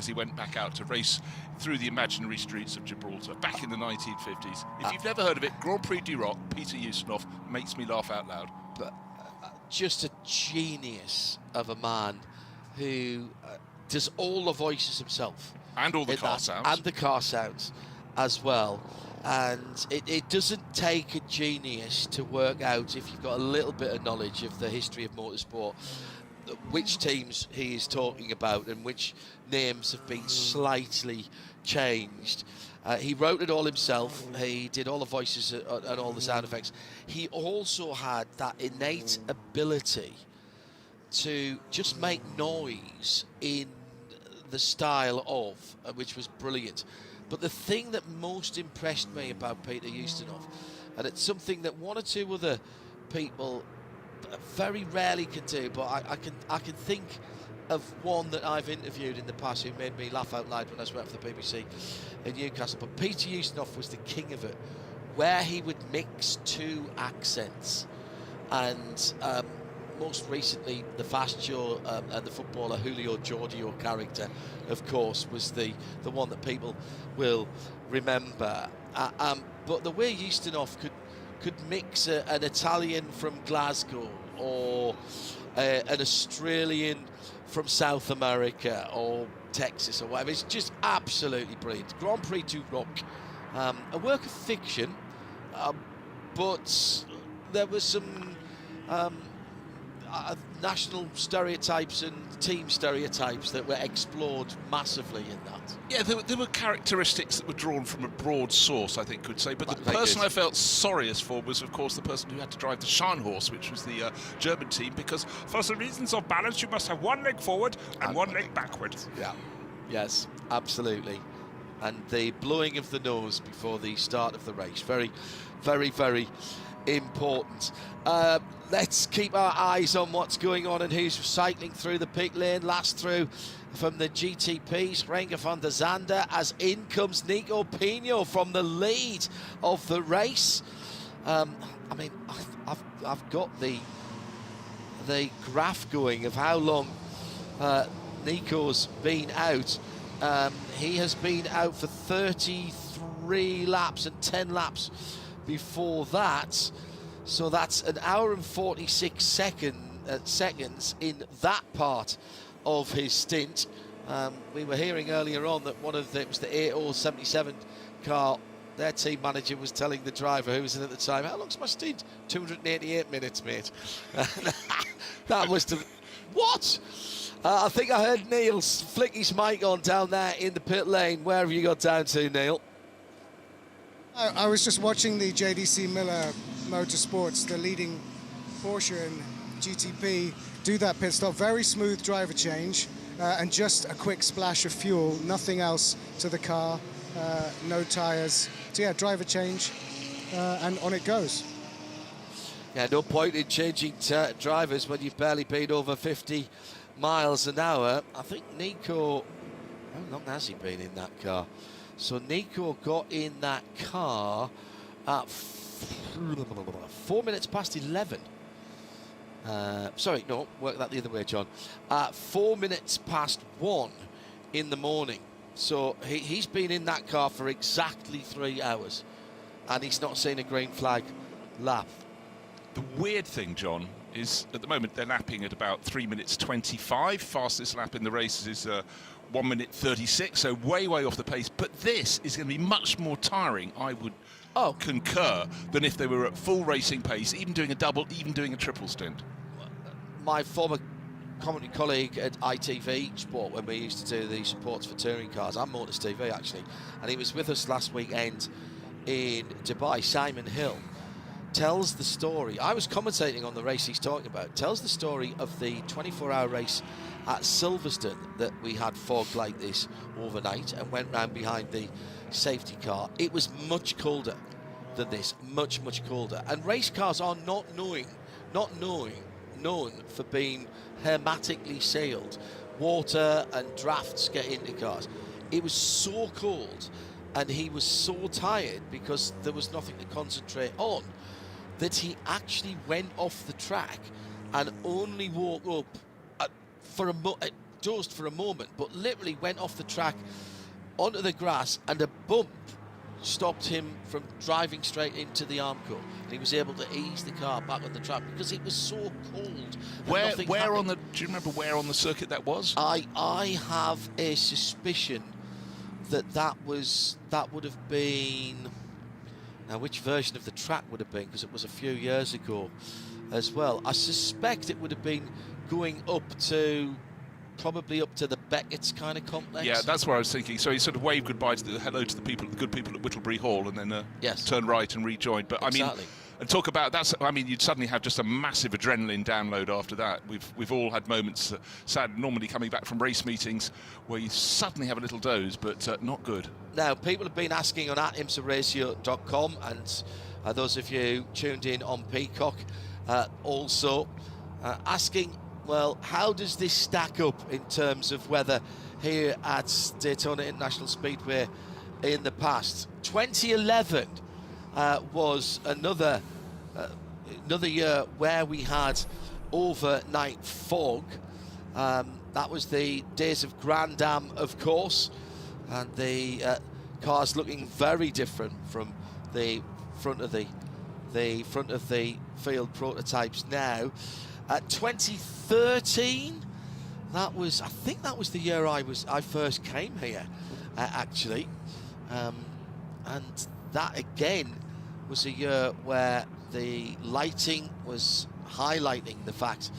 as he went back out to race through the imaginary streets of Gibraltar back in the 1950s. If you've never heard of it, Grand Prix du Roc, Peter Ustinov, makes me laugh out loud. But just a genius of a man who does all the voices himself. And all the car sounds. And the car sounds as well. And it doesn't take a genius to work out, if you've got a little bit of knowledge of the history of motorsport, which teams he is talking about and which names have been slightly changed. He wrote it all himself. He did all the voices and all the sound effects. He also had that innate ability to just make noise in the style of, which was brilliant. But the thing that most impressed me about Peter Ustinov, and it's something that one or two other people very rarely can do, but I can think of one that I've interviewed in the past who made me laugh out loud when I was working for the BBC in Newcastle. But Peter Ustinov was the king of it, where he would mix two accents. And most recently, the fast show and the footballer Julio Giorgio character, of course, was the one that people will remember. But the way Ustinov could mix an Italian from Glasgow or an Australian from South America or Texas or whatever, it's just absolutely brilliant. Grand Prix du Roc, a work of fiction, but there was some national stereotypes and team stereotypes that were explored massively in that. Yeah, there were characteristics that were drawn from a broad source, I think, could say. But the person I felt sorriest for was, of course, the person who had to drive the Scharnhorst, which was the German team, because for the reasons of balance, you must have one leg forward and one leg backward. Yeah, yes, absolutely. And the blowing of the nose before the start of the race, very, very, very important. Let's keep our eyes on what's going on and who's cycling through the pit lane. Last through from the GTPs, Renger van der Zande, as in comes Nico Pino from the lead of the race. I mean, I've got the graph going of how long Nico's been out. He has been out for 33 laps and 10 laps before that. So that's an hour and 46 seconds in that part of his stint. We were hearing earlier on that it was the 8077 car. Their team manager was telling the driver who was in at the time, "How long's my stint?" 288 minutes, mate. That was the... What? I think I heard Neil flick his mic on down there in the pit lane. Where have you got down to, Neil? I was just watching the JDC Miller Motorsports, the leading Porsche and GTP, do that pit stop. Very smooth driver change and just a quick splash of fuel, nothing else to the car, no tyres. So yeah, driver change and on it goes. Yeah, no point in changing drivers when you've barely been over 50 miles an hour. I think Nico, how long has he been in that car? So Nico got in that car at 4 minutes past 11. Sorry, no, work that the other way, John. 4 minutes past 1 in the morning. So he's been in that car for exactly 3 hours, and he's not seen a green flag lap. The weird thing, John, is at the moment they're lapping at about 3 minutes 25. Fastest lap in the race is 1 minute 36, so way off the pace. But this is going to be much more tiring, I would concur, than if they were at full racing pace, even doing a double, even doing a triple stint. My former commentary colleague at ITV Sport, when we used to do the supports for touring cars, and Motors TV actually, and he was with us last weekend in Dubai, Simon Hill, tells the story. I was commentating on the race he's talking about. Tells the story of the 24-hour race at Silverstone that we had fog like this overnight and went round behind the safety car. It was much colder than this, much colder. And race cars are not known for being hermetically sealed. Water and drafts get into cars. It was so cold and he was so tired because there was nothing to concentrate on that he actually went off the track and only woke up for dust for a moment, but literally went off the track onto the grass, and a bump stopped him from driving straight into the arm cut, and he was able to ease the car back on the track because it was so cold. Where on the? Do you remember where on the circuit that was? I have a suspicion that would have been. Now, which version of the track would have been? Because it was a few years ago as well. I suspect it would have been going up to. Probably up to the Beckett's kind of complex. Yeah, that's where I was thinking. So he sort of waved goodbye to hello to the good people at Whittlebury Hall, and then turned right and rejoined. But exactly. I mean, and talk about that's. I mean, you'd suddenly have just a massive adrenaline download after that. We've all had moments, sad, normally coming back from race meetings, where you suddenly have a little doze, but not good. Now, people have been asking on at IMSARacio.com, and those of you tuned in on Peacock, also asking. Well, how does this stack up in terms of weather here at Daytona International Speedway in the past? 2011 was another year where we had overnight fog. That was the days of Grand Am, of course, and the cars looking very different from the front of the field prototypes now. 2013, I think that was the year I first came here, actually, and that again was a year where the lighting was highlighting the fact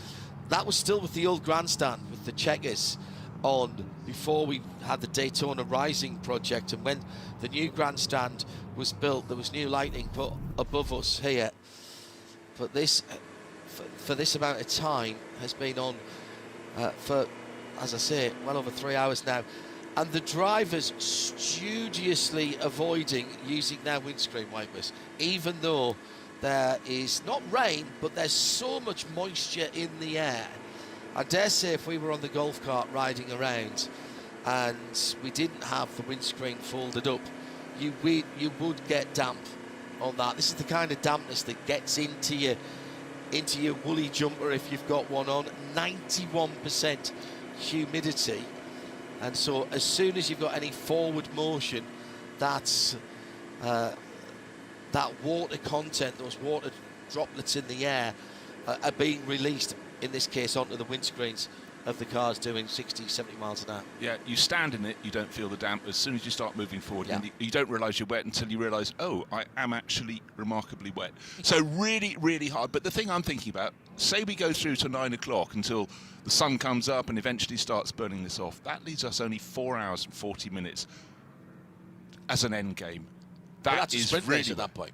that was still with the old grandstand with the checkers on before we had the Daytona Rising project, and when the new grandstand was built, there was new lighting put above us here. But this. For this amount of time has been on for, as I say, well over 3 hours now, and the drivers studiously avoiding using their windscreen wipers, even though there is not rain, but there's so much moisture in the air. I dare say if we were on the golf cart riding around and we didn't have the windscreen folded up, you would get damp on that. This is the kind of dampness that gets into your woolly jumper if you've got one on. 91% humidity, and so as soon as you've got any forward motion, that's that water content, those water droplets in the air are being released, in this case onto the windscreens of the cars doing 60, 70 miles an hour. Yeah, you stand in it, you don't feel the damp. As soon as you start moving forward, yeah. and you don't realise you're wet until you realise, oh, I am actually remarkably wet. So really, really hard. But the thing I'm thinking about, say we go through to 9 o'clock until the sun comes up and eventually starts burning this off. That leaves us only 4 hours and 40 minutes as an end game. That's is a sprint really race at that point.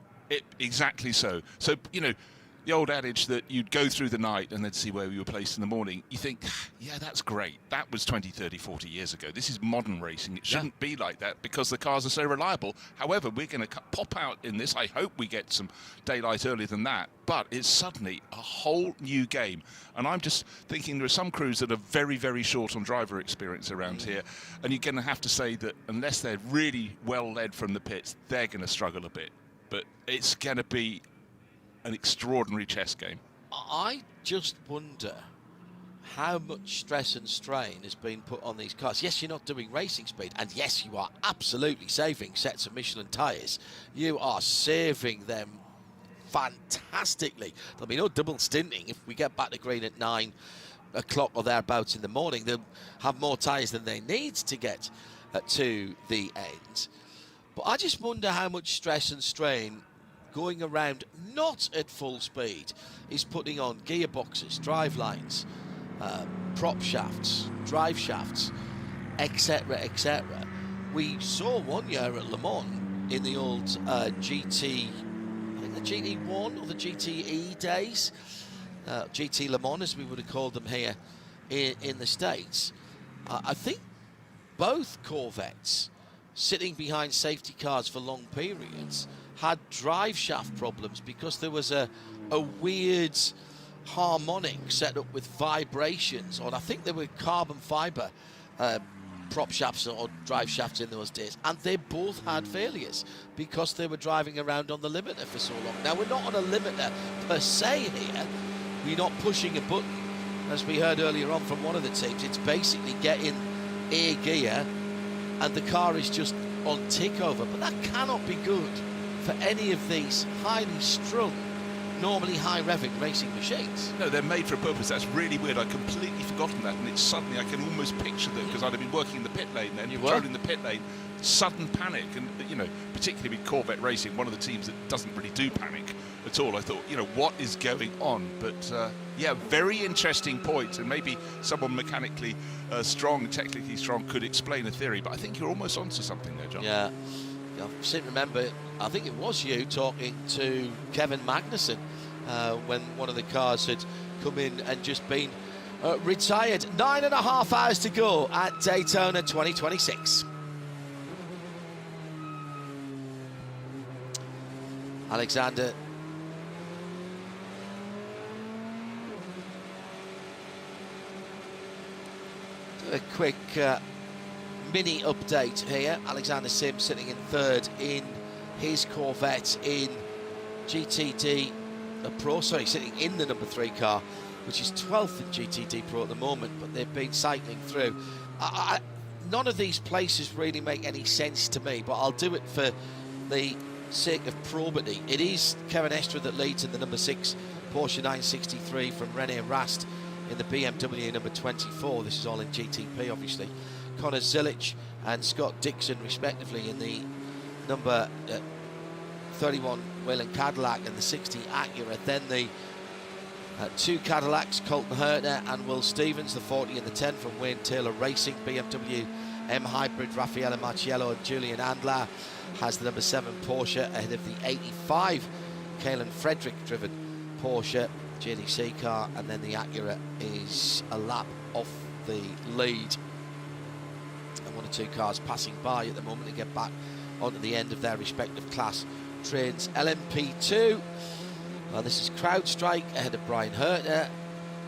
Exactly so. So, you know, the old adage that you'd go through the night and then see where you were placed in the morning, you think, yeah, that's great. That was 20, 30, 40 years ago. This is modern racing. It shouldn't be like that because the cars are so reliable. However, we're going to pop out in this. I hope we get some daylight earlier than that. But it's suddenly a whole new game. And I'm just thinking there are some crews that are very, very short on driver experience around here. And you're going to have to say that unless they're really well led from the pits, they're going to struggle a bit. But it's going to be an extraordinary chess game. I just wonder how much stress and strain has been put on these cars. Yes, you're not doing racing speed, and yes, you are absolutely saving sets of Michelin tyres. You are saving them fantastically. There'll be no double stinting if we get back to green at 9 o'clock or thereabouts in the morning. They'll have more tyres than they need to get to the end. But I just wonder how much stress and strain going around not at full speed is putting on gearboxes, drive lines, prop shafts, drive shafts, etc., etc. We saw one year at Le Mans in the old GT, I think the GT1 or the GTE days, GT Le Mans as we would have called them here in the States. I think both Corvettes sitting behind safety cars for long periods had drive shaft problems because there was a weird harmonic set up with vibrations on. I think there were carbon fibre prop shafts or drive shafts in those days, and they both had failures because they were driving around on the limiter for so long. Now, we're not on a limiter per se here. We're not pushing a button as we heard earlier on from one of the teams, it's basically getting air gear and the car is just on tick over. But that cannot be good for any of these highly strung, normally high revving racing machines. No, they're made for a purpose. That's really weird. I'd completely forgotten that, and it's suddenly I can almost picture them, because I'd have been working in the pit lane then, patrolling the pit lane, sudden panic, and you know, particularly with Corvette Racing, one of the teams that doesn't really do panic at all. I thought, you know, what is going on? But yeah, very interesting point, and maybe someone mechanically strong, technically strong, could explain a theory. But I think you're almost onto something there, John. Yeah. I seem to remember, I think it was you talking to Kevin Magnussen when one of the cars had come in and just been retired. 9.5 hours to go at Daytona 2026. Alexander a quick mini update here. Alexander Sim sitting in third in his Corvette in GTD Pro, sorry, sitting in the number 3 car, which is 12th in GTD Pro at the moment, but they've been cycling through. None of these places really make any sense to me, but I'll do it for the sake of probity. It is Kevin Estre that leads in the number 6 Porsche 963 from René Rast in the BMW number 24. This is all in GTP, obviously. Connor Zilic and Scott Dixon, respectively, in the number 31 Whelen Cadillac and the 60 Acura. Then the 2 Cadillacs, Colton Herter and Will Stevens, the 40 and the 10 from Wayne Taylor Racing. BMW M Hybrid, Raffaele Marciello and Julian Andlar has the number 7 Porsche ahead of the 85 Kalen Frederick driven Porsche JDC car, and then the Acura is a lap off the lead. And 1 or 2 cars passing by at the moment to get back onto the end of their respective class trains. LMP2, this is CrowdStrike ahead of Brian Herter.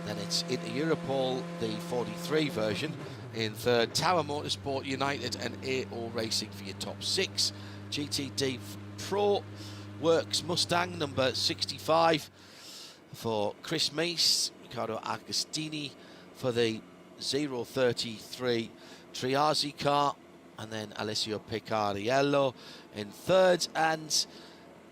Then it's into Europol, the 43 version, in third. Tower Motorsport United and AO Racing for your top 6. GTD Pro Works Mustang number 65 for Chris Meese. Riccardo Agostini for the 033 Triazzi car, and then Alessio Picariello in third, and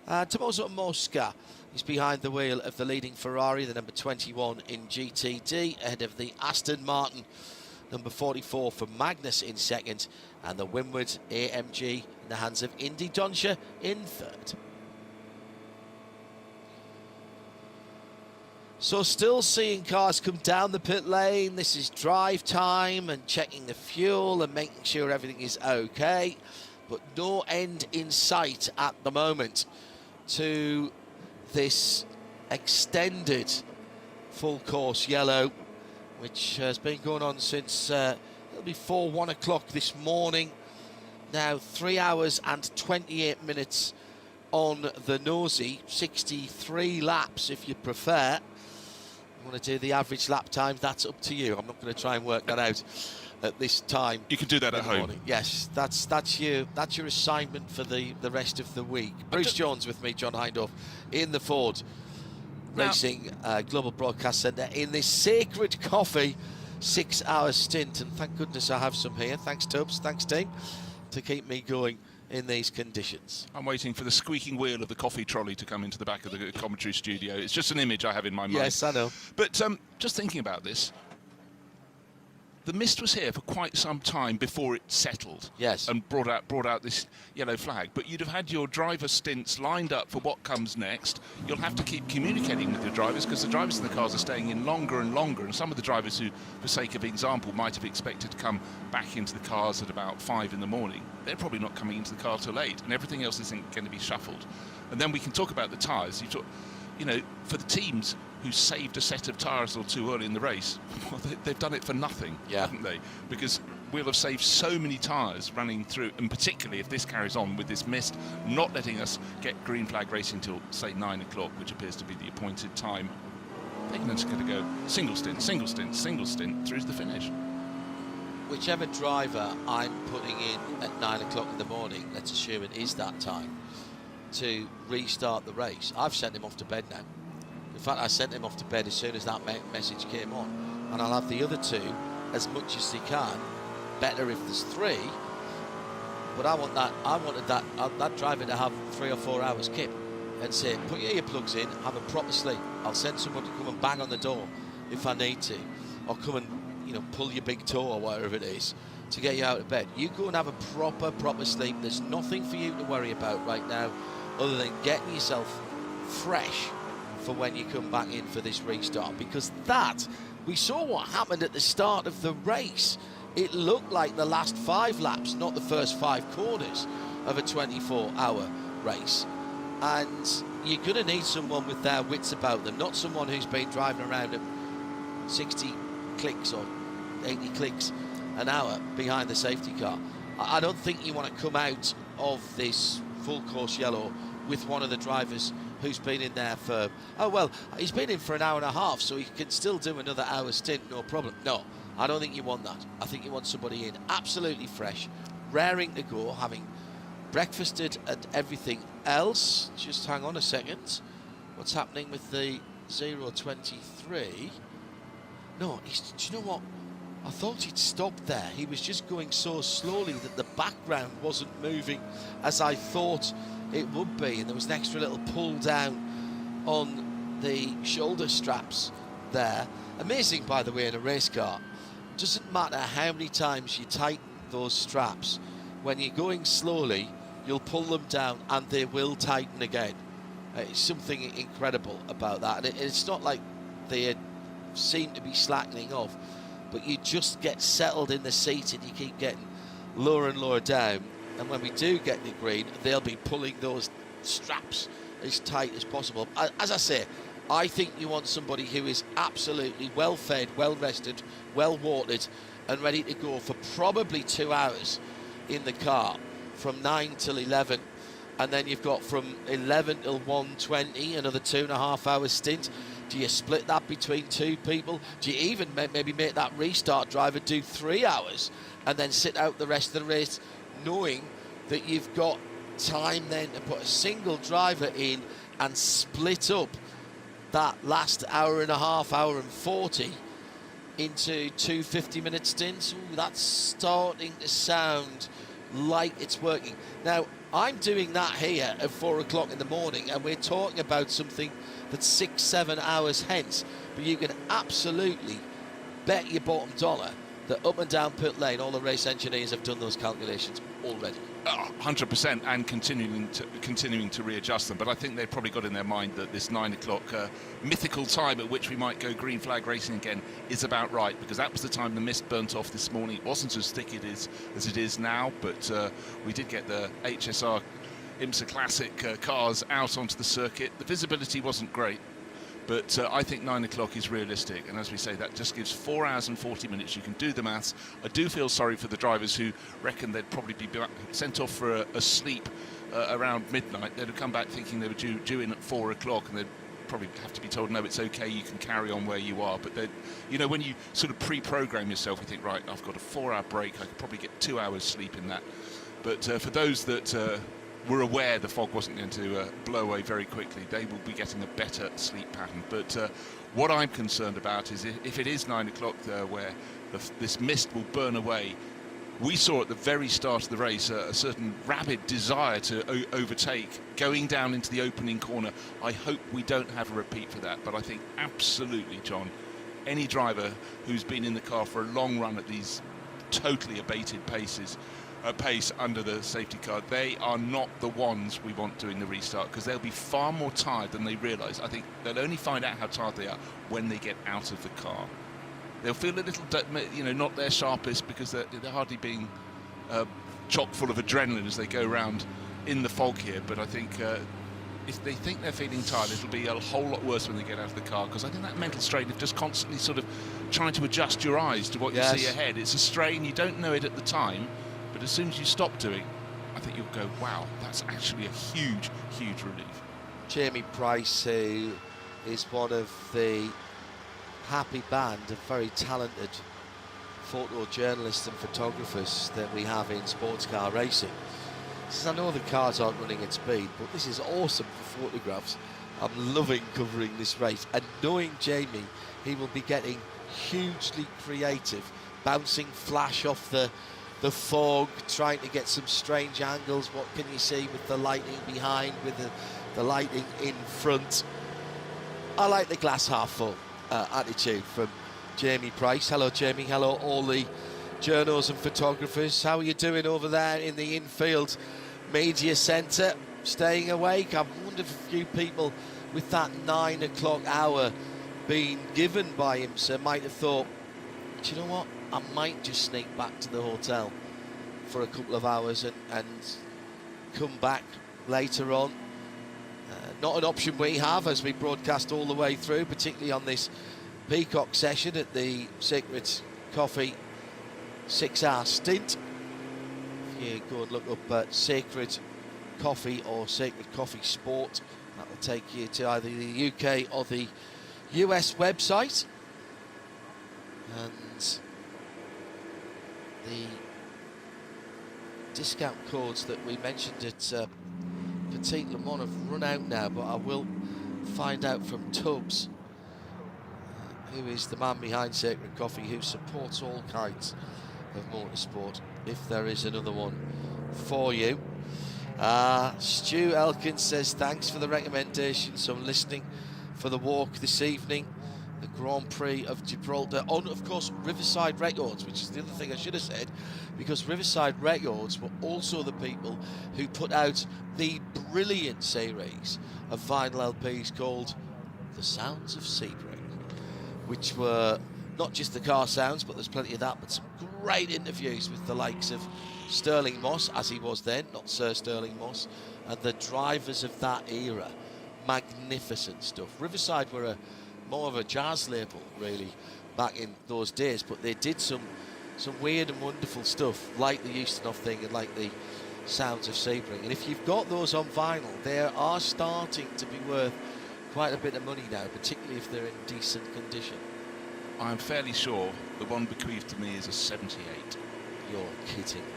Tommaso Mosca is behind the wheel of the leading Ferrari, the number 21 in GTD, ahead of the Aston Martin number 44 for Magnus in second, and the Winward AMG in the hands of Indy Donscher in third. So still seeing cars come down the pit lane. This is drive time and checking the fuel and making sure everything is okay, but no end in sight at the moment to this extended full course yellow, which has been going on since it'll be 1 o'clock this morning. Now 3 hours and 28 minutes on the nosy, 63 laps if you prefer. Want to do the average lap time, that's up to you. I'm not going to try and work that out at this time. You can do that at home. Morning. Yes, that's your assignment for the rest of the week. Bruce Jones with me, John Hindhaugh, in the Ford Racing Global Broadcast Centre in this Sacred Coffee 6-hour stint, and thank goodness I have some here. Thanks Tubbs, thanks team, to keep me going in these conditions. I'm waiting for the squeaking wheel of the coffee trolley to come into the back of the commentary studio. It's just an image I have in my mind. Yes, I know. But just thinking about this, the mist was here for quite some time before it settled. Yes. And brought out this yellow flag. But you'd have had your driver stints lined up for what comes next. You'll have to keep communicating with your drivers, because the drivers in the cars are staying in longer and longer. And some of the drivers who, for sake of example, might have expected to come back into the cars at about 5 in the morning, they're probably not coming into the car till 8, and everything else isn't going to be shuffled. And then we can talk about the tyres. You know, for the teams who saved a set of tyres or 2 early in the race, well, they've done it for nothing, haven't they? Because we'll have saved so many tyres running through, and particularly if this carries on with this mist not letting us get green flag racing till, say, 9 o'clock, which appears to be the appointed time. They're just going to go single stint, single stint, single stint through to the finish. Whichever driver I'm putting in at 9 o'clock in the morning, let's assume it is that time, to restart the race, I've sent him off to bed now. In fact, I sent him off to bed as soon as that message came on, and I'll have the other 2 as much as they can. Better if there's 3, but I wanted that driver to have 3 or 4 hours kip and say, put your earplugs in, have a proper sleep. I'll send someone to come and bang on the door if I need to, or come and, you know, pull your big toe or whatever it is to get you out of bed. You go and have a proper sleep. There's nothing for you to worry about right now other than getting yourself fresh for when you come back in for this restart, because that, we saw what happened at the start of the race. It looked like the last 5 laps, not the first 5 corners of a 24-hour race. And you're going to need someone with their wits about them, not someone who's been driving around at 60 clicks or 80 clicks an hour behind the safety car. I don't think you want to come out of this full course yellow with one of the drivers who's been in there for, oh well, he's been in for an hour and a half, so he can still do another hour stint, no problem. No, I don't think you want that. I think you want somebody in absolutely fresh, raring to go, having breakfasted and everything else. Just hang on a second. What's happening with the 023? No, do you know what? I thought he'd stopped there. He was just going so slowly that the background wasn't moving as I thought it would be, and there was an extra little pull down on the shoulder straps there. Amazing, by the way, in a race car. Doesn't matter how many times you tighten those straps, when you're going slowly, you'll pull them down and they will tighten again. It's something incredible about that, and it's not like they seem to be slackening off, but you just get settled in the seat and you keep getting lower and lower down, and when we do get the green, they'll be pulling those straps as tight as possible. As I say, I think you want somebody who is absolutely well fed, well rested, well watered, and ready to go for probably 2 hours in the car from 9 till 11, and then you've got from 11 till 1:20 another 2.5 hour stint. Do you split that between 2 people? Do you even maybe make that restart driver do 3 hours and then sit out the rest of the race, knowing that you've got time then to put a single driver in and split up that last hour and a half, hour and 40 into 2 50-minute stints? Ooh, that's starting to sound like it's working. Now, I'm doing that here at 4 o'clock in the morning, and we're talking about something that's 6-7 hours hence, but you can absolutely bet your bottom dollar that up and down pit lane, all the race engineers have done those calculations already. 100%, and continuing to readjust them. But I think they've probably got in their mind that this 9 o'clock mythical time at which we might go green flag racing again is about right, because that was the time the mist burnt off this morning. It wasn't as thick as it is now, but we did get the HSR IMSA Classic cars out onto the circuit. The visibility wasn't great, but I think 9 o'clock is realistic, and as we say, that just gives 4 hours and 40 minutes. You can do the maths. I do feel sorry for the drivers who reckon they'd probably be sent off for a sleep around midnight. They'd have come back thinking they were due in at 4 o'clock, and they'd probably have to be told, no, it's okay, you can carry on where you are. But you know, when you sort of pre-program yourself, you think, right, I've got a 4-hour break, I could probably get 2 hours sleep in that. But for those that were aware the fog wasn't going to blow away very quickly, they will be getting a better sleep pattern. But what I'm concerned about is if it is 9 o'clock where this mist will burn away. We saw at the very start of the race a certain rabid desire to overtake, going down into the opening corner. I hope we don't have a repeat for that, but I think absolutely, John, any driver who's been in the car for a long run at these totally abated pace under the safety car, they are not the ones we want doing the restart, because they'll be far more tired than they realise. I think they'll only find out how tired they are when they get out of the car. They'll feel a little, you know, not their sharpest, because they're hardly being chock full of adrenaline as they go around in the fog here. But I think if they think they're feeling tired, it'll be a whole lot worse when they get out of the car, because I think that mental strain of just constantly sort of trying to adjust your eyes to what you see ahead. It's a strain, you don't know it at the time, but as soon as you stop doing, I think you'll go, wow, that's actually a huge, huge relief. Jamie Price, who is one of the happy band of very talented photojournalists and photographers that we have in sports car racing, says, I know the cars aren't running at speed, but this is awesome for photographs. I'm loving covering this race, and knowing Jamie, he will be getting hugely creative, bouncing flash off the fog, trying to get some strange angles. What can you see with the lighting behind, with the lighting in front? I like the glass half full attitude from Jamie Price. Hello, Jamie. Hello, all the journos and photographers. How are you doing over there in the infield media centre? Staying awake? I wonder if a few people with that 9 o'clock hour being given by IMSA might have thought, do you know what? I might just sneak back to the hotel for a couple of hours and come back later on. Not an option we have as we broadcast all the way through, particularly on this Peacock session at the Sacred Coffee 6-hour stint. If you go and look up Sacred Coffee or Sacred Coffee Sport, that will take you to either the UK or the US website. And the discount codes that we mentioned at Petit Le Mans have run out now, but I will find out from Tubbs, who is the man behind Sacred Coffee, who supports all kinds of motorsport, if there is another one for you. Stu Elkins says, thanks for the recommendation. So I'm listening for the walk this evening, the Grand Prix of Gibraltar, on, of course, Riverside Records, which is the other thing I should have said, because Riverside Records were also the people who put out the brilliant series of vinyl LPs called The Sounds of Sebring, which were not just the car sounds, but there's plenty of that, but some great interviews with the likes of Sterling Moss, as he was then, not Sir Sterling Moss, and the drivers of that era. Magnificent stuff. Riverside were more of a jazz label, really, back in those days, but they did some weird and wonderful stuff, like the Ustinov thing and like the Sounds of Sebring. And if you've got those on vinyl, they are starting to be worth quite a bit of money now, particularly if they're in decent condition. I'm fairly sure the one bequeathed to me is a 78. You're kidding me.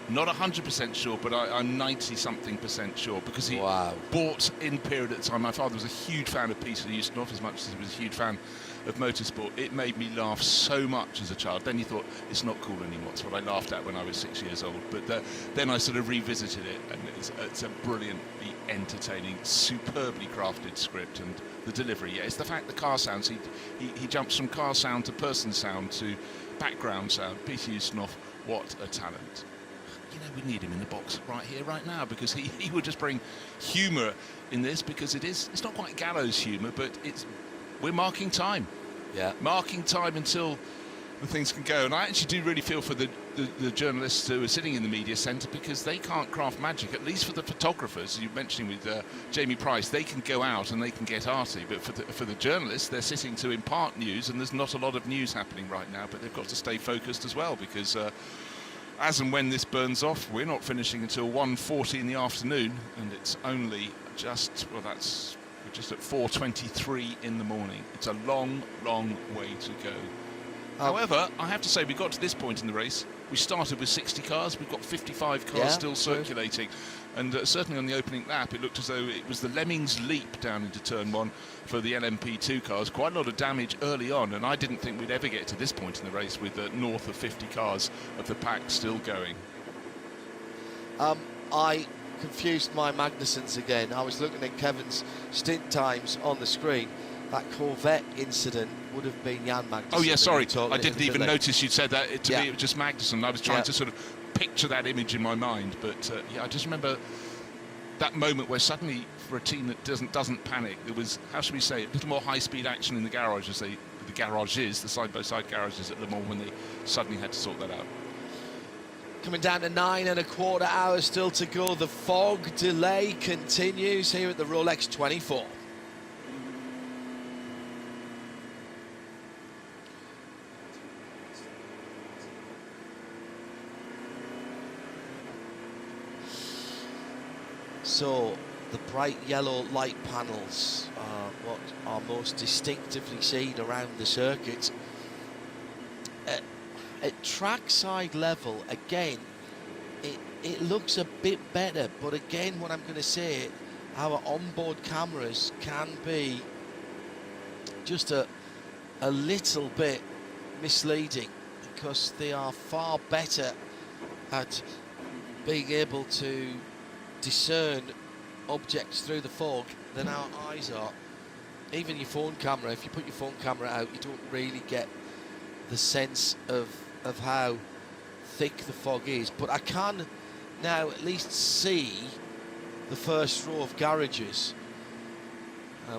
Not 100% sure, but I'm 90-something% sure, because he bought in period at the time. My father was a huge fan of Peter Ustinov, as much as he was a huge fan of motorsport. It made me laugh so much as a child. Then you thought, it's not cool anymore. It's what I laughed at when I was 6 years old. But then I sort of revisited it, and it's a brilliantly entertaining, superbly crafted script, and the delivery. Yeah, it's the fact the car sounds. He jumps from car sound to person sound to background sound. Peter Ustinov, what a talent. You know, we need him in the box right here, right now, because he would just bring humour in this, because it's not quite gallows humour, but we're marking time. Yeah. Marking time until the things can go. And I actually do really feel for the journalists who are sitting in the media centre, because they can't craft magic, at least for the photographers. You're mentioning with Jamie Price, they can go out and they can get arty, but for the journalists, they're sitting to impart news, and there's not a lot of news happening right now, but they've got to stay focused as well, because as and when this burns off, we're not finishing until 1:40 in the afternoon, and it's only just, well, we're just at 4:23 in the morning. It's a long, long way to go. However, I have to say, we got to this point in the race. We started with 60 cars. We've got 55 cars still circulating. And certainly on the opening lap, it looked as though it was the Lemmings leap down into turn one for the LMP2 cars. Quite a lot of damage early on, and I didn't think we'd ever get to this point in the race with north of 50 cars of the pack still going. I confused my Magnusons again. I was looking at Kevin's stint times on the screen. That Corvette incident would have been Jan Magnussen. Oh, yeah, sorry. I didn't even notice you'd said that. To me, it was just Magnussen. I was trying to sort of picture that image in my mind. But, yeah, I just remember that moment where suddenly, for a team that doesn't panic, there was, how should we say it, a little more high-speed action in the garage, the side-by-side garages at Le Mans, when they suddenly had to sort that out. Coming down to 9.25 hours still to go. The fog delay continues here at the Rolex 24. So the bright yellow light panels are what are most distinctively seen around the circuit. At trackside level, again, it looks a bit better, but again, what I'm going to say, our onboard cameras can be just a a little bit misleading, because they are far better at being able to discern objects through the fog than our eyes are. Even your phone camera, if you put your phone camera out, you don't really get the sense of how thick the fog is. But I can now at least see the first row of garages,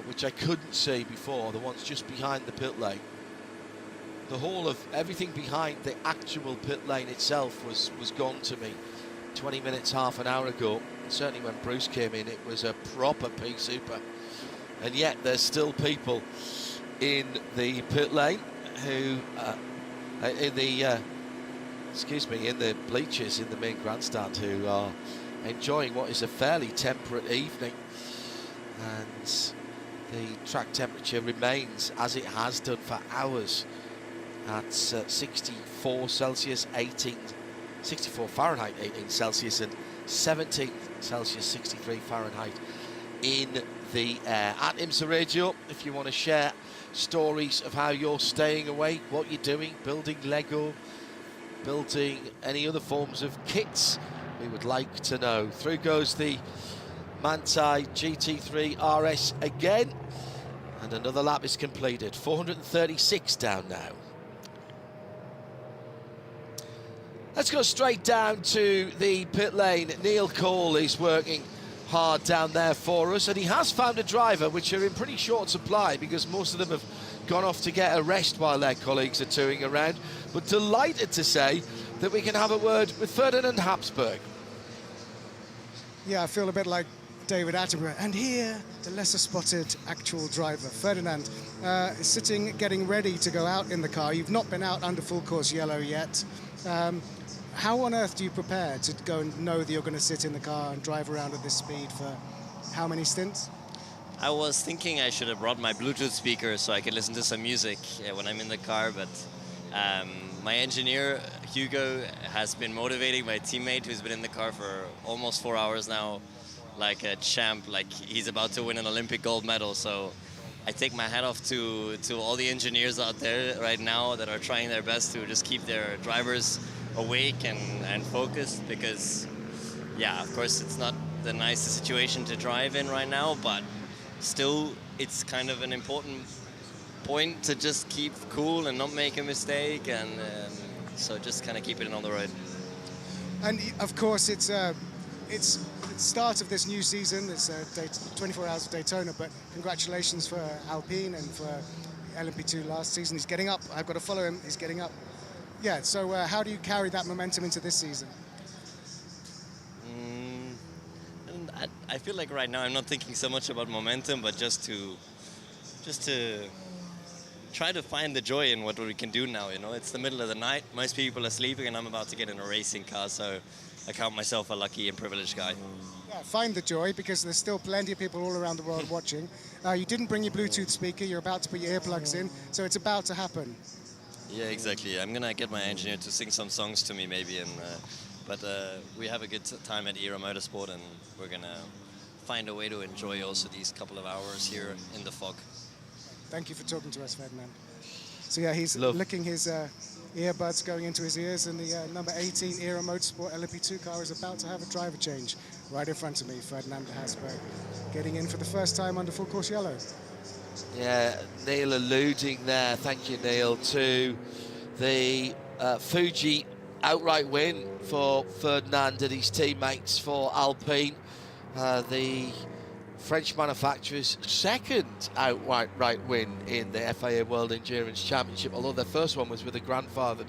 which I couldn't see before, the ones just behind the pit lane. The whole of everything behind the actual pit lane itself was gone to me 20 minutes, half an hour ago. And certainly when Bruce came in, it was a proper pea super. And yet there's still people in the pit lane who, in the bleachers in the main grandstand, who are enjoying what is a fairly temperate evening. And the track temperature remains as it has done for hours at 64 Celsius, 64 Fahrenheit, 18 Celsius, and 17 Celsius, 63 Fahrenheit in the air. At IMSA Radio, if you want to share stories of how you're staying awake, what you're doing, building Lego, building any other forms of kits, we would like to know. Through goes the Manthey GT3 RS again, and another lap is completed. 436 down now. Let's go straight down to the pit lane. Neil Cole is working hard down there for us, and he has found a driver, which are in pretty short supply because most of them have gone off to get a rest while their colleagues are touring around. But delighted to say that we can have a word with Ferdinand Habsburg. Yeah, I feel a bit like David Attenborough. And here, the lesser spotted actual driver, Ferdinand, is sitting, getting ready to go out in the car. You've not been out under full course yellow yet. How on earth do you prepare to go and know that you're going to sit in the car and drive around at this speed for how many stints? I was thinking I should have brought my Bluetooth speaker so I could listen to some music when I'm in the car, but my engineer, Hugo, has been motivating my teammate who's been in the car for almost 4 hours now, like a champ, like he's about to win an Olympic gold medal. So I take my hat off to all the engineers out there right now that are trying their best to just keep their drivers awake and focused, because yeah, of course it's not the nicest situation to drive in right now, but still it's kind of an important point to just keep cool and not make a mistake, and so just kind of keep it on the road. And of course it's the start of this new season. It's 24 Hours of Daytona, but congratulations for Alpine and for LMP2 last season. He's getting up. I've got to follow him. He's getting up. Yeah, so how do you carry that momentum into this season? And I feel like right now I'm not thinking so much about momentum, but just to try to find the joy in what we can do now. You know, it's the middle of the night, most people are sleeping, and I'm about to get in a racing car, so I count myself a lucky and privileged guy. Yeah, find the joy, because there's still plenty of people all around the world watching. You didn't bring your Bluetooth speaker, you're about to put your earplugs in, so it's about to happen. Yeah, exactly. I'm gonna get my engineer to sing some songs to me maybe, and but we have a good time at Era Motorsport, and we're gonna find a way to enjoy also these couple of hours here in the fog. Thank you for talking to us, Ferdinand. So yeah, he's licking his earbuds going into his ears, and the number 18 Era Motorsport LMP2 car is about to have a driver change. Right in front of me, Ferdinand Habsburg, getting in for the first time under full course yellow. Yeah, Neil alluding there, thank you Neil, to the Fuji outright win for Ferdinand and his teammates for Alpine. The French manufacturer's second outright win in the FIA World Endurance Championship, although their first one was with a grandfathered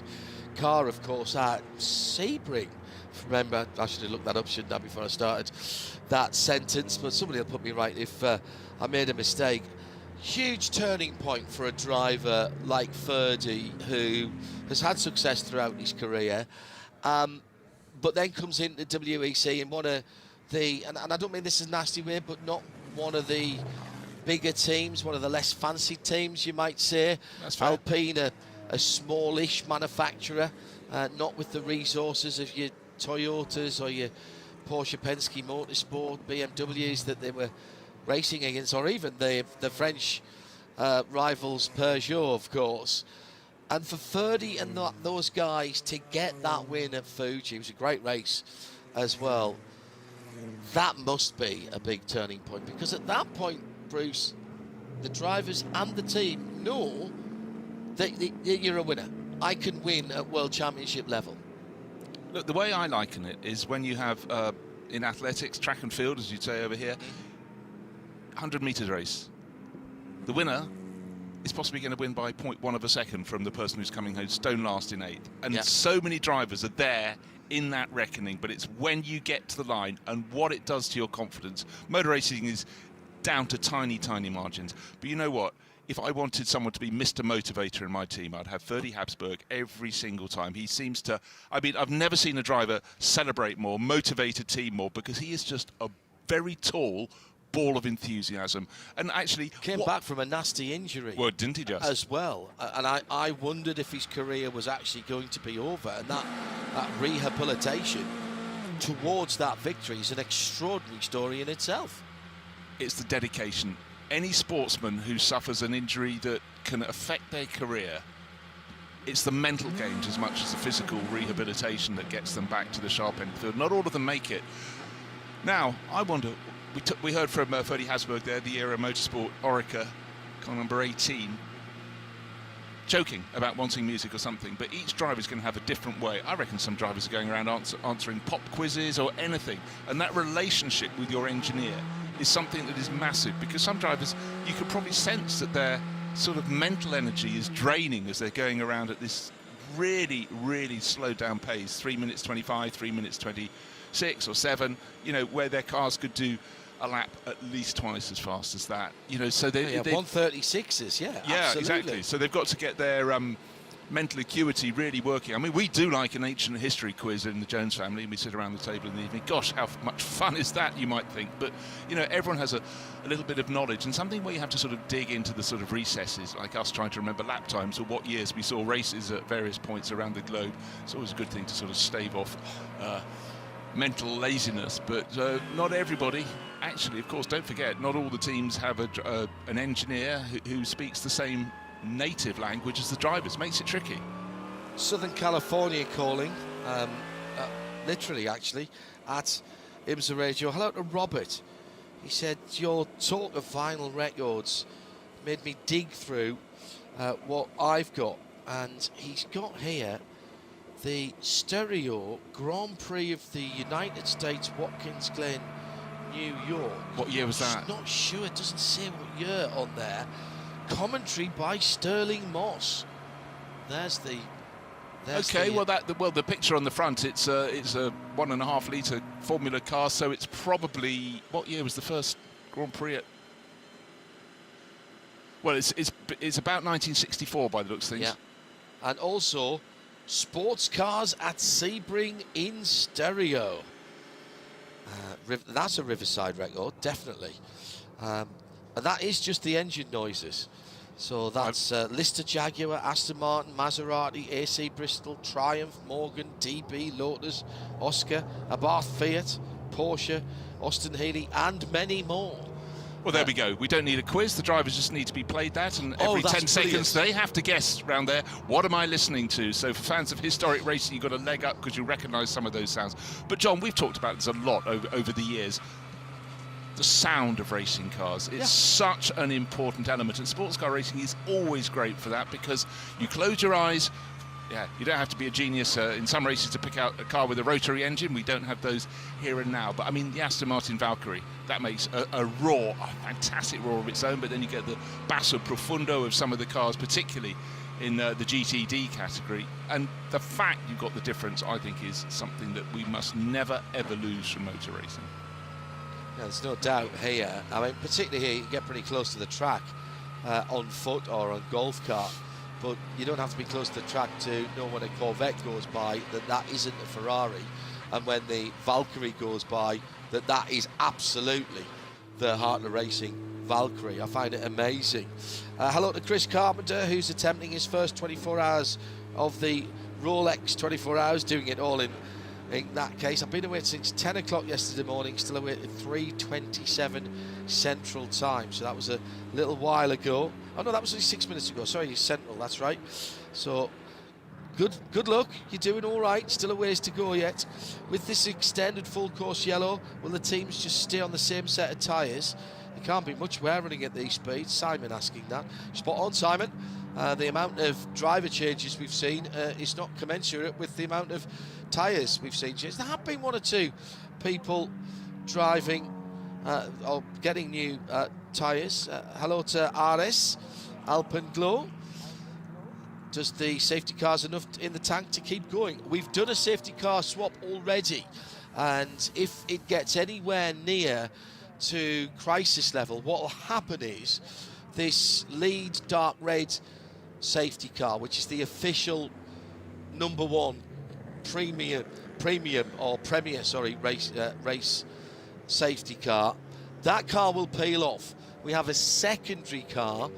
car, of course, at Sebring. Remember, I should have looked that up, shouldn't I, before I started that sentence, but somebody will put me right if I made a mistake. Huge turning point for a driver like Ferdy, who has had success throughout his career, but then comes into WEC in one of the, and I don't mean this is a nasty way, but not one of the bigger teams, one of the less fancy teams, you might say. That's fair. Alpine, a smallish manufacturer, not with the resources of your Toyotas or your Porsche Pensky Motorsport, BMWs that they were racing against, or even the French rivals Peugeot, of course. And for Ferdy and those guys to get that win at Fuji, it was a great race as well. That must be a big turning point, because at that point, Bruce, the drivers and the team know that you're a winner. I can win at World Championship level. Look, the way I liken it is when you have, in athletics, track and field, as you'd say over here, 100 metres race. The winner is possibly going to win by 0.1 of a second from the person who's coming home stone last in 8th. And so many drivers are there in that reckoning, but it's when you get to the line and what it does to your confidence. Motor racing is down to tiny, tiny margins. But you know what? If I wanted someone to be Mr. Motivator in my team, I'd have Ferdy Habsburg every single time. He seems to, I mean, I've never seen a driver celebrate more, motivate a team more, because he is just a very tall ball of enthusiasm. And actually came back from a nasty injury. Well, didn't he just? As well. And I wondered if his career was actually going to be over. And that rehabilitation towards that victory is an extraordinary story in itself. It's the dedication. Any sportsman who suffers an injury that can affect their career, it's the mental games as much as the physical rehabilitation that gets them back to the sharp end of the field. Not all of them make it. Now, I wonder, we heard from Ferdy Habsburg there, the era motorsport Orica, car number 18, joking about wanting music or something, but each driver's going to have a different way. I reckon some drivers are going around answering pop quizzes or anything, and that relationship with your engineer is something that is massive, because some drivers, you could probably sense that their sort of mental energy is draining as they're going around at this really, really slowed down pace, 3 minutes 25, 3 minutes 26 or 7, you know, where their cars could do a lap at least twice as fast as that, you know, so they 136s, yeah, absolutely. Exactly. So they've got to get their mental acuity really working. I mean, we do like an ancient history quiz in the Jones family, and we sit around the table in the evening. Gosh, how much fun is that, you might think. But, you know, everyone has a little bit of knowledge, and something where you have to sort of dig into the sort of recesses, like us trying to remember lap times or what years we saw races at various points around the globe. It's always a good thing to sort of stave off mental laziness, but not everybody. Actually, of course, don't forget, not all the teams have an engineer who speaks the same native language as the drivers. Makes it tricky. Southern California calling, literally actually, at IMSA Radio. Hello to Robert. He said, your talk of vinyl records made me dig through what I've got, and he's got here the stereo Grand Prix of the United States, Watkins Glen, New York. What year was that? Not sure, it doesn't say what year on there. Commentary by Sterling Moss. There's the. Okay, well the picture on the front, it's a 1.5 litre Formula car, so it's probably, what year was the first Grand Prix at? Well, it's about 1964 by the looks of things. Yeah, and also sports cars at Sebring in stereo. That's a Riverside record, definitely. And that is just the engine noises. So that's Lister Jaguar, Aston Martin, Maserati, AC Bristol, Triumph, Morgan, DB, Lotus, Oscar, Abarth Fiat, Porsche, Austin Healey, and many more. Well, there we go. We don't need a quiz. The drivers just need to be played that, and every 10 seconds they have to guess round there, what am I listening to? So for fans of historic racing, you've got a leg up because you recognise some of those sounds. But John, we've talked about this a lot over the years. The sound of racing cars is such an important element, and sports car racing is always great for that, because you close your eyes. Yeah, you don't have to be a genius in some races to pick out a car with a rotary engine. We don't have those here and now. But I mean, the Aston Martin Valkyrie, that makes a roar, a fantastic roar of its own. But then you get the basso profundo of some of the cars, particularly in the GTD category. And the fact you've got the difference, I think, is something that we must never, ever lose from motor racing. Yeah, there's no doubt here. I mean, particularly here, you get pretty close to the track on foot or on golf cart. But you don't have to be close to the track to know when a Corvette goes by that isn't a Ferrari, and when the Valkyrie goes by that is absolutely the Heart of Racing Valkyrie. I find it amazing. Hello to Chris Carpenter, who's attempting his first 24 hours of the Rolex 24 hours, doing it all in in that case. I've been awake since 10 o'clock yesterday morning, still awake at 3:27 Central Time. So that was a little while ago. Oh no, that was only 6 minutes ago. Sorry, Central, that's right. So good luck. You're doing all right. Still a ways to go yet. With this extended full course yellow, will the teams just stay on the same set of tyres? There can't be much wear running at these speeds. Simon asking that. Spot on, Simon. The amount of driver changes we've seen is not commensurate with the amount of tyres we've seen changed. There have been one or two people driving or getting new tyres. Hello to RS, Alpenglow. Does the safety car's enough in the tank to keep going? We've done a safety car swap already, and if it gets anywhere near to crisis level, what will happen is this lead dark red safety car, which is the official #1 premium or premier, race safety car, that car will peel off. We have a secondary car,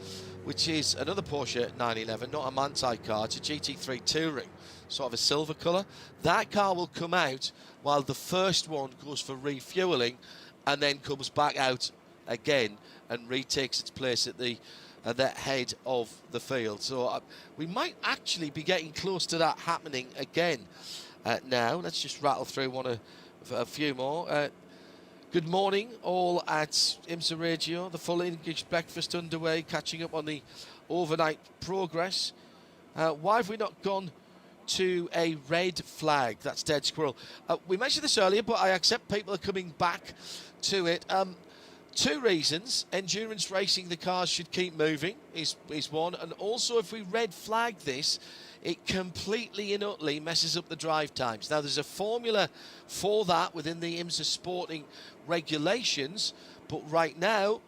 which is another Porsche 911, not a Manthey car, it's a GT3 Touring, sort of a silver colour. That car will come out while the first one goes for refueling and then comes back out again and retakes its place at the head of the field. So we might actually be getting close to that happening again now. Let's just rattle through a few more. Good morning, all at IMSA Radio. The full English breakfast underway, catching up on the overnight progress. Why have we not gone to a red flag? That's Dead Squirrel. We mentioned this earlier, but I accept people are coming back to it. Two reasons. Endurance racing, the cars should keep moving, is one. And also, if we red flag this, it completely and utterly messes up the drive times. Now, there's a formula for that within the IMSA sporting regulations, but right now,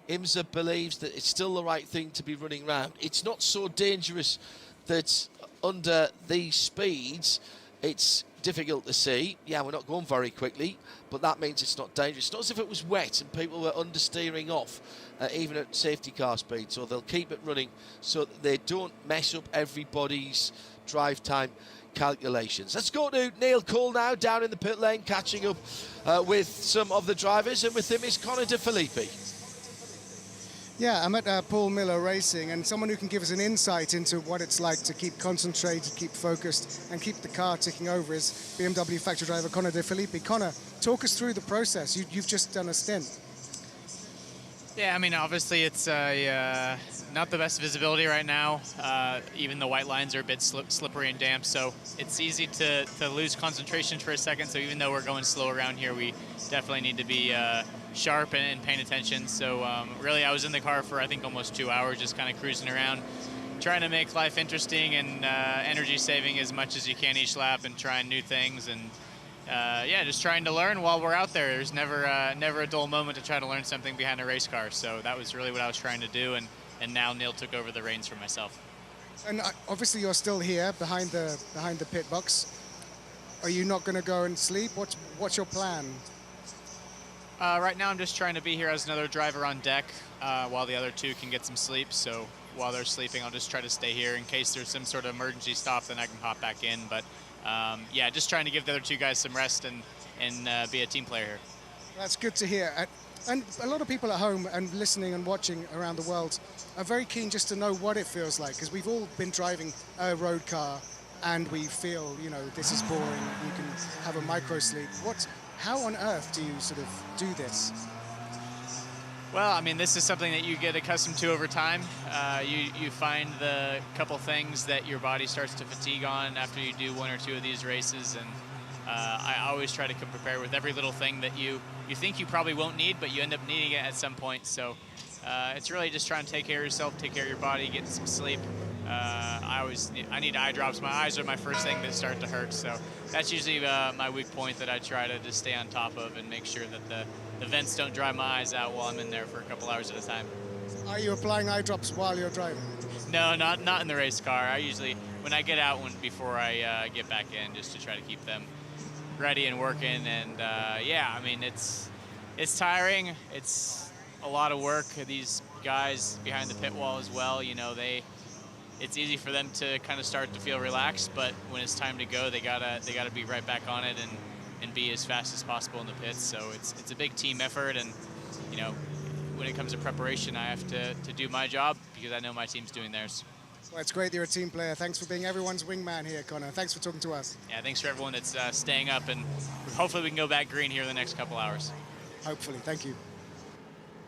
IMSA believes that it's still the right thing to be running round. It's not so dangerous that under these speeds, it's difficult to see. Yeah, we're not going very quickly, but that means it's not dangerous. It's not as if it was wet and people were understeering off, even at safety car speed. So they'll keep it running so that they don't mess up everybody's drive time calculations. Let's go to Neil Cole now, down in the pit lane, catching up with some of the drivers, and with him is Connor De Filippi. Yeah, I'm at Paul Miller Racing, and someone who can give us an insight into what it's like to keep concentrated, keep focused, and keep the car ticking over is BMW factory driver Connor De Filippi. Connor, talk us through the process. You've just done a stint. Yeah, I mean, obviously it's not the best visibility right now. Even the white lines are a bit slippery and damp, so it's easy to lose concentration for a second. So even though we're going slow around here, we definitely need to be sharp and paying attention. So really, I was in the car for, I think, almost 2 hours, just kind of cruising around, trying to make life interesting and energy saving as much as you can each lap, and trying new things. And yeah, just trying to learn while we're out there. There's never a dull moment to try to learn something behind a race car. So that was really what I was trying to do, and now Neil took over the reins for myself. And obviously you're still here behind the pit box. Are you not going to go and sleep? What's your plan? Right now I'm just trying to be here as another driver on deck while the other two can get some sleep. So while they're sleeping, I'll just try to stay here in case there's some sort of emergency stop, then I can hop back in. But yeah, just trying to give the other two guys some rest and be a team player here. That's good to hear. And a lot of people at home and listening and watching around the world are very keen just to know what it feels like, because we've all been driving a road car and we feel, you know, this is boring, you can have a micro sleep. How on earth do you sort of do this? Well, I mean, this is something that you get accustomed to over time. You find the couple things that your body starts to fatigue on after you do one or two of these races, and I always try to come prepared with every little thing that you think you probably won't need, but you end up needing it at some point. So it's really just trying to take care of yourself, take care of your body, get some sleep. I need eye drops. My eyes are my first thing that start to hurt, so that's usually my weak point that I try to just stay on top of and make sure that the vents don't dry my eyes out while I'm in there for a couple hours at a time. Are you applying eye drops while you're driving? No, not in the race car. I usually, when I get out before I get back in, just to try to keep them ready and working. And yeah, I mean, it's tiring. It's a lot of work. These guys behind the pit wall as well, you know, they it's easy for them to kind of start to feel relaxed, but when it's time to go, they gotta be right back on it and be as fast as possible in the pits. So it's a big team effort, and you know, when it comes to preparation, I have to do my job because I know my team's doing theirs. Well, it's great that you're a team player. Thanks for being everyone's wingman here, Connor. Thanks for talking to us. Yeah, thanks for everyone that's staying up, and hopefully we can go back green here in the next couple hours. Hopefully. Thank you.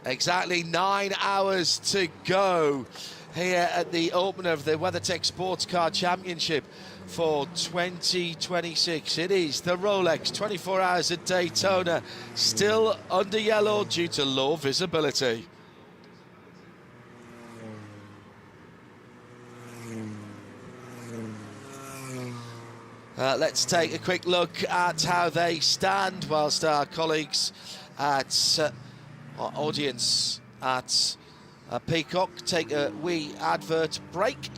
Exactly 9 hours to go here at the opener of the WeatherTech Sports Car Championship for 2026. It is the Rolex 24 Hours at Daytona, still under yellow due to low visibility. Let's take a quick look at how they stand whilst our colleagues at our audience at Peacock take a wee advert break.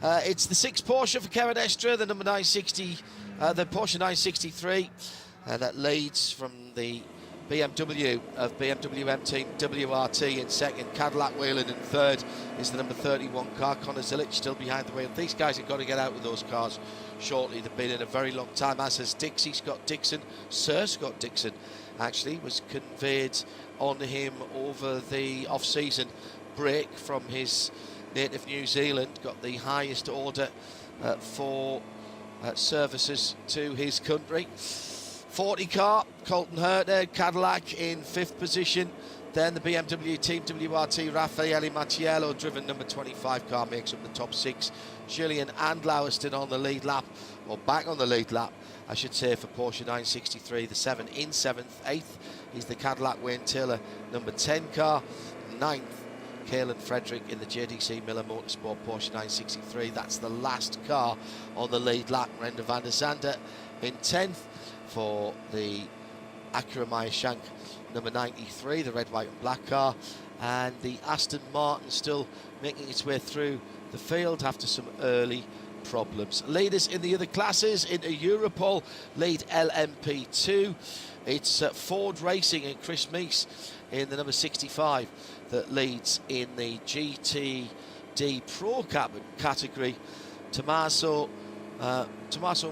It's the 6 Porsche for Kevin Estre, the number 960, the Porsche 963, that leads from the BMW of BMW M Team WRT in second. Cadillac Whelan in third is the number 31 car. Connor Zilic still behind the wheel. These guys have got to get out with those cars shortly. They've been in a very long time, as has Dixie Scott Dixon. Sir Scott Dixon actually was conveyed on him over the off-season break from his native New Zealand. Got the highest order for services to his country. 40 car, Colton Herter, Cadillac in 5th position. Then the BMW Team WRT, Raffaele Macchiello, driven number 25 car, makes up the top 6. Julian and Lowerston on the lead lap, or back on the lead lap, I should say, for Porsche 963. The 7 in 7th. 8th is the Cadillac Wayne Taylor number 10 car. 9th, Caelan Frederick in the JDC Miller Motorsport Porsche 963. That's the last car on the lead lap. Renda van der Zande in 10th for the Acura Meyer Shank number 93, the red, white and black car. And the Aston Martin still making its way through the field after some early problems. Leaders in the other classes, into Europol, lead LMP2. It's Ford Racing and Chris Meese in the number 65 that leads in the GTD Pro category. Tommaso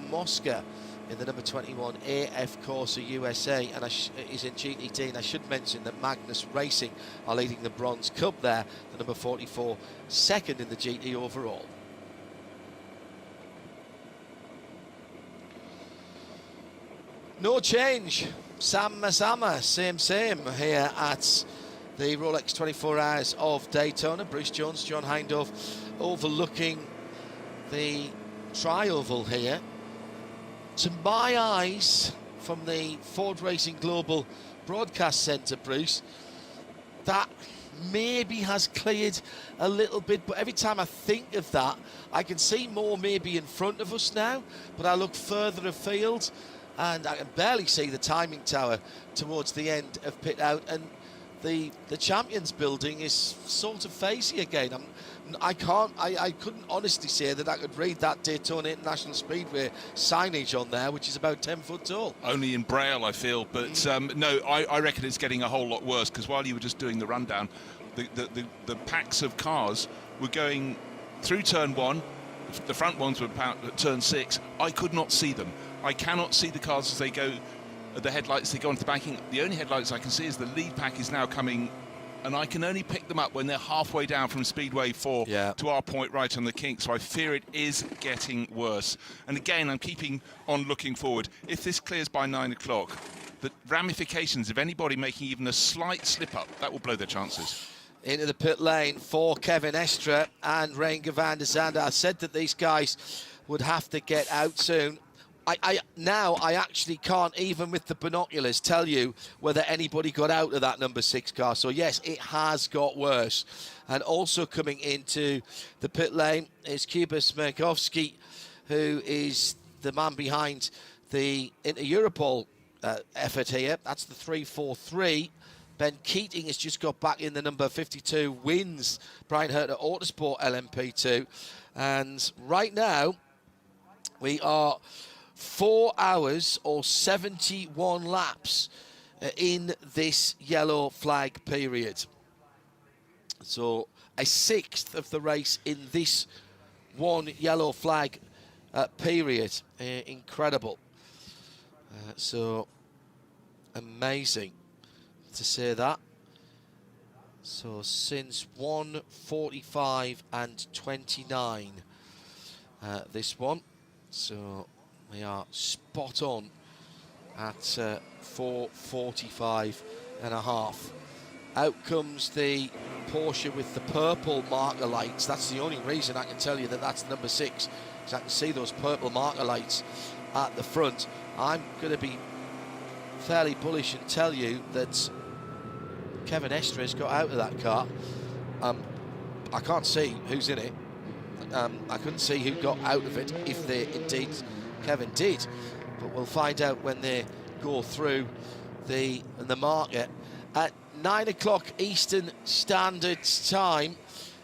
Mosca in the number 21 AF Corsa USA, and is in GTD. And I should mention that Magnus Racing are leading the Bronze Cup there, the number 44, second in the GT overall. No change, Sama, same here at the Rolex 24 Hours of Daytona. Bruce Jones, John Hindhaugh overlooking the tri-oval here. To my eyes, from the Ford Racing Global Broadcast Centre, Bruce, that maybe has cleared a little bit, but every time I think of that, I can see more maybe in front of us now, but I look further afield and I can barely see the timing tower towards the end of pit out, and the Champions building is sort of phasey again. I couldn't honestly say that I could read that Daytona International Speedway signage on there, which is about 10 foot tall. Only in Braille, I feel, but no, I reckon it's getting a whole lot worse, because while you were just doing the rundown, the packs of cars were going through turn 1, the front ones were at turn 6. I could not see them. I cannot see the cars as they go, the headlights, they go into the banking. The only headlights I can see is the lead pack is now coming, and I can only pick them up when they're halfway down from Speedway 4 to our point right on the kink. So I fear it is getting worse. And again, I'm keeping on looking forward. If this clears by 9 o'clock, the ramifications of anybody making even a slight slip up, that will blow their chances. Into the pit lane for Kevin Estre and Renger van der Zande. I said that these guys would have to get out soon. Now I actually can't, even with the binoculars, tell you whether anybody got out of that number 6 car. So yes, it has got worse. And also coming into the pit lane is Kubas Merkovsky, who is the man behind the Inter-Europol effort here. That's the 343. Ben Keating has just got back in the number 52, wins Brian Herter Autosport LMP2. And right now, we are 4 hours or 71 laps in this yellow flag period. So a sixth of the race in this one yellow flag period. Incredible. So amazing to say that. So since 1:45 and 29, this one. So we are spot on at 4:45 and a half. Out comes the Porsche with the purple marker lights. That's the only reason I can tell you that that's number 6, because I can see those purple marker lights at the front. I'm going to be fairly bullish and tell you that Kevin Estre has got out of that car. I can't see who's in it. I couldn't see who got out of it, if they indeed Kevin did, but we'll find out when they go through the market. At 9 o'clock Eastern Standard Time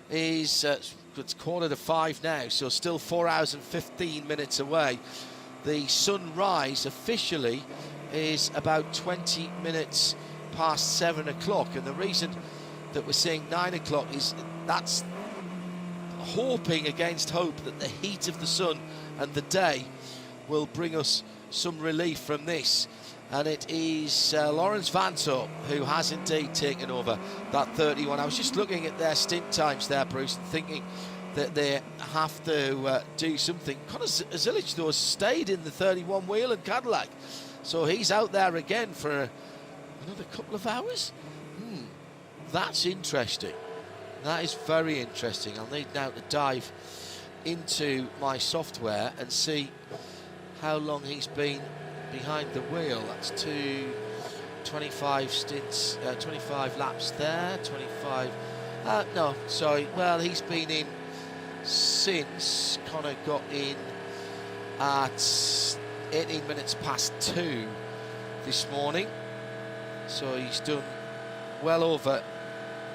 is it's 4:45 now, so still 4 hours and 15 minutes away. The sunrise officially is about 20 minutes past 7 o'clock, and the reason that we're saying 9 o'clock is that's hoping against hope that the heat of the sun and the day will bring us some relief from this. And it is Lawrence Vanto who has indeed taken over that 31. I was just looking at their stint times there, Bruce, and thinking that they have to do something. Conor Zilic, though, stayed in the 31 Whelen Cadillac, so he's out there again for another couple of hours. That's interesting. That is very interesting. I'll need now to dive into my software and see how long he's been behind the wheel. That's 25 stints, 25 laps there, 25. No, sorry. Well, he's been in since Conor got in at 18 minutes past 2 this morning. So he's done well over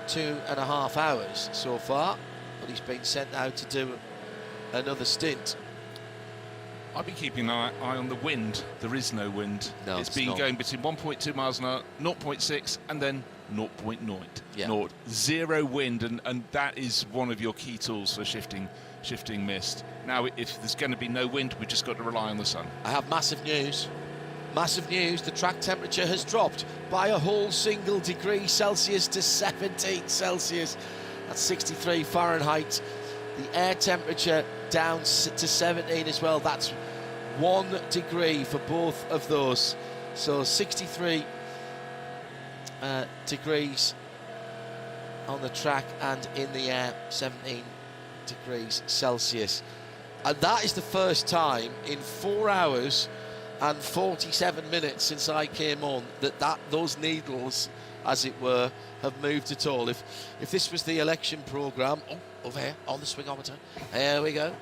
2.5 hours so far, but he's been sent out to do another stint. I've been keeping an eye on the wind. There is no wind. No, it's been going between 1.2 miles an hour, 0.6, and then 0.0. Yeah. Zero wind, and that is one of your key tools for shifting mist. Now, if there's going to be no wind, we've just got to rely on the sun. I have massive news. Massive news. The track temperature has dropped by a whole single degree Celsius to 17 Celsius. That's 63 Fahrenheit. The air temperature down to 17 as well. That's 1 degree for both of those. So 63 degrees on the track and in the air, 17 degrees Celsius. And that is the first time in 4 hours and 47 minutes since I came on that those needles, as it were, have moved at all. If this was the election programme, over here on the swingometer, there we go.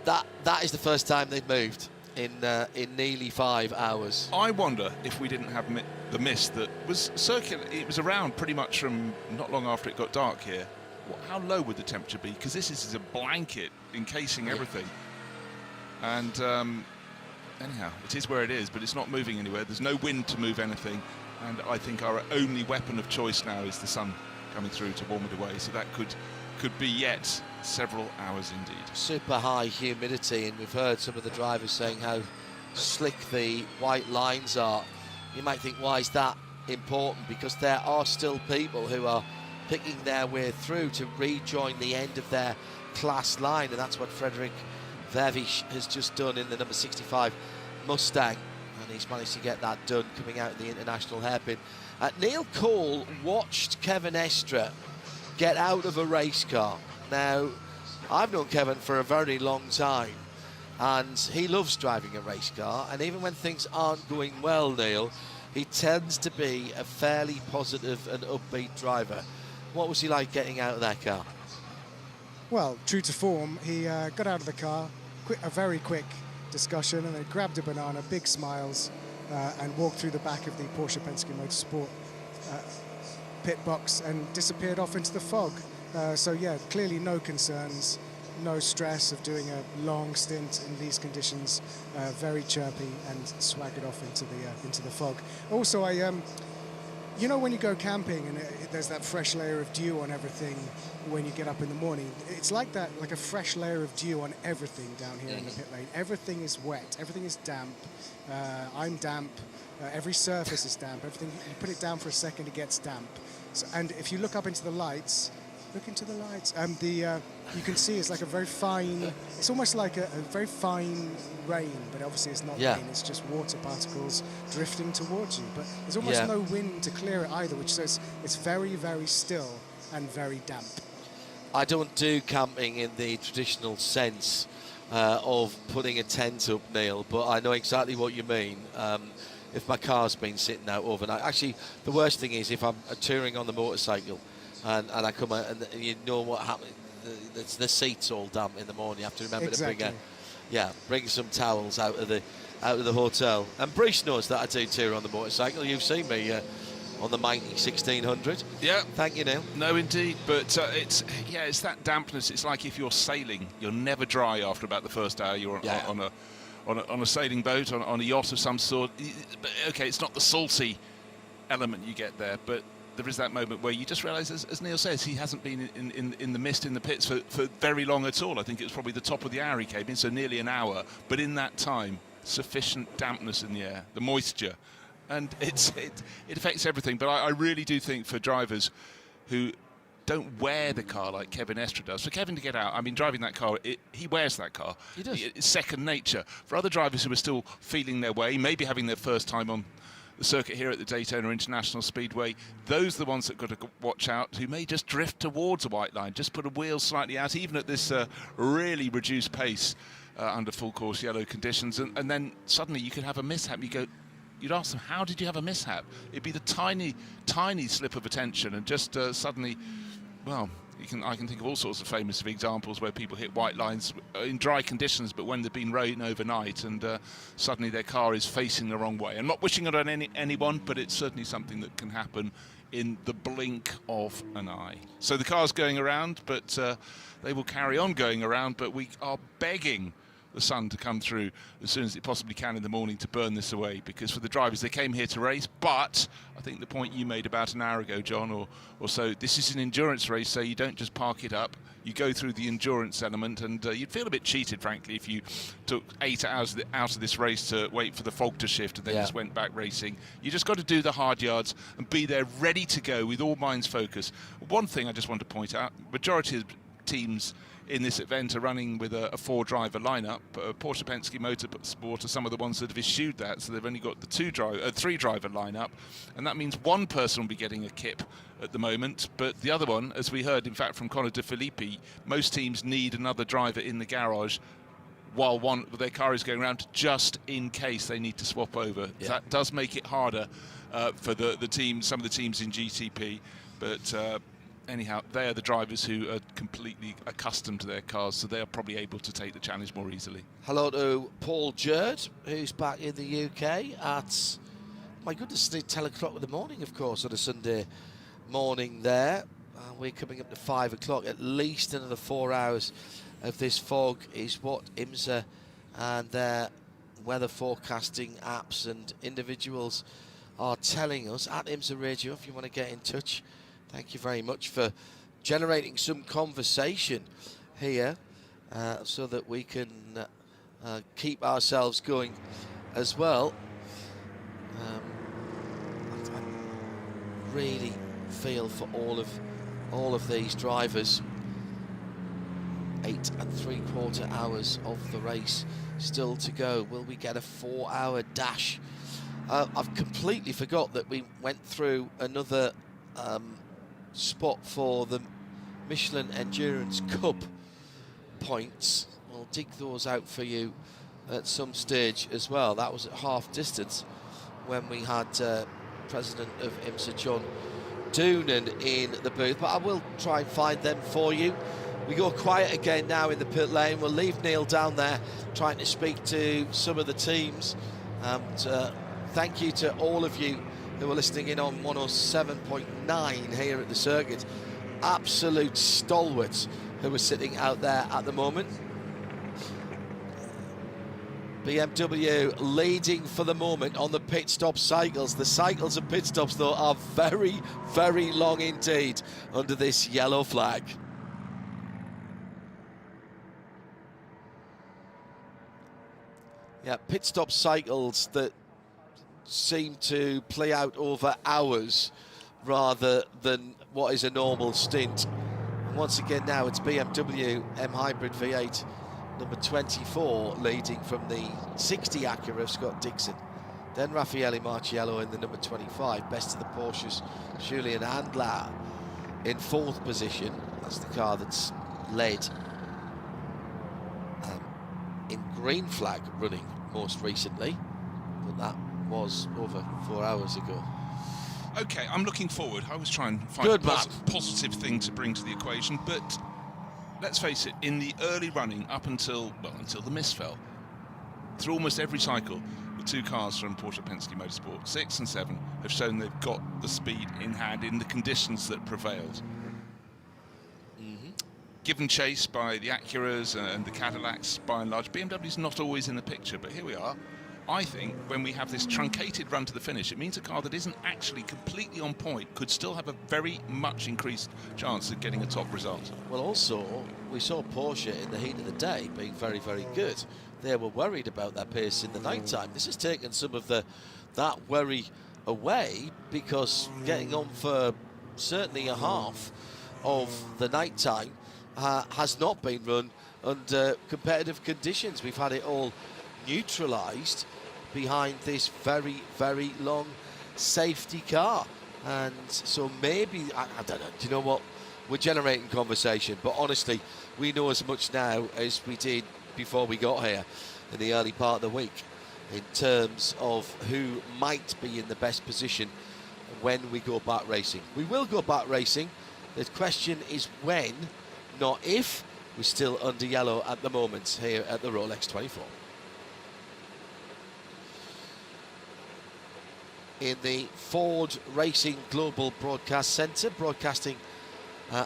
That is the first time they've moved in nearly 5 hours. I wonder if we didn't have the mist that was circular. It was around pretty much from not long after it got dark here. How low would the temperature be? Because this is a blanket encasing everything. And anyhow, it is where it is, but it's not moving anywhere. There's no wind to move anything. And I think our only weapon of choice now is the sun coming through to warm it away. So that could be yet several hours indeed. Super high humidity, and we've heard some of the drivers saying how slick the white lines are. You might think, why is that important? Because there are still people who are picking their way through to rejoin the end of their class line, and that's what Frederick Vervish has just done in the number 65 Mustang, and he's managed to get that done coming out of the international hairpin. Neil Cole watched Kevin Estre get out of a race car. Now, I've known Kevin for a very long time, and he loves driving a race car, and even when things aren't going well, Neil, he tends to be a fairly positive and upbeat driver. What was he like getting out of that car? Well, true to form, he got out of the car, a very quick discussion, and then grabbed a banana, big smiles, and walked through the back of the Porsche Pensky Motorsport pit box and disappeared off into the fog. So yeah, clearly no concerns, no stress of doing a long stint in these conditions. Very chirpy and swaggered off into the fog. Also, you know, when you go camping and there's that fresh layer of dew on everything when you get up in the morning, it's like that, like a fresh layer of dew on everything down here in the pit lane. Everything is wet, everything is damp. I'm damp, every surface is damp, everything, you put it down for a second, it gets damp. So, and if you look up into the lights, you can see it's like a very fine, it's almost like a very fine rain, but obviously it's not rain, it's just water particles drifting towards you. But there's almost no wind to clear it either, which says it's very, very still and very damp. I don't do camping in the traditional sense of putting a tent up, Neil, but I know exactly what you mean. If my car's been sitting out overnight. Actually, the worst thing is if I'm touring on the motorcycle and I come out and you know what happens, the seat's all damp in the morning. You have to remember to bring some towels out of the hotel. And Bruce knows that I do tour on the motorcycle. You've seen me on the mighty 1600. Yeah. Thank you, Neil. No, indeed. But it's that dampness. It's like if you're sailing, you're never dry after about the first hour. You're on a sailing boat, on a yacht of some sort. But, okay, it's not the salty element you get there, but there is that moment where you just realise, as Neil says, he hasn't been in the mist in the pits for very long at all. I think it was probably the top of the hour he came in, so nearly an hour. But in that time, sufficient dampness in the air, the moisture, and it affects everything. But I really do think for drivers who don't wear the car like Kevin Estre does. For Kevin to get out, I mean, driving that car, he wears that car. He does. It's second nature. For other drivers who are still feeling their way, maybe having their first time on the circuit here at the Daytona International Speedway, those are the ones that got to watch out, who may just drift towards a white line, just put a wheel slightly out, even at this really reduced pace under full course yellow conditions, and then suddenly you could have a mishap. You'd ask them, how did you have a mishap? It'd be the tiny slip of attention, and just suddenly, well, I can think of all sorts of famous examples where people hit white lines in dry conditions, but when there's been rain overnight and suddenly their car is facing the wrong way. I'm not wishing it on anyone, but it's certainly something that can happen in the blink of an eye. So the car's going around, but they will carry on going around, but we are begging the sun to come through as soon as it possibly can in the morning to burn this away, because for the drivers, they came here to race, but I think the point you made about an hour ago, John, or so, this is an endurance race, so you don't just park it up, you go through the endurance element, and you'd feel a bit cheated, frankly, if you took 8 hours out of this race to wait for the fog to shift and then just went back racing. You just got to do the hard yards and be there ready to go with all minds focused. One thing I just want to point out, majority of teams in this event are running with a 4-driver lineup. Porsche Pensky Motorsport are some of the ones that have issued that, so they've only got the 3-driver lineup, and that means one person will be getting a kip at the moment, but the other one, as we heard in fact from Conor De Filippi, most teams need another driver in the garage while their car is going around, just in case they need to swap over. That does make it harder for the teams, some of the teams in GTP, but anyhow, they are the drivers who are completely accustomed to their cars, so they are probably able to take the challenge more easily. Hello to Paul Jerd, who's back in the UK at, my goodness, 10 o'clock in the morning, of course, on a Sunday morning there. We're coming up to 5 o'clock. At least another 4 hours of this fog is what IMSA and their weather forecasting apps and individuals are telling us. At IMSA Radio, if you want to get in touch, thank you very much for generating some conversation here so that we can keep ourselves going as well. I really feel for all of these drivers. 8 3/4 hours of the race still to go. Will we get a 4-hour dash? I've completely forgot that we went through another spot for the Michelin Endurance Cup points. We'll dig those out for you at some stage as well. That was at half distance when we had President of IMSA John Doonan in the booth, but I will try and find them for you. We go quiet again now in the pit lane. We'll leave Neil down there trying to speak to some of the teams. Thank you to all of you who are listening in on 107.9 here at the circuit. Absolute stalwarts who are sitting out there at the moment. BMW leading for the moment on the pit stop cycles. The cycles and pit stops, though, are very, very long indeed under this yellow flag. Yeah, pit stop cycles that seem to play out over hours rather than what is a normal stint. And once again now it's BMW M Hybrid V8 number 24 leading from the 60 Acura of Scott Dixon. Then Raffaele Marciello in the number 25, best of the Porsches, Julian Handler in 4th position. That's the car that's led in green flag running most recently, but that was over 4 hours ago. Okay, I'm looking forward. I was trying to find a positive thing to bring to the equation, but let's face it, in the early running up until the mist fell, through almost every cycle, the two cars from Porsche Pensky Motorsport, 6 and 7, have shown they've got the speed in hand in the conditions that prevailed. Given chase by the Acuras and the Cadillacs, by and large, BMW's not always in the picture, but here we are. I think when we have this truncated run to the finish, it means a car that isn't actually completely on point could still have a very much increased chance of getting a top result. Well, also, we saw Porsche in the heat of the day being very, very good. They were worried about their pace in the night time. This has taken some of that worry away, because getting on for certainly a half of the night time has not been run under competitive conditions. We've had it all neutralised behind this very, very long safety car. And so maybe, I don't know, do you know what? We're generating conversation, but honestly, we know as much now as we did before we got here in the early part of the week in terms of who might be in the best position when we go back racing. We will go back racing. The question is when, not if. We're still under yellow at the moment here at the Rolex 24. In the Ford Racing Global Broadcast Centre, broadcasting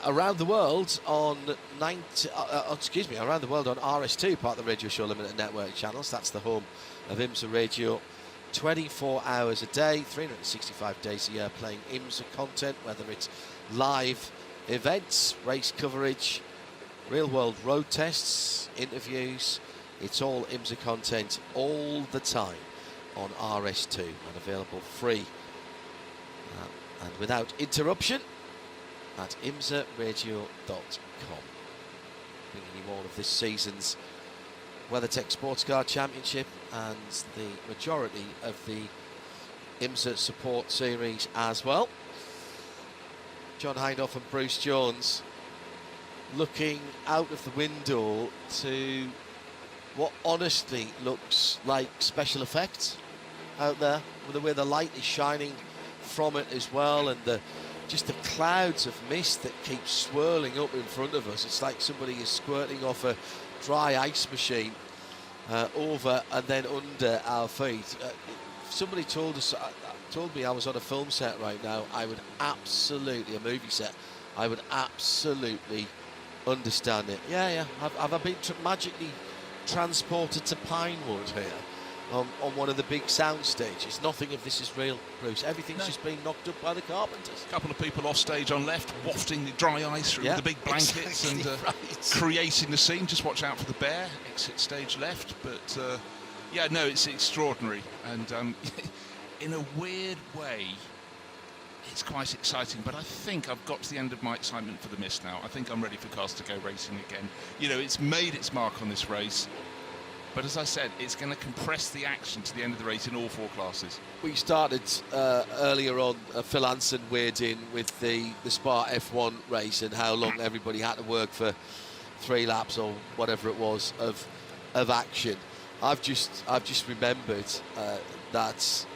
around the world on around the world on RS2, part of the Radio Show Limited Network channels. That's the home of IMSA Radio, 24 hours a day, 365 days a year, playing IMSA content, whether it's live events, race coverage, real world road tests, interviews. It's all IMSA content all the time on RS2 and available free and without interruption at imsaradio.com. Bringing you all of this season's WeatherTech SportsCar Championship and the majority of the IMSA Support Series as well. John Hindhaugh and Bruce Jones looking out of the window to what honestly looks like special effects out there, with the way the light is shining from it as well, and just the clouds of mist that keep swirling up in front of us. It's like somebody is squirting off a dry ice machine over and then under our feet. Somebody told me I was on a film set right now. I would absolutely, a movie set, I would absolutely understand it. Yeah. Have I been magically transported to Pinewood here on one of the big sound stages? Nothing of this is real, Bruce. Everything's just been knocked up by the carpenters. A couple of people off stage on left, wafting the dry ice through the big blankets, exactly, and creating the scene. Just watch out for the bear. Exit stage left. But yeah, no, it's extraordinary. And in a weird way, it's quite exciting, but I think I've got to the end of my excitement for the mist now. I think I'm ready for cars to go racing again. You know, it's made its mark on this race, but as I said, it's going to compress the action to the end of the race in all four classes. We started earlier on, Phil Hansen weighed in with the Spa F1 race and how long everybody had to work for 3 laps or whatever it was of action. I've just remembered that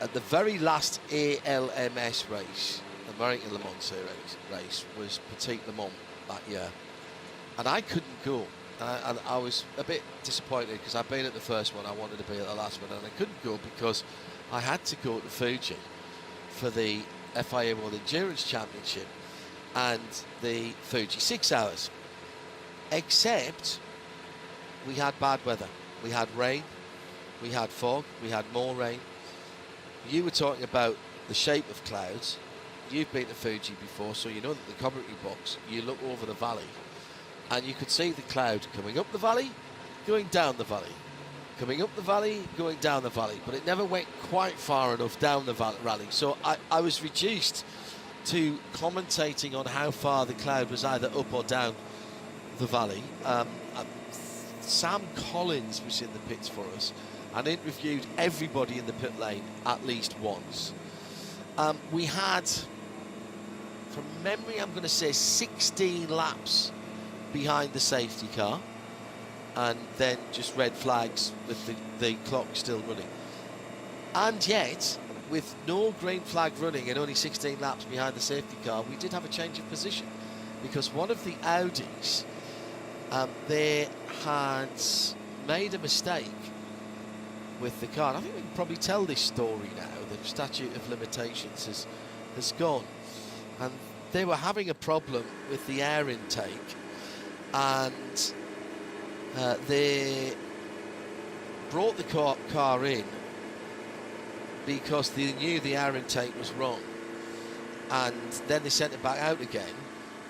at the very last ALMS race, American Le Mans Series race, was Petite Le Mans that year, and I couldn't go. And I was a bit disappointed because I'd been at the first one, I wanted to be at the last one, and I couldn't go because I had to go to Fuji for the FIA World Endurance Championship and the Fuji 6 hours. Except we had bad weather. We had rain, we had fog, we had more rain. You were talking about the shape of clouds. You've been to Fuji before, so you know that the commentary box, you look over the valley, and you could see the cloud coming up the valley, going down the valley, coming up the valley, going down the valley, but it never went quite far enough down the valley. So I was reduced to commentating on how far the cloud was either up or down the valley. Sam Collins was in the pits for us and interviewed everybody in the pit lane at least once. We had, from memory, I'm going to say 16 laps behind the safety car, and then just red flags with the clock still running. And yet, with no green flag running and only 16 laps behind the safety car, we did have a change of position, because one of the Audis, they had made a mistake with the car. And I think we can probably tell this story now. The statute of limitations has gone. And they were having a problem with the air intake, and they brought the car in because they knew the air intake was wrong, and then they sent it back out again.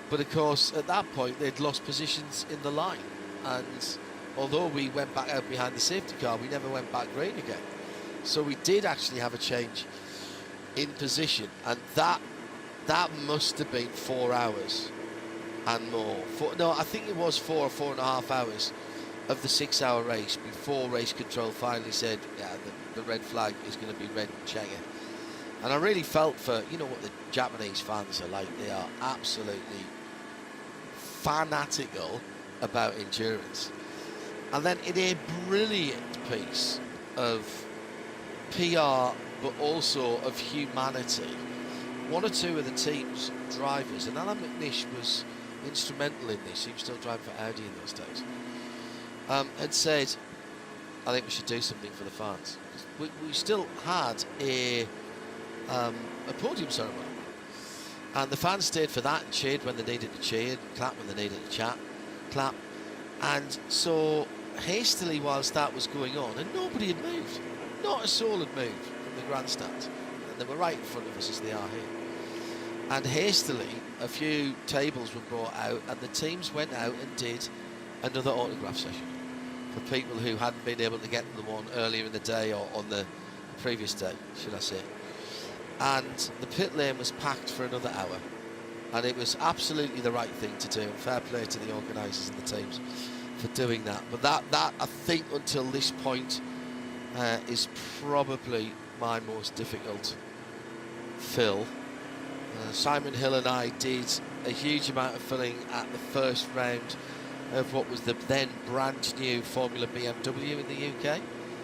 But of course, at that point, they'd lost positions in the line, and although we went back out behind the safety car, we never went back green again. So we did actually have a change in position, and that must have been 4 hours and more. No, I think it was 4 or 4.5 hours of the 6-hour race before race control finally said, yeah, the red flag is going to be red and checker. And I really felt for, you know what the Japanese fans are like. They are absolutely fanatical about endurance. And then in a brilliant piece of PR, but also of humanity, one or two of the team's drivers, and Alan McNish was instrumental in this, he was still driving for Audi in those days, had said, I think we should do something for the fans. We still had a podium ceremony, and the fans stayed for that and cheered when they needed to cheer, clapped when they needed to clap. And so hastily, whilst that was going on, and nobody had moved, not a soul had moved from the grandstand, and they were right in front of us as they are here. And hastily, a few tables were brought out, and the teams went out and did another autograph session for people who hadn't been able to get to the one earlier in the day, or on the previous day, should I say. And the pit lane was packed for another hour, and it was absolutely the right thing to do, and fair play to the organisers and the teams for doing that. But that I think until this point is probably my most difficult fill. Simon Hill and I did a huge amount of filling at the first round of what was the then brand new Formula BMW in the UK.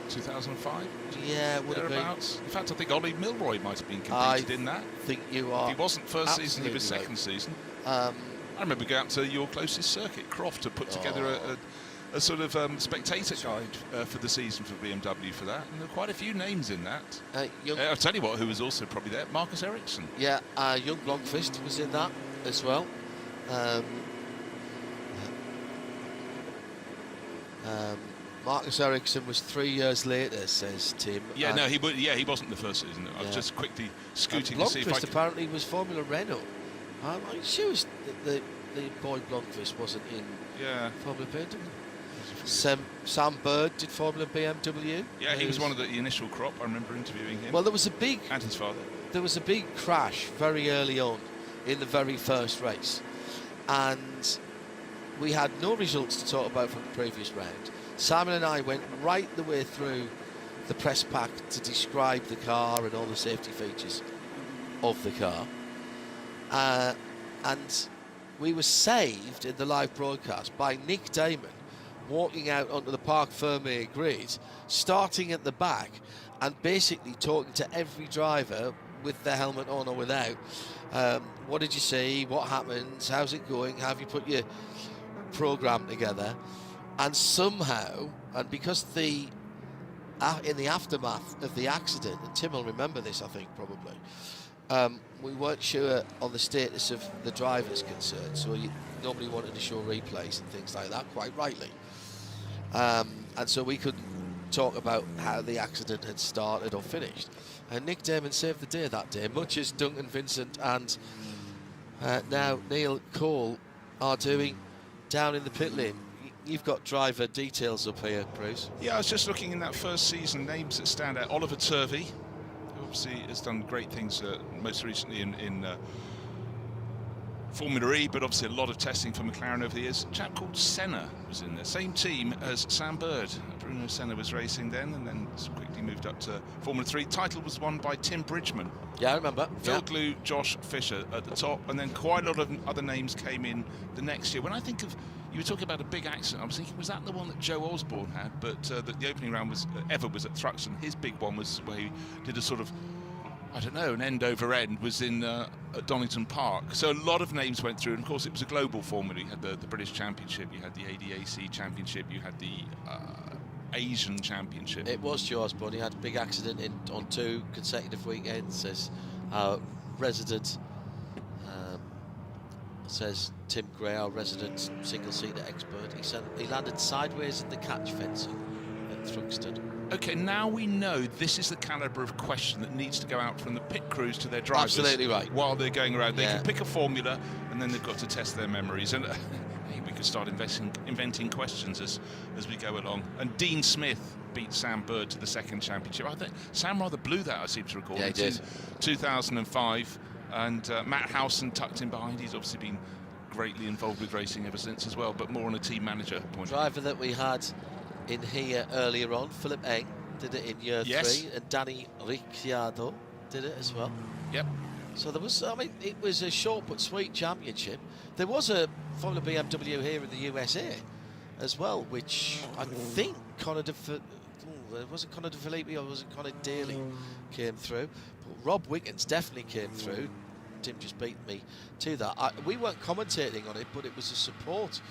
2005? Yeah, would have been. In fact, I think Ollie Milroy might have been competed in that. I think you are. If he wasn't first season, he was second season. I remember going out to your closest circuit, Croft, to put together a sort of spectator guide for the season for BMW for that. And there were quite a few names in that. I'll tell you what, who was also probably there, Marcus Ericsson. Yeah, young Blomqvist was in that as well. Marcus Ericsson was 3 years later, says Tim. Yeah, no, he wasn't the first season. I was just quickly scooting to see if I could. Apparently was Formula Renault. I'm sure the boy Blomqvist wasn't in Formula BMW. Sam Bird did Formula BMW. Yeah, he was one of the initial crop. I remember interviewing him. Well, there was a big... And his father. There was a big crash very early on in the very first race. And we had no results to talk about from the previous round. Simon and I went right the way through the press pack to describe the car and all the safety features of the car. And we were saved in the live broadcast by Nick Damon walking out onto the Parc Fermé grid, starting at the back and basically talking to every driver with their helmet on or without. What did you see? What happens? How's it going? How have you put your program together? And somehow, and because in the aftermath of the accident, and Tim will remember this, I think, probably, we weren't sure on the status of the drivers concerned, so nobody wanted to show replays and things like that, quite rightly. and so we could talk about how the accident had started or finished. And Nick Damon saved the day that day, much as Duncan Vincent and now Neil Cole are doing down in the pit lane. You've got driver details up here, Bruce. Yeah, I was just looking in that first season, names that stand out. Oliver Turvey, who obviously has done great things most recently in Formula E, but obviously a lot of testing for McLaren over the years. A chap called Senna was in there, same team as Sam Bird. Bruno Senna was racing then, and then quickly moved up to Formula 3. Title was won by Tim Bridgman. Yeah, I remember. Phil Glue, Josh Fisher at the top, and then quite a lot of other names came in the next year. When I think of, you were talking about a big accident, I was thinking, was that the one that Joe Osborne had? But the opening round was, Ever was at Thruxton. His big one was where he did a sort of, I don't know, an end over end, was in at Donington Park. So a lot of names went through, and of course it was a global formula. You had the British Championship, you had the ADAC Championship, you had the Asian Championship. It was Joe Osborne. He had a big accident on 2 consecutive weekends, as our resident, says Tim Gray, our resident single-seater expert. He said he landed sideways in the catch fencing at Thruxton. Okay, now we know this is the calibre of question that needs to go out from the pit crews to their drivers. Absolutely right. While they're going around, they can pick a formula, and then they've got to test their memories. And we could start inventing questions as we go along. And Dean Smith beat Sam Bird to the 2nd championship. I think Sam rather blew that, I seem to recall. Yeah, he did. 2005, and Matt Howson tucked in behind. He's obviously been greatly involved with racing ever since as well, but more on a team manager point. Driver that we had in here earlier on, Philip Eng, did it in year 3, and Danny Ricciardo did it as well. Yep. So there was, I mean, it was a short but sweet championship. There was a Formula BMW here in the USA as well, which I think it wasn't Conor De Filippi or was it Conor Daly came through. But Rob Wiggins definitely came through. Tim just beat me to that. We weren't commentating on it, but it was a support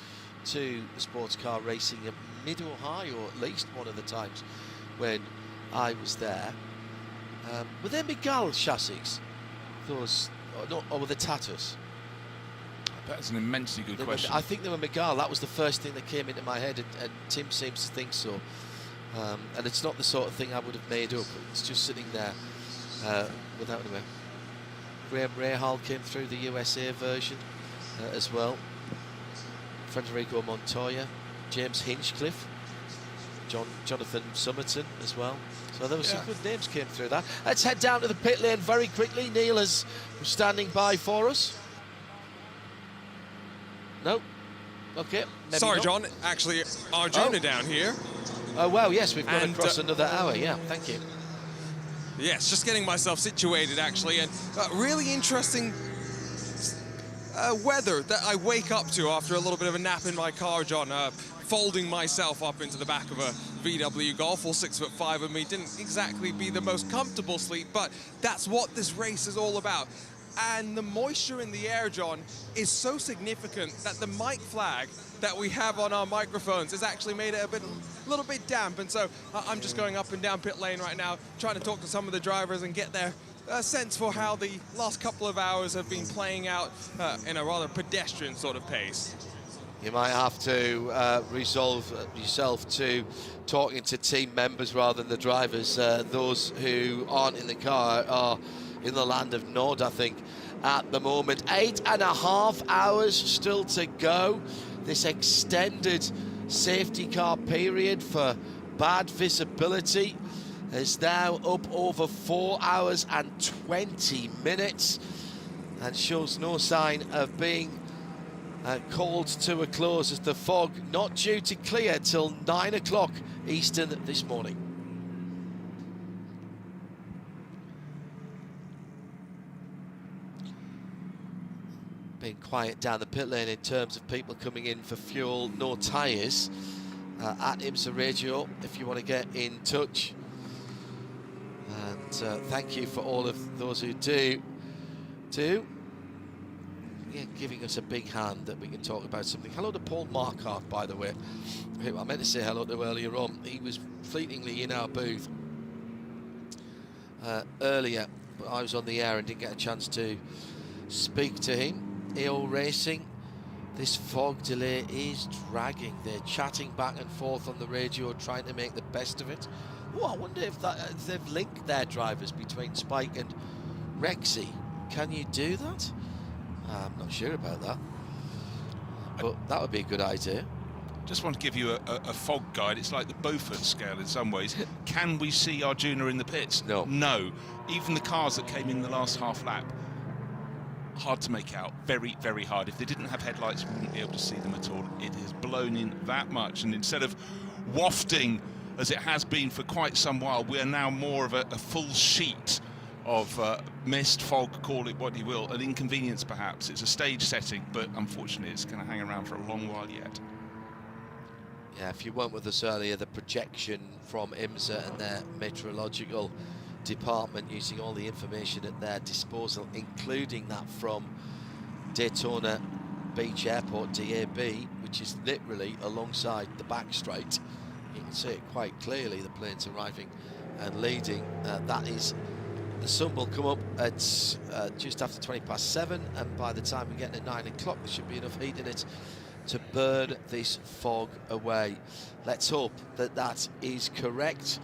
to the sports car racing at Mid-Ohio, at least one of the times when I was there. Were there Miguel chassis? Those, or were they Tatus? That's an immensely good question. I think they were Miguel. That was the first thing that came into my head, and Tim seems to think so. And it's not the sort of thing I would have made up. It's just sitting there without anywhere. Graham Rahal came through the USA version as well. Federico Montoya, James Hinchcliffe, Jonathan Summerton as well. So there were some good names came through that. Let's head down to the pit lane very quickly. Neil is standing by for us. No? Okay. Sorry, John. Actually, Arjuna down here. Oh, well, yes, we've gone across another hour. Yeah, thank you. Yes, just getting myself situated, actually, and really interesting weather that I wake up to after a little bit of a nap in my car, John. Folding myself up into the back of a VW Golf, all 6'5" of me, didn't exactly be the most comfortable sleep, but that's what this race is all about. And the moisture in the air, John, is so significant that the mic flag that we have on our microphones has actually made it a little bit damp. And so I'm just going up and down pit lane right now, trying to talk to some of the drivers and get their sense for how the last couple of hours have been playing out in a rather pedestrian sort of pace. You might have to resolve yourself to talking to team members rather than the drivers. Those who aren't in the car are in the land of Nod, I think, at the moment. 8.5 hours still to go. This extended safety car period for bad visibility is now up over 4 hours and 20 minutes and shows no sign of being called to a close, as the fog not due to clear till 9 o'clock Eastern this morning. Being quiet down the pit lane in terms of people coming in for fuel, no tyres. At IMSA Radio, if you want to get in touch. And thank you for all of those who do. Giving us a big hand that we can talk about something. Hello to Paul Markart, by the way, who I meant to say hello to earlier on. He was fleetingly in our booth earlier, but I was on the air and didn't get a chance to speak to him. AO Racing, This fog delay is dragging. They're chatting back and forth on the radio, trying to make the best of it. Oh, I wonder if they've linked their drivers between Spike and Rexy. Can you do that? I'm not sure about that, but that would be a good idea. Just want to give you a fog guide. It's like the Beaufort scale in some ways. Can we see Arjuna in the pits? No. No. Even the cars that came in the last half lap, hard to make out. Very, very hard. If they didn't have headlights, we wouldn't be able to see them at all. It has blown in that much. And instead of wafting, as it has been for quite some while, we are now more of a full sheet of mist, fog, call it what you will, an inconvenience perhaps. It's a stage setting, but unfortunately it's going to hang around for a long while yet. Yeah, if you weren't with us earlier, the projection from IMSA and their meteorological department using all the information at their disposal, including that from Daytona Beach Airport, DAB, which is literally alongside the back straight. You can see it quite clearly, the planes arriving and leading. That is, the sun will come up at just after 7:20, and by the time we get to 9 o'clock, there should be enough heat in it to burn this fog away. Let's hope that that is correct,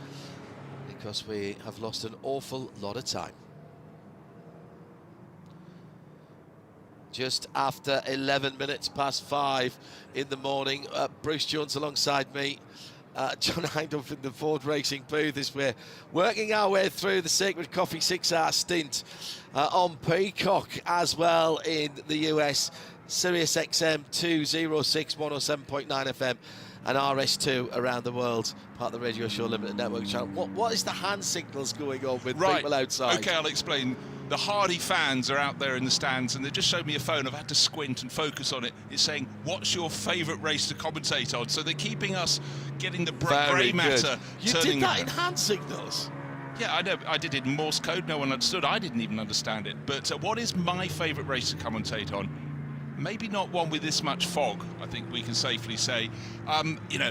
because we have lost an awful lot of time. Just after 11 minutes past 5 in the morning, Bruce Jones alongside me, John Hindle from the Ford Racing booth, as we're working our way through the Sacred Coffee 6-hour stint on Peacock, as well in the US, Sirius XM 206 107.9 FM and RS2 around the world, part of the Radio Show Limited Network channel. What is the hand signals going on with people outside? Okay, I'll explain. The Hardy fans are out there in the stands, and they just showed me a phone. I've had to squint and focus on it. It's saying, what's your favourite race to commentate on? So they're keeping us getting the grey matter. You did that in hand signals? Yeah, I know. I did it in Morse code. No one understood. I didn't even understand it. But what is my favourite race to commentate on? Maybe not one with this much fog, I think we can safely say. You know,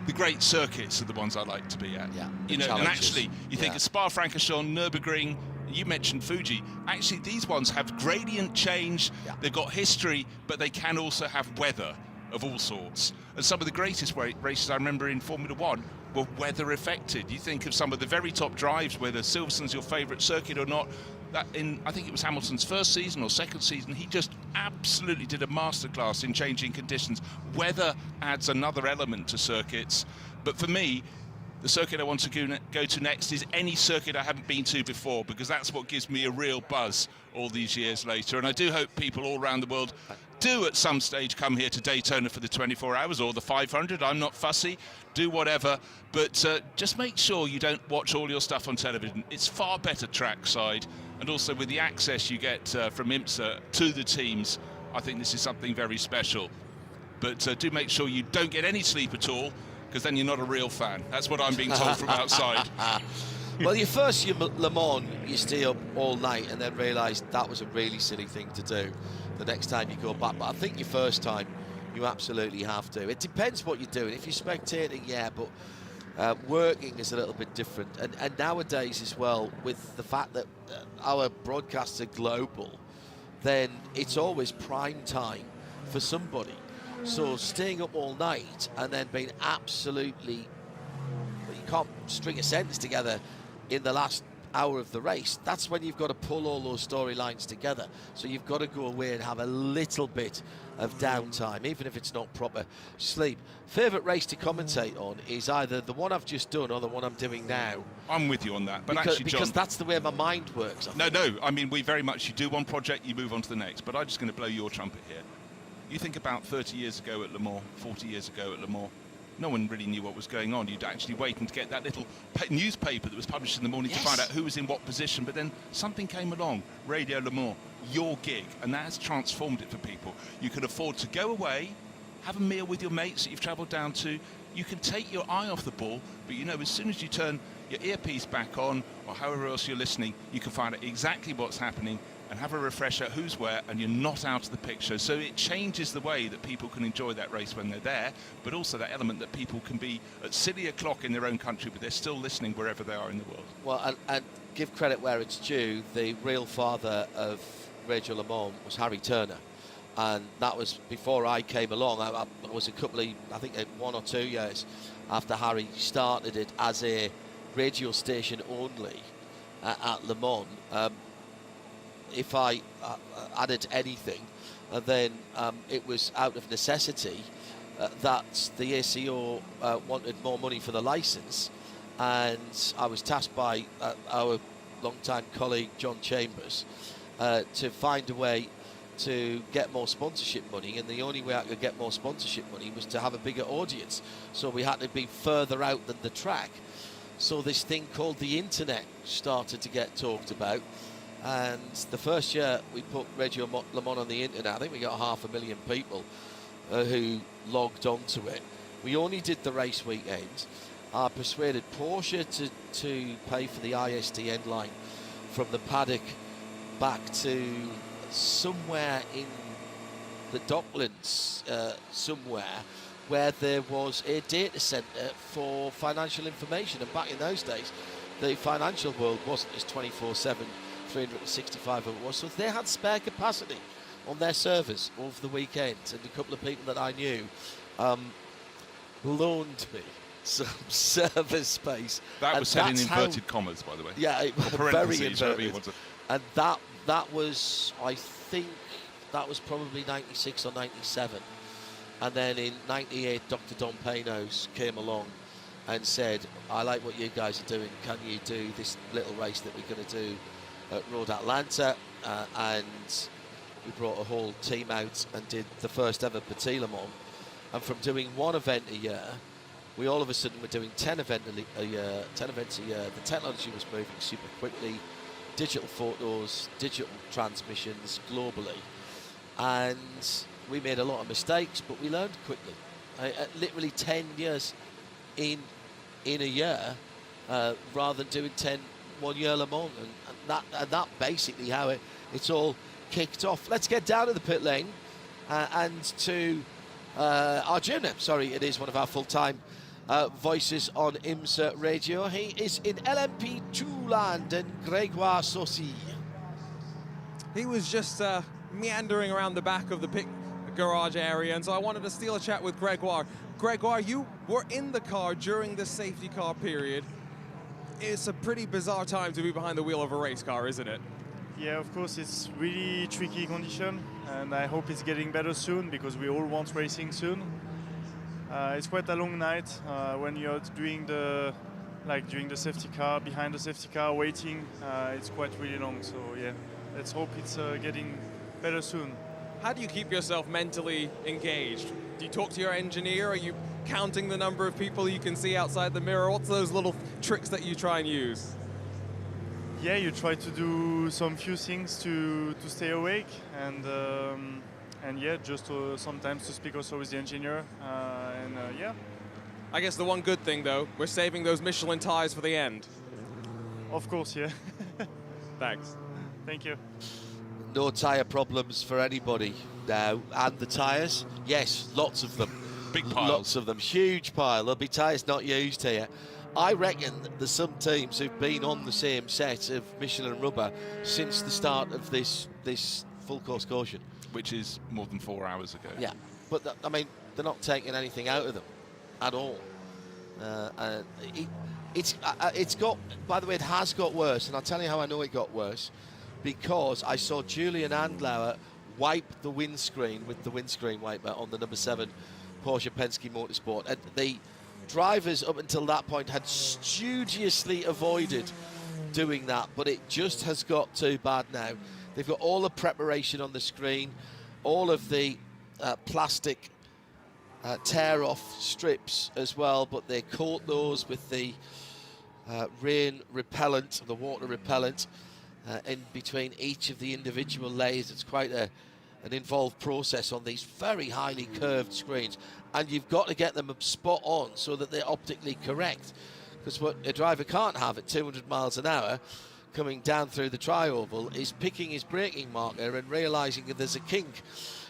the great circuits are the ones I like to be at. Yeah, you know, and actually, you think of Spa-Francorchamps, Nürburgring, you mentioned Fuji. Actually, these ones have gradient change. Yeah. They've got history, but they can also have weather of all sorts. And some of the greatest races I remember in Formula One were weather affected. You think of some of the very top drives, whether Silverstone's your favourite circuit or not. That I think it was Hamilton's first season or second season, he just absolutely did a masterclass in changing conditions. Weather adds another element to circuits, but for me, the circuit I want to go to next is any circuit I haven't been to before, because that's what gives me a real buzz all these years later. And I do hope people all around the world do at some stage come here to Daytona for the 24 hours or the 500. I'm not fussy, do whatever, but just make sure you don't watch all your stuff on television. It's far better trackside, and also with the access you get from IMSA to the teams, I think this is something very special. But do make sure you don't get any sleep at all, because then you're not a real fan. That's what I'm being told from outside. Well, your first Le Mans, you stay up all night and then realise that was a really silly thing to do the next time you go back. But I think your first time, you absolutely have to. It depends what you're doing. If you're spectating, yeah, but working is a little bit different. And nowadays as well, with the fact that our broadcasts are global, then it's always prime time for somebody. So staying up all night and then being absolutely, you can't string a sentence together in the last hour of the race, that's when you've got to pull all those storylines together. So you've got to go away and have a little bit of downtime, even if it's not proper sleep. Favourite race to commentate on is either the one I've just done or the one I'm doing now. I'm with you on that. But because, actually, John, because that's the way my mind works. No, I mean, we very much, you do one project, you move on to the next. But I'm just going to blow your trumpet here. You think about 30 years ago at Le Mans, 40 years ago at Le Mans, no one really knew what was going on. You'd actually wait and to get that little newspaper that was published in the morning to find out who was in what position. But then something came along, Radio Le Mans, your gig, and that has transformed it for people. You can afford to go away, have a meal with your mates that you've travelled down to. You can take your eye off the ball, but you know, as soon as you turn your earpiece back on, or however else you're listening, you can find out exactly what's happening and have a refresher who's where, and you're not out of the picture. So it changes the way that people can enjoy that race when they're there, but also that element that people can be at silly o'clock in their own country, but they're still listening wherever they are in the world. Well, and give credit where it's due, the real father of Radio Le Mans was Harry Turner. and that was before I came along. I was a couple of, I think 1 or 2 years after Harry started it as a radio station only at Le Mans. If I added anything, then it was out of necessity that the ACO wanted more money for the licence, and I was tasked by our long-time colleague John Chambers to find a way to get more sponsorship money, and the only way I could get more sponsorship money was to have a bigger audience, so we had to be further out than the track. So this thing called the internet started to get talked about, and the first year we put Radio Le Mans on the internet, I think we got 500,000 people who logged onto it. We only did the race weekends. I persuaded Porsche to pay for the ISDN line from the paddock back to somewhere in the Docklands, somewhere where there was a data centre for financial information. And back in those days, the financial world wasn't as 24/7, 365 as it was. So they had spare capacity on their servers over the weekend. And a couple of people that I knew loaned me some server space. That was said in inverted commas, by the way. Yeah, very inverted. And that was, I think, that was probably 96 or 97. And then in 98, Dr. Don Panos came along and said, I like what you guys are doing. Can you do this little race that we're going to do at Road Atlanta? And we brought a whole team out and did the first ever Petit Le Mans. And from doing one event a year, we all of a sudden were doing 10 events a year. The technology was moving super quickly. Digital photos, digital transmissions globally. And we made a lot of mistakes, but we learned quickly. Literally 10 years in a year, rather than doing 10 one-year Le Mans, and that basically how it's all kicked off. Let's get down to the pit lane and to our journey. Sorry, it is one of our full-time voices on IMSA Radio. He is in LMP2 land, and Grégoire Saucy. He was just meandering around the back of the pit garage area, and so I wanted to steal a chat with Grégoire. Grégoire, you were in the car during the safety car period. It's a pretty bizarre time to be behind the wheel of a race car, isn't it? Yeah, of course, it's really tricky condition, and I hope it's getting better soon because we all want racing soon. It's quite a long night when you're doing during the safety car, behind the safety car, waiting. It's quite really long, so yeah, let's hope it's getting better soon. How do you keep yourself mentally engaged? Do you talk to your engineer? Are you counting the number of people you can see outside the mirror? What's those little tricks that you try and use? Yeah, you try to do some few things to stay awake, and yeah, just sometimes to speak also with the engineer, yeah. I guess the one good thing though, we're saving those Michelin tires for the end. Of course, yeah. Thanks. Thank you. No tyre problems for anybody now. And the tyres, yes, lots of them. Big piles. Lots of them, huge pile. There'll be tyres not used here. I reckon there's some teams who've been on the same set of Michelin rubber since the start of this full course caution. Which is more than 4 hours ago. Yeah, but I mean, they're not taking anything out of them at all. It's got, by the way, it has got worse, and I'll tell you how I know it got worse, because I saw Julian Andlauer wipe the windscreen with the windscreen wiper on the number 7 Porsche Pensky Motorsport, and the drivers up until that point had studiously avoided doing that, but it just has got too bad now. They've got all the preparation on the screen, all of the plastic tear-off strips as well, but they coat those with the rain repellent, the water repellent, in between each of the individual layers. It's quite an involved process on these very highly curved screens, and you've got to get them spot on so that they're optically correct, because what a driver can't have at 200 miles an hour coming down through the tri-oval is picking his braking marker and realising that there's a kink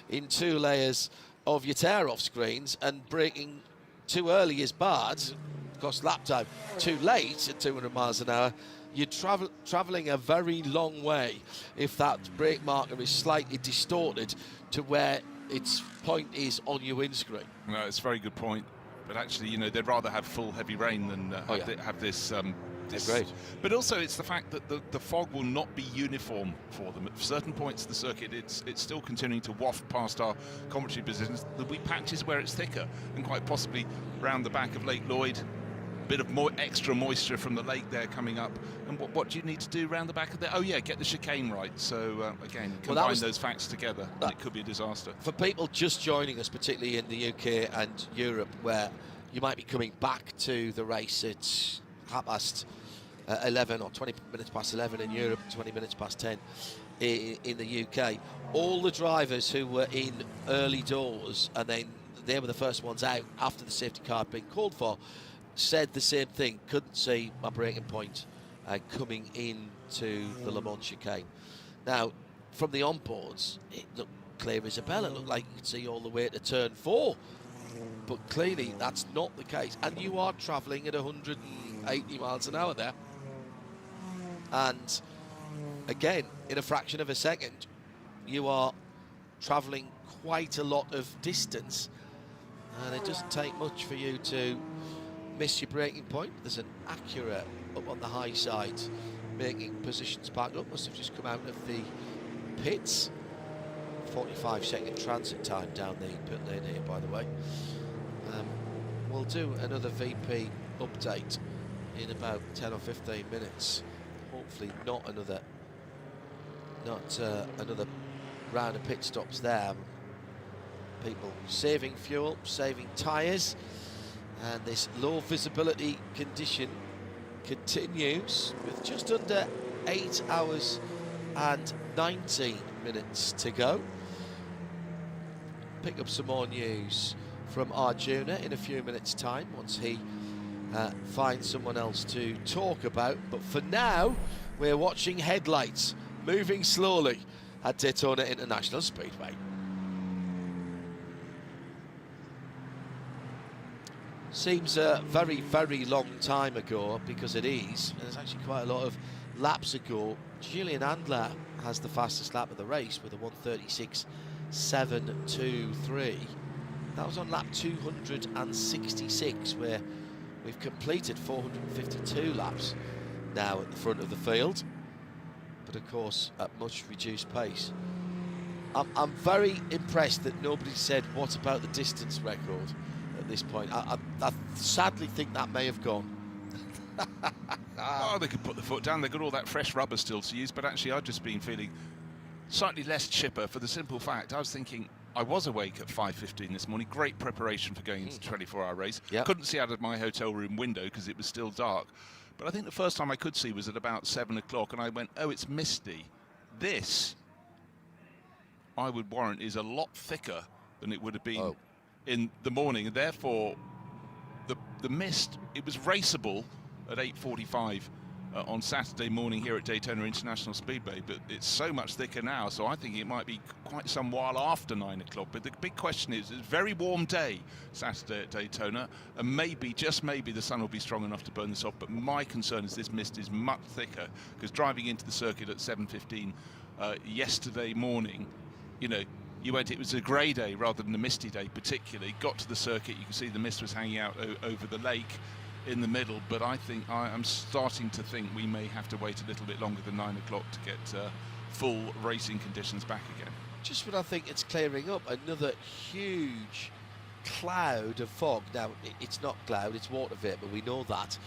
in 2 layers of your tear-off screens, and braking too early is bad, costs lap time. Too late at 200 miles an hour you're travelling a very long way if that brake marker is slightly distorted to where its point is on your windscreen. No, it's a very good point. But actually, you know, they'd rather have full heavy rain than have this. Great. But also, it's the fact that the fog will not be uniform for them. At certain points of the circuit, it's still continuing to waft past our commentary positions. There'll be patches where it's thicker, and quite possibly round the back of Lake Lloyd, a bit of extra moisture from the lake there coming up. And what do you need to do round the back of there? Oh yeah, get the chicane right. So again, combine those facts together, and it could be a disaster. For people just joining us, particularly in the UK and Europe, where you might be coming back to the race at 11 or 20 minutes past 11 in Europe, 20 minutes past 10 in the UK. All the drivers who were in early doors, and then they were the first ones out after the safety car had been called for, said the same thing. Couldn't see my braking point coming into the Le Mans chicane. Now, from the onboards, it looked clear as a bell. It looked like you could see all the way to turn 4. But clearly, that's not the case. And you are travelling at 180 miles an hour there. And again, in a fraction of a second, you are travelling quite a lot of distance. And it doesn't take much for you to miss your braking point. There's an Acura up on the high side, making positions back up. Must have just come out of the pits. 45-second transit time down the pit lane here, by the way. We'll do another VP update in about 10 or 15 minutes. Hopefully not another round of pit stops there. People saving fuel, saving tyres, and this low visibility condition continues with just under 8 hours and 19 minutes to go. Pick up some more news from Arjuna in a few minutes' time once he finds someone else to talk about. But for now, we're watching headlights moving slowly at Daytona International Speedway. Seems a very, very long time ago, because it is. There's actually quite a lot of laps ago. Julian Andler has the fastest lap of the race with a 1:36.723. That was on lap 266, where we've completed 452 laps now at the front of the field, but of course at much reduced pace. I'm very impressed that nobody said, what about the distance record at this point? I sadly think that may have gone. Oh, they could put the foot down. They've got all that fresh rubber still to use, but actually I've just been feeling slightly less chipper for the simple fact I was thinking, I was awake at 5:15 this morning. Great preparation for going into the 24-hour race. Yep. Couldn't see out of my hotel room window because it was still dark. But I think the first time I could see was at about 7 o'clock, and I went, oh, it's misty. This, I would warrant, is a lot thicker than it would have been in the morning. And therefore, the mist, it was raceable at 8:45 on Saturday morning here at Daytona International Speedway, but it's so much thicker now, so I think it might be quite some while after 9 o'clock. But the big question is, it's a very warm day Saturday at Daytona, and maybe, just maybe, the sun will be strong enough to burn this off. But my concern is this mist is much thicker, because driving into the circuit at 7:15 yesterday morning, you know, it was a grey day rather than a misty day particularly. Got to the circuit, you can see the mist was hanging out over the lake in the middle, but I'm starting to think we may have to wait a little bit longer than 9 o'clock to get full racing conditions back again. Just when I think it's clearing up, another huge cloud of fog. Now, it's not cloud, it's water vapour, we know that,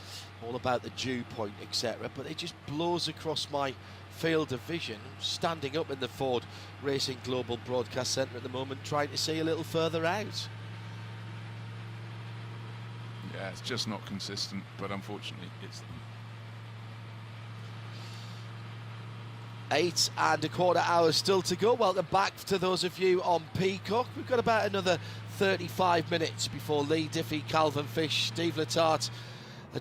all about the dew point, etc., but it just blows across my field of vision. Standing up in the Ford Racing Global Broadcast Centre at the moment, trying to see a little further out. Yeah, it's just not consistent, but unfortunately it's 8 1/4 hours still to go. Welcome back to those of you on Peacock. We've got about another 35 minutes before Lee Diffie, Calvin Fish, Steve Letarte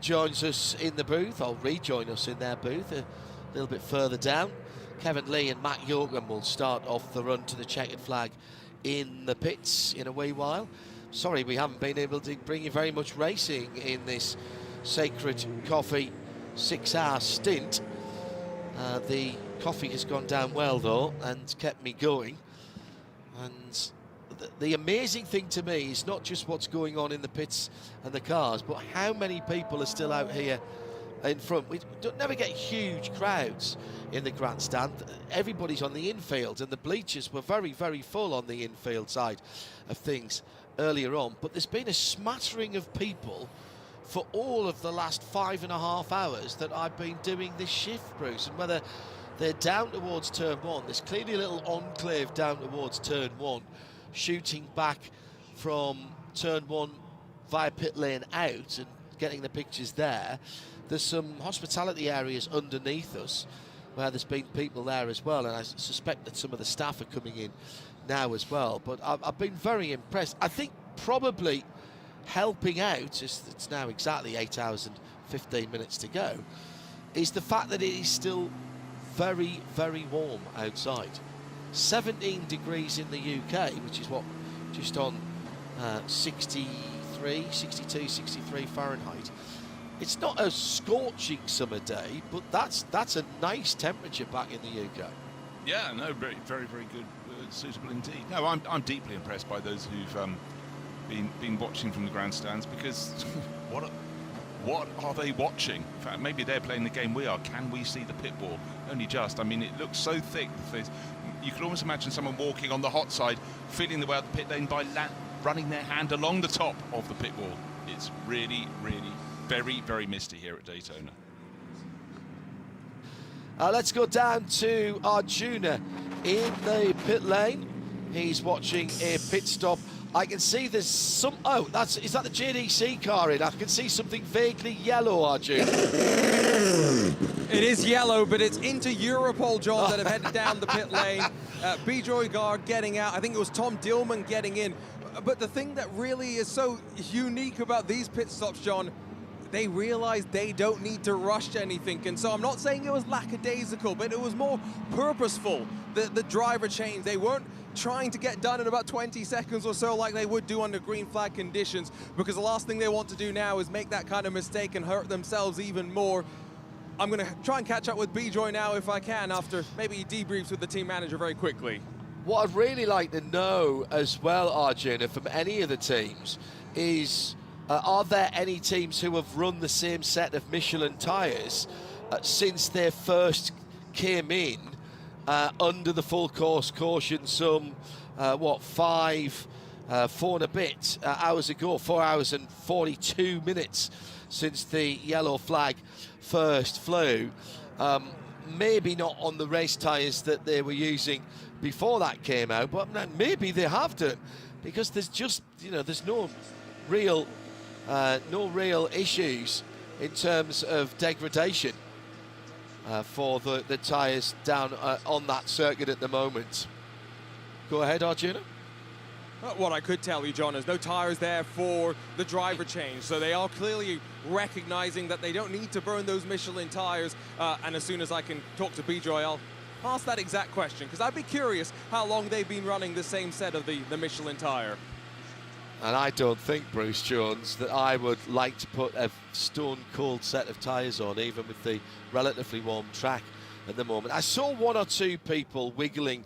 joins us in the booth. I'll rejoin us in their booth a little bit further down. Kevin Lee and Matt Yoakum will start off the run to the checkered flag in the pits in a wee while. Sorry, we haven't been able to bring you very much racing in this Sacred Coffee 6-hour stint. The coffee has gone down well though and kept me going. And the amazing thing to me is not just what's going on in the pits and the cars, but how many people are still out here in front. We don't never get huge crowds in the grandstand. Everybody's on the infield, and the bleachers were very, very full on the infield side of things earlier on. But there's been a smattering of people for all of the last 5.5 hours that I've been doing this shift, Bruce. And whether they're down towards turn 1, there's clearly a little enclave down towards turn 1, shooting back from turn 1 via pit lane out and getting the pictures there. There's some hospitality areas underneath us where there's been people there as well, and I suspect that some of the staff are coming in now as well. But I've been very impressed. I think probably helping out, it's now exactly 8 hours and 15 minutes to go, is the fact that it is still very, very warm outside. 17 degrees in the UK, which is what, just on 63, 62, 63 Fahrenheit. It's not a scorching summer day, but that's a nice temperature back in the UK. Yeah, no, very, very, very good, suitable indeed. No, I'm deeply impressed by those who've been watching from the grandstands, because what are they watching? In fact, maybe they're playing the game we are. Can we see the pit wall? Only just. I mean, it looks so thick. You could almost imagine someone walking on the hot side, feeling the way out the pit lane by running their hand along the top of the pit wall. It's really, really very, very misty here at Daytona. Let's go down to Arjuna in the pit lane. He's watching a pit stop. I can see there's some... Oh, is that the JDC car in? I can see something vaguely yellow, Arjuna. It is yellow, but it's into Europol, John, that have headed down the pit lane. Bijoy Garg getting out. I think it was Tom Dillman getting in. But the thing that really is so unique about these pit stops, John, they realized they don't need to rush anything. And so I'm not saying it was lackadaisical, but it was more purposeful. The driver change, they weren't trying to get done in about 20 seconds or so like they would do under green flag conditions, because the last thing they want to do now is make that kind of mistake and hurt themselves even more. I'm going to try and catch up with Bijoy now if I can, after maybe he debriefs with the team manager very quickly. What I'd really like to know as well, Arjuna, from any of the teams is, are there any teams who have run the same set of Michelin tyres since they first came in under the full course caution some, 4 and a bit hours ago, 4 hours and 42 minutes since the yellow flag first flew. Maybe not on the race tyres that they were using before that came out, but maybe they have done, because there's just, there's no real issues in terms of degradation for the tyres down on that circuit at the moment. Go ahead, Arjuna. What I could tell you, John, is no tyres there for the driver change. So they are clearly recognizing that they don't need to burn those Michelin tyres. And as soon as I can talk to Bijoy, I'll ask that exact question, because I'd be curious how long they've been running the same set of the Michelin tyre. And I don't think, Bruce Jones, that I would like to put a stone-cold set of tyres on, even with the relatively warm track at the moment. I saw 1 or 2 people wiggling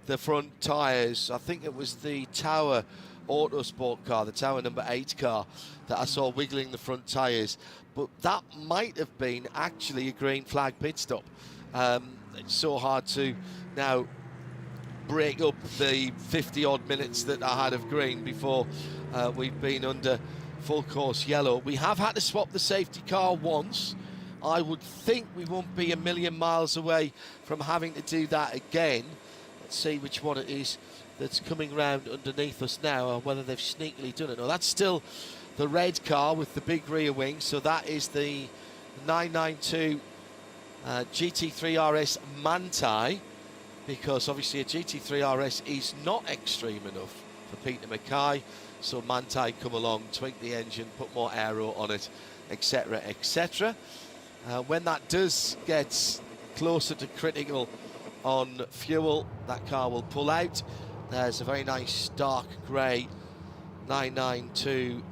the front tyres. I think it was the Tower Autosport car, the Tower number 8 car, that I saw wiggling the front tyres. But that might have been actually a green flag pit stop. It's so hard to now break up the 50-odd minutes that I had of green before we've been under full course yellow. We have had to swap the safety car once. I would think we won't be a million miles away from having to do that again. Let's see which one it is that's coming round underneath us now, or whether they've sneakily done it. No, that's still the red car with the big rear wing, so that is the 992 GT3 RS Manti, because obviously a GT3 RS is not extreme enough for Peter Mackay, so Manti come along, tweak the engine, put more aero on it, etc, etc. When that does get closer to critical on fuel, that car will pull out. There's a very nice dark grey 992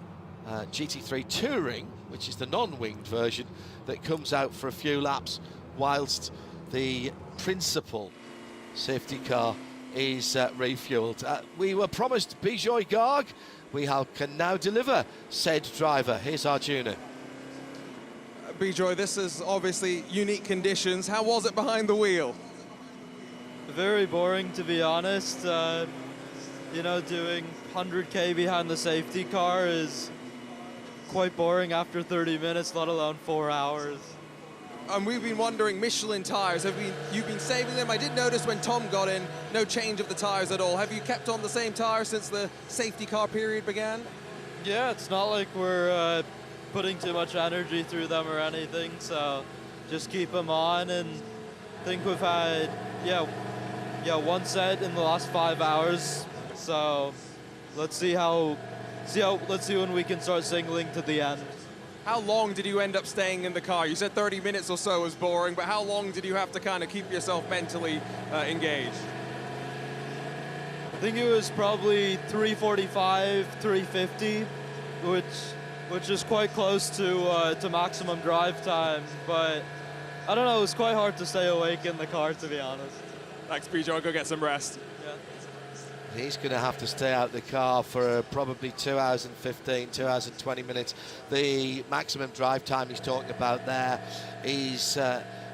GT3 Touring which is the non-winged version that comes out for a few laps whilst the principal safety car is refueled. We were promised Bijoy Garg. We can now deliver said driver. Here's Arjuna. Bijoy, this is obviously unique conditions. How was it behind the wheel? Very boring, to be honest. You know, doing 100k behind the safety car is quite boring after 30 minutes, let alone 4 hours. And we've been wondering, Michelin tires, you've been saving them? I did notice when Tom got in, no change of the tires at all. Have you kept on the same tires since the safety car period began? Yeah, it's not like we're putting too much energy through them or anything, so just keep them on. And I think we've had, one set in the last 5 hours. So let's see when we can start singling to the end. How long did you end up staying in the car? You said 30 minutes or so was boring, but how long did you have to kind of keep yourself mentally engaged? I think it was probably 345, 350, which is quite close to maximum drive time. But I don't know, it was quite hard to stay awake in the car, to be honest. Thanks, Bijoy. Go get some rest. Yeah. He's going to have to stay out the car for probably 2 hours and 15, 2 hours and 20 minutes. The maximum drive time he's talking about there is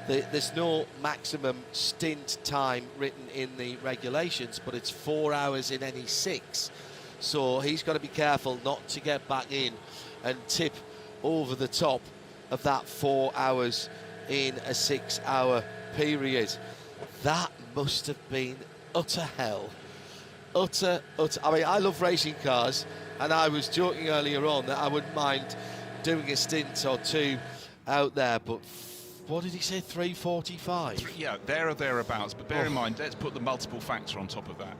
there's no maximum stint time written in the regulations, but it's 4 hours in any 6. So he's got to be careful not to get back in and tip over the top of that 4 hours in a 6 hour period. That must have been utter hell. Utter. I mean, I love racing cars, and I was joking earlier on that I wouldn't mind doing a stint or two out there, but what did he say, 345? Yeah, there or thereabouts, but bear in mind, let's put the multiple factor on top of that.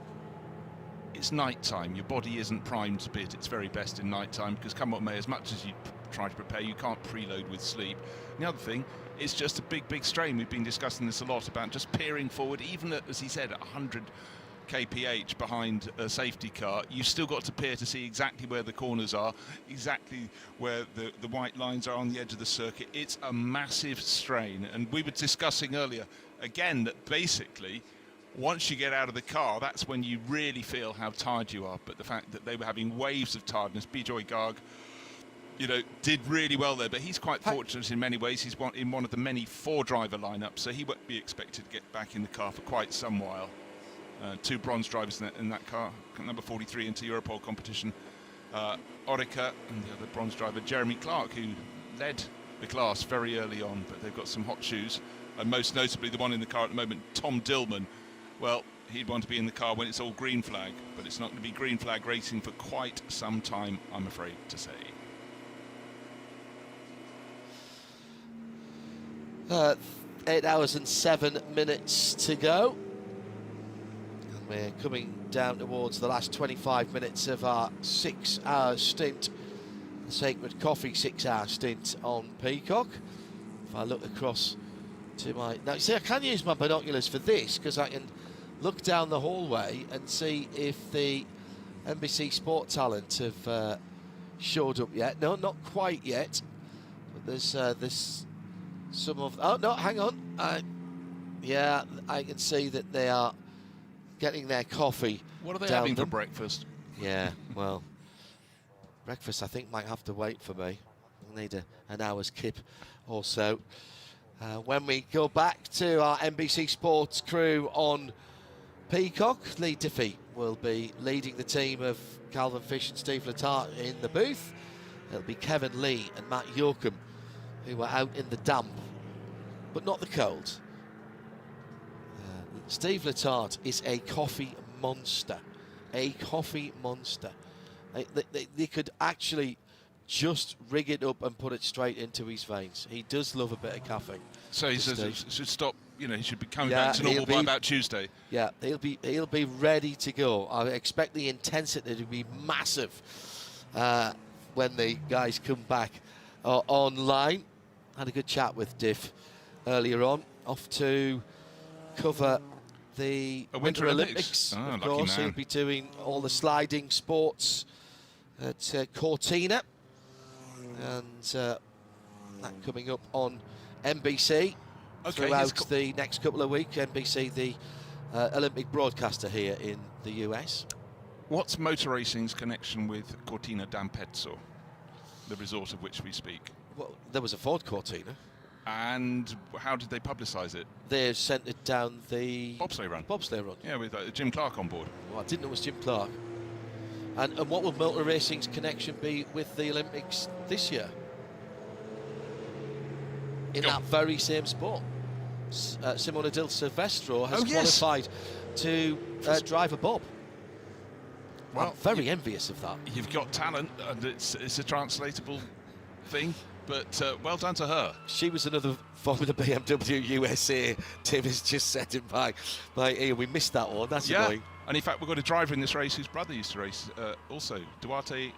It's night time. Your body isn't primed to be at its very best in night time, because come what may, as much as you try to prepare, you can't preload with sleep. And the other thing, it's just a big strain. We've been discussing this a lot about just peering forward, even at, as he said, at 100 kph behind a safety car. You've still got to peer to see exactly where the corners are, exactly where the white lines are on the edge of the circuit. It's a massive strain. And we were discussing earlier, again, that basically, once you get out of the car, that's when you really feel how tired you are. But the fact that they were having waves of tiredness, Bijoy Garg, you know, did really well there, but he's quite fortunate in many ways. He's in one of the many 4-driver lineups, so he won't be expected to get back in the car for quite some while. 2 bronze drivers in that car, number 43 into Europol competition, Orica, and the other bronze driver, Jeremy Clark, who led the class very early on, but they've got some hot shoes, and most notably the one in the car at the moment, Tom Dillman. Well, he'd want to be in the car when it's all green flag, but it's not going to be green flag racing for quite some time, I'm afraid to say. 8 hours and 7 minutes to go. And we're coming down towards the last 25 minutes of our 6 hour stint, the Sacred Coffee 6 hour stint on Peacock. If I look across to my... Now, see, I can use my binoculars for this, because I can look down the hallway and see if the NBC Sport talent have showed up yet. No, not quite yet. But there's some of... Oh, no, hang on. Yeah, I can see that they are getting their coffee. What are they having for breakfast? Yeah, well, breakfast I think might have to wait for me. I'll need an hour's kip or so. When we go back to our NBC Sports crew on Peacock, Lee Diffie will be leading the team of Calvin Fish and Steve Letarte in the booth. It'll be Kevin Lee and Matt Yoakum who were out in the damp, but not the cold. Steve Letarte is a coffee monster. A coffee monster. They could actually just rig it up and put it straight into his veins. He does love a bit of caffeine. So he says he should stop, you know, he should be coming back to normal by about Tuesday. Yeah, he'll be ready to go. I expect the intensity to be massive when the guys come back online. Had a good chat with Diff earlier on, off to cover the Winter Olympics. Oh, of course, he'll be doing all the sliding sports at Cortina. and that coming up on NBC throughout the next couple of weeks. NBC, the Olympic broadcaster here in the US. What's motor racing's connection with Cortina d'Ampezzo, the resort of which we speak? Well, there was a Ford Cortina. And how did they publicise it? They sent it down the bobsleigh run. Bobsleigh run. Yeah, with Jim Clark on board. Well, I didn't know it was Jim Clark. And what will motor racing's connection be with the Olympics this year? In that very same sport. Simona Di Silvestro has qualified to drive a bob. Well, I'm very envious of that. You've got talent, and it's a translatable thing, but well done to her. She was another form of the BMW USA. Tim has just set him by ear. We missed that one. That's annoying. And in fact, we've got a driver in this race whose brother used to race also, Duarte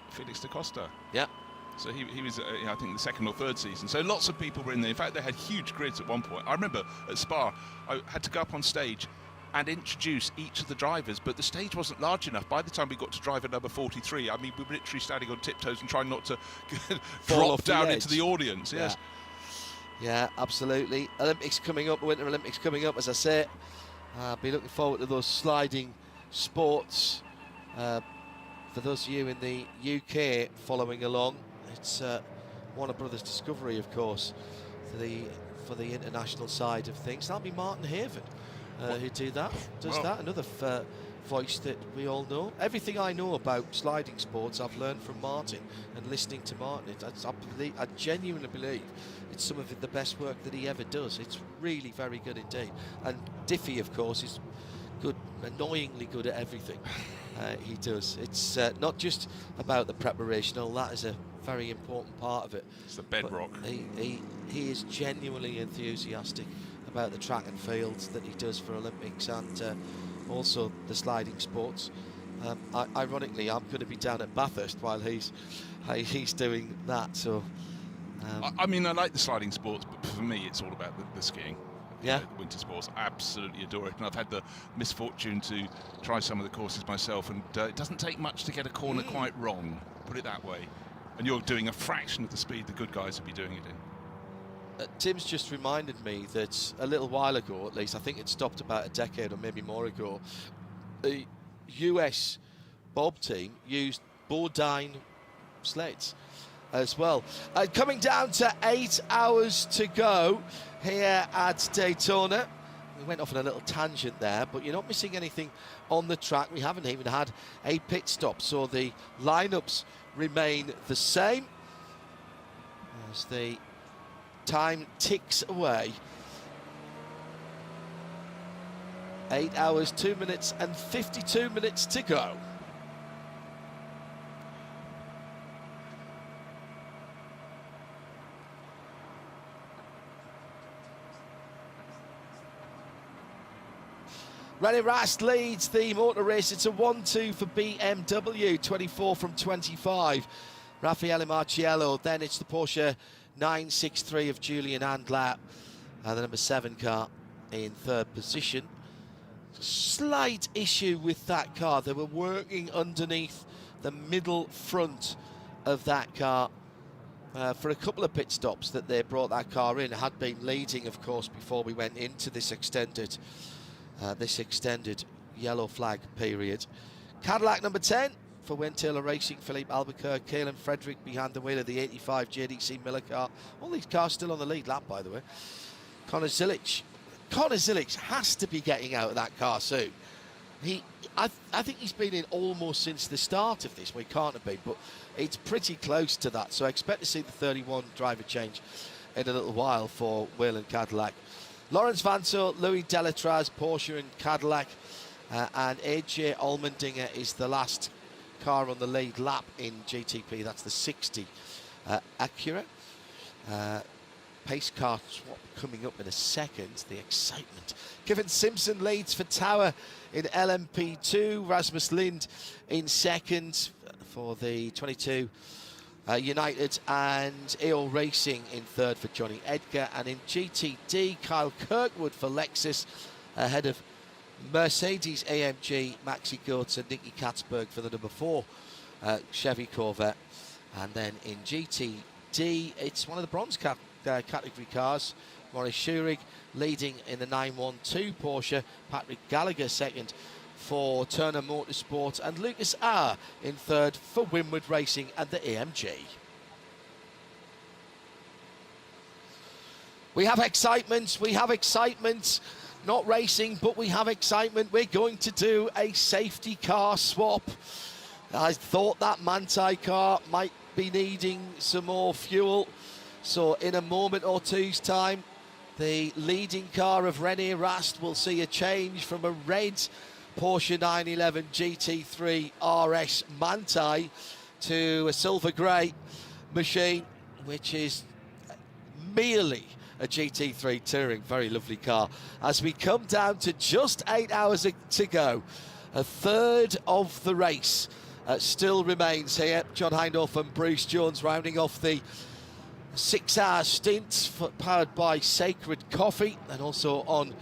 Felix da Costa. Yeah. So he was, I think, the second or third season. So lots of people were in there. In fact, they had huge grids at one point. I remember at Spa, I had to go up on stage and introduce each of the drivers, but the stage wasn't large enough. By the time we got to driver number 43, I mean, we were literally standing on tiptoes and trying not to drop down into the audience. Yes. Yeah, absolutely. Olympics coming up, Winter Olympics coming up, as I say. I'll be looking forward to those sliding sports. For those of you in the UK following along, it's Warner Brothers Discovery, of course, for the international side of things. That'll be Martin Haven who does that. Another voice that we all know. Everything I know about sliding sports, I've learned from Martin and listening to Martin. I genuinely believe it's some of the best work that he ever does. It's really very good indeed. And Diffie, of course, is good, annoyingly good at everything he does. It's not just about the preparation, all that is a very important part of it. It's the bedrock. He is genuinely enthusiastic about the track and fields that he does for Olympics and also the sliding sports. Ironically, I'm going to be down at Bathurst while he's doing that. So, I mean, I like the sliding sports, but for me, it's all about the skiing. Yeah, the winter sports, absolutely adore it. And I've had the misfortune to try some of the courses myself, and it doesn't take much to get a corner quite wrong, put it that way. And you're doing a fraction of the speed the good guys would be doing it in. Tim's just reminded me that a little while ago, at least, I think it stopped about a decade or maybe more ago, the US Bob team used Bodine sleds as well. Coming down to 8 hours to go here at Daytona. We went off on a little tangent there, but you're not missing anything on the track. We haven't even had a pit stop, so the lineups remain the same as the time ticks away. 8 hours, 2 minutes and 52 minutes to go. René Rast leads the motor race. It's a 1-2 for BMW, 24 from 25. Raffaele Marciello. Then it's the Porsche 963 of Julian Andlatt, and the number 7 car in third position. Slight issue with that car. They were working underneath the middle front of that car for a couple of pit stops that they brought that car in. It had been leading, of course, before we went into this extended yellow flag period. Cadillac number 10 for Wayne Taylor Racing, Philippe Albuquerque, Caelan Frederick behind the wheel of the 85 JDC Miller car. All these cars still on the lead lap, by the way. Connor Zilic has to be getting out of that car soon. I think he's been in almost since the start of this. Well, he can't have been, but it's pretty close to that. So I expect to see the 31 driver change in a little while for Whelen Cadillac. Lawrence Vanto, Louis Delatraz, Porsche and Cadillac, and AJ Allmendinger is the last car on the lead lap in GTP. That's the 60 Acura. Pace car swap coming up in a second. The excitement. Kevin Simpson leads for Tower in LMP2. Rasmus Lind in second for the 22 United, and EO Racing in third for Johnny Edgar. And in GTD, Kyle Kirkwood for Lexus ahead of Mercedes AMG, Maxi Goetz and Nicky Katzberg for the number 4 Chevy Corvette. And then in GTD, it's one of the bronze category cars. Maurice Schurig leading in the 912 Porsche. Patrick Gallagher second for Turner Motorsport. And Lucas Auer in third for Winward Racing and the AMG. We have excitement. Not racing, but we have excitement. We're going to do a safety car swap. I thought that Manthey car might be needing some more fuel. So in a moment or two's time, the leading car of René Rast will see a change from a red Porsche 911 GT3 RS Manthey to a silver grey machine, which is merely a GT3 Touring. Very lovely car. As we come down to just 8 hours to go, a third of the race still remains here. John Hindhaugh and Bruce Jones rounding off the 6-hour stint powered by Sacred Coffee, and also on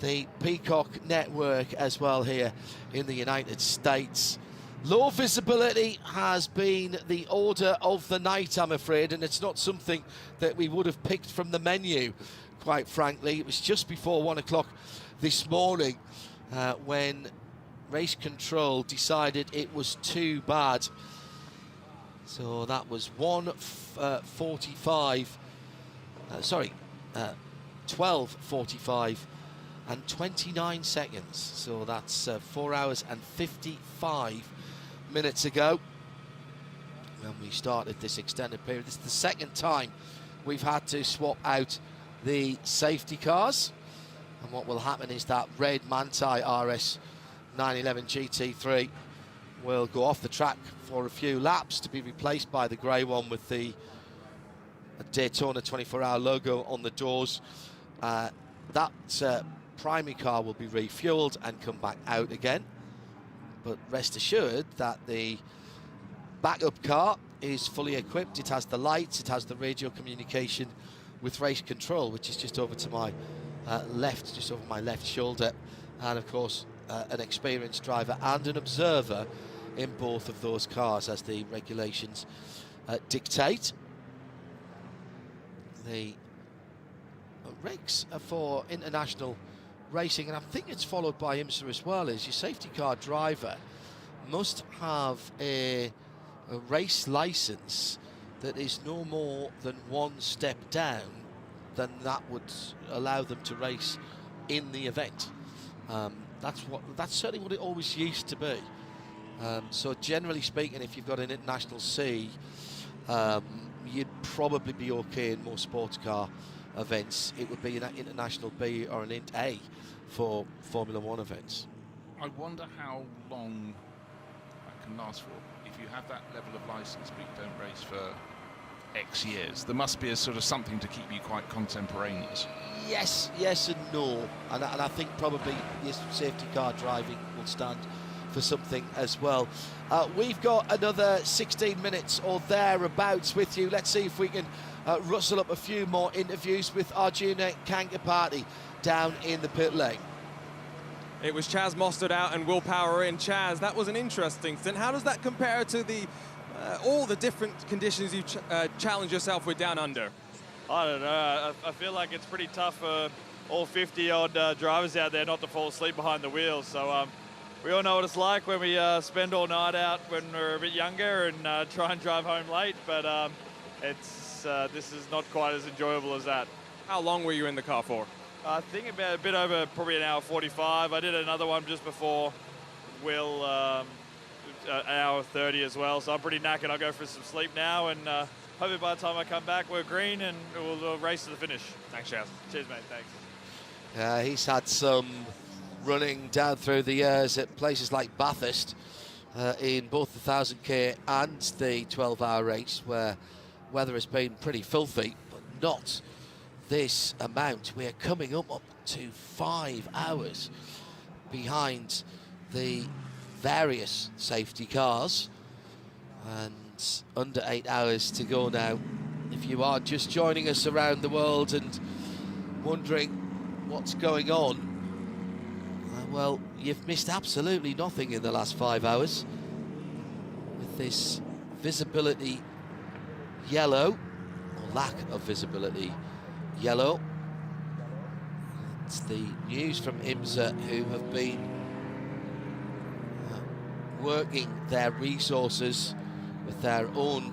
the Peacock network as well here in the United States. Low visibility has been the order of the night, I'm afraid, and it's not something that we would have picked from the menu, quite frankly. It was just before 1 o'clock this morning when race control decided it was too bad. So that was 12:45 and 29 seconds. So that's 4 hours and 55 minutes ago when we started this extended period. This is the second time we've had to swap out the safety cars, and what will happen is that red Manthey RS 911 GT3 will go off the track for a few laps to be replaced by the grey one with the Daytona 24-hour logo on the doors. That primary car will be refueled and come back out again. But rest assured that the backup car is fully equipped. It has the lights, it has the radio communication with race control, which is just over to my left, just over my left shoulder. And of course, an experienced driver and an observer in both of those cars as the regulations dictate. The regs for international racing, and I think it's followed by IMSA as well, is your safety car driver must have a race license that is no more than one step down than that would allow them to race in the event. That's certainly what it always used to be. So generally speaking, if you've got an international C, you'd probably be okay in most sports car events. It would be an international B or an int A for Formula One events. I wonder how long that can last for. If you have that level of license but you don't race for X years, there must be a sort of something to keep you quite contemporaneous. Yes and no, and I think probably your safety car driving will stand for something as well. We've got another 16 minutes or thereabouts with you. Let's see if we can rustle up a few more interviews with Arjuna Kankapati down in the pit lane. It was Chaz Mostert out and Will Power in. Chaz, that was an interesting stint. How does that compare to the all the different conditions you challenge yourself with down under? I don't know. I feel like it's pretty tough for all 50-odd drivers out there not to fall asleep behind the wheel. So we all know what it's like when we spend all night out when we're a bit younger and try and drive home late. But this is not quite as enjoyable as that. How long were you in the car for? I think about a bit over probably an hour 45. I did another one just before Will, an hour 30 as well. So I'm pretty knackered. I'll go for some sleep now, and hopefully by the time I come back, we're green and we'll race to the finish. Thanks, Chaz. Cheers, mate. Thanks. He's had some running down through the years at places like Bathurst in both the 1000k and the 12-hour race, where weather has been pretty filthy, but not this amount. We're coming up to 5 hours behind the various safety cars, and under 8 hours to go now. If you are just joining us around the world and wondering what's going on, well, you've missed absolutely nothing in the last 5 hours with this visibility yellow, or lack of visibility yellow. It's the news from IMSA, who have been working their resources with their own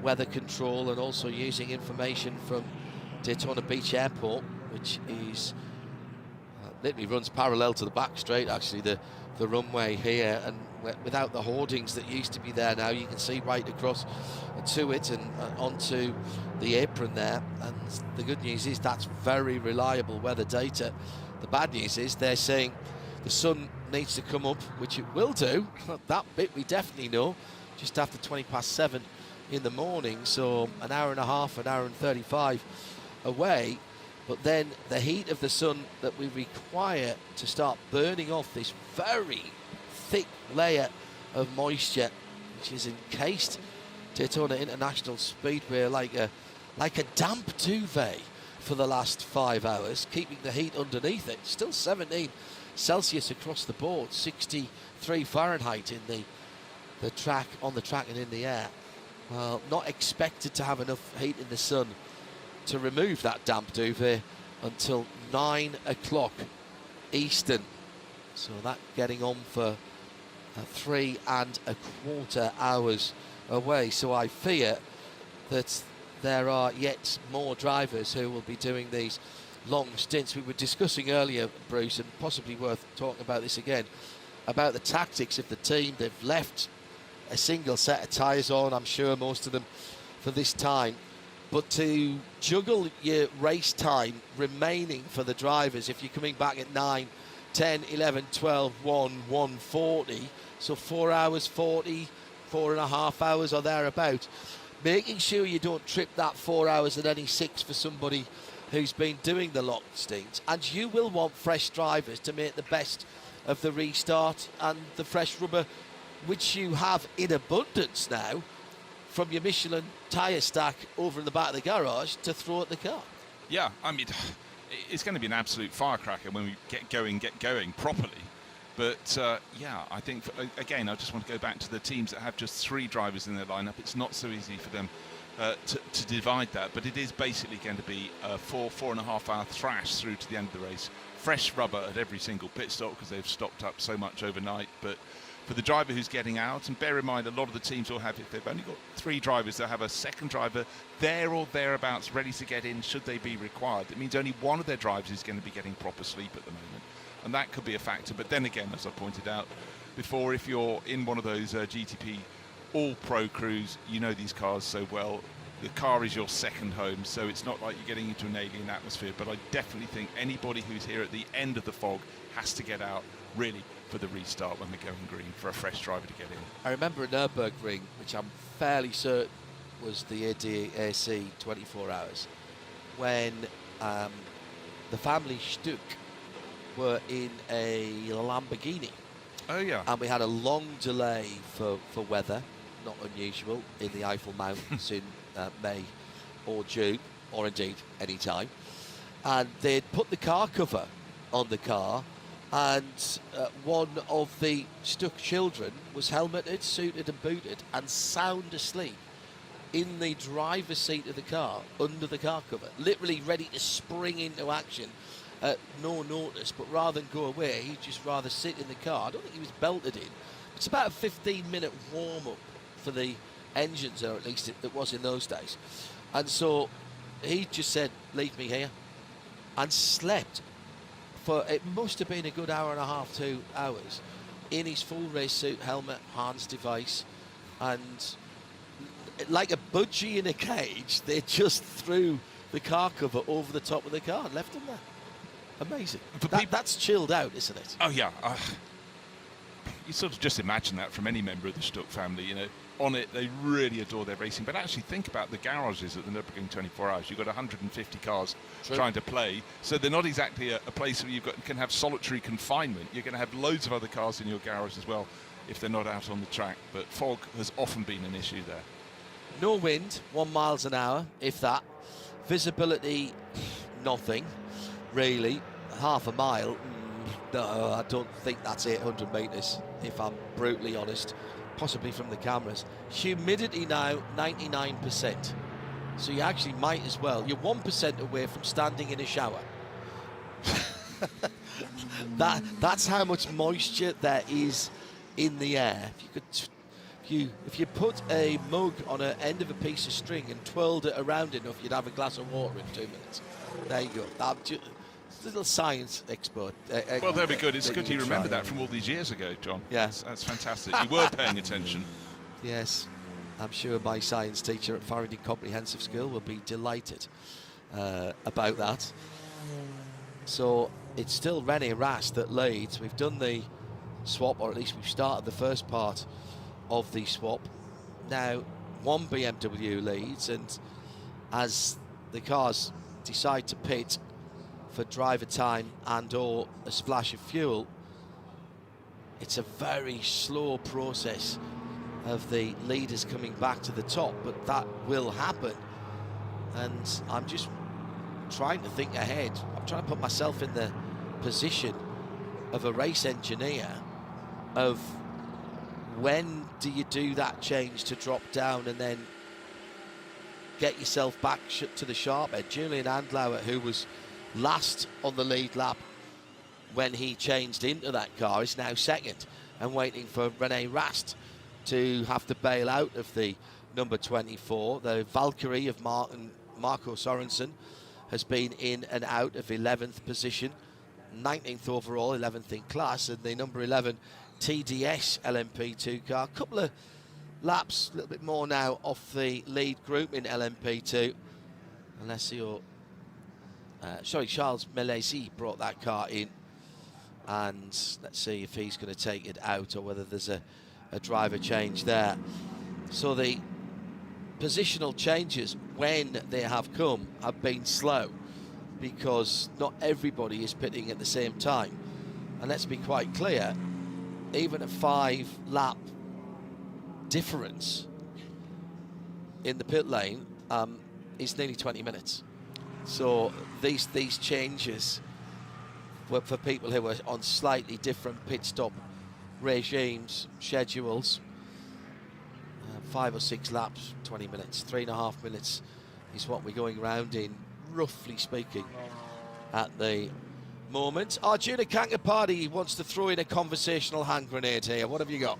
weather control and also using information from Daytona Beach Airport, which is literally runs parallel to the back straight, actually, the runway here, and without the hoardings that used to be there now, you can see right across to it and onto the apron there. And the good news is that's very reliable weather data. The bad news is they're saying the sun needs to come up, which it will do. That bit we definitely know, just after 7:20 in the morning, so an hour and a half, an hour and 35 away. But then the heat of the sun that we require to start burning off this very thick layer of moisture, which has encased Daytona International Speedway like a damp duvet for the last 5 hours, keeping the heat underneath it. Still 17 Celsius across the board, 63 Fahrenheit in the track, on the track and in the air. Well, not expected to have enough heat in the sun to remove that damp duvet until 9 o'clock Eastern. So that getting on for 3¼ hours away. So I fear that there are yet more drivers who will be doing these long stints. We were discussing earlier, Bruce, and possibly worth talking about this again, about the tactics of the team. They've left a single set of tyres on, I'm sure most of them, for this time. But to juggle your race time remaining for the drivers, if you're coming back at 9, 10, 11, 12, 1, 1:40, so 4 hours 40, 4.5 hours or thereabout, making sure you don't trip that 4 hours at any 6 for somebody who's been doing the long stints. And you will want fresh drivers to make the best of the restart and the fresh rubber, which you have in abundance now from your Michelin tyre stack over in the back of the garage to throw at the car. Yeah, I mean, it's going to be an absolute firecracker when we get going properly. But yeah, I think, again, I just want to go back to the teams that have just 3 drivers in their lineup. It's not so easy for them to divide that, but it is basically going to be a 4.5 hour thrash through to the end of the race. Fresh rubber at every single pit stop because they've stocked up so much overnight. But for the driver who's getting out, and bear in mind a lot of the teams will have, if they've only got 3 drivers, they'll have a second driver there or thereabouts ready to get in should they be required. It means only one of their drivers is going to be getting proper sleep at the moment, and that could be a factor. But then again, as I pointed out before, if you're in one of those GTP all-pro crews, you know these cars so well. The car is your second home, so it's not like you're getting into an alien atmosphere. But I definitely think anybody who's here at the end of the fog has to get out, really, for the restart when they're going green, for a fresh driver to get in. I remember a Nürburgring, which I'm fairly certain was the ADAC 24 hours, when the family Stuck were in a Lamborghini. Oh, yeah. And we had a long delay for weather, not unusual, in the Eiffel Mountains in May or June, or indeed any time. And they'd put the car cover on the car, and one of the Stuck children was helmeted, suited and booted and sound asleep in the driver's seat of the car, under the car cover, literally ready to spring into action at no notice. But rather than go away, he'd just rather sit in the car. I don't think he was belted in. It's about a 15-minute warm-up for the engines, or at least it was in those days. And so he just said, leave me here, and slept for, it must have been a good hour and a half, 2 hours, in his full race suit, helmet, harness device, and like a budgie in a cage, they just threw the car cover over the top of the car and left him there. Amazing. That's chilled out, isn't it? Oh, yeah. You sort of just imagine that from any member of the Stuck family, you know. On it, they really adore their racing. But actually, think about the garages at the Nürburgring 24 hours. You've got 150 cars trying to play. So they're not exactly a place where you can have solitary confinement. You're going to have loads of other cars in your garage as well if they're not out on the track. But fog has often been an issue there. No wind, 1 mile an hour, if that. Visibility, nothing, really. Half a mile, no, I don't think that's 800 metres, if I'm brutally honest. possibly from the cameras. Humidity now 99%. So you actually might as well. You're 1% away from standing in a shower. That's how much moisture there is in the air. If you put a mug on an end of a piece of string and twirled it around enough, you'd have a glass of water in 2 minutes. There you go. Little science expert. Well, that'd be good. It's good you remember that from all these years ago, John. Yeah. That's fantastic. You were paying attention. Yes. I'm sure my science teacher at Farringdon Comprehensive School will be delighted about that. So it's still René Rast that leads. We've done the swap, or at least we've started the first part of the swap. Now, one BMW leads, and as the cars decide to pit for driver time and or a splash of fuel, it's a very slow process of the leaders coming back to the top, but that will happen. And I'm just trying to think ahead. I'm trying to put myself in the position of a race engineer of when do you do that change to drop down and then get yourself back to the sharp end. Julian Andlauer, who was last on the lead lap when he changed into that car, is now second and waiting for René Rast to have to bail out of the number 24. The Valkyrie of Marco Sorensen has been in and out of 11th position, 19th overall, 11th in class, and the number 11 TDS LMP2 car. A couple of laps, a little bit more now, off the lead group in LMP2. Alessio, Charles Melesi brought that car in, and let's see if he's going to take it out or whether there's a driver change there. So the positional changes, when they have come, have been slow because not everybody is pitting at the same time. And let's be quite clear, even a 5-lap difference in the pit lane is nearly 20 minutes. So these changes were for people who are on slightly different pit stop regimes, schedules. 5 or 6 laps, 20 minutes, 3.5 minutes is what we're going round in, roughly speaking, at the moment. Arjuna Kankapati wants to throw in a conversational hand grenade here. What have you got?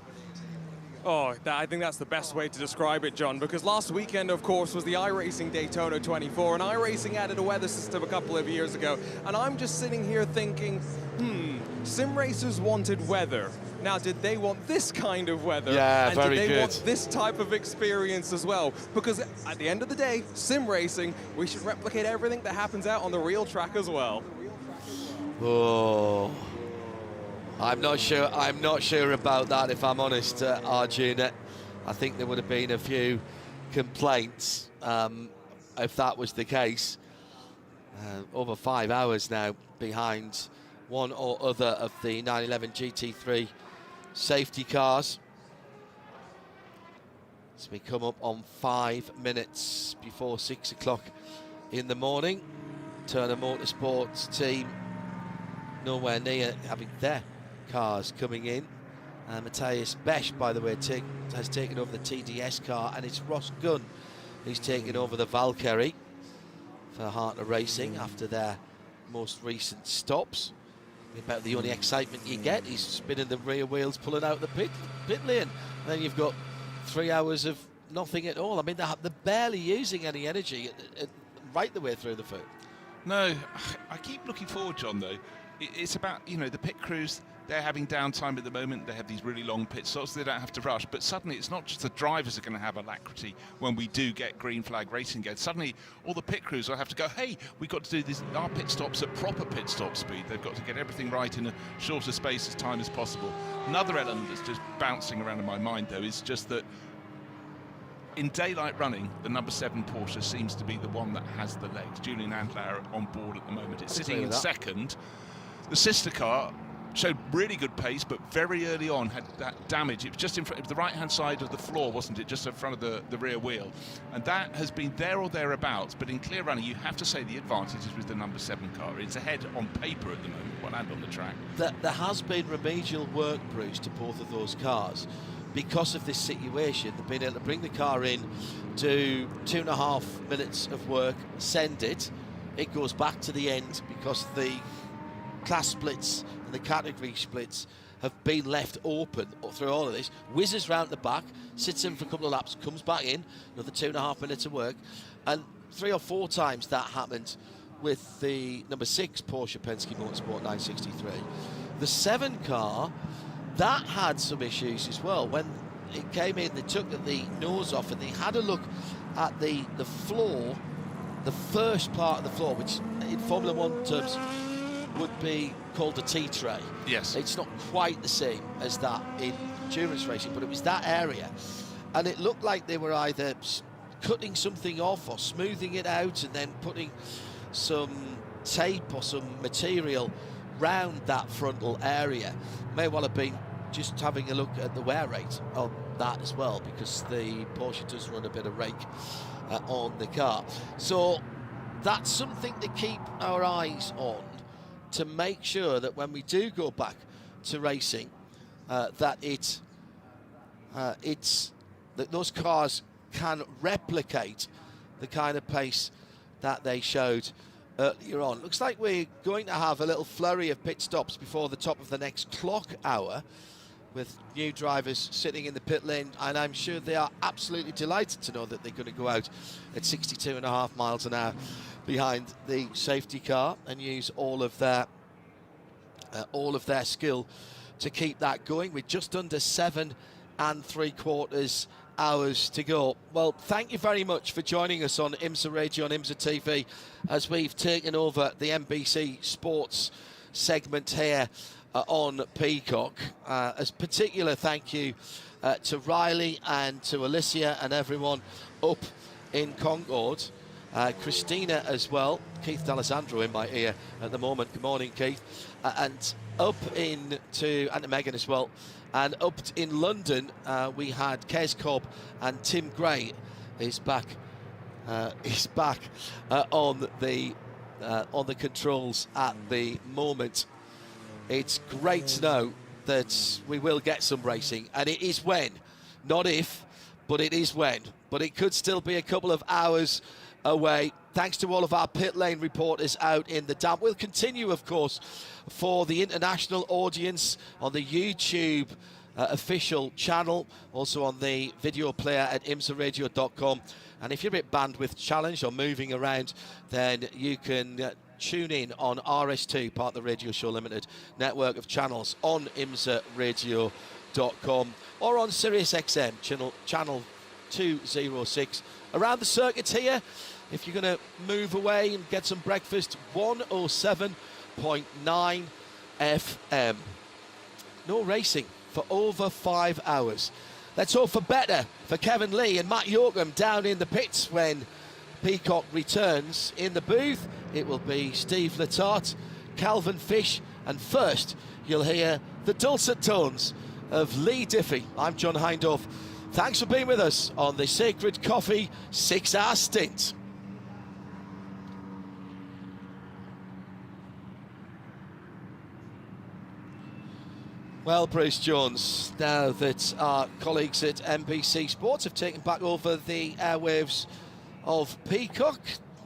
Oh, I think that's the best way to describe it, John, because last weekend, of course, was the iRacing Daytona 24, and iRacing added a weather system a couple of years ago, and I'm just sitting here thinking, sim racers wanted weather. Now, did they want this kind of weather? Yeah, and very did they good. want this type of experience as well? Because at the end of the day, sim racing, we should replicate everything that happens out on the real track as well. Oh, I'm not sure about that, if I'm honest, Arjuna. I think there would have been a few complaints if that was the case. Over 5 hours now behind one or other of the 911 GT3 safety cars. So we come up on 5 minutes before 6 o'clock in the morning. Turner Motorsports team nowhere near having their cars coming in. Matthias Besch, by the way, has taken over the TDS car, and it's Ross Gunn who's taken over the Valkyrie for Hartner Racing after their most recent stops. About the only excitement you get is spinning the rear wheels, pulling out the pit lane. And then you've got 3 hours of nothing at all. I mean, they're barely using any energy right the way through the field. No, I keep looking forward, John, though. It's about, the pit crews, they're having downtime at the moment. They have these really long pit stops, so they don't have to rush. But suddenly, it's not just the drivers are going to have alacrity when we do get green flag racing again. Suddenly, all the pit crews will have to go, hey, we've got to do this, our pit stops at proper pit stop speed. They've got to get everything right in a shorter space of time as possible. Another element that's just bouncing around in my mind, though, is just that in daylight running, the number 7 Porsche seems to be the one that has the legs. Julian Andlauer on board at the moment. It's sitting in second. The sister car showed really good pace, but very early on had that damage. It was just in front of the right-hand side of the floor, wasn't it? Just in front of the rear wheel. And that has been there or thereabouts, but in clear running, you have to say the advantage is with the number 7 car. It's ahead on paper at the moment, and on the track. There has been remedial work, Bruce, to both of those cars. because of this situation, they've been able to bring the car in, do 2.5 minutes of work, send it. It goes back to the end because the class splits and the category splits have been left open through all of this. Whizzes round the back, sits in for a couple of laps, comes back in, another 2.5 minutes of work. And 3 or 4 times that happened with the number 6 Porsche Pensky Motorsport 963. The 7 car, that had some issues as well. When it came in, they took the nose off and they had a look at the floor, the first part of the floor, which in Formula 1 terms would be called a T-tray. Yes. It's not quite the same as that in endurance racing, but it was that area. And it looked like they were either cutting something off or smoothing it out and then putting some tape or some material round that frontal area. May well have been just having a look at the wear rate on that as well, because the Porsche does run a bit of rake on the car. So that's something to keep our eyes on, to make sure that when we do go back to racing, that those cars can replicate the kind of pace that they showed earlier on. Looks like we're going to have a little flurry of pit stops before the top of the next clock hour, with new drivers sitting in the pit lane, and I'm sure they are absolutely delighted to know that they're going to go out at 62.5 miles an hour behind the safety car and use all of their skill to keep that going. We're just under 7 3/4 hours to go. Well, thank you very much for joining us on IMSA Radio and IMSA TV as we've taken over the NBC Sports segment here on Peacock. As particular thank you to Riley and to Alicia and everyone up in Concord. Christina as well, Keith D'Alessandro in my ear at the moment. Good morning, Keith. And up and to Megan as well. And up in London, we had Kes Cobb and Tim Gray is back. He's back on the controls at the moment. It's great to know that we will get some racing, and it is when, not if, but it is when. But it could still be a couple of hours away. Thanks to all of our pit lane reporters out in the damp. We'll continue, of course, for the international audience on the YouTube official channel, also on the video player at imsaradio.com. And if you're a bit bandwidth challenged or moving around, then you can tune in on RS2, part of the Radio Show Limited network of channels, on imsaradio.com or on Sirius XM channel 206. Around the circuit here, if you're going to move away and get some breakfast, 107.9 FM. No racing for over 5 hours. Let's hope for better for Kevin Lee and Matt Yorkham down in the pits when Peacock returns. In the booth, it will be Steve Letarte, Calvin Fish, and first you'll hear the dulcet tones of Lee Diffie. I'm John Hindhaugh. Thanks for being with us on the Sacred Coffee 6-hour stint. Well, Bruce Jones, now that our colleagues at NBC Sports have taken back over the airwaves of Peacock,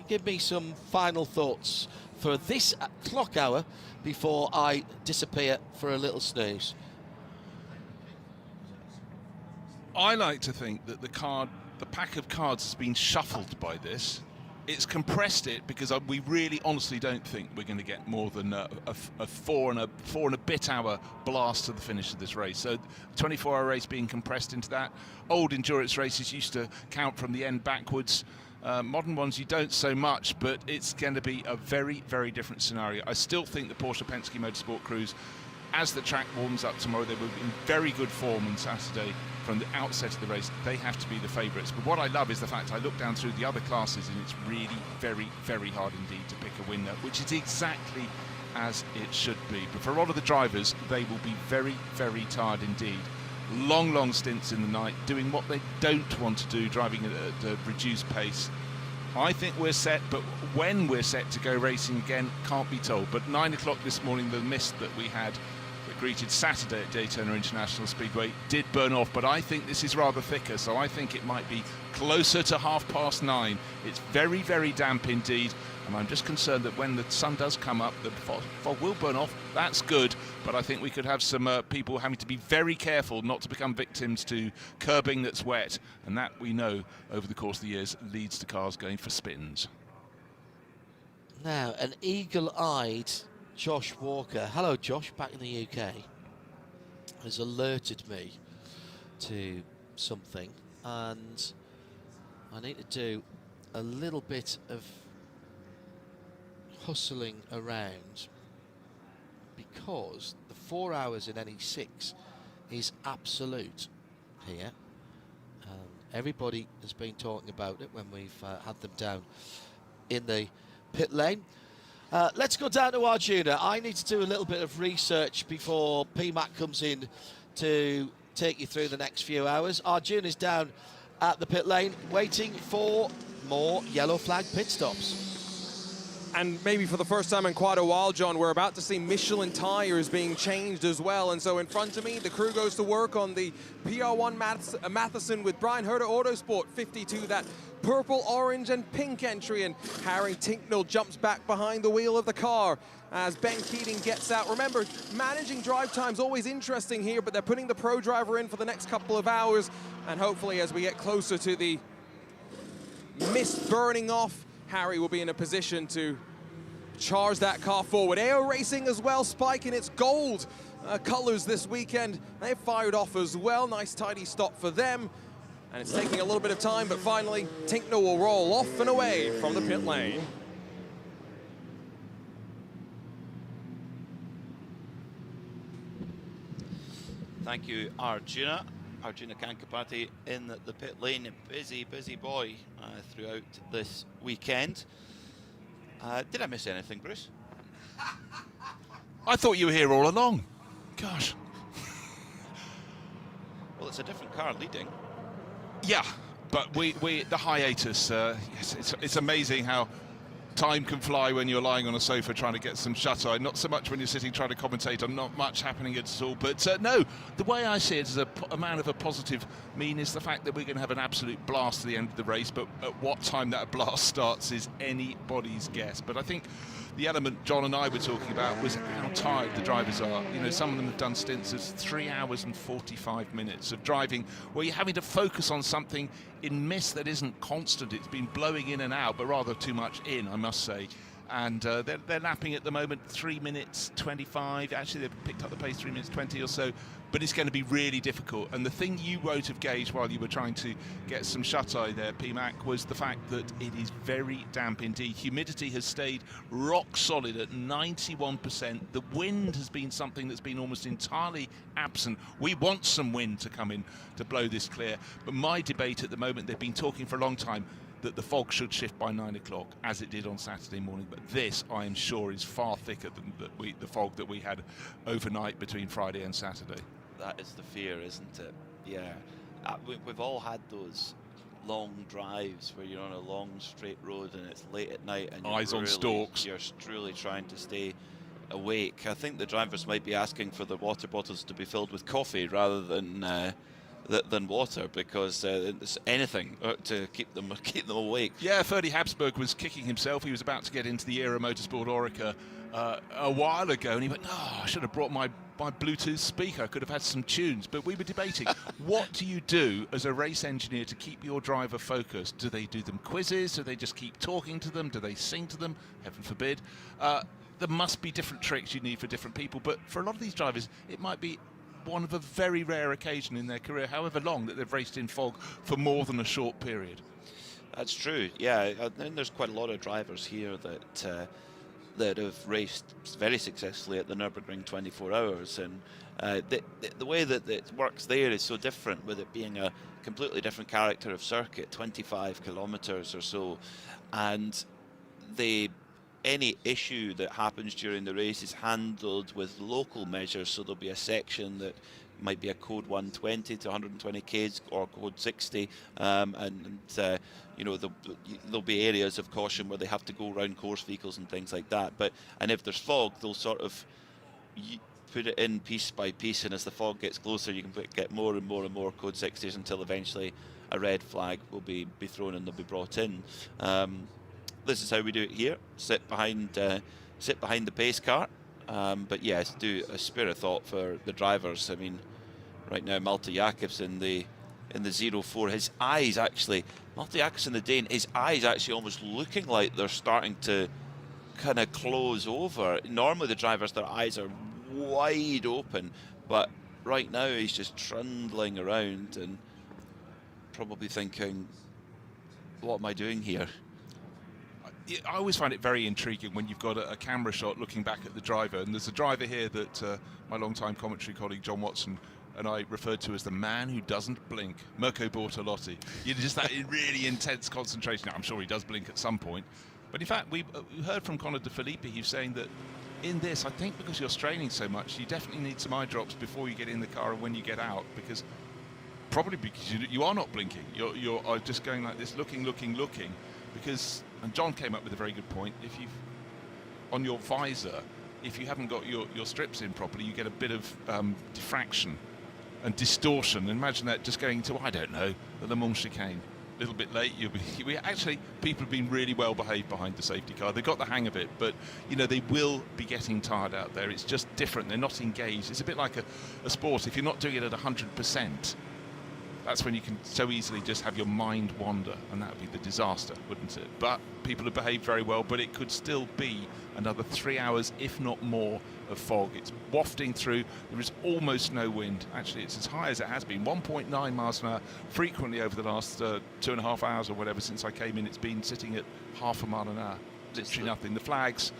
give me some final thoughts for this clock hour before I disappear for a little snooze. I like to think that the pack of cards has been shuffled by this. It's compressed it because we really honestly don't think we're going to get more than a 4 and a bit hour blast to the finish of this race. So 24-hour race being compressed into that. Old endurance races used to count from the end backwards. Modern ones you don't so much, but it's going to be a very, very different scenario. I still think the Porsche Pensky Motorsport crews, as the track warms up tomorrow, they will be in very good form on Saturday. From the outset of the race, they have to be the favourites. But what I love is the fact I look down through the other classes and it's really very, very hard indeed to pick a winner, which is exactly as it should be. But for a lot of the drivers, they will be very, very tired indeed. Long, long stints in the night, doing what they don't want to do, driving at a reduced pace. I think we're set, but when we're set to go racing again, can't be told. But 9 o'clock this morning, the mist that we had, greeted Saturday at Daytona International Speedway did burn off, but I think this is rather thicker, so I think it might be closer to 9:30. It's very, very damp indeed, and I'm just concerned that when the sun does come up, the fog will burn off. That's good, but I think we could have some people having to be very careful not to become victims to curbing that's wet, and that we know over the course of the years leads to cars going for spins. Now, an eagle-eyed Josh Walker, hello Josh, back in the UK, has alerted me to something, and I need to do a little bit of hustling around, because the 4 hours in NE6 is absolute here. Everybody has been talking about it when we've had them down in the pit lane. Let's go down to Arjuna. I need to do a little bit of research before PMAC comes in to take you through the next few hours. Arjuna's down at the pit lane waiting for more yellow flag pit stops. And maybe for the first time in quite a while, John, we're about to see Michelin tires being changed as well. And so in front of me, the crew goes to work on the PR1 Matheson with Brian Herter Autosport 52, that purple, orange and pink entry. And Harry Tinknell jumps back behind the wheel of the car as Ben Keating gets out. Remember, managing drive time's always interesting here, but they're putting the pro driver in for the next couple of hours. And hopefully as we get closer to the mist burning off, Harry will be in a position to charge that car forward. AO Racing as well, spiking its gold colors this weekend. They've fired off as well. Nice tidy stop for them. And it's taking a little bit of time, but finally Tinknell will roll off and away from the pit lane. Thank you, Arjuna. Arjuna Kankapati in the pit lane. Busy, busy boy throughout this weekend. Did I miss anything, Bruce? I thought you were here all along. Gosh. Well, it's a different car leading. Yeah, but the hiatus, yes, it's amazing how time can fly when you're lying on a sofa trying to get some shut-eye. Not so much when you're sitting trying to commentate on not much happening at all. But no, the way I see it as a man of a positive mean is the fact that we're going to have an absolute blast at the end of the race. But at what time that blast starts is anybody's guess. But I think the element John and I were talking about was how tired the drivers are. You know, some of them have done stints of 3 hours and 45 minutes of driving where you're having to focus on something in mist that isn't constant. It's been blowing in and out, but rather too much in, I must say. And they're lapping at the moment 3 minutes 25. Actually, they've picked up the pace 3 minutes 20 or so. But it's going to be really difficult. And the thing you wrote of Gage while you were trying to get some shut-eye there, PMAC, was the fact that it is very damp indeed. Humidity has stayed rock solid at 91%. The wind has been something that's been almost entirely absent. We want some wind to come in to blow this clear. But my debate at the moment, they've been talking for a long time, that the fog should shift by 9 o'clock, as it did on Saturday morning. But this, I am sure, is far thicker than the fog that we had overnight between Friday and Saturday. That is the fear, isn't it? Yeah. We've all had those long drives where you're on a long straight road and it's late at night and eyes on stalks. You're truly trying to stay awake. I think the drivers might be asking for the water bottles to be filled with coffee rather than water, because it's anything to keep them awake. Yeah, Ferdy Habsburg was kicking himself. He was about to get into the Era Motorsport Orica a while ago, and he went, "Oh, I should have brought my Bluetooth speaker. I could have had some tunes." But we were debating, what do you do as a race engineer to keep your driver focused? Do they do them quizzes? Do they just keep talking to them? Do they sing to them? Heaven forbid. There must be different tricks you need for different people, but for a lot of these drivers, it might be one of a very rare occasion in their career, however long, that they've raced in fog for more than a short period. That's true, yeah. And there's quite a lot of drivers here that have raced very successfully at the Nürburgring 24 hours, and the way that it works there is so different, with it being a completely different character of circuit, 25 kilometers or so, and any issue that happens during the race is handled with local measures. So there'll be a section that might be a code 120 to 120 k's or code 60, you know, there'll be areas of caution where they have to go around course vehicles and things like that. And if there's fog, they'll sort of put it in piece by piece, and as the fog gets closer, you can get more and more and more code 60s until eventually a red flag will be thrown and they'll be brought in. This is how we do it here. Sit behind the pace car. But yes, do a spare of thought for the drivers. I mean, right now Malte Jakobs in the 04, his eyes actually, Malte Jakobs in the Dane, his eyes actually almost looking like they're starting to kind of close over. Normally the drivers, their eyes are wide open, but right now he's just trundling around and probably thinking, what am I doing here? I always find it very intriguing when you've got a camera shot looking back at the driver, and there's a driver here that my long-time commentary colleague John Watson and I referred to as the man who doesn't blink, Mirko Bortolotti. You know, just that really intense concentration. I'm sure he does blink at some point, but in fact we heard from Conor De Filippi, who's saying that in this, I think because you're straining so much, you definitely need some eye drops before you get in the car and when you get out, because you are not blinking. You're just going like this, looking, because. And John came up with a very good point. If you've on your visor, if you haven't got your strips in properly, you get a bit of diffraction and distortion. Imagine that just going to, I don't know, the Le Mans chicane. A little bit late. Actually, people have been really well behaved behind the safety car. They've got the hang of it, but you know they will be getting tired out there. It's just different. They're not engaged. It's a bit like a sport. If you're not doing it at 100%. That's when you can so easily just have your mind wander, and that would be the disaster, wouldn't it? But people have behaved very well, but it could still be another 3 hours, if not more, of fog. It's wafting through. There is almost no wind. Actually, it's as high as it has been, 1.9 miles an hour, frequently over the last 2.5 hours or whatever since I came in. It's been sitting at half a mile an hour. Literally nothing. The flags,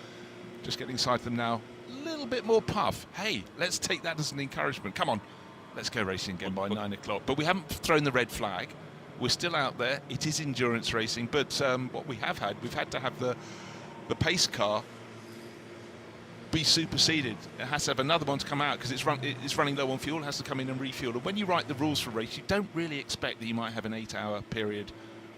just getting sight of them now. A little bit more puff. Hey, let's take that as an encouragement. Come on. Let's go racing again by 9 o'clock. But we haven't thrown the red flag. We're still out there. It is endurance racing. But what we've had to have the pace car be superseded. It has to have another one to come out because it's running low on fuel. It has to come in and refuel. And when you write the rules for a race, you don't really expect that you might have an 8-hour period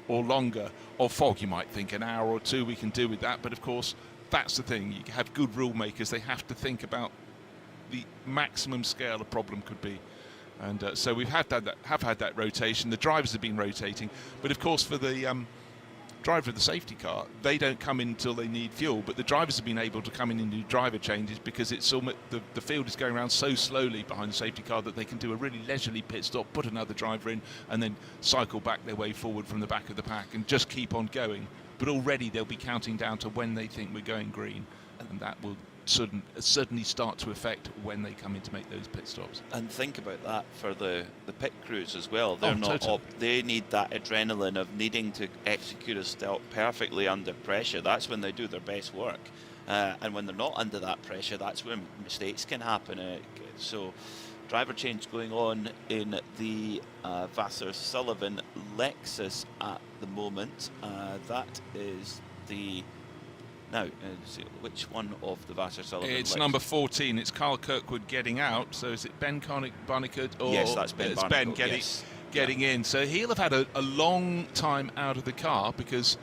or longer of fog. You might think an hour or two we can do with that. But of course, that's the thing. You have good rule makers. They have to think about the maximum scale a problem could be. And so we've had that rotation. The drivers have been rotating, but of course for the driver of the safety car, they don't come in until they need fuel. But the drivers have been able to come in and do driver changes because it's almost, the field is going around so slowly behind the safety car that they can do a really leisurely pit stop, put another driver in, and then cycle back their way forward from the back of the pack and just keep on going. But already they'll be counting down to when they think we're going green, and that will certainly start to affect when they come in to make those pit stops. And think about that for the pit crews as well. They're totally. They need that adrenaline of needing to execute a stop perfectly under pressure. That's when they do their best work. And when they're not under that pressure, that's when mistakes can happen. So driver change going on in the Vasser-Sullivan Lexus at the moment. That is the... Now, which one of the Vasser-Sullivan? It's number 14. It's Carl Kirkwood getting out. So is it Ben Barnicott? Or yes, that's Ben it's Barnicott. Ben getting in. So he'll have had a long time out of the car because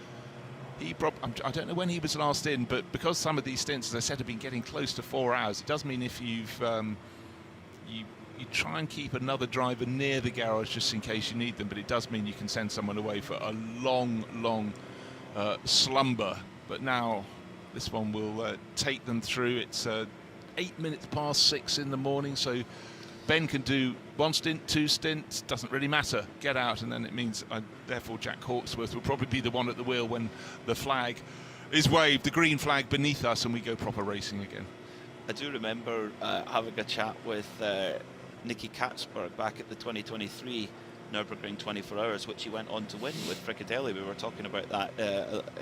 I don't know when he was last in, but because some of these stints, as I said, have been getting close to 4 hours, it does mean if you try and keep another driver near the garage just in case you need them, but it does mean you can send someone away for a long slumber. But now this one will take them through. It's 8 minutes past 6 in the morning, so Ben can do 1 stint, 2 stints, doesn't really matter. Get out, and then it means, therefore, Jack Hawksworth will probably be the one at the wheel when the flag is waved, the green flag beneath us, and we go proper racing again. I do remember having a chat with Nicky Katzberg back at the 2023 Nürburgring 24 Hours, which he went on to win with Fricadelli. We were talking about that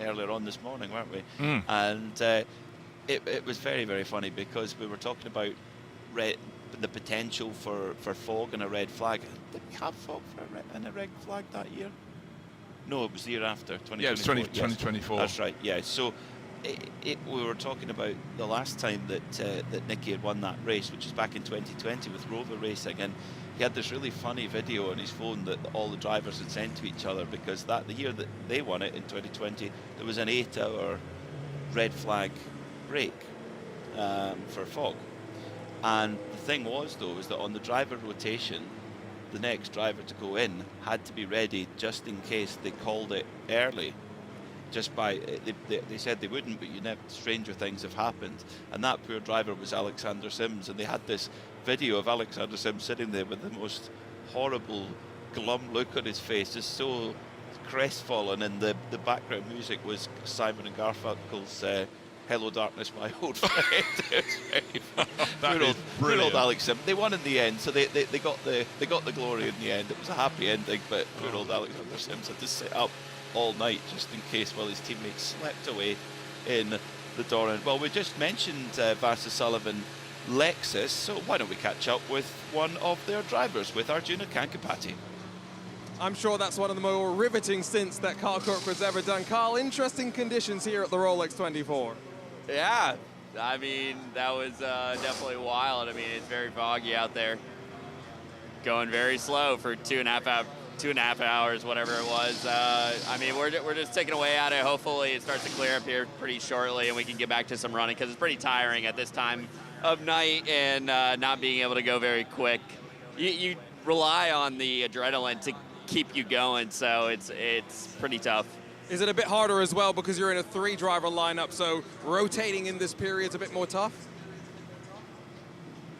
earlier on this morning, weren't we? And it was very, very funny because we were talking about the potential for fog and a red flag. Did we have fog and a red flag that year? No, it was the year after, 2024. Yeah, it was 2024. That's right, yeah. So we were talking about the last time that Nicky had won that race, which was back in 2020 with Rover Racing, and he had this really funny video on his phone that all the drivers had sent to each other because the year that they won it in 2020, there was an 8-hour red flag break for fog. And the thing was, though, is that on the driver rotation, the next driver to go in had to be ready just in case they called it early. Just by, they said they wouldn't, but stranger things have happened. And that poor driver was Alexander Sims, and they had this video of Alexander Sims sitting there with the most horrible, glum look on his face, just so crestfallen, and the background music was Simon and Garfunkel's Hello Darkness, My Old Friend. It was very funny. Poor old Alex Sims. They won in the end, so they got the glory in the end. It was a happy ending, but poor old Alexander Sims had to sit up all night just in case while his teammates slept away in the Doran. Well, we just mentioned Vasser Sullivan Lexus, so why don't we catch up with one of their drivers, with Arjuna Kankapati. I'm sure that's one of the more riveting stints that Carl Kirkwood's ever done. Carl, interesting conditions here at the Rolex 24. Yeah, I mean, that was definitely wild. I mean, it's very foggy out there. Going very slow for 2.5 hours, whatever it was. I mean, we're just taking away at it. Hopefully it starts to clear up here pretty shortly and we can get back to some running, because it's pretty tiring at this time of night and not being able to go very quick. You rely on the adrenaline to keep you going, so it's pretty tough. Is it a bit harder as well because you're in a 3-driver lineup, so rotating in this period's a bit more tough?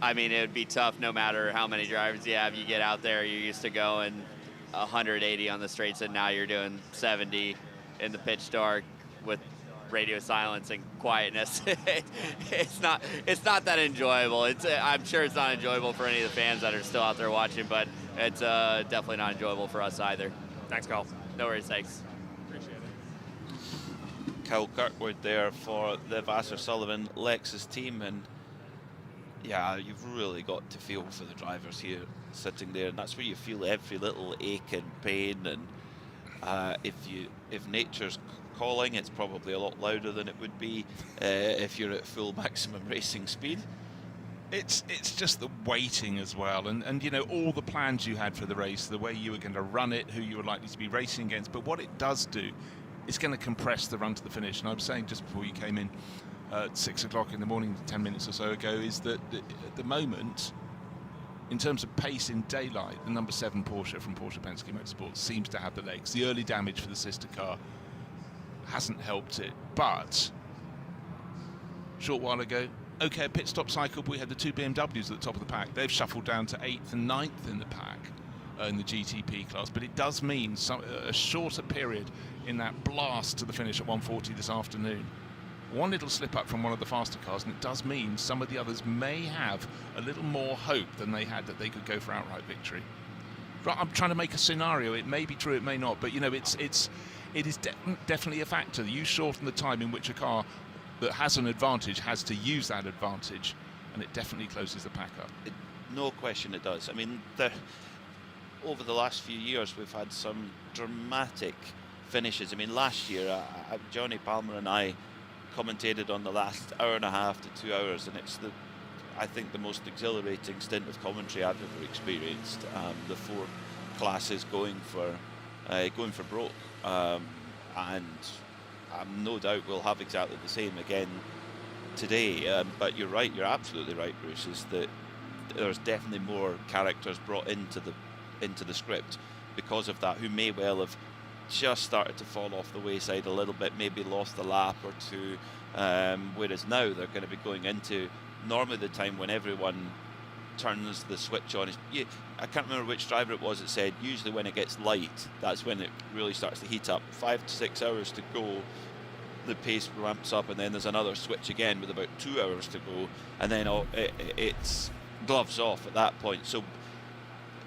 I mean, it would be tough no matter how many drivers you have. You get out there, you're used to going 180 on the straights, and now you're doing 70 in the pitch dark with radio silence and quietness. It's not that enjoyable. I'm sure it's not enjoyable for any of the fans that are still out there watching, but it's definitely not enjoyable for us either. Thanks, Carl. No worries, thanks. Appreciate it. Kyle Kirkwood there for the Vasser Sullivan Lexus team, and yeah, you've really got to feel for the drivers here sitting there, and that's where you feel every little ache and pain. And if nature's calling, it's probably a lot louder than it would be if you're at full maximum racing speed. It's just the waiting as well, and you know, all the plans you had for the race, the way you were going to run it, who you were likely to be racing against. But what it does do, it's going to compress the run to the finish. And I was saying just before you came in, at 6 o'clock in the morning, 10 minutes or so ago, is that at the moment, in terms of pace in daylight, the number 7 Porsche from Porsche Pensky Motorsports seems to have the legs. The early damage for the sister car hasn't helped it, but a short while ago, okay, pit stop cycle, we had the 2 BMWs at the top of the pack. They've shuffled down to 8th and 9th in the pack in the GTP class, but it does mean a shorter period in that blast to the finish at 1:40 this afternoon. One little slip up from one of the faster cars, and it does mean some of the others may have a little more hope than they had that they could go for outright victory. Right, I'm trying to make a scenario. It may be true, it may not, but you know, it is definitely a factor. You shorten the time in which a car that has an advantage has to use that advantage, and it definitely closes the pack up. No question it does. I mean, over the last few years, we've had some dramatic finishes. I mean, last year, Johnny Palmer and I commentated on the last hour and a half to 2 hours, and it's I think the most exhilarating stint of commentary I've ever experienced. The 4 classes going for broke, and no doubt we'll have exactly the same again today. But you're right, you're absolutely right, Bruce, is that there's definitely more characters brought into the script because of that, who may well have just started to fall off the wayside a little bit, maybe lost a lap or two, whereas now they're going to be going into normally the time when everyone turns the switch on. I can't remember which driver it was that said usually when it gets light, that's when it really starts to heat up. 5 to 6 hours to go, the pace ramps up, and then there's another switch again with about 2 hours to go, and then it's gloves off at that point. So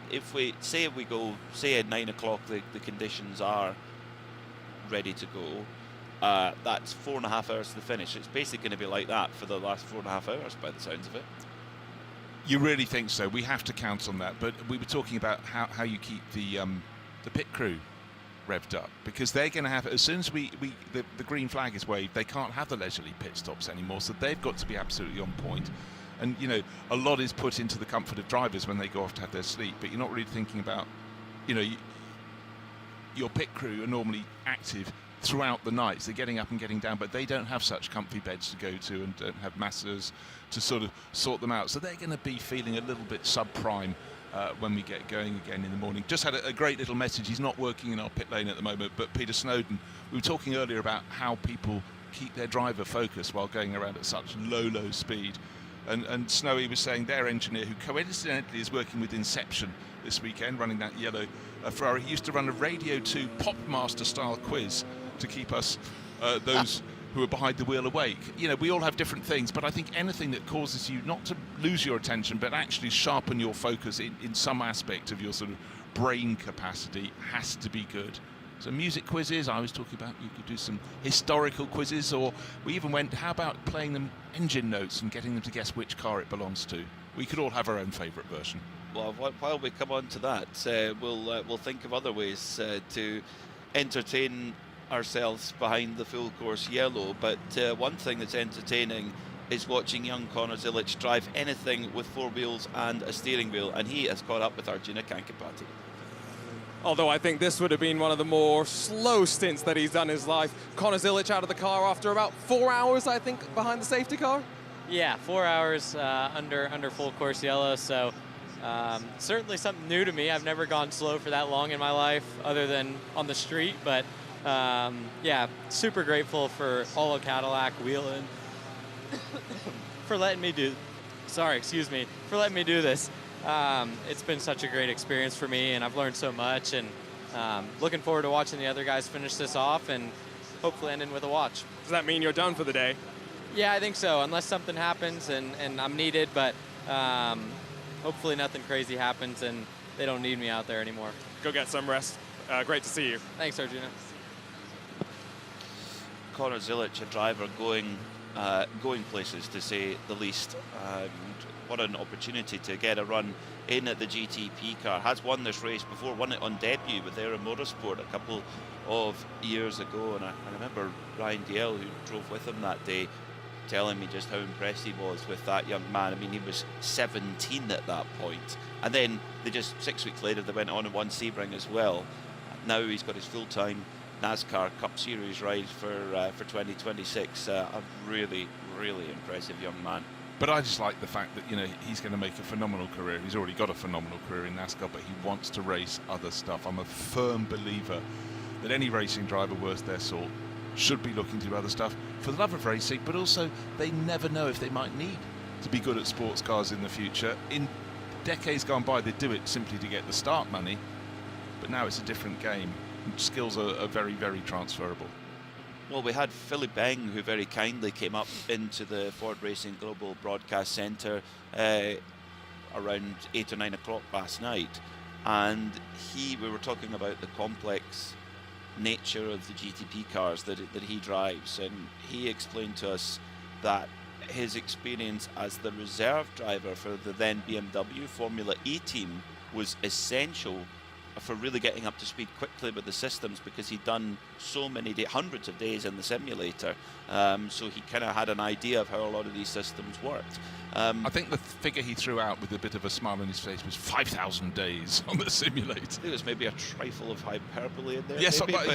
if we go at 9 o'clock, the conditions are ready to go, that's 4.5 hours to the finish. It's basically going to be like that for the last 4.5 hours by the sounds of it. You really think so? We have to count on that. But we were talking about how you keep the pit crew revved up, because they're going to have, as soon as the green flag is waved, they can't have the leisurely pit stops anymore, so they've got to be absolutely on point. And you know, a lot is put into the comfort of drivers when they go off to have their sleep, but you're not really thinking about, you know, your pit crew are normally active throughout the night. So they're getting up and getting down, but they don't have such comfy beds to go to and don't have masseurs to sort of sort them out. So they're going to be feeling a little bit subprime when we get going again in the morning. Just had a great little message. He's not working in our pit lane at the moment, but Peter Snowden, we were talking earlier about how people keep their driver focused while going around at such low speed. And Snowy was saying their engineer, who coincidentally is working with Inception this weekend, running that yellow Ferrari, he used to run a Radio 2 Popmaster style quiz to keep us, those who are behind the wheel, awake. You know, we all have different things, but I think anything that causes you not to lose your attention, but actually sharpen your focus in some aspect of your sort of brain capacity has to be good. So music quizzes, I was talking about, you could do some historical quizzes, or we even went, how about playing them engine notes and getting them to guess which car it belongs to? We could all have our own favourite version. Well, while we come on to that, we'll think of other ways to entertain ourselves behind the full course yellow. But one thing that's entertaining is watching young Conor Zilic drive anything with 4 wheels and a steering wheel, and he has caught up with Arjuna Kankipati. Although I think this would have been one of the more slow stints that he's done in his life. Conor Zilic out of the car after about 4 hours, I think, behind the safety car. Yeah, 4 hours under full course yellow, so certainly something new to me. I've never gone slow for that long in my life other than on the street, but yeah, super grateful for all of Cadillac, Wheelin, for letting me do, for letting me do this. It's been such a great experience for me, and I've learned so much, and looking forward to watching the other guys finish this off and hopefully ending with a watch. Does that mean you're done for the day? Yeah, I think so, unless something happens and I'm needed, but hopefully nothing crazy happens and they don't need me out there anymore. Go get some rest. Great to see you. Thanks, Arjuna. Conor Zilic, a driver going places, to say the least. What an opportunity to get a run in at the GTP car. Has won this race before, won it on debut with Aero Motorsport a couple of years ago, and I remember Ryan Diel, who drove with him that day, telling me just how impressed he was with that young man. I mean, he was 17 at that point, and then they just 6 weeks later they went on and won Sebring as well. Now he's got his full-time NASCAR Cup Series ride for 2026. A really impressive young man. But I just like the fact that, you know, he's going to make a phenomenal career. He's already got a phenomenal career in NASCAR, but he wants to race other stuff. I'm a firm believer that any racing driver worth their salt should be looking to do other stuff for the love of racing, but also they never know if they might need to be good at sports cars in the future. In decades gone by, they do it simply to get the start money, but now it's a different game. Skills are very transferable. Well, we had Philip Beng, who very kindly came up into the Ford Racing Global Broadcast Centre around 8 or 9 o'clock last night, and we were talking about the complex nature of the GTP cars that he drives, and he explained to us that his experience as the reserve driver for the then BMW Formula E team was essential for really getting up to speed quickly with the systems, because he'd done so many hundreds of days in the simulator, so he kind of had an idea of how a lot of these systems worked. I think the figure he threw out with a bit of a smile on his face was 5,000 days on the simulator. There was maybe a trifle of hyperbole in there. Yes, maybe, but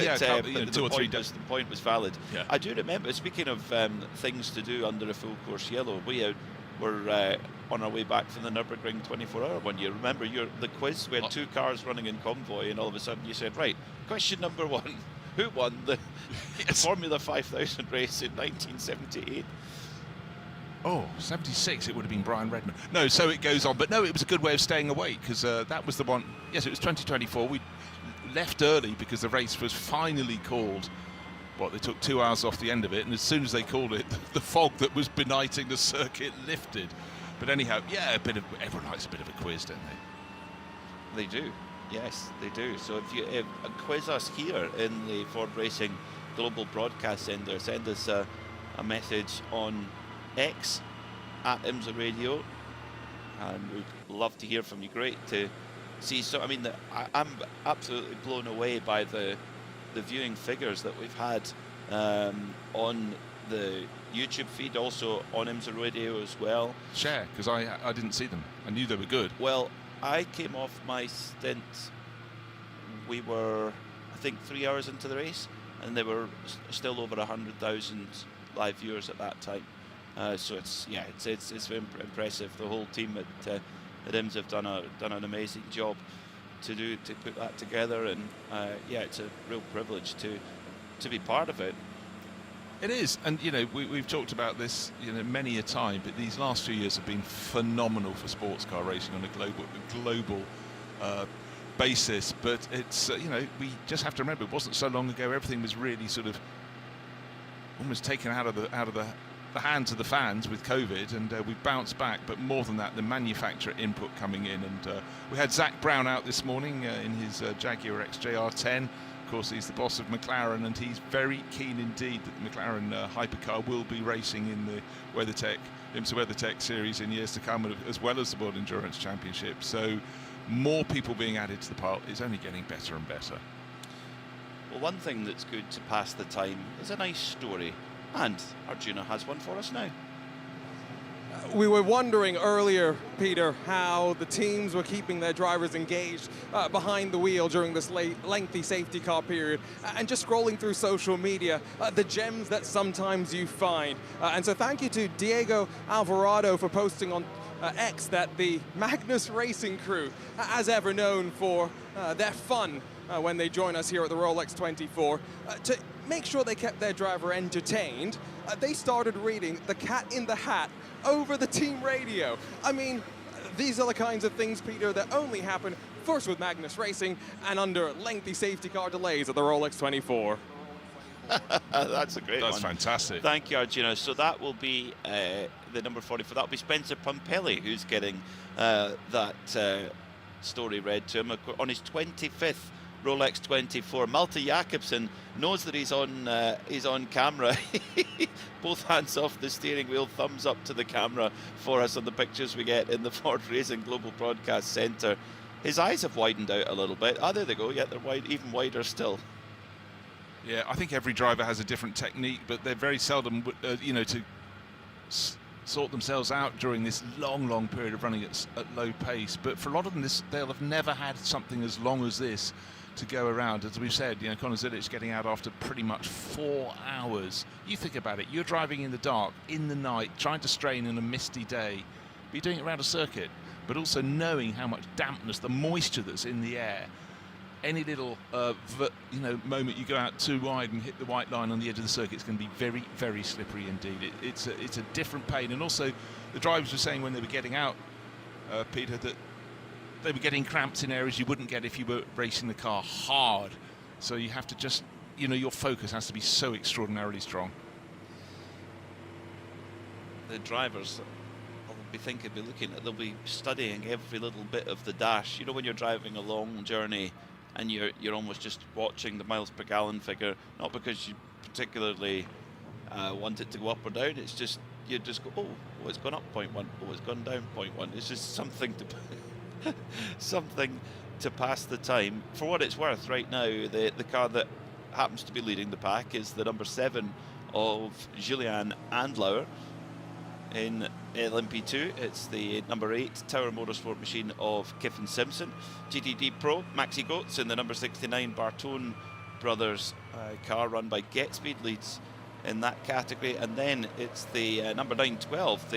the point was valid. Yeah. I do remember, speaking of things to do under a full course yellow, we were on our way back from the Nürburgring 24-hour one year. Remember the quiz? We had 2 cars running in convoy, and all of a sudden you said, right, question number 1, who won the Formula 5000 race in 1978? Oh, 76, it would have been Brian Redman. No, so it goes on. But no, it was a good way of staying awake, because that was the one. Yes, it was 2024. We left early because the race was finally called. They took 2 hours off the end of it, and as soon as they called it, the fog that was benighting the circuit lifted. But anyhow, yeah, everyone likes a bit of a quiz, don't they? They do, yes, they do. So if you quiz us here in the Ford Racing Global Broadcast Centre, send us a message on X at IMSA Radio, and we'd love to hear from you. Great to see. So I mean, I'm absolutely blown away by the viewing figures that we've had on the YouTube feed, also on IMSA Radio as well. Share, because I didn't see them. I knew they were good. Well, I came off my stint, we were I think 3 hours into the race, and they were still over 100,000 live viewers at that time. So it's very impressive. The whole team at IMSA have done an amazing job to put that together, and it's a real privilege to be part of it. It is, and we've talked about this many a time, but these last few years have been phenomenal for sports car racing on a global basis. But it's we just have to remember, it wasn't so long ago everything was really sort of almost taken out of the hands of the fans with COVID, and we've bounced back. But more than that, the manufacturer input coming in, and we had Zach Brown out this morning in his Jaguar XJR10. Of course, he's the boss of McLaren, and he's very keen indeed that the McLaren hypercar will be racing in the WeatherTech, IMSA WeatherTech series in years to come, as well as the World Endurance Championship. So more people being added to the pile is only getting better and better. Well, one thing that's good to pass the time is a nice story, and Arjuna has one for us now. We were wondering earlier, Peter, how the teams were keeping their drivers engaged behind the wheel during this lengthy safety car period, and just scrolling through social media, the gems that sometimes you find. And so thank you to Diego Alvarado for posting on X that the Magnus Racing crew, as ever known for their fun when they join us here at the Rolex 24, to make sure they kept their driver entertained, they started reading The Cat in the Hat over the team radio. I mean, these are the kinds of things, Peter, that only happen first with Magnus Racing and under lengthy safety car delays at the Rolex 24. That's a great one. That's fantastic. Thank you, Arjuna. So that will be the number 44. That will be Spencer Pumpelly, who's getting that story read to him on his 25th Rolex 24. Malte Jakobsen knows that he's on camera. Both hands off the steering wheel, thumbs up to the camera for us on the pictures we get in the Ford Racing Global Broadcast Centre. His eyes have widened out a little bit. There they go. Yeah, they're wide, even wider still. Yeah, I think every driver has a different technique, but they're very seldom, to sort themselves out during this long period of running at low pace. But for a lot of them, they'll have never had something as long as this to go around. As we've said, Conor Zilic getting out after pretty much 4 hours. You think about it, you're driving in the dark, in the night, trying to strain in a misty day, but you're doing it around a circuit, but also knowing how much dampness, the moisture that's in the air. Any little moment you go out too wide and hit the white line on the edge of the circuit, it's going to be very, very slippery indeed. It's a different pain. And also, the drivers were saying when they were getting out, Peter, that they were getting cramps in areas you wouldn't get if you were racing the car hard. So you have to just, your focus has to be so extraordinarily strong. The drivers they'll be studying every little bit of the dash. When you're driving a long journey and you're almost just watching the miles per gallon figure, not because you particularly want it to go up or down, it's just, you just go, oh, it's gone up 0.1, oh, it's gone down 0.1. It's just something to pass the time. For what it's worth, right now, the car that happens to be leading the pack is the number 7 of Julian Andlauer in LMP2. It's the number 8 Tower Motorsport machine of Kiffin Simpson. GTD Pro, Maxi Goetz in the number 69 Bartone Brothers car run by GetSpeed leads in that category. And then it's the number 912,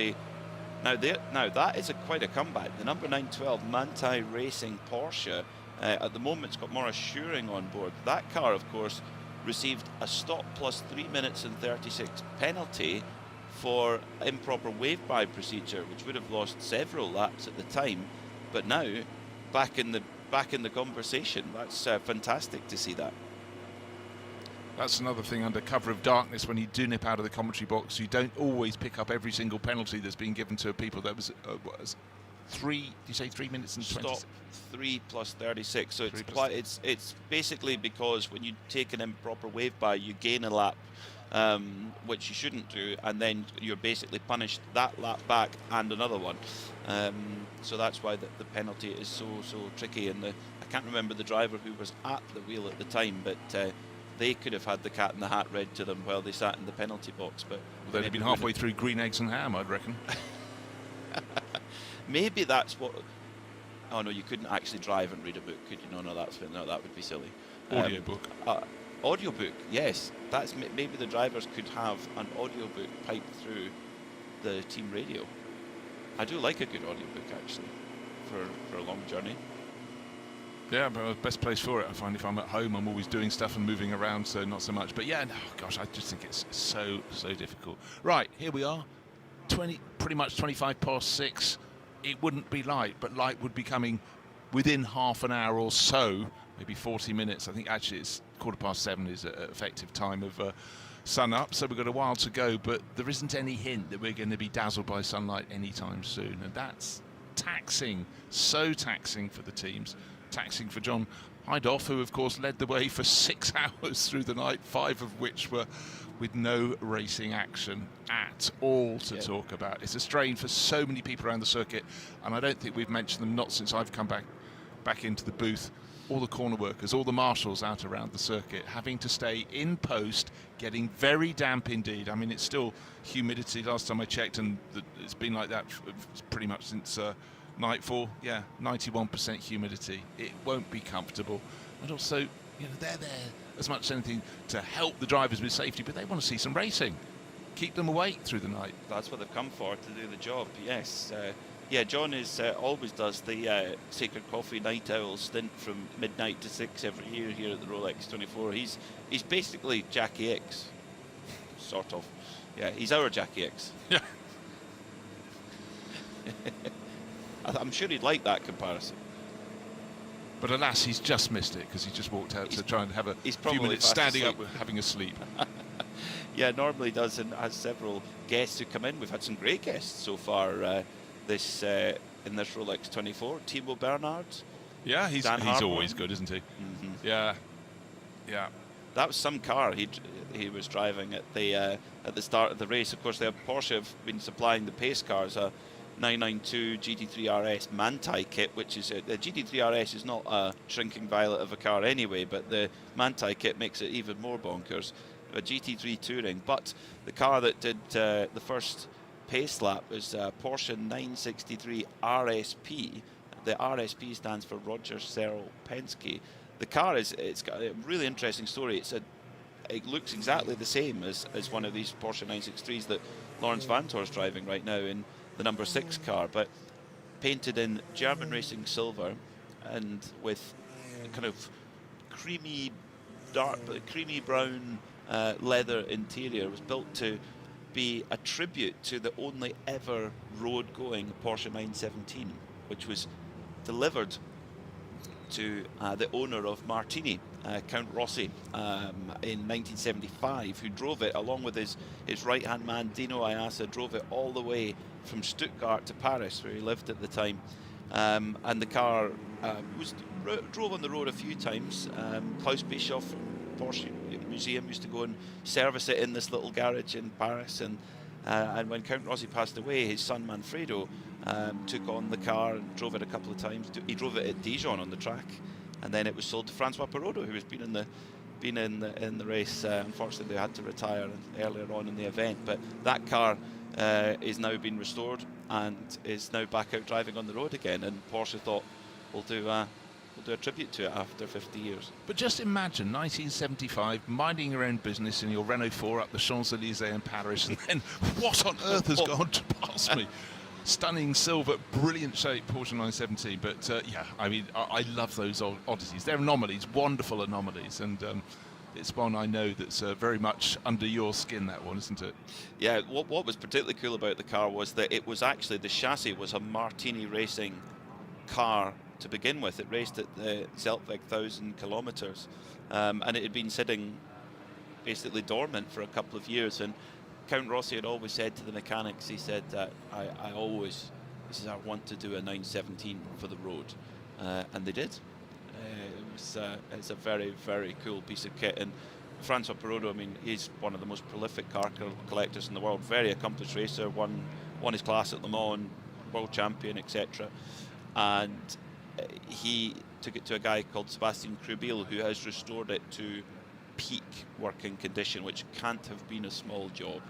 now that is quite a comeback. The number 912 Manthey Racing Porsche, at the moment it's got Maurice Schuring on board. That car, of course, received a stop plus 3 minutes and 36 penalty for improper wave-by procedure, which would have lost several laps at the time. But now, back in the conversation. That's fantastic to see that. That's another thing under cover of darkness. When you do nip out of the commentary box, you don't always pick up every single penalty that's been given to people. That was 3. Did you say 3 minutes and 20? Stop 3 plus 36. So it's basically because when you take an improper wave by, you gain a lap, which you shouldn't do, and then you're basically punished that lap back and another one. So that's why the penalty is so tricky. And I can't remember the driver who was at the wheel at the time, but they could have had the Cat in the Hat read to them while they sat in the penalty box. But they'd have been halfway through Green Eggs and Ham, I'd reckon. Maybe that's what. Oh no, you couldn't actually drive and read a book, could you? No, that would be silly. Audio book. Audiobook, yes. That's maybe the drivers could have an audiobook piped through the team radio. I do like a good audiobook actually for a long journey. Yeah, but best place for it. I find if I'm at home, I'm always doing stuff and moving around, so not so much. But yeah, gosh, I just think it's so difficult. Right, here we are, pretty much 25 past 6. It wouldn't be light, but light would be coming within half an hour or so, maybe 40 minutes. I think actually it's 7:15 is an effective time of sun up, so we've got a while to go, but there isn't any hint that we're going to be dazzled by sunlight anytime soon, and that's taxing, so taxing for the teams, taxing for John Hindhaugh, who of course led the way for 6 hours through the night, 5 of which were with no racing action at all to talk about. It's a strain for so many people around the circuit, and I don't think we've mentioned them, not since I've come back into the booth. All the corner workers, all the marshals out around the circuit, having to stay in post, getting very damp indeed. I mean, it's still humidity. Last time I checked, and it's been like that pretty much since nightfall. Yeah, 91% humidity. It won't be comfortable. And also, you know, they're there as much as anything to help the drivers with safety, but they want to see some racing. Keep them awake through the night. That's what they've come for, to do the job, yes. Yeah, John is always does the Sacred Coffee Night Owl stint from midnight to 6 every year here at the Rolex 24. He's basically Jackie X, sort of. Yeah, he's our Jackie X. Yeah. I'm sure he'd like that comparison. But alas, he's just missed it because he just walked out to try and have a few minutes fast standing asleep. up, having a sleep. Yeah, normally does, and has several guests who come in. We've had some great guests so far in this Rolex 24. Timo Bernhard. Yeah, he's always good, isn't he? Mm-hmm. Yeah. That was some car he was driving at the start of the race. Of course, Porsche have been supplying the pace cars a 992 GT3 RS Manti kit, which is the GT3 RS is not a shrinking violet of a car anyway, but the Manti kit makes it even more bonkers. A GT3 Touring, but the car that did the first pace lap was Porsche 963 RSP. The RSP stands for Roger Searle Penske. The car it's got a really interesting story. It looks exactly the same as one of these Porsche 963s that Lawrence Vantor's driving right now in the number 6 car, but painted in German racing silver and with a kind of creamy brown leather interior. It was built to be a tribute to the only ever road-going Porsche 917, which was delivered to the owner of Martini, Count Rossi, in 1975, who drove it along with his right-hand man Dino Iassa, drove it all the way from Stuttgart to Paris, where he lived at the time. And the car drove on the road a few times. Klaus Bischoff, Porsche Museum, used to go and service it in this little garage in Paris, and when Count Rossi passed away, his son Manfredo took on the car and drove it a couple of times. He drove it at Dijon on the track, and then it was sold to Francois Perrodo, who has been in the race. Unfortunately, they had to retire earlier on in the event, but that car is now been restored and is now back out driving on the road again. And Porsche thought, we'll do a tribute to it after 50 years. But just imagine 1975, minding your own business in your Renault 4 up the Champs-Élysées in Paris, and then what on earth has gone past me? Stunning silver, brilliant shape Porsche 917. But yeah, I mean, I love those oddities. They're anomalies, wonderful anomalies, and it's one I know that's very much under your skin, that one, isn't it? Yeah, what was particularly cool about the car was that it was actually, the chassis was a Martini Racing car to begin with. It raced at the Zeltweg 1,000 kilometers, and it had been sitting basically dormant for a couple of years. And Count Rossi had always said to the mechanics, he said that I want to do a 917 for the road, and they did. It's a very, very cool piece of kit. And Francois Perrodo, I mean, he's one of the most prolific car collectors in the world, very accomplished racer, won his class at Le Mans, world champion, etc. And he took it to a guy called Sebastian Krubil, who has restored it to peak working condition, which can't have been a small job.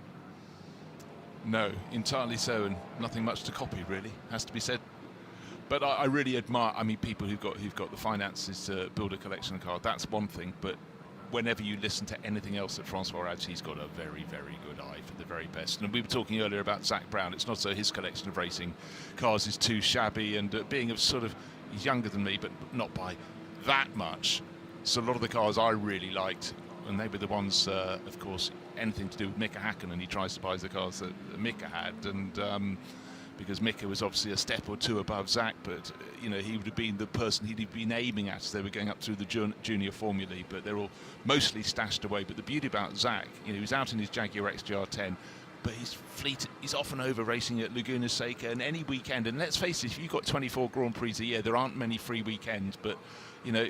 No, entirely so, and nothing much to copy, really, has to be said. But I really admire, I mean, people who've got the finances to build a collection car. That's one thing, but whenever you listen to anything else that Francois adds, he's got a very, very good eye for the very best. And we were talking earlier about Zach Brown. It's not so his collection of racing cars is too shabby, and being of sort of, he's younger than me, but not by that much. So a lot of the cars I really liked, and they were the ones, of course, anything to do with Mika Häkkinen. He tries to buy the cars that Mika had, and because Mika was obviously a step or two above Zach, but you know, he would have been the person he'd have been aiming at as they were going up through the junior formulae, but they're all mostly stashed away. But the beauty about Zach, you know, he was out in his Jaguar XJR10, but his fleet is often over racing at Laguna Seca, and any weekend, and let's face it, if you've got 24 Grand Prix a year, there aren't many free weekends, but you know,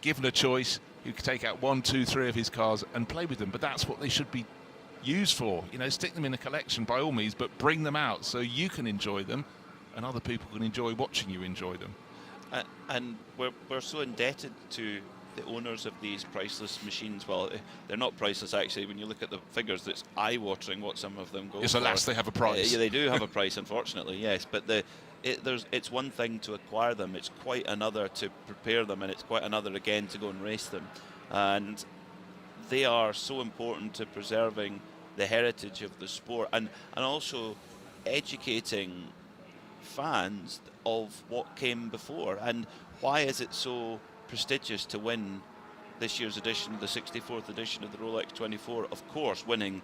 given a choice, you could take out 1, 2, 3 of his cars and play with them. But that's what they should be used for. You know, stick them in a collection by all means, but bring them out so you can enjoy them and other people can enjoy watching you enjoy them. And we're so indebted to the owners of these priceless machines. Well, they're not priceless actually. When you look at the figures, it's eye-watering what some of them go yes, for. Alas, they have a price. Yeah, they do have a price, unfortunately, yes. But it's one thing to acquire them, it's quite another to prepare them, and it's quite another again to go and race them. And they are so important to preserving the heritage of the sport, and also educating fans of what came before. And why is it so prestigious to win this year's edition, the 64th edition of the Rolex 24? Of course, winning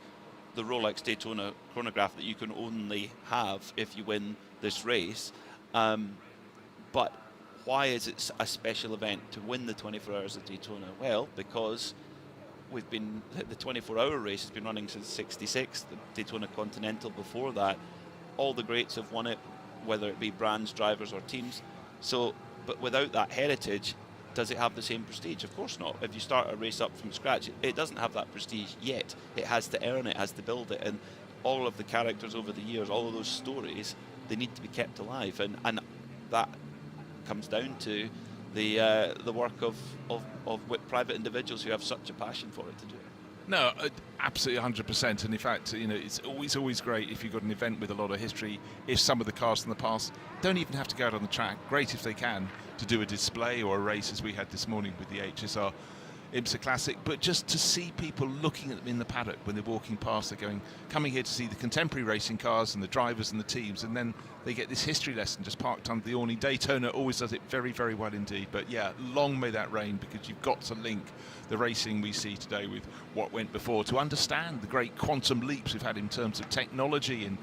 the Rolex Daytona chronograph that you can only have if you win this race. But why is it a special event to win the 24 Hours of Daytona? Well, because the 24-hour race has been running since '66, the Daytona Continental before that. All the greats have won it, whether it be brands, drivers or teams. So, but without that heritage, does it have the same prestige? Of course not. If you start a race up from scratch, it doesn't have that prestige yet. It has to earn it, has to build it, and all of the characters over the years, all of those stories, they need to be kept alive, and that comes down to the work of private individuals who have such a passion for it to do it. No, absolutely 100%. And in fact, you know, it's always great if you've got an event with a lot of history. If some of the cars from the past don't even have to go out on the track, great if they can, to do a display or a race as we had this morning with the HSR IMSA Classic. But just to see people looking at them in the paddock when they're walking past, they're coming here to see the contemporary racing cars and the drivers and the teams, and then they get this history lesson just parked under the awning. Daytona always does it very, very well indeed. But yeah, long may that reign, because you've got to link the racing we see today with what went before to understand the great quantum leaps we've had in terms of technology and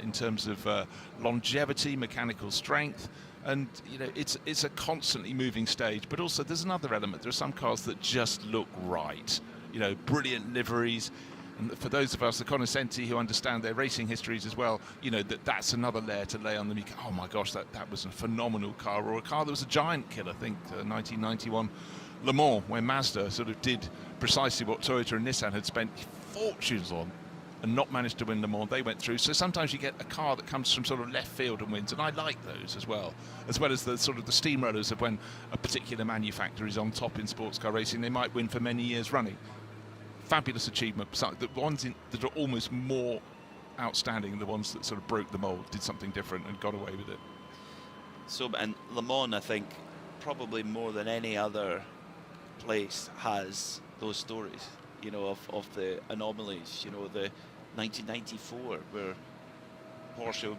in terms of longevity, mechanical strength. And you know, it's a constantly moving stage, but also there's another element. There are some cars that just look right, you know, brilliant liveries. And for those of us, the cognoscenti who understand their racing histories as well, you know, that's another layer to lay on them. You go, oh my gosh, that was a phenomenal car, or a car that was a giant killer. I think 1991 Le Mans, where Mazda sort of did precisely what Toyota and Nissan had spent fortunes on and not managed to win Le Mans. They went through. So sometimes you get a car that comes from sort of left field and wins, and I like those as well as the sort of the steamrollers of when a particular manufacturer is on top in sports car racing. They might win for many years running. Fabulous achievement. The ones that are almost more outstanding than the ones that sort of broke the mold, did something different and got away with it. So, and Le Mans, I think, probably more than any other place has those stories, you know, of the anomalies. You know, the 1994 where Porsche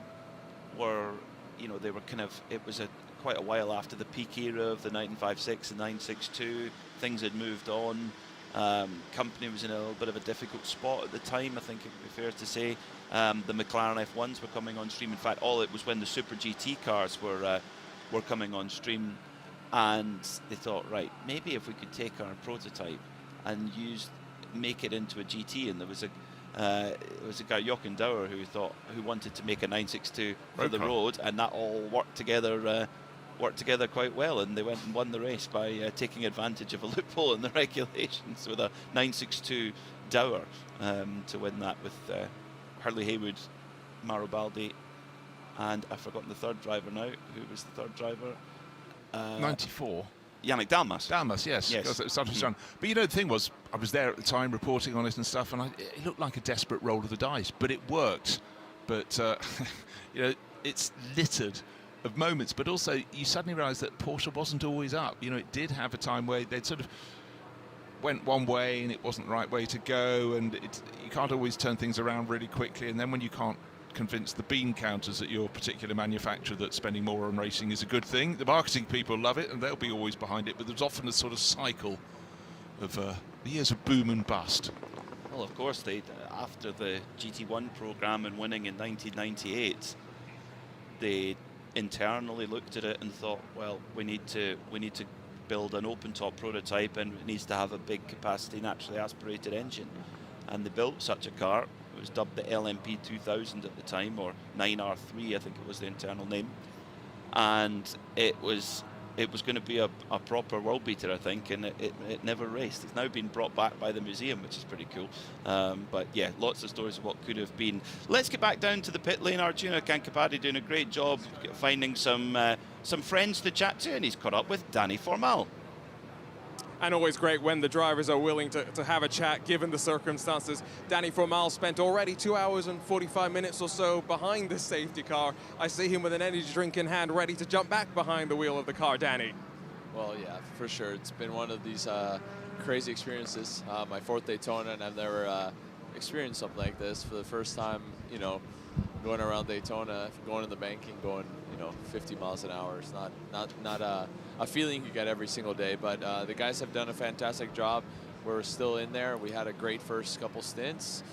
were, you know, they were kind of, it was quite a while after the peak era of the 956 and 962. Things had moved on. Company was in a little bit of a difficult spot at the time, I think it would be fair to say. The McLaren F1s were coming on stream. In fact, it was when the Super GT cars were coming on stream, and they thought, right, maybe if we could take our prototype and make it into a GT. And there was a guy, Jochen Dauer, who wanted to make a 962 for the road, and that all worked together quite well, and they went and won the race by taking advantage of a loophole in the regulations with a 962 Dauer to win that with Hurley Haywood, Mauro Baldi, and I've forgotten the third driver now. Who was the third driver? 94. Yannick Dalmas. Dalmas, yes. But you know, the thing was, I was there at the time reporting on it and stuff, and it looked like a desperate roll of the dice, but it worked. But you know, it's littered of moments, but also you suddenly realise that Porsche wasn't always up. You know, it did have a time where they'd sort of went one way and it wasn't the right way to go, and you can't always turn things around really quickly, and then when you can't convince the bean counters at your particular manufacturer that spending more on racing is a good thing, the marketing people love it and they'll be always behind it, but there's often a sort of cycle of years of boom and bust. Well, of course, they after the GT1 program and winning in 1998, they internally looked at it and thought, well, we need to build an open-top prototype, and it needs to have a big capacity naturally aspirated engine. And they built such a car. It was dubbed the LMP 2000 at the time, or 9R3, I think it was the internal name. And it was going to be a proper world beater, I think, and it never raced. It's now been brought back by the museum, which is pretty cool. But yeah, lots of stories of what could have been. Let's get back down to the pit lane. Arjuna Kankapati doing a great job finding some friends to chat to, and he's caught up with Danny Formal. And always great when the drivers are willing to have a chat given the circumstances. Danny Formal spent already 2 hours and 45 minutes or so behind the safety car. I see him with an energy drink in hand, ready to jump back behind the wheel of the car. Danny. Well, yeah, for sure. It's been one of these crazy experiences. My 4th Daytona, and I've never experienced something like this. For the first time, you know, going around Daytona, going in the banking, going, you know, 50 miles an hour. It's not a feeling you get every single day, but the guys have done a fantastic job. We're still in there. We had a great first couple stints.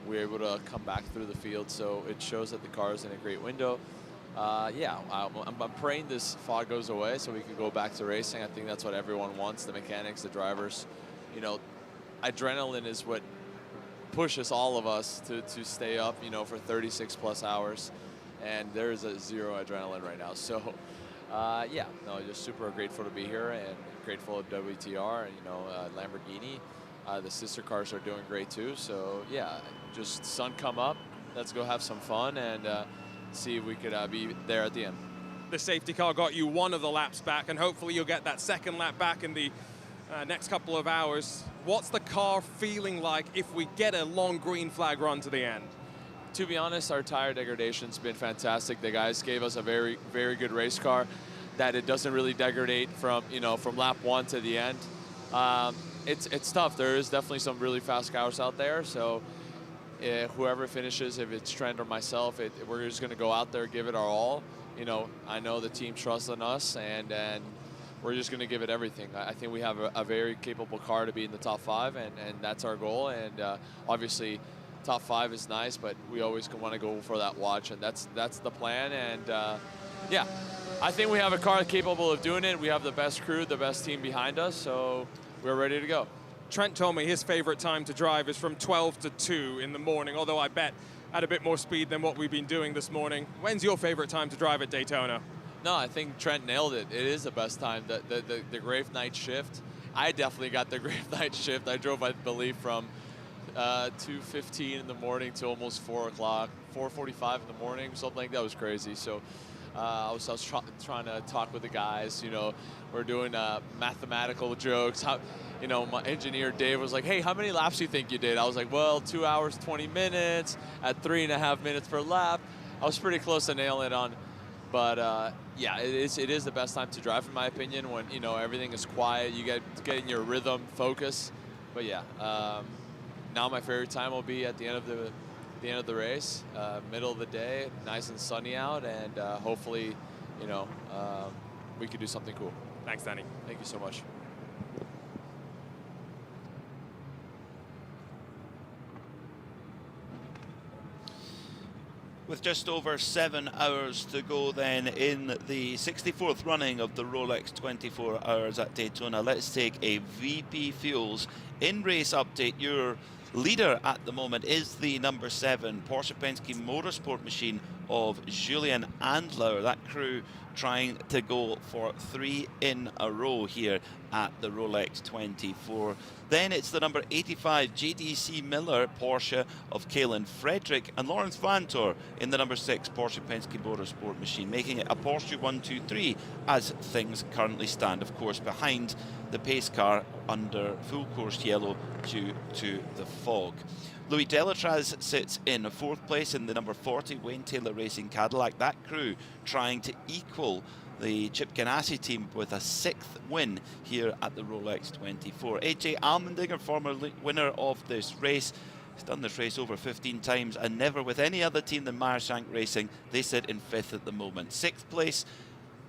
We were able to come back through the field, so it shows that the car is in a great window. Yeah, I'm praying this fog goes away so we can go back to racing. I think that's what everyone wants, the mechanics, the drivers. You know, adrenaline is what pushes all of us to stay up, you know, for 36 plus hours, and there's a zero adrenaline right now. So yeah, no, just super grateful to be here and grateful to WTR and, you know, Lamborghini. The sister cars are doing great too. So yeah, just sun come up, let's go have some fun and see if we could be there at the end. The safety car got you one of the laps back, and hopefully you'll get that second lap back in the next couple of hours. What's the car feeling like if we get a long green flag run to the end? To be honest, our tire degradation's been fantastic. The guys gave us a very, very good race car that it doesn't really degrade from, you know, from lap 1 to the end. It's tough. There is definitely some really fast cars out there. So whoever finishes, if it's Trent or myself, we're just going to go out there, give it our all. You know, I know the team trusts in us, and we're just going to give it everything. I think we have a very capable car to be in the top 5, and that's our goal. And obviously, top 5 is nice, but we always want to go for that watch, and that's the plan. And yeah, I think we have a car capable of doing it. We have the best crew, the best team behind us, so we're ready to go. Trent told me his favorite time to drive is from 12 to 2 in the morning, although I bet at a bit more speed than what we've been doing this morning. When's your favorite time to drive at Daytona? No, I think Trent nailed it. It is the best time, the grave night shift. I definitely got the grave night shift. I drove, I believe, from 2:15 in the morning to almost 4 o'clock, 4:45 in the morning, something like that. Was crazy. So I was trying to talk with the guys. You know, we're doing mathematical jokes. You know, my engineer Dave was like, "Hey, how many laps do you think you did?" I was like, "Well, 2 hours 20 minutes at 3.5 minutes per lap." I was pretty close to nailing it on. But yeah, it is the best time to drive, in my opinion, when, you know, everything is quiet, you get in your rhythm, focus. But yeah, now my favorite time will be at the end of the race, middle of the day, nice and sunny out, and hopefully, you know, we could do something cool. Thanks, Danny. Thank you so much. With just over 7 hours to go then in the 64th running of the Rolex 24 Hours at Daytona, let's take a VP Fuels in-race update. Your leader at the moment is the number 7 Porsche Pensky Motorsport machine of Julien Andlauer. That crew trying to go for 3 in a row here at the Rolex 24. Then it's the number 85 JDC Miller Porsche of Kaelin Frederick and Lawrence Vantor in the number 6 Porsche Pensky Motorsport machine, making it a Porsche 1-2-3 as things currently stand, of course, behind the pace car under full course yellow due to the fog. Louis Delatraz sits in 4th place in the number 40 Wayne Taylor Racing Cadillac. That crew trying to equal the Chip Ganassi team, with a 6th win here at the Rolex 24. AJ Allmendinger, former winner of this race, has done this race over 15 times and never with any other team than Meyershank Racing. They sit in 5th at the moment. 6th place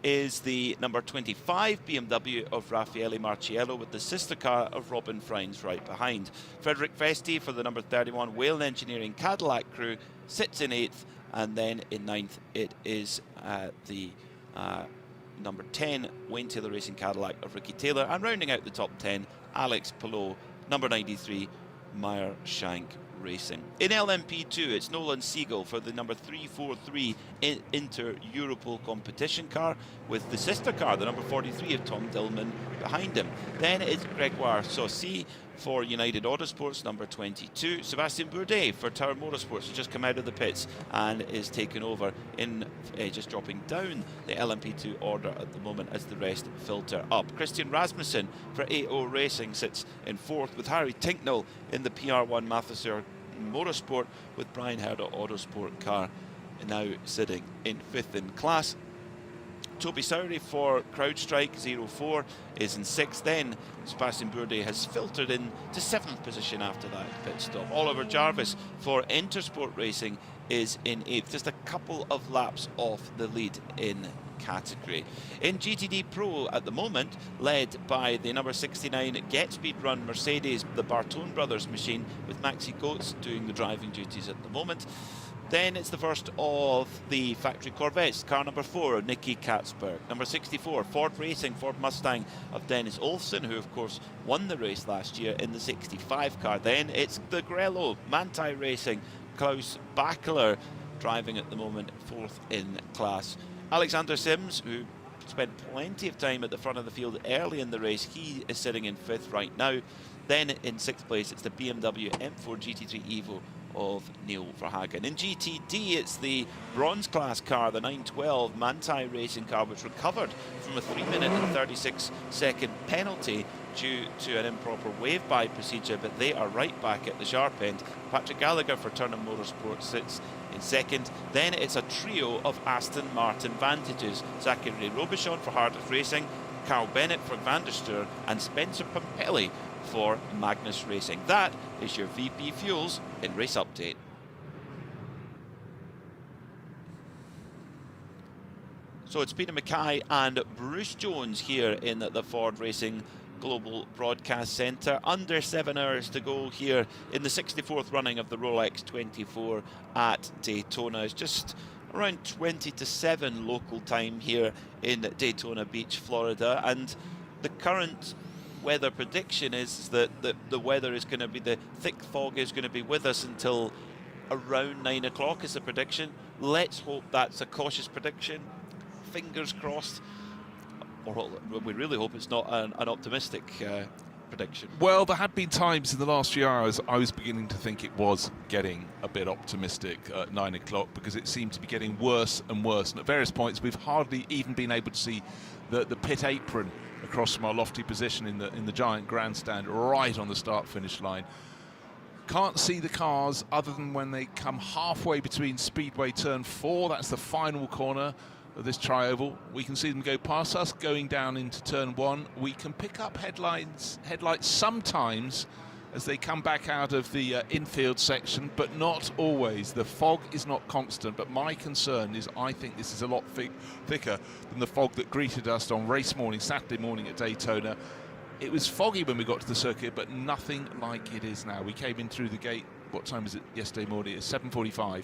is the number 25 BMW of Raffaele Marciello, with the sister car of Robin Freins right behind. Frederick Vesti for the number 31 Whalen Engineering Cadillac crew sits in 8th, and then in 9th it is the number 10 Wayne Taylor Racing Cadillac of Ricky Taylor, and rounding out the top 10, Alex Palou, number 93 Meyershank Racing. In LMP2, it's Nolan Siegel for the number 343 Inter Europol competition car, with the sister car, the number 43 of Tom Dillman, behind him. Then it's Gregoire Saucy for United Autosports, number 22. Sebastien Bourdais for Tower Motorsports has just come out of the pits and is taken over in just dropping down the LMP2 order at the moment as the rest filter up. Christian Rasmussen for AO Racing sits in 4th, with Harry Tinknell in the PR1 Mathieu Motorsport, with Brian Herder Autosport car now sitting in 5th in class. Toby Sowry for CrowdStrike 04 is in 6th. Then Sebastian Bourdais has filtered in to 7th position after that pit stop. Oliver Jarvis for Intersport Racing is in 8th, just a couple of laps off the lead in category. In GTD Pro at the moment, led by the number 69 Get Speed Run Mercedes, the Bartone Brothers machine, with Maxi Coates doing the driving duties at the moment. Then it's the first of the factory Corvettes, car number 4 of Nicky Katzberg. Number 64, Ford Racing, Ford Mustang of Dennis Olsen, who of course won the race last year in the 65 car. Then it's the Grello, Manti Racing, Klaus Bachler driving at the moment, 4th in class. Alexander Sims, who spent plenty of time at the front of the field early in the race, he is sitting in 5th right now. Then in 6th place, it's the BMW M4 GT3 Evo of Neil Verhagen. In GTD, it's the bronze class car, the 912 Manti Racing car, which recovered from a 3-minute and 36-second penalty due to an improper wave-by procedure, but they are right back at the sharp end. Patrick Gallagher for Turner Motorsport sits in 2nd. Then it's a trio of Aston Martin Vantages: Zachary Robichon for Hardest Racing, Carl Bennett for Van der Stur, and Spencer Pompelli for Magnus Racing. That is your VP Fuels in Race Update. So it's Peter Mackay and Bruce Jones here in the Ford Racing Global Broadcast Centre. Under 7 hours to go here in the 64th running of the Rolex 24 at Daytona. It's just around 20 to 7 local time here in Daytona Beach, Florida, and the current weather prediction is that the weather is going to be, the thick fog is going to be with us until around 9 o'clock is the prediction. Let's hope that's a cautious prediction. Fingers crossed. Or we really hope it's not an optimistic prediction. Well, there had been times in the last few hours I was beginning to think it was getting a bit optimistic at 9 o'clock, because it seemed to be getting worse and worse. And at various points, we've hardly even been able to see the pit apron across from our lofty position in the giant grandstand right on the start-finish line. Can't see the cars other than when they come halfway between Speedway Turn 4. That's the final corner of this tri-oval. We can see them go past us going down into Turn 1. We can pick up headlights sometimes as they come back out of the infield section, but not always. The fog is not constant, but my concern is I think this is a lot thicker than the fog that greeted us on race morning, Saturday morning at Daytona. It was foggy when we got to the circuit, but nothing like it is now. We came in through the gate, what time was it yesterday morning? It's 7:45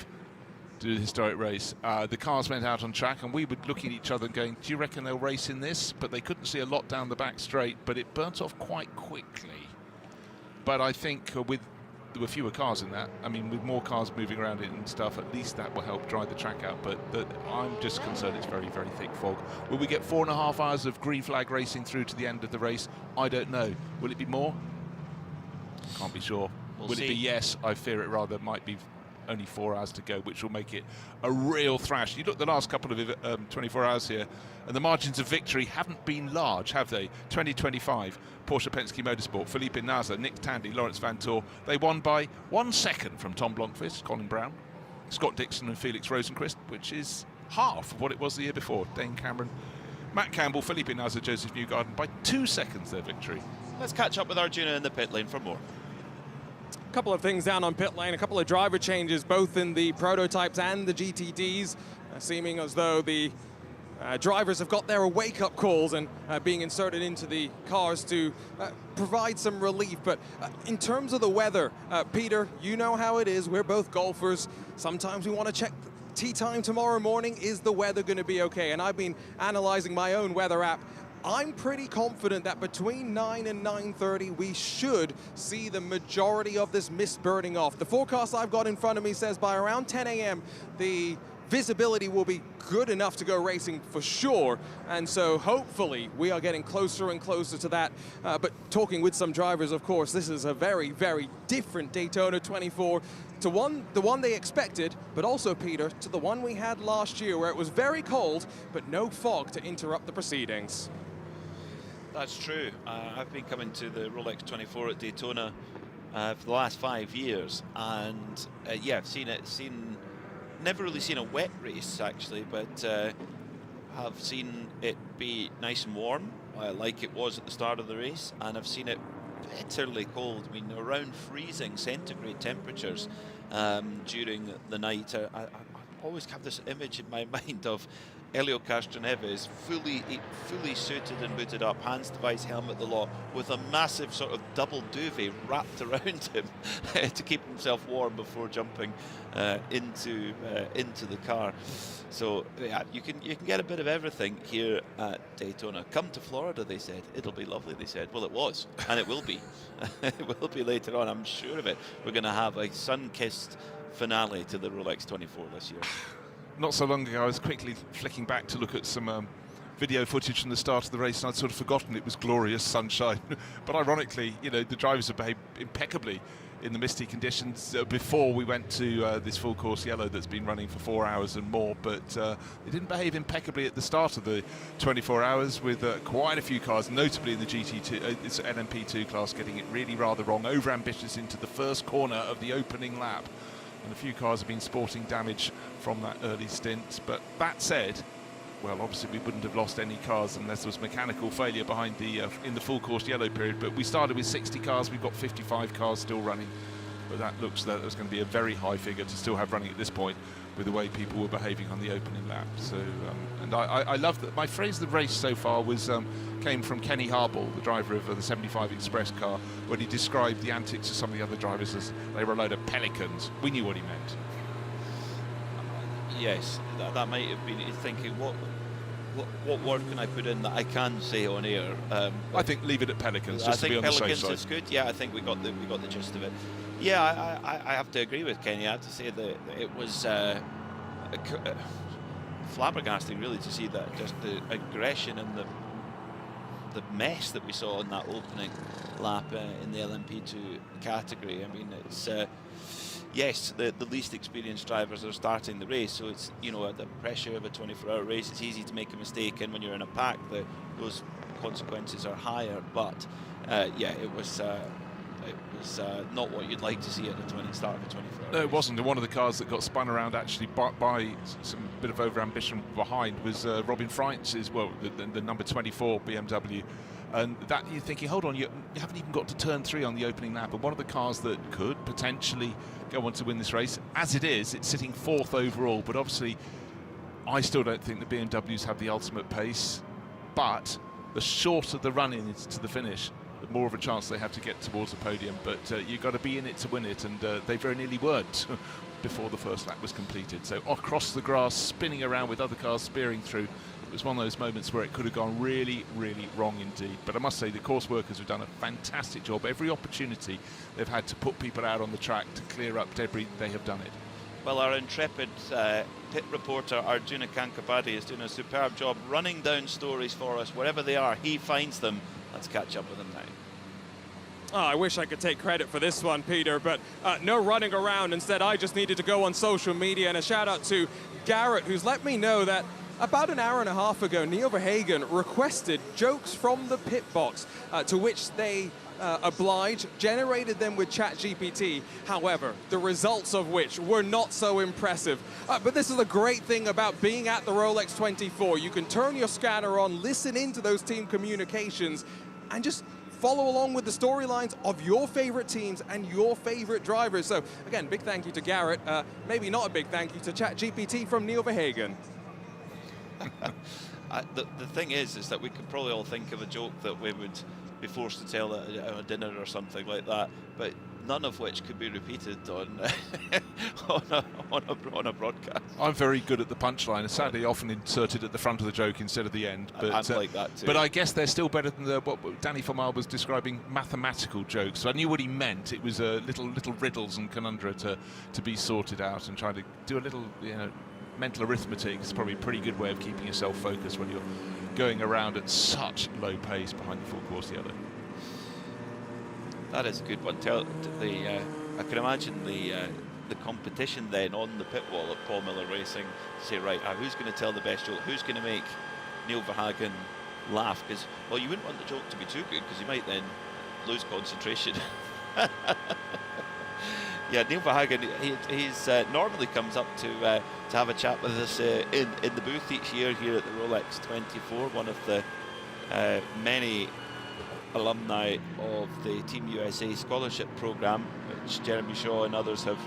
to do the historic race. The cars went out on track and we were looking at each other and going, do you reckon they'll race in this? But they couldn't see a lot down the back straight, but it burnt off quite quickly. But I think there were fewer cars in that. I mean, with more cars moving around it and stuff, at least that will help dry the track out. But I'm just concerned it's very, very thick fog. Will we get 4.5 hours of green flag racing through to the end of the race? I don't know. Will it be more? Can't be sure. Will it be yes? I fear it rather might be only 4 hours to go, which will make it a real thrash. You look at the last couple of 24 hours here, and the margins of victory haven't been large, have they? 2025, Porsche Pensky Motorsport, Felipe Nasr, Nick Tandy, Lawrence Van Tor. They won by 1 second from Tom Blomqvist, Colin Brown, Scott Dixon and Felix Rosenquist, which is half of what it was the year before. Dane Cameron Matt Campbell, Felipe Nasr, Joseph Newgarden by 2 seconds their victory. Let's catch up with Arjuna in the pit lane for more. A couple of things down on pit lane, a couple of driver changes, both in the prototypes and the GTDs, seeming as though the drivers have got their wake-up calls and being inserted into the cars to provide some relief. But in terms of the weather, Peter, you know how it is. We're both golfers. Sometimes we want to check tee time tomorrow morning. Is the weather going to be okay? And I've been analyzing my own weather app. I'm pretty confident that between 9 and 9:30, we should see the majority of this mist burning off. The forecast I've got in front of me says by around 10 a.m., the visibility will be good enough to go racing for sure. And so hopefully we are getting closer and closer to that. But talking with some drivers, of course, this is a very, very different Daytona 24 to the one they expected, but also, Peter, to the one we had last year where it was very cold, but no fog to interrupt the proceedings. That's true. I've been coming to the Rolex 24 at Daytona for the last 5 years, and yeah, never really seen a wet race actually, but have seen it be nice and warm, like it was at the start of the race, and I've seen it bitterly cold. I mean, around freezing centigrade temperatures during the night. I always have this image in my mind of Elio Castroneves fully suited and booted up, hands device, helmet the lot, with a massive sort of double duvet wrapped around him to keep himself warm before jumping into the car. So yeah, you can get a bit of everything here at Daytona. Come to Florida, they said. It'll be lovely, they said. Well, it was, and it will be. It will be later on, I'm sure of it. We're going to have a sun-kissed finale to the Rolex 24 this year. Not so long ago, I was quickly flicking back to look at some video footage from the start of the race, and I'd sort of forgotten it was glorious sunshine. But ironically, you know, the drivers have behaved impeccably in the misty conditions before we went to this full course yellow that's been running for 4 hours and more. But they didn't behave impeccably at the start of the 24 hours with quite a few cars, notably in the GT2, it's LMP2 class, getting it really rather wrong, over-ambitious into the first corner of the opening lap. And a few cars have been sporting damage from that early stint. But that said, well, obviously we wouldn't have lost any cars unless there was mechanical failure behind the in the full course yellow period. But we started with 60 cars, we've got 55 cars still running. But that looks that there's going to be a very high figure to still have running at this point with the way people were behaving on the opening lap. So, and I love that. My phrase of the race so far was came from Kenny Harbaugh, the driver of the 75 Express car, when he described the antics of some of the other drivers as they were a load of pelicans. We knew what he meant. Yes, that might have been thinking, what word can I put in that I can say on air? I think leave it at pelicans, just to be on the safe side. I think pelicans is good. Yeah, I think we got the gist of it. Yeah, I have to agree with Kenny. I have to say that it was flabbergasting, really, to see that, just the aggression and the mess that we saw in that opening lap in the LMP2 category. I mean, it's yes, the least experienced drivers are starting the race, so it's, you know, the pressure of a 24-hour race, it's easy to make a mistake, and when you're in a pack, those consequences are higher. But yeah, it was not what you'd like to see at the start of the 24 hours. No, it wasn't. One of the cars that got spun around actually by some bit of over-ambition behind was Robin Freitz's, well, the number 24 BMW. And that you're thinking, hold on, you haven't even got to turn 3 on the opening lap. And one of the cars that could potentially go on to win this race, as it is, it's sitting 4th overall. But obviously, I still don't think the BMWs have the ultimate pace. But the shorter the run-in is to the finish, the more of a chance they have to get towards the podium. But you've got to be in it to win it, and they very nearly weren't before the first lap was completed. So across the grass, spinning around with other cars spearing through. It was one of those moments where it could have gone really, really wrong indeed. But I must say the course workers have done a fantastic job. Every opportunity they've had to put people out on the track to clear up debris, they have done it. Well, our intrepid pit reporter Arjuna Kankapati is doing a superb job running down stories for us wherever they are. He finds them. Let's catch up with him now. Oh, I wish I could take credit for this one, Peter, but no running around. Instead, I just needed to go on social media, and a shout out to Garrett, who's let me know that about an hour and a half ago, Neil Verhagen requested jokes from the pit box, to which they oblige, generated them with ChatGPT. However, the results of which were not so impressive. But this is the great thing about being at the Rolex 24. You can turn your scanner on, listen into those team communications, and just follow along with the storylines of your favorite teams and your favorite drivers. So again, big thank you to Garrett. Maybe not a big thank you to ChatGPT from Neil Verhagen. The thing is that we could probably all think of a joke that we would be forced to tell at a dinner or something like that, but none of which could be repeated on on a broadcast. I'm very good at the punchline. It's sadly often inserted at the front of the joke instead of the end. But I'm like that too. But I guess they're still better than what Danny Formal was describing, mathematical jokes. So I knew what he meant. It was little riddles and conundra to be sorted out, and trying to do a little, mental arithmetic. It's probably a pretty good way of keeping yourself focused when you're going around at such low pace behind the full course yellow. That is a good one. I can imagine the competition then on the pit wall at Paul Miller Racing to say, right, who's going to tell the best joke? Who's going to make Neil Verhagen laugh? Because, well, you wouldn't want the joke to be too good because you might then lose concentration. Yeah, Neil Verhagen, he's normally comes up to have a chat with us in the booth each year here at the Rolex 24, one of the many alumni of the Team USA scholarship program, which Jeremy Shaw and others have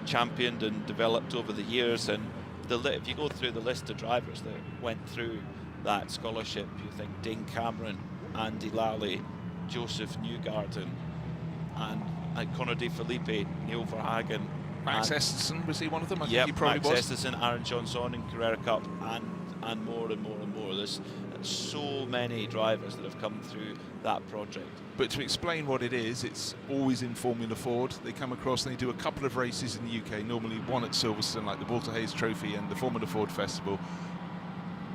championed and developed over the years. And if you go through the list of drivers that went through that scholarship, you think Dane Cameron, Andy Lally, Joseph Newgarden, and Conor De Felipe, Neil Verhagen. Max Esterson, was he one of them? I think Yep, he probably Max was. Esterson, Aaron Johnson in Carrera Cup, and more and more and more. There's so many drivers that have come through that project. But to explain what it is, it's always in Formula Ford. They come across and they do a couple of races in the UK, normally one at Silverstone, like the Walter Hayes Trophy and the Formula Ford Festival.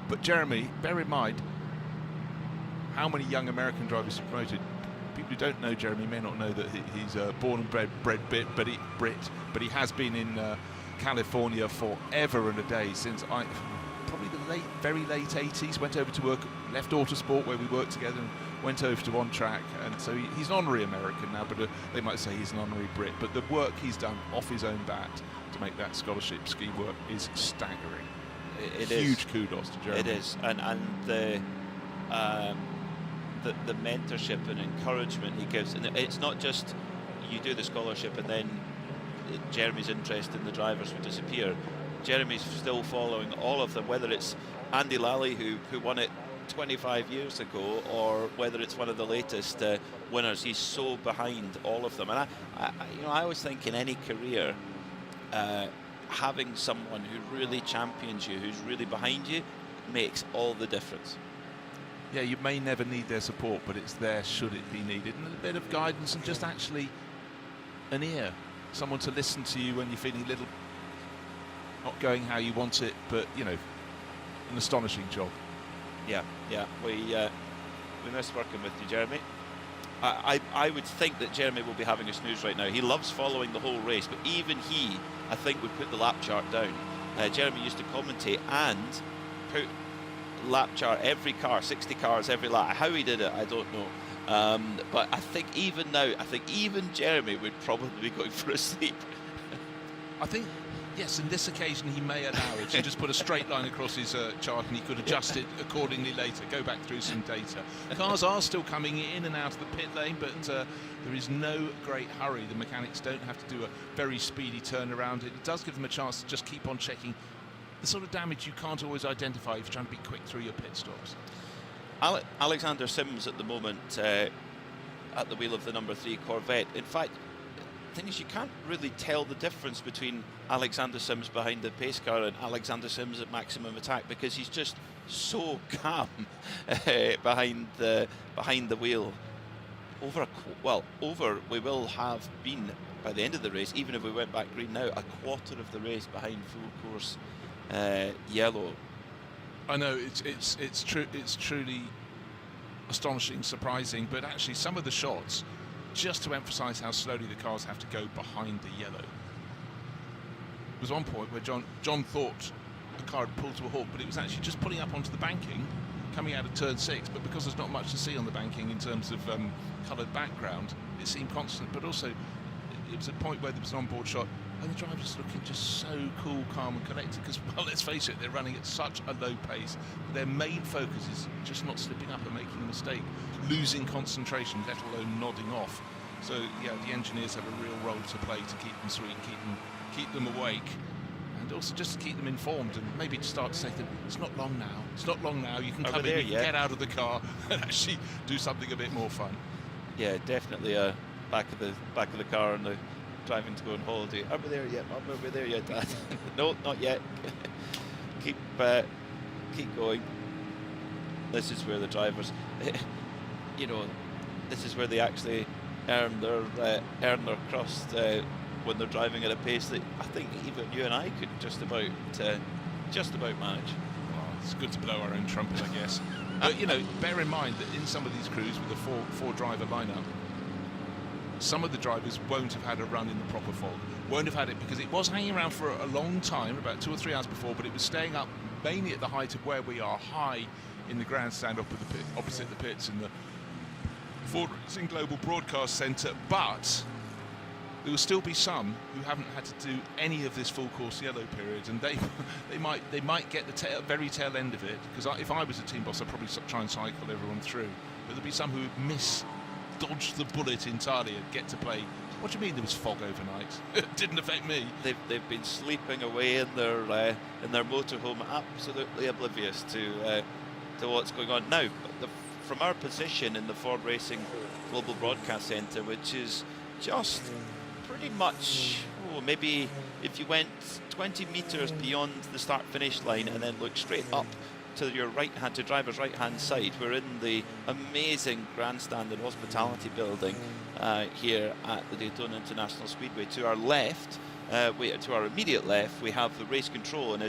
But Jeremy, bear in mind how many young American drivers have promoted. People who don't know Jeremy may not know that he's born and bred Brit, but he has been in California forever and a day, since probably the very late 80s. Went over to work, left Autosport where we worked together, and went over to On Track, and so he's an honorary American now, but they might say he's an honorary Brit. But the work he's done off his own bat to make that scholarship scheme work is staggering. It Huge is. kudos to Jeremy. It is, and the mentorship and encouragement he gives, and it's not just you do the scholarship and then Jeremy's interest in the drivers would disappear. Jeremy's still following all of them, whether it's Andy Lally who won it 25 years ago, or whether it's one of the latest winners. He's so behind all of them, and I always think in any career, having someone who really champions you, who's really behind you, makes all the difference. Yeah, you may never need their support, but it's there should it be needed. And a bit of guidance and just actually an ear. Someone to listen to you when you're feeling a little not going how you want it, but, an astonishing job. Yeah. We miss working with you, Jeremy. I would think that Jeremy will be having a snooze right now. He loves following the whole race, but even he, I think, would put the lap chart down. Jeremy used to commentate and put lap chart every car, 60 cars every lap. How he did it, I don't know. But I think even now, even Jeremy would probably be going for a sleep. I think, yes, in this occasion he may allow it. He just put a straight line across his chart and he could adjust it accordingly later, go back through some data. Cars are still coming in and out of the pit lane, but there is no great hurry. The mechanics don't have to do a very speedy turnaround. It does give them a chance to just keep on checking the sort of damage you can't always identify if you're trying to be quick through your pit stops. Alexander Sims at the moment at the wheel of the number 3 Corvette. In fact, the thing is, you can't really tell the difference between Alexander Sims behind the pace car and Alexander Sims at maximum attack, because he's just so calm behind the wheel. We will have been, by the end of the race, even if we went back green now, a quarter of the race behind full course yellow. I know it's true. It's truly astonishing, surprising, but actually some of the shots, just to emphasise how slowly the cars have to go behind the yellow. There was one point where John thought the car had pulled to a halt, but it was actually just pulling up onto the banking, coming out of turn 6, but because there's not much to see on the banking in terms of coloured background, it seemed constant. But also, it was a point where there was an onboard shot, and the driver's looking just so cool, calm, and collected. Because, well, let's face it, they're running at such a low pace. Their main focus is just not slipping up and making a mistake, losing concentration, let alone nodding off. So, yeah, the engineers have a real role to play to keep them sweet, keep them awake, and also just to keep them informed, and maybe to start to say to them, it's not long now, it's not long now, you can come in, you can get out of the car and actually do something a bit more fun. Yeah, definitely back of the car and the driving to go on holiday. Are we there yet, Mum? Are we there yet, Dad? No, not yet. keep going. This is where the drivers, you know, this is where they actually earn their crust when they're driving at a pace that I think even you and I could just about manage. Well, it's good to blow our own trumpet, I guess. But you know, bear in mind that in some of these crews with a four driver lineup, some of the drivers won't have had a run in the proper fog. Won't have had it because it was hanging around for a long time, about 2 or 3 hours before, but it was staying up mainly at the height of where we are, high in the grandstand opposite the pits in the Ford Racing Global Broadcast Centre. But there will still be some who haven't had to do any of this full course yellow period, and they might get the very tail end of it. Because if I was a team boss, I'd probably try and cycle everyone through. But there'll be some who would dodge the bullet entirely and get to play. What do you mean there was fog overnight? It didn't affect me. They've been sleeping away in their motorhome, absolutely oblivious to what's going on now. From our position in the Ford Racing Global Broadcast Centre, which is just pretty much, maybe if you went 20 metres beyond the start-finish line and then look straight up to your driver's right-hand side, we're in the amazing grandstand and hospitality building here at the Daytona International Speedway. To our left, to our immediate left, we have the race control, and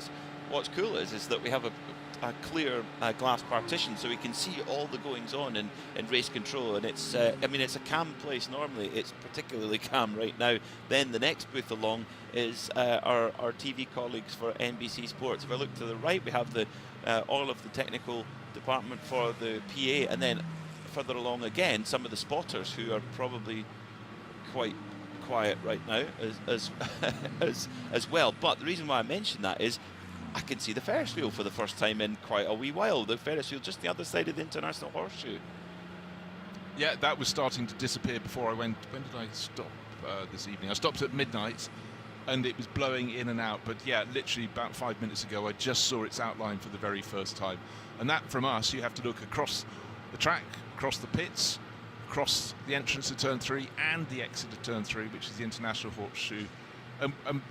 what's cool is that we have a clear glass partition, so we can see all the goings on in race control, and it's it's a calm place. Normally it's particularly calm right now. Then the next booth along is our TV colleagues for NBC Sports. If I look to the right, we have all of the technical department for the PA, and then further along again some of the spotters who are probably quite quiet right now as well. But the reason why I mention that is I can see the Ferris wheel for the first time in quite a wee while. The Ferris wheel just the other side of the International Horseshoe. Yeah, that was starting to disappear before I went. When did I stop this evening? I stopped at midnight, and it was blowing in and out. But yeah, literally about 5 minutes ago, I just saw its outline for the very first time. And that, from us, you have to look across the track, across the pits, across the entrance to Turn 3 and the exit of Turn 3, which is the International Horseshoe.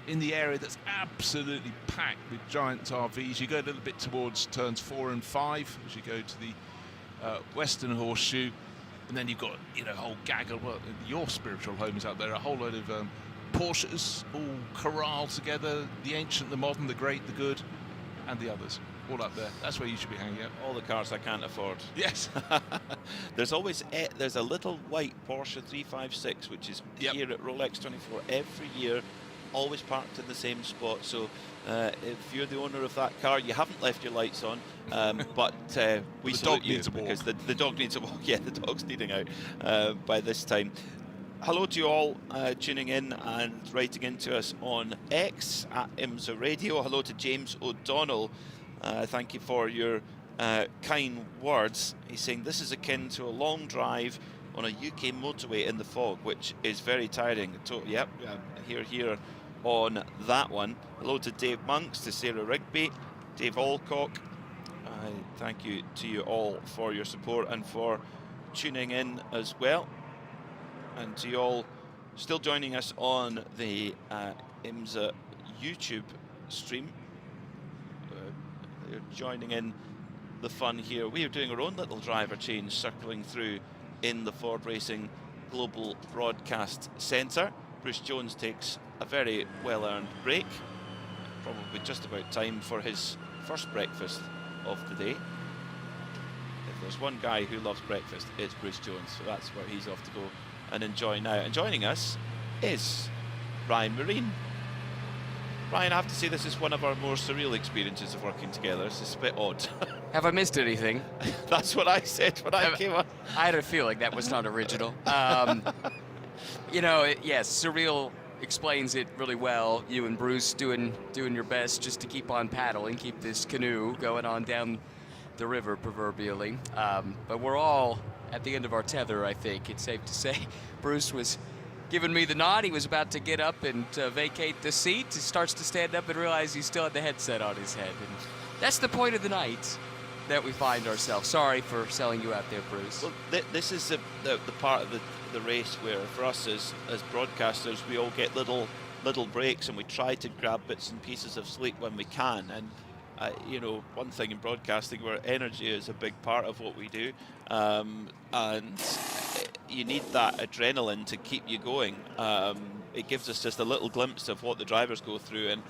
In the area that's absolutely packed with giant RVs. You go a little bit towards turns 4 and 5 as you go to the Western Horseshoe, and then you've got a whole gaggle. Well, your spiritual home is out there. A whole load of Porsches all corralled together. The ancient, the modern, the great, the good, and the others. All up there. That's where you should be hanging out. All the cars I can't afford. Yes. There's a little white Porsche 356 which is here at Rolex 24 every year. Always parked in the same spot, so if you're the owner of that car, you haven't left your lights on, but we salute you because the dog needs a walk. Yeah, the dog's needing out by this time. Hello to you all tuning in and writing into us on X at IMSA Radio. Hello to James O'Donnell. Thank you for your kind words. He's saying this is akin to a long drive on a UK motorway in the fog, which is very tiring. Yep, here on that one. Hello to Dave Monks, to Sarah Rigby, Dave Alcock. Thank you to you all for your support and for tuning in as well. And to you all still joining us on the IMSA YouTube stream. You're joining in the fun here. We are doing our own little driver change, circling through in the Ford Racing Global Broadcast Centre. Bruce Jones takes a very well-earned break. Probably just about time for his first breakfast of the day. If there's one guy who loves breakfast, it's Bruce Jones, so that's where he's off to go and enjoy now. And joining us is Ryan Marine. Ryan, I have to say this is one of our more surreal experiences of working together. It's a bit odd. Have I missed anything? That's what I said when I came on. I had a feeling that was not original. Yes, surreal explains it really well. You and Bruce doing your best just to keep on paddling, keep this canoe going on down the river, proverbially. But we're all at the end of our tether, I think. It's safe to say. Bruce was giving me the nod. He was about to get up and vacate the seat. He starts to stand up and realize he still had the headset on his head. And that's the point of the night that we find ourselves. Sorry for selling you out there, Bruce. Well, this is the part of the race where, for us as broadcasters, we all get little breaks and we try to grab bits and pieces of sleep when we can. And one thing in broadcasting where energy is a big part of what we do, and you need that adrenaline to keep you going. It gives us just a little glimpse of what the drivers go through, and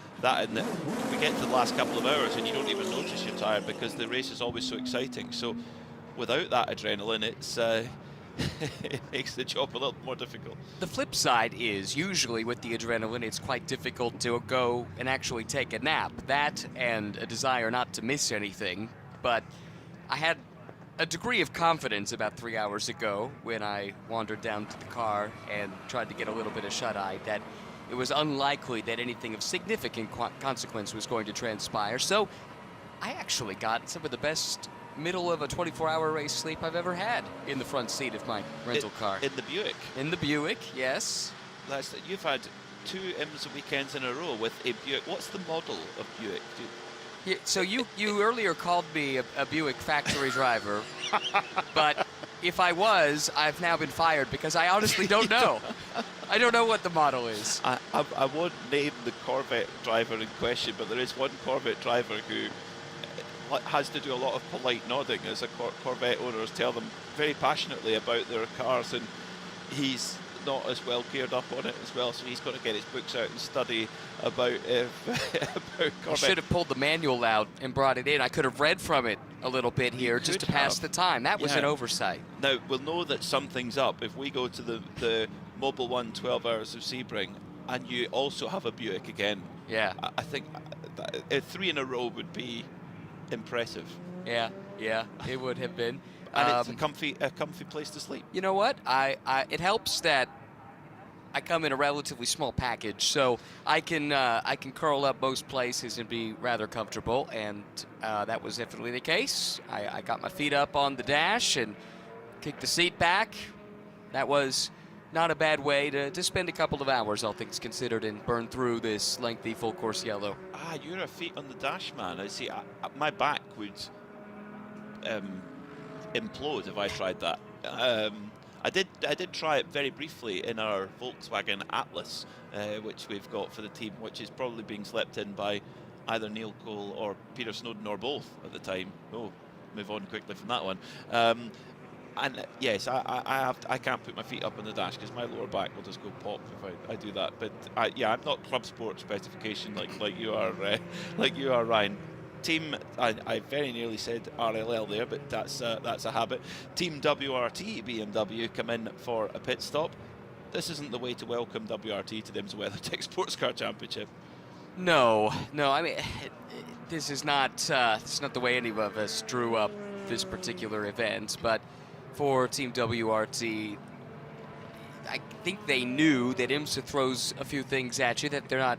we get to the last couple of hours and you don't even notice you're tired because the race is always so exciting. So without that adrenaline, it's it makes the job a little more difficult. The flip side is usually with the adrenaline, it's quite difficult to go and actually take a nap. That and a desire not to miss anything. But I had a degree of confidence about 3 hours ago when I wandered down to the car and tried to get a little bit of shut-eye that it was unlikely that anything of significant consequence was going to transpire. So I actually got some of the best middle of a 24-hour race sleep I've ever had in the front seat of my rental car. In the Buick? In the Buick, yes. You've had 2 IMSA weekends in a row with a Buick. What's the model of Buick? Yeah, so you earlier called me a Buick factory driver, but if I was, I've now been fired because I honestly don't know. I don't know what the model is. I won't name the Corvette driver in question, but there is one Corvette driver who has to do a lot of polite nodding as Corvette owners tell them very passionately about their cars, and he's not as well geared up on it as well, so he's got to get his books out and study about Corvette. I should have pulled the manual out and brought it in. I could have read from it a little bit here just to pass the time. That was an oversight. Now, we'll know that something's up if we go to the Mobil 1 12 Hours of Sebring and you also have a Buick again. Yeah. I think 3 in a row would be impressive. Yeah, it would have been. And it's a comfy place to sleep. You know what? It helps that I come in a relatively small package, so I can curl up most places and be rather comfortable, and that was definitely the case. I got my feet up on the dash and kicked the seat back. That was not a bad way to spend a couple of hours, all things considered, and burn through this lengthy full course yellow. You're a feet on the dash man. I see. My back would implode if I tried that. I did try it very briefly in our Volkswagen Atlas, which we've got for the team, which is probably being slept in by either Neil Cole or Peter Snowden or both at the time. Oh, move on quickly from that one. And yes, I can't put my feet up on the dash because my lower back will just go pop if I do that. But I'm not club sport specification like you are, Ryan. Team, I very nearly said RLL there, but that's a habit. Team WRT BMW come in for a pit stop. This isn't the way to welcome WRT to the IMSA WeatherTech Sports Car Championship. No. I mean, this is not the way any of us drew up this particular event. But for Team WRT, I think they knew that IMSA throws a few things at you that they're not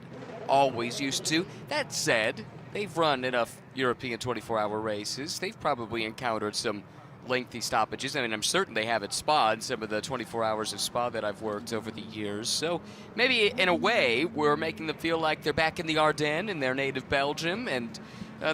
always used to. That said, they've run enough European 24-hour races. They've probably encountered some lengthy stoppages. I mean, I'm certain they have at Spa in some of the 24 hours of Spa that I've worked over the years. So maybe in a way, we're making them feel like they're back in the Ardennes in their native Belgium, and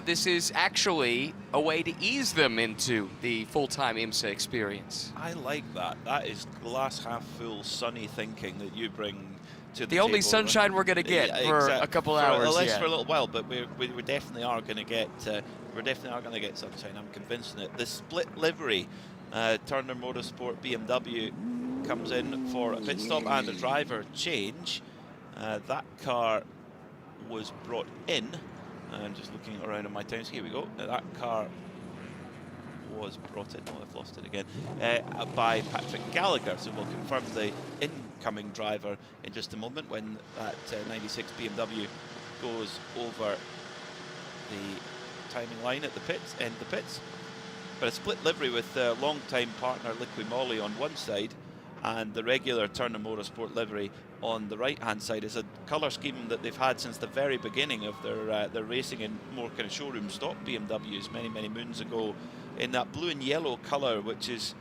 this is actually a way to ease them into the full-time IMSA experience. I like that. That is glass half full sunny thinking that you bring to the only table, sunshine we're going to get for a couple hours. At least for a little while, but we definitely are going to get sunshine. I'm convinced in it. The split livery, Turner Motorsport BMW comes in for a pit stop and a driver change. That car was brought in. I'm just looking around on my times. Here we go. That car was brought in. Oh, I've lost it again. By Patrick Gallagher. So we'll confirm the incoming driver in just a moment when that 96 BMW goes over the timing line at the pits, end the pits. But a split livery with long-time partner Liqui Moly on one side and the regular Turner Motorsport livery on the right-hand side is a colour scheme that they've had since the very beginning of their racing in more kind of showroom stock BMWs many moons ago, in that blue and yellow colour, which is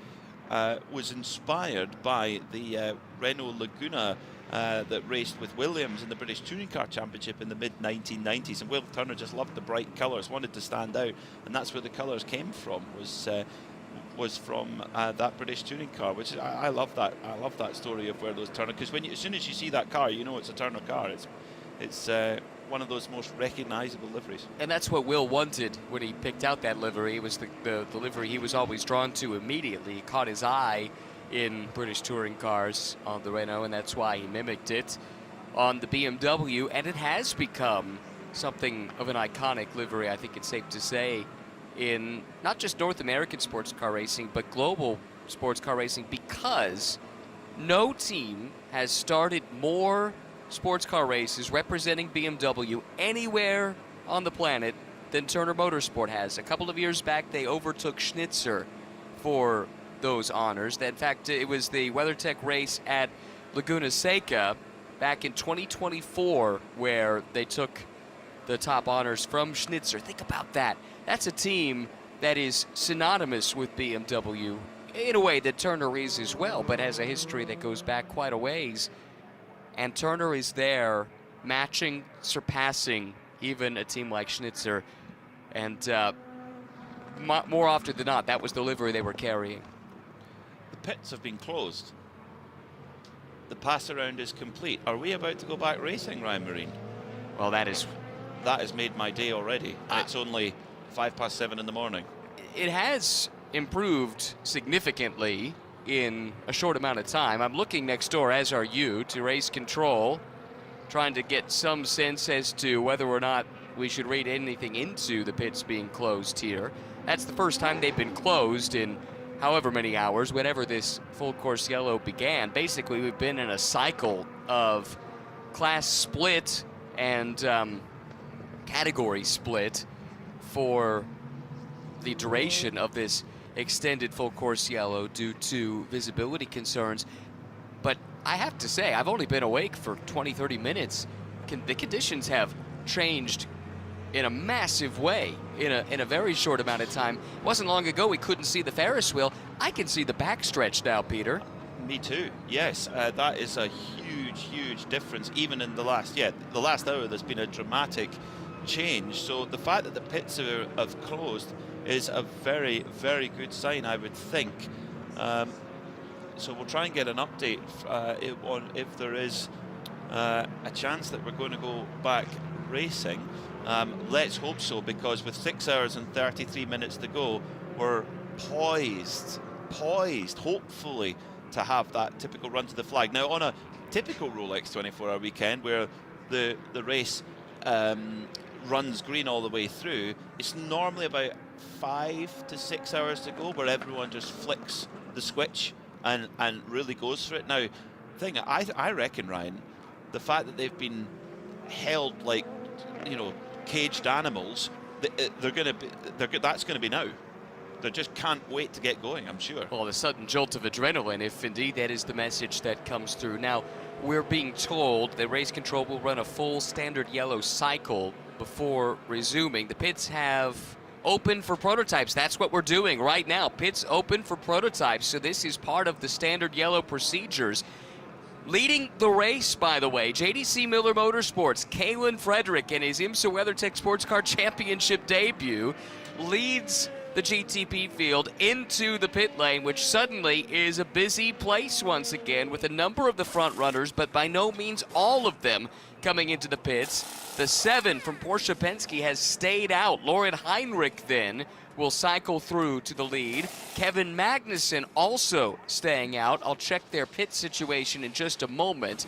was inspired by the Renault Laguna that raced with Williams in the British Touring Car Championship in the mid-1990s, and Will Turner just loved the bright colours, wanted to stand out, and that's where the colours came from, was from that British touring car, which I love that. I love that story of where those Turner, because as soon as you see that car, you know it's a Turner car. It's one of those most recognisable liveries. And that's what Will wanted when he picked out that livery. It was the livery he was always drawn to immediately. It caught his eye in British touring cars on the Renault, and that's why he mimicked it on the BMW, and it has become something of an iconic livery, I think it's safe to say, in not just North American sports car racing, but global sports car racing, because no team has started more sports car races representing BMW anywhere on the planet than Turner Motorsport has. A couple of years back, they overtook Schnitzer for those honors. In fact, it was the WeatherTech race at Laguna Seca back in 2024 where they took the top honors from Schnitzer. Think about that. That's a team that is synonymous with BMW in a way that Turner is as well, but has a history that goes back quite a ways. And Turner is there matching, surpassing even a team like Schnitzer. And more often than not, that was the livery they were carrying. The pits have been closed. The pass around is complete. Are we about to go back racing, Ryan Marine? Well, that has made my day already. It's only 7:05 in the morning. It has improved significantly in a short amount of time. I'm looking next door, as are you, to race control, trying to get some sense as to whether or not we should read anything into the pits being closed here. That's the first time they've been closed in however many hours, whenever this full course yellow began. Basically, we've been in a cycle of class split and category split for the duration of this extended full course yellow due to visibility concerns. But I have to say, I've only been awake for 20-30 minutes. The conditions have changed in a massive way in a very short amount of time. It wasn't long ago we couldn't see the Ferris wheel. I can see the backstretch now, Peter. Me too, yes. That is a huge difference. Even in the last hour, there's been a dramatic change. So the fact that the pits have closed is a very good sign, I would think. So we'll try and get an update on if there is a chance that we're going to go back racing. Let's hope so, because with 6 hours and 33 minutes to go, we're poised, hopefully, to have that typical run to the flag. Now, on a typical Rolex 24-hour weekend, where the race runs green all the way through, it's normally about 5 to 6 hours to go, where everyone just flicks the switch and really goes for it. Now, I reckon, Ryan, the fact that they've been held like, caged animals, that's going to be now. They just can't wait to get going, I'm sure. Well, the sudden jolt of adrenaline, if indeed that is the message that comes through. Now, we're being told that race control will run a full standard yellow cycle before resuming. The pits have open for prototypes. That's what we're doing right now. Pits open for prototypes. So this is part of the standard yellow procedures. Leading the race, by the way, JDC Miller Motorsports, Kalen Frederick in his IMSA WeatherTech Sports Car Championship debut leads the GTP field into the pit lane, which suddenly is a busy place once again with a number of the front runners, but by no means all of them coming into the pits. The 7 from Porsche Pensky has stayed out. Lauren Heinrich then will cycle through to the lead. Kevin Magnussen also staying out. I'll check their pit situation in just a moment.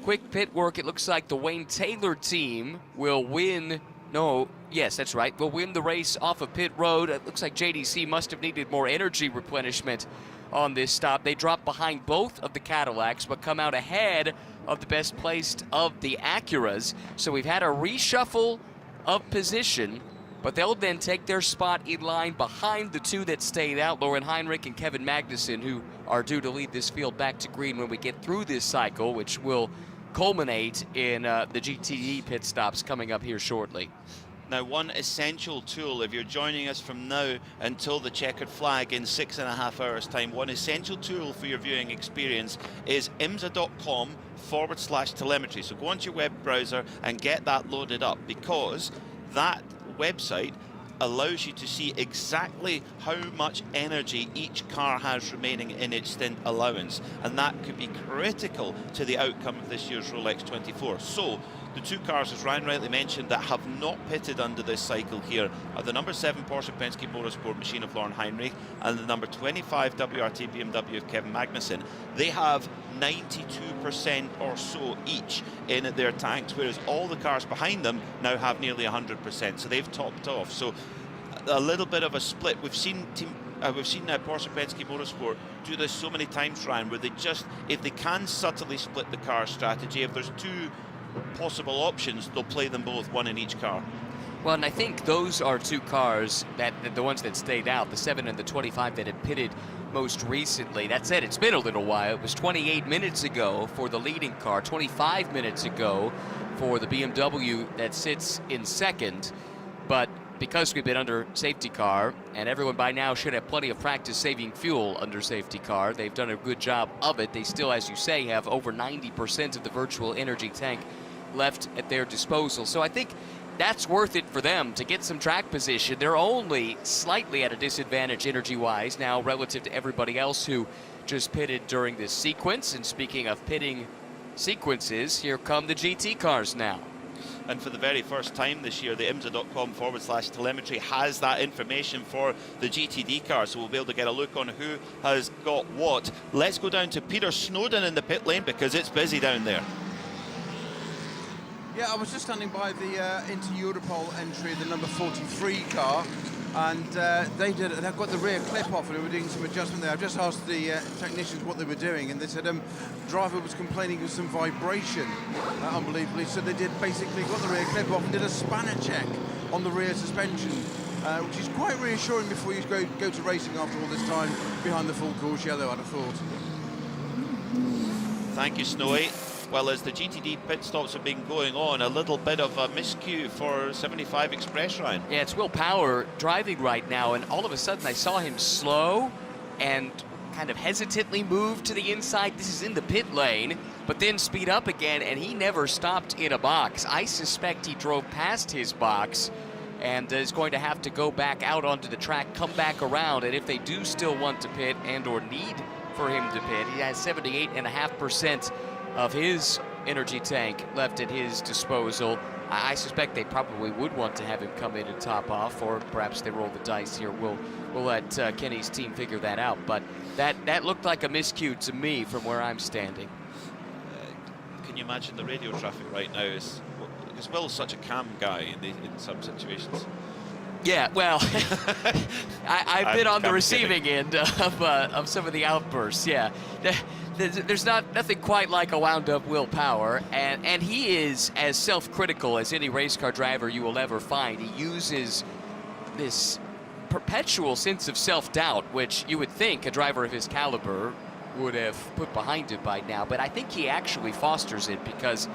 Quick pit work. It looks like the Wayne Taylor team will win No, yes, that's right. Will win the race off of pit road. It looks like JDC must have needed more energy replenishment on this stop. They dropped behind both of the Cadillacs, but come out ahead of the best placed of the Acuras. So we've had a reshuffle of position, but they'll then take their spot in line behind the two that stayed out, Lauren Heinrich and Kevin Magnussen, who are due to lead this field back to green when we get through this cycle, which will culminate in the GTD pit stops coming up here shortly. Now, one essential tool, if you're joining us from now until the checkered flag in 6.5 hours time, one essential tool for your viewing experience is IMSA.com/telemetry. So go onto your web browser and get that loaded up, because that website allows you to see exactly how much energy each car has remaining in its stint allowance, and that could be critical to the outcome of this year's Rolex 24. So the two cars, as Ryan rightly mentioned, that have not pitted under this cycle here are the number 7 Porsche Pensky Motorsport machine of Lauren Heinrich and the number 25 WRT BMW of Kevin Magnussen. They have 92% or so each in their tanks, whereas all the cars behind them now have nearly 100%. So they've topped off. So a little bit of a split. We've seen Porsche Pensky Motorsport do this so many times, Ryan, where they just, if they can subtly split the car strategy, if there's two possible options, they'll play them both, one in each car. Well, and I think those are two cars that the ones that stayed out, the 7 and the 25 that had pitted most recently. That said, it's been a little while. It was 28 minutes ago for the leading car, 25 minutes ago for the BMW that sits in second. But because we've been under safety car, and everyone by now should have plenty of practice saving fuel under safety car, they've done a good job of it. They still, as you say, have over 90% of the virtual energy tank left at their disposal. So I think that's worth it for them to get some track position. They're only slightly at a disadvantage energy-wise now relative to everybody else who just pitted during this sequence. And speaking of pitting sequences, here come the GT cars now. And for the very first time this year, the IMSA.com/telemetry has that information for the GTD car, so we'll be able to get a look on who has got what. Let's go down to Peter Snowden in the pit lane, because it's busy down there. Yeah, I was just standing by the into Europol entry, the number 43 car, and they've got the rear clip off, and they were doing some adjustment there. I've just asked the technicians what they were doing, and they said driver was complaining of some vibration, unbelievably. So they basically got the rear clip off and did a spanner check on the rear suspension, which is quite reassuring before you go to racing after all this time behind the full course yellow, I'd have thought. Thank you, Snowy. Well, as the GTD pit stops have been going on, a little bit of a miscue for 75 Express, Ryan. Yeah, it's Will Power driving right now, and all of a sudden I saw him slow and kind of hesitantly move to the inside. This is in the pit lane, but then speed up again, and he never stopped in a box. I suspect he drove past his box and is going to have to go back out onto the track, come back around, and if they do still want to pit and or need for him to pit, he has 78.5% of his energy tank left at his disposal. I suspect they probably would want to have him come in and top off, or perhaps they roll the dice here. We'll let Kenny's team figure that out, but that looked like a miscue to me from where I'm standing. Can you imagine the radio traffic right now? Because Will's such a calm guy in some situations. Yeah, well, I've been on the receiving end of some of the outbursts. Yeah, there's nothing quite like a wound-up Will Power, and he is as self-critical as any race car driver you will ever find. He uses this perpetual sense of self-doubt, which you would think a driver of his caliber would have put behind him by now, but I think he actually fosters it because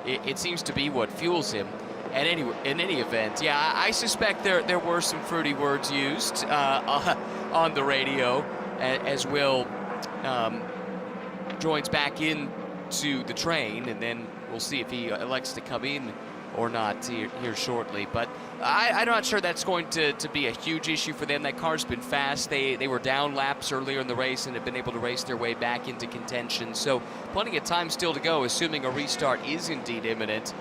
it seems to be what fuels him. And in any event, yeah, I suspect there were some fruity words used on the radio as Will joins back into the train, and then we'll see if he elects to come in or not here shortly. But I'm not sure that's going to be a huge issue for them. That car's been fast. They were down laps earlier in the race and have been able to race their way back into contention. So plenty of time still to go, assuming a restart is indeed imminent.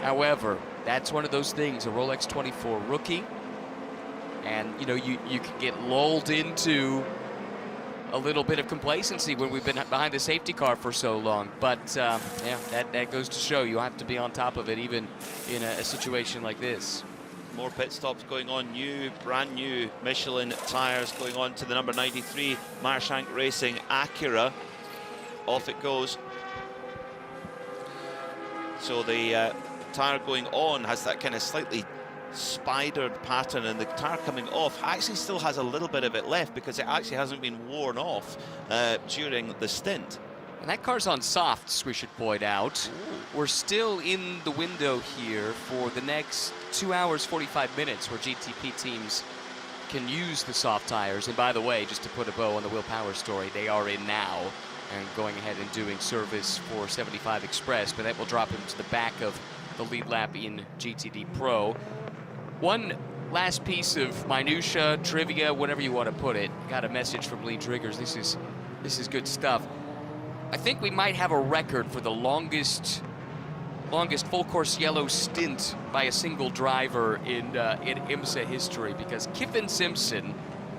However, that's one of those things, a Rolex 24 rookie, and you know, you can get lulled into a little bit of complacency when we've been behind the safety car for so long. But yeah, that goes to show you have to be on top of it even in a situation like this. More pit stops going on, brand new Michelin tyres going on to the number 93 Marshank Racing Acura. Off it goes. So the tyre going on has that kind of slightly spidered pattern, and the tyre coming off actually still has a little bit of it left because it actually hasn't been worn off during the stint. And that car's on softs, we should point out. Ooh. We're still in the window here for the next 2 hours, 45 minutes where GTP teams can use the soft tires. And by the way, just to put a bow on the Will Power story, they are in now and going ahead and doing service for 75 Express, but that will drop him to the back of the lead lap in GTD Pro. One last piece of minutia, trivia, whatever you want to put it. Got a message from Lee Driggers. This is good stuff. I think we might have a record for the longest full course yellow stint by a single driver in IMSA history, because Kyffin Simpson,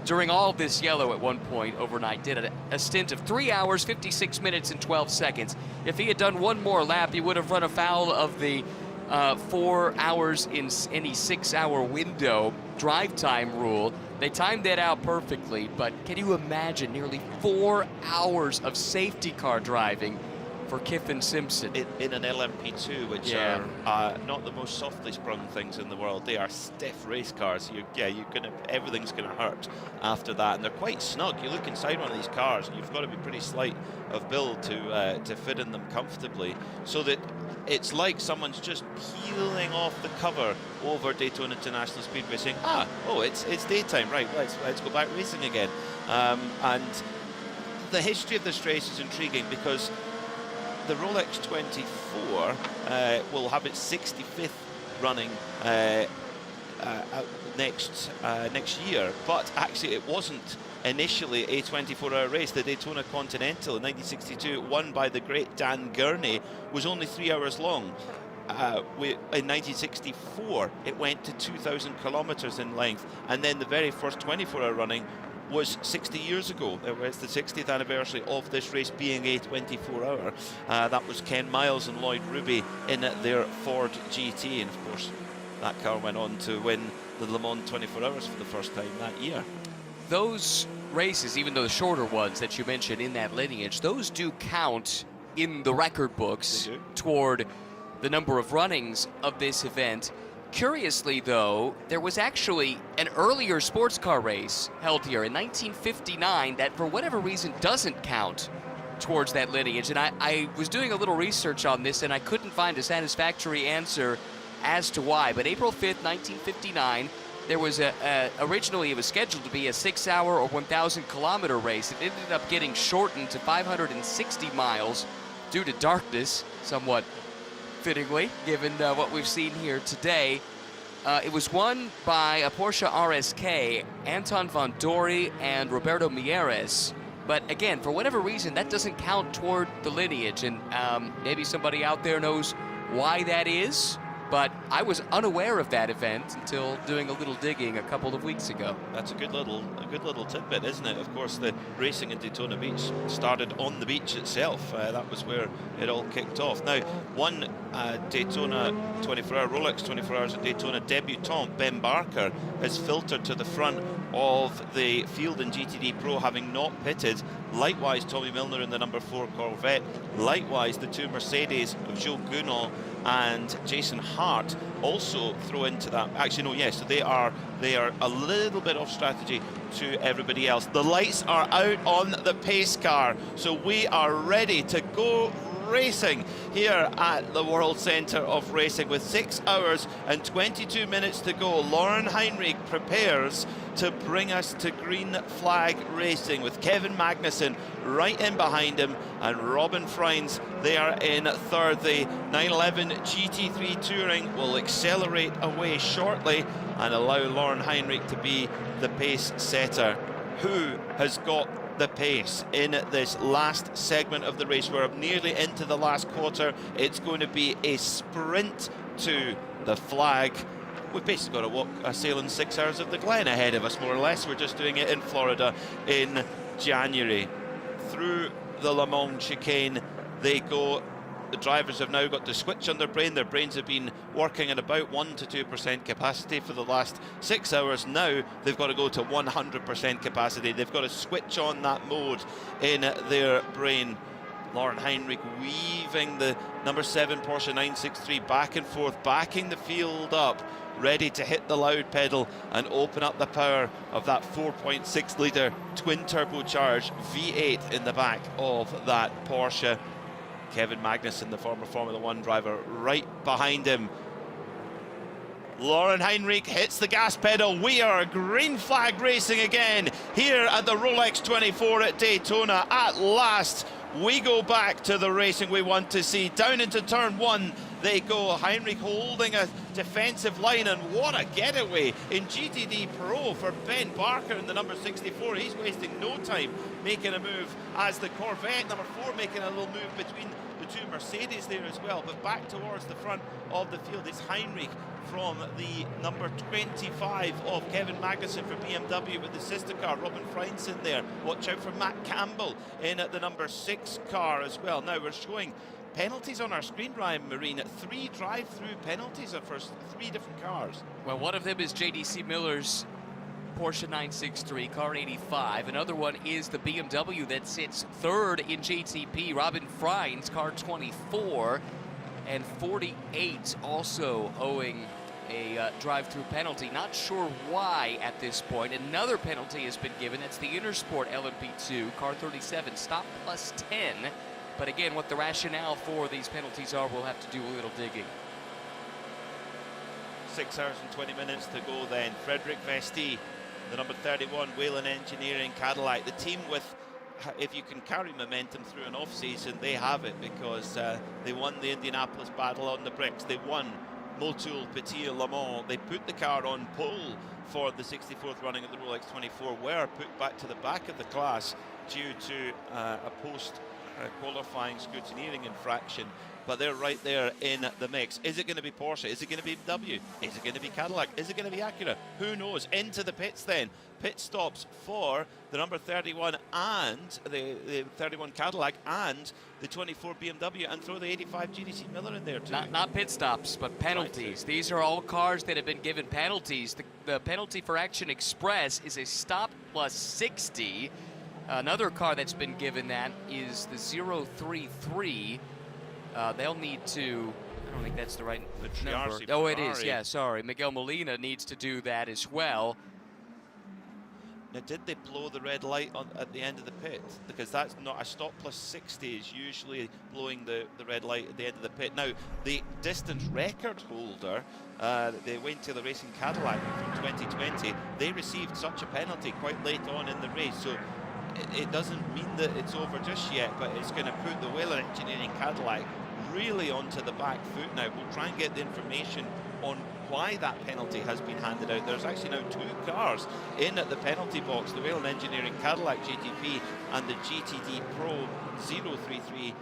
during all this yellow at one point overnight, did a stint of 3 hours, 56 minutes, and 12 seconds. If he had done one more lap, he would have run afoul of the 4 hours in any 6 hour window drive time rule. They timed that out perfectly, but can you imagine nearly 4 hours of safety car driving for Kyffin Simpson? In an LMP2, which are not the most softly sprung things in the world. They are stiff race cars. Everything's gonna hurt after that, and they're quite snug. You look inside one of these cars, and you've got to be pretty slight of build to fit in them comfortably, so that it's like someone's just peeling off the cover over Daytona International Speedway, saying, it's daytime, right? Let's go back racing again. And the history of this race is intriguing because the Rolex 24 will have its 65th running next year, but actually it wasn't initially a 24-hour race. The Daytona Continental in 1962, won by the great Dan Gurney, was only 3 hours long. In 1964, it went to 2,000 kilometers in length, and then the very first 24-hour running was 60 years ago. It was the 60th anniversary of this race being a 24-hour. That was Ken Miles and Lloyd Ruby in their Ford GT, and of course that car went on to win the Le Mans 24 Hours for the first time that year. Those races, even though the shorter ones that you mentioned in that lineage, those do count in the record books toward the number of runnings of this event. Curiously, though, there was actually an earlier sports car race held here in 1959 that, for whatever reason, doesn't count towards that lineage. And I was doing a little research on this, and I couldn't find a satisfactory answer as to why. But April 5th, 1959, there was originally it was scheduled to be a 6 hour or 1,000 kilometer race. It ended up getting shortened to 560 miles due to darkness, somewhat fittingly, given what we've seen here today. It was won by a Porsche RSK, Anton von Dory and Roberto Mieres. But again, for whatever reason, that doesn't count toward the lineage, and maybe somebody out there knows why that is. But I was unaware of that event until doing a little digging a couple of weeks ago. That's a good little tidbit, isn't it? Of course, the racing in Daytona Beach started on the beach itself. That was where it all kicked off. Now, one Daytona 24-hour, Rolex 24 Hours at Daytona debutant, Ben Barker, has filtered to the front of the field in GTD Pro, having not pitted. Likewise, Tommy Milner in the number 4 Corvette. Likewise, the two Mercedes of Joe Gounod and Jason Hart also throw into that. Actually, no, yes, so they are a little bit off strategy to everybody else. The lights are out on the pace car, so we are ready to go racing here at the World Centre of Racing with 6 hours and 22 minutes to go. Lauren Heinrich prepares to bring us to green flag racing with Kevin Magnussen right in behind him and Robin Freins there in third. The 911 GT3 Touring will accelerate away shortly and allow Lauren Heinrich to be the pace setter. Who has got the pace in this last segment of the race? We're nearly into the last quarter. It's going to be a sprint to the flag. We've basically got to walk a sailing 6 hours of the Glen ahead of us, more or less. We're just doing it in Florida in January. Through the Le Mans chicane they go. The drivers have now got to switch on their brain. Their brains have been working at about 1 to 2% capacity for the last 6 hours. Now they've got to go to 100% capacity. They've got to switch on that mode in their brain. Lauren Heinrich weaving the number 7 Porsche 963 back and forth, backing the field up, ready to hit the loud pedal and open up the power of that 4.6 litre twin turbocharged V8 in the back of that Porsche. Kevin Magnussen, the former Formula 1 driver, right behind him. Lauren Heinrich hits the gas pedal. We are green flag racing again here at the Rolex 24 at Daytona. At last, we go back to the racing we want to see. Down into turn 1 they go. Heinrich holding a defensive line, and what a getaway in GTD Pro for Ben Barker in the number 64. He's wasting no time making a move as the Corvette number 4 making a little move between the two Mercedes there as well. But back towards the front of the field is Heinrich from the number 25 of Kevin Magnussen for BMW with the sister car, Robin Freins in there. Watch out for Matt Campbell in at the number 6 car as well. Now we're showing penalties on our screen, Ryan Marine. 3 drive-through penalties for 3 different cars. Well, one of them is JDC Miller's Porsche 963, car 85. Another one is the BMW that sits 3rd in JTP, Robin Freins, car 24. And 48 also owing a drive-through penalty. Not sure why at this point. Another penalty has been given. It's the Intersport LMP2, car 37, stop plus 10. But again, what the rationale for these penalties are, we'll have to do a little digging. 6 hours and 20 minutes to go then. Frederick Vesti, the number 31 Whelen Engineering Cadillac. The team with, if you can carry momentum through an off-season, they have it, because they won the Indianapolis Battle on the Bricks. They won Motul Petit Le Mans. They put the car on pole for the 64th running of the Rolex 24, were put back to the back of the class due to a post-qualifying scrutineering infraction. But they're right there in the mix. Is it going to be Porsche? Is it going to be BMW? Is it going to be Cadillac? Is it going to be Acura? Who knows? Into the pits then. Pit stops for the number 31 and the 31 Cadillac and the 24 BMW, and throw the 85 GTC Miller in there too. Not pit stops, but penalties. Right. These are all cars that have been given penalties. The penalty for Action Express is a stop plus 60. Another car that's been given that is the 033. They'll need to, I don't think that's the right number. Oh, it is, yeah, sorry. Miguel Molina needs to do that as well. Now, did they blow the red light at the end of the pit? Because that's not a stop plus 60 is usually blowing the red light at the end of the pit. Now, the distance record holder, the Wayne Taylor Racing Cadillac from 2020, they received such a penalty quite late on in the race. So it doesn't mean that it's over just yet, but it's going to put the Whelen Engineering Cadillac really onto the back foot now. We'll try and get the information on why that penalty has been handed out. There's actually now 2 cars in at the penalty box, the Whelen Engineering Cadillac GTP and the GTD Pro 033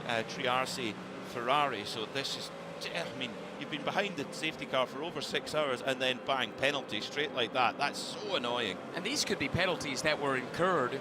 Triarci Ferrari. So this is, I mean, you've been behind the safety car for over 6 hours and then bang, penalty straight like that. That's so annoying. And these could be penalties that were incurred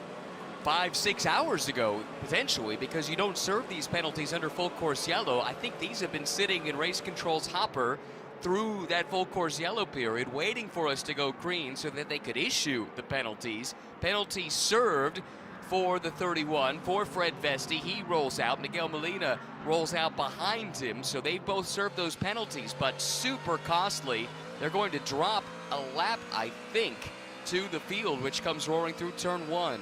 5-6 hours ago, potentially, because you don't serve these penalties under full course yellow. I think these have been sitting in race control's hopper through that full course yellow period, waiting for us to go green so that they could issue the penalties. Penalties served for the 31, for Fred Vesti. He rolls out. Miguel Molina rolls out behind him. So they both served those penalties, but super costly. They're going to drop a lap, I think, to the field, which comes roaring through turn 1.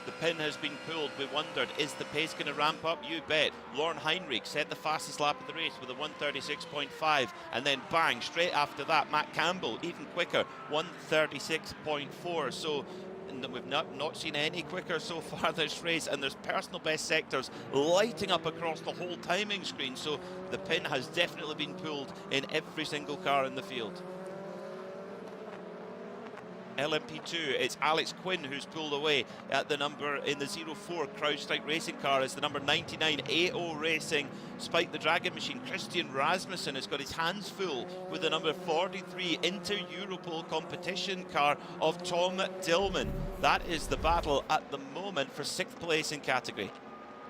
The pin has been pulled. We wondered, is the pace going to ramp up? You bet. Lauren Heinrich set the fastest lap of the race with a 136.5, and then bang, straight after that, Matt Campbell, even quicker, 136.4. So we've not seen any quicker so far this race, and there's personal best sectors lighting up across the whole timing screen. So the pin has definitely been pulled in every single car in the field. LMP2, it's Alex Quinn who's pulled away at the number in the 04 CrowdStrike Racing car as the number 99 AO Racing Spike the Dragon machine. Christian Rasmussen has got his hands full with the number 43 Inter-Europol competition car of Tom Dillman. That is the battle at the moment for 6th place in category.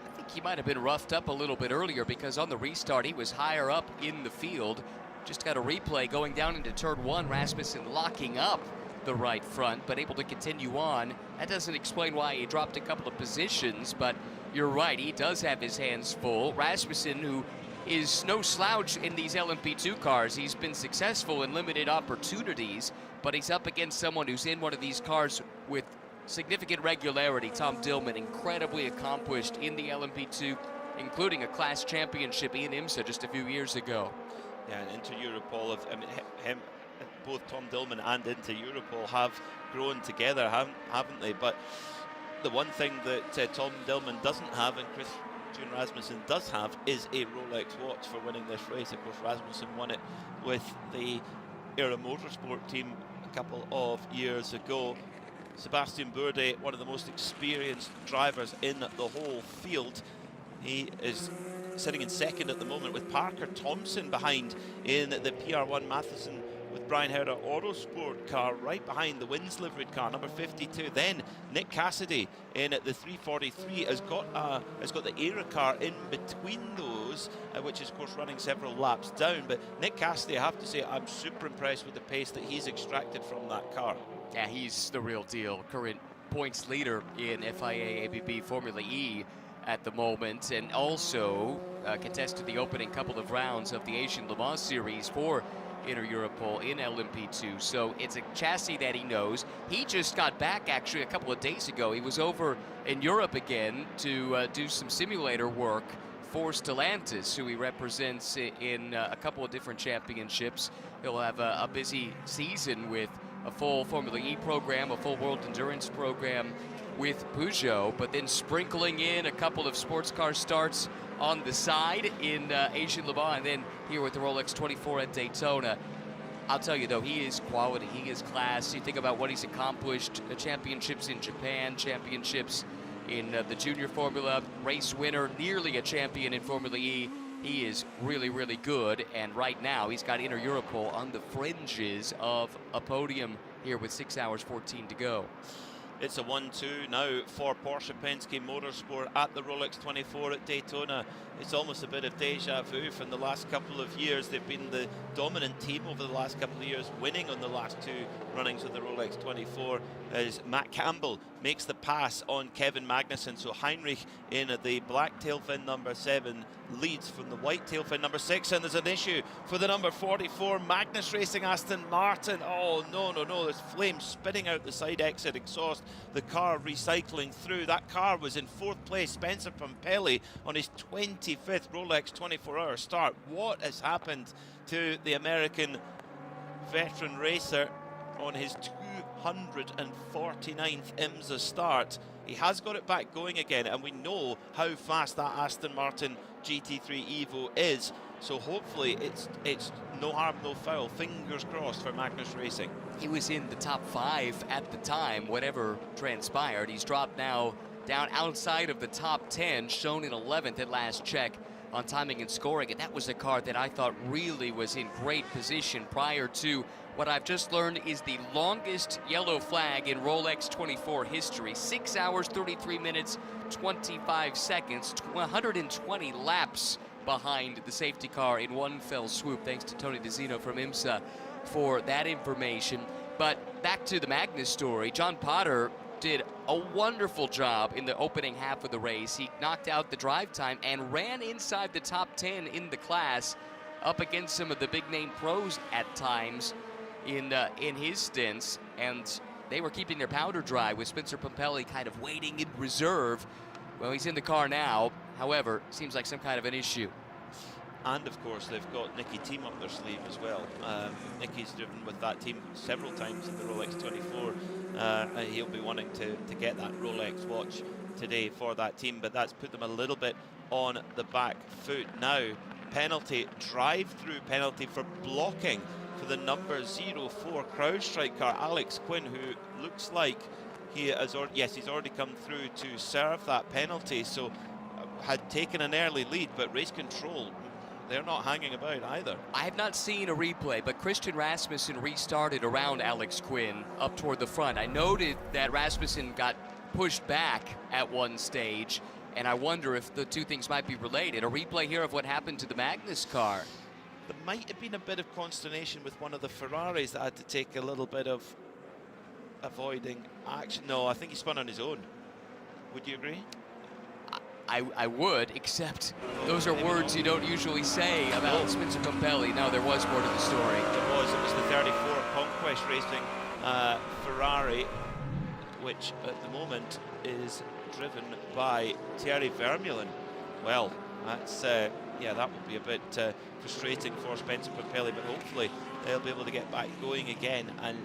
I think he might have been roughed up a little bit earlier because on the restart he was higher up in the field. Just got a replay going down into turn 1, Rasmussen locking up the right front, but able to continue on. That doesn't explain why he dropped a couple of positions, but you're right, he does have his hands full. Rasmussen, who is no slouch in these LMP2 cars, he's been successful in limited opportunities, but he's up against someone who's in one of these cars with significant regularity. Tom Dillman, incredibly accomplished in the LMP2, including a class championship in IMSA just a few years ago. Yeah, and Inter-Europol, both Tom Dillman and Inter-Europol have grown together, haven't they? But the one thing that Tom Dillman doesn't have, and Christian Rasmussen does have, is a Rolex watch for winning this race. Of course, Rasmussen won it with the Era Motorsport team a couple of years ago. Sebastian Bourdais, one of the most experienced drivers in the whole field. He is sitting in second at the moment with Parker Thompson behind in the PR1 Matheson with Brian Herder Autosport car right behind the Wins liveried car, number 52. Then Nick Cassidy in at the 343 has got the Era car in between those, which is of course running several laps down. But Nick Cassidy, I have to say, I'm super impressed with the pace that he's extracted from that car. Yeah, he's the real deal. Current points leader in FIA ABB Formula E at the moment, and also contested the opening couple of rounds of the Asian Le Mans Series for Inter-Europol in LMP2. So it's a chassis that he knows. He just got back actually a couple of days ago. He was over in Europe again to do some simulator work for Stellantis, who he represents in a couple of different championships. He'll have a busy season with a full Formula E program, a full World Endurance program with Peugeot, but then sprinkling in a couple of sports car starts on the side in Asian Le Mans, and then here with the Rolex 24 at Daytona. I'll tell you though, he is quality, he is class. You think about what he's accomplished, championships in Japan, championships in the junior formula, race winner, nearly a champion in Formula E. He is really, really good, and right now he's got Inter-Europol on the fringes of a podium here with 6 hours 14 to go. It's a 1-2 now for Porsche Pensky Motorsport at the Rolex 24 at Daytona. It's almost a bit of deja vu from the last couple of years. They've been the dominant team over the last couple of years, winning on the last 2 runnings of the Rolex 24 as Matt Campbell makes the pass on Kevin Magnussen. So Heinrich in the black tail fin number 7 leads from the white tail fin number 6, and there's an issue for the number 44 Magnus Racing Aston Martin. Oh no, there's flames spitting out the side exit exhaust, the car recycling through. That car was in 4th place, Spencer Pampelli on his 25th Rolex 24-hour start. What has happened to the American veteran racer on his 249th IMSA start? He has got it back going again, and we know how fast that Aston Martin GT3 Evo is. So hopefully it's no harm, no foul. Fingers crossed for Magnus Racing. He was in the top 5 at the time, whatever transpired. He's dropped now down outside of the top 10, shown in 11th at last check on timing and scoring. And that was a car that I thought really was in great position prior to what I've just learned is the longest yellow flag in Rolex 24 history. 6 hours, 33 minutes, 25 seconds, 120 laps behind the safety car in one fell swoop. Thanks to Tony DeZino from IMSA for that information. But back to the Magnus story. John Potter did a wonderful job in the opening half of the race. He knocked out the drive time and ran inside the top 10 in the class, up against some of the big name pros at times in his stints, and they were keeping their powder dry with Spencer Pampelli kind of waiting in reserve. Well, he's in the car now. However, seems like some kind of an issue. And of course, they've got Nicky Team up their sleeve as well. Nicky's driven with that team several times in the Rolex 24. He'll be wanting to get that Rolex watch today for that team, but that's put them a little bit on the back foot. Now, penalty, drive-through penalty for blocking for the number 04 CrowdStrike car, Alex Quinn, who looks like he has he's already come through to serve that penalty, so had taken an early lead, but race control, they're not hanging about either. I have not seen a replay, but Christian Rasmussen restarted around Alex Quinn up toward the front. I noted that Rasmussen got pushed back at one stage, and I wonder if the two things might be related. A replay here of what happened to the Magnus car. There might have been a bit of consternation with one of the Ferraris that had to take a little bit of avoiding action. No, I think he spun on his own. Would you agree? I would, except those are words you don't usually say about Spencer Pumpelly. No, there was more to the story. There was. It was the 34 Conquest Racing Ferrari, which at the moment is driven by Thierry Vermeulen. Well, that's yeah, that would be a bit frustrating for Spencer Pumpelly, but hopefully they'll be able to get back going again and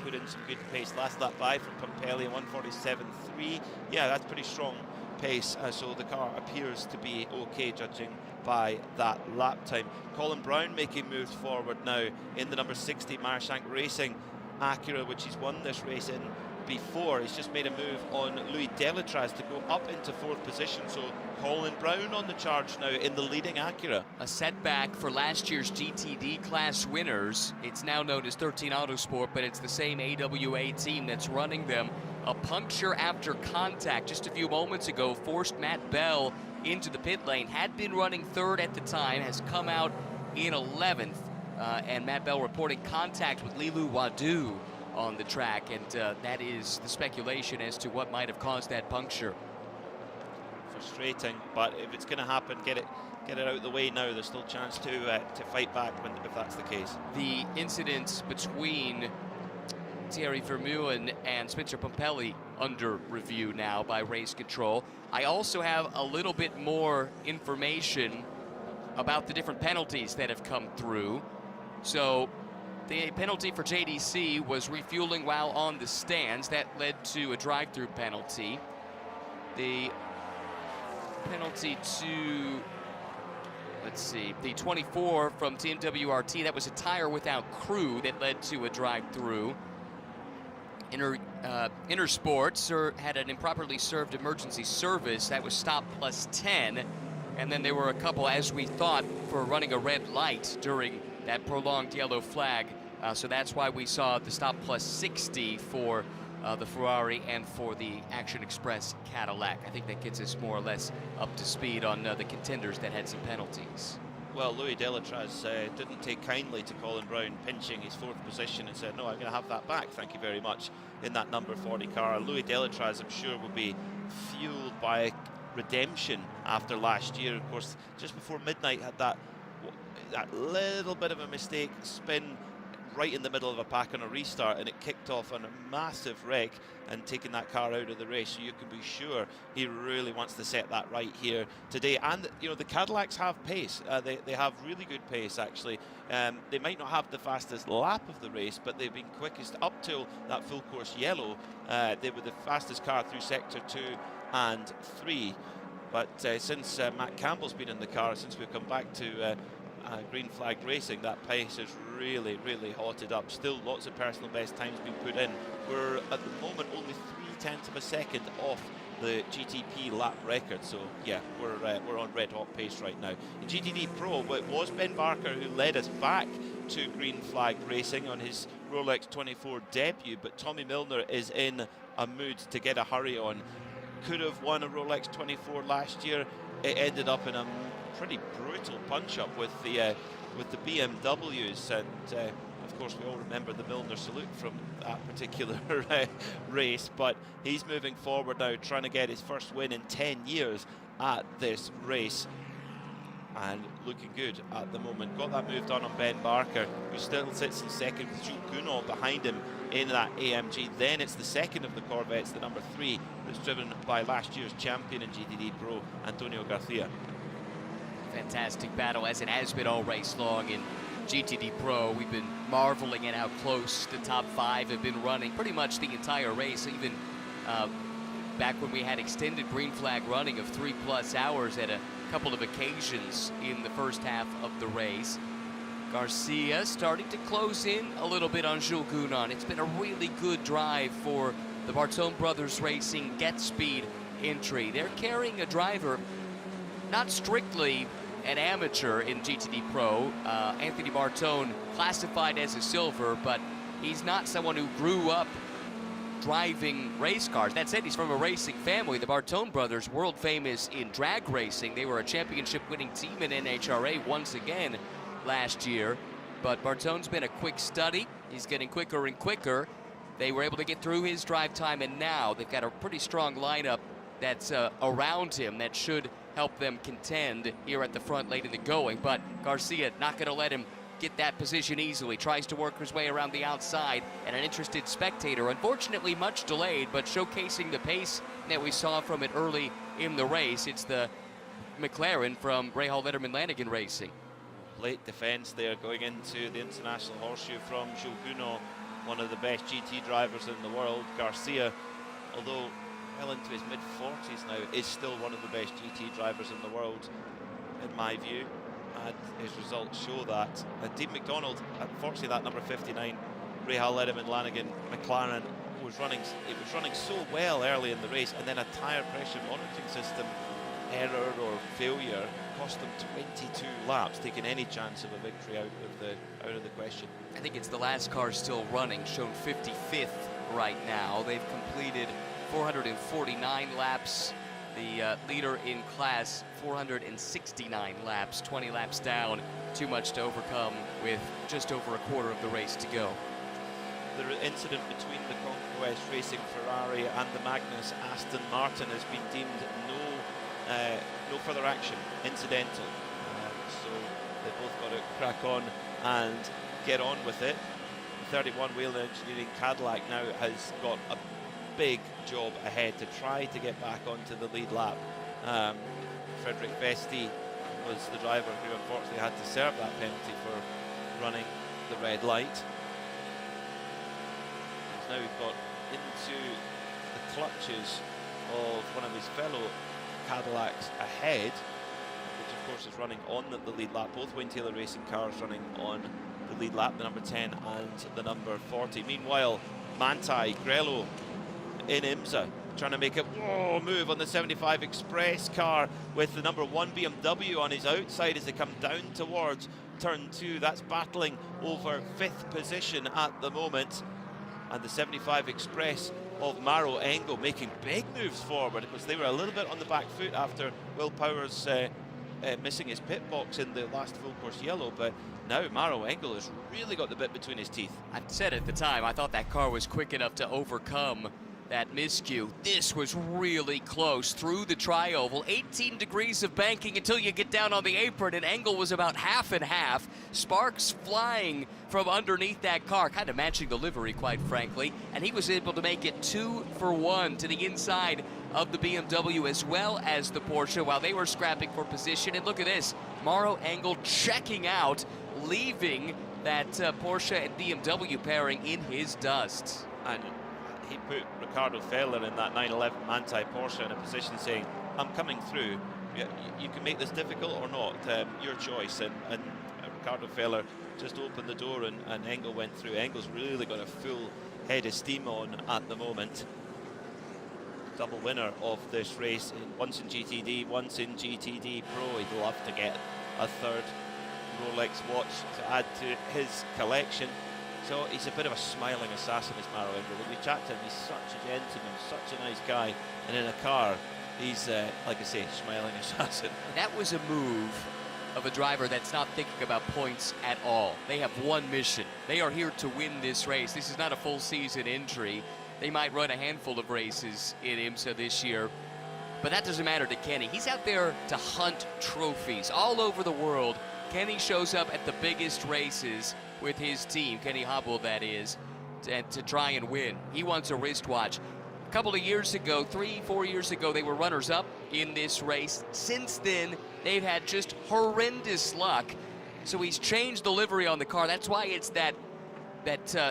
put in some good pace. Last lap by from Pumpelly, 1:47.3. Yeah, that's pretty strong pace, so the car appears to be okay judging by that lap time. Colin Brown making moves forward now in the number 60 Marshank Racing Acura, which he's won this race in before. He's just made a move on Louis Delatraz to go up into 4th position, so Colin Brown on the charge now in the leading Acura. A setback for last year's GTD class winners. It's now known as 13 Autosport, but it's the same AWA team that's running them. A puncture after contact just a few moments ago forced Matt Bell into the pit lane. Had been running 3rd at the time, has come out in 11th. And Matt Bell reporting contact with Lilu Wadu on the track, and that is the speculation as to what might have caused that puncture. Frustrating, but if it's going to happen, get it out of the way now. There's still a chance to fight back if that's the case. The incident between Thierry Vermeulen and Spencer Pumpelly under review now by race control. I also have a little bit more information about the different penalties that have come through. So the penalty for JDC was refueling while on the stands. That led to a drive-through penalty. The penalty to, let's see, the 24 from Team WRT, that was a tire without crew that led to a drive-through. Intersports had an improperly served emergency service. That was stop plus 10. And then there were a couple, as we thought, for running a red light during that prolonged yellow flag. So that's why we saw the stop plus 60 for the Ferrari and for the Action Express Cadillac. I think that gets us more or less up to speed on the contenders that had some penalties. Well, Louis Delatraz didn't take kindly to Colin Brown pinching his 4th position and said, no, I'm going to have that back, thank you very much, in that number 40 car. Louis Delatraz, I'm sure, will be fueled by redemption after last year. Of course, just before midnight had that little bit of a mistake, spin right in the middle of a pack on a restart, and it kicked off on a massive wreck and taking that car out of the race. So you can be sure he really wants to set that right here today. And you know, the Cadillacs have pace. They have really good pace, actually. They might not have the fastest lap of the race, but they've been quickest up till that full course yellow. They were the fastest car through sector 2 and 3. But since Matt Campbell's been in the car, since we've come back to green flag racing, that pace has really hotted up. Still lots of personal best times being put in. We're at the moment only 0.3 of a second off the GTP lap record, so yeah, we're on red hot pace right now. In GTD Pro, it was Ben Barker who led us back to green flag racing on his Rolex 24 debut, but Tommy Milner is in a mood to get a hurry on. Could have won a Rolex 24 last year. It ended up in a pretty brutal punch-up with the BMWs, and of course we all remember the Milner salute from that particular race, but he's moving forward now, trying to get his first win in 10 years at this race, and looking good at the moment. Got that move done on Ben Barker, who still sits in second with Jules Gounod behind him in that AMG. Then it's the second of the Corvettes, the number 3, that's driven by last year's champion in GTD Pro, Antonio Garcia. Fantastic battle, as it has been all race long in GTD Pro. We've been marveling at how close the top 5 have been running pretty much the entire race, even back when we had extended green flag running of 3+ hours at a couple of occasions in the first half of the race. Garcia starting to close in a little bit on Jules Gounon. It's been a really good drive for the Bartone Brothers Racing Get Speed entry. They're carrying a driver, not strictly an amateur in GTD Pro. Anthony Bartone classified as a silver, but he's not someone who grew up driving race cars. That said, he's from a racing family. The Bartone brothers, world famous in drag racing. They were a championship winning team in NHRA once again last year. But Bartone's been a quick study. He's getting quicker and quicker. They were able to get through his drive time, and now they've got a pretty strong lineup that's around him that should help them contend here at the front late in the going. But Garcia not going to let him get that position easily. Tries to work his way around the outside, and an interested spectator, unfortunately much delayed, but showcasing the pace that we saw from it early in the race. It's the McLaren from Rahal Letterman Lanigan Racing. Late defence there going into the International Horseshoe from Jules Gounon, one of the best GT drivers in the world. Garcia, although well into his mid-40s now, is still one of the best GT drivers in the world, in my view. And his results show that. And Dean McDonald, unfortunately that number 59, Rahal Letterman Lanigan McLaren, was running so well early in the race, and then a tyre pressure monitoring system error or failure cost them 22 laps, taking any chance of a victory out of the question. I think it's the last car still running, shown 55th right now. They've completed 449 laps. The leader in class, 469 laps, 20 laps down. Too much to overcome with just over a quarter of the race to go. The incident between the Conquest Racing Ferrari and the Magnus Aston Martin has been deemed no further action, incidental. So they both got to crack on and get on with it. The 31 Whelen Engineering Cadillac now has got a big job ahead to try to get back onto the lead lap. Frederick Vesti was the driver who unfortunately had to serve that penalty for running the red light. So now we've got into the clutches of one of his fellow Cadillacs ahead, which of course is running on the lead lap. Both Wayne Taylor Racing cars running on the lead lap, the number 10 and the number 40. Meanwhile, Manthey Grello in IMSA trying to make a move on the 75 Express car with the number 1 BMW on his outside as they come down towards turn 2. That's battling over 5th position at the moment, and the 75 Express of Maro Engel making big moves forward, because they were a little bit on the back foot after Will Powers missing his pit box in the last full course yellow. But now Maro Engel has really got the bit between his teeth. I said at the time, I thought that car was quick enough to overcome that miscue. This was really close through the tri-oval. 18 degrees of banking until you get down on the apron, and Engel was about half and half. Sparks flying from underneath that car, kind of matching the livery, quite frankly, and he was able to make it 2 for 1 to the inside of the BMW as well as the Porsche while they were scrapping for position. And look at this, Maro Engel checking out, leaving that Porsche and BMW pairing in his dust. And he put Ricardo Feller in that 911 Manthey Porsche in a position saying, I'm coming through, you can make this difficult or not, your choice. And Ricardo Feller just opened the door, and Engel went through. Engel's really got a full head of steam on at the moment. Double winner of this race, once in GTD, once in GTD Pro. He'd love to get a third Rolex watch to add to his collection. So he's a bit of a smiling assassin, this Maro Engel. When we chat to him, he's such a gentleman, such a nice guy. And in a car, he's, like I say, smiling assassin. That was a move of a driver that's not thinking about points at all. They have one mission. They are here to win this race. This is not a full season entry. They might run a handful of races in IMSA this year, but that doesn't matter to Kenny. He's out there to hunt trophies all over the world. Kenny shows up at the biggest races with his team, Kenny Hobble that is, to try and win. He wants a wristwatch. A couple of years ago, 3-4 years ago, they were runners-up in this race. Since then, they've had just horrendous luck. So he's changed the livery on the car. That's why it's that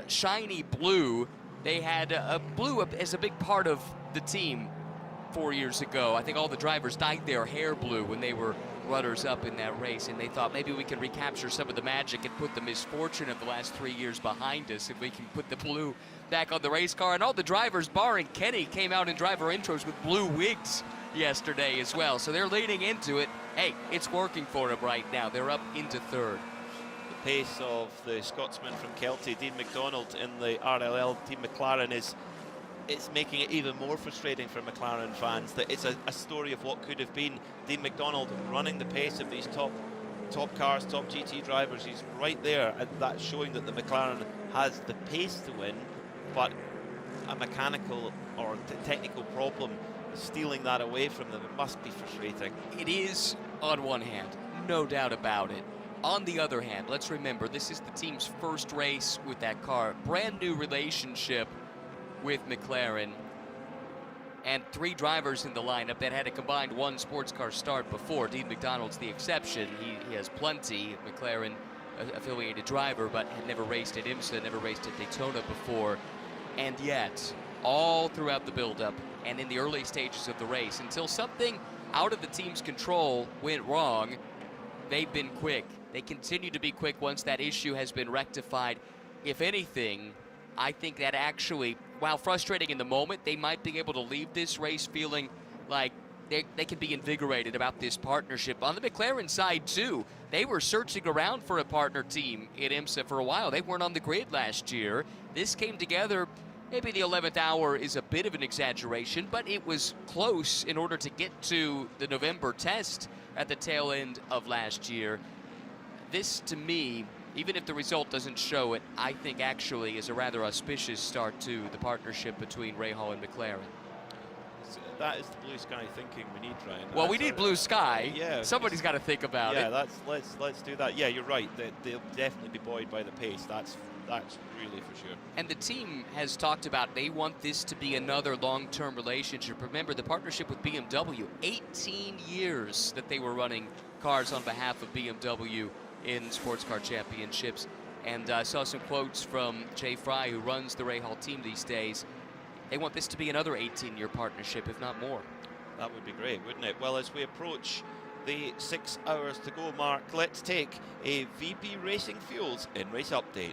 shiny blue. They had blue as a big part of the team 4 years ago. I think all the drivers dyed their hair blue when they were runners-up in that race, and they thought maybe we can recapture some of the magic and put the misfortune of the last 3 years behind us if we can put the blue back on the race car. And all the drivers, barring Kenny, came out in driver intros with blue wigs yesterday as well. So they're leaning into it. Hey, it's working for them right now. They're up into third. The pace of the Scotsman from Kelty, Dean McDonald, in the RLL Team McLaren it's making it even more frustrating for McLaren fans that it's a story of what could have been. Dean McDonald running the pace of these top cars, top GT drivers. He's right there, and that's showing that the McLaren has the pace to win, but a mechanical or technical problem stealing that away from them. It must be frustrating. It is on one hand, no doubt about it. On the other hand, let's remember, this is the team's first race with that car. Brand new relationship with McLaren, and 3 drivers in the lineup that had a combined 1 sports car start before. Dean McDonald's the exception. He has plenty. McLaren affiliated driver, but had never raced at IMSA, never raced at Daytona before. And yet, all throughout the buildup and in the early stages of the race, until something out of the team's control went wrong, they've been quick. They continue to be quick once that issue has been rectified. If anything, I think that actually, while frustrating in the moment, they might be able to leave this race feeling like they can be invigorated about this partnership. On the McLaren side, too, they were searching around for a partner team in IMSA for a while. They weren't on the grid last year. This came together. Maybe the 11th hour is a bit of an exaggeration, but it was close in order to get to the November test at the tail end of last year. This, to me, even if the result doesn't show it, I think actually is a rather auspicious start to the partnership between Rahal and McLaren. That is the blue sky thinking we need, Ryan. Well, we need blue sky. Yeah. Somebody's got to think about it. Yeah, let's do that. Yeah, you're right. They'll definitely be buoyed by the pace. That's really for sure. And the team has talked about they want this to be another long-term relationship. Remember, the partnership with BMW, 18 years that they were running cars on behalf of BMW in sports car championships. And I saw some quotes from Jay Fry, who runs the Rahal team these days. They want this to be another 18-year partnership, if not more. That would be great, wouldn't it? Well, as we approach the 6 hours to go mark, let's take a VP Racing Fuels in race update.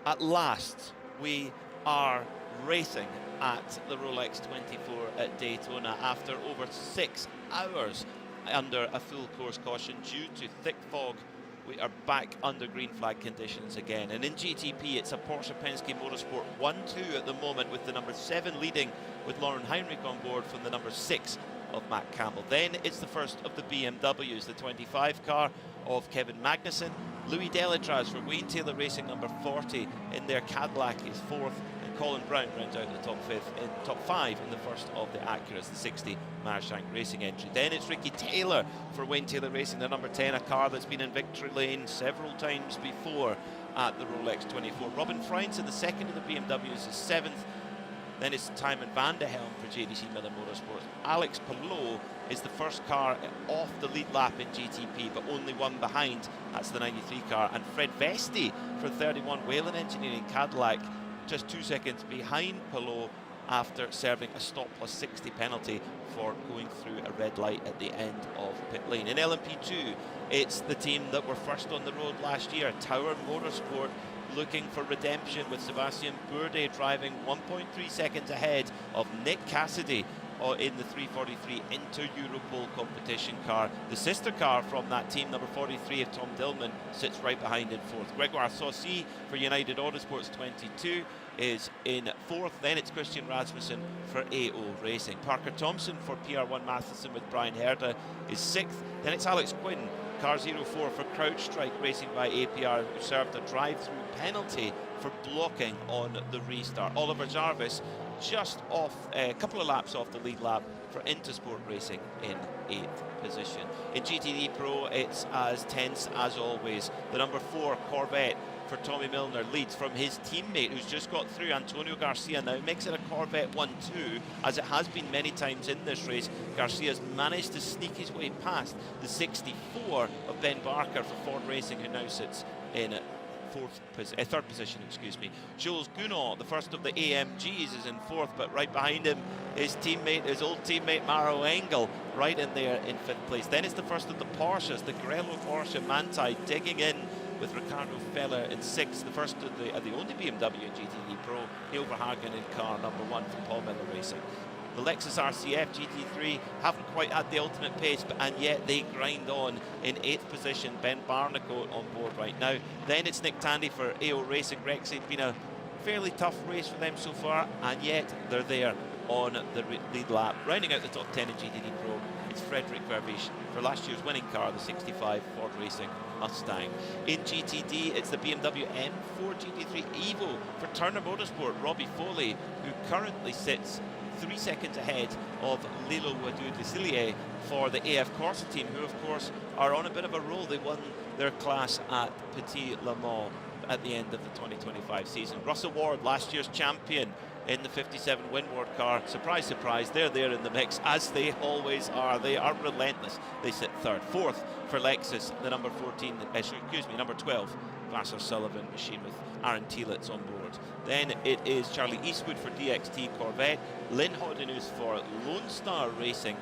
At last, we are racing at the Rolex 24 at Daytona after over 6 hours under a full course caution due to thick fog. We are back under green flag conditions again, and in GTP it's a Porsche Pensky Motorsport 1-2 at the moment, with the number 7 leading with Lauren Heinrich on board from the number 6 of Matt Campbell. Then it's the first of the BMWs, the 25 car of Kevin Magnussen. Louis Delatraz for Wayne Taylor Racing, number 40 in their Cadillac, is 4th, and Colin Brown rounds out in the top 5 in the first of the Acuras, the 60 Marshank Racing entry. Then it's Ricky Taylor for Wayne Taylor Racing, the number 10, a car that's been in victory lane several times before at the Rolex 24. Robin Freinz in the second of the BMWs is 7th. Then it's Timon van de Helm for JDC Miller Motorsports. Alex Palou is the first car off the lead lap in GTP, but only one behind. That's the 93 car. And Fred Vesti for 31 Whalen Engineering Cadillac, just 2 seconds behind Palou after serving a stop plus 60 penalty for going through a red light at the end of pit lane. In LMP2, it's the team that were first on the road last year, Tower Motorsport, looking for redemption with Sebastian Bourdais driving 1.3 seconds ahead of Nick Cassidy in the 343 Inter-Europol competition car. The sister car from that team, number 43 of Tom Dillman, sits right behind in 4th. Gregoire Saucy for United Autosports 22 is in 4th. Then it's Christian Rasmussen for AO Racing. Parker Thompson for PR1 Matheson with Brian Herda is 6th. Then it's Alex Quinn, car 04 for CrowdStrike Racing by APR, who served a drive-through penalty for blocking on the restart. Oliver Jarvis just off a couple of laps off the lead lap for Intersport Racing in 8th position. In GTD Pro, it's as tense as always. The number 4 Corvette for Tommy Milner leads from his teammate who's just got through, Antonio Garcia. Now it makes it a Corvette 1-2, as it has been many times in this race. Garcia's managed to sneak his way past the 64 of Ben Barker for Ford Racing, who now sits in third position, excuse me. Jules Gounod, the first of the AMGs, is in fourth, but right behind him, his old teammate Maro Engel, right in there in fifth place. Then it's the first of the Porsches, the Grello Porsche Manthey, digging in with Ricardo Feller in sixth, the first of the only BMW GTD Pro, Neil Verhagen in car number 1 from Paul Miller Racing. The Lexus RCF GT3 haven't quite had the ultimate pace, and yet they grind on in 8th position. Ben Barnicoat on board right now. Then it's Nick Tandy for AO Racing. Rex, it's been a fairly tough race for them so far, and yet they're there on the lead lap. Rounding out the top 10 in GTD Pro, it's Frederick Verbisch for last year's winning car, the 65 Ford Racing Mustang. In GTD, it's the BMW M4 GT3 Evo for Turner Motorsport, Robbie Foley, who currently sits 3 seconds ahead of Lilo Wadou-Desilliers for the AF Corsa team, who of course are on a bit of a roll. They won their class at Petit Le Mans at the end of the 2025 season. Russell Ward, last year's champion in the 57 Winward car. Surprise, surprise, they're there in the mix, as they always are. They are relentless. They sit third. Fourth for Lexus, the number 12, Vassar Sullivan machine with Aaron Thielitz on board. Then it is Charlie Eastwood for DXT Corvette, Lynn Hoddenhuis for Lone Star Racing.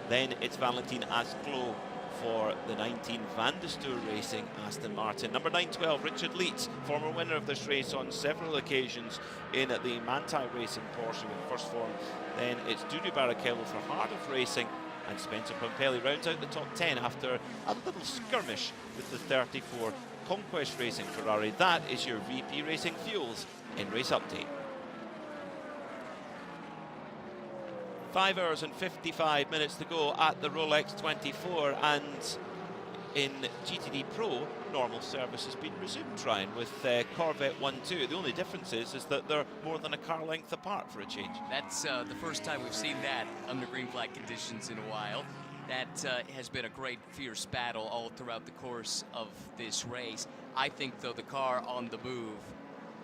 Then it's Valentin Asclo for the 19 Van de Stoer Racing Aston Martin. Number 912, Richard Leeds, former winner of this race on several occasions in the Manthey Racing Porsche with first form. Then it's Dudu Barrichello for Hardif Racing, and Spencer Pompelli rounds out the top 10 after a little skirmish with the 34 Conquest Racing Ferrari. That is your VP Racing Fuels in Race Update. 5 hours and 55 minutes to go at the Rolex 24, and in GTD Pro, normal service has been resumed, Ryan, with Corvette 1-2. The only difference is that they're more than a car length apart for a change. That's the first time we've seen that under green flag conditions in a while. That has been a great, fierce battle all throughout the course of this race. I think, though, the car on the move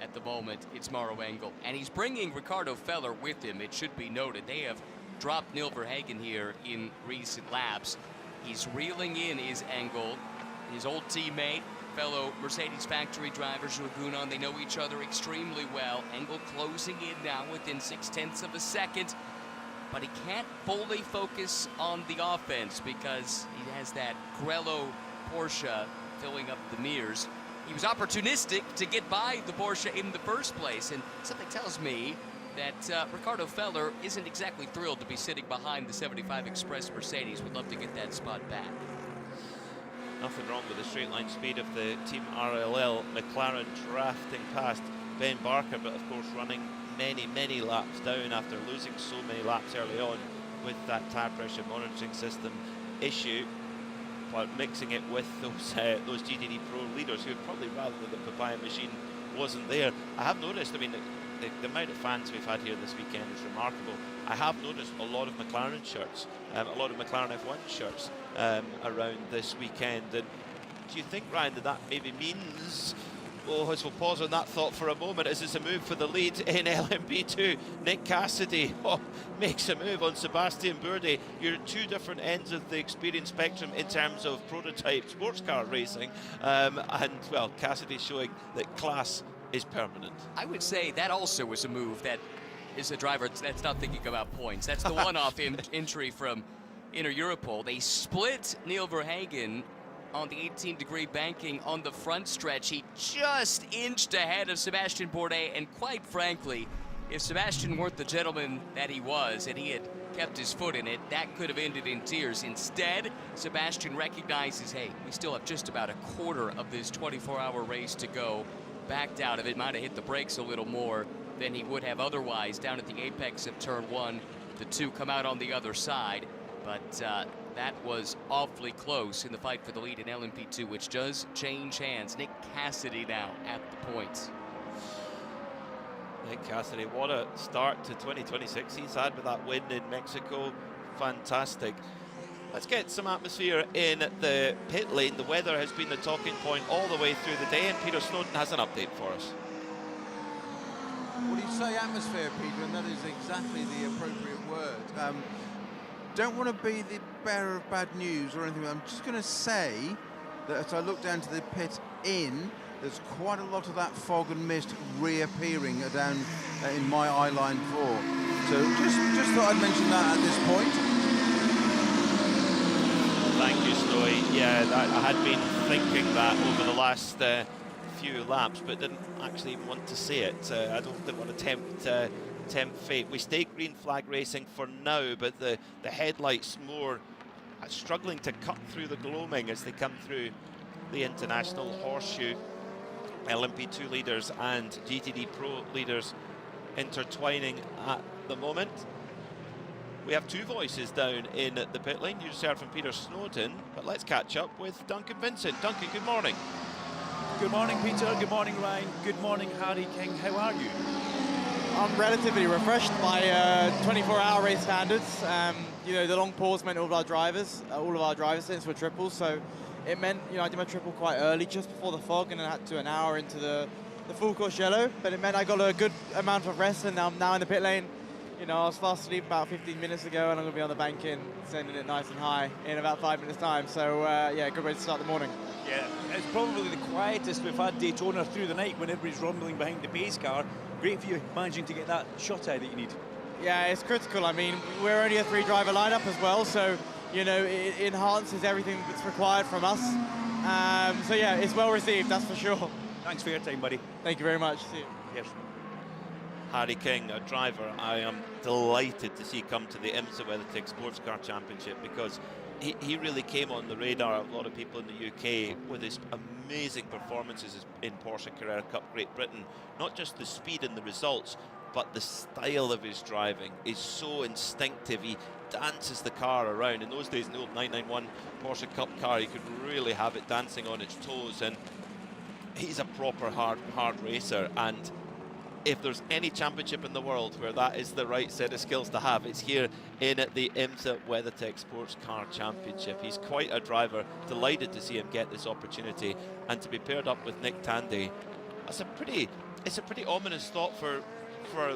at the moment, it's Maro Engel. And he's bringing Ricardo Feller with him, it should be noted. They have dropped Neil Verhagen here in recent laps. He's reeling in his Engel, his old teammate, fellow Mercedes factory driver, Jules. They know each other extremely well. Engel closing in now within 0.6 of a second. But he can't fully focus on the offense because he has that Grello Porsche filling up the mirrors. He was opportunistic to get by the Porsche in the first place, and something tells me that Ricardo Feller isn't exactly thrilled to be sitting behind the 75 Express Mercedes. Would love to get that spot back. Nothing wrong with the straight line speed of the Team RLL. McLaren drafting past Ben Barker, but of course running many laps down after losing so many laps early on with that tire pressure monitoring system issue, but mixing it with those GTD Pro leaders who would probably rather that the Papaya machine wasn't there. I have noticed, I mean, the amount of fans we've had here this weekend is remarkable. I have noticed a lot of McLaren shirts, a lot of McLaren F1 shirts around this weekend. And do you think, Ryan, that maybe means, as we'll pause on that thought for a moment, is this a move for the lead in LMP2? Nick Cassidy makes a move on Sebastian Bourdais. You're at two different ends of the experience spectrum in terms of prototype sports car racing, and well, Cassidy showing that class is permanent. I would say that also was a move that is a driver that's not thinking about points. That's the one-off entry from Inter Europol. They split Neil Verhagen on the 18-degree banking on the front stretch. He just inched ahead of Sebastian Bourdais, and quite frankly, if Sebastian weren't the gentleman that he was and he had kept his foot in it, that could have ended in tears. Instead, Sebastian recognizes, hey, we still have just about a quarter of this 24-hour race to go. Backed out of it, might have hit the brakes a little more than he would have otherwise down at the apex of turn one. The two come out on the other side, but that was awfully close in the fight for the lead in LMP2, which does change hands. Nick Cassidy now at the points. Nick Cassidy, what a start to 2026 he's had with that win in Mexico. Fantastic. Let's get some atmosphere in the pit lane. The weather has been the talking point all the way through the day, and Peter Snowden has an update for us. Well, you say atmosphere, Peter, and that is exactly the appropriate word. Don't want to be the bearer of bad news or anything, but I'm just going to say that as I look down to the pit in, there's quite a lot of that fog and mist reappearing down in my eye line 4. So just thought I'd mention that at this point. Thank you, Snowy. Yeah, I had been thinking that over the last few laps, but didn't actually want to say it. I didn't want to tempt fate. We stay green flag racing for now, but the headlights more struggling to cut through the gloaming as they come through the International Horseshoe. LMP2 leaders and GTD Pro leaders intertwining at the moment. We have two voices down in the pit lane. You just heard from Peter Snowden, but let's catch up with Duncan Vincent. Duncan, good morning. Good morning, Peter. Good morning, Ryan. Good morning, Harry King. How are you? I'm relatively refreshed by 24-hour race standards. You know, the long pause meant all of our drivers since were triples, so it meant, you know, I did my triple quite early, just before the fog, and then I had to do an hour into the full course yellow, but it meant I got a good amount of rest, and I'm now in the pit lane. You know, I was fast asleep about 15 minutes ago, and I'm going to be on the bank in, sending it nice and high in about 5 minutes' time. So, yeah, good way to start the morning. Yeah, it's probably the quietest we've had Daytona through the night when everybody's rumbling behind the pace car. Great for you managing to get that shot out that you need. Yeah, it's critical. I mean, we're only a 3-driver lineup as well, so, you know, it enhances everything that's required from us. So, yeah, it's well received, that's for sure. Thanks for your time, buddy. Thank you very much. See you. Yes. Harry King, a driver I am delighted to see come to the IMSA WeatherTech Sports Car Championship, because he really came on the radar of a lot of people in the UK with his amazing performances in Porsche Carrera Cup Great Britain. Not just the speed and the results, but the style of his driving is so instinctive. He dances the car around. In those days, in the old 991 Porsche Cup car, you could really have it dancing on its toes, and he's a proper hard racer. And if there's any championship in the world where that is the right set of skills to have, it's here in the IMSA WeatherTech Sports Car Championship. He's quite a driver. Delighted to see him get this opportunity, and to be paired up with Nick Tandy. It's a pretty ominous thought for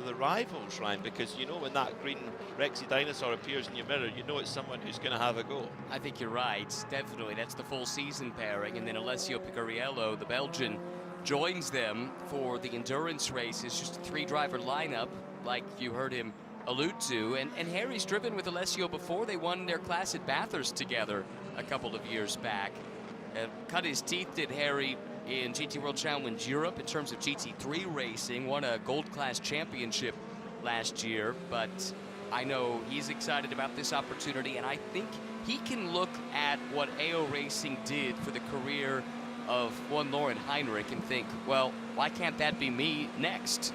the rivals, Ryan, because you know when that green Rexy dinosaur appears in your mirror, you know it's someone who's going to have a go. I think you're right. Definitely, that's the full season pairing, and then Alessio Picariello, the Belgian, joins them for the endurance races. Just a 3-driver lineup, like you heard him allude to. And Harry's driven with Alessio before. They won their class at Bathurst together a couple of years back. Cut his teeth, did Harry, in GT World Challenge Europe in terms of GT3 racing. Won a gold class championship last year, but I know he's excited about this opportunity, and I think he can look at what AO Racing did for the career of one Lauren Heinrich and think, well, why can't that be me next?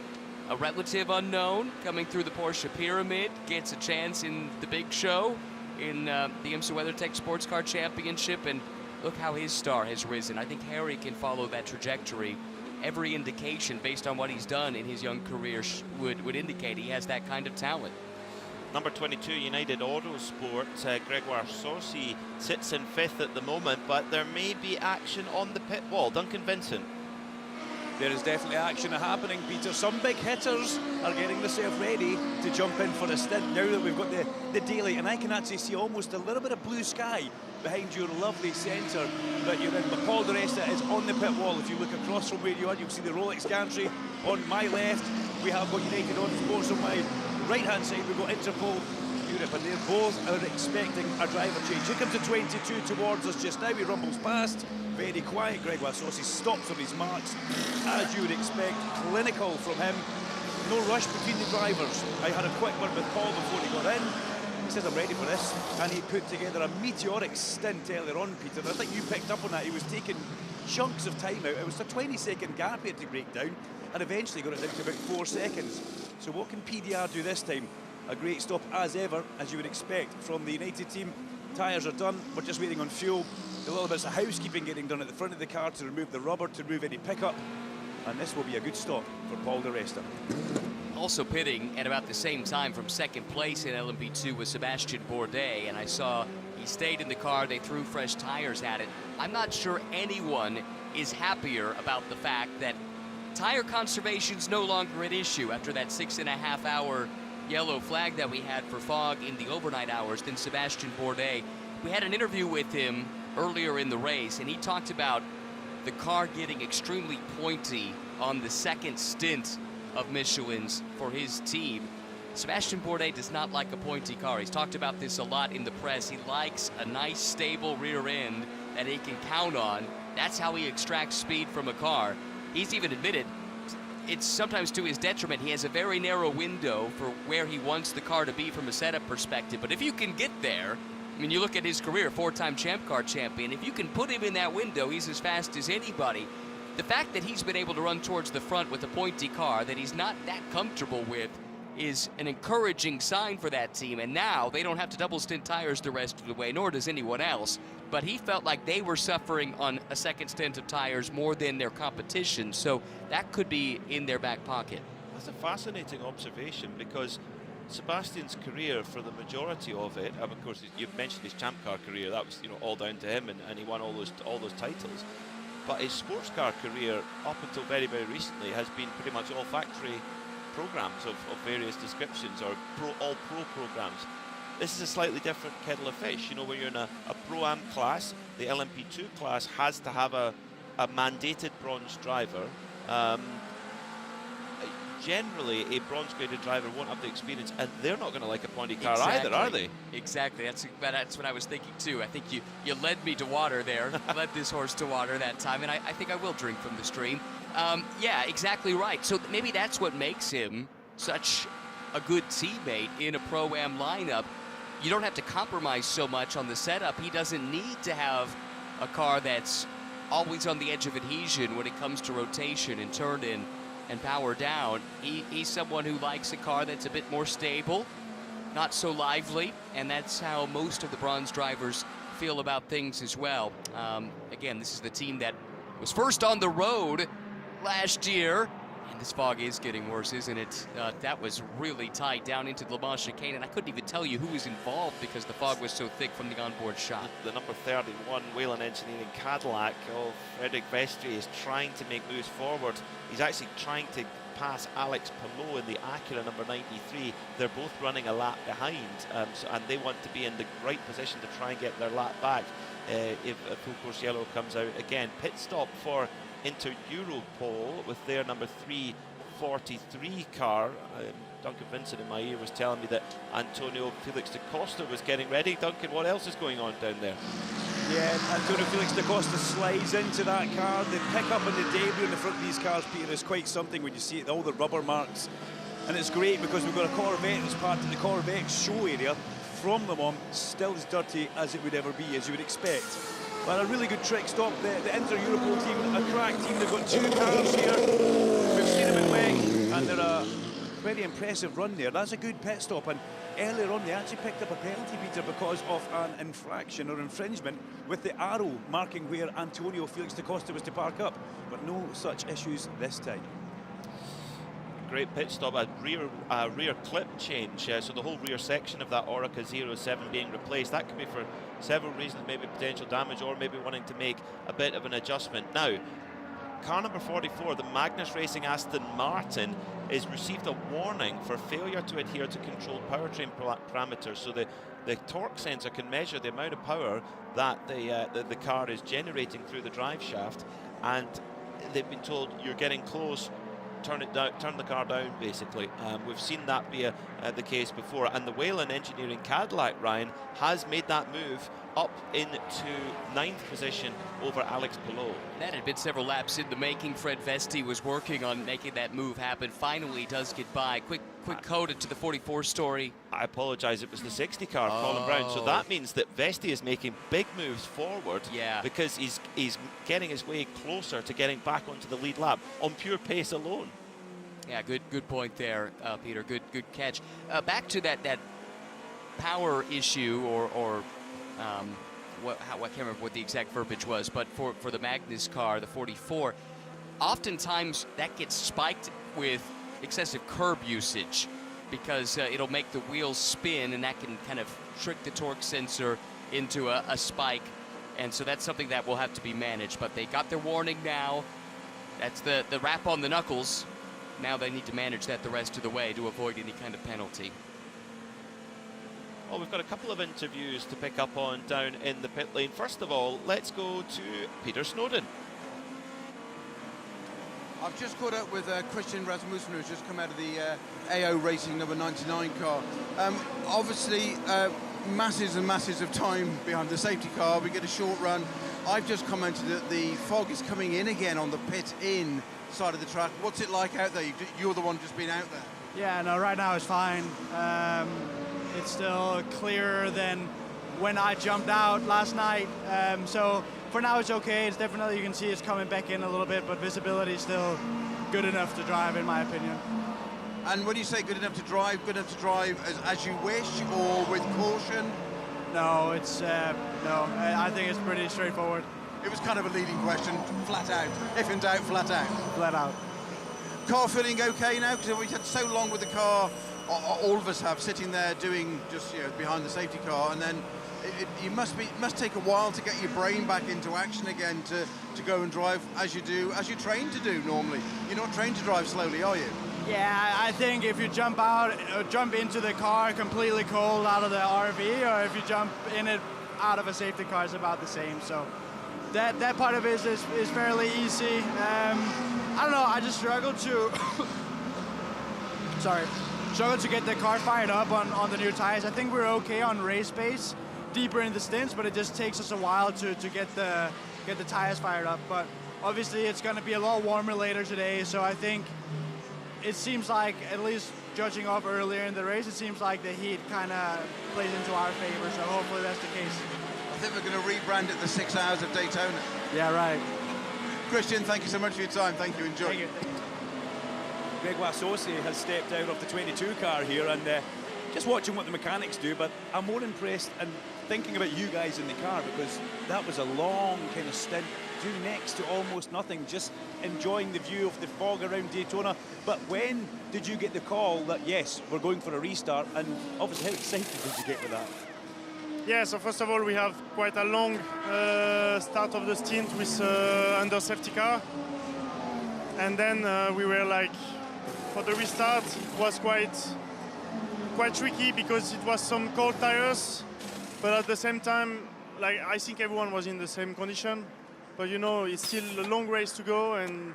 A relative unknown coming through the Porsche pyramid gets a chance in the big show in the IMSA WeatherTech Sports Car Championship, and look how his star has risen. I think Harry can follow that trajectory. Every indication based on what he's done in his young career would indicate he has that kind of talent. Number 22, United Autosport, Gregoire Saucy sits in 5th at the moment, but there may be action on the pit wall. Duncan Vincent. There is definitely action happening, Peter. Some big hitters are getting themselves ready to jump in for a stint now that we've got the daylight, and I can actually see almost a little bit of blue sky behind your lovely centre that you're in. But Paul Di Resta is on the pit wall. If you look across from where you are, you'll see the Rolex gantry. On my left, we have got United Autosports. On my right-hand side, we've got Interpol Europe, and they both are expecting a driver change. Here comes the 22 towards us just now. He rumbles past. Very quiet. Gregoire Saucy stops on his marks, as you would expect. Clinical from him. No rush between the drivers. I had a quick word with Paul before he got in. He says, I'm ready for this. And he put together a meteoric stint earlier on, Peter. And I think you picked up on that. He was taking chunks of time out. It was a 20-second gap here to break down, and eventually got it down to about 4 seconds. So what can PDR do this time? A great stop as ever, as you would expect from the United team. Tyres are done. We're just waiting on fuel. A little bits of housekeeping getting done at the front of the car to remove the rubber, to remove any pickup. And this will be a good stop for Paul Di Resta. Also pitting at about the same time from second place in LMP2 was Sebastian Bourdais, and I saw he stayed in the car. They threw fresh tires at it. I'm not sure anyone is happier about the fact that tire conservation's no longer an issue after that 6.5-hour yellow flag that we had for fog in the overnight hours than Sebastian Bourdais. We had an interview with him earlier in the race, and he talked about the car getting extremely pointy on the second stint of Michelin's for his team. Sebastian Bourdais does not like a pointy car. He's talked about this a lot in the press. He likes a nice, stable rear end that he can count on. That's how he extracts speed from a car. He's even admitted it's sometimes to his detriment. He has a very narrow window for where he wants the car to be from a setup perspective. But if you can get there, I mean, you look at his career, 4-time Champ Car champion. If you can put him in that window, he's as fast as anybody. The fact that he's been able to run towards the front with a pointy car that he's not that comfortable with is an encouraging sign for that team. And now they don't have to double stint tires the rest of the way, nor does anyone else. But he felt like they were suffering on a second stint of tires more than their competition. So that could be in their back pocket. That's a fascinating observation, because Sebastian's career, for the majority of it, of course, you've mentioned his Champ Car career, that was, you know, all down to him, and he won all those titles. But his sports car career, up until very, very recently, has been pretty much all factory programs of various descriptions, or all pro programs. This is a slightly different kettle of fish. You know, when you're in a Pro-Am class, the LMP2 class has to have a mandated bronze driver. Generally, a bronze-graded driver won't have the experience, and they're not going to like a pointy car either, are they? Exactly. That's what I was thinking too. I think you led me to water there, led this horse to water that time, and I think I will drink from the stream. Yeah, exactly right. So maybe that's what makes him such a good teammate in a Pro-Am lineup. You don't have to compromise so much on the setup. He doesn't need to have a car that's always on the edge of adhesion when it comes to rotation and turn in and power down. He's someone who likes a car that's a bit more stable, not so lively, and that's how most of the bronze drivers feel about things as well. Again, this is the team that was first on the road last year, and this fog is getting worse, isn't it? That was really tight down into the Le Mans chicane, and I couldn't even tell you who was involved because the fog was so thick from the onboard shot. The number 31 Whelen Engineering Cadillac of Frederic Vestri is trying to make moves forward. He's actually trying to pass Alex Palou in the Acura number 93. They're both running a lap behind, and they want to be in the right position to try and get their lap back if full course yellow comes out again. Pit stop for Inter Europol with their number 343 car. Duncan Vincent in my ear was telling me that Antonio Felix da Costa was getting ready. Duncan, what else is going on down there? Yeah, Antonio Felix da Costa slides into that car. The pickup and the debris in the front of these cars, Peter, is quite something when you see it, all the rubber marks. And it's great because we've got a Corvette that's part of the Corvette show area from Le Mans, still as dirty as it would ever be, as you would expect. But a really good trick stop. The Inter Europol team, a crack team. They've got 2 cars here. We've seen them in WEC, and they're a very impressive run there. That's a good pit stop, and earlier on they actually picked up a penalty, Peter, because of an infraction or infringement with the arrow marking where Antonio Felix da Costa was to park up, but no such issues this time. Great pit stop, a rear clip change, so the whole rear section of that Orica 07 being replaced. That could be for several reasons, maybe potential damage or maybe wanting to make a bit of an adjustment. Now, car number 44, the Magnus Racing Aston Martin, is received a warning for failure to adhere to controlled powertrain parameters. So the torque sensor can measure the amount of power that the car is generating through the drive shaft, and they've been told you're getting close, turn it down, turn the car down, basically. We've seen that be the case before, and the Whelen Engineering Cadillac, Ryan, has made that move up into 9th position over Alex Palou. That had been several laps in the making. Fred Vesti was working on making that move happen. Finally does get by. Quick code to the 44 story. I apologize, it was the 60 car, Colin Brown. So that means that Vesti is making big moves forward, because he's getting his way closer to getting back onto the lead lap on pure pace alone. Yeah, good point there, Peter. Good catch. Back to that power issue, or I can't remember what the exact verbiage was, but for the Magnus car, the 44, oftentimes that gets spiked with excessive curb usage, because it'll make the wheels spin, and that can kind of trick the torque sensor into a spike, and so that's something that will have to be managed. But they got their warning now. That's the rap on the knuckles. Now they need to manage that the rest of the way to avoid any kind of penalty. Well, we've got a couple of interviews to pick up on down in the pit lane. First of all, let's go to Peter Snowden. I've just caught up with Christian Rasmussen, who's just come out of the AO Racing number 99 car. Obviously, masses and masses of time behind the safety car. We get a short run. I've just commented that the fog is coming in again on the pit-in side of the track. What's it like out there? You're the one just been out there. Yeah, no, right now it's fine. It's still clearer than when I jumped out last night. So for now it's okay. It's definitely, you can see it's coming back in a little bit, but visibility is still good enough to drive, in my opinion. And when you say good enough to drive as you wish or with caution? No, it's no. I think it's pretty straightforward. It was kind of a leading question, flat out. If in doubt, flat out. Flat out. Car feeling okay now? Because we've had so long with the car, all of us have, sitting there doing just behind the safety car, and then it must take a while to get your brain back into action again to go and drive as you train to do normally. You're not trained to drive slowly, are you? Yeah, I think if you jump into the car completely cold out of the RV, or if you jump in it out of a safety car, it's about the same. So that part of it is fairly easy. I don't know, I just struggle to get the car fired up on the new tires. I think we're okay on race pace, deeper in the stints, but it just takes us a while to get the tires fired up. But obviously it's going to be a lot warmer later today, so I think it seems like, at least judging off earlier in the race, it seems like the heat kind of plays into our favor, so hopefully that's the case. I think we're going to rebrand it the 6 hours of Daytona. Yeah, right. Christian, thank you so much for your time. Thank you. Enjoy. Thank you. Gregoire Saucy has stepped out of the 22 car here, and just watching what the mechanics do, but I'm more impressed and thinking about you guys in the car, because that was a long kind of stint, doing next to almost nothing, just enjoying the view of the fog around Daytona. But when did you get the call that, yes, we're going for a restart, and obviously how excited did you get with that? Yeah, so first of all, we have quite a long start of the stint with under safety car. And then we were like, for the restart, it was quite tricky because it was some cold tires. But at the same time, like, I think everyone was in the same condition. But you know, it's still a long race to go, and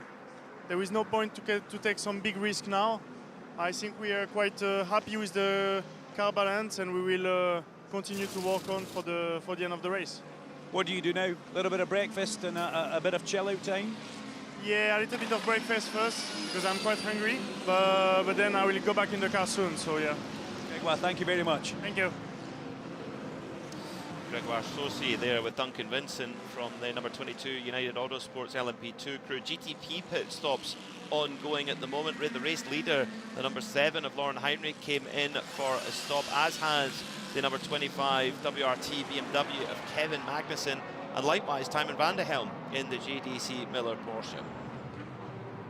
there is no point to take some big risk now. I think we are quite happy with the car balance, and we will continue to work on for the end of the race. What do you do now? A little bit of breakfast and a bit of chill out time? Yeah, a little bit of breakfast first, because I'm quite hungry, but then I will go back in the car soon, so yeah. Okay, well, thank you very much. Thank you. Gregoire Saucy there with Duncan Vincent from the number 22 United Autosports LMP2 crew. GTP pit stops ongoing at the moment. The race leader, the number 7 of Lauren Heinrich, came in for a stop, as has the number 25 WRT BMW of Kevin Magnussen, and likewise Timon van der Helm in the JDC Miller Porsche.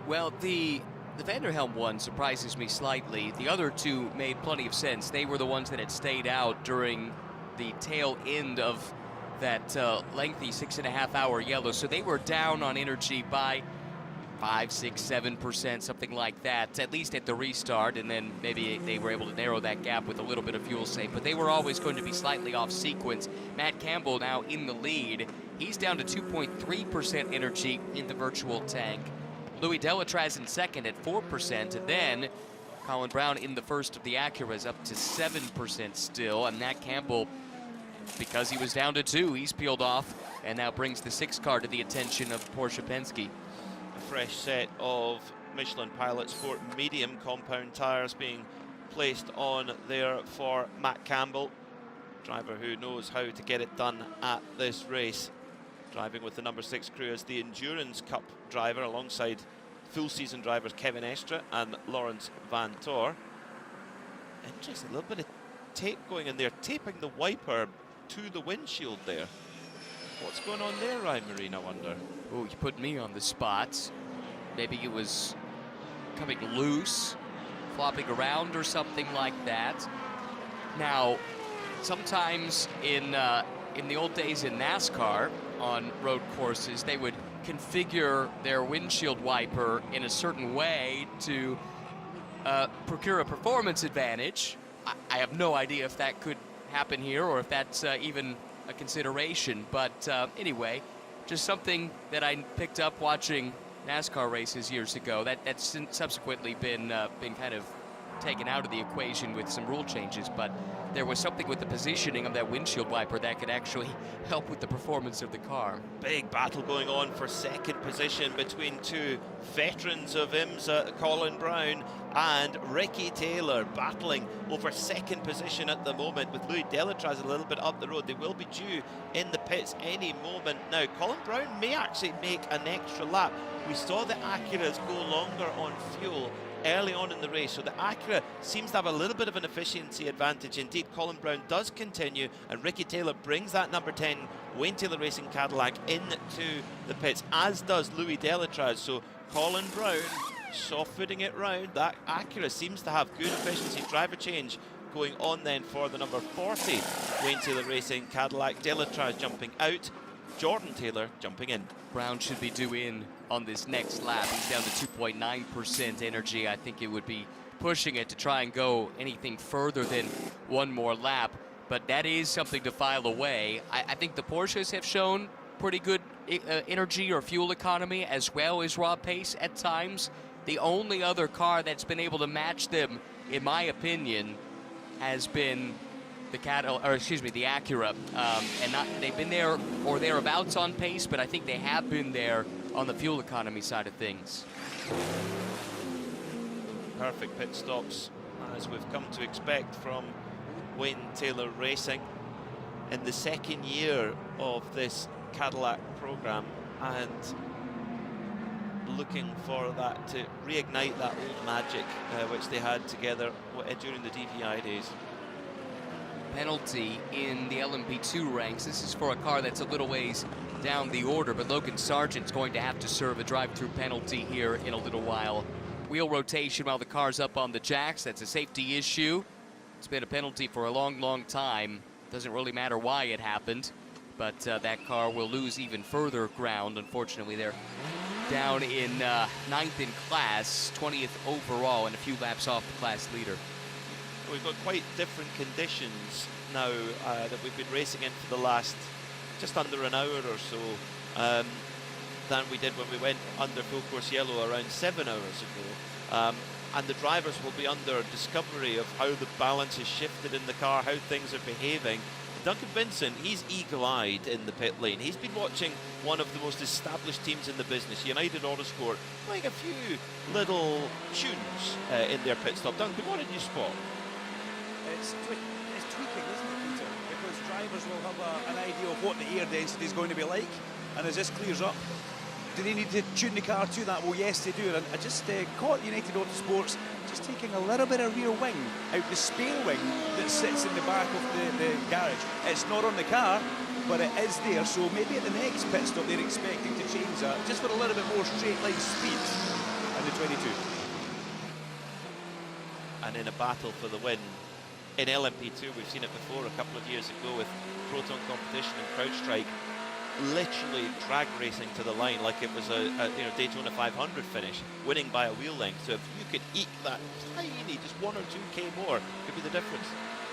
Well, the Van der Helm one surprises me slightly. The other two made plenty of sense. They were the ones that had stayed out during the tail end of that lengthy 6.5 hour yellow, so they were down on energy by 5, 6, 7%, something like that, at least at the restart, and then maybe they were able to narrow that gap with a little bit of fuel save, but they were always going to be slightly off sequence. Matt Campbell now in the lead. He's down to 2.3% energy in the virtual tank. Louis Delatraz in second at 4%, and then Colin Brown in the first of the Acuras up to 7% still, and Matt Campbell, because he was down to 2, he's peeled off and now brings the 6 car to the attention of Porsche Pensky. A fresh set of Michelin Pilot Sport medium compound tyres being placed on there for Matt Campbell, driver who knows how to get it done at this race, driving with the number 6 crew as the Endurance Cup driver alongside full season drivers Kevin Estra and Lawrence Van Tor. Interesting, a little bit of tape going in there, taping the wiper to the windshield there. What's going on there, Ryan Marine, I wonder? Oh, you put me on the spot. Maybe it was coming loose, flopping around or something like that. Now, sometimes in the old days in NASCAR on road courses, they would configure their windshield wiper in a certain way to procure a performance advantage. I have no idea if that could happen here or if that's even a consideration, but anyway, just something that I picked up watching NASCAR races years ago. That's subsequently been kind of taken out of the equation with some rule changes, but there was something with the positioning of that windshield wiper that could actually help with the performance of the car. Big battle going on for second position between two veterans of IMSA, Colin Brown and Ricky Taylor, battling over second position at the moment, with Louis Delatraz a little bit up the road. They will be due in the pits any moment now. Colin Brown may actually make an extra lap. We saw the Acuras go longer on fuel early on in the race, so the Acura seems to have a little bit of an efficiency advantage. Indeed, Colin Brown does continue, and Ricky Taylor brings that number 10 Wayne Taylor Racing Cadillac into the pits, as does Louis Delatraz. So Colin Brown soft-footing it round. That Acura seems to have good efficiency. Driver change going on then for the number 40 Wayne Taylor Racing Cadillac. Delatraz jumping out, Jordan Taylor jumping in. Brown should be due in on this next lap. He's down to 2.9% energy. I think it would be pushing it to try and go anything further than one more lap, but that is something to file away. I think the Porsches have shown pretty good energy or fuel economy as well as raw pace at times. The only other car that's been able to match them, in my opinion, has been the Acura, and they've been there or thereabouts on pace, but I think they have been there on the fuel economy side of things. Perfect pit stops, as we've come to expect from Wayne Taylor Racing in the second year of this Cadillac program, and looking for that to reignite that old magic which they had together during the DPI days. Penalty in the LMP2 ranks. This is for a car that's a little ways down the order, but Logan Sargent's going to have to serve a drive-through penalty here in a little while. Wheel rotation while the car's up on the jacks. That's a safety issue. It's been a penalty for a long, long time. Doesn't really matter why it happened, but that car will lose even further ground. Unfortunately, they're down in 9th in class, 20th overall, and a few laps off the class leader. We've got quite different conditions now that we've been racing in for the last just under an hour or so than we did when we went under full course yellow around 7 hours ago. And the drivers will be under discovery of how the balance is shifted in the car, how things are behaving. Duncan Vincent, he's eagle-eyed in the pit lane. He's been watching one of the most established teams in the business, United Autosport, playing a few little tunes in their pit stop. Duncan, what did you spot? It's tweaking, isn't it, Peter? Because drivers will have an idea of what the air density is going to be like, and as this clears up, do they need to tune the car to that? Well, yes, they do. And I just caught United Autosports just taking a little bit of rear wing out the spare wing that sits in the back of the garage. It's not on the car, but it is there. So maybe at the next pit stop, they're expecting to change that just for a little bit more straight line speed in the 22. And in a battle for the win, in LMP2, we've seen it before a couple of years ago with Proton Competition and CrowdStrike, literally drag racing to the line like it was a Daytona 500 finish, winning by a wheel length. So if you could eke that tiny, just 1 or 2K more, could be the difference.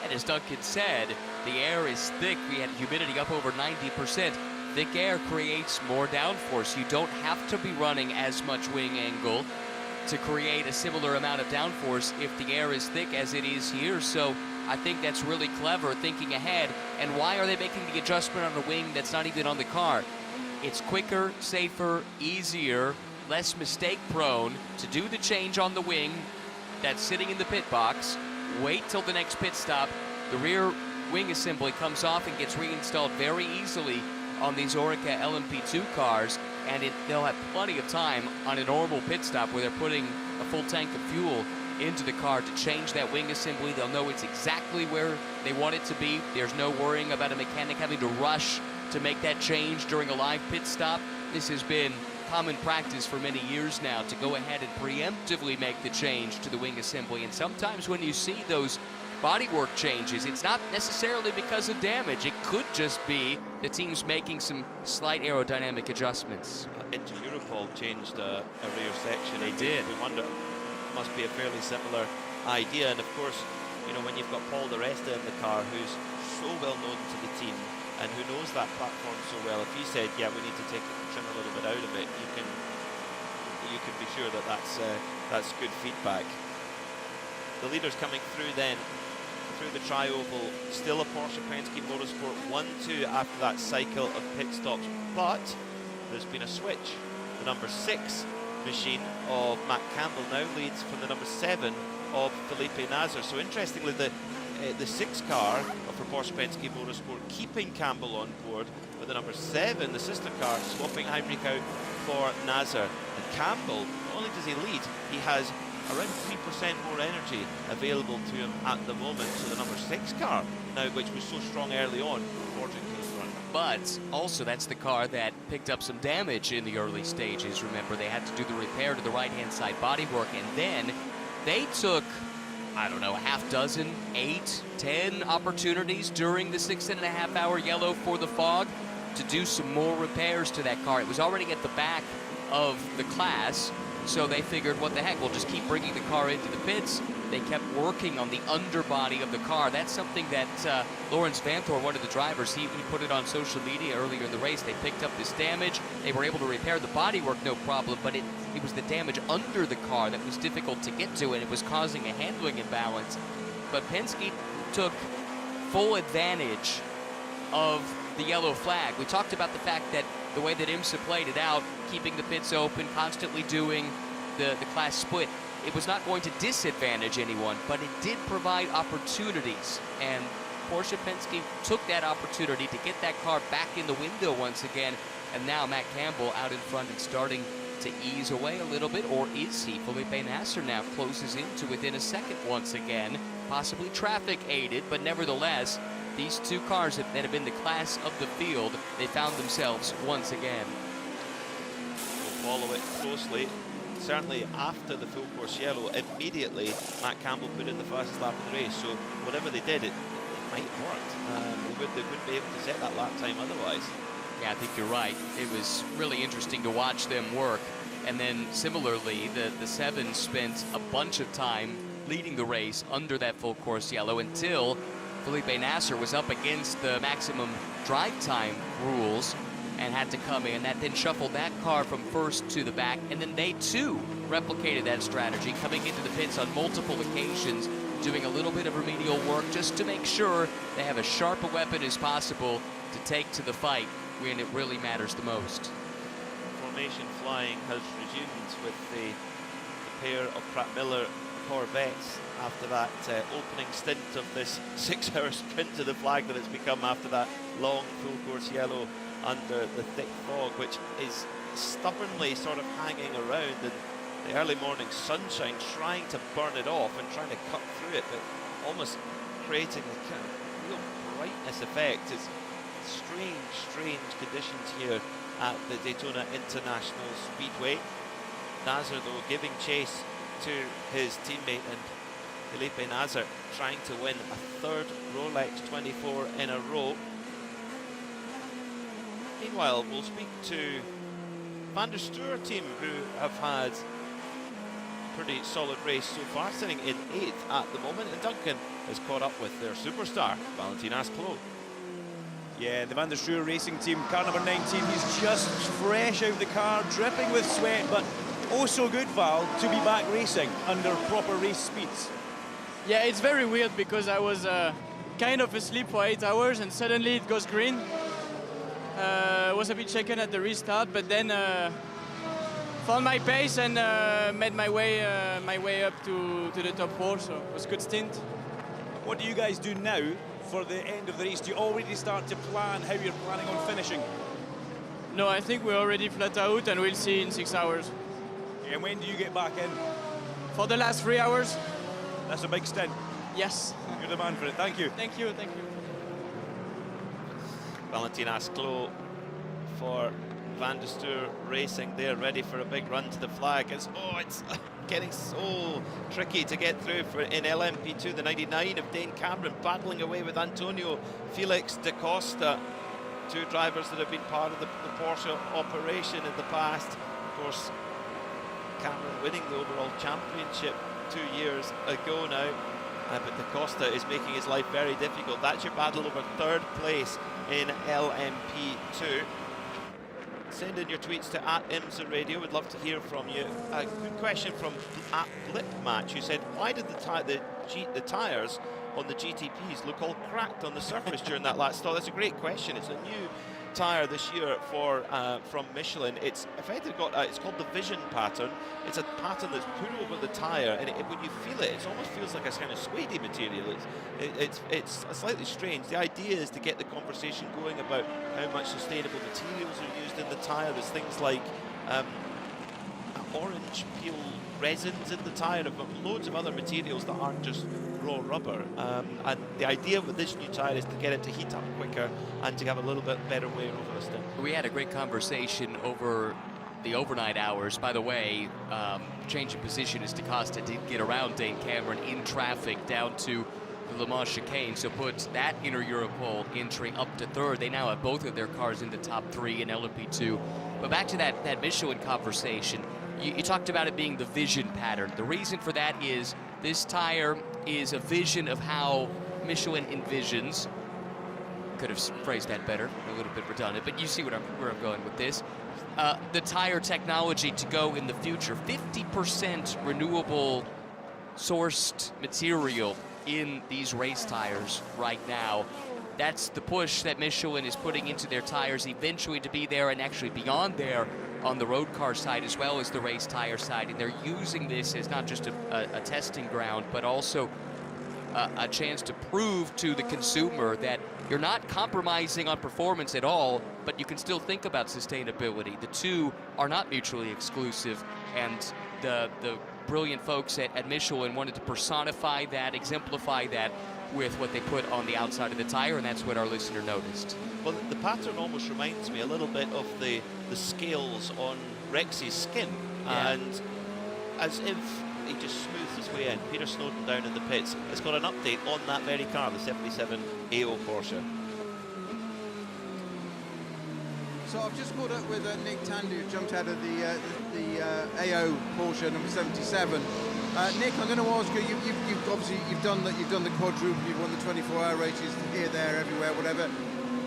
And as Duncan said, the air is thick. We had humidity up over 90%. Thick air creates more downforce. You don't have to be running as much wing angle to create a similar amount of downforce if the air is thick as it is here. So I think that's really clever, thinking ahead. And why are they making the adjustment on a wing that's not even on the car? It's quicker, safer, easier, less mistake prone to do the change on the wing that's sitting in the pit box, wait till the next pit stop. The rear wing assembly comes off and gets reinstalled very easily on these Orica LMP2 cars, and they'll have plenty of time on a normal pit stop where they're putting a full tank of fuel into the car to change that wing assembly. They'll know it's exactly where they want it to be. There's no worrying about a mechanic having to rush to make that change during a live pit stop. This has been common practice for many years now to go ahead and preemptively make the change to the wing assembly. And sometimes when you see those bodywork changes, it's not necessarily because of damage. It could just be the team's making some slight aerodynamic adjustments. Into Europol changed a rear section. They did. We wonder, must be a fairly similar idea. And of course, you know, when you've got Paul Di Resta in the car, who's so well known to the team and who knows that platform so well, if he said, yeah, we need to trim a little bit out of it, you can you can be sure that that's good feedback. The leaders coming through then, through the tri-oval, still a Porsche Pensky Motorsport 1-2 after that cycle of pit stops, but there's been a switch. The number 6 machine of Matt Campbell now leads from the number 7 of Felipe Nasr. So interestingly, the 6 car for Porsche Pensky Motorsport keeping Campbell on board, with the number 7, the sister car, swapping Heinrich out for Nasr. And Campbell, not only does he lead, he has around 3% more energy available to him at the moment. So the number 6 car now, which was so strong early on, forging his run. But also that's the car that picked up some damage in the early stages. Remember, they had to do the repair to the right-hand side bodywork, and then they took, I don't know, a half dozen, 8, 10 opportunities during the 6.5-hour yellow for the fog to do some more repairs to that car. It was already at the back of the class, so they figured, what the heck, we'll just keep bringing the car into the pits. They kept working on the underbody of the car. That's something that Lawrence Vanthor, one of the drivers, he put it on social media earlier in the race. They picked up this damage. They were able to repair the bodywork, no problem, but it was the damage under the car that was difficult to get to, and it was causing a handling imbalance. But Pensky took full advantage of the yellow flag. We talked about the fact that the way that IMSA played it out, keeping the pits open, constantly doing the class split, it was not going to disadvantage anyone, but it did provide opportunities. And Porsche Pensky took that opportunity to get that car back in the window once again. And now Matt Campbell out in front and starting to ease away a little bit, or is he? Felipe Nasr now closes in to within a second once again, possibly traffic aided, but nevertheless, these two cars that have been the class of the field, they found themselves once again. We'll follow it closely. Certainly after the full course yellow, immediately Matt Campbell put in the fastest lap of the race. So whatever they did, it might have worked. They wouldn't be able to set that lap time otherwise. Yeah, I think you're right. It was really interesting to watch them work. And then similarly, the 7 spent a bunch of time leading the race under that full course yellow until Felipe Nasr was up against the maximum drive time rules and had to come in. That then shuffled that car from first to the back, and then they too replicated that strategy, coming into the pits on multiple occasions, doing a little bit of remedial work just to make sure they have as sharp a weapon as possible to take to the fight when it really matters the most. Formation flying has resumed with the pair of Pratt Miller Corvettes after that opening stint of this 6-hour sprint to the flag that it's become after that long full course yellow under the thick fog, which is stubbornly sort of hanging around in the early morning sunshine, trying to burn it off and trying to cut through it, but almost creating a kind of real brightness effect. It's strange conditions here at the Daytona International Speedway. Nasr, though, giving chase to his teammate, and Felipe Nasr trying to win a 3rd Rolex 24 in a row. Meanwhile, we'll speak to Van der Steur team, who have had a pretty solid race so far, sitting in 8th at the moment, and Duncan has caught up with their superstar, Valentin Asclot. Yeah, the Van der Steur racing team, car number 19, he's just fresh out of the car, dripping with sweat, but oh so good, Val, to be back racing under proper race speeds. Yeah, it's very weird because I was kind of asleep for 8 hours and suddenly it goes green. Was a bit shaken at the restart, but then found my pace and made my way up to the top 4, so it was a good stint. What do you guys do now for the end of the race? Do you already start to plan how you're planning on finishing? No, I think we're already flat out and we'll see in 6 hours. And when do you get back in? For the last 3 hours. That's a big stint. Yes. You're the man for it. Thank you. Thank you, thank you. Valentin Asclot for Van der Steur Racing there, ready for a big run to the flag. It's getting so tricky to get through in LMP2. The 99 of Dane Cameron battling away with Antonio Felix da Costa, 2 drivers that have been part of the Porsche operation in the past. Of course, Cameron winning the overall championship 2 years ago now, but da Costa is making his life very difficult. That's your battle over 3rd place in LMP2. send in your tweets to @IMSA Radio. We'd love to hear from you. A good question from @BlipMatch, who said, why did the tyres on the GTPs look all cracked on the surface during that last stall? That's a great question. It's a new tyre this year from Michelin. It's effectively got it's called the Vision pattern. It's a pattern that's put over the tyre, and when you feel it, it almost feels like a kind of suede material. It's slightly strange. The idea is to get the conversation going about how much sustainable materials are used in the tyre. There's things like orange peel resins in the tyre, and loads of other materials that aren't just raw rubber. And the idea with this new tyre is to get it to heat up quicker and to have a little bit better wear over a stint. We had a great conversation over the overnight hours. By the way, change of position as DaCosta did get around Dane Cameron in traffic down to the Le Mans chicane, so puts that inner Europol entry up to third. They now have both of their cars in the top 3 in LMP2. But back to that Michelin conversation, you talked about it being the Vision pattern. The reason for that is this tire is a vision of how Michelin envisions. Could have phrased that better, a little bit redundant, but you see where I'm going with this. The tire technology to go in the future, 50% renewable sourced material in these race tires right now. That's the push that Michelin is putting into their tires eventually to be there and actually beyond there on the road car side as well as the race tire side. And they're using this as not just a testing ground, but also a chance to prove to the consumer that you're not compromising on performance at all, but you can still think about sustainability. The two are not mutually exclusive, and the brilliant folks at Michelin wanted to personify that, exemplify that with what they put on the outside of the tire, and that's what our listener noticed. Well, the pattern almost reminds me a little bit of the scales on Rex's skin, and as if he just smoothed his way in. Peter Snowden down in the pits has got an update on that very car, the 77 AO Porsche. So I've just caught up with Nick Tandy, who jumped out of the AO Porsche number 77. Nick, I'm going to ask you. You've obviously done the quadruple. You've won the 24-hour races here, there, everywhere, whatever.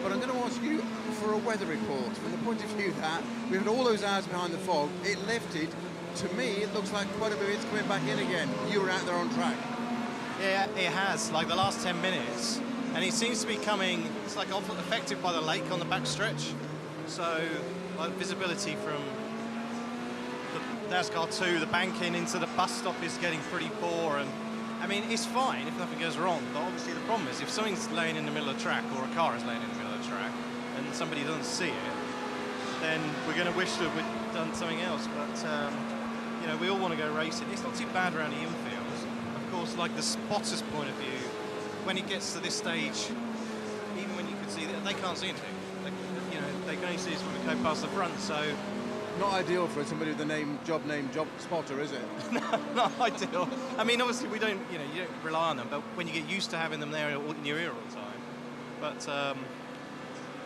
But I'm going to ask you for a weather report from the point of view that we had all those hours behind the fog. It lifted. To me, it looks like quite a bit of it's coming back in again. You were out there on track. Yeah, it has. Like the last 10 minutes, and it seems to be coming. It's like affected by the lake on the back stretch. So, like visibility from the NASCAR 2, the banking into the bus stop is getting pretty poor. And I mean, it's fine if nothing goes wrong. But obviously, the problem is if something's laying in the middle of the track, or a car is laying in the middle of the track, and somebody doesn't see it, then we're going to wish that we'd done something else. But you know, we all want to go racing. It's not too bad around the infields. Of course, like the spotter's point of view, when it gets to this stage, even when you can see that, they can't see anything. They can only see us when we go past the front, so... Not ideal for somebody with the job spotter, is it? Not ideal. I mean, obviously, you don't rely on them, but when you get used to having them there in your ear all the time. But,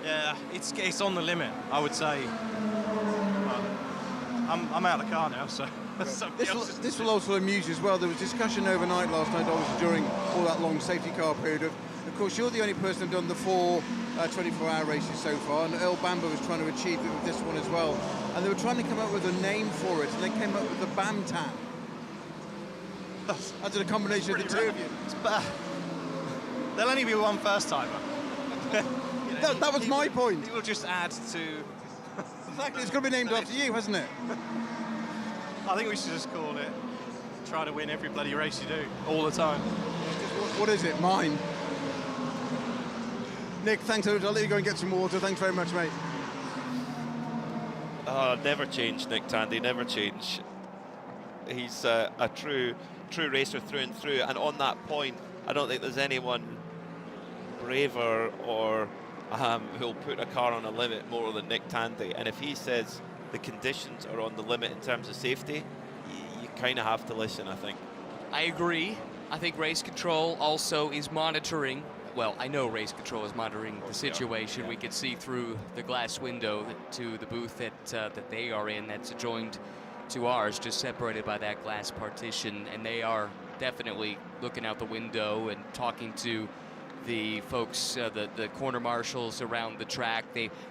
yeah, it's on the limit, I would say. But I'm out of the car now, so... This will also amuse you as well. There was discussion overnight last night, obviously during all that long safety car period. Of course, you're the only person who's done the 4 24-hour races so far, and Earl Bamber was trying to achieve it with this one as well. And they were trying to come up with a name for it, and they came up with the Bamtan. That's a combination of the two of you. There'll only be one first timer. That was my point. It will just add to. Exactly, it's going to be named after you, hasn't it? I think we should just call it try to win every bloody race you do, all the time. What is it? Mine. Nick, thanks. I'll let you go and get some water. Thanks very much, mate. Never change, Nick Tandy, never change. He's a true racer through and through, and on that point, I don't think there's anyone braver or who'll put a car on a limit more than Nick Tandy. And if he says the conditions are on the limit in terms of safety, you kind of have to listen, I think. I agree. I think race control also is monitoring. Well, I know race control is monitoring the situation. Yeah. We could see through the glass window to the booth that they are in, that's adjoined to ours, just separated by that glass partition, and they are definitely looking out the window and talking to the folks, the corner marshals around the track.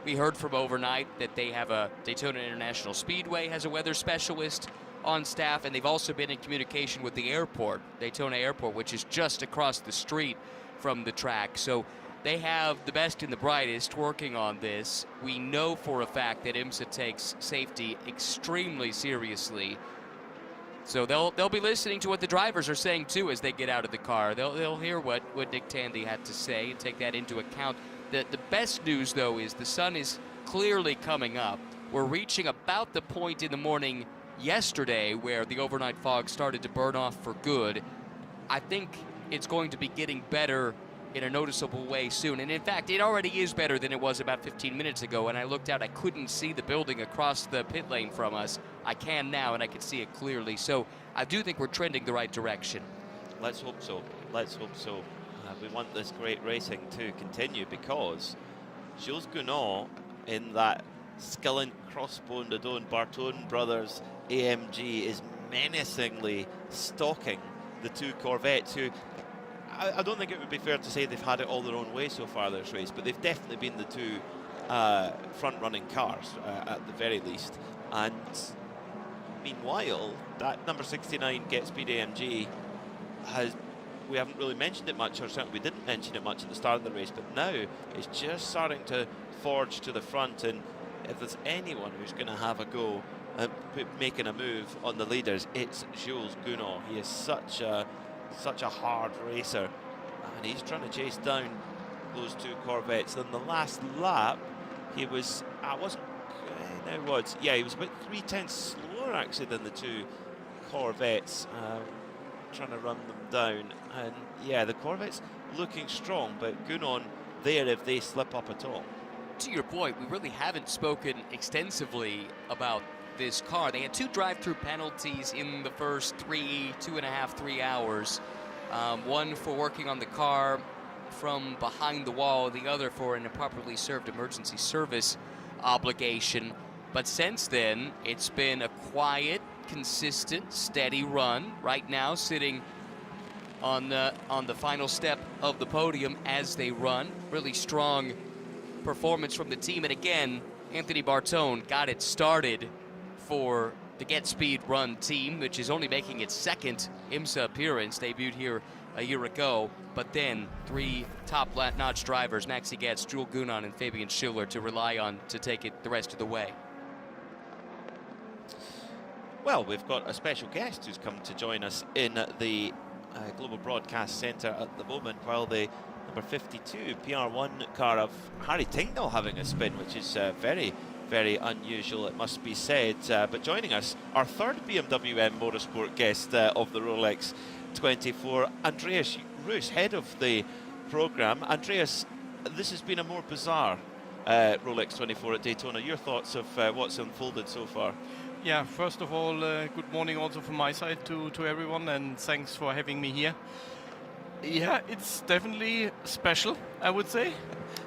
We heard from overnight that they have a Daytona International Speedway has a weather specialist on staff, and they've also been in communication with the airport, Daytona Airport, which is just across the street from the track. So they have the best and the brightest working on this. We know for a fact that IMSA takes safety extremely seriously. So they'll be listening to what the drivers are saying too as they get out of the car. They'll hear what Nick Tandy had to say and take that into account. The best news though is the sun is clearly coming up. We're reaching about the point in the morning yesterday where the overnight fog started to burn off for good. I think it's going to be getting better in a noticeable way soon. And in fact, it already is better than it was about 15 minutes ago. When I looked out, I couldn't see the building across the pit lane from us. I can now, and I can see it clearly. So I do think we're trending the right direction. Let's hope so. Let's hope so. We want this great racing to continue because Jules Gounod in that Skillen Crossbone Dodon Bartone Brothers AMG is menacingly stalking the two Corvettes, who I don't think it would be fair to say they've had it all their own way so far this race, but they've definitely been the two front-running cars at the very least. And meanwhile, that number 69 Get Speed AMG we haven't really mentioned it much, or certainly we didn't mention it much at the start of the race, but now it's just starting to forge to the front. And if there's anyone who's going to have a go at making a move on the leaders, it's Jules Gounod. He is such a hard racer, and he's trying to chase down those two Corvettes. In the last lap, he was, he was about 3/10 slower actually than the two Corvettes, trying to run them down. And yeah, the Corvette's looking strong, but Gounod there if they slip up at all. To your point, we really haven't spoken extensively about this car. They had 2 drive-through penalties in the first 3 hours. One for working on the car from behind the wall, the other for an improperly served emergency service obligation. But since then, it's been a quiet, consistent, steady run. Right now, sitting on the final step of the podium as they run. Really strong performance from the team. And again, Anthony Bartone got it started for the Get Speed Run team, which is only making its second IMSA appearance, debuted here a year ago. But then 3 top-notch drivers, Maxi Getz, Jules Gounod, and Fabian Schiller, to rely on to take it the rest of the way. Well, we've got a special guest who's come to join us in the Global Broadcast Centre at the moment, while the number 52 PR1 car of Harry Tincknell having a spin, which is very, very unusual, it must be said. But joining us, our third BMW M Motorsport guest of the Rolex 24, Andreas Roos, head of the programme. Andreas, this has been a more bizarre Rolex 24 at Daytona. Your thoughts of what's unfolded so far? Yeah, first of all, good morning also from my side to everyone, and thanks for having me here. Yeah, it's definitely special, I would say.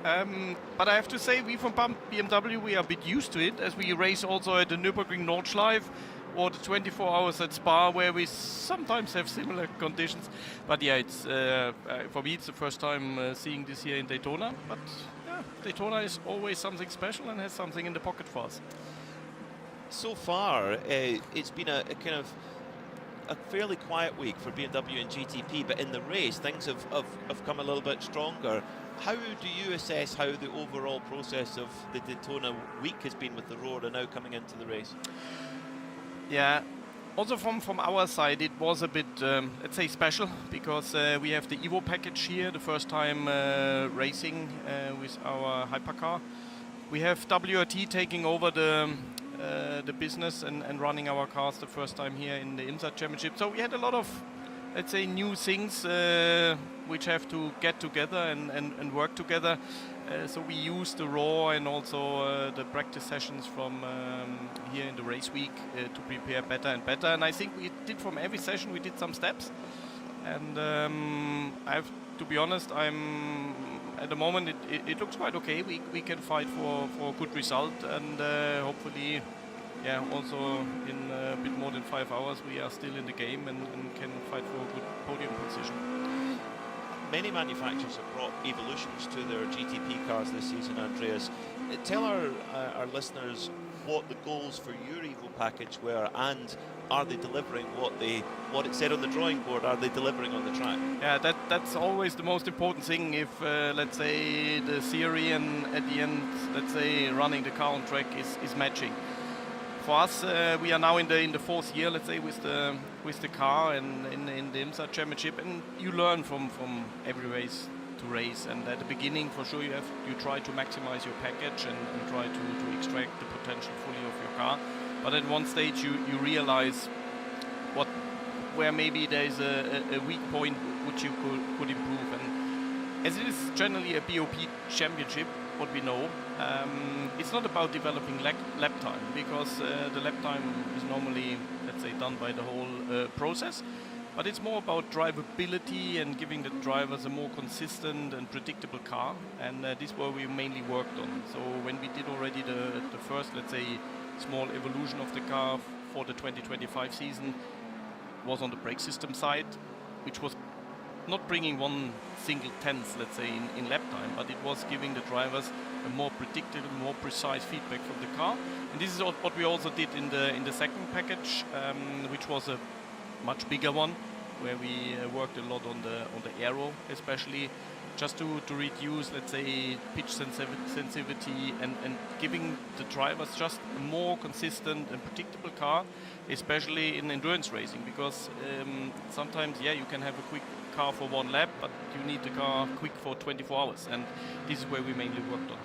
But I have to say, we from BMW, we are a bit used to it, as we race also at the Nürburgring Nordschleife or the 24 hours at Spa, where we sometimes have similar conditions. But yeah, it's for me, it's the first time seeing this here in Daytona. But yeah, Daytona is always something special and has something in the pocket for us. So far, it's been a kind of a fairly quiet week for BMW and GTP, but in the race, things have come a little bit stronger. How do you assess how the overall process of the Daytona week has been with the road and now coming into the race? Yeah, also from our side, it was a bit, let's say, special, because we have the Evo package here, the first time racing with our hypercar. We have WRT taking over the business and running our cars the first time here in the IMSA Championship. So we had a lot of, let's say, new things which have to get together and work together. So we used the raw and also the practice sessions from here in the race week to prepare better and better. And I think we did, from every session, we did some steps. And I have to be honest, at the moment it looks quite okay. We can fight for a good result, and hopefully, yeah, also in a bit more than 5 hours we are still in the game and can fight for a good podium position. many manufacturers have brought evolutions to their GTP cars this season, Andreas. Tell our listeners what the goals for your Evo package were, and are they delivering what it said on the drawing board? Are they delivering on the track? Yeah, that's always the most important thing. If let's say the theory and at the end, let's say running the car on track is matching. For us, we are now in the fourth year, let's say, with the car and in the IMSA Championship, and you learn from every race to race. And at the beginning, for sure, you try to maximize your package and try to extract the potential fully of your car. But at one stage, you realize where maybe there is a weak point which you could improve. And as it is generally a BOP championship, what we know, it's not about developing lap time, because the lap time is normally, let's say, done by the whole process. But it's more about drivability and giving the drivers a more consistent and predictable car. And this is where we mainly worked on. So when we did already the first, let's say, small evolution of the car for the 2025 season, was on the brake system side, which was not bringing one single tenth, let's say, in lap time, but it was giving the drivers a more predictable, more precise feedback from the car. And this is what we also did in the second package, which was a much bigger one, where we worked a lot on the aero, especially just to reduce, let's say, pitch sensitivity and giving the drivers just a more consistent and predictable car, especially in endurance racing, because sometimes, yeah, you can have a quick car for one lap, but you need the car quick for 24 hours, and this is where we mainly worked on.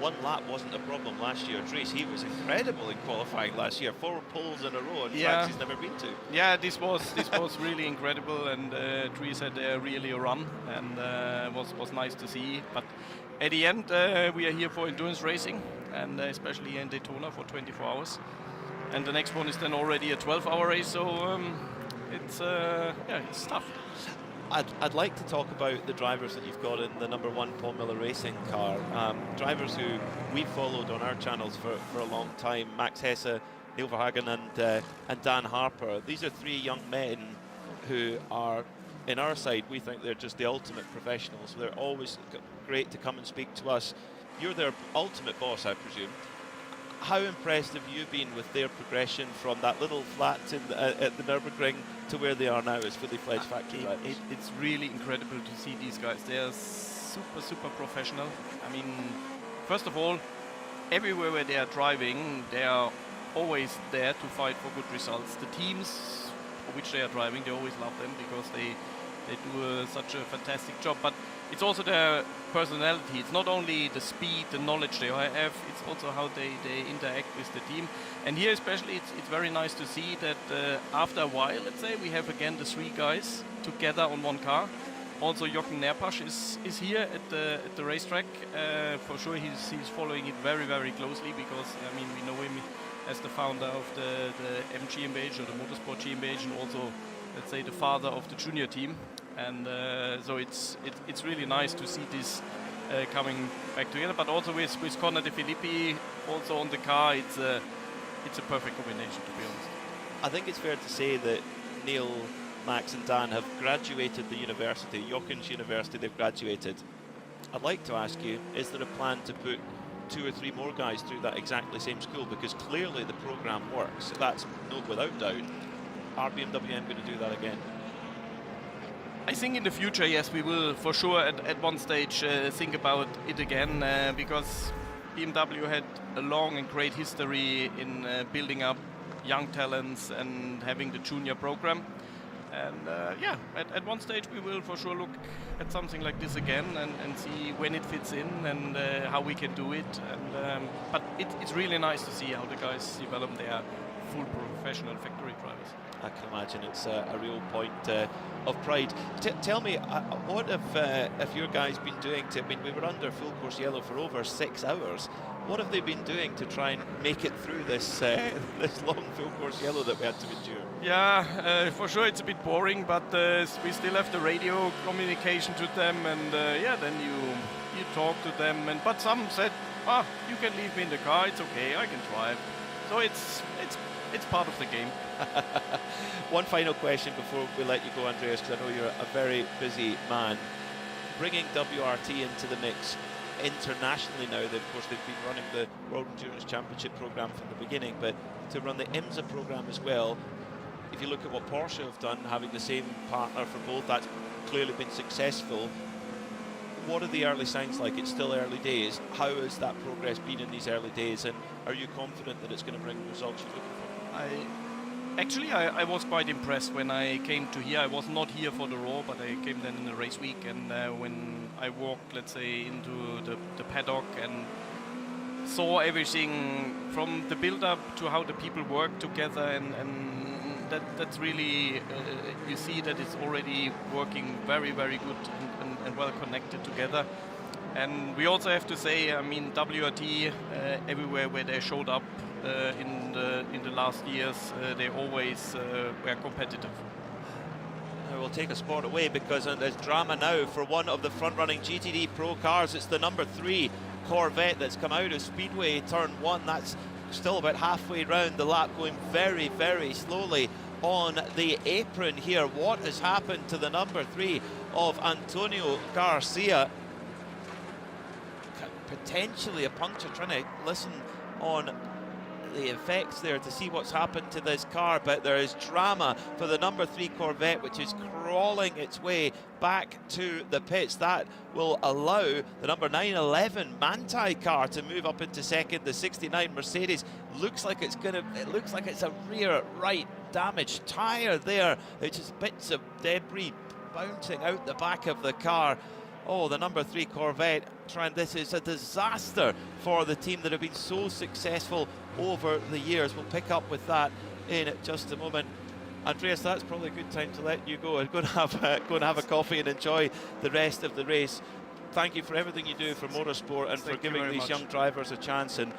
One lap wasn't a problem last year. Dries, he was incredible in qualifying last year. 4 poles in a row on tracks he's never been to. Yeah, this was really incredible, and Dries had really a run, and was nice to see. But at the end, we are here for endurance racing, and especially in Daytona for 24 hours. And the next one is then already a 12-hour race, so it's tough. I'd like to talk about the drivers that you've got in the #1 Paul Miller Racing car. Drivers who we've followed on our channels for a long time: Max Hesse, Neil Verhagen, and Dan Harper. These are 3 young men who are, in our side, we think they're just the ultimate professionals. They're always great to come and speak to us. You're their ultimate boss, I presume. How impressed have you been with their progression from that little flat at the Nürburgring to where they are now as fully fledged factory drivers? It's really incredible to see these guys. They are super professional. I mean, first of all, everywhere where they are driving, they are always there to fight for good results. The teams for which they are driving, they always love them because they do such a fantastic job. But it's also their personality. It's not only the speed, the knowledge they have, it's also how they interact with the team. And here especially, it's very nice to see that after a while, let's say, we have again the 3 guys together on one car. Also, Jochen Nerpasch is here at the racetrack. For sure, he's following it very closely, because I mean, we know him as the founder of the M GmbH or the Motorsport GmbH, and also, let's say, the father of the junior team. And so it's really nice to see this coming back together. But also with Conor De Filippi also on the car, it's a perfect combination, to be honest. I think it's fair to say that Neil, Max and Dan have graduated the university. Jochen's university, they've graduated. I'd like to ask you, is there a plan to put 2 or 3 more guys through that exactly same school? Because clearly the program works. That's without doubt. Are BMW going to do that again? I think in the future, yes, we will for sure at one stage think about it again, because BMW had a long and great history in building up young talents and having the junior program. And at one stage we will for sure look at something like this again and see when it fits in and how we can do it. And but it's really nice to see how the guys develop their full professional factory drivers. I can imagine it's a real point of pride. Tell me, what have your guys been doing I mean, we were under full course yellow for over 6 hours. What have they been doing to try and make it through this this long full course yellow that we had to endure? Yeah, for sure it's a bit boring, but we still have the radio communication to them, and then you talk to them. But some said, you can leave me in the car, it's okay, I can drive. So it's part of the game. One final question before we let you go, Andreas, because I know you're a very busy man. Bringing WRT into the mix internationally now, of course they've been running the World Endurance Championship program from the beginning, but to run the IMSA program as well, if you look at what Porsche have done, having the same partner for both, that's clearly been successful. What are the early signs like? It's still early days. How has that progress been in these early days, and are you confident that it's going to bring the results you're looking for? I was quite impressed when I came to here. I was not here for the Raw, but I came then in the race week, and when I walked, let's say, into the paddock and saw everything from the build-up to how the people work together, and that's really, you see that it's already working very, very good and well connected together. And we also have to say, I mean, WRT, everywhere where they showed up in the last years, they always were competitive. I will take a spot away because there's drama now for one of the front-running GTD Pro cars. It's the number 3 Corvette that's come out of Speedway turn 1. That's still about halfway round the lap, going very, very slowly on the apron here. What has happened to the number 3 of Antonio Garcia? Potentially a puncture. Trying to listen on the effects there to see what's happened to this car, but there is drama for the number 3 Corvette, which is crawling its way back to the pits. That will allow the number 911 Manthey car to move up into second. The 69 Mercedes looks like it's a rear right damaged tyre there. It's just bits of debris bouncing out the back of the car. Oh, the number 3 Corvette, this is a disaster for the team that have been so successful over the years. We'll pick up with that in just a moment. Andreas, that's probably a good time to let you go and go and have a coffee and enjoy the rest of the race. Thank you for everything you do for motorsport and for giving these young drivers a chance and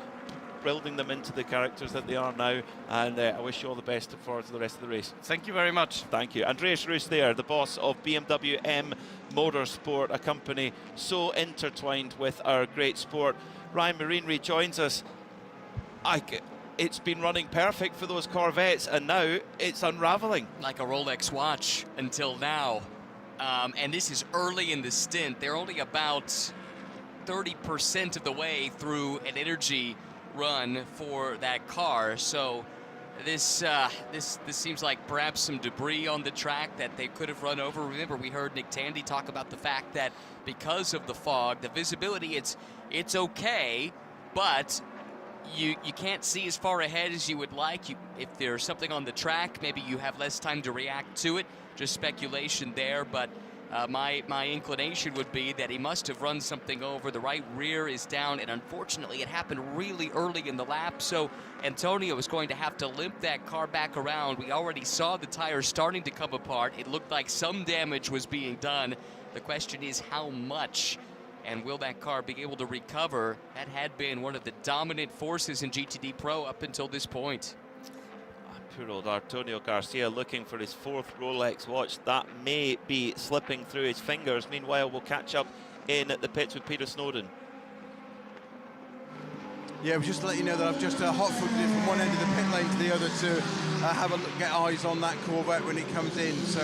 building them into the characters that they are now, and I wish you all the best for the rest of the race. Thank you very much. Thank you. Andreas Roos there, the boss of BMW Motorsport, a company so intertwined with our great sport. Ryan Marine rejoins us. It's been running perfect for those Corvettes, and now it's unraveling. Like a Rolex watch until now. And this is early in the stint. They're only about 30% of the way through an energy run for that car, so this seems like perhaps some debris on the track that they could have run over. Remember, we heard Nick Tandy talk about the fact that because of the fog, the visibility, it's okay, but you can't see as far ahead as you would like. If there's something on the track, maybe you have less time to react to it. Just speculation there, but my inclination would be that he must have run something over. The right rear is down, and unfortunately it happened really early in the lap, so Antonio was going to have to limp that car back around. We already saw the tires starting to come apart. It looked like some damage was being done. The question is how much, and will that car be able to recover? That had been one of the dominant forces in GTD Pro up until this point. Poor old Antonio Garcia looking for his 4th Rolex watch. That may be slipping through his fingers. Meanwhile, we'll catch up in the pits with Peter Snowden. Yeah, just to let you know that I've just hot-footed it from one end of the pit lane to the other to have a look, get eyes on that Corvette when it comes in. So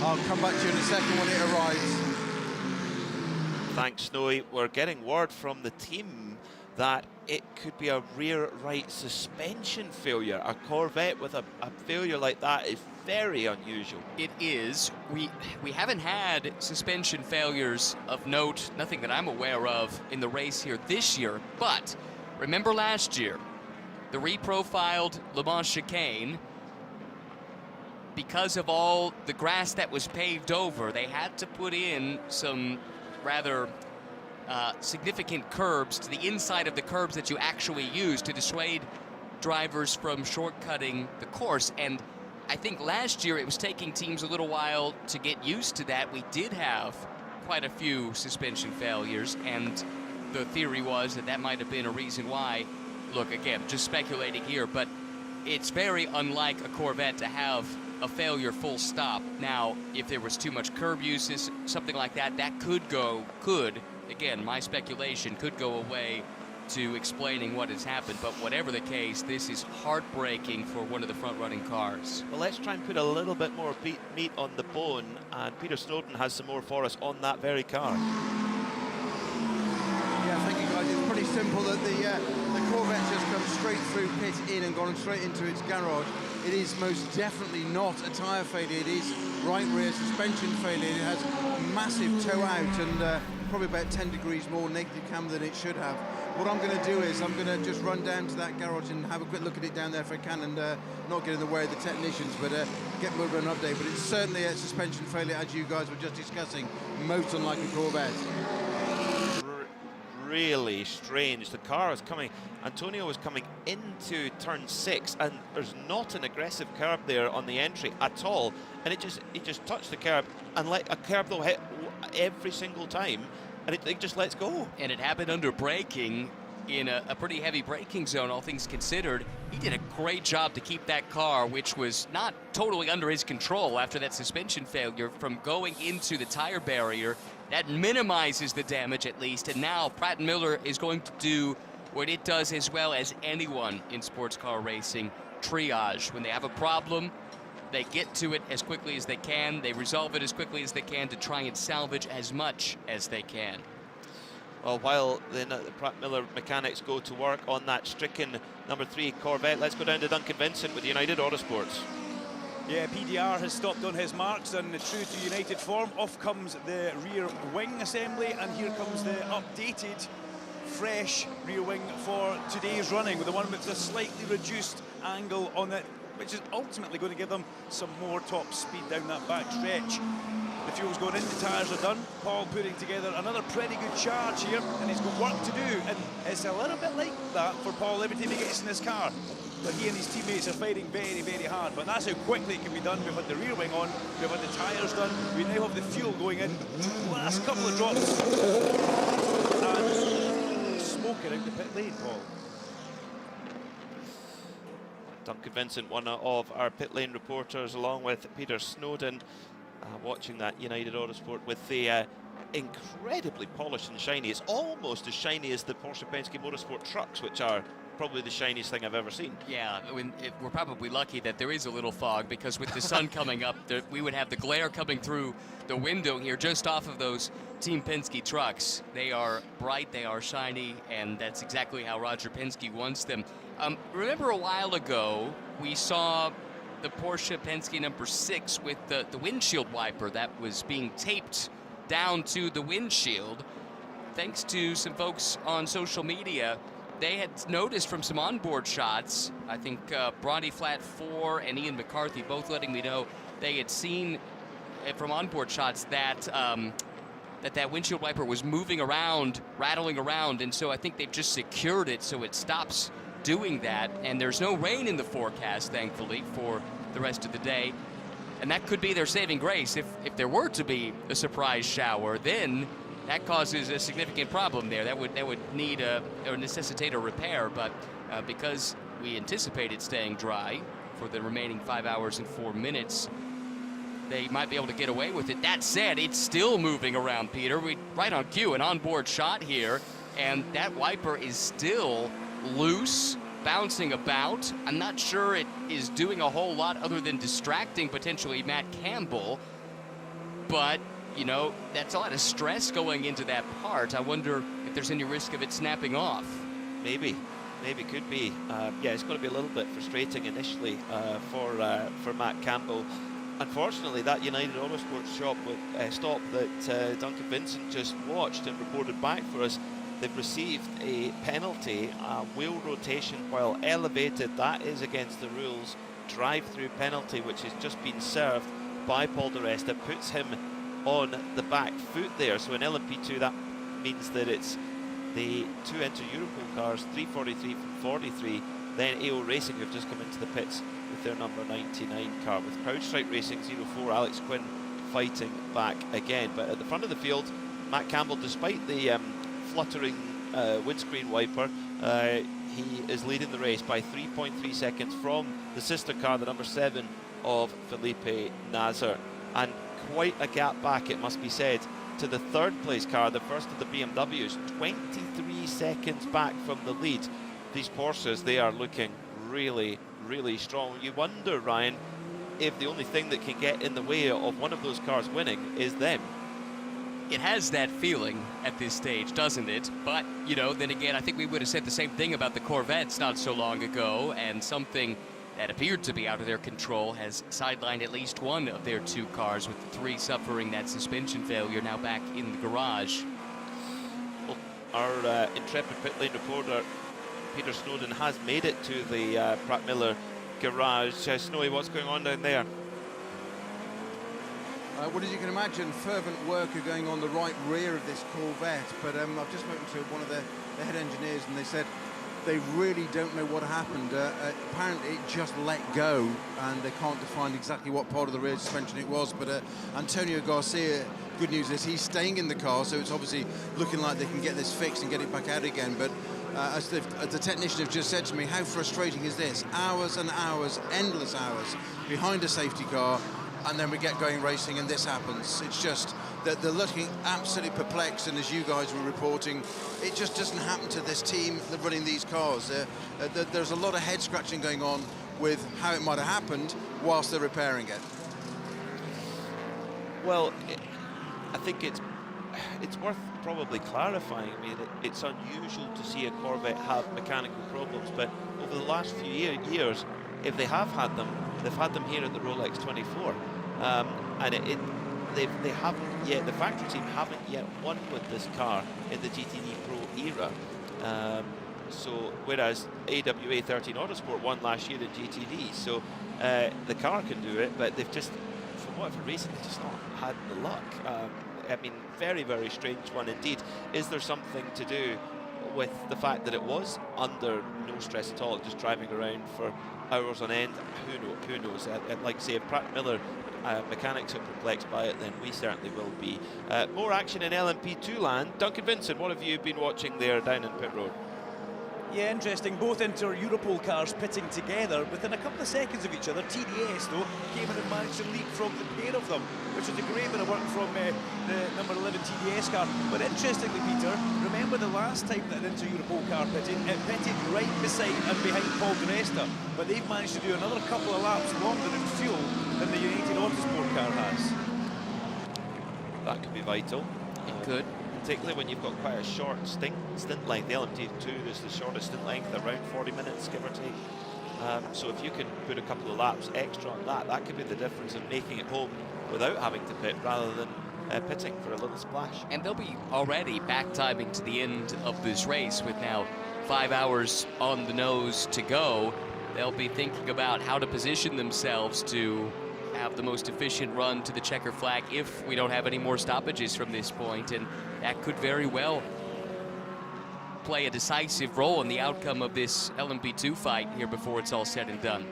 I'll come back to you in a second when it arrives. Thanks, Snowy. We're getting word from the team that it could be a rear right suspension failure. A Corvette with a failure like that is very unusual. It is. We haven't had suspension failures of note, nothing that I'm aware of in the race here this year, but remember last year, the reprofiled Le Mans chicane, because of all the grass that was paved over, they had to put in some rather significant curbs to the inside of the curbs that you actually use to dissuade drivers from shortcutting the course. And I think last year it was taking teams a little while to get used to that. We did have quite a few suspension failures, and the theory was that that might have been a reason why. Look, again, just speculating here, but it's very unlike a Corvette to have a failure full stop. Now, if there was too much curb usage, something like that, that could, again, my speculation, could go away to explaining what has happened, but whatever the case, this is heartbreaking for one of the front-running cars. Well, let's try and put a little bit more meat on the bone, and Peter Snowden has some more for us on that very car. Yeah, thank you guys. It's pretty simple that the Corvette just come straight through pit in and gone straight into its garage. It is most definitely not a tyre failure. It is right rear suspension failure. It has massive toe out and probably about 10 degrees more negative cam than it should have. What I'm going to do is I'm going to just run down to that garage and have a quick look at it down there if I can, and not get in the way of the technicians, but get more of an update. But it's certainly a suspension failure, as you guys were just discussing, most unlike a Corvette. Really strange. The car is coming, Antonio is coming into turn 6, and there's not an aggressive curb there on the entry at all, and it just touched the curb, and like a curb they'll hit every single time, and it just lets go. And it happened under braking in a pretty heavy braking zone, all things considered. He did a great job to keep that car, which was not totally under his control after that suspension failure, from going into the tire barrier. That minimizes the damage at least, and now Pratt & Miller is going to do what it does as well as anyone in sports car racing: triage. When they have a problem, they get to it as quickly as they can, they resolve it as quickly as they can to try and salvage as much as they can. Well, while the Pratt Miller mechanics go to work on that stricken number 3 Corvette, let's go down to Duncan Vincent with United Autosports. Yeah, PDR has stopped on his marks, and true to United form, off comes the rear wing assembly, and here comes the updated, fresh rear wing for today's running, with the one with a slightly reduced angle on it, which is ultimately going to give them some more top speed down that back stretch. The fuel's going in, the tyres are done. Paul putting together another pretty good charge here, and he's got work to do, and it's a little bit like that for Paul every time he gets in his car. But he and his teammates are fighting very, very hard, but that's how quickly it can be done. We've had the rear wing on, we've had the tyres done, we now have the fuel going in. Last couple of drops, and smoking out the pit lane, Paul. Duncan Vincent, one of our pit lane reporters, along with Peter Snowden, watching that United Autosport with the incredibly polished and shiny. It's almost as shiny as the Porsche Pensky Motorsport trucks, which are probably the shiniest thing I've ever seen. Yeah, we're probably lucky that there is a little fog, because with the sun coming up, we would have the glare coming through the window here just off of those Team Penske trucks. They are bright, they are shiny, and that's exactly how Roger Penske wants them. Remember a while ago, we saw the Porsche Pensky number 6 with the windshield wiper that was being taped down to the windshield. Thanks to some folks on social media, they had noticed from some onboard shots, I think Bronny Flat 4 and Ian McCarthy both letting me know they had seen from onboard shots that that windshield wiper was moving around, rattling around, and so I think they've just secured it so it stops doing that. And there's no rain in the forecast, thankfully, for the rest of the day. And that could be their saving grace. If there were to be a surprise shower, then that causes a significant problem there. That would need or necessitate a repair, but because we anticipate it staying dry for the remaining 5 hours and 4 minutes, they might be able to get away with it. That said, it's still moving around, Peter. Right on cue, an onboard shot here, and that wiper is still loose, bouncing about. I'm not sure it is doing a whole lot other than distracting potentially Matt Campbell, but you know, that's a lot of stress going into that part. I wonder if there's any risk of it snapping off. Maybe could be. Yeah, it's going to be a little bit frustrating initially for Matt Campbell. Unfortunately, that United Autosport stop that Duncan Vincent just watched and reported back for us, they've received a penalty, wheel rotation while elevated. That is against the rules. Drive-through penalty, which has just been served by Paul di Resta, puts him on the back foot there. So in LMP2, that means that it's the two Enter Europol cars, 343 from 43, then AO Racing, who've just come into the pits with their number 99 car, with CrowdStrike Racing 04 Alex Quinn fighting back again. But at the front of the field, Matt Campbell, despite the fluttering windscreen wiper, he is leading the race by 3.3 seconds from the sister car, the number 7 of Felipe Nasr, and quite a gap back, it must be said, to the third place car, the first of the BMWs, 23 seconds back from the lead. These Porsches, they are looking really, really strong. You wonder, Ryan, if the only thing that can get in the way of one of those cars winning is them. It has that feeling at this stage, doesn't it? But, you know, then again, I think we would have said the same thing about the Corvettes not so long ago, and something that appeared to be out of their control has sidelined at least one of their two cars, with the three suffering that suspension failure now back in the garage. Well, our intrepid pit lane reporter, Peter Snowden, has made it to the Pratt Miller garage. Snowy, what's going on down there? Well, as you can imagine, fervent work are going on the right rear of this Corvette, but I've just spoken to one of the head engineers, and they said they really don't know what happened. Apparently it just let go, and they can't define exactly what part of the rear suspension it was, but Antonio Garcia, good news is he's staying in the car, so it's obviously looking like they can get this fixed and get it back out again. But as the technician have just said to me, how frustrating is this? Hours and hours, endless hours behind a safety car, and then we get going racing and this happens. It's just that they're looking absolutely perplexed, and as you guys were reporting, it just doesn't happen to this team that running these cars. There's a lot of head scratching going on with how it might have happened whilst they're repairing it. Well, I think it's worth probably clarifying. I mean, it's unusual to see a Corvette have mechanical problems, but over the last few years, if they have had them, they've had them here at the Rolex 24, and they haven't yet. The factory team haven't yet won with this car in the GTD Pro era. So whereas AWA 13 Autosport won last year in GTD, so the car can do it, but they've just, for whatever reason, they've just not had the luck. I mean, very, very strange one indeed. Is there something to do with the fact that it was under no stress at all, just driving around for hours on end? Who knows? Like I say, if Pratt Miller mechanics are perplexed by it, then we certainly will be. More action in LMP2 land. Duncan Vincent, what have you been watching there down in pit road? Yeah, interesting. Both Inter-Europol cars pitting together within a couple of seconds of each other. TDS, though, came in and managed to leapfrog the pair of them, which was a great bit of work from the number 11 TDS car. But interestingly, Peter, remember the last time that an Inter-Europol car pitted, it pitted right beside and behind Paul di Resta. But they've managed to do another couple of laps longer in fuel than the United Autosport car has. That could be vital. It could. Particularly when you've got quite a short stint length. The LMP2 is the shortest stint length, around 40 minutes, give or take. So if you can put a couple of laps extra on that, that could be the difference in making it home without having to pit, rather than pitting for a little splash. And they'll be already back timing to the end of this race, with now 5 hours on the nose to go. They'll be thinking about how to position themselves to have the most efficient run to the checker flag if we don't have any more stoppages from this point, and that could very well play a decisive role in the outcome of this LMP2 fight here before it's all said and done.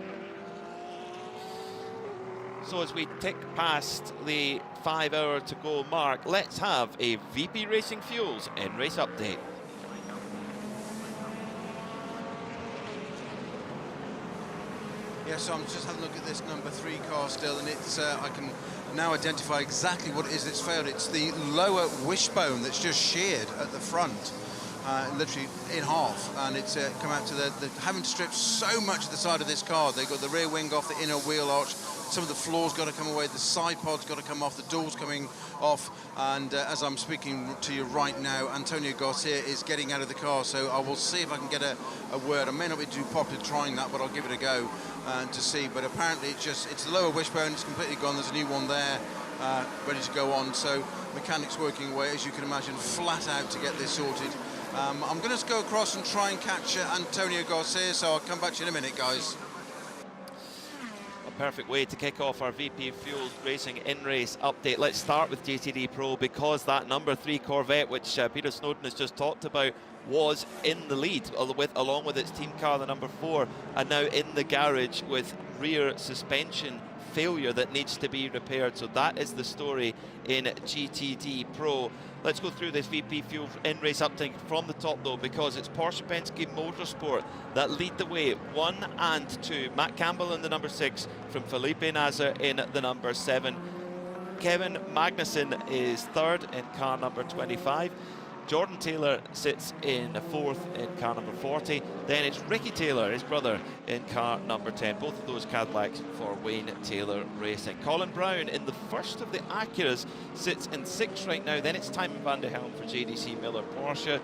So as we tick past the 5 hour to go mark, let's have a VP Racing Fuels in-race update. Yeah, so I'm just having a look at this number 3 car still, and it's I can now identify exactly what it is that's failed. It's the lower wishbone that's just sheared at the front, literally in half, and it's come out to the having to strip so much of the side of this car. They've got the rear wing off, the inner wheel arch, some of the floor's got to come away, the side pod's got to come off, the door's coming off, and as I'm speaking to you right now, Antonio Garcia is getting out of the car, so I will see if I can get a word. I may not be too popular trying that, but I'll give it a go to see. But apparently it's the lower wishbone, it's completely gone. There's a new one there ready to go on, so mechanics working away, as you can imagine, flat out to get this sorted. I'm going to go across and try and catch Antonio Garcia, so I'll come back to you in a minute, guys. Perfect way to kick off our VP Fuels Racing in-race update. Let's start with GTD Pro, because that number 3 Corvette, which Peter Snowden has just talked about, was in the lead along with its team car, the number 4, and now in the garage with rear suspension failure that needs to be repaired. So that is the story in GTD Pro. Let's go through this VP Fuel in-race update from the top, though, because it's Porsche Pensky Motorsport that lead the way, 1 and 2. Matt Campbell in the number 6, from Felipe Nasr in the number 7. Kevin Magnussen is third in car number 25. Jordan Taylor sits in fourth in car number 40. Then it's Ricky Taylor, his brother, in car number 10. Both of those Cadillacs for Wayne Taylor Racing. Colin Brown in the first of the Acuras sits in sixth right now. Then it's Timon van de Helm for JDC Miller Porsche.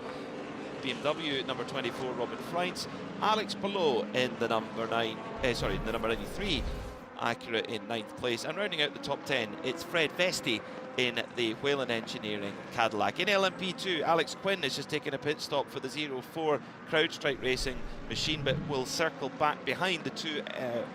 BMW number 24, Robin Freitz. Alex Palou in the number 93 Acura in 9th place. And rounding out the top 10, it's Fred Vesti in the Whalen Engineering Cadillac. In LMP2, Alex Quinn is just taking a pit stop for the 04 CrowdStrike Racing machine, but will circle back behind the two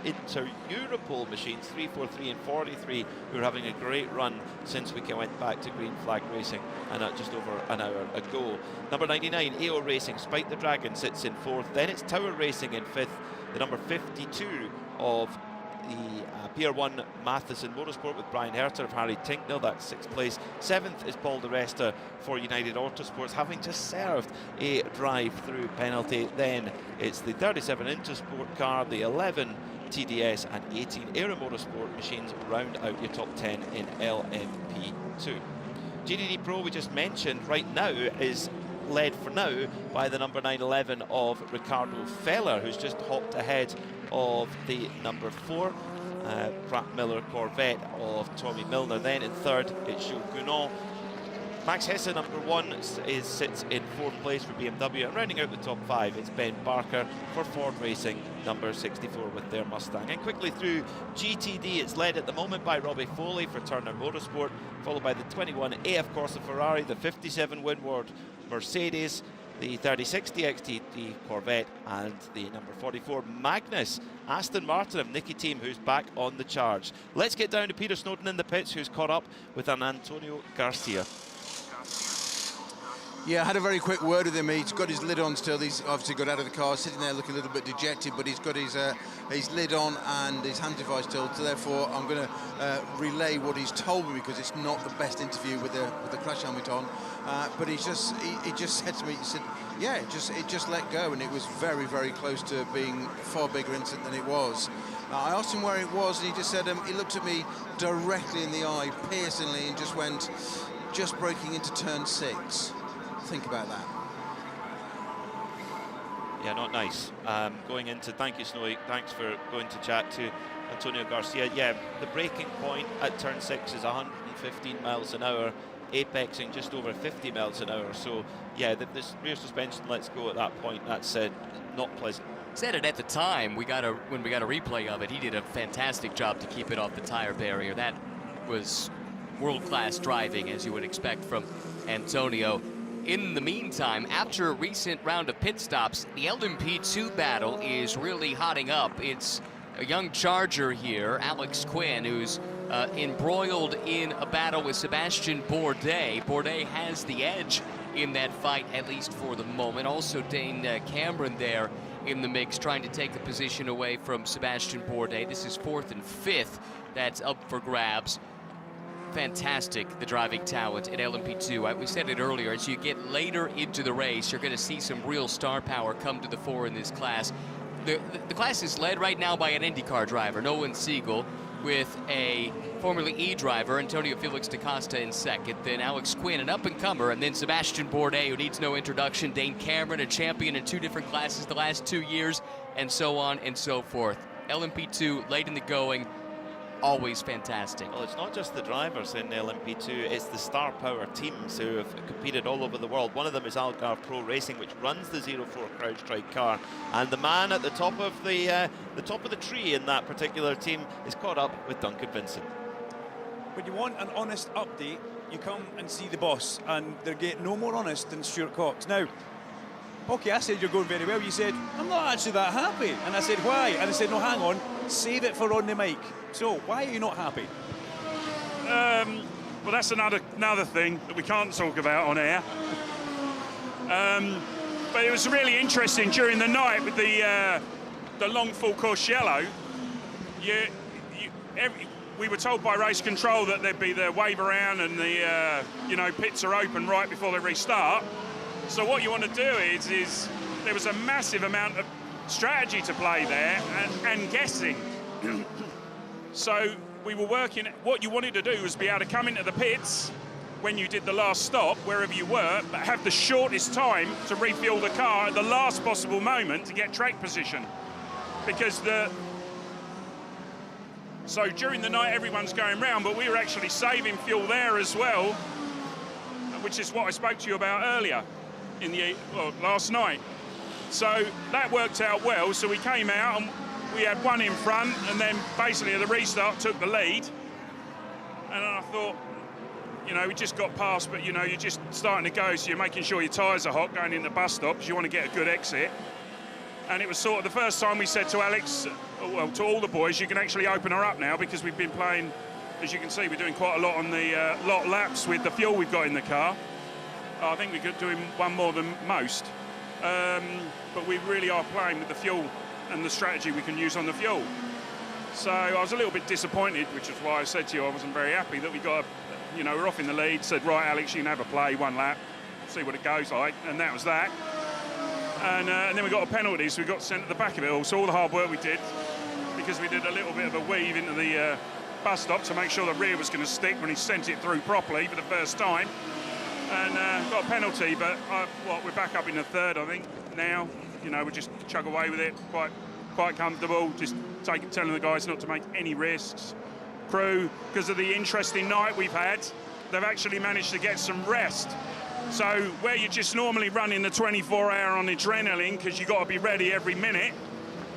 Inter-Europol machines, 343 and 43, who are having a great run since we went back to Green Flag Racing and just over an hour ago. Number 99, AO Racing, Spike the Dragon sits in fourth. Then it's Tower Racing in fifth, the number 52 of the PR1 Matheson Motorsport with Brian Herter of Harry Tinknell, that's sixth place. Seventh is Paul De Resta for United Autosports, having just served a drive-through penalty. Then it's the 37 Intersport car, the 11 TDS and 18 Aero Motorsport machines round out your top 10 in LMP2. GTD Pro, we just mentioned, right now is led for now by the number 911 of Ricardo Feller, who's just hopped ahead of the number 4 Pratt Miller Corvette of Tommy Milner. Then in third it's Jules Gounon. Max Hesse, number 1, sits in fourth place for BMW, and rounding out the top 5 it's Ben Barker for Ford Racing, number 64 with their Mustang. And quickly through GTD, it's led at the moment by Robbie Foley for Turner Motorsport, followed by the 21 AF Corsa Ferrari, the 57 Winward Mercedes, the 3060 XTD Corvette, and the number 44 Magnus Aston Martin of Nicky Team, who's back on the charge. Let's get down to Peter Snowden in the pits, who's caught up with an Antonio Garcia. Yeah, I had a very quick word with him. He's got his lid on still. He's obviously got out of the car, sitting there looking a little bit dejected, but he's got his lid on and his anti-fire still. So therefore, I'm going to relay what he's told me, because it's not the best interview with the crash helmet on. But he just said to me, he said, yeah, it just let go, and it was very, very close to being a far bigger incident than it was. I asked him where it was, and he just said he looked at me directly in the eye, piercingly, and just went, just braking into turn 6. Think about that. Yeah, not nice. Going into, thank you, Snowy, thanks for going to chat to Antonio Garcia. Yeah, the braking point at turn 6 is 115 miles an hour, apexing just over 50 miles an hour. So yeah, this rear suspension lets go at that point. That's not pleasant. Said it at the time when we got a replay of it. He did a fantastic job to keep it off the tire barrier. That was world-class driving, as you would expect from Antonio. In the meantime, after a recent round of pit stops, the LMP2 battle is really hotting up. It's a young charger here, Alex Quinn, who's embroiled in a battle with Sebastian Bourdais. Bourdais has the edge in that fight, at least for the moment. Also, Dane Cameron there in the mix, trying to take the position away from Sebastian Bourdais. This is 4th and 5th. That's up for grabs. Fantastic, the driving talent at LMP2. We said it earlier, as you get later into the race, you're going to see some real star power come to the fore in this class. The class is led right now by an IndyCar driver, Nolan Siegel, with a Formula E driver, Antonio Felix da Costa, in second. Then Alex Quinn, an up-and-comer, and then Sebastian Bourdais, who needs no introduction. Dane Cameron, a champion in 2 different classes the last 2 years, and so on and so forth. LMP2 late in the going. Always fantastic. Well, it's not just the drivers in LMP2, it's the star power teams who have competed all over the world. One of them is Algarve Pro Racing, which runs the 04 CrowdStrike car, and the man at the top of the tree in that particular team is caught up with Duncan Vincent. When you want an honest update, you come and see the boss, and they're getting no more honest than Stuart Cox. Now, okay, I said you're going very well. You said, I'm not actually that happy. And I said, why? And I said, no, hang on, save it for on the mic. So, why are you not happy? Well, that's another thing that we can't talk about on air. But it was really interesting during the night with the long full course yellow. We were told by race control that there'd be the wave around and the pits are open right before they restart. So what you want to do is there was a massive amount of strategy to play there and guessing. So we were working, what you wanted to do was be able to come into the pits when you did the last stop, wherever you were, but have the shortest time to refuel the car at the last possible moment to get track position. Because so during the night everyone's going round, but we were actually saving fuel there as well, which is what I spoke to you about earlier last night. So that worked out well. So we came out and we had one in front, and then basically at the restart took the lead. And I thought, you know, we just got past, but you know, you're just starting to go, so you're making sure your tyres are hot going in the bus stop because you want to get a good exit. And it was sort of the first time we said to Alex, well, to all the boys, you can actually open her up now because we've been playing, as you can see, we're doing quite a lot on the lot laps with the fuel we've got in the car. I think we're doing one more than most. But we really are playing with the fuel and the strategy we can use on the fuel. So I was a little bit disappointed, which is why I said to you I wasn't very happy that we got, you know, we're off in the lead, said, right, Alex, you can have a play, one lap, see what it goes like, and that was that. And then we got a penalty, so we got sent at the back of it all. So all the hard work we did, because we did a little bit of a weave into the bus stop to make sure the rear was going to stick when he sent it through properly for the first time. And got a penalty, but we're back up in the third, I think, now. You know, we just chug away with it, quite comfortable, just telling the guys not to make any risks. Crew, because of the interesting night we've had, they've actually managed to get some rest. So where you're just normally running the 24-hour on adrenaline because you've got to be ready every minute,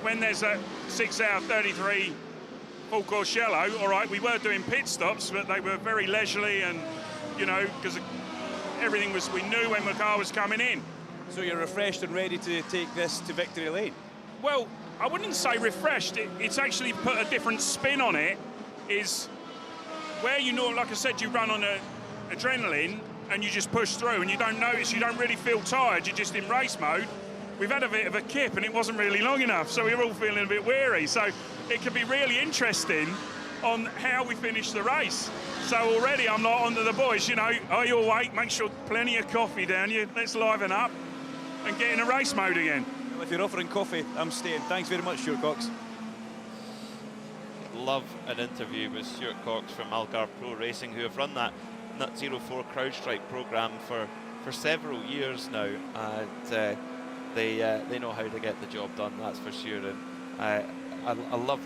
when there's a 6-hour 33 full course yellow, all right, we were doing pit stops, but they were very leisurely, and, you know, because everything was, we knew when the car was coming in. So you're refreshed and ready to take this to victory lane? Well, I wouldn't say refreshed. It's actually put a different spin on it. Is where you know, like I said, you run on adrenaline and you just push through and you don't notice, you don't really feel tired, you're just in race mode. We've had a bit of a kip and it wasn't really long enough, so we were all feeling a bit weary. So it could be really interesting on how we finish the race. So already I'm not onto the boys, you know, are you awake? Make sure plenty of coffee down you. Let's liven up and get in a race mode again. Well, if you're offering coffee, I'm staying. Thanks very much, Stuart Cox. Love an interview with Stuart Cox from Algarve Pro Racing, who have run that Nut 04 CrowdStrike program for several years now, and they know how to get the job done, that's for sure. And I love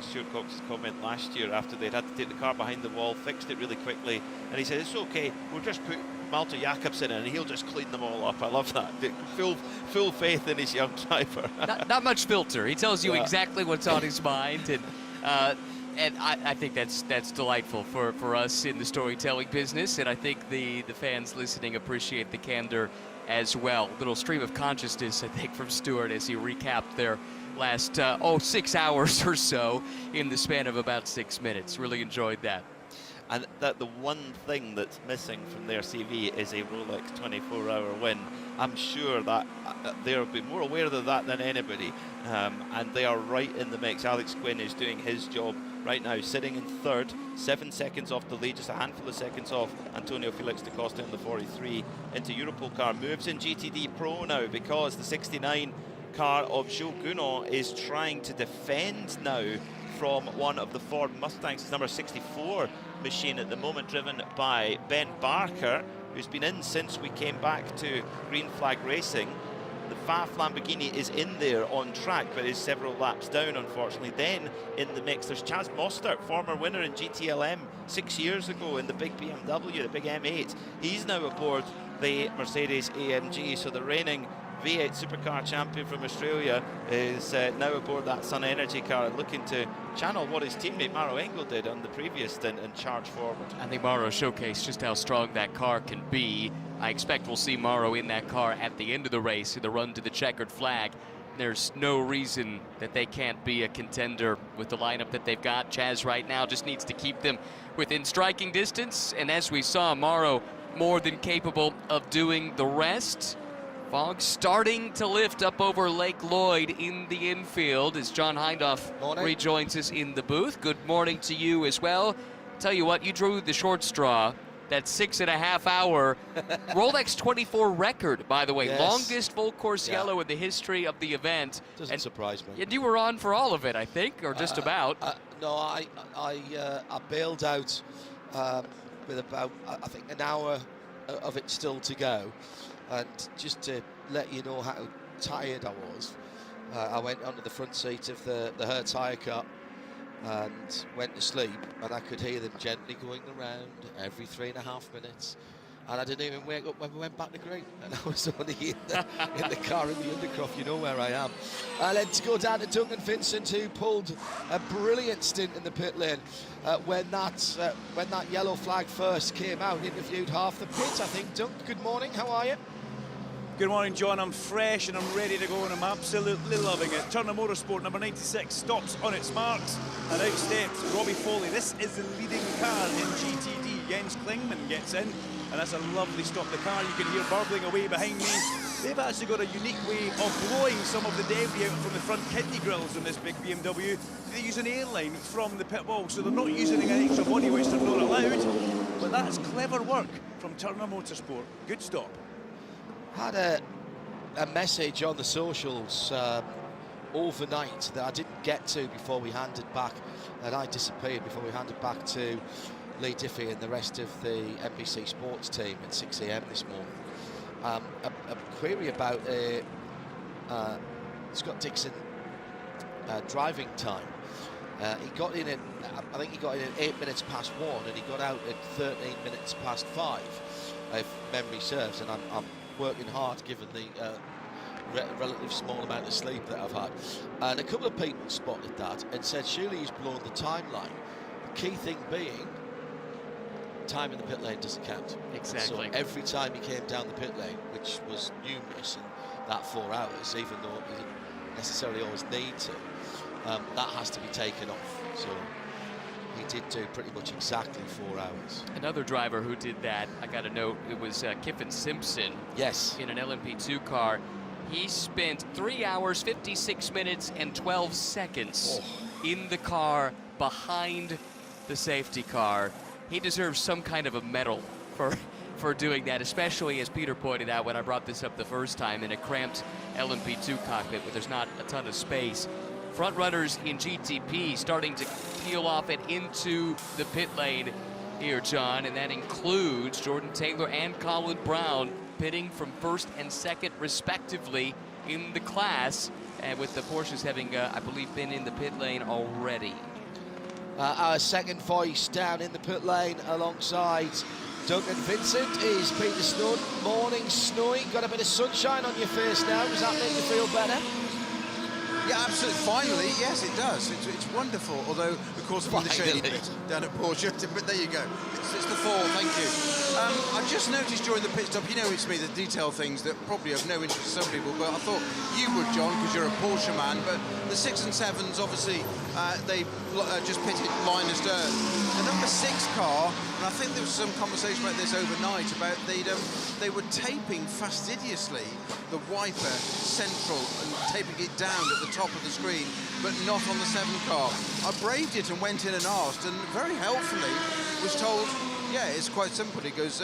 Stuart Cox's comment last year after they'd had to take the car behind the wall, fixed it really quickly, and he said, it's okay, we'll just put Malte Jakobsen in and he'll just clean them all up. I love that. Full faith in his young driver. not much filter. He tells you exactly what's on his mind, and I think that's delightful for us in the storytelling business, and I think the fans listening appreciate the candor as well. Little stream of consciousness, I think, from Stuart as he recapped their last 6 hours or so in the span of about 6 minutes. Really enjoyed that. And that the one thing that's missing from their CV is a Rolex 24-hour win. I'm sure that they'll be more aware of that than anybody, and they are right in the mix. Alex Gwynn is doing his job right now, sitting in third, 7 seconds off the lead, just a handful of seconds off Antonio Felix da Costa in the 43 into Europol car. Moves in GTD Pro now because the 69 car of Joe Gunon is trying to defend now from one of the Ford Mustangs. It's number 64 machine at the moment, driven by Ben Barker, who's been in since we came back to Green Flag Racing. The Pfaff Lamborghini is in there on track, but is several laps down, unfortunately. Then in the mix, there's Chaz Mostert, former winner in GTLM 6 years ago in the big BMW, the big M8. He's now aboard the Mercedes AMG, so the reigning V8 supercar champion from Australia is now aboard that Sun Energy car, looking to channel what his teammate Maro Engel did on the previous stint and charge forward. I think Maro showcased just how strong that car can be. I expect we'll see Maro in that car at the end of the race in the run to the checkered flag. There's no reason that they can't be a contender with the lineup that they've got. Chaz right now just needs to keep them within striking distance, and as we saw, Maro more than capable of doing the rest. Fog starting to lift up over Lake Lloyd in the infield as John Hindhaugh rejoins us in the booth. Good morning to you as well. Tell you what, you drew the short straw that 6.5 hour Rolex 24 record, by the way. Yes. Longest full course yellow in the history of the event. Doesn't surprise me. And you were on for all of it, I think, or just about. No, I bailed out with about, I think, an hour of it still to go. And just to let you know how tired I was, I went onto the front seat of the Hertz hire car and went to sleep, and I could hear them gently going around every 3.5 minutes. And I didn't even wake up when we went back to green. And I was only in the car in the Undercroft. You know where I am. Let's go down to Duncan Vincent, who pulled a brilliant stint in the pit lane when that yellow flag first came out. Interviewed half the pit, I think. Dunk, good morning. How are you? Good morning, John. I'm fresh and I'm ready to go, and I'm absolutely loving it. Turner Motorsport number 96 stops on its marks, and out steps Robbie Foley. This is the leading car in GTD. Jens Klingman gets in, and that's a lovely stop. The car you can hear burbling away behind me. They've actually got a unique way of blowing some of the debris out from the front kidney grills on this big BMW. They use an airline from the pit wall, so they're not using an extra body, which they're not allowed. But that's clever work from Turner Motorsport. Good stop. Had a message on the socials overnight that I didn't get to before we handed back, and I disappeared before we handed back to Lee Diffie and the rest of the NBC Sports team at 6 a.m. this morning. A query about Scott Dixon driving time. He got in at, I think he got in at 8 minutes past 1, and he got out at 13 minutes past 5, if memory serves, and I'm working hard given the relative small amount of sleep that I've had. And a couple of people spotted that and said surely he's blown the timeline. The key thing being time in the pit lane doesn't count. Exactly. So every time he came down the pit lane, which was numerous in that 4 hours, even though he didn't necessarily always need to, that has to be taken off. So he did do pretty much exactly 4 hours. Another driver who did that, I got a note, it was Kiffin Simpson. Yes. In an LMP2 car. He spent 3 hours, 56 minutes, and 12 seconds in the car behind the safety car. He deserves some kind of a medal for doing that, especially, as Peter pointed out when I brought this up the first time, in a cramped LMP2 cockpit where there's not a ton of space. Front runners in GTP starting to peel off and into the pit lane here, John, and that includes Jordan Taylor and Colin Brown pitting from first and second respectively in the class, and with the Porsches having, I believe, been in the pit lane already. Our second voice down in the pit lane alongside Duncan Vincent is Peter Snowden. Morning, Snowy. Got a bit of sunshine on your face now. Does that make you feel better? Yeah, absolutely. Finally, yes, it does. It's wonderful. Although, of course, I'm in the shady bit down at Porsche. But there you go. It's the fall. Thank you. I just noticed during the pit stop, you know, it's me, the detail things that probably have no interest to some people, but I thought you would, John, because you're a Porsche man. But the 6 and 7s, obviously, they just pitted line astern. The number 6 car, and I think there was some conversation about this overnight, about they were taping fastidiously the wiper central and taping it down at the top of the screen, but not on the 7 car. I braved it and went in and asked, and very helpfully was told, yeah, it's quite simple. He goes,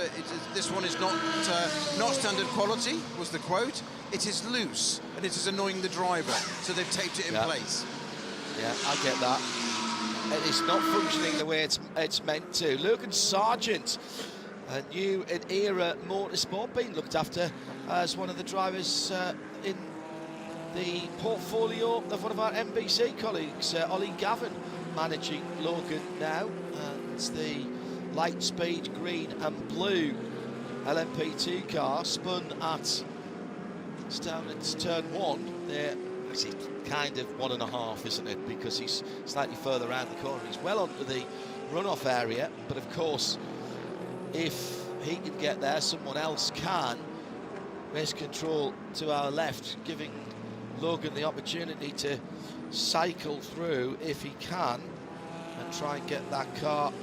this one is not standard quality, was the quote. It is loose, and it is annoying the driver, so they've taped it in place. Yeah, I get that. And it's not functioning the way it's meant to. Logan Sargent, a new and era motorsport, being looked after as one of the drivers in the portfolio of one of our NBC colleagues, Ollie Gavin, managing Logan now. And the light speed green and blue LMP2 car spun at, it's down at turn 1 there. Actually, kind of 1.5, isn't it? Because he's slightly further around the corner. He's well onto the runoff area, but of course, if he can get there, someone else can. Race control to our left, giving Logan the opportunity to cycle through if he can and try and get that car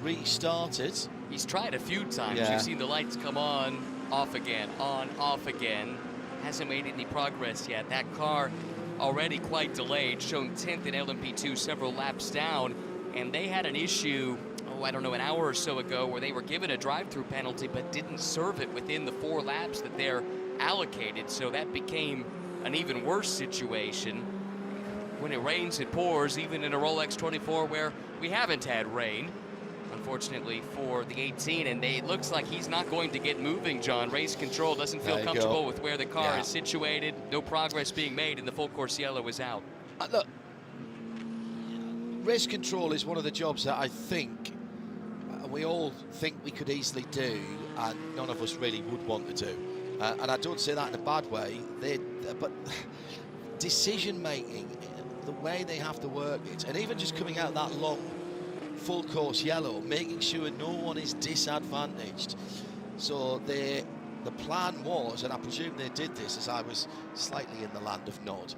restarted. He's tried a few times. Yeah. You've seen the lights come on, off again, on, off again. Hasn't made any progress yet. That car already quite delayed, shown 10th in LMP2, several laps down, and they had an issue I don't know, an hour or so ago, where they were given a drive-through penalty but didn't serve it within the 4 laps that they're allocated. So that became an even worse situation. When it rains, it pours, even in a Rolex 24 where we haven't had rain, unfortunately, for the 18. And it looks like he's not going to get moving, John. Race control doesn't feel comfortable with where the car is situated. No progress being made, and the full course yellow is out. Look, race control is one of the jobs that I think we all think we could easily do, and none of us really would want to do. And I don't say that in a bad way, but decision making, the way they have to work it, and even just coming out that long full course yellow, making sure no one is disadvantaged. So the plan was, and I presume they did this as I was slightly in the land of Nod,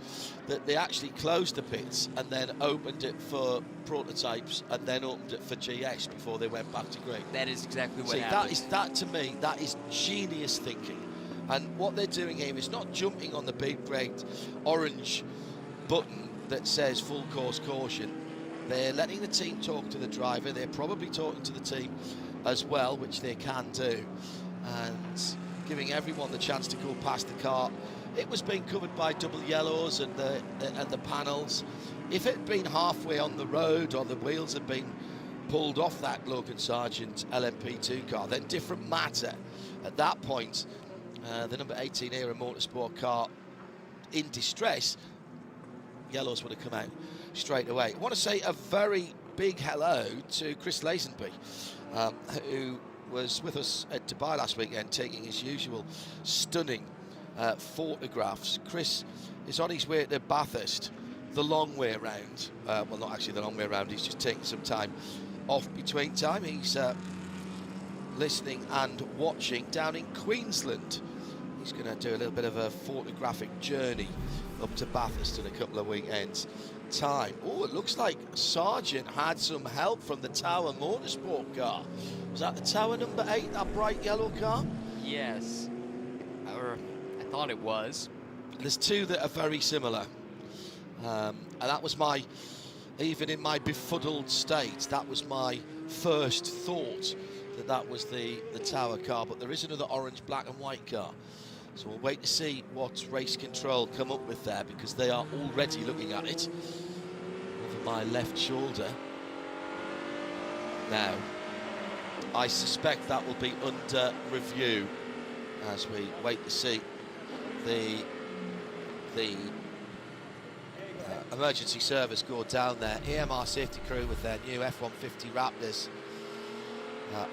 that they actually closed the pits and then opened it for prototypes and then opened it for GS before they went back to green. That is exactly what See, happened. that to me, that is genius thinking. And what they're doing here is not jumping on the big great orange button that says full course caution. They're letting the team talk to the driver. They're probably talking to the team as well, which they can do, and giving everyone the chance to go past the car. It was being covered by double yellows and the panels. If it had been halfway on the road, or the wheels had been pulled off that Logan Sargent LMP2 car, then different matter. At that point, the number 18 era motorsport car in distress, yellows would have come out straight away. I want to say a very big hello to Chris Lazenby, who was with us at Dubai last weekend, taking his usual stunning photographs. Chris is on his way to Bathurst, the long way around. Well, not actually the long way around, he's just taking some time off between time. He's listening and watching down in Queensland. He's going to do a little bit of a photographic journey up to Bathurst in a couple of weekends' time. Oh, it looks like Sargent had some help from the Tower Motorsport car. Was that the Tower number 8, that bright yellow car? Yes, or I thought it was. There's 2 that are very similar, and that was my, even in my befuddled state, that was my first thought, that was the Tower car. But there is another orange, black and white car. So we'll wait to see what race control come up with there, because they are already looking at it over my left shoulder. Now, I suspect that will be under review as we wait to see the emergency service go down there. AMR safety crew with their new F-150 Raptors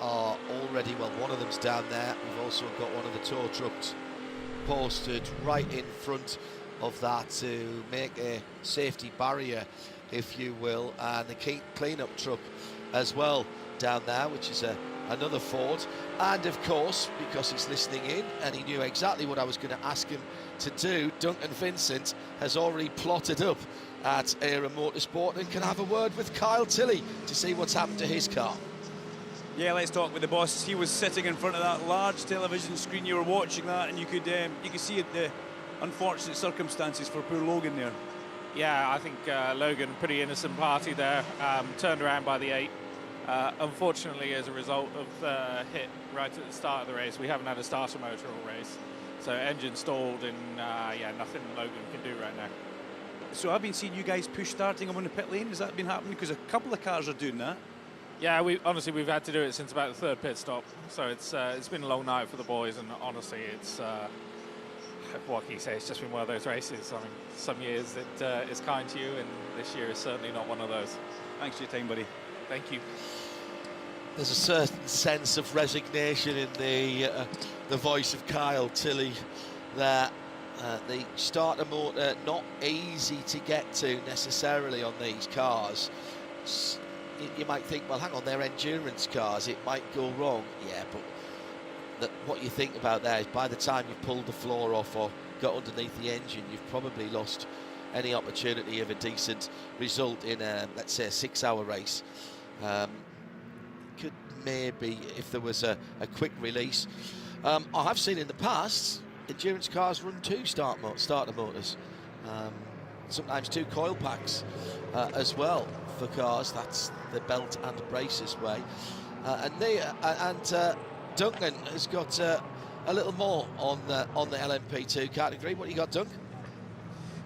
are already, well, one of them's down there. We've also got one of the tow trucks posted right in front of that to make a safety barrier, if you will, and the clean-up truck as well down there, which is another Ford. And of course, because he's listening in and he knew exactly what I was going to ask him to do, Duncan Vincent has already plotted up at Era Motorsport and can have a word with Kyle Tilley to see what's happened to his car. Yeah, let's talk with the boss. He was sitting in front of that large television screen. You were watching that, and you could see the unfortunate circumstances for poor Logan there. Yeah, I think Logan, pretty innocent party there, turned around by the 8. Unfortunately, as a result of the hit right at the start of the race, we haven't had a starter motor all race. So engine stalled, and yeah, nothing Logan can do right now. So I've been seeing you guys push starting him on the pit lane. Has that been happening? Because a couple of cars are doing that. Yeah, honestly we've had to do it since about the 3rd pit stop. So it's been a long night for the boys, and honestly it's what can you say? It's just been one of those races. I mean, some years it is kind to you, and this year is certainly not one of those. Thanks for your time, buddy. Thank you. There's a certain sense of resignation in the voice of Kyle Tilley there. The starter motor not easy to get to necessarily on these cars. You might think, well, hang on, they're endurance cars, it might go wrong. Yeah, but what you think about there is by the time you've pulled the floor off or got underneath the engine, you've probably lost any opportunity of a decent result in, let's say, a 6-hour race. Could maybe, if there was a quick release. I have seen in the past endurance cars run 2 starter motors. sometimes 2 coil packs as well for cars. That's the belt and braces way. And Duncan has got a little more on the LMP2 category. What you got, Dunk?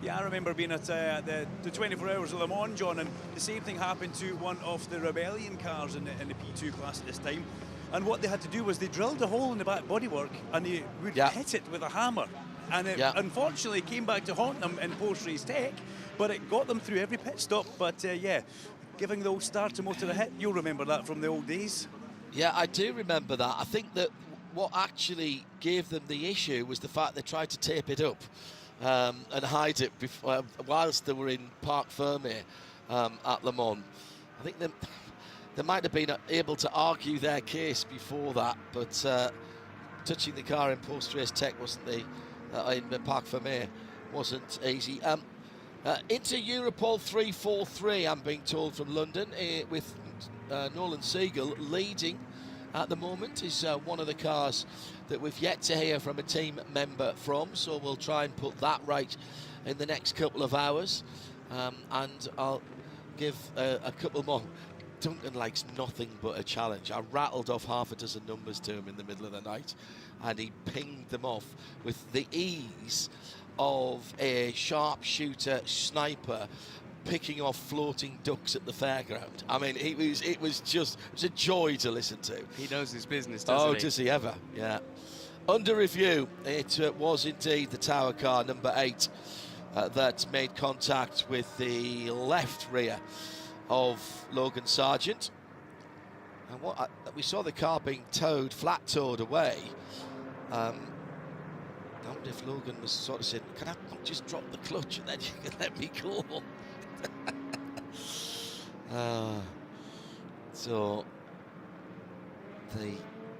Yeah, I remember being at the 24 Hours of Le Mans, John, and the same thing happened to one of the Rebellion cars in the P2 class at this time. And what they had to do was they drilled a hole in the back bodywork and they would hit it with a hammer. And it unfortunately came back to haunt them in post-race tech, but it got them through every pit stop. But yeah, giving the old starter motor a hit, you'll remember that from the old days. Yeah, I do remember that. I think that what actually gave them the issue was the fact they tried to tape it up and hide it whilst they were in Parc Fermé at Le Mans. I think they might have been able to argue their case before that, but touching the car in post-race tech wasn't in Parc Fermé wasn't easy. Into Europol 343, I'm being told from London, with Nolan Siegel leading at the moment, is one of the cars that we've yet to hear from a team member from, so we'll try and put that right in the next couple of hours, and I'll give a couple more. Duncan likes nothing but a challenge. I rattled off half a dozen numbers to him in the middle of the night, and he pinged them off with the ease of a sharpshooter sniper picking off floating ducks at the fairground. I mean, it was a joy to listen to. He knows his business, doesn't he? Oh, does he ever? Yeah. Under review, it was indeed the Tower car number 8 that made contact with the left rear of Logan Sargent. And we saw the car being flat towed away. I wonder if Logan was sort of saying, "Can I just drop the clutch and then you can let me go?" So the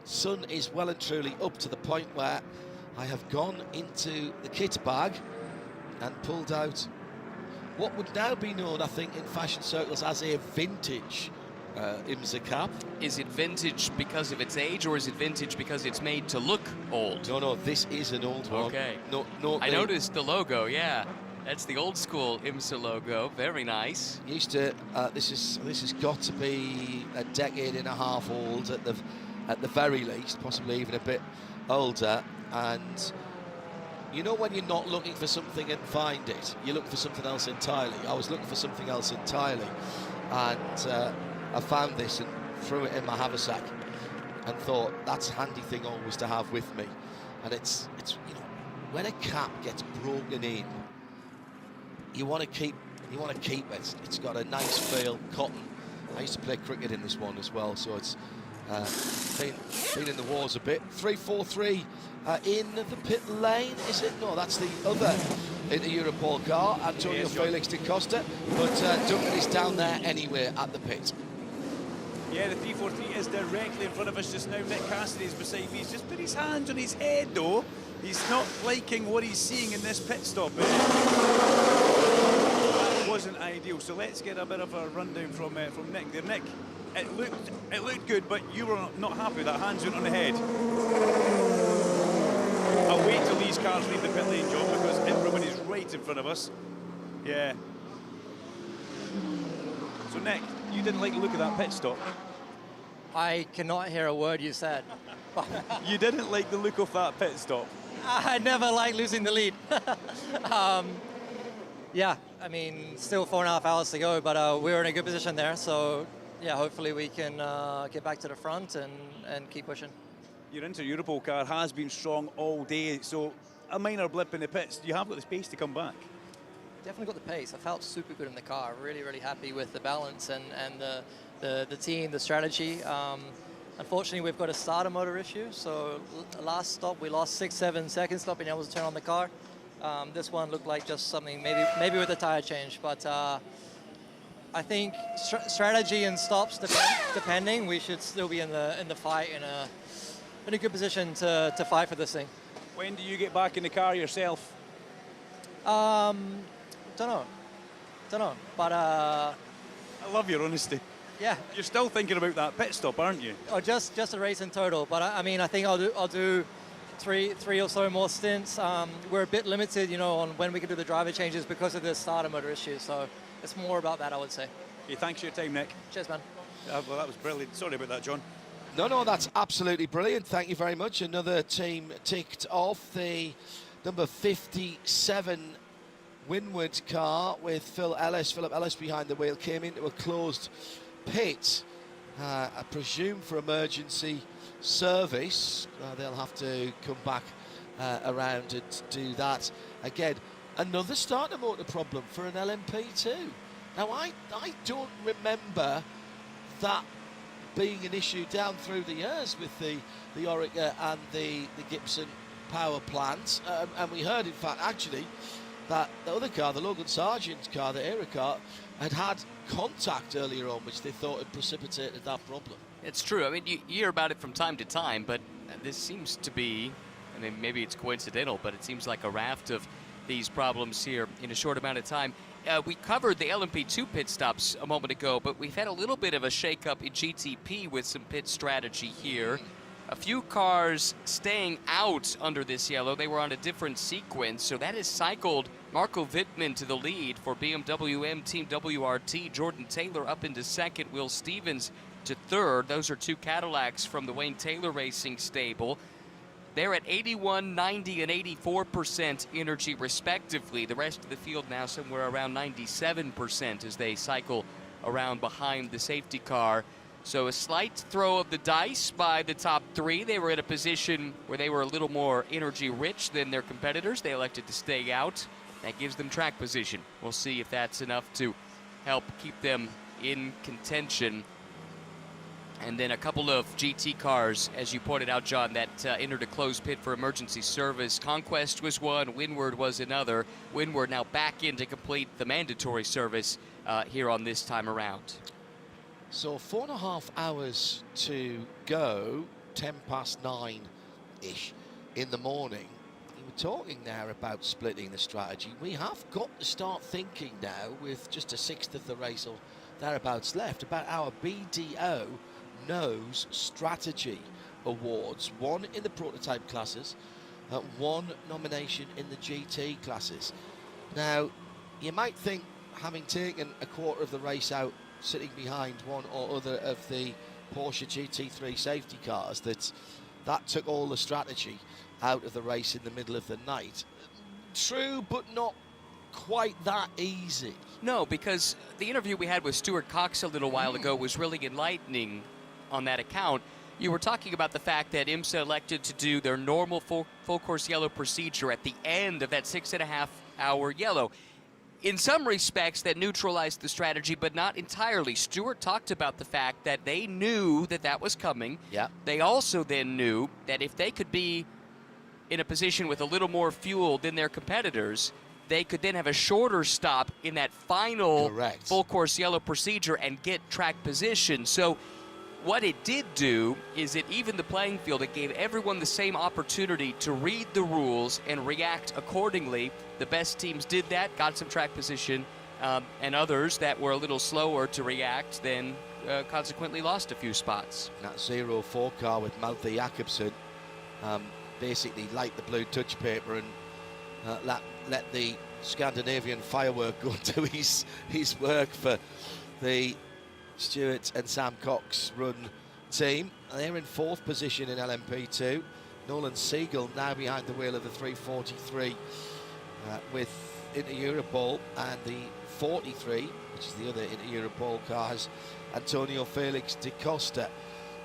sun is well and truly up to the point where I have gone into the kit bag and pulled out what would now be known, I think, in fashion circles as a vintage IMSA cap. Is it vintage because of its age, or is it vintage because it's made to look old? No, this is an old one. Okay. No, I noticed the logo, yeah. That's the old school IMSA logo. Very nice. Used to. This has got to be a decade and a half old at the very least, possibly even a bit older. And you know when you're not looking for something and find it, you look for something else entirely. I was looking for something else entirely, and I found this and threw it in my haversack, and thought that's a handy thing always to have with me. And it's when a cap gets broken in, you want to keep it. It's got a nice feel, cotton. I used to play cricket in this one as well, so it's been in the wars a bit. 343 in the pit lane, is it? No, that's the other in the Europol car, Antonio Felix da Costa, but Duncan is down there anyway at the pit. Yeah, the 343 is directly in front of us just now. Nick Cassidy is beside me. He's just put his hands on his head, though. He's not liking what he's seeing in this pit stop. That wasn't ideal. So let's get a bit of a rundown from Nick there. Nick, it looked good, but you were not happy with that. Hands went on the head. I'll wait till these cars leave the pit lane, John, because everyone is right in front of us. Yeah. So Nick, you didn't like the look of that pit stop. I cannot hear a word you said. You didn't like the look of that pit stop. I never like losing the lead. Yeah, I mean, still 4.5 hours to go, but we're in a good position there. So, yeah, hopefully we can get back to the front and keep pushing. Your Inter-Europol car has been strong all day, so a minor blip in the pits. You have got the space to come back. Definitely got the pace. I felt super good in the car. Really, really happy with the balance and the team, the strategy. Unfortunately, we've got a starter motor issue. So last stop, we lost 6-7 seconds not being able to turn on the car. This one looked like just something maybe with a tire change. But I think strategy and stops depending, we should still be in the fight in a good position to fight for this thing. When do you get back in the car yourself? Don't know, but I love your honesty. Yeah, you're still thinking about that pit stop, aren't you? Oh, just a race in total. But I mean, I think I'll do three or so more stints. We're a bit limited, you know, on when we can do the driver changes because of the starter motor issue. So it's more about that, I would say. Okay, thanks for your time, Nick. Cheers, man. Well, that was brilliant. Sorry about that, John. No, that's absolutely brilliant. Thank you very much. Another team ticked off. The number 57 Windward car with Philip Ellis behind the wheel came into a closed pit, I presume for emergency service. They'll have to come back around and do that again. Another starter motor problem for an LMP2. Now, I don't remember that being an issue down through the years with the Orica and the Gibson power plants. And we heard, in fact, actually, that the other car, the Logan Sargent's car, the Era car, had contact earlier on, which they thought had precipitated that problem. It's true. I mean, you hear about it from time to time, but this seems to be, I mean, maybe it's coincidental, but it seems like a raft of these problems here in a short amount of time. We covered the LMP2 pit stops a moment ago, but we've had a little bit of a shake-up in GTP with some pit strategy here. A few cars staying out under this yellow. They were on a different sequence, so that has cycled Marco Wittmann to the lead for BMW M Team WRT. Jordan Taylor up into second. Will Stevens to third. Those are two Cadillacs from the Wayne Taylor Racing stable. They're at 81, 90, and 84% energy respectively. The rest of the field now somewhere around 97% as they cycle around behind the safety car. So a slight throw of the dice by the top three. They were in a position where they were a little more energy rich than their competitors. They elected to stay out. That gives them track position. We'll see if that's enough to help keep them in contention. And then a couple of GT cars, as you pointed out, John, that entered a closed pit for emergency service. Conquest was one, Windward was another. Windward now back in to complete the mandatory service here on this time around. So 4.5 hours to go, 9:10-ish in the morning. We were talking there about splitting the strategy. We have got to start thinking now, with just a sixth of the race or thereabouts left, about our BDO Nose Strategy Awards. One in the prototype classes, one nomination in the GT classes. Now, you might think, having taken a quarter of the race out sitting behind one or other of the Porsche GT3 safety cars, that took all the strategy out of the race in the middle of the night. True, but not quite that easy. No, because the interview we had with Stuart Cox a little while ago was really enlightening on that account. You were talking about the fact that IMSA elected to do their normal full course yellow procedure at the end of that 6.5-hour yellow. In some respects, that neutralized the strategy, but not entirely. Stuart talked about the fact that they knew that that was coming. Yeah. They also then knew that if they could be in a position with a little more fuel than their competitors, they could then have a shorter stop in that final full course yellow procedure and get track position. So what it did do is it evened the playing field. It gave everyone the same opportunity to read the rules and react accordingly. The best teams did that, got some track position, and others that were a little slower to react then consequently lost a few spots. That 04 car with Malte Jakobsen basically light the blue touch paper and let the Scandinavian firework go to his work for the Stewart and Sam Cox run team. They're in fourth position in LMP2. Nolan Siegel now behind the wheel of the 343 with Inter-Europol, and the 43, which is the other Inter-Europol car, has Antonio Felix da Costa.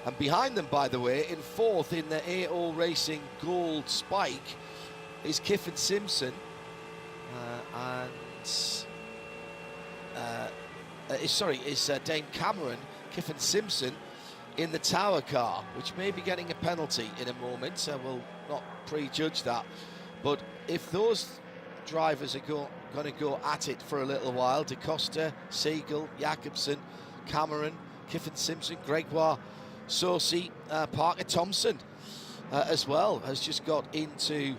And behind them, by the way, in fourth in the AO Racing Gold Spike is Kiffin Simpson is Dane Cameron. Kiffin Simpson in the Tower car, which may be getting a penalty in a moment, so we'll not prejudge that. But if those drivers are going to go at it for a little while, Da Costa, Siegel, Jakobsen, Cameron, Kiffin Simpson, Gregoire, Saucy, Parker Thompson as well has just got into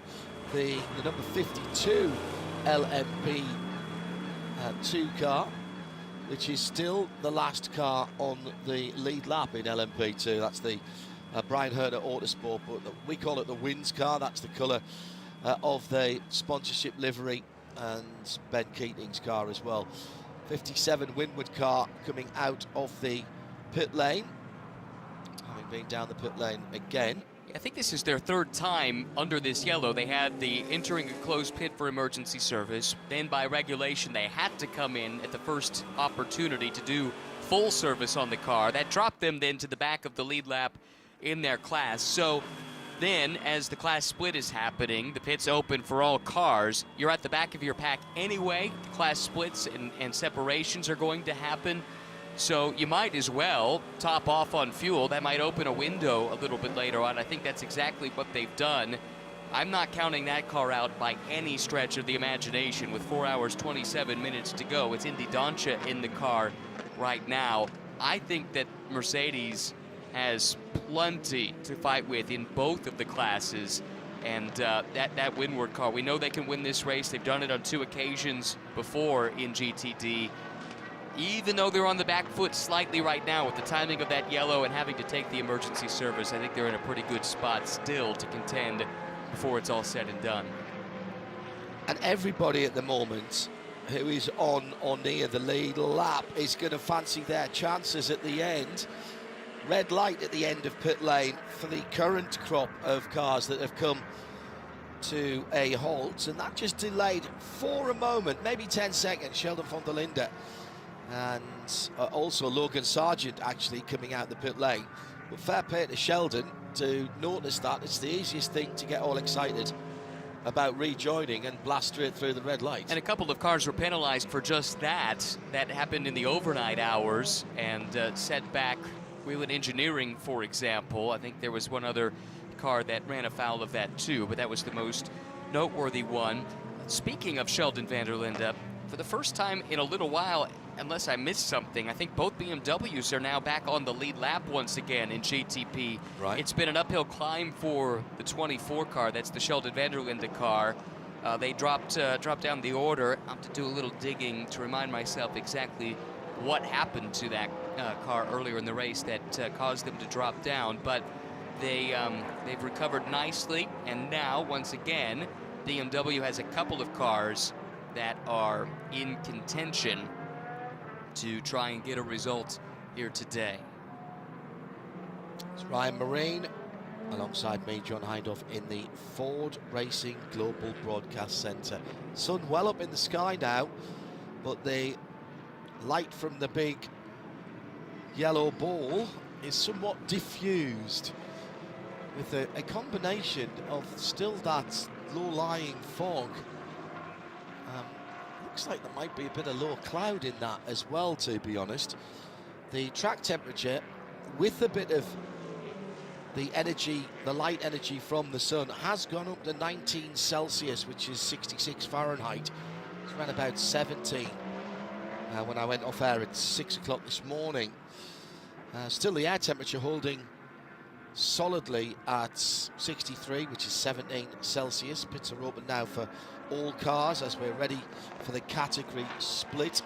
the number 52 LMP 2 car, which is still the last car on the lead lap in LMP2. That's the Brian Herter Autosport, but we call it the Wins car. That's the colour of the sponsorship livery, and Ben Keating's car as well. 57 Winward car coming out of the pit lane, having been down the pit lane again. I think this is their third time under this yellow. They had the entering a closed pit for emergency service. Then by regulation, they had to come in at the first opportunity to do full service on the car. That dropped them then to the back of the lead lap in their class. So then, as the class split is happening, the pit's open for all cars. You're at the back of your pack anyway. The class splits and separations are going to happen. So you might as well top off on fuel. That might open a window a little bit later on. I think that's exactly what they've done. I'm not counting that car out by any stretch of the imagination. With 4 hours, 27 minutes to go, it's Indy Dancia in the car right now. I think that Mercedes has plenty to fight with in both of the classes. And that Windward car, we know they can win this race. They've done it on 2 occasions before in GTD. Even though they're on the back foot slightly right now with the timing of that yellow and having to take the emergency service, I think they're in a pretty good spot still to contend before it's all said and done. And everybody at the moment who is on or near the lead lap is going to fancy their chances at the end. Red light at the end of pit lane for the current crop of cars that have come to a halt, and that just delayed for a moment, maybe 10 seconds, Sheldon von der Linde. And also Logan Sargent actually coming out the pit lane. But fair play to Sheldon to notice that. It's the easiest thing to get all excited about rejoining and blast straight through the red light. And a couple of cars were penalized for just that. That happened in the overnight hours and set back Whelen Engineering, for example. I think there was one other car that ran afoul of that too, but that was the most noteworthy one. Speaking of Sheldon van der Linde, for the first time in a little while, unless I missed something, I think both BMWs are now back on the lead lap once again in GTP. Right. It's been an uphill climb for the 24 car. That's the Sheldon van der Linde car. They dropped down the order. I have to do a little digging to remind myself exactly what happened to that car earlier in the race that caused them to drop down. But they've recovered nicely, and now once again BMW has a couple of cars that are in contention to try and get a result here today. It's Ryan Marine alongside me, John Hindhoff, in the Ford Racing Global Broadcast Centre. Sun well up in the sky now, but the light from the big yellow ball is somewhat diffused with a combination of still that low-lying fog. Looks like there might be a bit of low cloud in that as well, to be honest. The track temperature, with a bit of the energy, the light energy from the sun, has gone up to 19 Celsius, which is 66 Fahrenheit. It's around about 17 when I went off air at 6 o'clock this morning. Still the air temperature holding solidly at 63, which is 17 Celsius. Pits are open now for all cars as we're ready for the category split.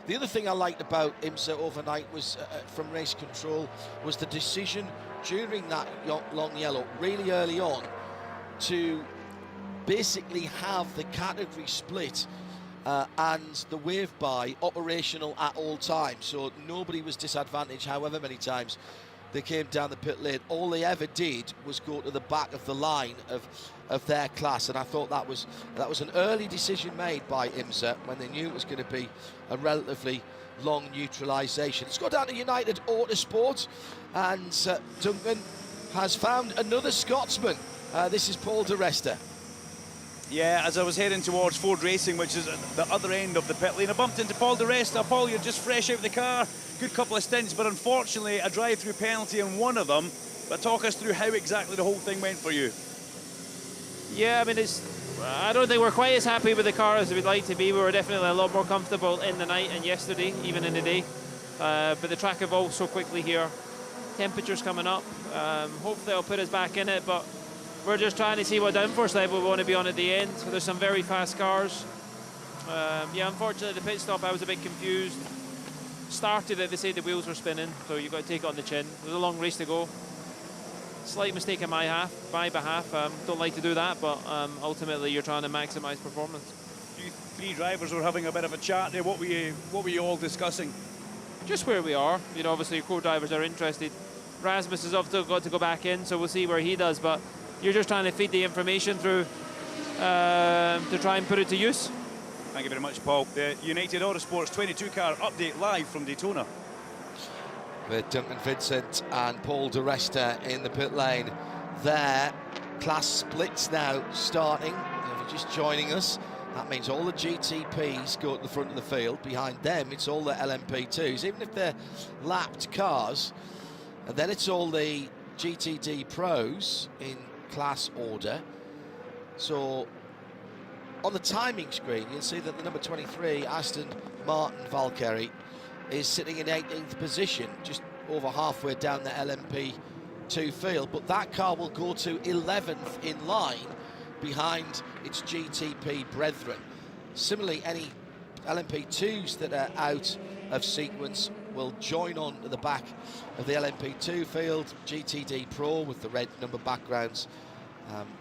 The other thing I liked about IMSA overnight was from race control was the decision during that long yellow really early on to basically have the category split and the wave by operational at all times, so nobody was disadvantaged however many times they came down the pit lane. All they ever did was go to the back of the line of their class, and I thought that was an early decision made by IMSA when they knew it was going to be a relatively long neutralisation. Let's go down to United Autosport, and Duncan has found another Scotsman. This is Paul de Resta. Yeah, as I was heading towards Ford Racing, which is at the other end of the pit lane, I bumped into Paul de Resta. Paul, you're just fresh out of the car. Good couple of stints, but unfortunately a drive-through penalty in one of them. But talk us through how exactly the whole thing went for you. Yeah, I mean, I don't think we're quite as happy with the car as we'd like to be. We were definitely a lot more comfortable in the night and yesterday, even in the day. But the track evolved so quickly here. Temperatures coming up. Hopefully it'll put us back in it, but we're just trying to see what downforce level we want to be on at the end. So there's some very fast cars. Yeah, unfortunately the pit stop, I was a bit confused. Started it, they said the wheels were spinning, so you've got to take it on the chin. There's a long race to go. Slight mistake on my behalf. Don't like to do that, but ultimately you're trying to maximise performance. Three drivers were having a bit of a chat there. What were you all discussing? Just where we are. You know, obviously your co-drivers are interested. Rasmus has also got to go back in, so we'll see where he does. But you're just trying to feed the information through to try and put it to use. Thank you very much, Paul. The United Autosports 22 car update live from Daytona. With Duncan Vincent and Paul di Resta in the pit lane there. Class splits now starting. If you're just joining us, that means all the GTPs go to the front of the field. Behind them, it's all the LMP2s, even if they're lapped cars. And then it's all the GTD Pros in class order. So on the timing screen, you'll see that the number 23, Aston Martin Valkyrie, is sitting in 18th position, just over halfway down the LMP2 field. But that car will go to 11th in line behind its GTP brethren. Similarly, any LMP2s that are out of sequence will join on to the back of the LMP2 field. GTD Pro with the red number backgrounds.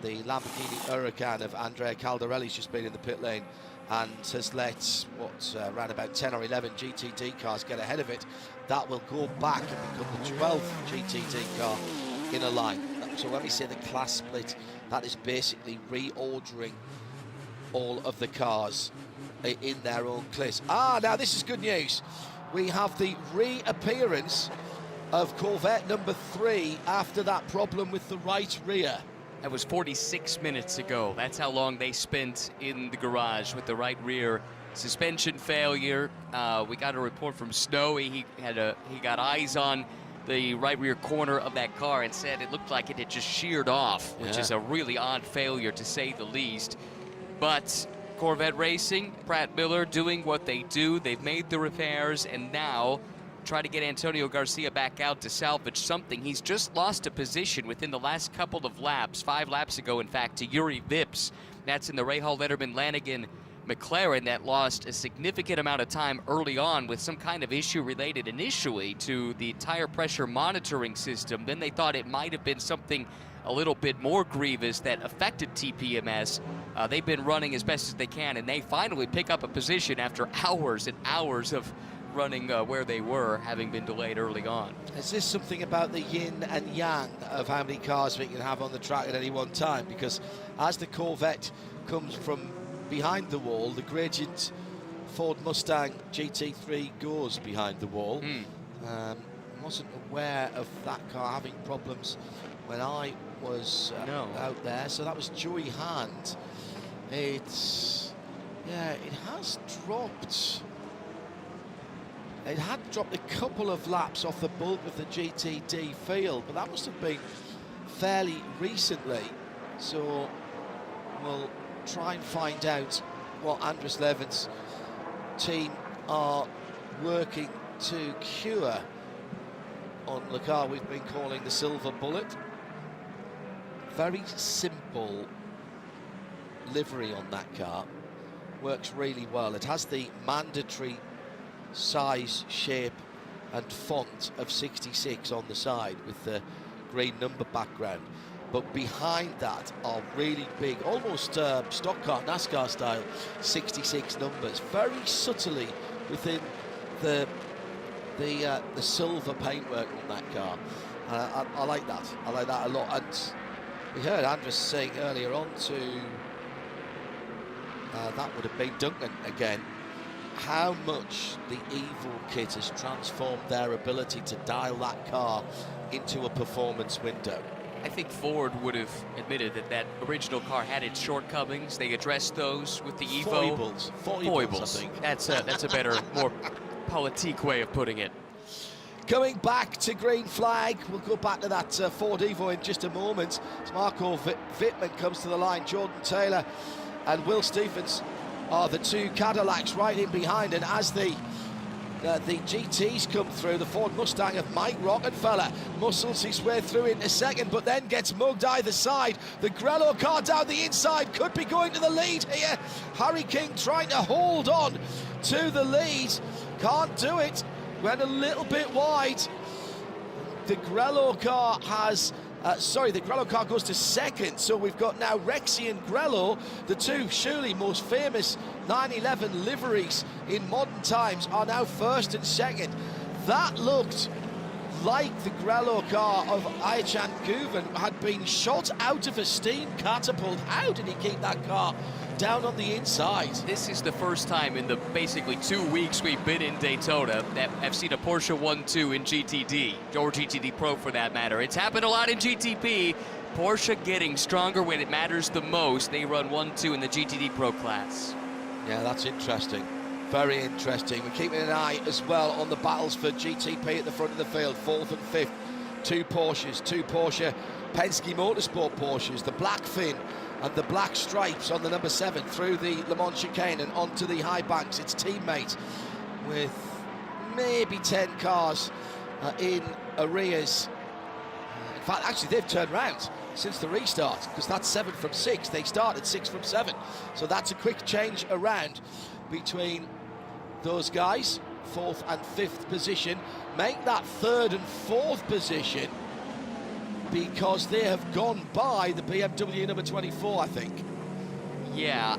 The Lamborghini Huracan of Andrea Caldarelli's just been in the pit lane and has let around about 10 or 11 GTD cars get ahead of it. That will go back and become the 12th GTD car in a line. So when we say the class split, that is basically reordering all of the cars in their own class. Now this is good news. We have the reappearance of Corvette number 3 after that problem with the right rear. That was 46 minutes ago. That's how long they spent in the garage with the right rear suspension failure. We got a report from Snowy. He got eyes on the right rear corner of that car and said it looked like it had just sheared off, which is a really odd failure to say the least. But Corvette Racing, Pratt Miller doing what they do. They've made the repairs and now try to get Antonio Garcia back out to salvage something. He's just lost a position within the last couple of laps, 5 laps ago, in fact, to Yuri Vips. That's in the Rahal Letterman Lanigan McLaren that lost a significant amount of time early on with some kind of issue related initially to the tire pressure monitoring system. Then they thought it might have been something a little bit more grievous that affected TPMS. They've been running as best as they can, and they finally pick up a position after hours and hours of running where they were, having been delayed early on. Is this something about the yin and yang of how many cars we can have on the track at any one time? Because as the Corvette comes from behind the wall, the gradient Ford Mustang GT3 goes behind the wall. I wasn't aware of that car having problems when I was out there, so that was Joey Hand. It has dropped. It had dropped a couple of laps off the bulk of the GTD field, but that must have been fairly recently. So we'll try and find out what Andres Levin's team are working to cure on the car we've been calling the Silver Bullet. Very simple livery on that car. Works really well. It has the mandatory size, shape and font of 66 on the side with the green number background, but behind that are really big, almost stock car NASCAR style 66 numbers, very subtly within the silver paintwork on that car. I like that. I like that a lot. And we heard Andres saying earlier on to that would have been Duncan again, how much the Evil kit has transformed their ability to dial that car into a performance window. I think Ford would have admitted that that original car had its shortcomings. They addressed those with the Evo. Foibles, I think. That's a better, more politique way of putting it. Coming back to green flag, we'll go back to that Ford Evo in just a moment. As Marco Wittmann comes to the line, Jordan Taylor and Will Stephens are the two Cadillacs right in behind, and as the GTs come through, the Ford Mustang of Mike Rockefeller muscles his way through into second, but then gets mugged either side. The Grello car down the inside could be going to the lead here. Harry King trying to hold on to the lead, can't do it, went a little bit wide. The Grello car has The Grello car goes to second, so we've got now Rexy and Grello, the two surely most famous 911 liveries in modern times, are now first and second. That looked like the Grello car of Ayhan Guven had been shot out of a steam catapult. How did he keep that car down on the inside? This is the first time in the basically 2 weeks we've been in Daytona that I've seen a Porsche 1-2 in GTD, or GTD Pro for that matter. It's happened a lot in GTP. Porsche getting stronger when it matters the most. They run 1-2 in the GTD Pro class. Yeah, that's interesting. Very interesting. We're keeping an eye as well on the battles for GTP at the front of the field. 4th and 5th, two Porsche Pensky Motorsport Porsches, the black fin and the black stripes on the number 7 through the Le Mans chicane and onto the high banks. Its teammate with maybe 10 cars in arrears. In fact, actually, they've turned round since the restart, because that's 7 from 6. They started 6 from 7. So that's a quick change around between those guys. 4th and 5th position. Make that 3rd and 4th position, because they have gone by the BMW number 24, I think. Yeah,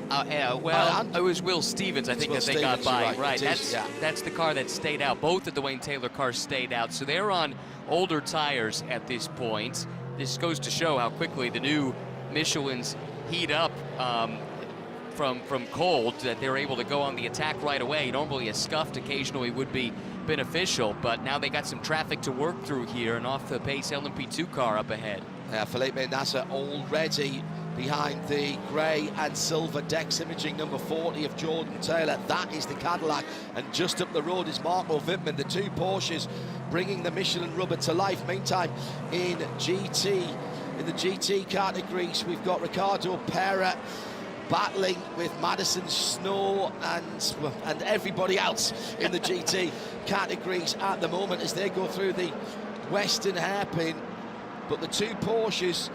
it was Will Stevens, I think, that they got by. Right, that's the car that stayed out. Both of the Wayne Taylor cars stayed out, so they're on older tires at this point. This goes to show how quickly the new Michelins heat up from cold, that they're able to go on the attack right away. Normally a scuffed occasionally would be beneficial, but now they got some traffic to work through here, and off the pace LMP2 car up ahead. Yeah, Felipe Nasser already behind the grey and silver Dex Imaging number 40 of Jordan Taylor. That is the Cadillac, and just up the road is Marco Wittmann. The two Porsches bringing the Michelin rubber to life. Meantime, in the GT categories, we've got Ricardo Pera battling with Madison Snow and everybody else in the GT categories at the moment as they go through the Western hairpin. But the two Porsches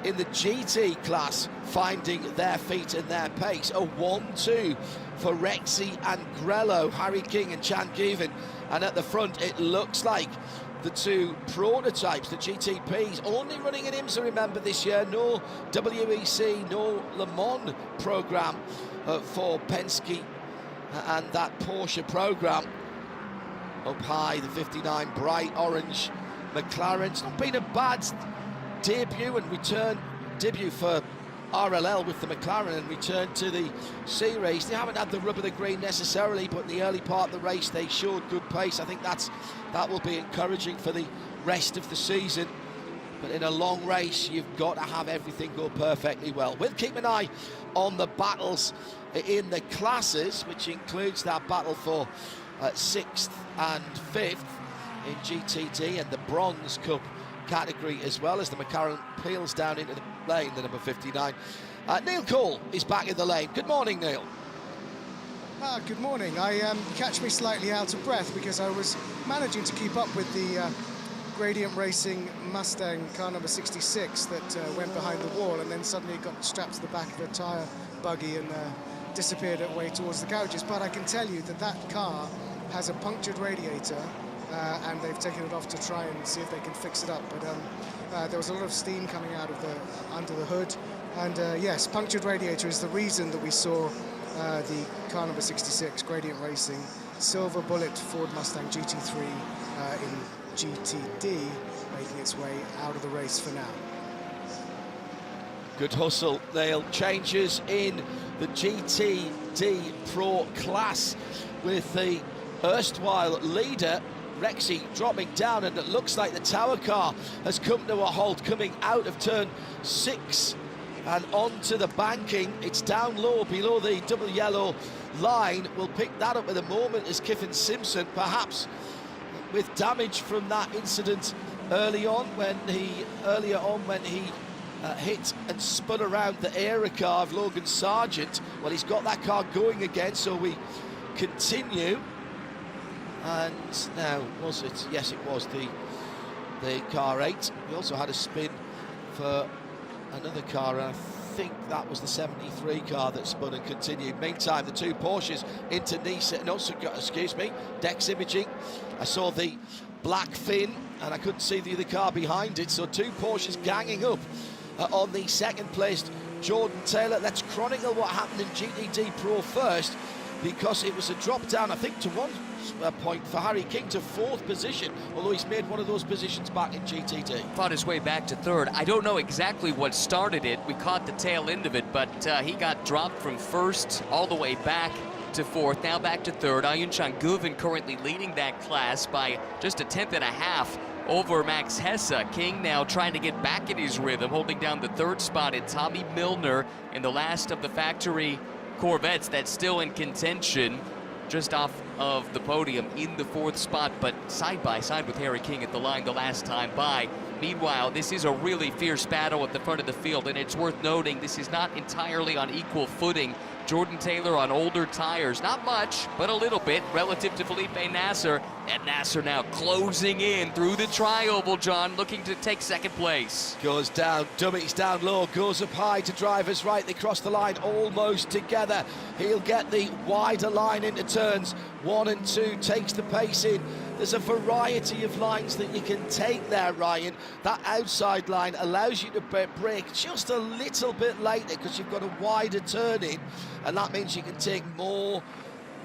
in the GT class finding their feet and their pace. A 1-2 for Rexy and Grello, Harry King and Chan Given. And at the front, it looks like the two prototypes, the GTPs, only running at IMSA, remember, this year. No WEC, no Le Mans program for Penske and that Porsche program. Up high, the 59 bright orange McLaren. It's not been a bad debut for RLL with the McLaren and return to the C race. They haven't had the rub of the green necessarily, but in the early part of the race they showed good pace. I think that will be encouraging for the rest of the season. But in a long race, you've got to have everything go perfectly well. We'll keep an eye on the battles in the classes, which includes that battle for 6th and 5th in GTD and the Bronze Cup category, as well as the McLaren peels down into the lane, the number 59. Neil Cole is back in the lane. Good morning, Neil. Good morning. Catch me slightly out of breath because I was managing to keep up with the Gradient Racing Mustang car number 66 that went behind the wall, and then suddenly it got strapped to the back of a tyre buggy and disappeared away towards the garages. But I can tell you that car has a punctured radiator, and they've taken it off to try and see if they can fix it up. But there was a lot of steam coming out of under the hood, and yes, punctured radiator is the reason that we saw the car number 66, Gradient Racing, silver bullet Ford Mustang GT3 in GTD, making its way out of the race for now. Good hustle, Neil. Changes in the GTD Pro class with the erstwhile leader Rexy dropping down, and it looks like the tower car has come to a halt coming out of turn 6 and onto the banking. It's down low below the double yellow line. We'll pick that up in a moment as Kiffin Simpson, perhaps with damage from that incident earlier on when he hit and spun around the Era car of Logan Sargent. Well, he's got that car going again, so we continue. And now, was it? Yes, it was the car 8. We also had a spin for another car, and I think that was the 73 car that spun and continued. Meantime, the two Porsches into Nice, and also got, excuse me, Dex Imaging. I saw the black fin and I couldn't see the other car behind it, so 2 Porsches ganging up on the second placed Jordan Taylor. Let's chronicle what happened in GTD Pro first, because it was a drop down, I think, to one point for Harry King to 4th position, although he's made one of those positions back in GTD. Fought his way back to 3rd. I don't know exactly what started it. We caught the tail end of it, but he got dropped from 1st all the way back to 4th, now back to 3rd. Ayun Changuvin currently leading that class by just a 10.5 over Max Hesse. King now trying to get back in his rhythm, holding down the 3rd spot. And Tommy Milner in the last of the factory Corvettes that's still in contention, just off of the podium in the 4th spot, but side by side with Harry King at the line the last time by. Meanwhile, this is a really fierce battle at the front of the field, and it's worth noting this is not entirely on equal footing. Jordan Taylor on older tires, not much, but a little bit relative to Felipe Nasser, and Nasser now closing in through the tri-oval, John, looking to take 2nd place. Goes down, dummies down low, goes up high to drivers right. They cross the line almost together. He'll get the wider line into turns 1 and 2, takes the pace in. There's a variety of lines that you can take there, Ryan. That outside line allows you to brake just a little bit later because you've got a wider turn in, and that means you can take more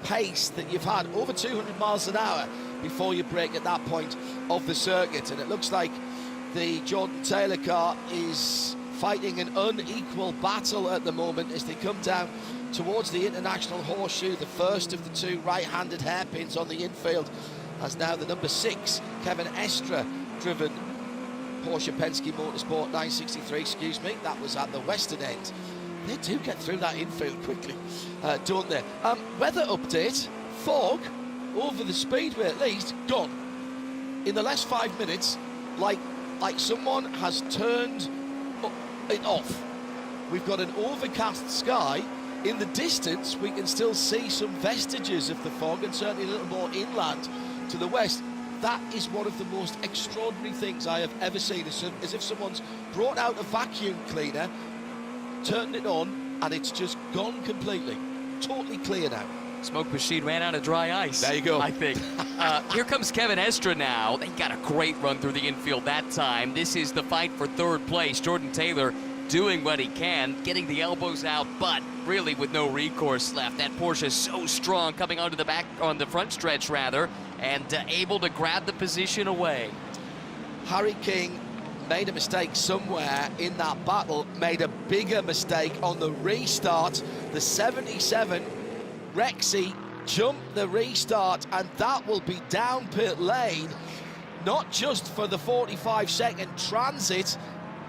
pace than you've had, over 200 miles an hour, before you brake at that point of the circuit. And it looks like the Jordan Taylor car is fighting an unequal battle at the moment as they come down towards the International Horseshoe, the first of the 2 right-handed hairpins on the infield, as now the number 6 Kevin Estra driven Porsche Pensky Motorsport 963, excuse me, that was at the western end. They do get through that infield quickly, don't they? Weather update, fog over the speedway at least, gone. In the last 5 minutes, like someone has turned it off. We've got an overcast sky. In the distance, we can still see some vestiges of the fog, and certainly a little more inland to the west. That is one of the most extraordinary things I have ever seen. It's as if someone's brought out a vacuum cleaner, turned it on, and it's just gone completely. Totally clear now. Smoke machine ran out of dry ice. There you go. I think. Here comes Kevin Estra now. They got a great run through the infield that time. This is the fight for 3rd place. Jordan Taylor doing what he can, getting the elbows out, but really with no recourse left. That Porsche is so strong coming onto the back, on the front stretch rather, and able to grab the position away. Harry King made a mistake somewhere in that battle, made a bigger mistake on the restart. The 77 Rexy jumped the restart, and that will be down pit lane, not just for the 45-second transit,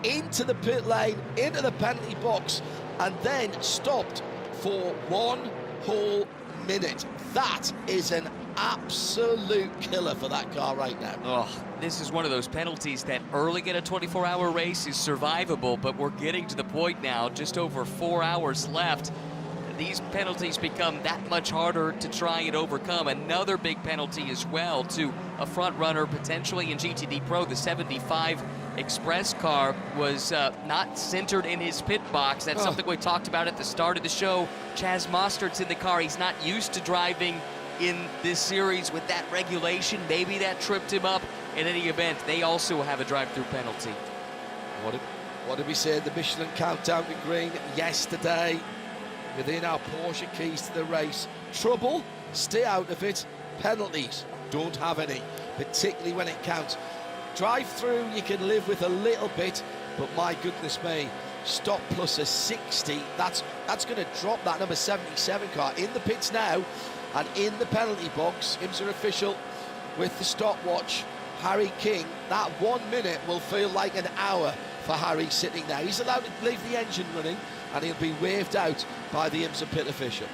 into the pit lane, into the penalty box, and then stopped for 1 whole minute. That is an absolute killer for that car right now. Oh, this is one of those penalties that early in a 24-hour race is survivable, but we're getting to the point now, just over 4 hours left. These penalties become that much harder to try and overcome. Another big penalty as well to a front runner potentially in GTD Pro. The 75 Express car was not centered in his pit box. That's something we talked about at the start of the show. Chaz Mostert's in the car. He's not used to driving in this series with that regulation. Maybe that tripped him up. In any event, they also have a drive-through penalty. What did we say at the Michelin Countdown to Green yesterday? Within our Porsche keys to the race. Trouble, stay out of it. Penalties, don't have any, particularly when it counts. Drive through, you can live with a little bit, but my goodness me, stop plus a 60. That's going to drop that number 77 car in the pits now, and in the penalty box. IMSA official with the stopwatch, Harry King. That 1 minute will feel like an hour for Harry sitting there. He's allowed to leave the engine running, and he'll be waved out by the IMSA pit official.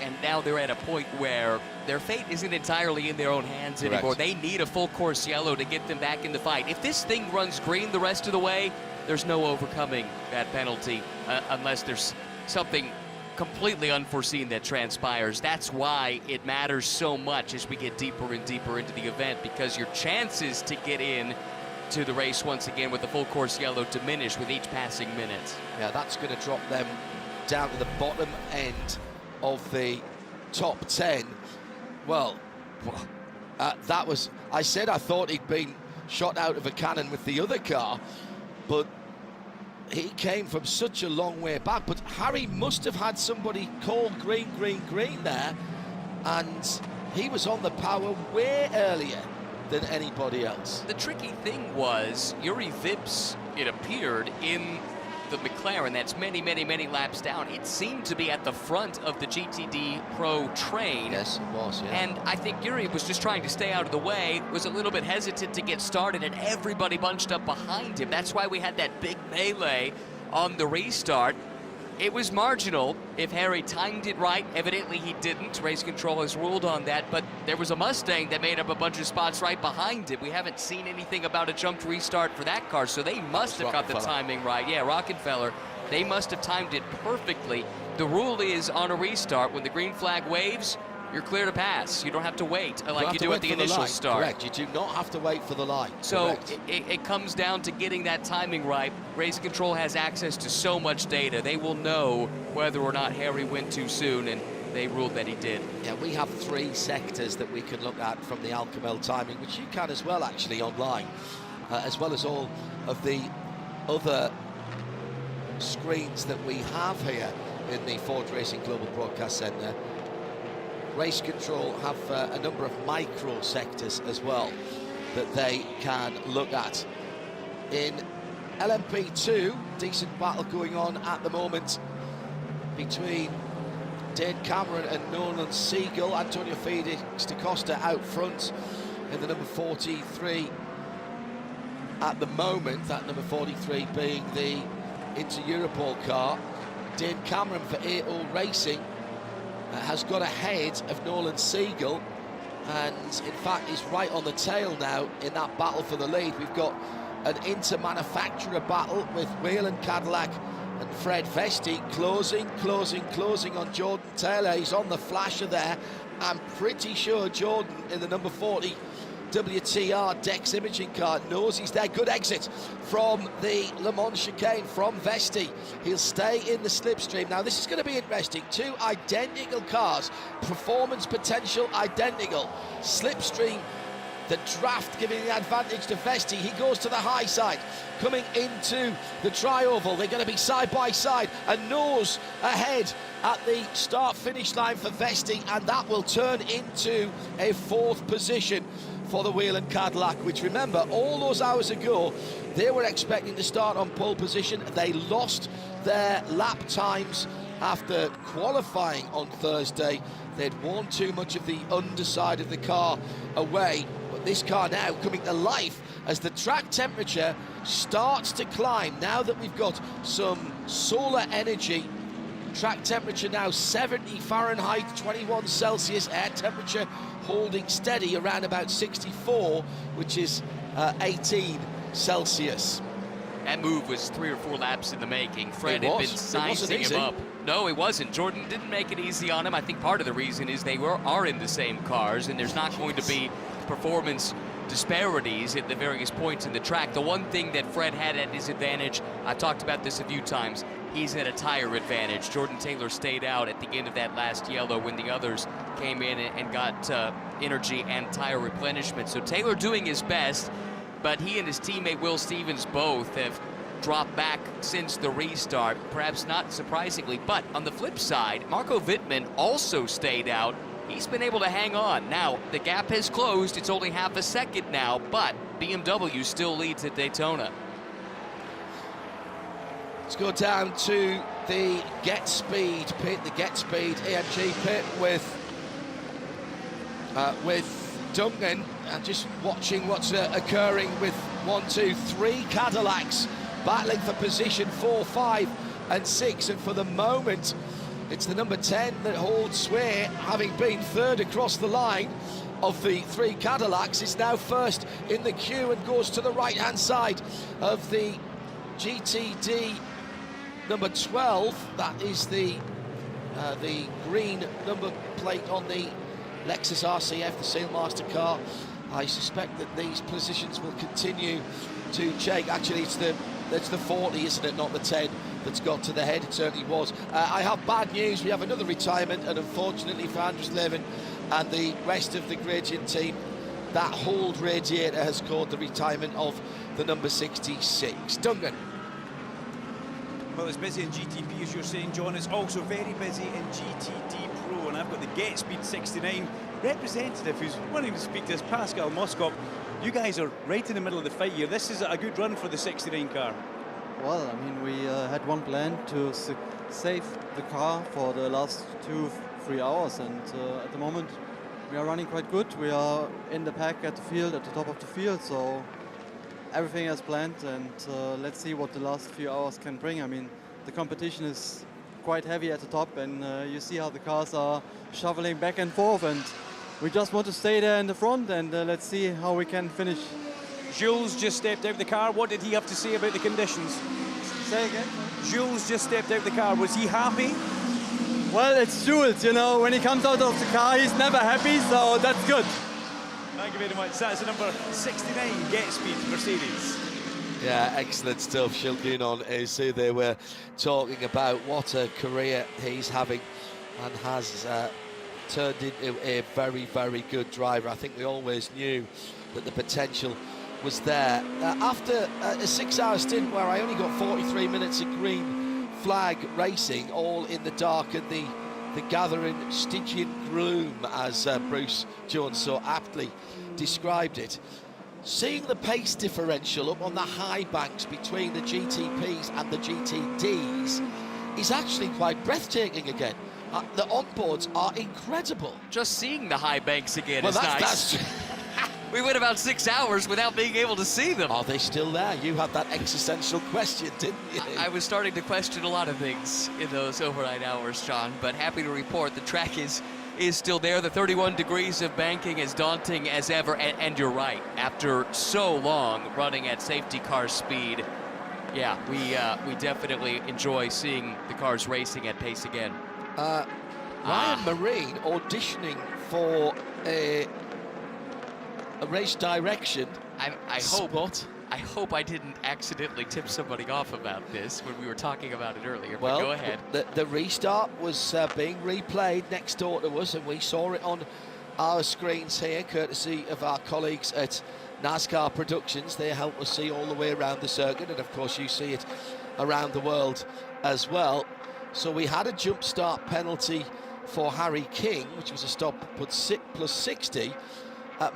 And now they're at a point where their fate isn't entirely in their own hands anymore. They need a full course yellow to get them back in the fight. If this thing runs green the rest of the way, there's no overcoming that penalty unless there's something completely unforeseen that transpires. That's why it matters so much as we get deeper and deeper into the event, because your chances to get in to the race once again with the full course yellow diminish with each passing minute. Yeah, that's going to drop them down to the bottom end of the top 10. Well, that was, I said I thought he'd been shot out of a cannon with the other car, but he came from such a long way back. But Harry must have had somebody call green there, and he was on the power way earlier than anybody else. The tricky thing was Yuri Vips, it appeared, in the McLaren that's many laps down. It seemed to be at the front of the GTD Pro train. Yes, it was, yeah. And I think Yuri was just trying to stay out of the way, was a little bit hesitant to get started, and everybody bunched up behind him. That's why we had that big melee on the restart. It was marginal if Harry timed it right. Evidently he didn't. Race control has ruled on that, but there was a Mustang that made up a bunch of spots right behind him. We haven't seen anything about a jumped restart for that car, so they must have got the timing right. Yeah, Rockefeller, they must have timed it perfectly. The rule is on a restart, when the green flag waves, you're clear to pass. You don't have to wait like you do at the initial start. Correct, you do not have to wait for the line. So it comes down to getting that timing right. Race control has access to so much data. They will know whether or not Harry went too soon, and they ruled that he did. Yeah, we have 3 sectors that we can look at from the Alcamel timing, which you can as well actually online, as well as all of the other screens that we have here in the Ford Racing Global Broadcast Centre. Race control have a number of micro sectors as well that they can look at. In LMP2, decent battle going on at the moment between Dane Cameron and Nolan Siegel. Antonio Felix da Costa out front in the number 43 at the moment, that number 43 being the Inter Europol car. Dane Cameron for AO Racing has got ahead of Nolan Siegel, and in fact is right on the tail now in that battle for the lead. We've got an inter-manufacturer battle with Whelen Cadillac and Fred Vesti closing on Jordan Taylor. He's on the flasher there. I'm pretty sure Jordan in the number 40 WTR Dex imaging car knows he's there. Good exit from the Le Mans chicane from Vesti. He'll stay in the slipstream. Now this is going to be interesting. 2 identical cars, performance potential identical. Slipstream, the draft giving the advantage to Vesti. He goes to the high side, coming into the tri-oval. They're going to be side by side, and nose ahead at the start-finish line for Vesti, and that will turn into a 4th position for the Whelen Cadillac, which, remember, all those hours ago they were expecting to start on pole position. They lost their lap times after qualifying on Thursday. They'd worn too much of the underside of the car away, but this car now coming to life as the track temperature starts to climb. Now that we've got some solar energy, track temperature now 70 Fahrenheit, 21 Celsius, air temperature holding steady around about 64, which is 18 Celsius. That move was 3 or 4 laps in the making. Fred had been sizing him up. No, it wasn't. Jordan didn't make it easy on him. I think part of the reason is they are in the same cars, and there's not going to be performance disparities at the various points in the track. The one thing that Fred had at his advantage, I talked about this a few times, he's at a tire advantage. Jordan Taylor stayed out at the end of that last yellow when the others came in and got energy and tire replenishment. So Taylor doing his best, but he and his teammate Will Stevens both have dropped back since the restart, perhaps not surprisingly. But on the flip side, Marco Wittmann also stayed out. He's been able to hang on. Now, the gap has closed. It's only half a second now, but BMW still leads at Daytona. Let's go down to the Get Speed pit, the Get Speed AMG pit with Duncan, and just watching what's occurring with 1, 2, 3 Cadillacs battling for position 4, 5 and 6, and for the moment it's the number 10 that holds sway, having been 3rd across the line of the 3 Cadillacs. Is now first in the queue and goes to the right hand side of the GTD number 12. That is the green number plate on the Lexus RCF, the Sailmaster car. I suspect that these positions will continue to change. Actually, it's the 40, isn't it, not the 10 that's got to the head. It certainly was. I have bad news. We have another retirement, and unfortunately for Andres Levin and the rest of the Gradian team, that hold radiator has caused the retirement of the number 66. Duncan. Well, it's busy in GTP, as you're saying, John. It's also very busy in GTD Pro, and I've got the Get Speed 69 representative who's wanting to speak to us, Pascal Moskop. You guys are right in the middle of the fight here. This is a good run for the 69 car. Well, I mean, we had one plan to save the car for the last 2-3 hours, and at the moment we are running quite good. We are in the pack at the field, at the top of the field, so everything as planned, and let's see what the last few hours can bring. I mean, the competition is quite heavy at the top, and you see how the cars are shoveling back and forth, and we just want to stay there in the front, and let's see how we can finish. Jules just stepped out of the car. What did he have to say about the conditions? Say again? Jules just stepped out of the car. Was he happy? Well, it's Jules, you know, when he comes out of the car, he's never happy, so that's good. Thank you very much. That's the number 69 Get Speed Mercedes. Yeah, excellent stuff. Shilkin on is who they were talking about. What a career he's having, and has turned into a very, very good driver. I think we always knew that the potential was there. After a 6-hour stint where I only got 43 minutes of green flag racing, all in the dark and the gathering Stygian gloom, as Bruce Jones so aptly described it. Seeing the pace differential up on the high banks between the GTPs and the GTDs is actually quite breathtaking again. The onboards are incredible. Just seeing the high banks again well, is nice. That's we went about 6 hours without being able to see them. Are they still there? You had that existential question, didn't you? I was starting to question a lot of things in those overnight hours, John, but happy to report the track is still there. The 31 degrees of banking as daunting as ever, and you're right. After so long running at safety car speed, yeah, we definitely enjoy seeing the cars racing at pace again. Ryan Marine auditioning for a race direction. I hope I didn't accidentally tip somebody off about this when we were talking about it earlier. Well, but go ahead. The restart was being replayed next door to us, and we saw it on our screens here, courtesy of our colleagues at NASCAR Productions. They help us see all the way around the circuit, and of course you see it around the world as well. So we had a jump start penalty for Harry King, which was a stop plus 60.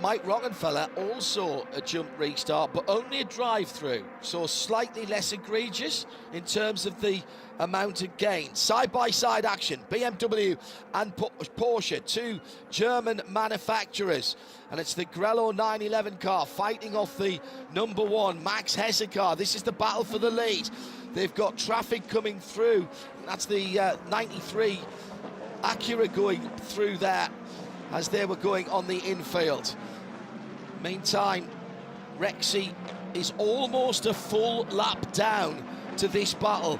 Mike Rockenfeller also a jump restart, but only a drive-through, so slightly less egregious in terms of the amount of gain. Side-by-side action, BMW and Porsche, two German manufacturers, and it's the Grello 911 car fighting off the number 1 Max Hesse car. This is the battle for the lead. They've got traffic coming through. That's the 93 Acura going through there as they were going on the infield. Meantime, Rexy is almost a full lap down to this battle,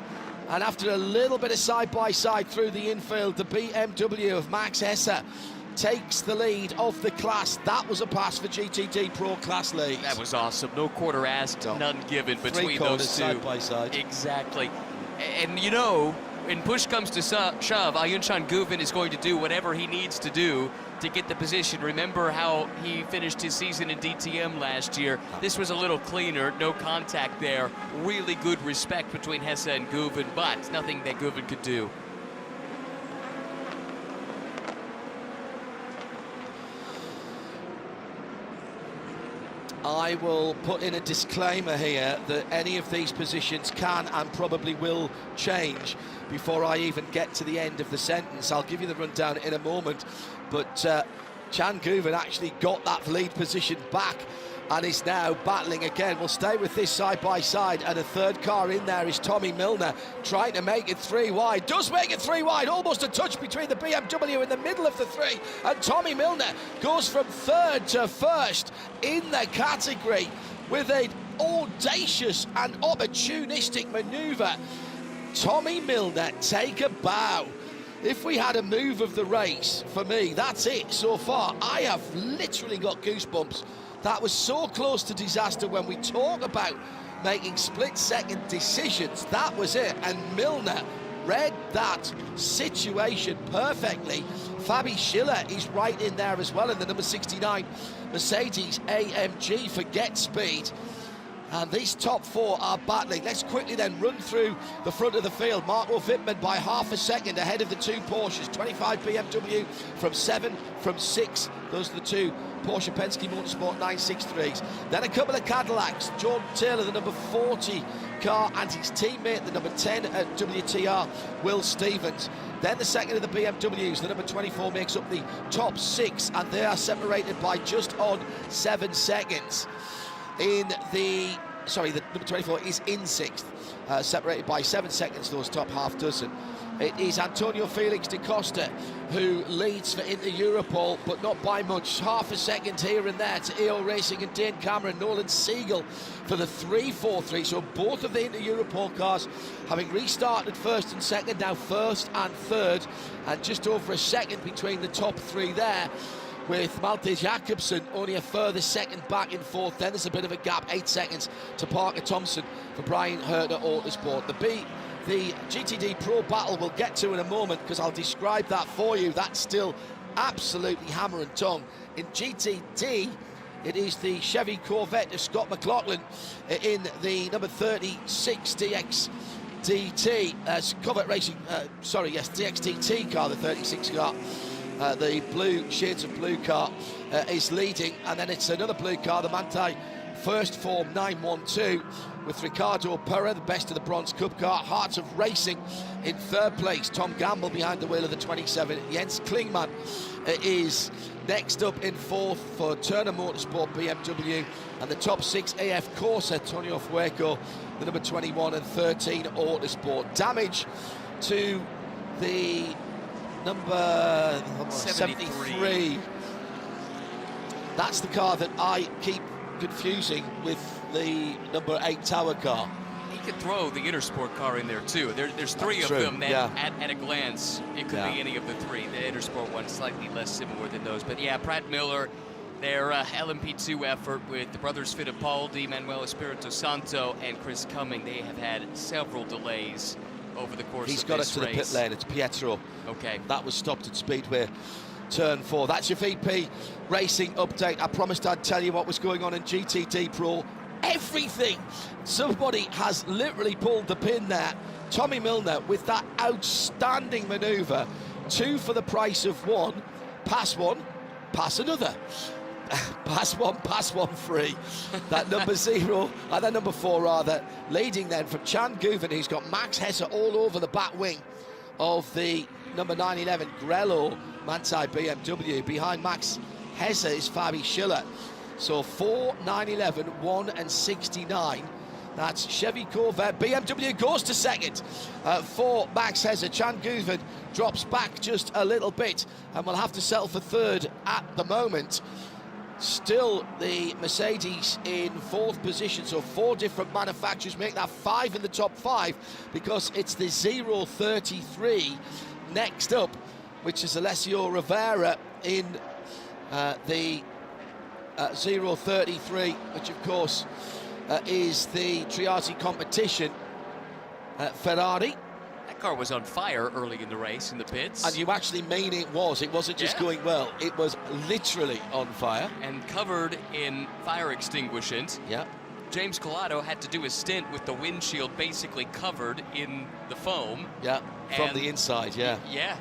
and after a little bit of side-by-side through the infield, the BMW of Max Hesse takes the lead of the class. That was a pass for GTD Pro class lead. That was awesome. No quarter asked, none given between those two. Side by side. Exactly. And you know, when push comes to shove, Ayunchan Guven is going to do whatever he needs to do to get the position. Remember how he finished his season in DTM last year. This was a little cleaner, no contact there. Really good respect between Hesse and Guven, but nothing that Guven could do. I will put in a disclaimer here that any of these positions can and probably will change before I even get to the end of the sentence. I'll give you the rundown in a moment, but Chan Guven actually got that lead position back and is now battling again. We'll stay with this side by side, and a third car in there is Tommy Milner trying to make it 3 wide. Does make it 3 wide, almost a touch between the BMW in the middle of the 3, and Tommy Milner goes from third to first in the category with an audacious and opportunistic manoeuvre. Tommy Milner, take a bow. If we had a move of the race, for me, that's it so far. I have literally got goosebumps. That was so close to disaster. When we talk about making split-second decisions, that was it. And Milner read that situation perfectly. Fabi Schiller is right in there as well in the number 69 Mercedes AMG for Get Speed. And these top four are battling. Let's quickly then run through the front of the field. Marco Wittmann by half a second ahead of the two Porsches. 25 BMW from 7, from 6. Those are the two Porsche Pensky Motorsport 963s. Then a couple of Cadillacs. Jordan Taylor, the number 40 car, and his teammate, the number 10 at WTR, Will Stevens. Then the second of the BMWs, the number 24, makes up the top 6, and they are separated by just on 7 seconds. The number 24 is in 6th, separated by 7 seconds, those top half dozen. It is Antonio Felix da Costa who leads for Inter Europol, but not by much. Half a second here and there to EO Racing and Dane Cameron. Nolan Siegel for the 3-4-3. So both of the Inter Europol cars having restarted first and second, now first and third, and just over a second between the top 3 there, with Malte Jacobsen only a further second back in 4th. Then there's a bit of a gap, 8 seconds to Parker Thompson for Brian Herter Autosport. The GTD Pro battle we'll get to in a moment, because I'll describe that for you. That's still absolutely hammer and tongue. In GTD, it is the Chevy Corvette of Scott McLaughlin in the number 36 DXDT, Corvette Racing, DXDT car, the 36 car. The blue, shades of blue car is leading, and then it's another blue car, the Manthey First Form 912, with Ricardo Perra, the best of the Bronze Cup car. Hearts of Racing in 3rd place. Tom Gamble behind the wheel of the 27. Jens Klingman is next up in 4th for Turner Motorsport BMW, and the top 6 AF Corsa, Tonio Fueco, the number 21 and 13 Autosport. Damage to the number 73. That's the car that I keep confusing with the number 8 Tower car. You could throw the Intersport car in there too. There's 3 of them that at a glance it could be any of the 3. The Intersport one slightly less similar than those, but yeah, Pratt Miller, their LMP2 effort with the brothers Fittipaldi, Manuel Espirito Santo, and Chris Cumming, they have had several delays over the course of this race. He's got us to the pit lane. It's Pietro. Okay. That was stopped at Speedway Turn 4. That's your VP Racing update. I promised I'd tell you what was going on in GTD Pro. Everything. Somebody has literally pulled the pin there. Tommy Milner with that outstanding manoeuvre. 2 for the price of 1. Pass 1, pass another. Pass 1 free. That number 0, that number 4 rather, leading then from Chan Guven, who's got Max Hesse all over the back wing of the number 911 Grello Manthey BMW. Behind Max Hesse is Fabi Schiller. So 4, 911, 1 and 69. That's Chevy Corvette. BMW goes to second for Max Hesse. Chan Guven drops back just a little bit and will have to settle for 3rd at the moment. Still the Mercedes in 4th position, so 4 different manufacturers make that 5 in the top 5, because it's the 033 next up, which is Alessio Rivera in the 033, which of course is the Triati competition Ferrari. That car was on fire early in the race in the pits. And you actually mean it was. It wasn't just going well. It was literally on fire. And covered in fire extinguishant. Yeah. James Collado had to do a stint with the windshield basically covered in the foam. Yeah, from the inside, yeah. Yeah,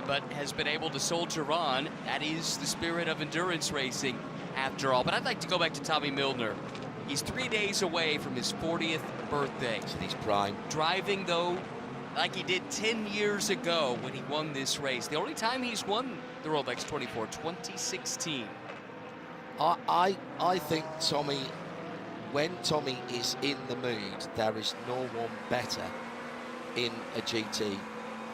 but has been able to soldier on. That is the spirit of endurance racing after all. But I'd like to go back to Tommy Milner. He's 3 days away from his 40th birthday. So he's prime. Driving, though, like he did 10 years ago when he won this race. The only time he's won the Rolex 24, 2016. I think Tommy, when Tommy is in the mood, there is no one better in a GT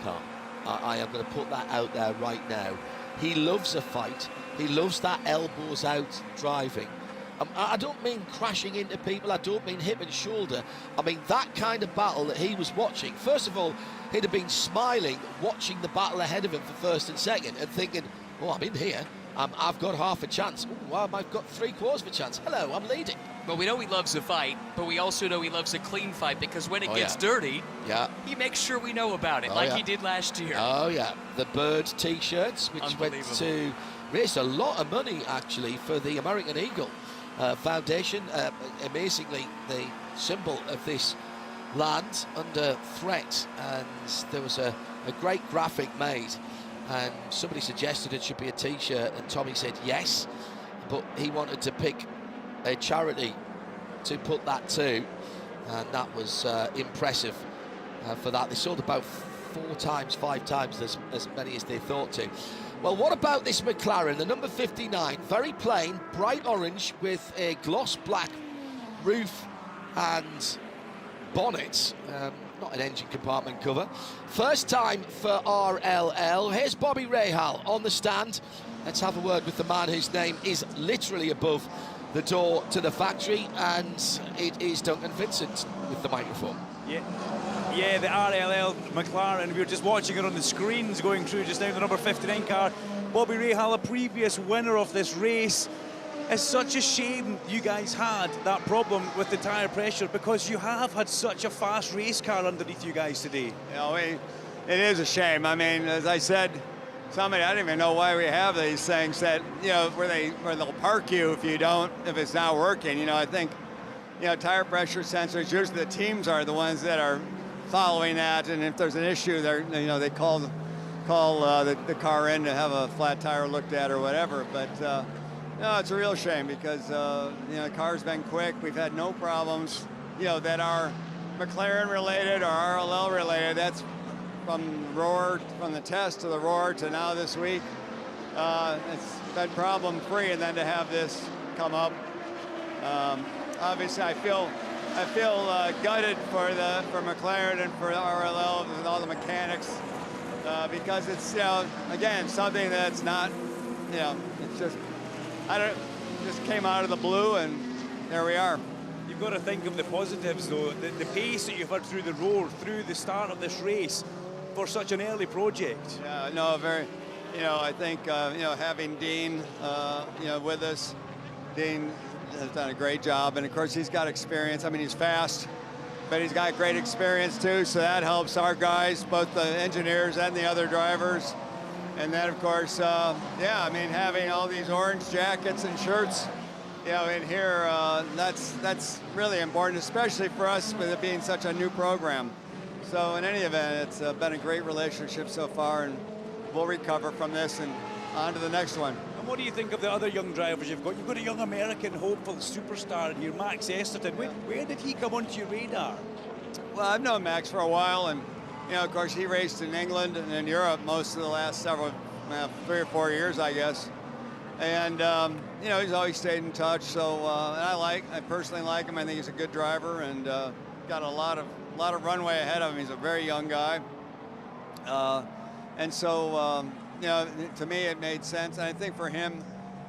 car. I am going to put that out there right now. He loves a fight. He loves that elbows out driving. I don't mean crashing into people. I don't mean hip and shoulder. I mean that kind of battle that he was watching. First of all, he'd have been smiling, watching the battle ahead of him for 1st and 2nd, and thinking, oh, I'm in here. I've got half a chance. Oh, well, I've got 3/4 of a chance. Hello, I'm leading. Well, we know he loves a fight, but we also know he loves a clean fight, because when it gets dirty, he makes sure we know about it, like he did last year. Oh, yeah. The Bird T-shirts, which went to raise a lot of money, actually, for the American Eagle Foundation. Amazingly, the symbol of this land under threat, and there was a great graphic made, and somebody suggested it should be a T-shirt, and Tommy said yes, but he wanted to pick a charity to put that to, and that was impressive for that. They sold about 4 times, 5 times as many as they thought to. Well, what about this McLaren, the number 59, very plain, bright orange with a gloss black roof and bonnet, not an engine compartment cover. First time for RLL. Here's Bobby Rahal on the stand. Let's have a word with the man whose name is literally above the door to the factory, and it is Duncan Vincent with the microphone. Yeah, the RLL McLaren, we were just watching it on the screens going through just now, the number 59 car. Bobby Rahal, a previous winner of this race. It's such a shame you guys had that problem with the tyre pressure, because you have had such a fast race car underneath you guys today. You know, it is a shame. I mean, as I said, I don't even know why we have these things that, you know, where they'll park you if it's not working. You know, I think, you know, tire pressure sensors, usually the teams are the ones that are following that, and if there's an issue, they call the car in to have a flat tire looked at or whatever. But no, it's a real shame, because you know, the car's been quick. We've had no problems, you know, that are McLaren related or RLL related. That's from the test to the roar to now this week. It's been problem free, and then to have this come up, obviously I feel gutted for McLaren and for RLL and all the mechanics, because it's, you know, again, something that's not, you know, it's just just came out of the blue, and there we are. You've got to think of the positives, though. The pace that you've had through the roar, through the start of this race, for such an early project. Yeah, no, very, you know, I think, you know, having Dean, you know, with us, Dean has done a great job, and of course he's got experience. I mean, he's fast, but he's got great experience too, so that helps our guys, both the engineers and the other drivers. And then, of course, yeah, I mean, having all these orange jackets and shirts, you know, in here, that's really important, especially for us with it being such a new program. So in any event, it's been a great relationship so far, and we'll recover from this and on to the next one. And what do you think of the other young drivers you've got? You've got a young American hopeful superstar in here, Max Esterton. Where did he come onto your radar? Well, I've known Max for a while, and, you know, of course, he raced in England and in Europe most of the last 3 or 4 years, I guess. And, you know, he's always stayed in touch, so, and I personally like him. I think he's a good driver, and got a lot of runway ahead of him. He's a very young guy. And so, you know, to me, it made sense. And I think for him,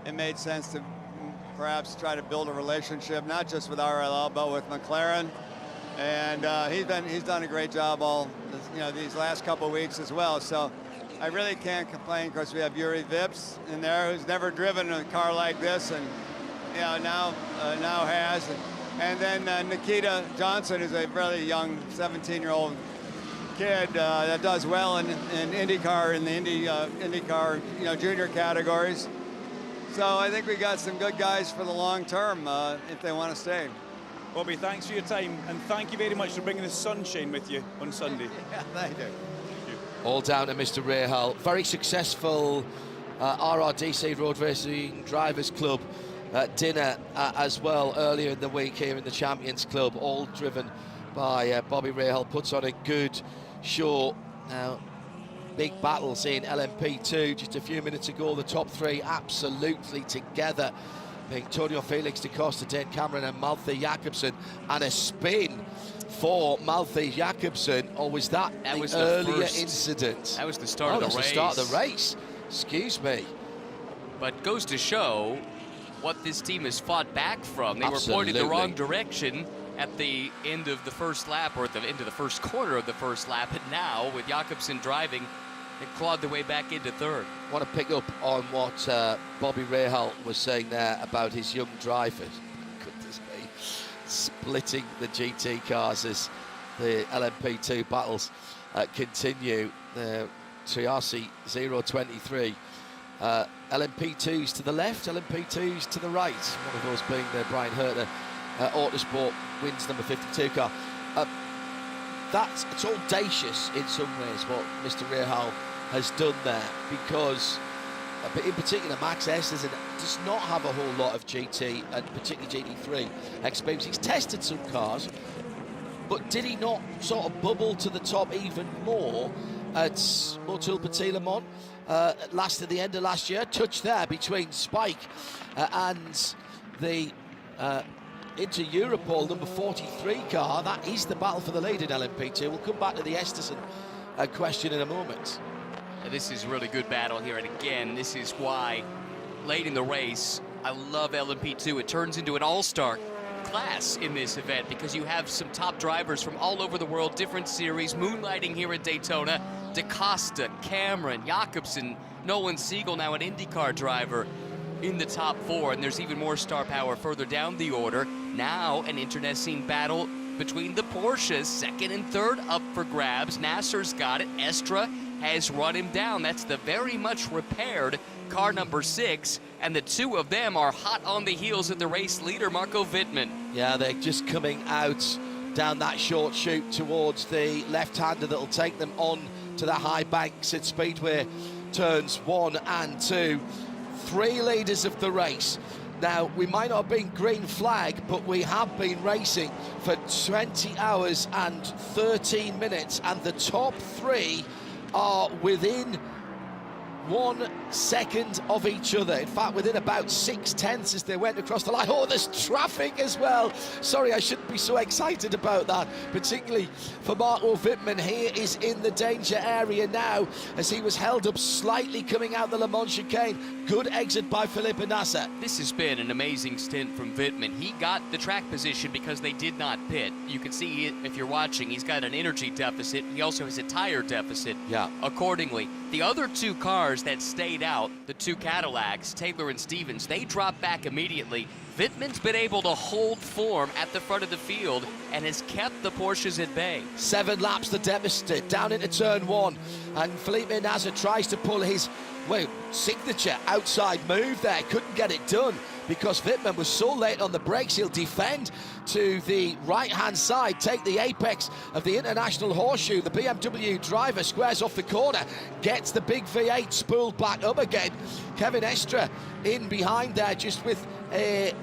it made sense to perhaps try to build a relationship, not just with RLL, but with McLaren. And he's done a great job you know, these last couple of weeks as well. So I really can't complain, because we have Yuri Vips in there, who's never driven a car like this, and, you know, now has. And then Nikita Johnson is a really young 17-year-old kid that does well in IndyCar, in the IndyCar, you know, junior categories. So I think we got some good guys for the long term if they want to stay. Bobby, thanks for your time, and thank you very much for bringing the sunshine with you on Sunday. Yeah, thank you. All down to Mr. Rahal. Very successful RRDC Road Racing Drivers Club dinner as well earlier in the week here in the Champions Club, all driven by Bobby Rahal. Puts on a good show. Now, big battles in LMP2 just a few minutes ago. The top 3 absolutely together, being Antonio Felix da Costa, Dan Cameron and Malte Jakobsen, and a spin for Malte Jakobsen. Or was that the earlier incident? That was the start of the race. The start of the race. Excuse me. But goes to show what this team has fought back from. They were pointed the wrong direction at the end of the first lap, or at the end of the first corner of the first lap, and now with Jakobsen driving, they clawed their way back into third. I want to pick up on what Bobby Rahal was saying there about his young drivers. Goodness me. splitting the GT cars as the LMP2 battles continue. Triassi 023. LMP2s to the left, LMP2s to the right. One of those being the Brian Herter Autosport wins number 52 car. It's audacious in some ways what Mr. Rahal has done there, because in particular Max Estes does not have a whole lot of GT and particularly GT3 experience. He's tested some cars, but did he not sort of bubble to the top even more at Motul Petit Le Mans at the end of last year? Touch there between Spike and the Inter Europol number 43 car. That is the battle for the lead in LMP2. We'll come back to the Esterson question in a moment. This is a really good battle here, and again, this is why late in the race I love LMP2. It turns into an all-star class in this event because you have some top drivers from all over the world, different series, moonlighting here at Daytona. DaCosta, Cameron, Jakobsen, Nolan Siegel, now an IndyCar driver in the top 4, and there's even more star power further down the order. Now an internecine battle between the Porsches, 2nd and 3rd up for grabs. Nasser's got it. Estra has run him down. That's the very much repaired car number 6, and the two of them are hot on the heels of the race leader, Marco Wittmann. Yeah, they're just coming out down that short chute towards the left-hander that'll take them on to the high banks at Speedway turns 1 and 2. 3 leaders of the race. Now, we might not have been green flag, but we have been racing for 20 hours and 13 minutes, and the top 3 are within 1 second of each other. In fact, within about 6/10 as they went across the line. Oh, there's traffic as well. Sorry, I shouldn't be so excited about that, particularly for Marco Wittmann. He is in the danger area now as he was held up slightly coming out the Le Mans chicane. Good exit by Felipe Nasser. This has been an amazing stint from Wittmann. He got the track position because they did not pit. You can see, if you're watching, he's got an energy deficit. He also has a tire deficit. Yeah. Accordingly, the other 2 cars that stayed out, the 2 Cadillacs, Taylor and Stevens, they dropped back immediately. Wittmann's been able to hold form at the front of the field and has kept the Porsches at bay. 7 laps the deficit down into turn 1, and Felipe Nasser tries to pull his signature outside move there. Couldn't get it done because Wittmann was so late on the brakes. He'll defend to the right-hand side, take the apex of the International Horseshoe. The BMW driver squares off the corner, gets the big V8 spooled back up again. Kevin Estra in behind there, just with a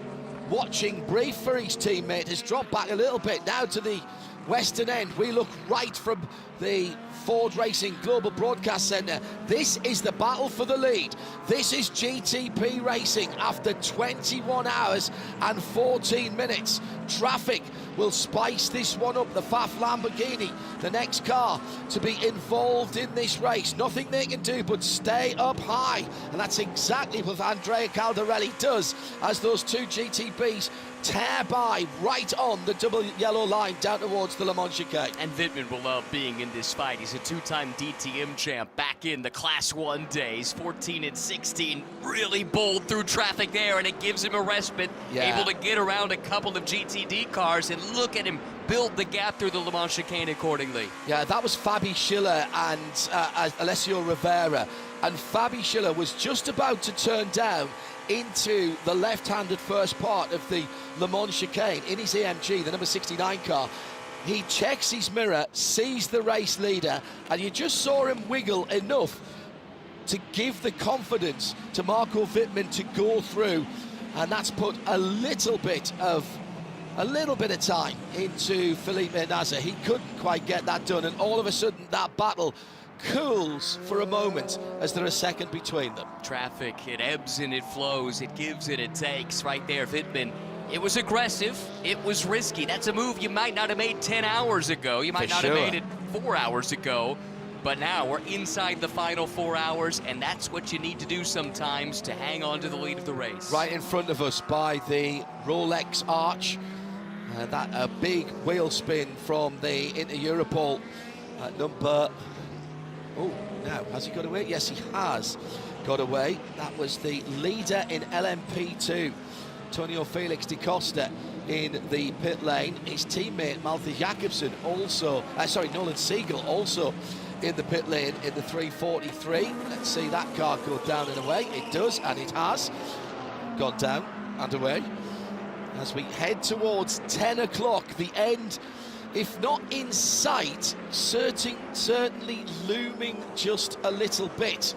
watching brief for his teammate, has dropped back a little bit now to the western end. We look right from the Ford Racing Global Broadcast Centre. This is the battle for the lead. This is GTP Racing after 21 hours and 14 minutes. Traffic will spice this one up. The FAF Lamborghini, the next car to be involved in this race. Nothing they can do but stay up high, and that's exactly what Andrea Caldarelli does as those 2 GTBs tear by right on the double yellow line down towards the Le Mans chicane. And Wittmann will love being in this fight. He's a 2-time DTM champ back in the Class 1 days, 14 and 16, really bold through traffic there, and it gives him a respite, able to get around a couple of GTD cars, and look at him build the gap through the Le Mans chicane accordingly. Yeah, that was Fabi Schiller and Alessio Rivera, and Fabi Schiller was just about to turn down into the left-handed first part of the Le Mans chicane in his AMG, the number 69 car. He checks his mirror, sees the race leader, and you just saw him wiggle enough to give the confidence to Marco Wittmann to go through, and that's put a little bit of time into Felipe Nasser. He couldn't quite get that done, and all of a sudden that battle cools for a moment as there are a second between them. Traffic, it ebbs and it flows, it gives and it takes right there. Wittmann, it was aggressive, it was risky. That's a move you might not have made 10 hours ago. You might not have made it 4 hours ago. But now we're inside the final 4 hours, and that's what you need to do sometimes to hang on to the lead of the race. Right in front of us by the Rolex arch. That a big wheel spin from the Inter Europol number... Oh, now, has he got away? Yes, he has got away. That was the leader in LMP2, Antonio Felix da Costa. in the pit lane. His teammate Malte Jakobsen also, Nolan Siegel also in the pit lane in the 343. Let's see that car go down and away. It does, and it has gone down and away. As we head towards 10 o'clock, the end, if not in sight, certainly looming just a little bit,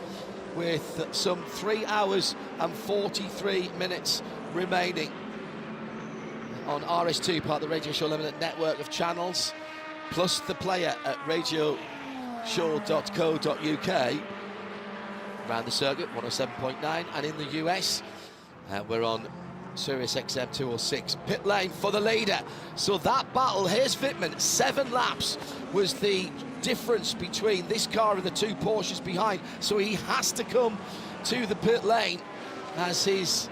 with some 3 hours and 43 minutes remaining on RS2, part of the Radio Show Limited network of channels, plus the player at radioshow.co.uk. Around the circuit, 107.9, and in the US, we're on Sirius XM 206. Pit lane for the leader. So that battle, here's Wittmann, 7 laps was the difference between this car and the 2 Porsches behind. So he has to come to the pit lane as his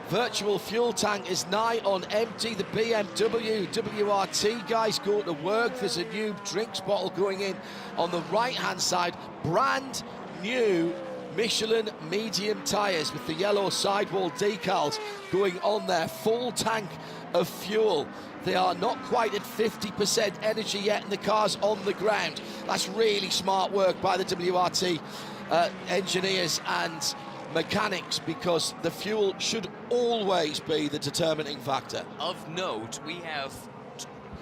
virtual fuel tank is nigh on empty. The BMW WRT guys go to work. There's a new drinks bottle going in on the right-hand side. Brand new Michelin medium tyres with the yellow sidewall decals going on there. Full tank of fuel. They are not quite at 50% energy yet, and the car's on the ground. That's really smart work by the WRT engineers and mechanics, because the fuel should always be the determining factor. Of note, we have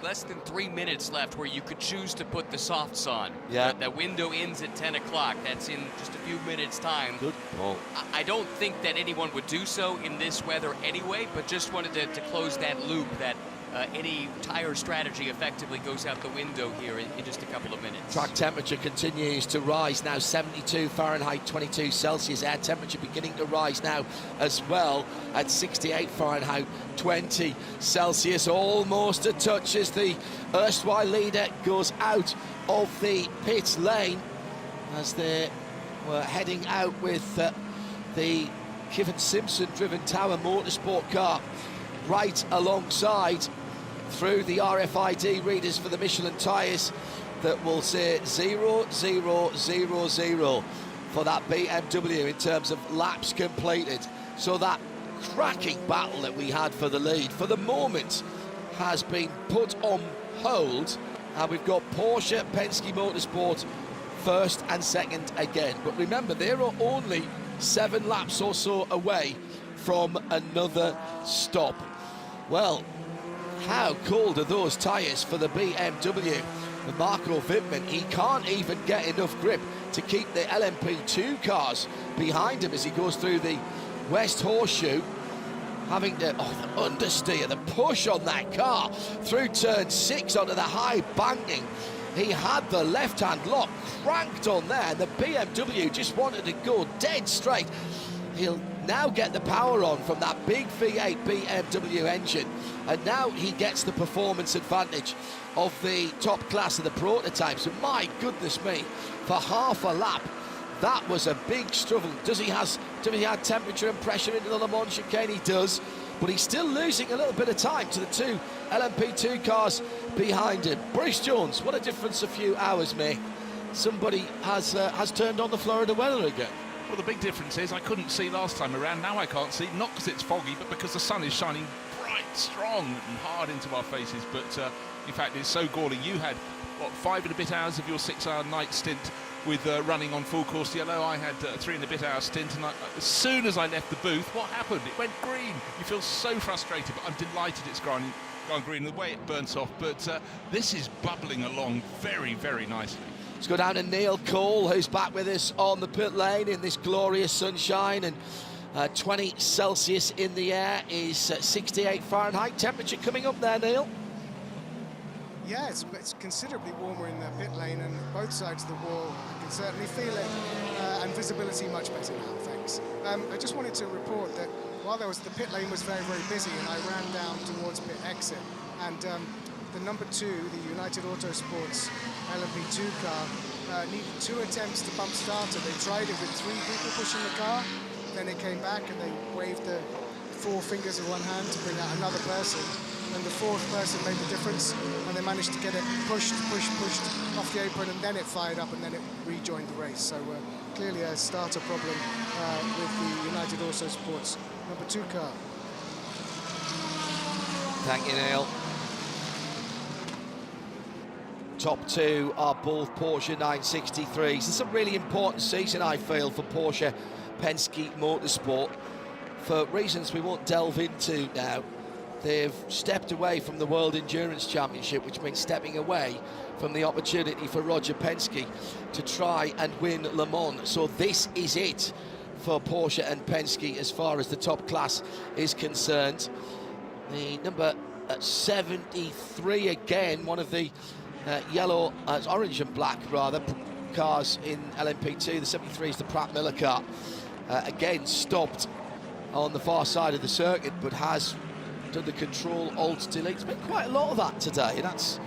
less than 3 minutes left where you could choose to put the softs on. Yeah. That window ends at 10 o'clock. That's in just a few minutes' time. Good call. I don't think that anyone would do so in this weather anyway, but just wanted to close that loop that any tire strategy effectively goes out the window here in just a couple of minutes. Track temperature continues to rise now, 72 Fahrenheit, 22 Celsius. Air temperature beginning to rise now as well at 68 Fahrenheit, 20 Celsius. Almost a touch as the erstwhile leader goes out of the pit lane as they were heading out with the Kevin Simpson driven Tower Motorsport car right alongside, through the RFID readers for the Michelin tyres that will say 0000 for that BMW in terms of laps completed. So that cracking battle that we had for the lead, for the moment, has been put on hold, and we've got Porsche Pensky Motorsport first and second again. But remember, there are only 7 laps or so away from another stop. Well, how cold are those tyres for the BMW? And Marco Wittmann, he can't even get enough grip to keep the LMP2 cars behind him as he goes through the West Horseshoe, having to the understeer, the push on that car through turn 6 onto the high banking. He had the left-hand lock cranked on there, and the BMW just wanted to go dead straight. He'll now get the power on from that big V8 BMW engine, and now he gets the performance advantage of the top class of the prototypes. And my goodness me, for half a lap, that was a big struggle. Does he have temperature and pressure into the Le Mans chicane? He does, but he's still losing a little bit of time to the 2 LMP2 cars behind him. Bruce Jones, what a difference a few hours make. Somebody has turned on the Florida weather again. Well, the big difference is I couldn't see last time around. Now I can't see, not because it's foggy, but because the sun is shining bright, strong and hard into our faces. But in fact, it's so galling. You had, what, 5 and a bit hours of your 6-hour night stint with running on full course yellow. I had 3 and a bit hour stint, and as soon as I left the booth, what happened? It went green. You feel so frustrated, but I'm delighted it's gone green the way it burns off. But this is bubbling along very, very nicely. Let's go down to Neil Cole, who's back with us on the pit lane in this glorious sunshine, and 20 Celsius in the air is 68 Fahrenheit. Temperature coming up there, Neil? Yeah, it's considerably warmer in the pit lane, and both sides of the wall, I can certainly feel it, and visibility much better now, thanks. I just wanted to report that while the pit lane was very, very busy, and I ran down towards pit exit, and the number 2, the United Autosports LMP2 car, needed 2 attempts to bump starter. They tried it with 3 people pushing the car, then it came back and they waved the 4 fingers of one hand to bring out another person, and the 4th person made the difference, and they managed to get it pushed off the apron, and then it fired up, and then it rejoined the race. So clearly a starter problem with the United Autosports number 2 car. Thank you, Neil. Top two are both Porsche 963s. It's a really important season, I feel, for Porsche Pensky Motorsport. For reasons we won't delve into now, they've stepped away from the World Endurance Championship, which means stepping away from the opportunity for Roger Penske to try and win Le Mans. So this is it for Porsche and Penske as far as the top class is concerned. The number 73 again, one of the yellow, orange and black rather, cars in LMP2. The 73 is the Pratt Miller car. Again, stopped on the far side of the circuit, but has done the control alt delete. It's been quite a lot of that today, and that's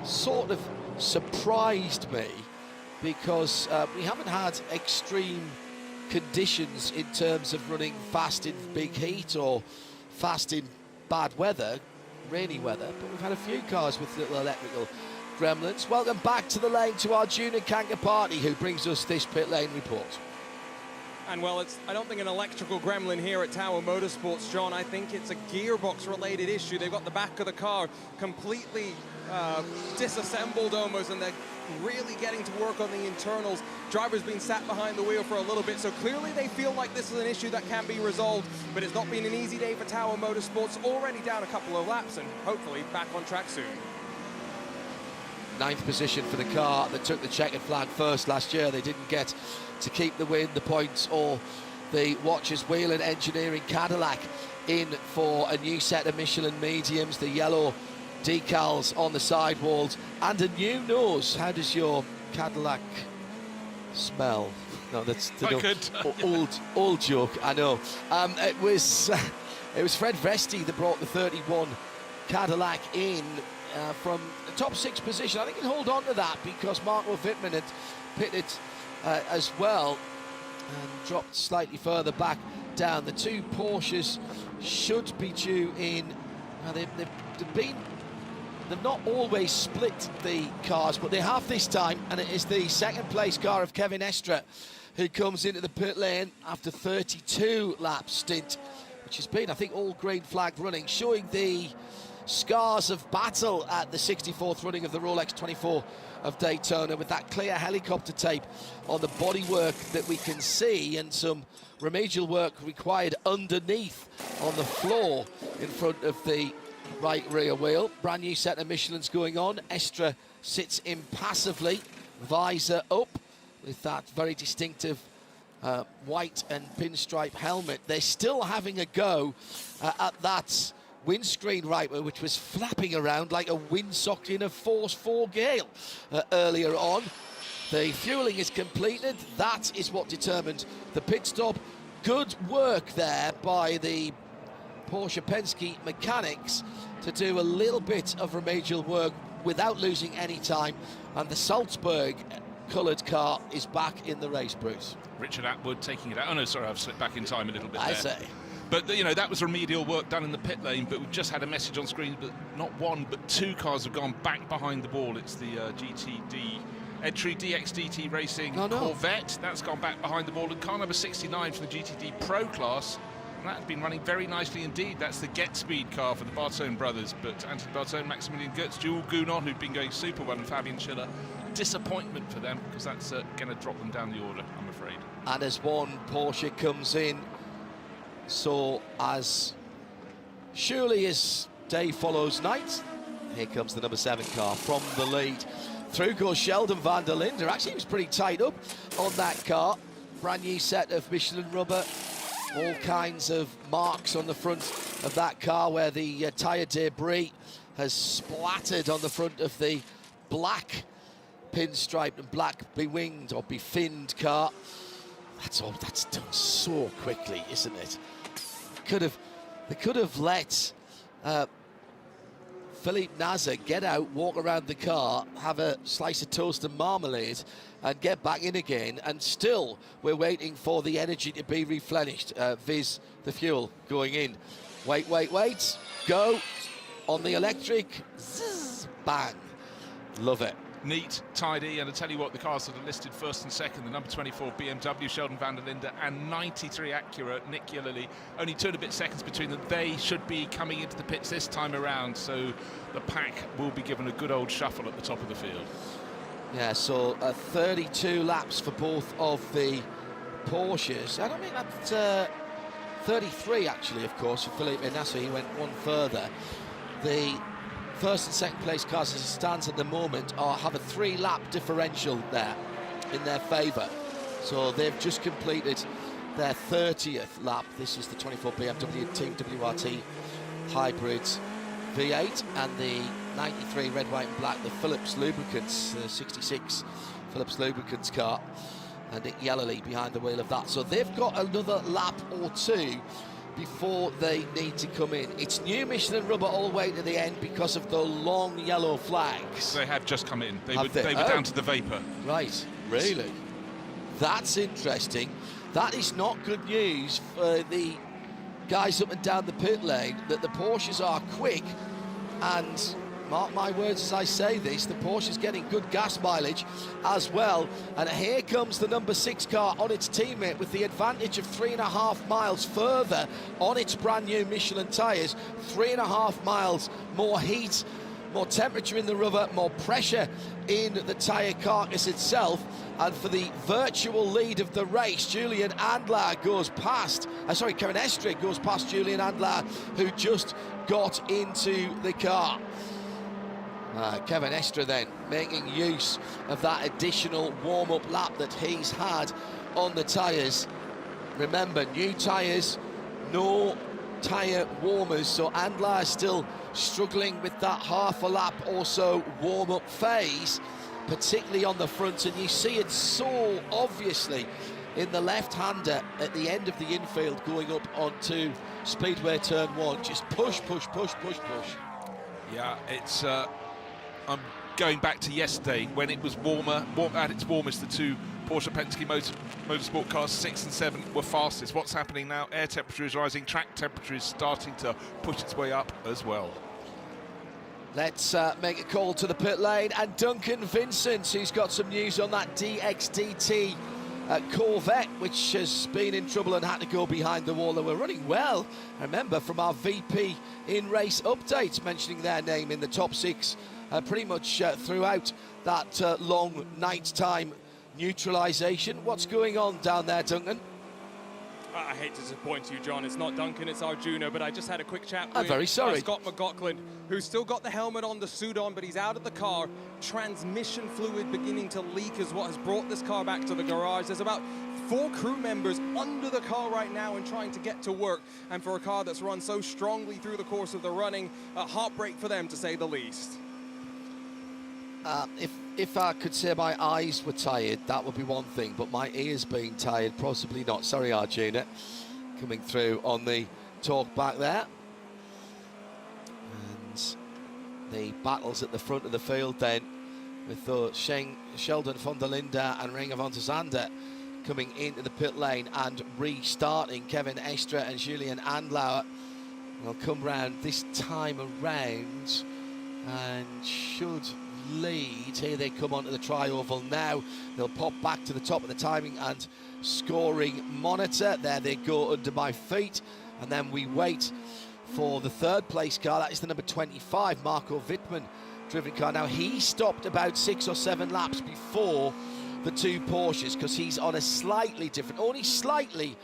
sort of surprised me, because we haven't had extreme conditions in terms of running fast in big heat or fast in bad weather, rainy weather, but we've had a few cars with little electrical gremlins. Welcome back to the lane to our Junior Kanka Party, who brings us this pit lane report. And well, it's, I don't think an electrical gremlin here at Tower Motorsports, John. I think it's a gearbox-related issue. They've got the back of the car completely disassembled almost, and they're really getting to work on the internals. Driver's been sat behind the wheel for a little bit, so clearly they feel like this is an issue that can be resolved, but it's not been an easy day for Tower Motorsports. Already down a couple of laps and hopefully back on track soon. 9th position for the car that took the checkered flag first last year. They didn't get to keep the win, the points, or the watches. Whelen Engineering Cadillac in for a new set of Michelin mediums, the yellow decals on the sidewalls, and a new nose. How does your Cadillac smell? No, that's the old joke, I know. It was Fred Vesti that brought the 31 Cadillac in from the top 6 position. I think he'll hold on to that because Marco Wittmann had pitted as well and dropped slightly further back down. The two Porsches should be due in. They've not always split the cars, but they have this time, and it is the second place car of Kevin Estre who comes into the pit lane after 32 lap stint, which has been, I think, all green flag running, showing the scars of battle at the 64th running of the Rolex 24 of Daytona, with that clear helicopter tape on the bodywork that we can see, and some remedial work required underneath on the floor in front of the right rear wheel. Brand new set of Michelin's going on. Estre sits impassively, visor up, with that very distinctive white and pinstripe helmet. They're still having a go at that windscreen right, which was flapping around like a windsock in a force 4 gale earlier on. The fueling is completed. That is what determined the pit stop. Good work there by the Porsche Pensky mechanics to do a little bit of remedial work without losing any time, and the Salzburg coloured car is back in the race, Bruce. Richard Atwood taking it out. Oh no, sorry, I've slipped back in time a little bit there. I say. But, you know, that was remedial work done in the pit lane, but we've just had a message on screen that not one, but 2 cars have gone back behind the ball. It's the GTD entry DXDT Racing Corvette. That's gone back behind the ball. And car number 69 for the GTD Pro class. And that's been running very nicely indeed. That's the Get Speed car for the Bartone brothers. But Anthony Bartone, Maximilian Goetz, Jules Gounon, who've been going super well, and Fabian Schiller. Disappointment for them, because that's going to drop them down the order, I'm afraid. And as one Porsche comes in, so as surely as day follows night, here comes the number 7 car from the lead. Through goes Sheldon van der Linde. Actually, he was pretty tight up on that car. Brand new set of Michelin rubber. All kinds of marks on the front of that car where the tyre debris has splattered on the front of the black pinstriped and black bewinged or befinned car. That's all. That's done so quickly, isn't it? They could have let Philippe Nasser get out, walk around the car, have a slice of toast and marmalade, and get back in again. And still, we're waiting for the energy to be replenished. Viz, the fuel going in. Wait, go on the electric. Zzz, bang. Love it. neat, tidy, and I tell you what, the cars that are listed first and second, the number 24 BMW, Sheldon van der Linde, and 93 Acura, Nick Yellowly, only 2 and a bit seconds between them. They should be coming into the pits this time around, so the pack will be given a good old shuffle at the top of the field. Yeah, so 32 laps for both of the Porsches. I don't think that's 33 actually, of course, for Felipe Nasser. He went one further. The first and second place cars as it stands at the moment have a 3-lap differential there in their favour. So they've just completed their 30th lap. This is the 24 BMW Team WRT Hybrids V8 and the 93 red, white and black, the Phillips Lubricants, 66 Phillips Lubricants car, and Nick Yellowly behind the wheel of that. So they've got another lap or 2 before they need to come in. It's new Michelin rubber all the way to the end because of the long yellow flags. They have just come in. They were down to the vapour. Right, really? That's interesting. That is not good news for the guys up and down the pit lane, that the Porsches are quick, and mark my words as I say this, the Porsche's getting good gas mileage as well. And here comes the number 6 car on its teammate with the advantage of 3.5 miles further on its brand new Michelin tyres. 3.5 miles more heat, more temperature in the rubber, more pressure in the tyre carcass itself. And for the virtual lead of the race, Julian Andlar goes past, Kevin Estre goes past Julian Andlar, who just got into the car. Kevin Estre then making use of that additional warm-up lap that he's had on the tyres. Remember, new tyres, no tyre warmers, so Andlar is still struggling with that half a lap or so warm-up phase, particularly on the front, and you see it so obviously in the left-hander at the end of the infield going up onto Speedway Turn 1. Just push, push, push, push, push. Yeah, it's... I'm going back to yesterday when it was at its warmest. The 2 Porsche Pensky motorsport cars, 6 and 7, were fastest. What's happening now? Air temperature is rising, track temperature is starting to push its way up as well. Let's make a call to the pit lane, and Duncan Vincent, who's got some news on that DXDT Corvette, which has been in trouble and had to go behind the wall. They were running well, I remember, from our VP in-race updates, mentioning their name in the top 6 pretty much throughout that long night-time neutralisation. What's going on down there, Duncan? I hate to disappoint you, John. It's not Duncan, it's Arjuna, but I just had a quick chat with very sorry. Scott McLaughlin, who's still got the helmet on, the suit on, but he's out of the car. Transmission fluid beginning to leak is what has brought this car back to the garage. There's about 4 crew members under the car right now and trying to get to work. And for a car that's run so strongly through the course of the running, a heartbreak for them, to say the least. If I could say my eyes were tired, that would be one thing, but my ears being tired, possibly not. Sorry, Arjuna, coming through on the talk back there. And the battles at the front of the field then, with Sheldon van der Linde and Renger van der Zande coming into the pit lane and restarting. Kevin Estre and Julian Andlauer will come round this time around and should lead. Here they come onto the tri-oval now. They'll pop back to the top of the timing and scoring monitor. There they go under my feet, and then we wait for the 3rd place car. That is the number 25 Marco Wittmann driven car. Now he stopped about 6 or 7 laps before the 2 Porsches because he's on a slightly different, only slightly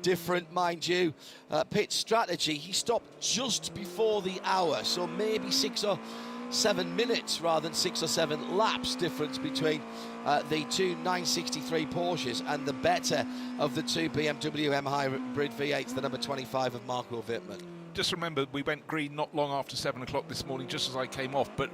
different, mind you, pit strategy. He stopped just before the hour, so maybe 6 or 7 minutes rather than 6 or 7 laps difference between the 2 963 Porsches and the better of the 2 BMW M Hybrid V8s, the number 25 of Marco Wittmann. Just remember, we went green not long after 7 o'clock this morning, just as I came off, but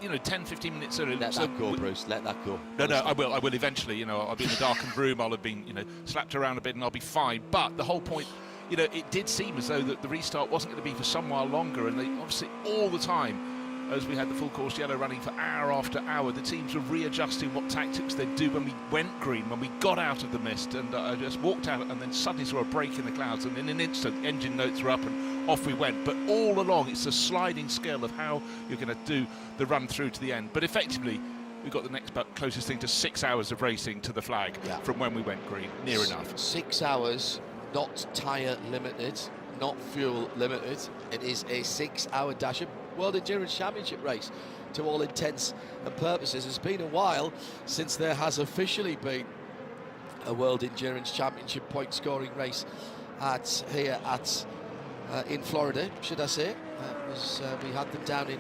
10-15 minutes earlier. Let that go, Bruce, let that go. No, I will eventually. I'll be in a darkened room, I'll have been slapped around a bit and I'll be fine. But the whole point, it did seem as though that the restart wasn't going to be for some while longer, and they obviously all the time, as we had the full course yellow running for hour after hour, the teams were readjusting what tactics they'd do when we went green, when we got out of the mist. And I just walked out and then suddenly saw a break in the clouds, and in an instant engine notes were up and off we went. But all along it's a sliding scale of how you're going to do the run through to the end. But effectively we've got the next closest thing to 6 hours of racing to the flag from when we went green. Near enough. 6 hours, not tyre limited, not fuel limited. It is a 6-hour dash, a World Endurance Championship race to all intents and purposes. It's been a while since there has officially been a World Endurance Championship point scoring race in Florida, should I say. We had them down in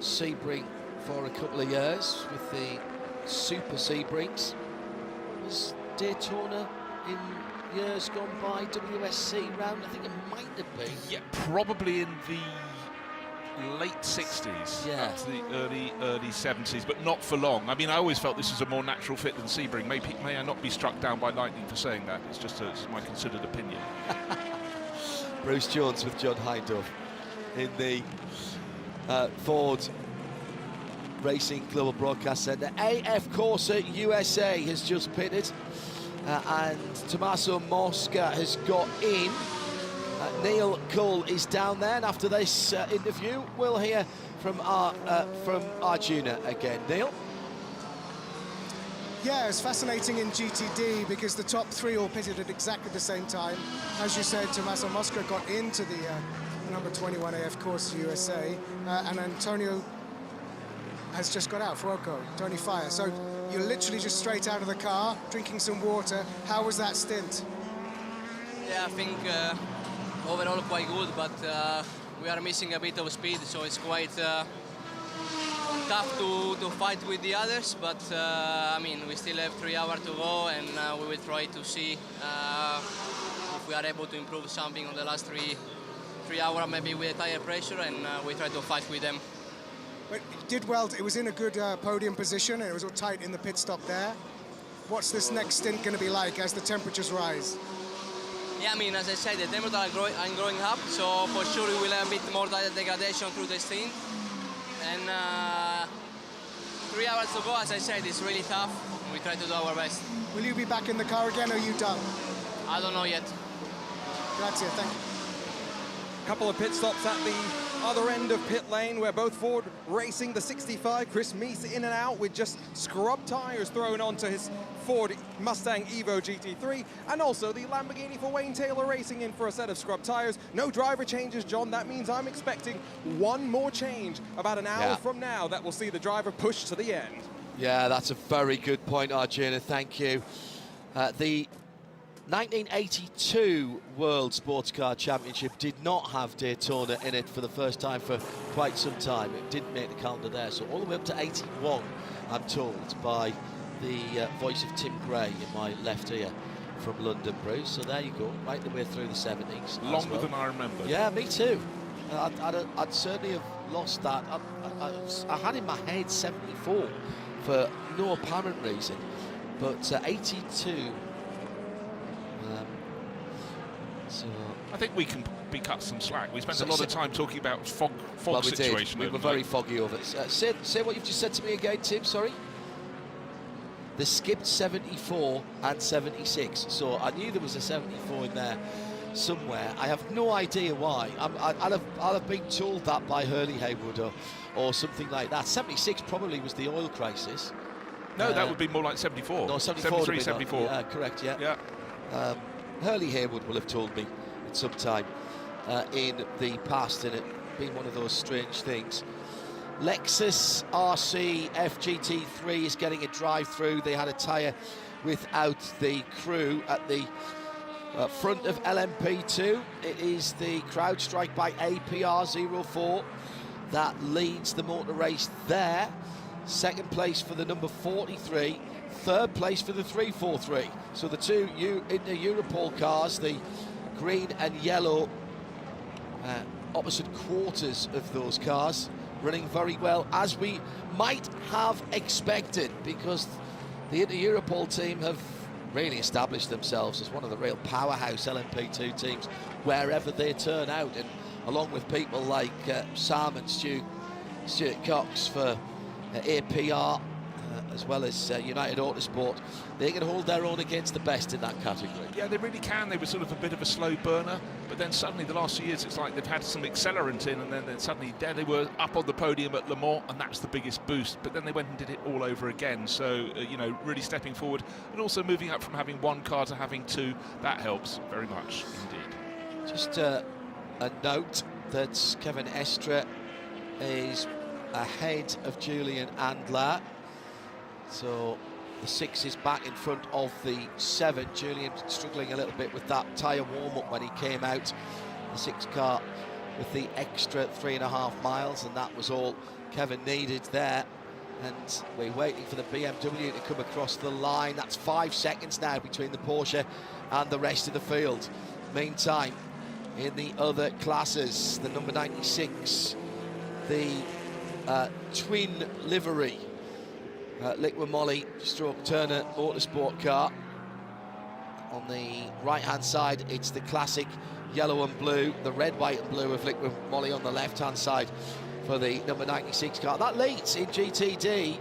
Sebring for a couple of years with the Super Sebrings. Was Daytona in years gone by WSC round? I think it might have been. Yeah, probably in the late 60s, up to the early 70s, but not for long. I mean, I always felt this was a more natural fit than Sebring. May I not be struck down by lightning for saying that? It's just it's my considered opinion. Bruce Jones with John Hindhaugh in the Ford Racing Global Broadcast Centre. AF Corsa USA has just pitted, and Tommaso Mosca has got in. Neil Cole is down there, and after this interview, we'll hear from Arjuna again. Neil? Yeah, it's fascinating in GTD because the top three all pitted at exactly the same time. As you said, Tommaso Mosca got into the number 21 AF Corsa USA, and Antonio has just got out, Fuoco, Tony Fire. So you're literally just straight out of the car, drinking some water. How was that stint? Yeah, I think overall quite good, but we are missing a bit of speed, so it's quite tough to fight with the others, but I mean, we still have 3 hours to go, and we will try to see if we are able to improve something on the last three hours, maybe with tire pressure, and we try to fight with them. But it did well. It was in a good podium position, and it was all tight in the pit stop there. What's this next stint going to be like as the temperatures rise? Yeah, I mean, as I said, the temperatures are growing up, so for sure we will have a bit more tire degradation through the stint. And 3 hours to go, as I said, it's really tough. We try to do our best. Will you be back in the car again, or are you done? I don't know yet. Grazie, thank you. Couple of pit stops at the other end of pit lane where both Ford racing the 65. Chris Meese in and out with just scrub tyres thrown onto his Ford Mustang Evo GT3, and also the Lamborghini for Wayne Taylor racing in for a set of scrub tyres. No driver changes, John. That means I'm expecting one more change about an hour from now that will see the driver push to the end. Yeah, that's a very good point, Arjuna. Thank you. The 1982 World Sports Car Championship did not have Daytona in it for the first time for quite some time. It didn't make the calendar there, so all the way up to 81, I'm told, by the voice of Tim Gray in my left ear from London, Bruce. So there you go, right the way through the 70s. Longer than I remember. Yeah, me too. I'd certainly have lost that. I had in my head 74 for no apparent reason, but 82... So I think we can be cut some slack. We spent a lot of time talking about fog situation. We were very foggy over it. Say what you've just said to me again, Tim, sorry. They skipped 74 and 76, so I knew there was a 74 in there somewhere. I have no idea why. I'll have been told that by Hurley Haywood or something like that. 76 probably was the oil crisis. No, that would be more like 74. No, 74. 73, 74. Yeah, correct, yeah. Hurley Haywood will have told me at some time in the past, and it being one of those strange things. Lexus RC FGT3 is getting a drive-through. They had a tyre without the crew at the front of LMP2. It is the CrowdStrike by APR 04 that leads the motor race there. Second place for the number 43. Third place for the 343. So the two Europol cars, the green and yellow opposite quarters of those cars, running very well, as we might have expected, because the Europol team have really established themselves as one of the real powerhouse LMP2 teams wherever they turn out, and along with people like Sam and Stuart Cox for APR as well as United Autosport, they can hold their own against the best in that category. Yeah, they really can. They were sort of a bit of a slow burner, but then suddenly the last few years it's like they've had some accelerant in, and then suddenly there they were up on the podium at Le Mans, and that's the biggest boost. But then they went and did it all over again. So, really stepping forward, and also moving up from having one car to having two. That helps very much indeed. Just a note that Kevin Estre is ahead of Julian Andler. So the 6 is back in front of the 7. Julian struggling a little bit with that tyre warm-up when he came out. The 6 car with the extra 3.5 miles, and that was all Kevin needed there. And we're waiting for the BMW to come across the line. That's 5 seconds now between the Porsche and the rest of the field. Meantime, in the other classes, the number 96, the twin livery Liquid Moly stroke Turner Motorsport car. On the right-hand side, it's the classic yellow and blue, the red, white and blue of Liquid Moly on the left-hand side for the number 96 car. That leads in GTD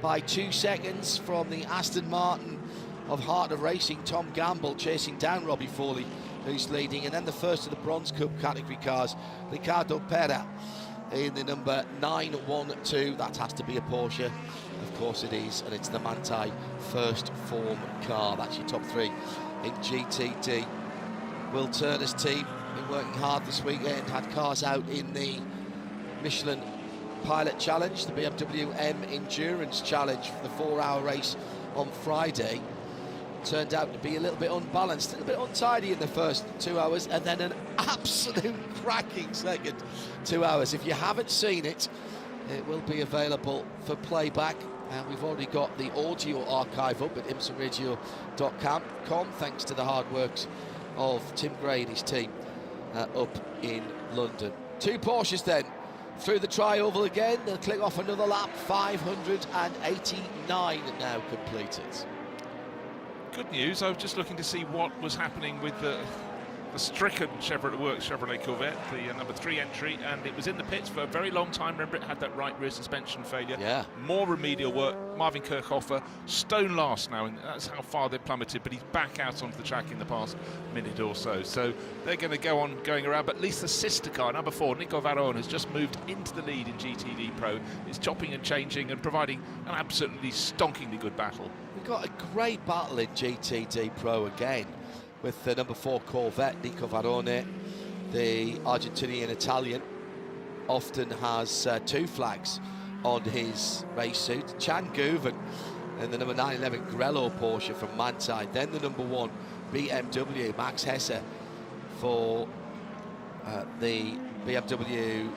by 2 seconds from the Aston Martin of Heart of Racing, Tom Gamble chasing down Robbie Foley, who's leading, and then the first of the Bronze Cup category cars, Ricardo Pera in the number 912. That has to be a Porsche, of course it is, and it's the Manthey first form car. That's your top 3 in GTD. Will Turner's team been working hard this weekend, had cars out in the Michelin Pilot Challenge, the BMW M Endurance Challenge for the 4-hour race on Friday. Turned out to be a little bit unbalanced, a little bit untidy in the first 2 hours, and then an absolute cracking second 2 hours. If you haven't seen it, it will be available for playback, and we've already got the audio archive up at imsaradio.com, thanks to the hard works of Tim Gray and his team up in London. 2 Porsches then through the tri-oval again. They'll click off another lap. 589 now completed. Good news. I was just looking to see what was happening with the stricken Chevrolet Corvette, the number 3 entry, and it was in the pits for a very long time. Remember, it had that right rear suspension failure. Yeah. More remedial work. Marvin Kirchhofer, stone last now, and that's how far they plummeted, but he's back out onto the track in the past minute or so. So they're going to go on going around, but at least the sister car, number 4, Nico Varone, has just moved into the lead in GTD Pro. It's chopping and changing and providing an absolutely stonkingly good battle. We've got a great battle in GTD Pro again, with the number 4 Corvette, Nico Varone, the Argentinian Italian, often has 2 flags on his race suit. Chan Guven and the number 911 Grello Porsche from Manthey. Then the number 1 BMW, Max Hesse, for the BMW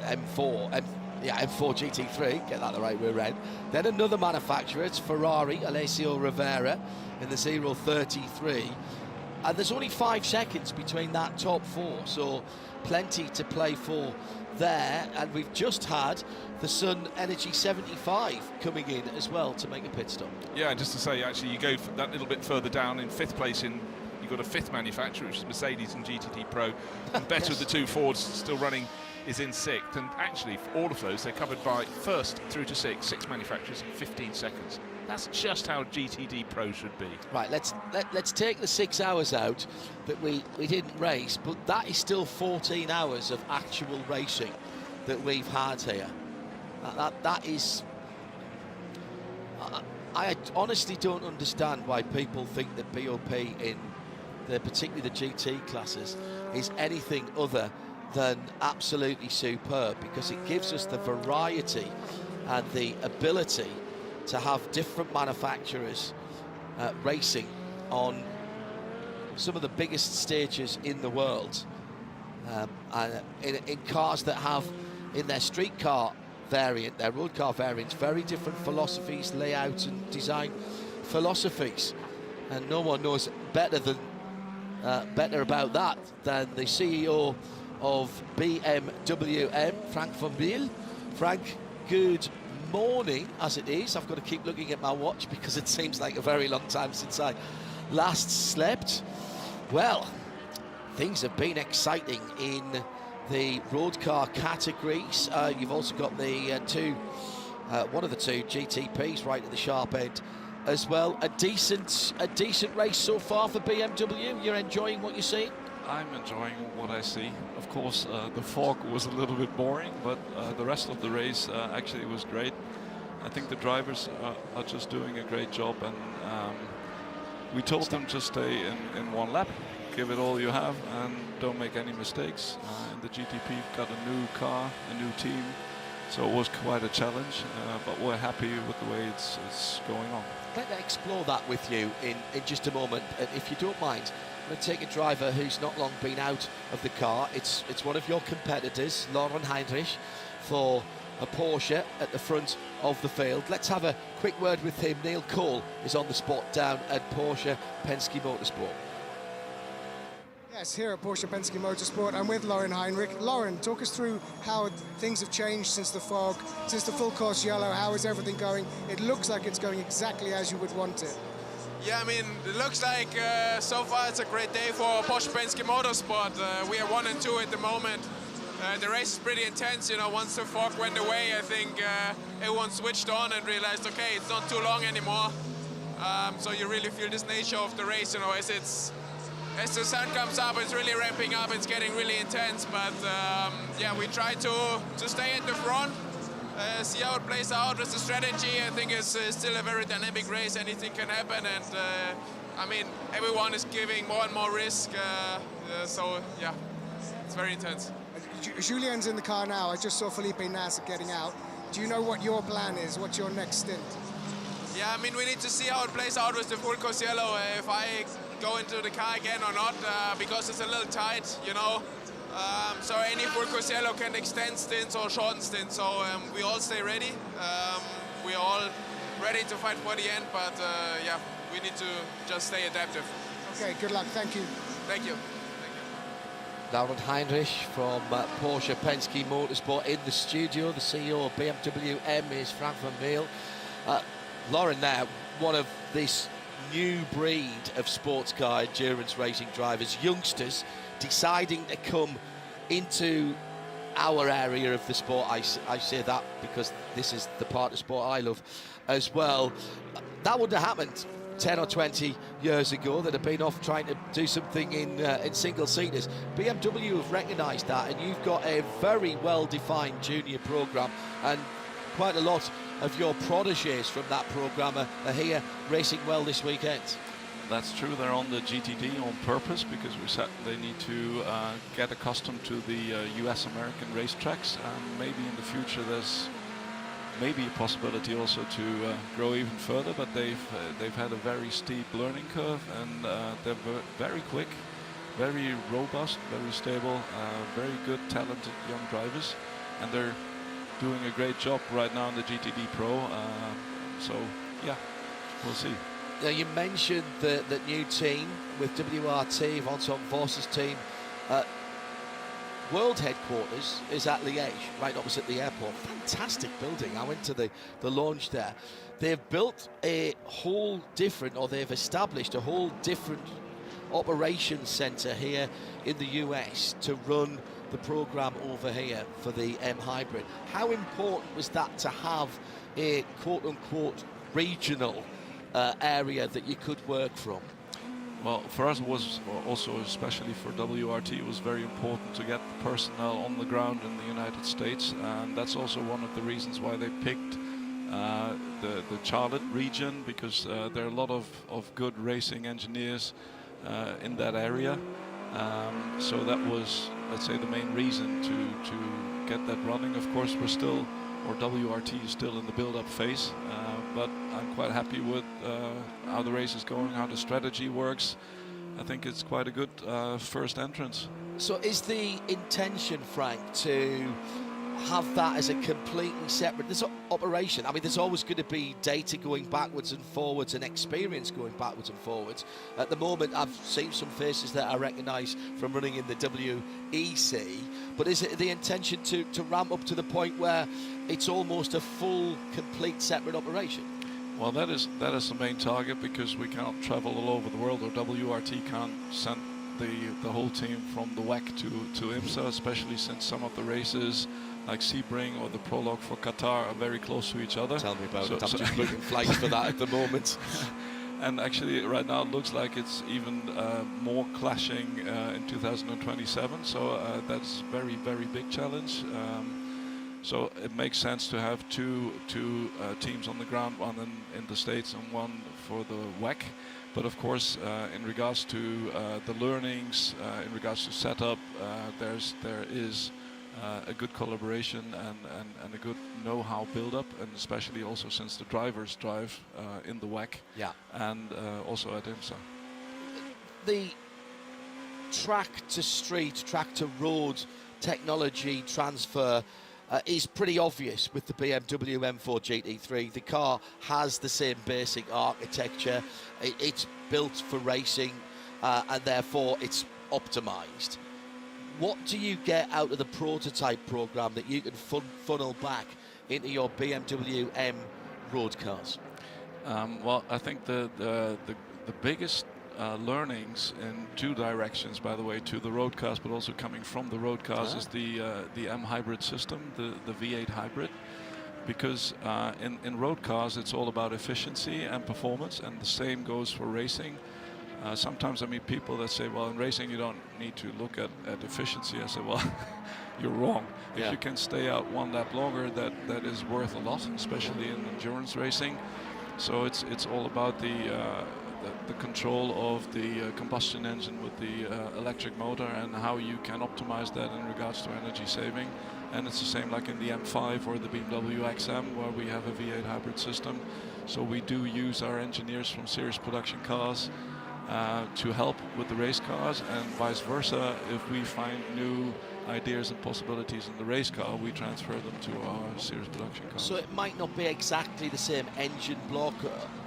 M4 GT3, get that the right way around. Then another manufacturer, it's Ferrari, Alessio Rivera in the 033. And there's only 5 seconds between that top 4, so plenty to play for there. And we've just had the Sun Energy 75 coming in as well to make a pit stop. Yeah, and just to say, actually, you go for that little bit further down in 5th place you've got a 5th manufacturer, which is Mercedes and GTD Pro. And better Yes. of the 2 Fords still running is in 6th. And actually, for all of those, they're covered by 1st through to 6 manufacturers in 15 seconds. That's just how GTD Pro should be. Right, let's take the 6 hours out that we didn't race, but that is still 14 hours of actual racing that we've had here. That is... I honestly don't understand why people think that BOP in particularly the GT classes is anything other than absolutely superb, because it gives us the variety and the ability to have different manufacturers racing on some of the biggest stages in the world, and in cars that have in their street car variant, their road car variants, very different philosophies, layouts and design philosophies, and no one knows better about that than the CEO of BMW, Frank van Biel. Frank, good morning as it is. I've got to keep looking at my watch because it seems like a very long time since I last slept. Well, things have been exciting in the road car categories. You've also got the 2 one of the two GTPs right at the sharp end as well. A decent race so far for BMW. You're enjoying what you're seeing? I'm enjoying what I see. Of course, the fog was a little bit boring, but the rest of the race actually was great. I think the drivers are just doing a great job, and we told them to stay in one lap, give it all you have, and don't make any mistakes. And the GTP got a new car, a new team, so it was quite a challenge, but we're happy with the way it's going on. Let me explore that with you in just a moment, if you don't mind. I'm going to take a driver who's not long been out of the car. It's one of your competitors, Lauren Heinrich, for a Porsche at the front of the field. Let's have a quick word with him. Neil Cole is on the spot down at Porsche Pensky Motorsport. Yes, here at Porsche Pensky Motorsport, I'm with Lauren Heinrich. Lauren, talk us through how things have changed since the fog, since the full course yellow. How is everything going? It looks like it's going exactly as you would want it. Yeah, I mean, it looks like so far it's a great day for Porsche Pensky Motorsport. We are 1 and 2 at the moment. The race is pretty intense, you know. Once the fog went away, I think everyone switched on and realized, okay, it's not too long anymore. So you really feel this nature of the race, you know, as the sun comes up, it's really ramping up, it's getting really intense. But yeah, we try to stay at the front, see how it plays out with the strategy. I think it's still a very dynamic race, anything can happen. And I mean, everyone is giving more and more risk. So yeah, it's very intense. Julien's in the car now. I just saw Felipe Nasr getting out. Do you know what your plan is? What's your next stint? Yeah, I mean, we need to see how it plays out with the full course yellow. If I go into the car again or not, because it's a little tight, you know. So any full course yellow can extend stints or shorten stints. So we all stay ready. We're all ready to fight for the end, but yeah, we need to just stay adaptive. Okay, good luck. Thank you. Thank you. Lauren Heinrich from Porsche Pensky Motorsport in the studio. The CEO of BMW M is Frank van Meel. Lauren there, one of this new breed of sports car endurance racing drivers, youngsters deciding to come into our area of the sport. I say that because this is the part of sport I love as well. That wouldn't have happened 10 or 20 years ago. That have been off trying to do something in single-seaters. BMW have recognised that, and you've got a very well-defined junior programme, and quite a lot of your protégés from that programme are here racing well this weekend. That's true. They're on the GTD on purpose because we said they need to get accustomed to the US-American racetracks, and maybe in the future there's maybe a possibility also to grow even further, but they've had a very steep learning curve, and they're very quick, very robust, very stable, very good, talented young drivers, and they're doing a great job right now in the GTD Pro. So yeah, we'll see. Now, you mentioned the new team with WRT, Vincent Voss's team. World headquarters is at Liège, right opposite the airport. Fantastic building. I went to the launch there. They've built a whole different, or they've established a whole different operations centre here in the US to run the programme over here for the M Hybrid. How important was that to have a quote-unquote regional area that you could work from? Well, for us it was also, especially for WRT, it was very important to get personnel on the ground in the United States, and that's also one of the reasons why they picked the Charlotte region, because there are a lot of good racing engineers in that area. So that was, let's say, the main reason to get that running. Of course, we're still, or WRT is still in the build-up phase, but I'm quite happy with how the race is going, how the strategy works. I think it's quite a good first entrance. So is the intention, Frank, to have that as a completely separate operation? I mean, there's always going to be data going backwards and forwards and experience going backwards and forwards. At the moment, I've seen some faces that I recognise from running in the WEC, but is it the intention to ramp up to the point where it's almost a full, complete, separate operation? Well, that is the main target, because we can't travel all over the world, or WRT can't send the whole team from the WEC to IMSA, especially since some of the races like Sebring or the Prologue for Qatar are very close to each other. Tell me about it. I'm just booking flights for that at the moment. And actually, right now it looks like it's even more clashing in 2027. So that's very, very big challenge. So it makes sense to have two teams on the ground, one in the States and one for the WEC. But of course, in regards to the learnings, in regards to setup, there is a good collaboration and a good know-how build-up, and especially also since the drivers drive in the WEC, and also at IMSA. The track to street, track to road technology transfer is pretty obvious with the BMW M4 GT3. The car has the same basic architecture. It's built for racing, and therefore it's optimized. What do you get out of the prototype program that you can funnel back into your BMW M road cars? Well, I think the biggest learnings in two directions, by the way, to the road cars, but also coming from the road cars, is the M hybrid system, the V8 hybrid. Because in road cars, it's all about efficiency and performance, and the same goes for racing. Sometimes I meet people that say, well, in racing you don't need to look at efficiency. I say, well, you're wrong. If you can stay out one lap longer, that is worth a lot, especially in endurance racing. So it's all about the control of the combustion engine with the electric motor and how you can optimize that in regards to energy saving. And it's the same like in the M5 or the BMW XM, where we have a V8 hybrid system. So we do use our engineers from series production cars to help with the race cars, and vice versa. If we find new ideas and possibilities in the race car, we transfer them to our series production cars. So it might not be exactly the same engine block,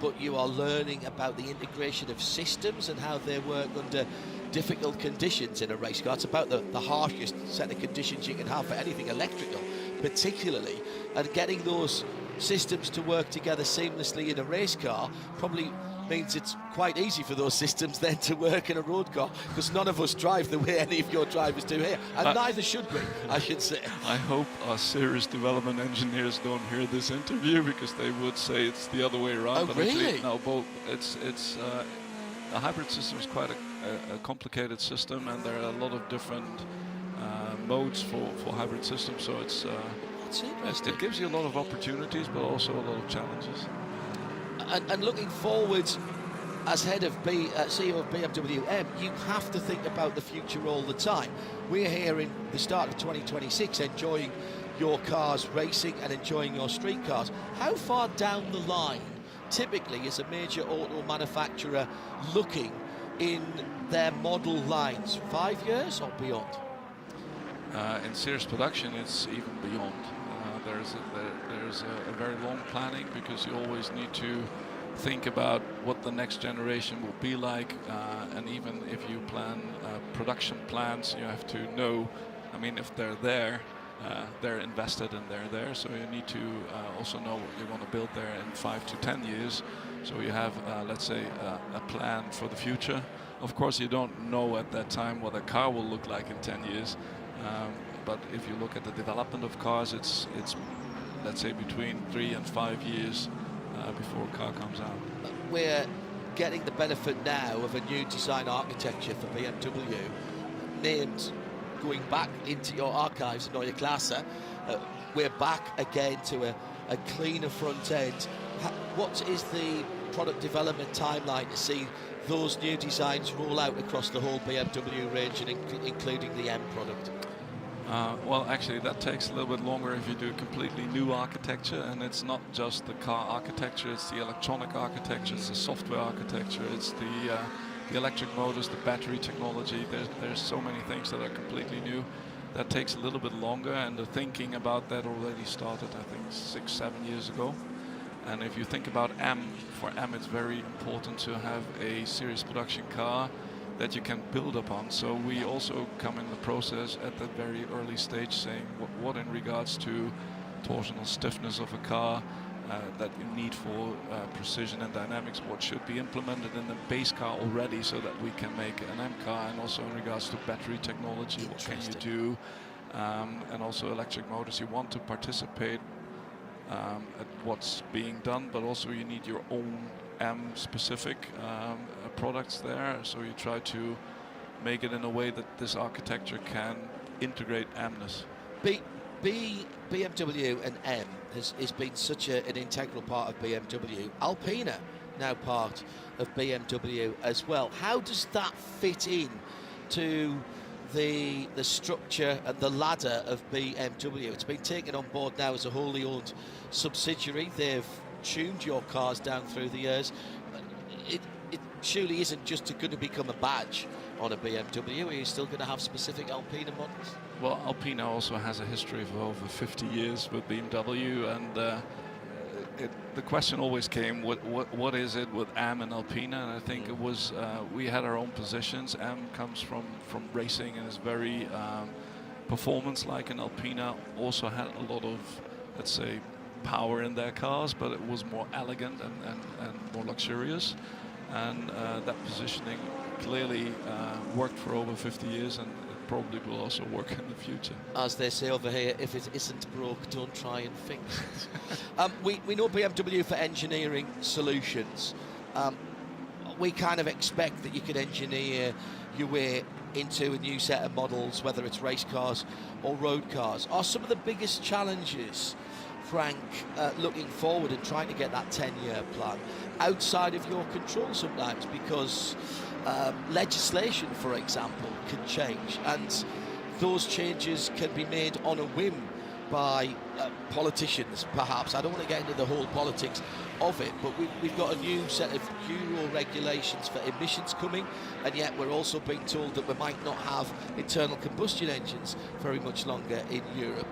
but you are learning about the integration of systems and how they work under difficult conditions in a race car. It's about the harshest set of conditions you can have for anything electrical, particularly, and getting those systems to work together seamlessly in a race car probably means it's quite easy for those systems then to work in a road car, because none of us drive the way any of your drivers do here, and neither should we, I should say. I hope our series development engineers don't hear this interview, because they would say it's the other way around. Oh, but really? Actually, no, both. It's a hybrid system is quite a complicated system, and there are a lot of different modes for hybrid systems. So it gives you a lot of opportunities, but also a lot of challenges. And looking forward, as head of CEO of BMW M, you have to think about the future all the time. We're here in the start of 2026 enjoying your cars racing and enjoying your street cars. How far down the line, typically, is a major auto manufacturer looking in their model lines? 5 years or beyond? In series production, it's even beyond. There's a very long planning, because you always need to think about what the next generation will be like, and even if you plan production plans, you have to know, I mean, if they're there, they're invested and they're there, so you need to also know what you want to build there in 5 to 10 years. So you have, let's say, a plan for the future. Of course, you don't know at that time what a car will look like in 10 years. But if you look at the development of cars, it's let's say between 3 and 5 years before a car comes out. We're getting the benefit now of a new design architecture for BMW, named, going back into your archives in Neue Klasse. We're back again to a cleaner front end. What is the product development timeline to see those new designs roll out across the whole BMW range, and including the M product? Well, actually, that takes a little bit longer if you do a completely new architecture, and it's not just the car architecture, it's the electronic architecture, it's the software architecture, it's the electric motors, the battery technology. There's so many things that are completely new. That takes a little bit longer, and the thinking about that already started, I think, 6-7 years ago. And if you think about M, for M it's very important to have a series production car that you can build upon. So we also come in the process at the very early stage saying what in regards to torsional stiffness of a car that you need for precision and dynamics, what should be implemented in the base car already so that we can make an M car, and also in regards to battery technology, what can you do and also electric motors. You want to participate at what's being done, but also you need your own M-specific products there. So you try to make it in a way that this architecture can integrate M-ness. BMW and M has been such an integral part of BMW. Alpina now part of BMW as well. How does that fit in to the structure and the ladder of BMW? It's been taken on board now as a wholly owned subsidiary. They've tuned your cars down through the years. It surely isn't just going to become a badge on a BMW. Are you still going to have specific Alpina models? Well, Alpina also has a history of over 50 years with BMW, and the question always came, what is it with M and Alpina? And I think it was, we had our own positions. M comes from racing and is very performance-like, and Alpina also had a lot of, let's say, power in their cars, but it was more elegant and more luxurious. And that positioning clearly worked for over 50 years, and it probably will also work in the future. As they say over here, if it isn't broke, don't try and fix it. We know BMW for engineering solutions. We kind of expect that you can engineer your way into a new set of models, whether it's race cars or road cars. Are some of the biggest challenges, Frank, looking forward and trying to get that 10-year plan outside of your control sometimes, because legislation, for example, can change, and those changes can be made on a whim by politicians, perhaps. I don't want to get into the whole politics of it, but we've got a new set of Euro regulations for emissions coming, and yet we're also being told that we might not have internal combustion engines very much longer in Europe.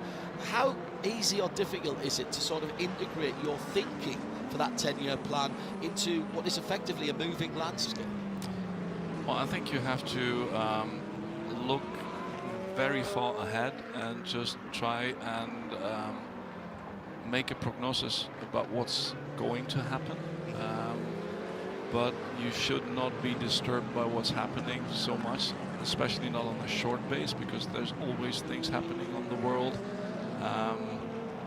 How easy or difficult is it to sort of integrate your thinking for that 10-year plan into what is effectively a moving landscape? Well, I think you have to look very far ahead and just try and make a prognosis about what's going to happen. But you should not be disturbed by what's happening so much, especially not on a short base, because there's always things happening on the world.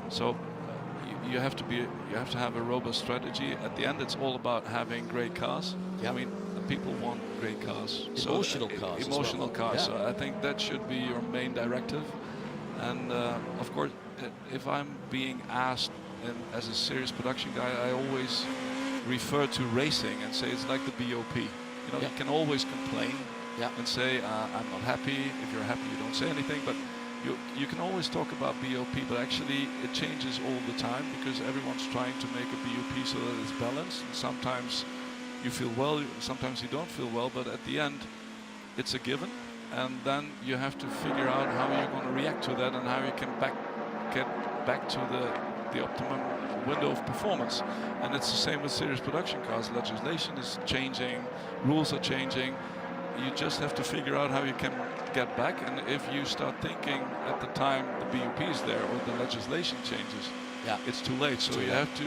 So you have to have a robust strategy. At the end, it's all about having great cars. I mean, people want great cars. Emotional cars. Emotional cars. Yeah. So I think that should be your main directive. And of course, if I'm being asked as a serious production guy, I always refer to racing and say it's like the BOP. You know, you can always complain and say, I'm not happy. If you're happy, you don't say anything. But you can always talk about BOP, but actually it changes all the time, because everyone's trying to make a BOP so that it's balanced. And sometimes you feel well, sometimes you don't feel well, but at the end it's a given, and then you have to figure out how you're going to react to that and how you can get back to the optimum window of performance. And it's the same with serious production cars. Legislation is changing, rules are changing. You just have to figure out how you can get back, and if you start thinking at the time the BOP is there or the legislation changes, it's too late. So you have to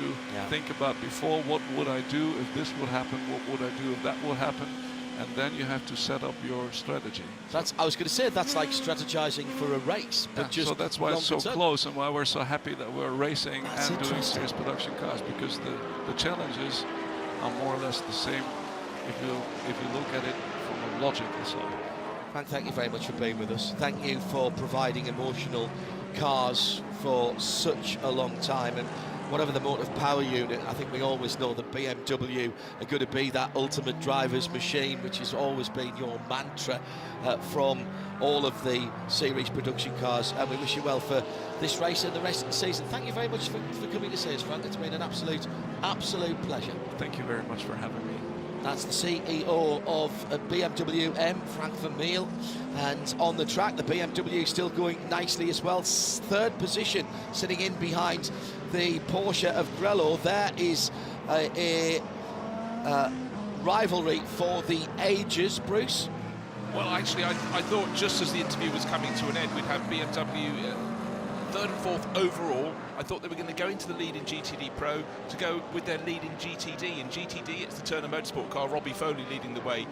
think about before, what would I do if this would happen, what would I do if that would happen, and then you have to set up your strategy. I was going to say, that's like strategizing for a race, but just so that's why it's so close, and why we're so happy that we're racing and doing serious production cars, because the challenges are more or less the same if you look at it from a logical side. Frank, thank you very much for being with us. Thank you for providing emotional cars for such a long time, and whatever the motive power unit, I think we always know that BMW are going to be that ultimate driver's machine, which has always been your mantra from all of the series production cars, and we wish you well for this race and the rest of the season. Thank you very much for coming to see us, Frank. It's been an absolute pleasure. Thank you very much for having me. That's the CEO of BMW M, Frank Vermeulen. And on the track, the BMW still going nicely as well. Third position, sitting in behind the Porsche of Grello. There is a rivalry for the ages, Bruce. Well, actually, I thought just as the interview was coming to an end, we'd have BMW third and fourth overall. I thought they were going to go into the lead in GTD Pro to go with their lead in GTD. In GTD, it's the Turner Motorsport car, Robbie Foley leading the way.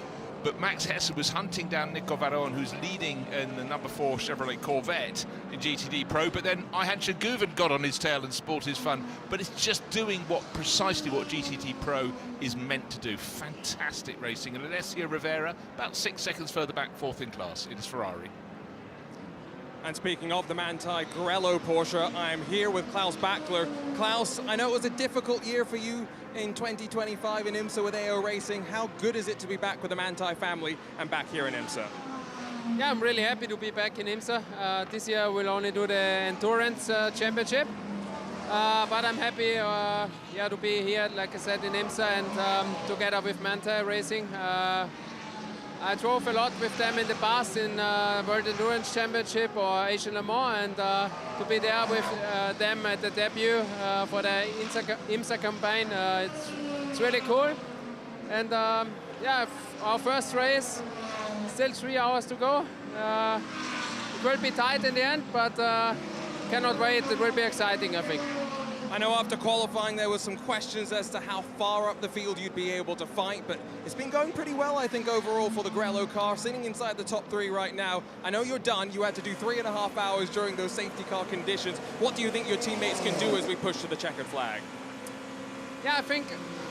but Max Hesse was hunting down Nico Varron, who's leading in the number 4 Chevrolet Corvette in GTD Pro, but then Ayhancan Guven got on his tail and spoiled his fun. But it's just doing precisely what GTD Pro is meant to do. Fantastic racing. And Alessio Rivera, about 6 seconds further back, 4th in class in his Ferrari. And speaking of the Manthey Grello Porsche, I'm here with Klaus Bachler. Klaus, I know it was a difficult year for you in 2025 in IMSA with AO Racing. How good is it to be back with the Manthey family and back here in IMSA? Yeah, I'm really happy to be back in IMSA. This year we'll only do the Endurance Championship. But I'm happy yeah, to be here, like I said, in IMSA and together with Manthey Racing. I drove a lot with them in the past in World Endurance Championship or Asian Le Mans, and to be there with them at the debut for the IMSA campaign, it's really cool. And yeah, our first race, still 3 hours to go. It will be tight in the end, but cannot wait. It will be exciting, I think. I know after qualifying there was some questions as to how far up the field you'd be able to fight, but it's been going pretty well, I think, overall for the Grello car, sitting inside the top 3 right now. I know you're done. You had to do 3.5 hours during those safety car conditions. What do you think your teammates can do as we push to the checkered flag? Yeah, I think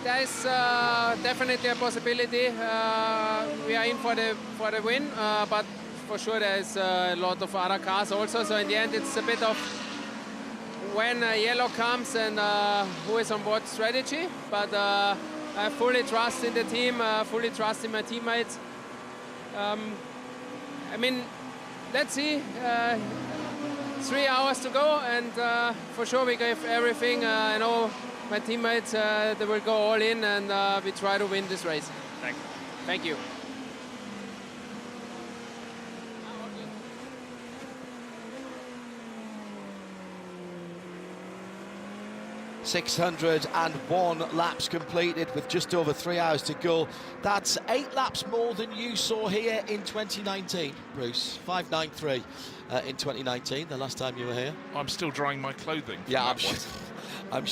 there is definitely a possibility. We are in for the win, but for sure there is a lot of other cars also. So in the end, it's a bit of when yellow comes and who is on what strategy. But I fully trust in the team, fully trust in my teammates. I mean, let's see. 3 hours to go, and for sure we give everything. I know my teammates, they will go all in, and we try to win this race. Thank you. Thank you. 601 laps completed with just over 3 hours to go. That's 8 laps more than you saw here in 2019, Bruce. 593 in 2019, the last time you were here. I'm still drying my clothing. Yeah, I'm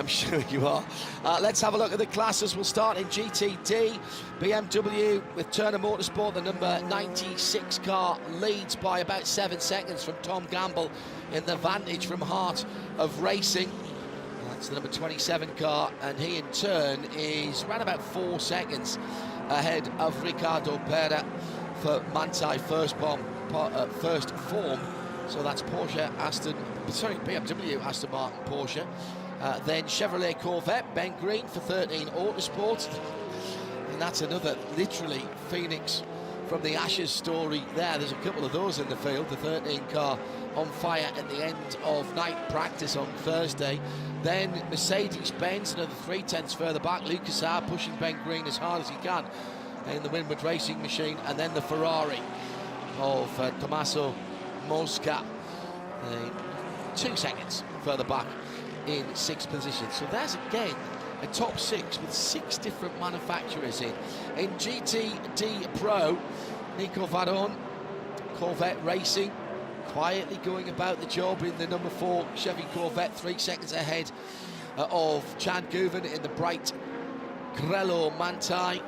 sure you are. Let's have a look at the classes. We'll start in GTD. BMW with Turner Motorsport, the number 96 car, leads by about 7 seconds from Tom Gamble in the Vantage from Heart of Racing. That's the number 27 car, and he in turn is around about 4 seconds ahead of Ricardo Pera for Manthey first form. So that's BMW, Aston Martin, Porsche. Then Chevrolet Corvette, Ben Green for 13 Autosport. And that's another literally Phoenix from the Ashes story there. There's a couple of those in the field. The 13 car on fire at the end of night practice on Thursday. Then Mercedes-Benz, another 3/10 further back. Lucas R pushing Ben Green as hard as he can in the Winward Racing machine. And then the Ferrari of Tommaso Mosca, 2 seconds further back in 6th position. So there's again a top 6 with 6 different manufacturers in. In GTD Pro, Nico Varron, Corvette Racing, quietly going about the job in the number 4 Chevy Corvette, 3 seconds ahead of Chan Guven in the bright Grello Manthey.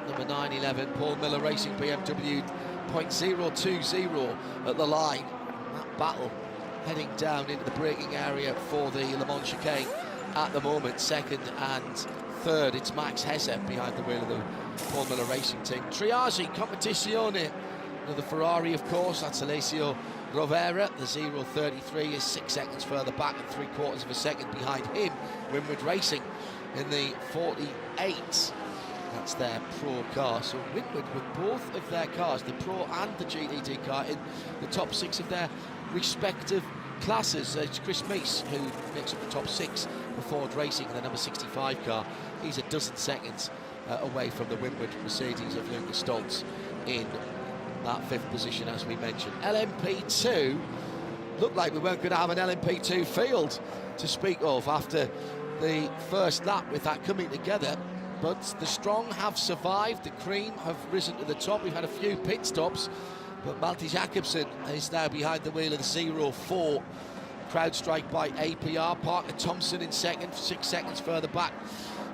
Number 911, Paul Miller Racing BMW, 0.020 at the line. That battle heading down into the braking area for the Le Mans chicane at the moment. 2nd and 3rd, it's Max Hesse behind the wheel of the Paul Miller Racing team. Triage Competizione, another Ferrari, of course. That's Alessio Rovera. The 033 is 6 seconds further back and 3/4 of a second behind him. Winward Racing in the 48. That's their Pro car. So Winward with both of their cars, the Pro and the GTD car, in the top 6 of their respective classes. It's Chris Meese who makes up the top 6 for Ford Racing in the number 65 car. He's a dozen seconds away from the Winward Mercedes of Lucas Stoltz in that 5th position, as we mentioned. LMP2, looked like we weren't going to have an LMP2 field to speak of after the first lap with that coming together. But the strong have survived, the cream have risen to the top. We've had a few pit stops, but Malte Jakobsen is now behind the wheel of the 04. Crowdstrike by APR. Parker Thompson in 2nd, 6 seconds further back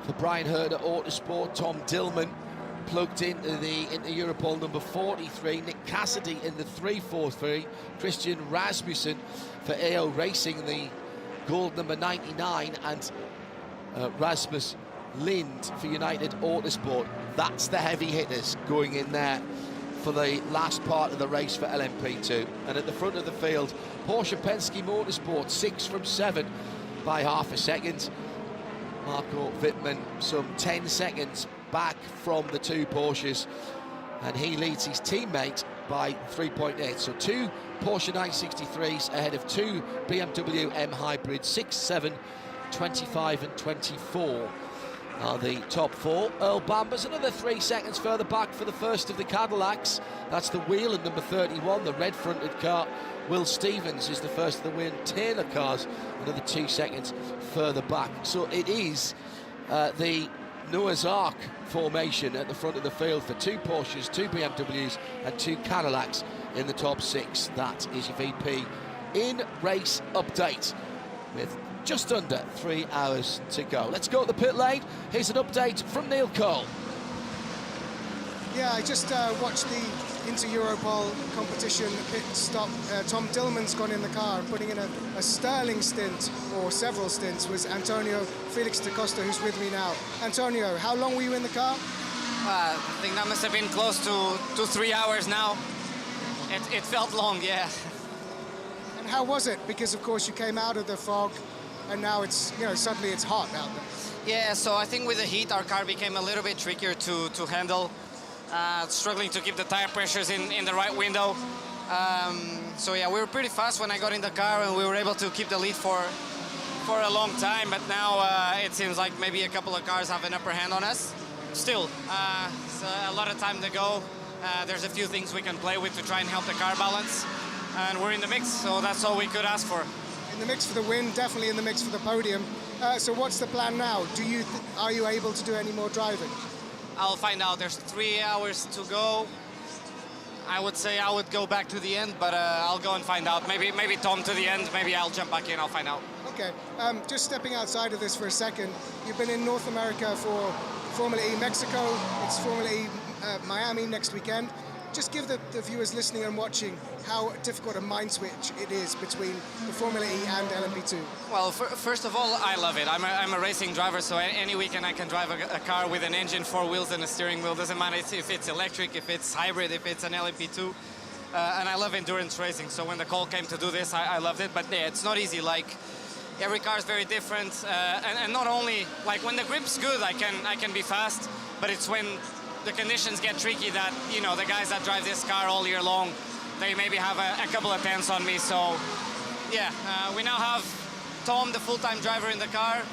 for Brian Herder Autosport. Tom Dillman plugged into the Europol number 43, Nick Cassidy in the 343, Christian Rasmussen for AO Racing in the gold number 99, and Rasmus Lind for United Autosport. That's the heavy hitters going in there for the last part of the race for LMP2. And at the front of the field, Porsche Pensky Motorsport, 6 from 7 by half a second. Marco Wittmann some 10 seconds back from the 2 Porsches, and he leads his teammate by 3.8. So 2 Porsche 963s ahead of 2 BMW M Hybrids, 6, 7, 25 and 24 are the top 4. Earl Bamber's another 3 seconds further back for the first of the Cadillacs. That's the Whelen number 31, the red-fronted car. Will Stevens is the first of the Wayne Taylor cars, another 2 seconds further back. So it is the Noah's Ark formation at the front of the field for 2 Porsches, 2 BMWs and 2 Cadillacs in the top 6. That is your VP in race update with just under 3 hours to go. Let's go to the pit lane. Here's an update from Neil Cole. Yeah, I just watched the Inter-Europol competition pit stop. Tom Dillman's gone in the car and putting in a sterling stint, or several stints, was Antonio Felix da Costa, who's with me now. Antonio, how long were you in the car? I think that must have been close to 3 hours now. It felt long, yeah. And how was it? Because of course you came out of the fog, and now it's, you know, suddenly it's hot out there. Yeah, so I think with the heat, our car became a little bit trickier to handle. Struggling to keep the tire pressures in the right window. So yeah, we were pretty fast when I got in the car, and we were able to keep the lead for a long time, but now it seems like maybe a couple of cars have an upper hand on us. Still, it's a lot of time to go. There's a few things we can play with to try and help the car balance, and we're in the mix, so that's all we could ask for. In the mix for the win, definitely in the mix for the podium. So what's the plan now? Are you able to do any more driving? I'll find out. There's 3 hours to go. I would say I would go back to the end, but I'll go and find out. Maybe Tom to the end. Maybe I'll jump back in. I'll find out. Okay. Just stepping outside of this for a second. You've been in North America for Formula E Mexico. It's Formula E Miami next weekend. Just give the viewers listening and watching how difficult a mind switch it is between the Formula E and LMP2. Well, first of all, I love it. I'm a racing driver, so any weekend I can drive a car with an engine, 4 wheels and a steering wheel. Doesn't matter if it's electric, if it's hybrid, if it's an LMP2. And I love endurance racing, so when the call came to do this, I loved it. But yeah, it's not easy. Like, every car is very different. And not only, like, when the grip's good, I can be fast, but it's when the conditions get tricky that, you know, the guys that drive this car all year long, they maybe have a couple of tenths on me. So yeah, we now have Tom, the full-time driver, in the car.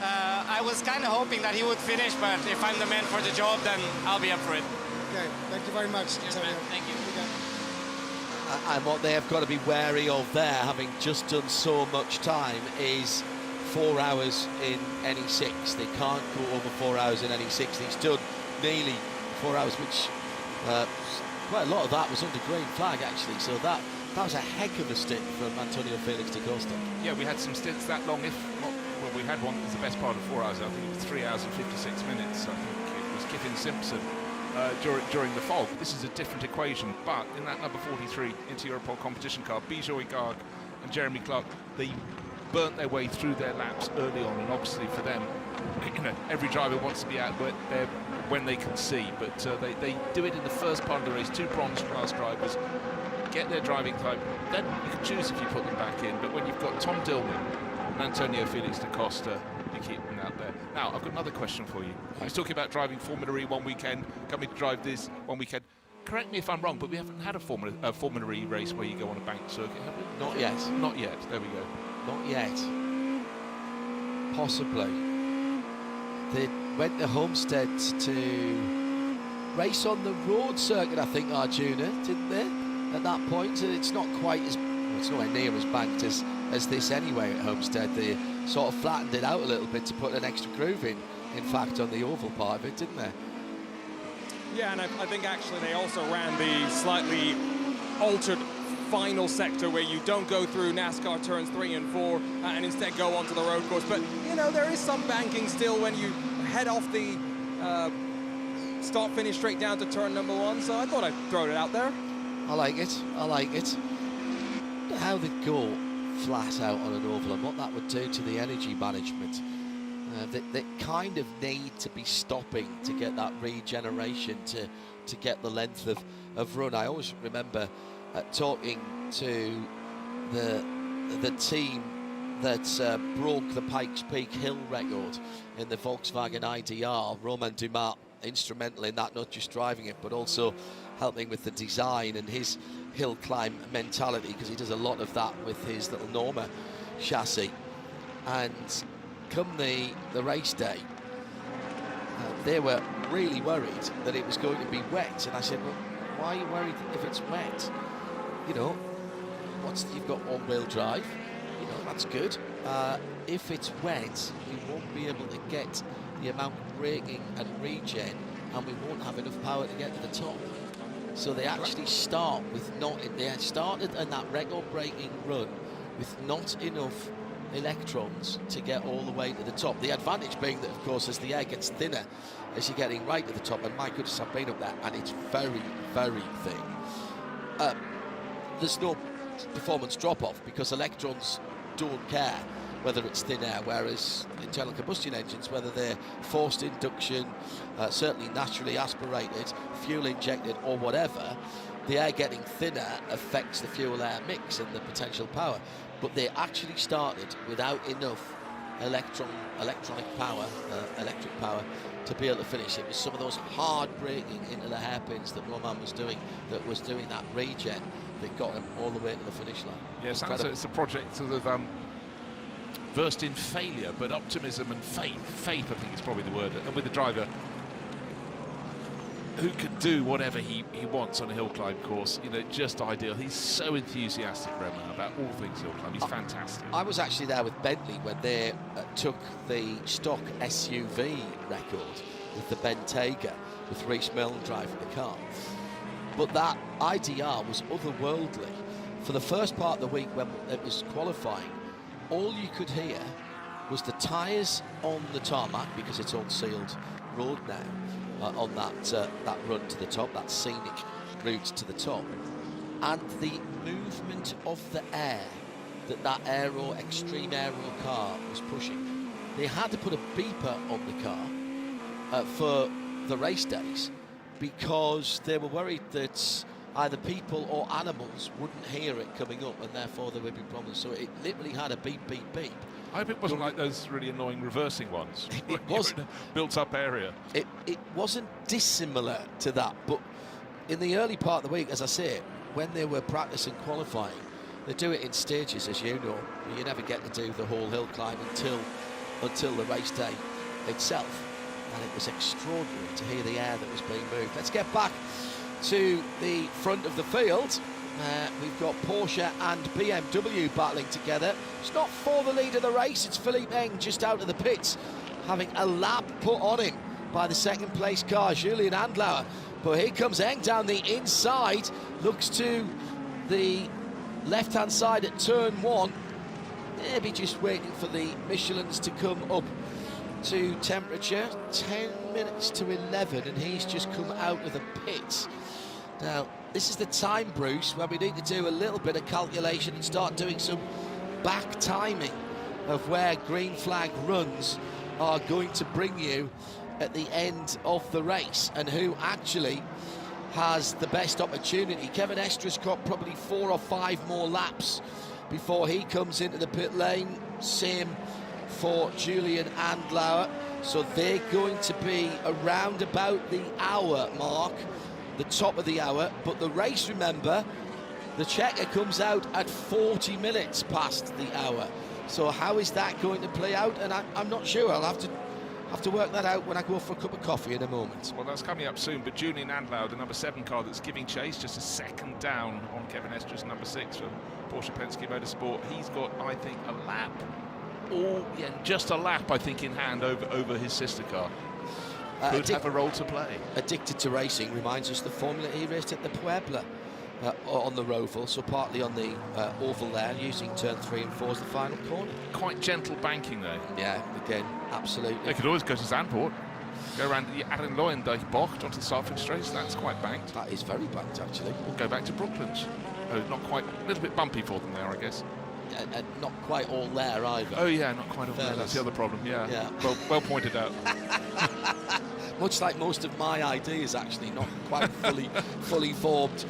I was kind of hoping that he would finish, but if I'm the man for the job, then I'll be up for it. Okay, thank you very much. Yes, man. Thank you. And what they have got to be wary of there, having just done so much time, is 4 hours in NE6. They can't go over 4 hours in NE6. He's done nearly 4 hours, which quite a lot of that was under green flag, actually. So that was a heck of a stint from Antonio Felix da Costa. Yeah, we had some stints that long. If not, well, we had one that was the best part of 4 hours. I think it was 3 hours and 56 minutes. I think it was Kiffin Simpson during the fog. This is a different equation, but in that number 43 Inter-Europol competition car, Bijoy Garg and Jeremy Clark, they burnt their way through their laps early on, and obviously for them, you know, every driver wants to be out there when they can see, but they do it in the first part of the race. 2 bronze class drivers get their driving time, then you can choose if you put them back in, but when you've got Tom Dillman and Antonio Felix da Costa, you keep them out there. Now, I've got another question for you. I was talking about driving Formula E one weekend, coming to drive this one weekend. Correct me if I'm wrong, but we haven't had a Formula E race where you go on a banked circuit, have we? Not yet. Not yet, there we go. Not yet. Possibly. They went to Homestead to race on the road circuit, I think, Arjuna, didn't they? At that point, and it's not quite as, well, it's nowhere near as banked as this anyway at Homestead. They sort of flattened it out a little bit to put an extra groove in fact, on the oval part of it, didn't they? Yeah, and I think actually they also ran the slightly altered final sector where you don't go through NASCAR turns 3 and 4 and instead go onto the road course. But, you know, there is some banking still when you head off the start-finish straight down to turn number 1, so I thought I'd throw it out there. I like it. I like it. How they go flat out on an oval and what that would do to the energy management. They kind of need to be stopping to get that regeneration to get the length of run. I always remember talking to the team that broke the Pikes Peak Hill record in the Volkswagen IDR. Romain Dumas instrumental in that, not just driving it but also helping with the design and his hill climb mentality, because he does a lot of that with his little Norma chassis. And come the race day, they were really worried that it was going to be wet, and I said, well, why are you worried if it's wet? You know, you've got all-wheel drive, you know, that's good. If it's wet, we won't be able to get the amount of braking and regen, and we won't have enough power to get to the top. So they actually start with they started in that record-breaking run with not enough electrons to get all the way to the top. The advantage being that, of course, as the air gets thinner, as you're getting right to the top, and my goodness, I've been up there, and it's very, very thin. There's no performance drop-off because electrons don't care whether it's thin air, whereas internal combustion engines, whether they're forced induction, certainly naturally aspirated, fuel injected or whatever, the air getting thinner affects the fuel-air mix and the potential power. But they actually started without enough electric power to be able to finish. It was some of those hard braking into the hairpins that Romain was doing that regen that got him all the way to the finish line. Yeah, sounds like it's a project sort of versed in failure, but optimism and faith. Faith, I think, is probably the word. And with the driver who can do whatever he wants on a hill climb course, you know, just ideal. He's so enthusiastic, Romain, about all things hill climb. He's fantastic. I was actually there with Bentley when they took the stock SUV record with the Bentayga, with Rhys Milne driving the car. But that IDR was otherworldly. For the first part of the week when it was qualifying, all you could hear was the tyres on the tarmac, because it's all sealed road now, on that run to the top, that scenic route to the top, and the movement of the air that extreme aero car was pushing. They had to put a beeper on the car for the race days, because they were worried that either people or animals wouldn't hear it coming up, and therefore there would be problems. So it literally had a beep, beep, beep. I hope it wasn't like those really annoying reversing ones. It wasn't. Built-up area. It wasn't dissimilar to that, but in the early part of the week, as I say, when they were practicing qualifying, they do it in stages, as you know. You never get to do the whole hill climb until the race day itself. And it was extraordinary to hear the air that was being moved. Let's get back to the front of the field. We've got Porsche and BMW battling together. It's not for the lead of the race, it's Philippe Eng just out of the pits, having a lap put on him by the second place car, Julian Andlauer. But here comes Eng down the inside, looks to the left-hand side at turn 1, maybe just waiting for the Michelins to come up to temperature. 10 minutes to 11, and he's just come out of the pits. Now, this is the time, Bruce, where we need to do a little bit of calculation and start doing some back timing of where green flag runs are going to bring you at the end of the race and who actually has the best opportunity. Kevin Estra's got probably 4 or 5 more laps before he comes into the pit lane. Same for Julian Andlauer. So they're going to be around about the hour mark, the top of the hour. But the race, remember, the checker comes out at 40 minutes past the hour. So how is that going to play out? And I'm not sure. I'll have to work that out when I go for a cup of coffee in a moment. Well, that's coming up soon. But Julian Andlauer, the number 7 car that's giving chase, just a second down on Kevin Estra's number 6 from Porsche Pensky Motorsport. He's got, I think, a lap. Just a lap, I think, in hand over his sister car. Could have a role to play. Addicted to Racing reminds us the Formula E raced at the Puebla on the Roval, so partly on the oval there, using turn 3 and 4 as the final corner. Quite gentle banking though. Yeah, again, absolutely. They could always go to Zandvoort. Go around the Adenloendijk-bocht onto the Saalfeld straight, so that's quite banked. That is very banked, actually. We'll go back to Brooklands. Oh, not quite, a little bit bumpy for them there, I guess. And not quite all there either. Oh yeah, not quite all there. That's the other problem. Yeah. Well pointed out. Much like most of my ideas, actually, not quite fully formed.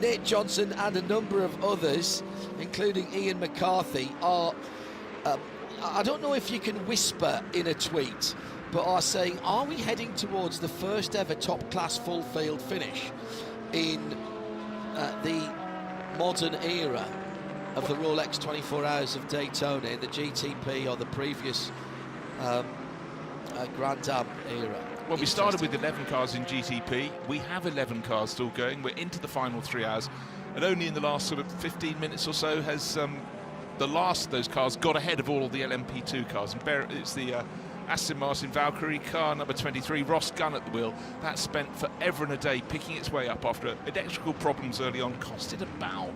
Nate Johnson and a number of others, including Ian McCarthy, are. I don't know if you can whisper in a tweet, but are saying, are we heading towards the first ever top-class full field finish in the modern era of the Rolex 24 Hours of Daytona, in the GTP or the previous Grand Am era? Well, we started with 11 cars in GTP. We have 11 cars still going. We're into the final 3 hours, and only in the last sort of 15 minutes or so has the last of those cars got ahead of all of the LMP2 cars. And it's the Aston Martin Valkyrie car number 23, Ross Gunn at the wheel. That spent forever and a day picking its way up after electrical problems early on, costed about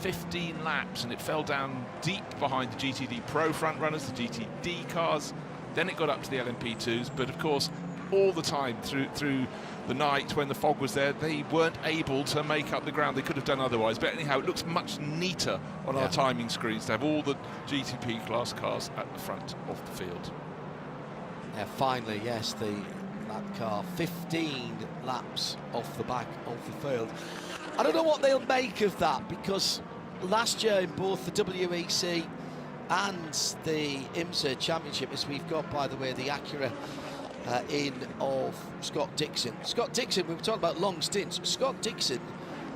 15 laps, and it fell down deep behind the GTD Pro front runners, the GTD cars. Then it got up to the LMP2s, but of course all the time through the night when the fog was there, they weren't able to make up the ground. They could have done otherwise, but anyhow, it looks much neater on our timing screens to have all the GTP class cars at the front of the field. Yeah, finally, yes, that car 15 laps off the back of the field. I don't know what they'll make of that, because last year in both the WEC and the IMSA Championship, as we've got, by the way, the Acura in of Scott Dixon. Scott Dixon, we were talking about long stints. Scott Dixon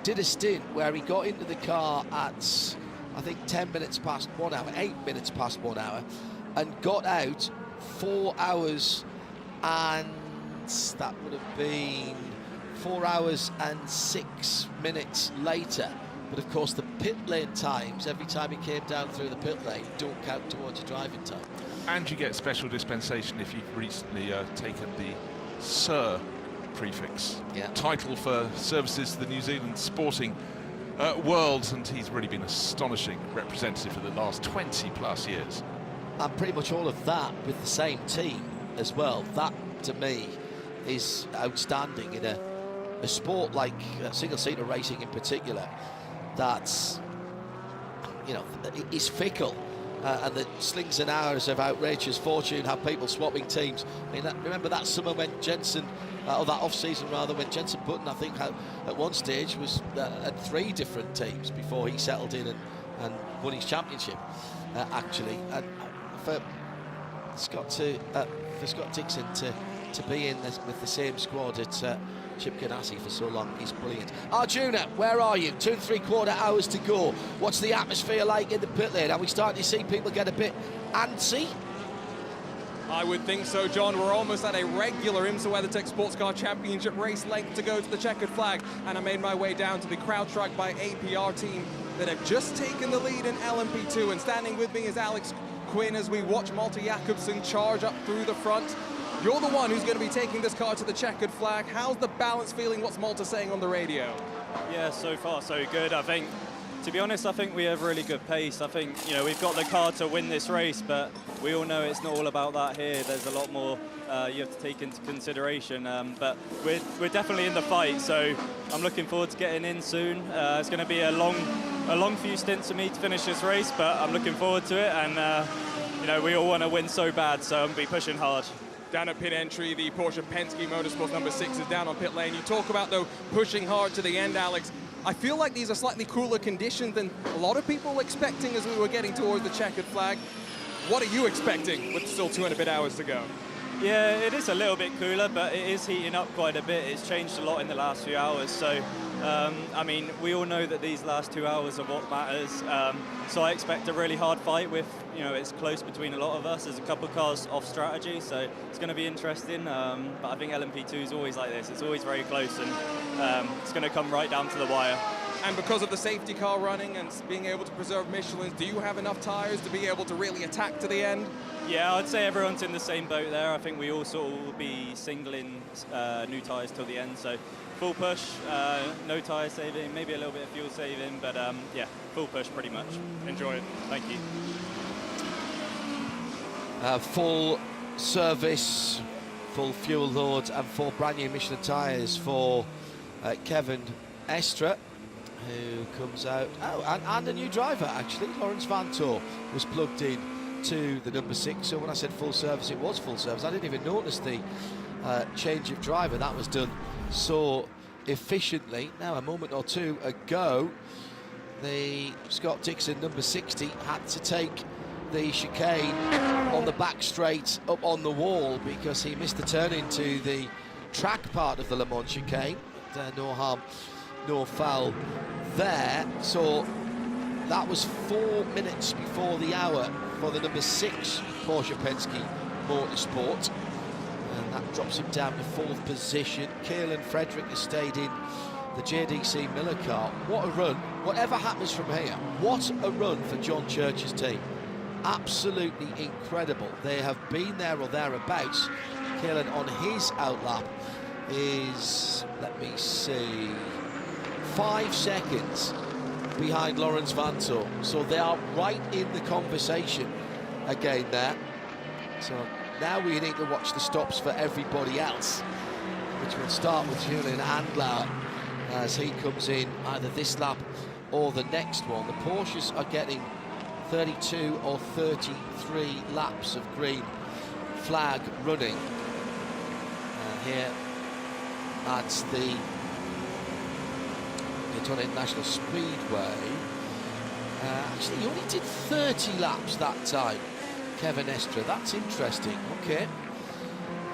did a stint where he got into the car at, I think, 10 minutes past 1 hour, 8 minutes past 1 hour, and got out 4 hours, and that would have been 4 hours and 6 minutes later. But of course, the pit lane times, every time he came down through the pit lane, don't count towards your driving time. And you get special dispensation if you've recently taken the Sir prefix. Title for services to the New Zealand sporting world, and he's really been astonishing representative for the last 20 plus years. And pretty much all of that with the same team as well. That, to me, is outstanding in a sport like single-seater racing in particular, that's, you know, is fickle. And the slings and arrows of outrageous fortune have people swapping teams. I mean, remember that summer when Jenson, or that off-season rather, when Jenson Button, I think, at one stage was at 3 different teams before he settled in and won his championship, actually. And for Scott Dixon to be in this, with the same squad at Chip Ganassi for so long is brilliant. Arjuna, where are you? 2 3/4 hours to go. What's the atmosphere like in the pit lane? Are we starting to see people get a bit antsy? I would think so, John. We're almost at a regular IMSA WeatherTech Sports Car Championship race length to go to the checkered flag, and I made my way down to the CrowdStrike by APR team that have just taken the lead in LMP2, and standing with me is Alex Quinn as we watch Malte Jakobsen charge up through the front. You're the one who's going to be taking this car to the checkered flag. How's the balance feeling? What's Malte saying on the radio? Yeah, so far so good. I think, to be honest, I think we have really good pace. I think, you know, we've got the car to win this race, but we all know it's not all about that here. There's a lot more you have to take into consideration. But we're definitely in the fight, so I'm looking forward to getting in soon. It's going to be a long few stints for me to finish this race, but I'm looking forward to it, and you know, we all want to win so bad, so I'm going to be pushing hard. Down at pit entry, the Porsche Pensky Motorsport number 6 is down on pit lane. You talk about, though, pushing hard to the end, Alex. I feel like these are slightly cooler conditions than a lot of people were expecting as we were getting towards the checkered flag. What are you expecting with still 2 and a bit hours to go? Yeah, it is a little bit cooler, but it is heating up quite a bit. It's changed a lot in the last few hours. So, I mean, we all know that these last 2 hours are what matters. So I expect a really hard fight with, you know, it's close between a lot of us. There's a couple of cars off strategy, so it's going to be interesting. But I think LMP2 is always like this. It's always very close, and it's going to come right down to the wire. And because of the safety car running and being able to preserve Michelins, do you have enough tyres to be able to really attack to the end? Yeah, I'd say everyone's in the same boat there. I think we all sort of will be singling new tyres till the end. So full push, no tyre saving, maybe a little bit of fuel saving, but yeah, full push pretty much. Enjoy it. Thank you. Full service full fuel loads and 4 brand new Michelin tyres for Kevin Estre, who comes out. Oh, and a new driver actually. Lawrence Vantor was plugged in to the number 6. So when I said full service, it was full service. I didn't even notice the change of driver. That was done so efficiently. Now, a moment or two ago, the Scott Dixon number 60 had to take the chicane on the back straight up on the wall because he missed the turn into the track part of the Le Mans chicane. No harm, no foul there. So that was 4 minutes before the hour for the number 6 Porsche Pensky Motorsport, and that drops him down to 4th position. Caelan Frederick has stayed in the JDC Miller car. What a run. Whatever happens from here, what a run for John Church's team. Absolutely incredible. They have been there or thereabouts. Caelan on his outlap is, let me see, 5 seconds behind Lawrence Vantor. So they are right in the conversation again there. So now we need to watch the stops for everybody else, which will start with Julian Andlauer as he comes in either this lap or the next one. The Porsches are getting 32 or 33 laps of green flag running. Here at the Daytona International Speedway. Actually, he only did 30 laps that time, Kevin Estre. That's interesting. Okay.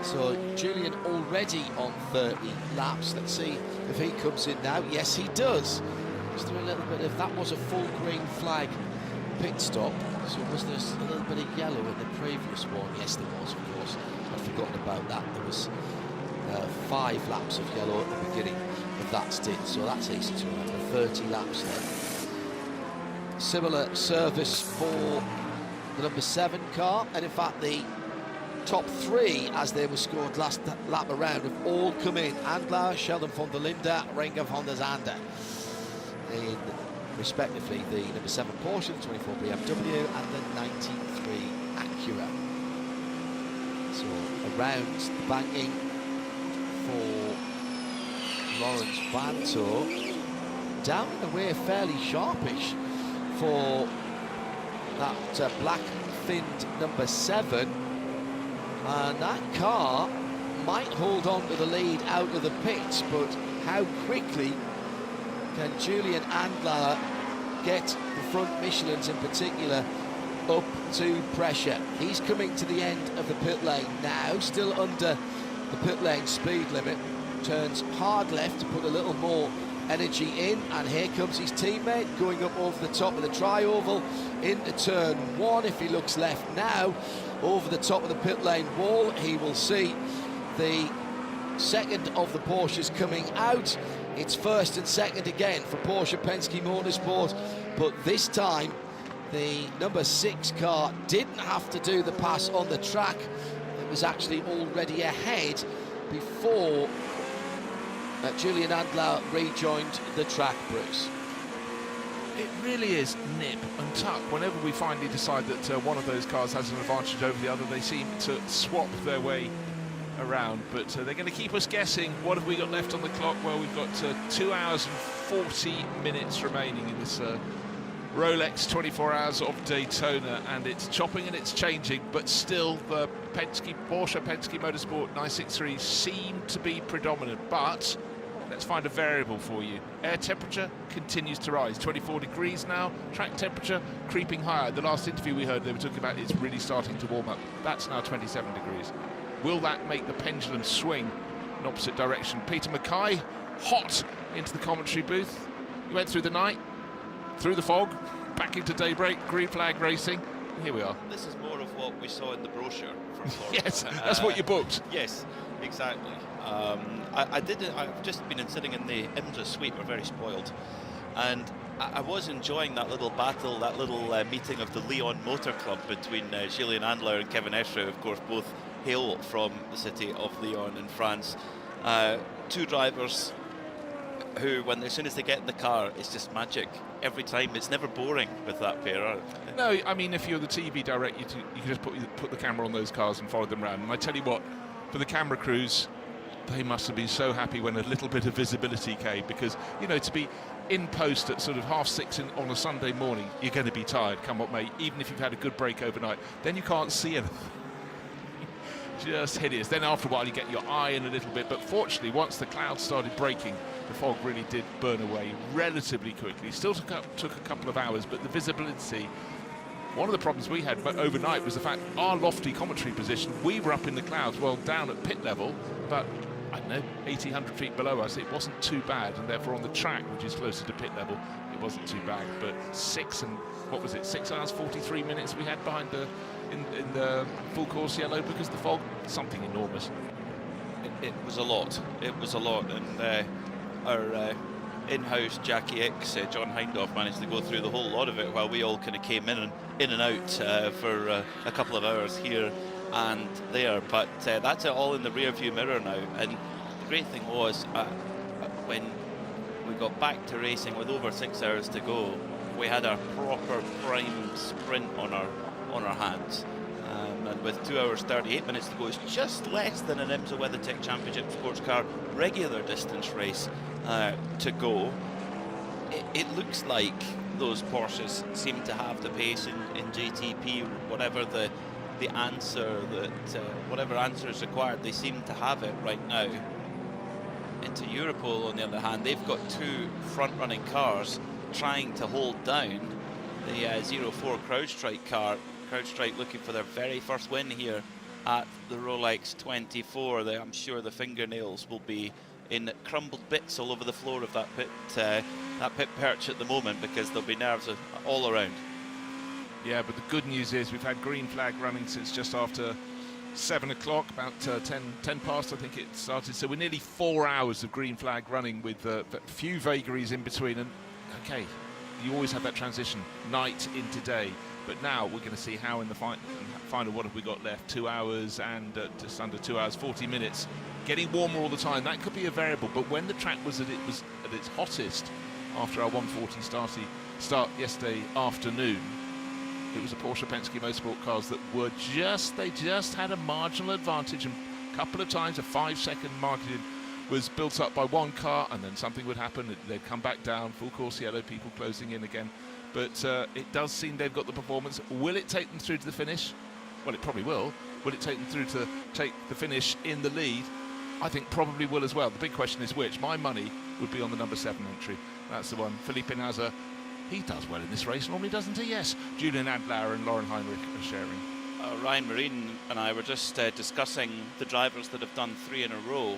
So Julian already on 30 laps. Let's see if he comes in now. Yes, he does. Just a little bit of, that was a full green flag pit stop. So was there a little bit of yellow in the previous one? Yes, there was, of course. I'd forgotten about that. There was 5 laps of yellow at the beginning of that stint. So that's easy to remember. 30 laps then. Similar service for the number 7 car. And in fact, the top 3, as they were scored last lap around, have all come in. Andlauer, Sheldon von der Linde, Renger van der Zande. In respectively the number 7 Porsche, the 24 BMW and the 93 Acura. So around the banking for Lawrence Vantor. Down in the way fairly sharpish for that black-finned number 7. And that car might hold on to the lead out of the pits, but how quickly can Julian Andlauer get the front Michelins in particular up to pressure? He's coming to the end of the pit lane now, still under the pit lane speed limit. Turns hard left to put a little more energy in, and here comes his teammate going up over the top of the tri-oval into turn 1. If he looks left now, over the top of the pit lane wall, he will see the second of the Porsches coming out. It's first and second again for Porsche Pensky Motorsport, but this time the number 6 car didn't have to do the pass on the track. It was actually already ahead before Julian Andlauer rejoined the track, Bruce. It really is nip and tuck. Whenever we finally decide that one of those cars has an advantage over the other, they seem to swap their way around. But they're going to keep us guessing. What have we got left on the clock? Well, we've got 2 hours and 40 minutes remaining in this Rolex 24 Hours of Daytona, and it's chopping and it's changing, but still the Porsche Pensky Motorsport 963 seem to be predominant. But let's find a variable for you. Air temperature continues to rise, 24 degrees now. Track temperature creeping higher. The last interview we heard, they were talking about it's really starting to warm up. That's now 27 degrees. Will that make the pendulum swing in opposite direction? Peter Mackay, hot into the commentary booth. He went through the night, through the fog, back into daybreak, green flag racing. Here we are. This is more of what we saw in the brochure from Florence. Yes, that's what you booked. Yes, exactly. I've just been sitting in the IMSA suite. We're very spoiled, and I was enjoying that little battle, that little meeting of the Lyon Motor Club between Julian Andlauer and Kevin Estre. Of course, both hail from the city of Lyon in France. 2 drivers who, as soon as they get in the car, it's just magic every time. It's never boring with that pair. No, I mean, if you're the TV director, you can just put the camera on those cars and follow them around. And I tell you what, for the camera crews, they must have been so happy when a little bit of visibility came, because, you know, to be in post at sort of 6:30 on a Sunday morning, you're going to be tired, come what may, even if you've had a good break overnight. Then you can't see anything. Just hideous. Then after a while you get your eye in a little bit, but fortunately once the clouds started breaking, the fog really did burn away relatively quickly. Still took a couple of hours, but the visibility, one of the problems we had overnight was the fact our lofty commentary position, we were up in the clouds, well down at pit level, but I don't know, 80, 100 feet below us. It wasn't too bad, and therefore on the track, which is closer to pit level, it wasn't too bad. But 6 hours 43 minutes we had behind the in the full course yellow because of the fog, something enormous. It was a lot. It was a lot, and our in-house Jackie X, John Hindhoff, managed to go through the whole lot of it while we all kind of came in and out for a couple of hours here and there. But that's it all in the rear-view mirror now. And the great thing was when we got back to racing with over 6 hours to go, we had a proper prime sprint on our hands. And with 2 hours 38 minutes to go, it's just less than an IMSA WeatherTech Championship Sports Car regular distance race to go. It looks like those Porsches seem to have the pace in GTP, whatever the answer whatever answer is required, they seem to have it right now. Into Europol, on the other hand, they've got two front-running cars trying to hold down the 04 CrowdStrike car. CrowdStrike looking for their very first win here at the Rolex 24. I'm sure the fingernails will be in crumbled bits all over the floor of that pit perch at the moment, because there'll be nerves all around. Yeah, but the good news is we've had green flag running since just after 7 o'clock, about 10 past I think it started, so we're nearly 4 hours of green flag running with a few vagaries in between. And okay, you always have that transition, night into day, but now we're going to see how in the final, what have we got left, 2 hours and just under 2 hours 40 minutes, getting warmer all the time. That could be a variable, but when the track was at its hottest after our 1:40 start yesterday afternoon, it was the Porsche Pensky Motorsport cars that were they just had a marginal advantage, and a couple of times a 5-second margin was built up by one car, and then something would happen, they'd come back down, full course yellow, people closing in again. But it does seem they've got the performance. Will it take them through to the finish? Well, it probably will. Will it take them through to take the finish in the lead? I think probably will as well. The big question is which. My money would be on the number 7 entry. That's the one. Felipe Nasr. He does well in this race, normally, doesn't he? Yes. Julian Adler and Lauren Heinrich are sharing. Ryan Marine and I were just discussing the drivers that have done 3 in a row.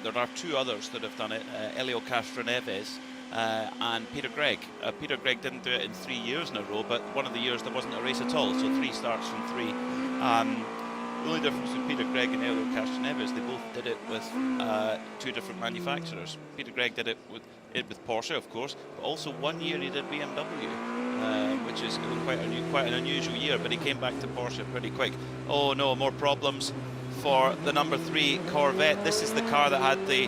There are 2 others that have done it, Elio Castroneves and Peter Gregg. Peter Gregg didn't do it in 3 years in a row, but one of the years there wasn't a race at all, so 3 starts from 3. The only difference with Peter Gregg and Elio Castroneves, they both did it with 2 different manufacturers. Peter Gregg did it with Porsche, of course, but also 1 year he did BMW, which is quite an unusual year, but he came back to Porsche pretty quick. Oh no, more problems for the number 3 Corvette. This is the car that had the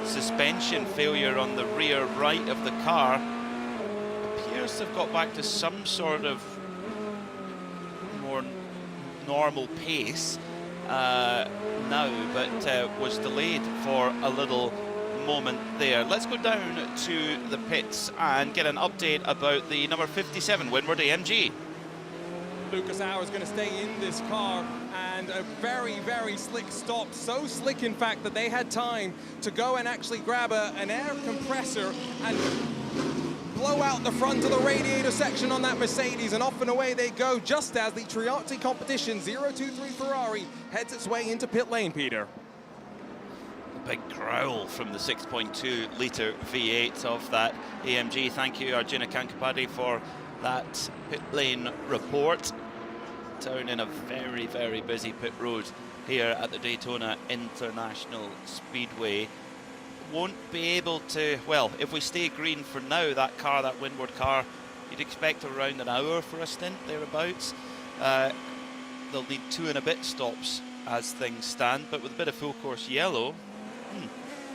suspension failure on the rear right of the car. Appears to have got back to some sort of more normal pace now, but was delayed for a little moment there. Let's go down to the pits and get an update about the number 57 Windward AMG. Lucas Auer is going to stay in this car, and a very, very slick stop. So slick, in fact, that they had time to go and actually grab an air compressor and blow out the front of the radiator section on that Mercedes, and off and away they go, just as the Triati Competition 023 Ferrari heads its way into pit lane, Peter. A big growl from the 6.2 litre V8 of that AMG. Thank you, Arjuna Kankapadi, for that pit lane report. Down in a very, very busy pit road here at the Daytona International Speedway. Won't be able to, well, if we stay green for now, that car, that Windward car, you'd expect around an hour for a stint, thereabouts. They'll need 2 and a bit stops as things stand, but with a bit of full course yellow,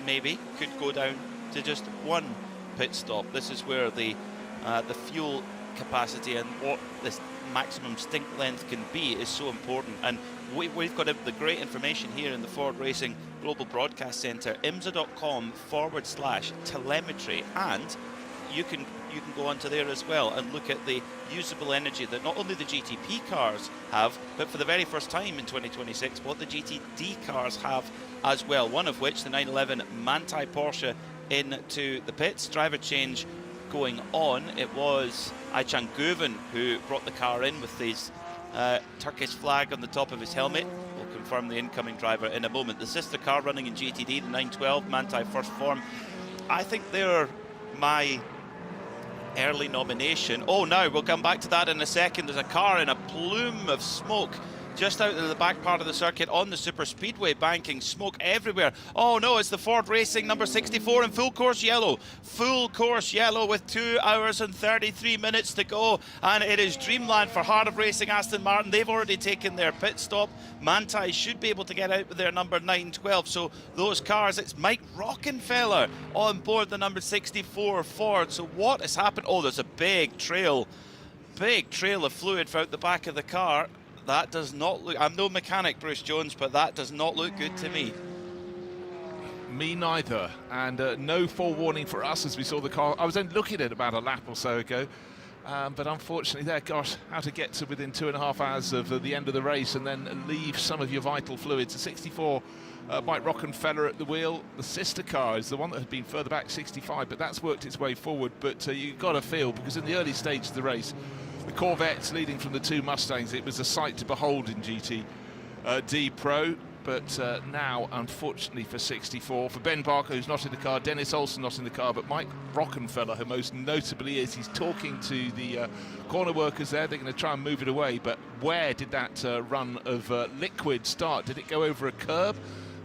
maybe could go down to just 1 pit stop. This is where the fuel capacity and what maximum stint length can be is so important. And we've got the great information here in the Ford Racing Global Broadcast Centre, IMSA.com/telemetry, and you can go onto there as well and look at the usable energy that not only the GTP cars have, but for the very first time in 2026, what the GTD cars have as well. One of which, the 911 Manthey Porsche, into the pits. Driver change going on. It was Ayçan Guven who brought the car in with his Turkish flag on the top of his helmet. We'll confirm the incoming driver in a moment. The sister car running in GTD, the 912 Manthey First Form. I think they're my early nomination. Oh, now we'll come back to that in a second. There's a car in a plume of smoke just out of the back part of the circuit on the super speedway banking. Smoke everywhere. Oh no, it's the Ford Racing number 64 in full course yellow. Full course yellow with 2 hours and 33 minutes to go, and it is dreamland for Heart of Racing Aston Martin. They've already taken their pit stop. Manthey should be able to get out with their number 912. So those cars, it's Mike Rockenfeller on board the number 64 Ford. So what has happened? Oh, there's a big trail of fluid throughout the back of the car. That does not look... I'm no mechanic, Bruce Jones, but that does not look good to me. Me neither. And no forewarning for us as we saw the car. I was then looking at it about a lap or so ago. But unfortunately there, gosh, how to get to within 2.5 hours of the end of the race and then leave some of your vital fluids. The 64, Mike Rockenfeller at the wheel. The sister car is the one that had been further back, 65, but that's worked its way forward. But you've got to feel, because in the early stage of the race, the Corvettes leading from the two Mustangs, it was a sight to behold in GTD Pro. But now, unfortunately for 64, for Ben Barker, who's not in the car, Dennis Olsen not in the car, but Mike Rockenfeller, who most notably is, he's talking to the corner workers there. They're going to try and move it away. But where did that run of liquid start? Did it go over a curb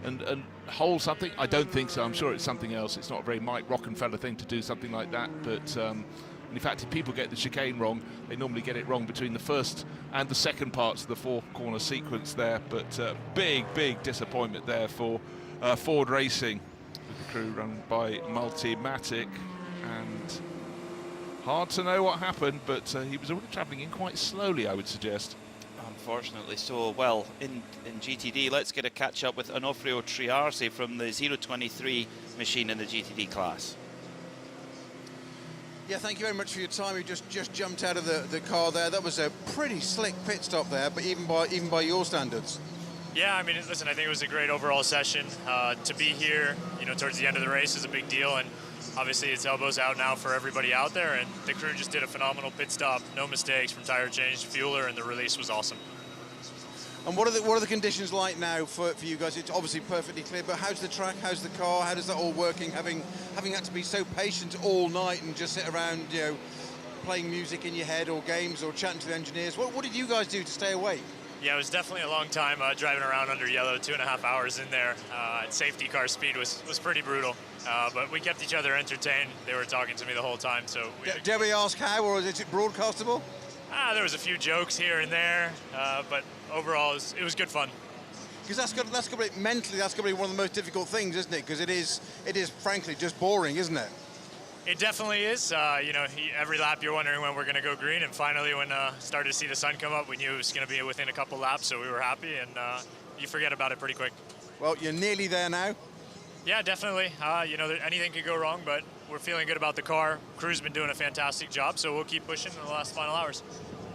and hold something? I don't think so. I'm sure it's something else. It's not a very Mike Rockenfeller thing to do something like that. But in fact, if people get the chicane wrong, they normally get it wrong between the first and the second parts of the four-corner sequence there. But big disappointment there for Ford Racing, with the crew run by Multimatic. And hard to know what happened, but he was already travelling in quite slowly, I would suggest. Unfortunately so. Well, in GTD, let's get a catch-up with Onofrio Triarsi from the 023 machine in the GTD class. Yeah, thank you very much for your time. You just jumped out of the car there. That was a pretty slick pit stop there, but even by your standards. Yeah, I mean, listen, I think it was a great overall session. To be here, towards the end of the race is a big deal, and obviously it's elbows out now for everybody out there, and the crew just did a phenomenal pit stop. No mistakes from tire change to fueler, and the release was awesome. And what are the conditions like now for you guys? It's obviously perfectly clear, but how's the track? How's the car? How does that all working? Having had to be so patient all night and just sit around, playing music in your head or games or chatting to the engineers. What did you guys do to stay awake? Yeah, it was definitely a long time driving around under yellow, 2.5 hours in there. Safety car speed was pretty brutal, but we kept each other entertained. They were talking to me the whole time. So dare we ask how, or is it broadcastable? There was a few jokes here and there, but overall it was good fun. Because that's got to be mentally, that's got to be one of the most difficult things, isn't it? Because it is frankly just boring, isn't it? It definitely is. Every lap you're wondering when we're going to go green, and finally when started to see the sun come up, we knew it was going to be within a couple laps, so we were happy, and you forget about it pretty quick. Well, you're nearly there now. Yeah, definitely. Anything could go wrong, but we're feeling good about the car. Crew's been doing a fantastic job, so we'll keep pushing in the last final hours.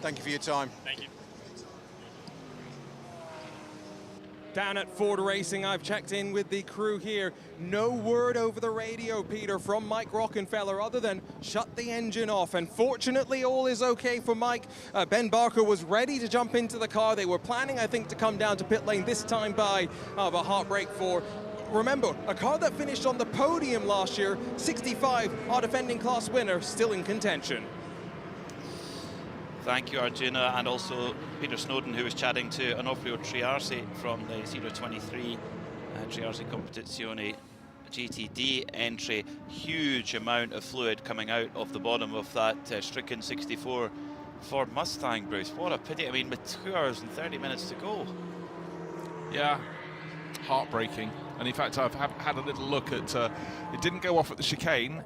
Thank you for your time. Thank you. Down at Ford Racing, I've checked in with the crew here. No word over the radio, Peter, from Mike Rockenfeller other than shut the engine off. And fortunately, all is okay for Mike. Ben Barker was ready to jump into the car. They were planning, I think, to come down to pit lane this time by a heartbreak for... Remember, a car that finished on the podium last year, 65, our defending class winner, still in contention. Thank you, Arjuna, and also Peter Snowden, who was chatting to Onofrio Triarsi from the 023 Triarsi Competizione GTD entry. Huge amount of fluid coming out of the bottom of that stricken 64 Ford Mustang, Bruce. What a pity. I mean, with 2 hours and 30 minutes to go. Yeah, heartbreaking. And in fact, I've had a little look at, it didn't go off at the chicane.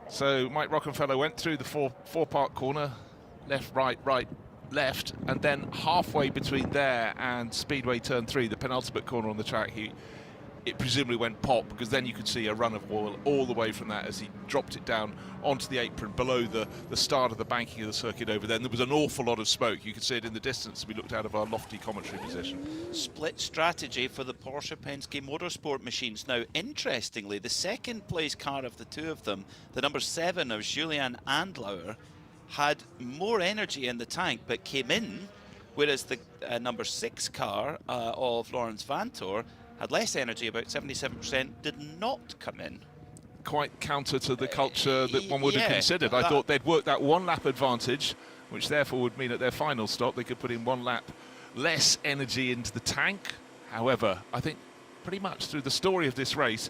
So Mike Rockenfeller went through the four-part corner, left, right, left, and then halfway between there and Speedway Turn 3, the penultimate corner on the track, it presumably went pop, because then you could see a run of oil all the way from that as he dropped it down onto the apron below the start of the banking of the circuit over there. And there was an awful lot of smoke. You could see it in the distance as we looked out of our lofty commentary position. Split strategy for the Porsche Pensky Motorsport machines. Now, interestingly, the second place car of the two of them, the number 7 of Julian Andlauer, had more energy in the tank but came in, whereas the number 6 car of Lawrence Vantor had less energy, about 77%, did not come in. Quite counter to the culture that one would have considered. I thought they'd work that 1 lap advantage, which therefore would mean at their final stop they could put in 1 lap less energy into the tank. However, I think pretty much through the story of this race,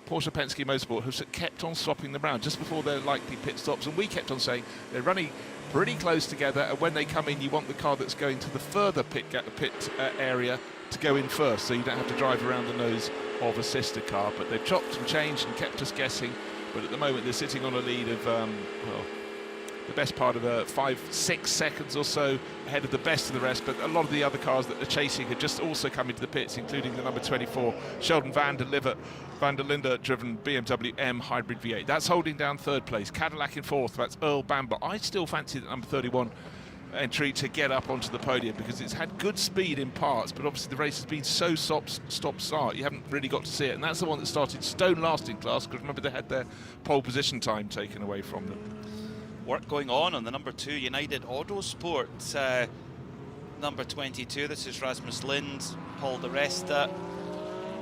Porsche Pensky Motorsport have kept on swapping them around just before their likely pit stops, and we kept on saying they're running pretty close together, and when they come in you want the car that's going to the further pit area to go in first, so you don't have to drive around the nose of a sister car. But they've chopped and changed and kept us guessing, but at the moment they're sitting on a lead of well, the best part of 5-6 seconds or so ahead of the best of the rest. But a lot of the other cars that are chasing had just also come into the pits, including the number 24 Sheldon van der Linde driven BMW M Hybrid V8. That's holding down 3rd place. Cadillac in 4th, that's Earl Bamber. I still fancy the number 31 entry to get up onto the podium, because it's had good speed in parts, but obviously the race has been so stop-start, you haven't really got to see it. And that's the one that started stone last in class, because remember they had their pole position time taken away from them. Work going on the number 2 United Autosport, number 22. This is Rasmus Lind, Paul Di Resta,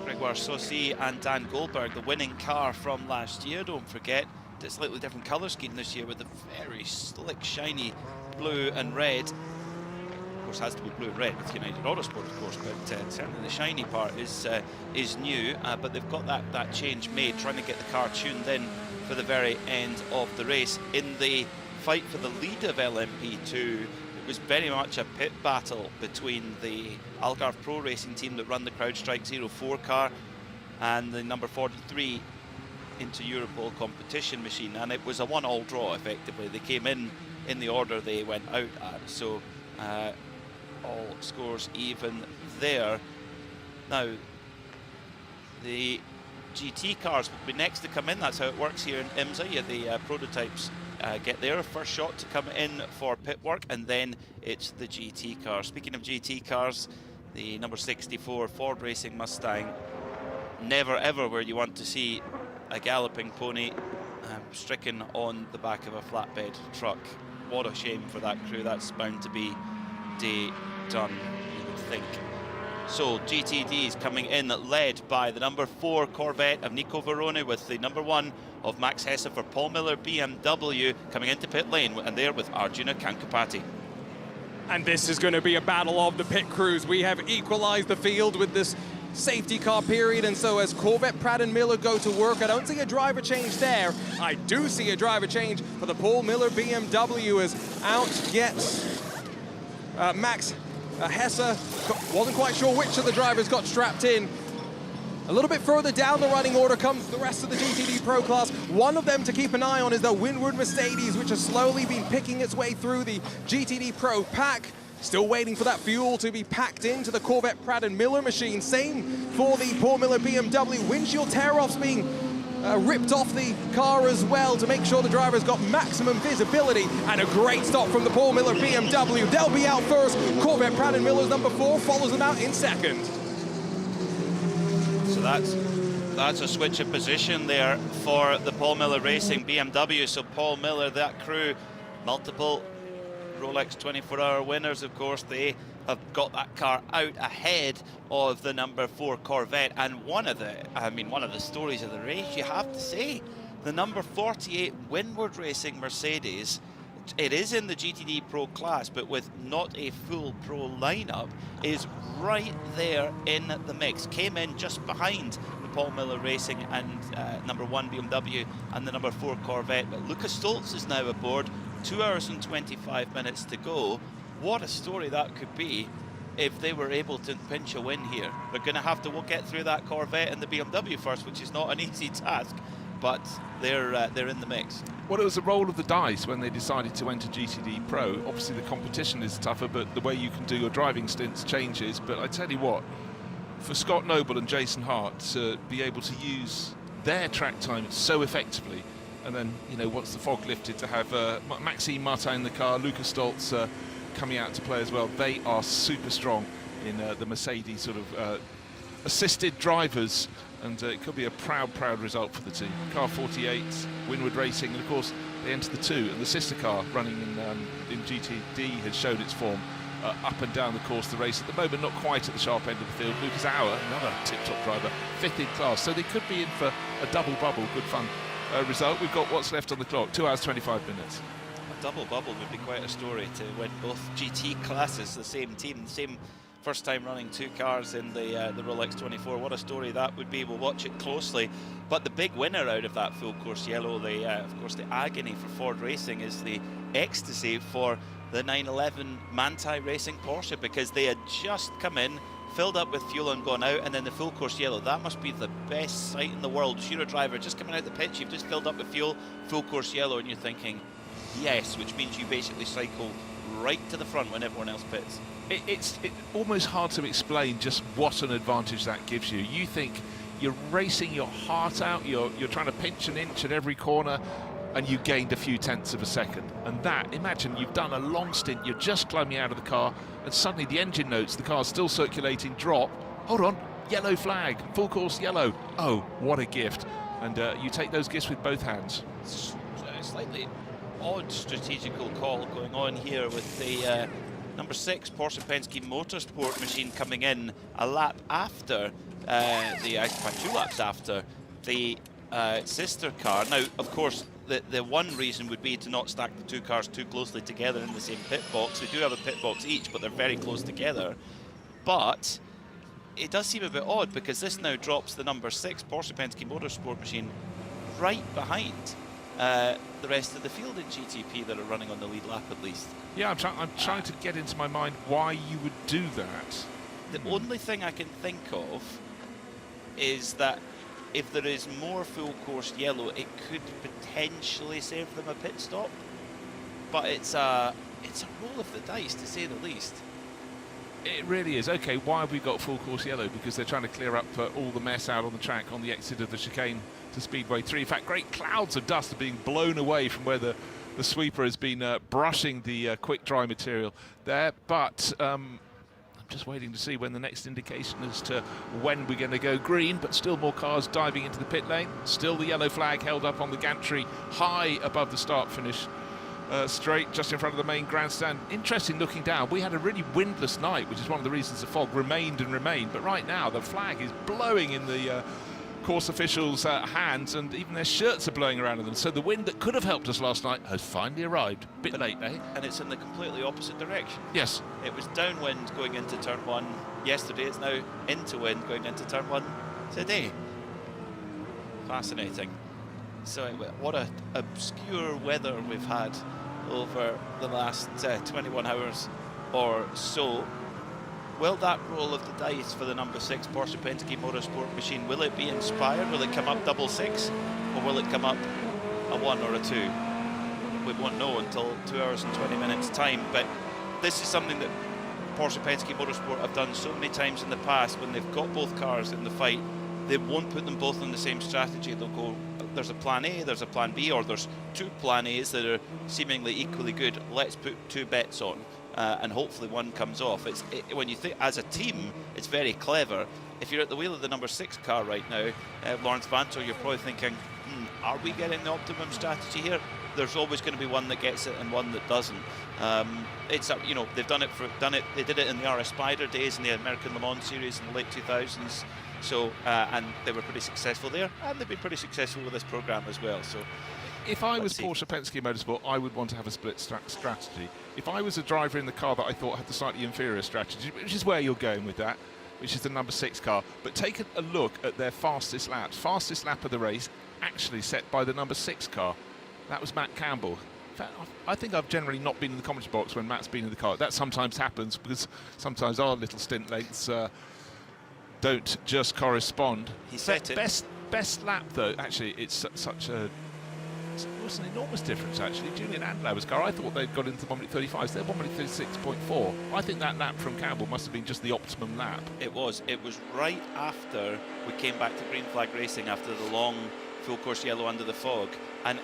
Gregoire Saucy and Dan Goldberg, the winning car from last year. Don't forget, it's a slightly different colour scheme this year with a very slick, shiny blue and red. Of course, has to be blue and red with United Autosport, of course, but certainly the shiny part is new. But they've got that change made, trying to get the car tuned in for the very end of the race. In the fight for the lead of LMP2, it was very much a pit battle between the Algarve Pro Racing team that run the CrowdStrike 04 car and the number 43 into Europol competition machine, and it was a 1-all draw effectively. They came in the order they went out at, so all scores even there. Now the GT cars will be next to come in. That's how it works here in IMSA. You have the prototypes get their first shot to come in for pit work, and then it's the GT cars. Speaking of GT cars, the number 64 Ford Racing Mustang, never ever where you want to see a galloping pony stricken on the back of a flatbed truck. What a shame for that crew. That's bound to be day done, you would think. So GTD is coming in, led by the number 4 Corvette of Nico Varone, with the number 1 of Max Hesse for Paul Miller BMW coming into pit lane, and there with Arjuna Kankapati. And this is going to be a battle of the pit crews. We have equalized the field with this safety car period, and so as Corvette, Pratt and Miller go to work, I don't see a driver change there. I do see a driver change for the Paul Miller BMW as out gets Max Hesse. Wasn't quite sure which of the drivers got strapped in. A little bit further down the running order comes the rest of the GTD Pro class. One of them to keep an eye on is the Windward Mercedes, which has slowly been picking its way through the GTD Pro pack. Still waiting for that fuel to be packed into the Corvette Pratt and Miller machine. Same for the Paul Miller BMW. Windshield tear-offs being ripped off the car as well to make sure the driver's got maximum visibility. And a great stop from the Paul Miller BMW. They'll be out first. Corvette Pratt and Miller's number 4 follows them out in second. So that's a switch of position there for the Paul Miller Racing BMW. So Paul Miller, that crew, multiple Rolex 24-hour winners, of course. They have got that car out ahead of the number 4 Corvette. And one of the stories of the race, you have to say, the number 48 Windward Racing Mercedes. It is in the GTD Pro class, but with not a full Pro lineup, is right there in the mix. Came in just behind the Paul Miller Racing and number 1 BMW and the number 4 Corvette. But Lucas Stoltz is now aboard. 2 hours and 25 minutes to go. What a story that could be if they were able to pinch a win here. They're going to have to get through that Corvette and the BMW first, which is not an easy task. but they're in the mix. Well, it was a roll of the dice when they decided to enter GTD Pro. Obviously, the competition is tougher, but the way you can do your driving stints changes. But I tell you what, for Scott Noble and Jason Hart to be able to use their track time so effectively, and then, you know, once the fog lifted, to have Maxime Martin in the car, Lucas Stoltz coming out to play as well. They are super strong in the Mercedes sort of assisted drivers, and it could be a proud result for the team. Car 48, Winward Racing, and of course they enter the 2, and the sister car running in GTD has shown its form up and down the course of the race. At the moment, not quite at the sharp end of the field. Lucas Auer, another tip-top driver, 5th in class, so they could be in for a double bubble. Good fun result. We've got what's left on the clock, 2 hours 25 minutes. A double bubble would be quite a story, to win both GT classes, the same team, the same first time running 2 cars in the Rolex 24. What a story that would be. We'll watch it closely. But the big winner out of that full course yellow, of course the agony for Ford Racing, is the ecstasy for the 911 Manthey Racing Porsche, because they had just come in, filled up with fuel and gone out, and then the full course yellow. That must be the best sight in the world. You're a driver just coming out the pitch, you've just filled up with fuel, full course yellow, and you're thinking yes, which means you basically cycle right to the front when everyone else pits. It's almost hard to explain just what an advantage that gives you. You think you're racing your heart out, you're trying to pinch an inch at every corner, and you gained a few tenths of a second. And that, imagine you've done a long stint, you're just climbing out of the car, and suddenly the engine notes, the car's still circulating, drop. Hold on, yellow flag, full course yellow. Oh, what a gift. And you take those gifts with both hands. Slightly odd strategical call going on here with the number 6 Porsche Pensky Motorsport machine coming in a lap after 2 laps after the sister car. Now, of course, the one reason would be to not stack the 2 cars too closely together in the same pit box. They do have a pit box each, but they're very close together. But it does seem a bit odd, because this now drops the number 6 Porsche Pensky Motorsport machine right behind the rest of the field in GTP that are running on the lead lap at least. Yeah, I'm trying to get into my mind why you would do that. The only thing I can think of is that if there is more full course yellow, it could potentially save them a pit stop. But it's a roll of the dice, to say the least. It really is. Okay, why have we got full course yellow? Because they're trying to clear up all the mess out on the track on the exit of the chicane to Speedway 3. In fact, great clouds of dust are being blown away from where the sweeper has been brushing the quick dry material there. But I'm just waiting to see when the next indication as to when we're going to go green, but still more cars diving into the pit lane. Still the yellow flag held up on the gantry high above the start-finish straight just in front of the main grandstand. Interesting looking down. We had a really windless night, which is one of the reasons the fog remained, but right now the flag is blowing in the course officials' hands, and even their shirts are blowing around in them. So the wind that could have helped us last night has finally arrived. Bit late, eh? And it's in the completely opposite direction. Yes. It was downwind going into turn 1 yesterday. It's now into wind going into turn 1 today. Fascinating. So what a obscure weather we've had over the last 21 hours or so. Will that roll of the dice for the number 6 Porsche Pensky Motorsport machine, will it be inspired? Will it come up 666, or will it come up a 1 or a 2? We won't know until 2 hours and 20 minutes time, but this is something that Porsche Pensky Motorsport have done so many times in the past. When they've got both cars in the fight, they won't put them both on the same strategy. They'll go, there's a plan A, there's a plan B, or there's 2 plan A's that are seemingly equally good. Let's put 2 bets on. And hopefully one comes off. When you think as a team, it's very clever. If you're at the wheel of the number 6 car right now, Lawrence Vanthoor, you're probably thinking, are we getting the optimum strategy here? There's always going to be one that gets it and one that doesn't. It's you know, they've done it. They did it in the RS Spider days in the American Le Mans series in the late 2000s. So and they were pretty successful there, and they've been pretty successful with this program as well. So. If I was Porsche Pensky Motorsport, I would want to have a split strategy. If I was a driver in the car that I thought had the slightly inferior strategy, which is where you're going with that, which is the number 6 car, but take a look at their fastest lap. Fastest lap of the race actually set by the number 6 car. That was Matt Campbell. In fact, I think I've generally not been in the commentary box when Matt's been in the car. That sometimes happens because sometimes our little stint lengths don't just correspond. He set it. best lap, though, actually, it's such a... It was an enormous difference, actually. Julian Andlauer's car, I thought they'd got into 1:35s. They're 1:36.4. I think that lap from Campbell must have been just the optimum lap. It was right after we came back to green flag racing after the long full course yellow under the fog, and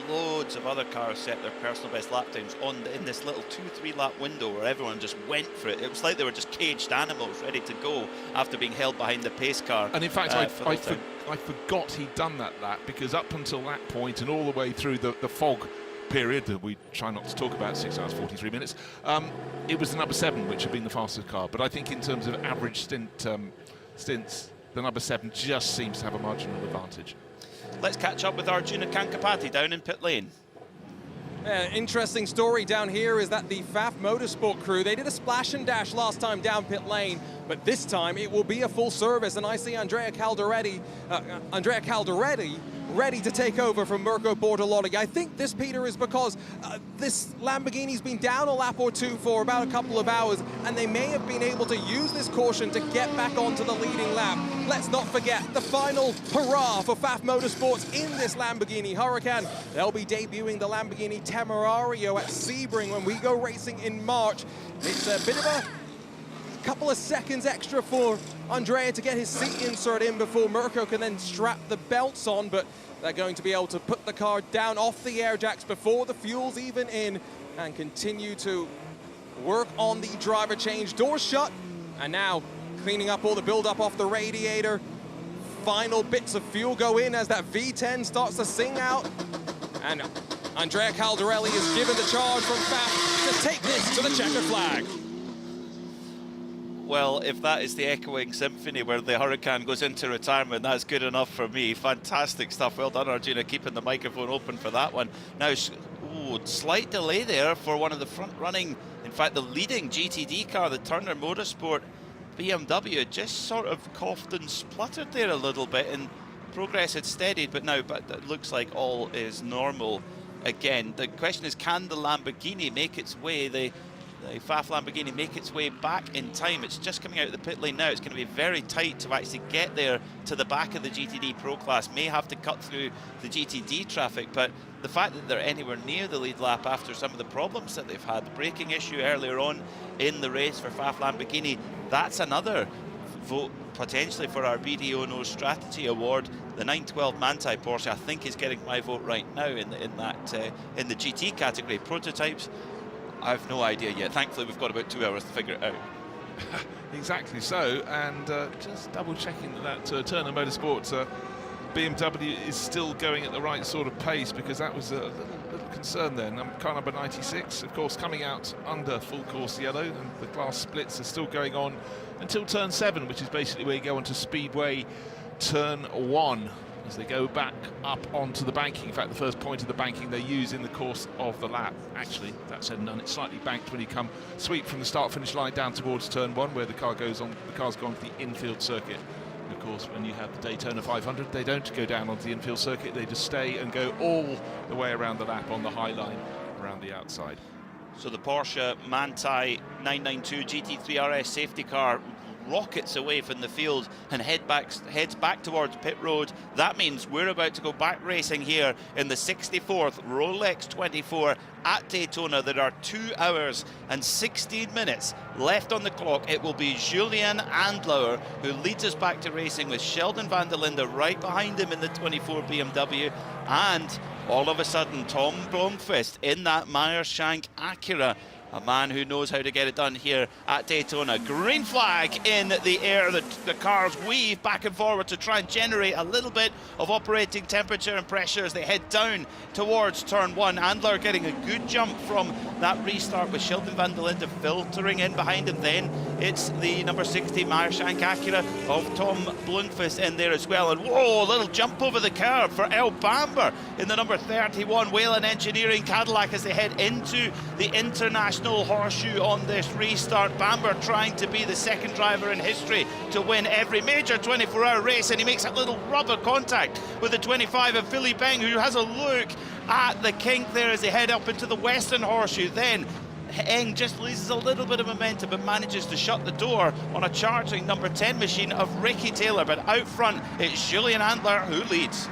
loads of other cars set their personal best lap times in this little 2-3 lap window where everyone just went for it. It was like they were just caged animals ready to go after being held behind the pace car. And in fact, I forgot he'd done that lap, because up until that point and all the way through the fog period that we try not to talk about, 6 hours 43 minutes, it was the number 7 which had been the fastest car. But I think in terms of average stints, the number 7 just seems to have a marginal advantage. Let's catch up with Arjuna Kankapati down in pit lane. Interesting story down here is that the FAF Motorsport crew, they did a splash and dash last time down pit lane, but this time it will be a full service, and I see Andrea Caldaretti ready to take over from Mirko Bortolotti. I think this, Peter, is because this Lamborghini's been down a lap or two for about a couple of hours, and they may have been able to use this caution to get back onto the leading lap. Let's not forget the final hurrah for FAF Motorsports in this Lamborghini Huracan. They'll be debuting the Lamborghini Temerario at Sebring when we go racing in March. It's a bit of a couple of seconds extra for Andrea to get his seat insert in before Mirko can then strap the belts on, but they're going to be able to put the car down off the air jacks before the fuel's even in and continue to work on the driver change. Doors shut, and now cleaning up all the build-up off the radiator. Final bits of fuel go in as that V10 starts to sing out, and Andrea Caldarelli is given the charge from FAF to take this to the checkered flag. Well, if that is the echoing symphony where the Huracan goes into retirement, that's good enough for me. Fantastic stuff. Well done, Arjuna, keeping the microphone open for that one. Now, slight delay there for one of the front-running, in fact, the leading GTD car, the Turner Motorsport BMW. It just sort of coughed and spluttered there a little bit, and progress had steadied, but it looks like all is normal again. The question is, can the Lamborghini make its way, the FAF Lamborghini make its way back in time? It's just coming out of the pit lane now. It's going to be very tight to actually get there to the back of the GTD Pro class. May have to cut through the GTD traffic, but the fact that they're anywhere near the lead lap after some of the problems that they've had, the braking issue earlier on in the race for FAF Lamborghini, that's another vote potentially for our BDO No Strategy Award. The 912 Manthey Porsche, I think, is getting my vote right now in the GT category. Prototypes, I've no idea yet. Thankfully, we've got about 2 hours to figure it out. Exactly so, and just double checking that Turner Motorsport BMW is still going at the right sort of pace, because that was a little concern then. Car number 96, of course, coming out under full course yellow, and the glass splits are still going on until turn 7, which is basically where you go onto Speedway turn 1. As they go back up onto the banking. In fact, the first point of the banking they use in the course of the lap. Actually, that said and done, it's slightly banked when you come sweep from the start-finish line down towards turn 1, where the car goes on. The car's gone to the infield circuit. And of course, when you have the Daytona 500, they don't go down onto the infield circuit. They just stay and go all the way around the lap on the high line around the outside. So the Porsche Manthey 992 GT3 RS safety car rockets away from the field and heads back towards pit road. That means we're about to go back racing here in the 64th Rolex 24 at Daytona. There are 2 hours and 16 minutes left on the clock. It will be Julian Andlauer who leads us back to racing, with Sheldon van der Linde right behind him in the 24 BMW, and all of a sudden Tom Blomqvist in that Meyershank Acura. A man who knows how to get it done here at Daytona. Green flag in the air. The cars weave back and forward to try and generate a little bit of operating temperature and pressure as they head down towards turn 1. Andlauer getting a good jump from that restart, with Sheldon van der Linde filtering in behind him. Then it's the number 60 Meyershank Acura of Tom Blomqvist in there as well. And whoa, a little jump over the curb for El Bamber in the number 31 Whalen Engineering Cadillac as they head into the International Horseshoe on this restart. Bamber trying to be the second driver in history to win every major 24-hour race, and he makes a little rubber contact with the 25 of Philippe Eng, who has a look at the kink there as they head up into the Western Horseshoe. Then Eng just loses a little bit of momentum but manages to shut the door on a charging number 10 machine of Ricky Taylor. But out front, it's Julian Andler who leads.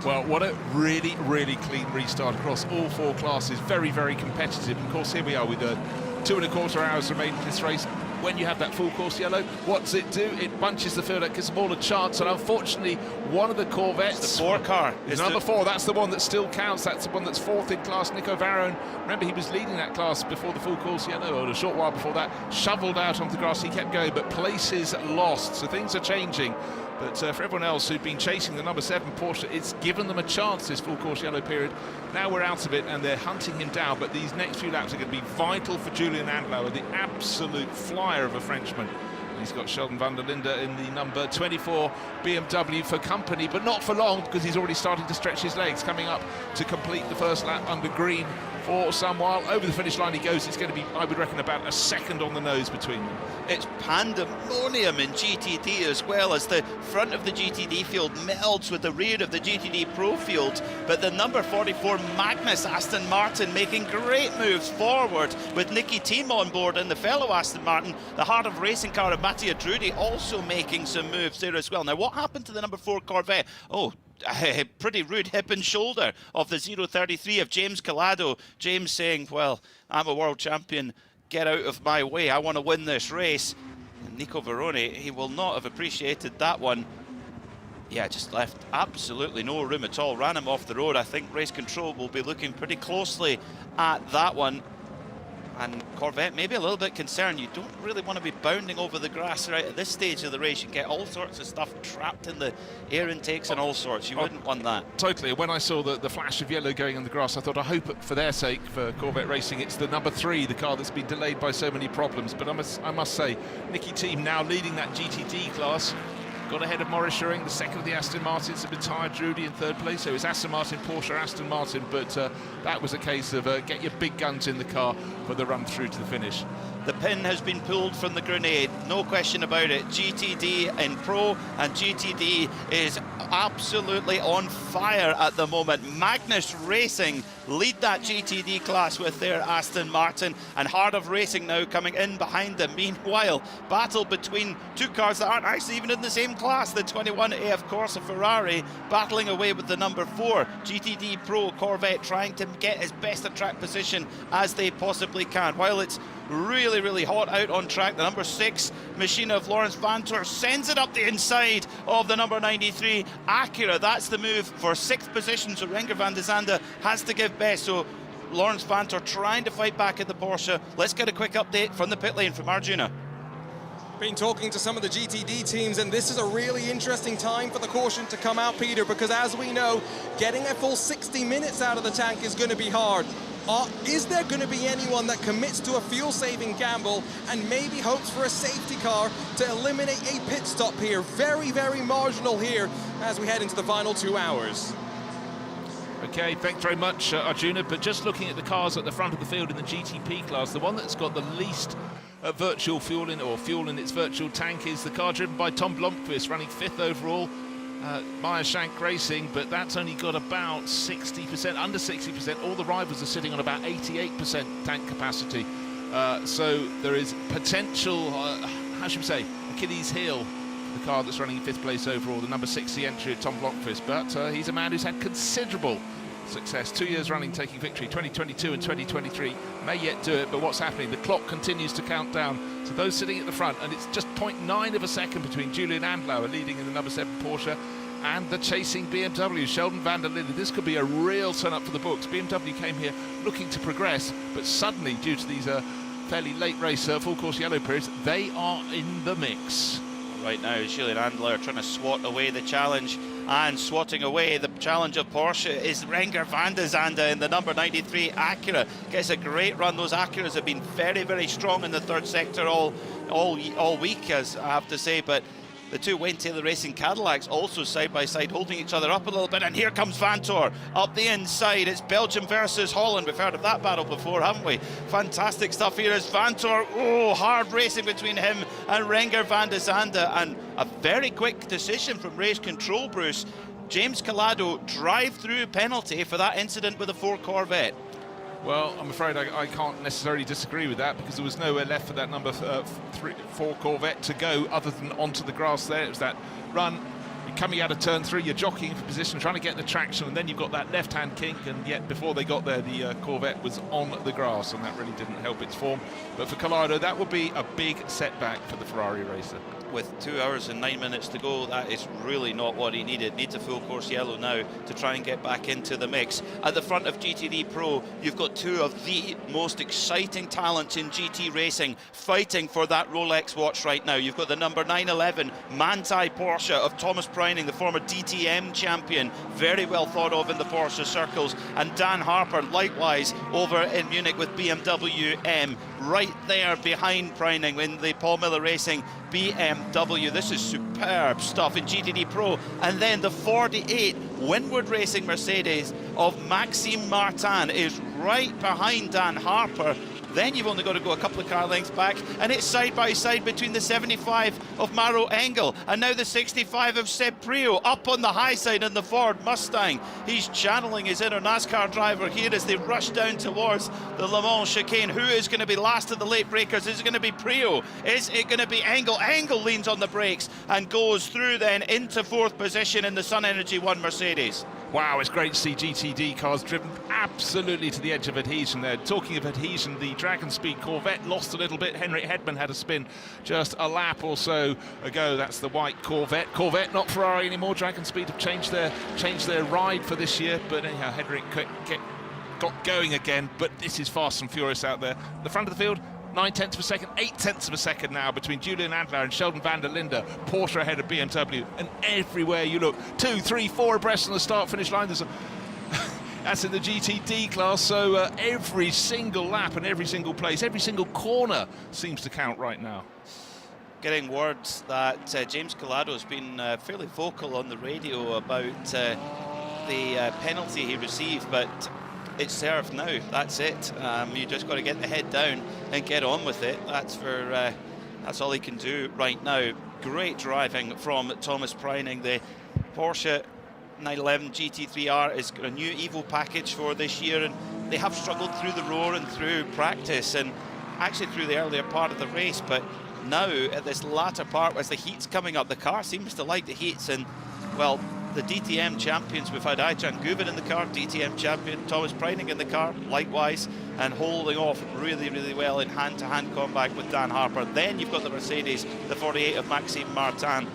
Well, what a really, really clean restart across all 4 classes. Very, very competitive. Of course, here we are with 2.25 hours remaining in this race. When you have that full course yellow, what does it do? It bunches the field, it gives them all a chance. And unfortunately, one of the Corvettes, it's the 4 car, is number 4. That's the one that still counts. That's the one that's 4th in class. Nico Varone, remember, he was leading that class before the full course yellow, or a short while before that. Shoveled out onto the grass, he kept going, but places lost. So things are changing. But for everyone else who'd been chasing the number 7 Porsche, it's given them a chance this full course yellow period. Now we're out of it and they're hunting him down, but these next few laps are going to be vital for Julian Andlauer, the absolute flyer of a Frenchman. He's got Sheldon van der Linde in the number 24 BMW for company, but not for long, because he's already starting to stretch his legs, coming up to complete the first lap under green for some while. Over the finish line he goes. It's going to be, I would reckon, about a second on the nose between them. It's pandemonium in GTD as well, as the front of the GTD field melds with the rear of the GTD Pro field. But the number 44 Magnus Aston Martin making great moves forward with Nicky Thiem on board and the fellow Aston Martin, the heart of racing car of Mattia Drudi, also making some moves there as well. Now, what happened to the number 4 Corvette? Oh, a pretty rude hip and shoulder of the 033 of James Collado. James saying, well, I'm a world champion, get out of my way, I want to win this race. And Nico Varone, he will not have appreciated that one. Yeah, just left absolutely no room at all, ran him off the road. I think race control will be looking pretty closely at that one. And Corvette maybe a little bit concerned. You don't really want to be bounding over the grass right at this stage of the race. You get all sorts of stuff trapped in the air intakes and all sorts. You wouldn't want that. Totally. When I saw the flash of yellow going on the grass, I thought, I hope for their sake, for Corvette Racing, it's the number 3, the car that's been delayed by so many problems. But I must say, Nicky Thiem now leading that GTD class. Got ahead of Maurice Schering, the second of the Aston Martins, a bit tired, Drudi in 3rd place. So it's Aston Martin, Porsche, Aston Martin, but that was a case of get your big guns in the car for the run through to the finish. The pin has been pulled from the grenade, no question about it. GTD in Pro, and GTD is absolutely on fire at the moment. Magnus Racing lead that GTD class with their Aston Martin, and Heart of Racing now coming in behind them. Meanwhile, battle between 2 cars that aren't actually even in the same class. The 21 AF Corsa Ferrari battling away with the number 4 GTD Pro Corvette, trying to get as best a track position as they possibly can. While it's really, really hot out on track, the number 6 machine of Lawrence Vantor sends it up the inside of the number 93 Acura. That's the move for 6th position, so Renger van der Zande has to give best. So Lawrence Vantor trying to fight back at the Porsche. Let's get a quick update from the pit lane from Arjuna. Been talking to some of the GTD teams, and this is a really interesting time for the caution to come out, Peter, because as we know, getting a full 60 minutes out of the tank is going to be hard. Is there going to be anyone that commits to a fuel-saving gamble and maybe hopes for a safety car to eliminate a pit stop here? Very, very marginal here as we head into the final 2 hours. Okay, thanks very much, Arjuna. But just looking at the cars at the front of the field in the GTP class, the one that's got the least virtual fuel in, or fuel in its virtual tank, is the car driven by Tom Blomqvist, running 5th overall. Meyer Shank Racing, but that's only got about 60%, under 60%. All the rivals are sitting on about 88% tank capacity. So there is potential, how should we say, Achilles heel, the car that's running in 5th place overall, the number 60 entry of Tom Blomqvist. But he's a man who's had considerable success, 2 years running taking victory, 2022 and 2023, may yet do it. But what's happening? The clock continues to count down to those sitting at the front, and it's just 0.9 of a second between Julian Andlauer leading in the number 7 Porsche and the chasing BMW, Sheldon van der Linde. This could be a real turn up for the books. BMW came here looking to progress, but suddenly, due to these fairly late race full course yellow periods, they are in the mix. Right now, Julian Andlauer trying to swat away the challenge, and swatting away the challenge of Porsche is Renger van der Zande in the number 93 Acura. Gets a great run. Those Acuras have been very, very strong in the 3rd sector all week, as I have to say, but the 2 Wayne Taylor Racing Cadillacs also side by side, holding each other up a little bit. And here comes Vantor up the inside. It's Belgium versus Holland. We've heard of that battle before, haven't we? Fantastic stuff here as Vantor. Oh, hard racing between him and Renger van der Zande. And a very quick decision from race control, Bruce. James Collado drive-through penalty for that incident with the 4 Corvette. Well, I'm afraid I can't necessarily disagree with that, because there was nowhere left for that number 4 Corvette to go other than onto the grass there. It was that run. You're coming out of turn 3, you're jockeying for position, trying to get the traction, and then you've got that left-hand kink, and yet before they got there, the Corvette was on the grass, and that really didn't help its form. But for Collado, that will be a big setback for the Ferrari racer. With 2 hours and 9 minutes to go, that is really not what he needed. Needs a full course yellow now to try and get back into the mix. At the front of GTD Pro, you've got 2 of the most exciting talents in GT racing fighting for that Rolex watch right now. You've got the number 911 Manthey Porsche of Thomas Preining, the former DTM champion, very well thought of in the Porsche circles, and Dan Harper, likewise, over in Munich with BMW M, right there behind Preining in the Paul Miller Racing BMW. This is superb stuff in GTD Pro. And then the 48 Windward Racing Mercedes of Maxime Martin is right behind Dan Harper. Then you've only got to go a couple of car lengths back, and it's side by side between the 75 of Maro Engel and now the 65 of Seb Prio up on the high side in the Ford Mustang. He's channeling his inner NASCAR driver here as they rush down towards the Le Mans chicane. Who is going to be last of the late breakers? Is it going to be Prio? Is it going to be Engel? Engel leans on the brakes and goes through then into 4th position in the Sun Energy 1 Mercedes. Wow, it's great to see GTD cars driven absolutely to the edge of adhesion there. Talking of adhesion, the Dragon Speed Corvette lost a little bit. Henrik Hedman had a spin just a lap or so ago. That's the white Corvette. Corvette, not Ferrari anymore. Dragon Speed have changed their ride for this year. But anyhow, Henrik got going again. But this is fast and furious out there. The front of the field, 9/10 of a second, 8/10 of a second now between Julian Adler and Sheldon van der Linde. Porsche ahead of BMW, and everywhere you look, 2, 3, 4 abreast on the start-finish line. There's that's in the GTD class, so every single lap and every single place, every single corner seems to count right now. Getting words that James Collado's been fairly vocal on the radio about the penalty he received, but it's served now. That's it. You just got to get the head down and get on with it. That's all he can do right now. Great driving from Thomas Preining. The Porsche 911 GT3R is a new Evo package for this year, and they have struggled through the roar and through practice and actually through the earlier part of the race, but now at this latter part as the heat's coming up, the car seems to like the heats, and well, the DTM champions, we've had Aycan Guven in the car, DTM champion, Thomas Preining in the car, likewise, and holding off really, really well in hand-to-hand combat with Dan Harper. Then you've got the Mercedes, the 48 of Maxime Martin.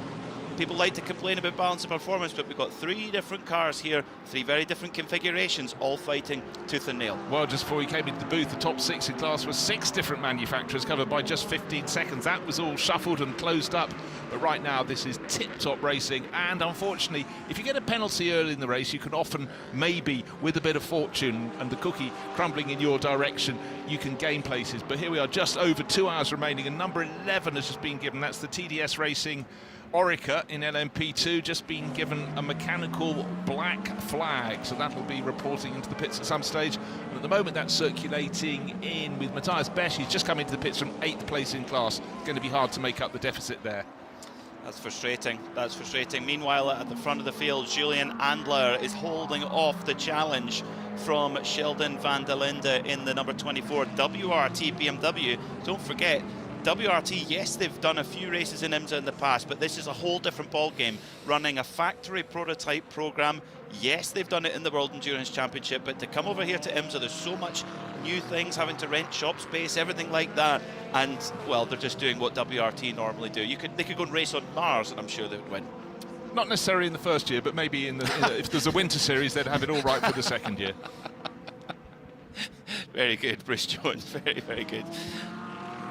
People like to complain about balance of performance, but we've got 3 different cars here, 3 very different configurations, all fighting tooth and nail. Well, just before we came into the booth, the top 6 in class were 6 different manufacturers covered by just 15 seconds. That was all shuffled and closed up, but right now this is tip-top racing, and unfortunately, if you get a penalty early in the race, you can often, maybe, with a bit of fortune and the cookie crumbling in your direction, you can gain places. But here we are, just over 2 hours remaining, and number 11 has just been given. That's the TDS Racing Orica in LMP2, just been given a mechanical black flag, so that'll be reporting into the pits at some stage. And at the moment that's circulating in with Matthias Besch. He's just come into the pits from 8th place in class. It's going to be hard to make up the deficit there. That's frustrating. That's frustrating. Meanwhile, at the front of the field, Julian Adler is holding off the challenge from Sheldon van der Linde in the number 24 WRT BMW. Don't forget, WRT, yes, they've done a few races in IMSA in the past, but this is a whole different ballgame. Running a factory prototype program, yes, they've done it in the World Endurance Championship, but to come over here to IMSA, there's so much new things, having to rent shop space, everything like that, and, well, they're just doing what WRT normally do. They could go and race on Mars, and I'm sure they would win. Not necessarily in the first year, but maybe if there's a winter series, they'd have it all right for the second year. Very good, Bruce Jones, very, very good.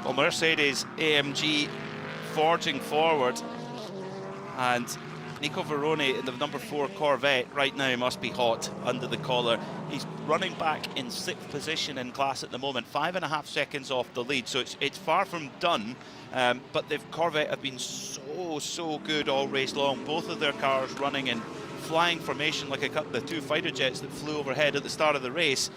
Well, Mercedes AMG forging forward, and Nico Veroni in the number 4 Corvette right now must be hot under the collar. He's running back in 6th position in class at the moment, 5.5 seconds off the lead, so it's far from done. But the Corvette have been so good all race long. Both of their cars running in flying formation like the 2 fighter jets that flew overhead at the start of the race.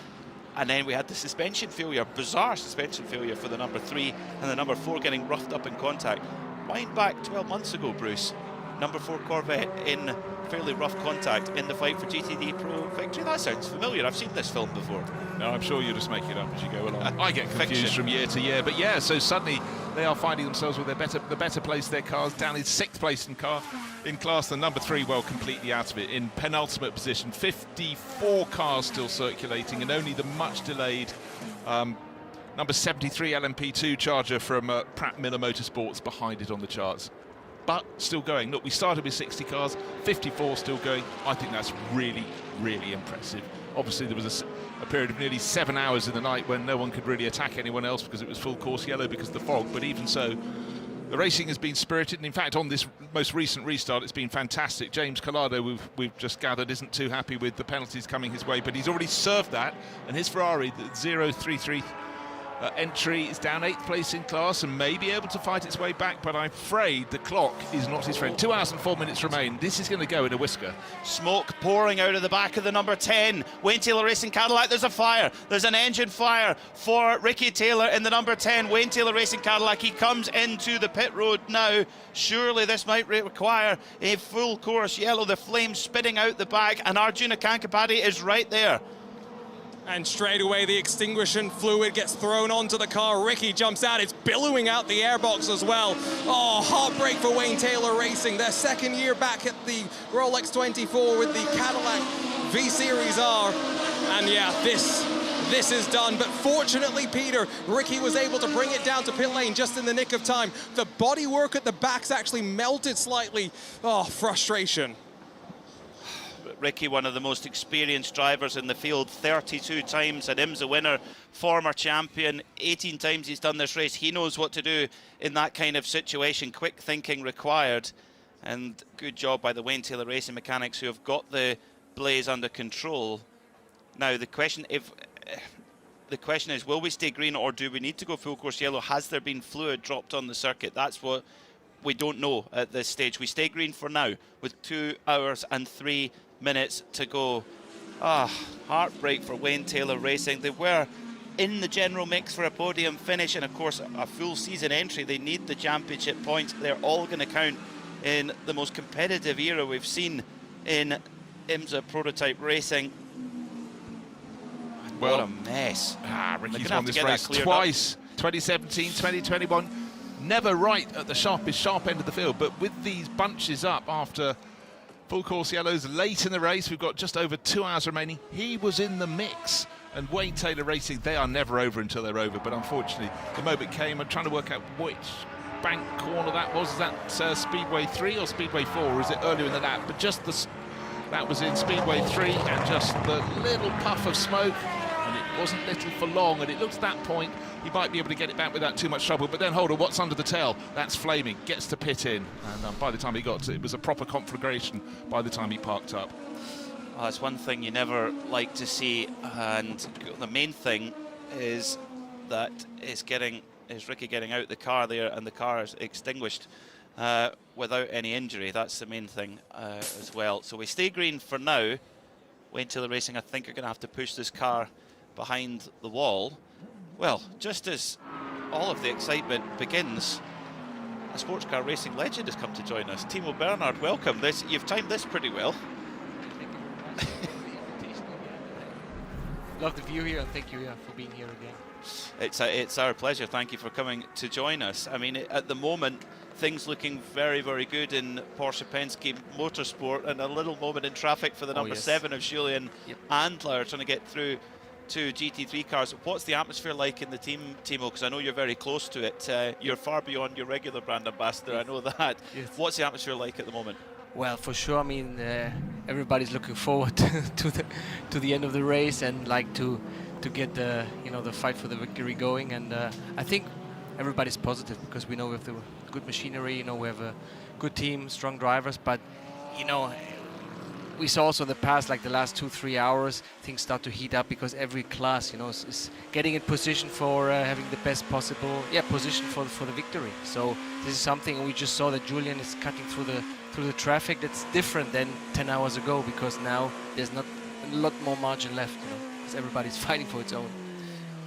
And then we had the suspension failure, bizarre suspension failure for the number 3, and the number 4 getting roughed up in contact. Wind back 12 months ago, Bruce. number 4 Corvette in fairly rough contact in the fight for GTD Pro victory. That sounds familiar. I've seen this film before. No, I'm sure you just make it up as you go along. I get confused Fiction. from year to year, but yeah, so suddenly they are finding themselves with the better place of their cars, down in 6th place in class. The number 3, well, completely out of it, in penultimate position. 54 cars still circulating, and only the much delayed number 73 LMP2 Charger from Pratt Miller Motorsports behind it on the charts. But still going. Look, we started with 60 cars, 54 still going. I think that's really, really impressive. Obviously, there was a period of nearly 7 hours in the night when no one could really attack anyone else because it was full course yellow because of the fog. But even so, the racing has been spirited. And in fact, on this most recent restart, it's been fantastic. James Collado, we've just gathered, isn't too happy with the penalties coming his way, but he's already served that. And his Ferrari, the 033 entry, is down 8th place in class and may be able to fight its way back, but I'm afraid the clock is not his friend. 2 hours and 4 minutes remain. This is going to go in a whisker. Smoke pouring out of the back of the number 10 Wayne Taylor Racing Cadillac. There's a fire. There's an engine fire for Ricky Taylor in the number 10 Wayne Taylor Racing Cadillac. He comes into the pit road now. Surely this might require a full course yellow. The flames spitting out the back, and Arjuna Kankapati is right there. And straight away the extinguishing fluid gets thrown onto the car. Ricky jumps out. It's billowing out the airbox as well. Oh, heartbreak for Wayne Taylor Racing. Their 2nd year back at the Rolex 24 with the Cadillac V-Series R. And yeah, this is done. But fortunately, Peter, Ricky was able to bring it down to pit lane just in the nick of time. The bodywork at the back's actually melted slightly. Oh, frustration. Ricky, one of the most experienced drivers in the field, 32 times an IMSA winner, former champion, 18 times he's done this race. He knows what to do in that kind of situation. Quick thinking required, and good job by the Wayne Taylor Racing mechanics who have got the blaze under control. Now the question is, will we stay green or do we need to go full course yellow? Has there been fluid dropped on the circuit? That's what we don't know at this stage. We stay green for now with 2 hours and 3 minutes to go. Heartbreak for Wayne Taylor Racing. They were in the general mix for a podium finish and of course a full season entry. They need the championship points. They're all going to count in the most competitive era we've seen in IMSA prototype racing. Well, what a mess. Ricky's won this race twice, 2017, 2021. Never right at the sharp end of the field, but with these bunches up after full course yellows late in the race, we've got just over 2 hours remaining. He was in the mix, and Wayne Taylor Racing, they are never over until they're over, but unfortunately the moment came. I'm trying to work out which bank corner that was. Is that Speedway 3 or Speedway 4, or is it earlier in the lap? But just that was in Speedway 3, and just the little puff of smoke, and it wasn't little for long, and it looks at that point he might be able to get it back without too much trouble. But then, hold on, what's under the tail? That's flaming, gets to pit in, and by the time he got to it was a proper conflagration by the time he parked up. Oh, it's one thing you never like to see, and the main thing is that is Ricky getting out the car there, and the car is extinguished without any injury. That's the main thing as well. So we stay green for now. Wayne Taylor Racing, I think, are going to have to push this car behind the wall. Well, just as all of the excitement begins, a sports car racing legend has come to join us. Timo Bernhard, welcome. You've timed this pretty well. Love the view here, and thank you for being here again. It's our pleasure. Thank you for coming to join us. I mean, at the moment, things looking very, very good in Porsche Pensky Motorsport, and a little moment in traffic for the number 7 of Julian Andler trying to get through 2 GT3 cars. What's the atmosphere like in the team, Timo? Because I know you're very close to it. You're far beyond your regular brand ambassador, I know that. Yes. What's the atmosphere like at the moment? Well, for sure. I mean, everybody's looking forward to the end of the race and like to get the the fight for the victory going. And I think everybody's positive because we know we have the good machinery. We have a good team, strong drivers. But we saw also in the past, like the last 2-3 hours, things start to heat up because every class, is getting in position for having the best possible position for the victory. So this is something we just saw that Julian is cutting through the traffic. That's different than 10 hours ago because now there's not a lot more margin left, because everybody's fighting for its own.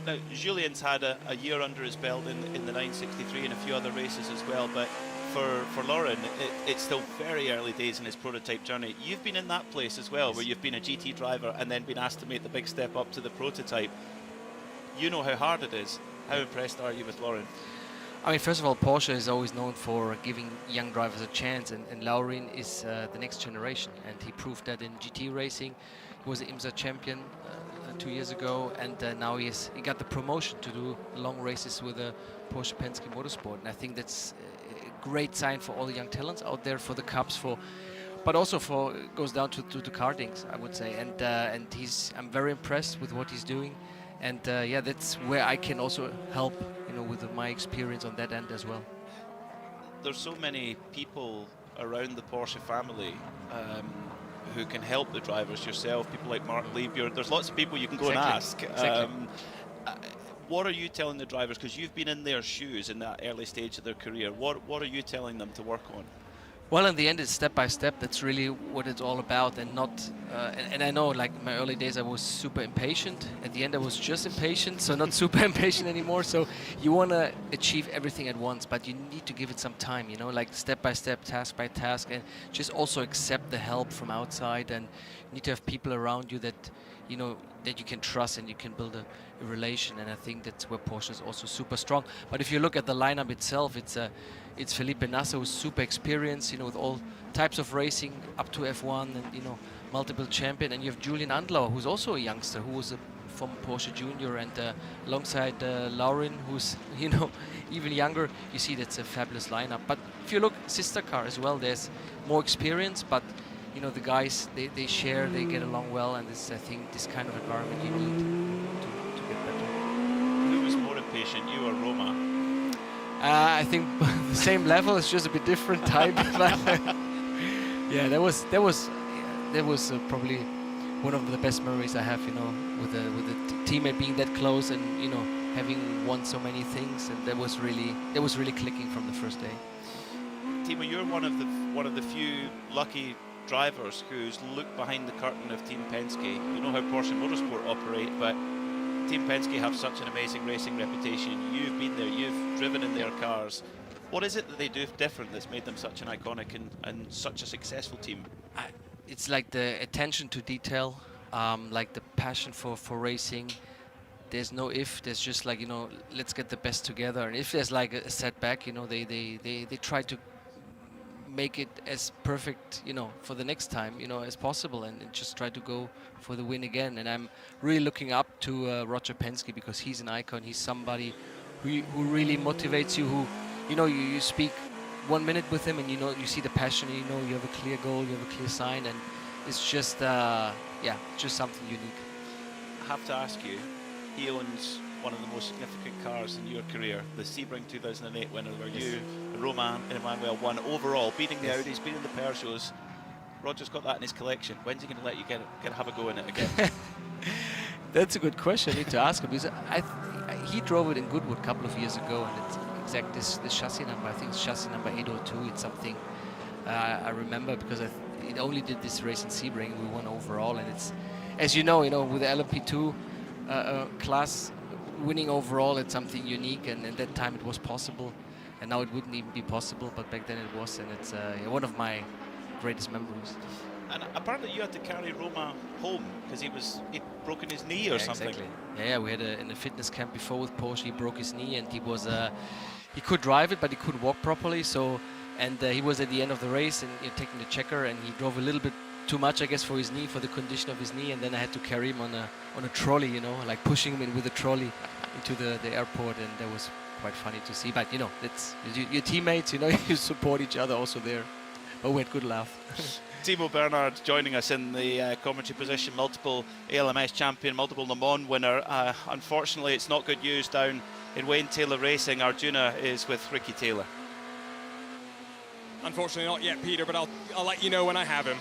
Now, Julian's had a year under his belt in the 963 and a few other races as well, but for Lauren, it's still very early days in his prototype journey. You've been in that place as well, where you've been a GT driver and then been asked to make the big step up to the prototype. You know how hard it is. How impressed are you with Lauren? I mean, first of all, Porsche is always known for giving young drivers a chance, and Laurin is the next generation, and he proved that in GT racing. He was an IMSA champion 2 years ago, and now he got the promotion to do long races with a Porsche Pensky Motorsport, and I think that's a great sign for all the young talents out there, for the Cups, but also goes down to the kartings, I would say, and I'm very impressed with what he's doing, and yeah, that's where I can also help, with my experience on that end as well. There's so many people around the Porsche family who can help the drivers, yourself, people like Mark Liebjörn. There's lots of people you can go and ask. Exactly. What are you telling the drivers, because you've been in their shoes in that early stage of their career, what are you telling them to work on? Well, in the end, it's step by step. That's really what it's all about, and not. And I know, like in my early days, I was super impatient. At the end, I was just impatient, so not super impatient anymore. So you want to achieve everything at once, but you need to give it some time. Like step by step, task by task, and just also accept the help from outside. And you need to have people around you that, that you can trust, and you can build a relation. And I think that's where Porsche is also super strong. But if you look at the lineup itself, it's Felipe Nasser, who's super experienced, with all types of racing up to F1 and, multiple champion. And you have Julian Andlauer, who's also a youngster, who was from Porsche Junior, and alongside Laurin, who's, even younger. You see that's a fabulous lineup. But if you look sister car as well, there's more experience, but, the guys, they share, they get along well, and this, I think, this kind of environment you need to get better. Who was more impatient, you or Roma? I think the same level, it's just a bit different type. But yeah, that was probably one of the best memories I have, with the teammate being that close and having won so many things, and that was really clicking from the first day. Timo, you're one of the few lucky drivers who's looked behind the curtain of Team Penske. You know how Porsche Motorsport operate, but Team Penske have such an amazing racing reputation. You've been there, you've driven in their cars. What is it that they do different that's made them such an iconic and such a successful team? It's like the attention to detail, like the passion for racing. There's no if, there's just like, let's get the best together. And if there's like a setback, they try to make it as perfect, for the next time, as possible, and just try to go for the win again. And I'm really looking up to Roger Penske, because he's an icon. He's somebody who really motivates you, who, you speak 1 minute with him and you see the passion, you have a clear goal, you have a clear sign, and it's just, just something unique. I have to ask you, he owns one of the most significant cars in your career, the Sebring 2008 winner, where you, Romain Emanuel, won overall, beating the Audis, beating the Peugeots. Roger's got that in his collection. When's he going to let you have a go in it again? That's a good question. I need to ask him, because he drove it in Goodwood a couple of years ago, and it's exact this chassis number. I think it's chassis number 802. It's something I remember, because it only did this race in Sebring. We won overall, and it's, as you know, with the LMP2 class, winning overall, it's something unique, and at that time it was possible, and now it wouldn't even be possible, but back then it was, and it's one of my greatest memories. And apparently you had to carry Roma home because he'd broken his knee or something. Exactly. Yeah, we had in a fitness camp before with Porsche. He broke his knee, and he could drive it, but he couldn't walk properly. So, and he was at the end of the race and taking the checker, and he drove a little bit too much, I guess, for his knee, for the condition of his knee, and then I had to carry him on a trolley, like pushing him in with a trolley into the airport, and that was quite funny to see. But it's your teammates, you support each other also there. But we had good laugh. Timo Bernhard joining us in the commentary position, multiple ALMS champion, multiple Le Mans winner. Unfortunately, it's not good news down in Wayne Taylor Racing. Arjuna is with Ricky Taylor. Unfortunately not yet, Peter, but I'll let you know when I have him.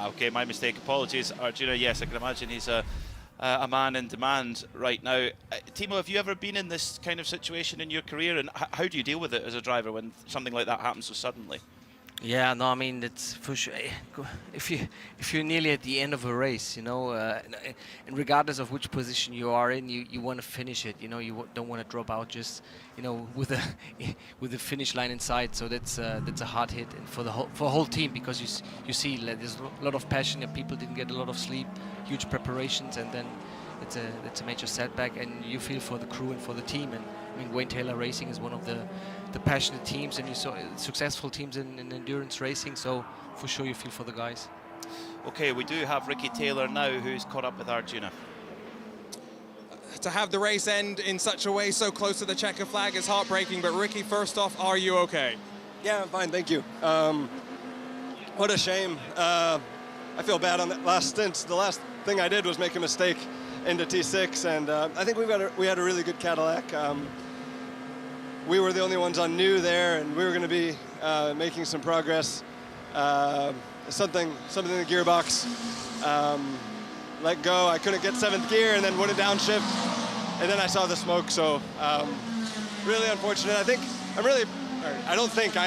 Okay, my mistake. Apologies, Arjuna. Yes, I can imagine he's a man in demand right now. Timo, have you ever been in this kind of situation in your career, and how do you deal with it as a driver when something like that happens so suddenly? Yeah, no, I mean it's for sure. If you're nearly at the end of a race, you know, and regardless of which position you are in, you want to finish it. You know, you don't want to drop out just, you know, with a with the finish line in sight. So that's a hard hit, and for the whole team, because you see there's a lot of passion, and people didn't get a lot of sleep, huge preparations, and then it's a major setback, and you feel for the crew and for the team. And I mean, Wayne Taylor Racing is one of the passionate teams, and you saw successful teams in endurance racing, so for sure you feel for the guys. Okay, we do have Ricky Taylor now, who's caught up with Arjuna. To have the race end in such a way so close to the checker flag is heartbreaking, but Ricky, first off, are you okay? Yeah, I'm fine, thank you. What a shame. I feel bad on that last stint. The last thing I did was make a mistake into T6, and I think we had a really good Cadillac. We were the only ones on new there, and we were going to be making some progress. Something in the gearbox let go. I couldn't get 7th gear, and then went a downshift, and then I saw the smoke. So really unfortunate. I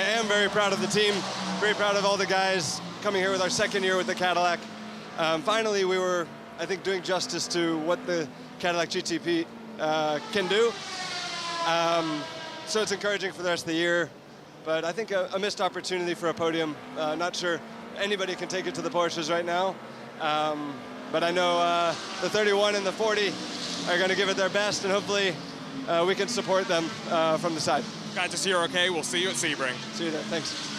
am very proud of the team, very proud of all the guys coming here with our 2nd year with the Cadillac. Finally, we were, I think, doing justice to what the Cadillac GTP can do. So it's encouraging for the rest of the year, but I think a missed opportunity for a podium. Not sure anybody can take it to the Porsches right now, but I know the 31 and the 40 are going to give it their best, and hopefully we can support them from the side. Glad to see you're okay. We'll see you at Sebring. See you there. Thanks.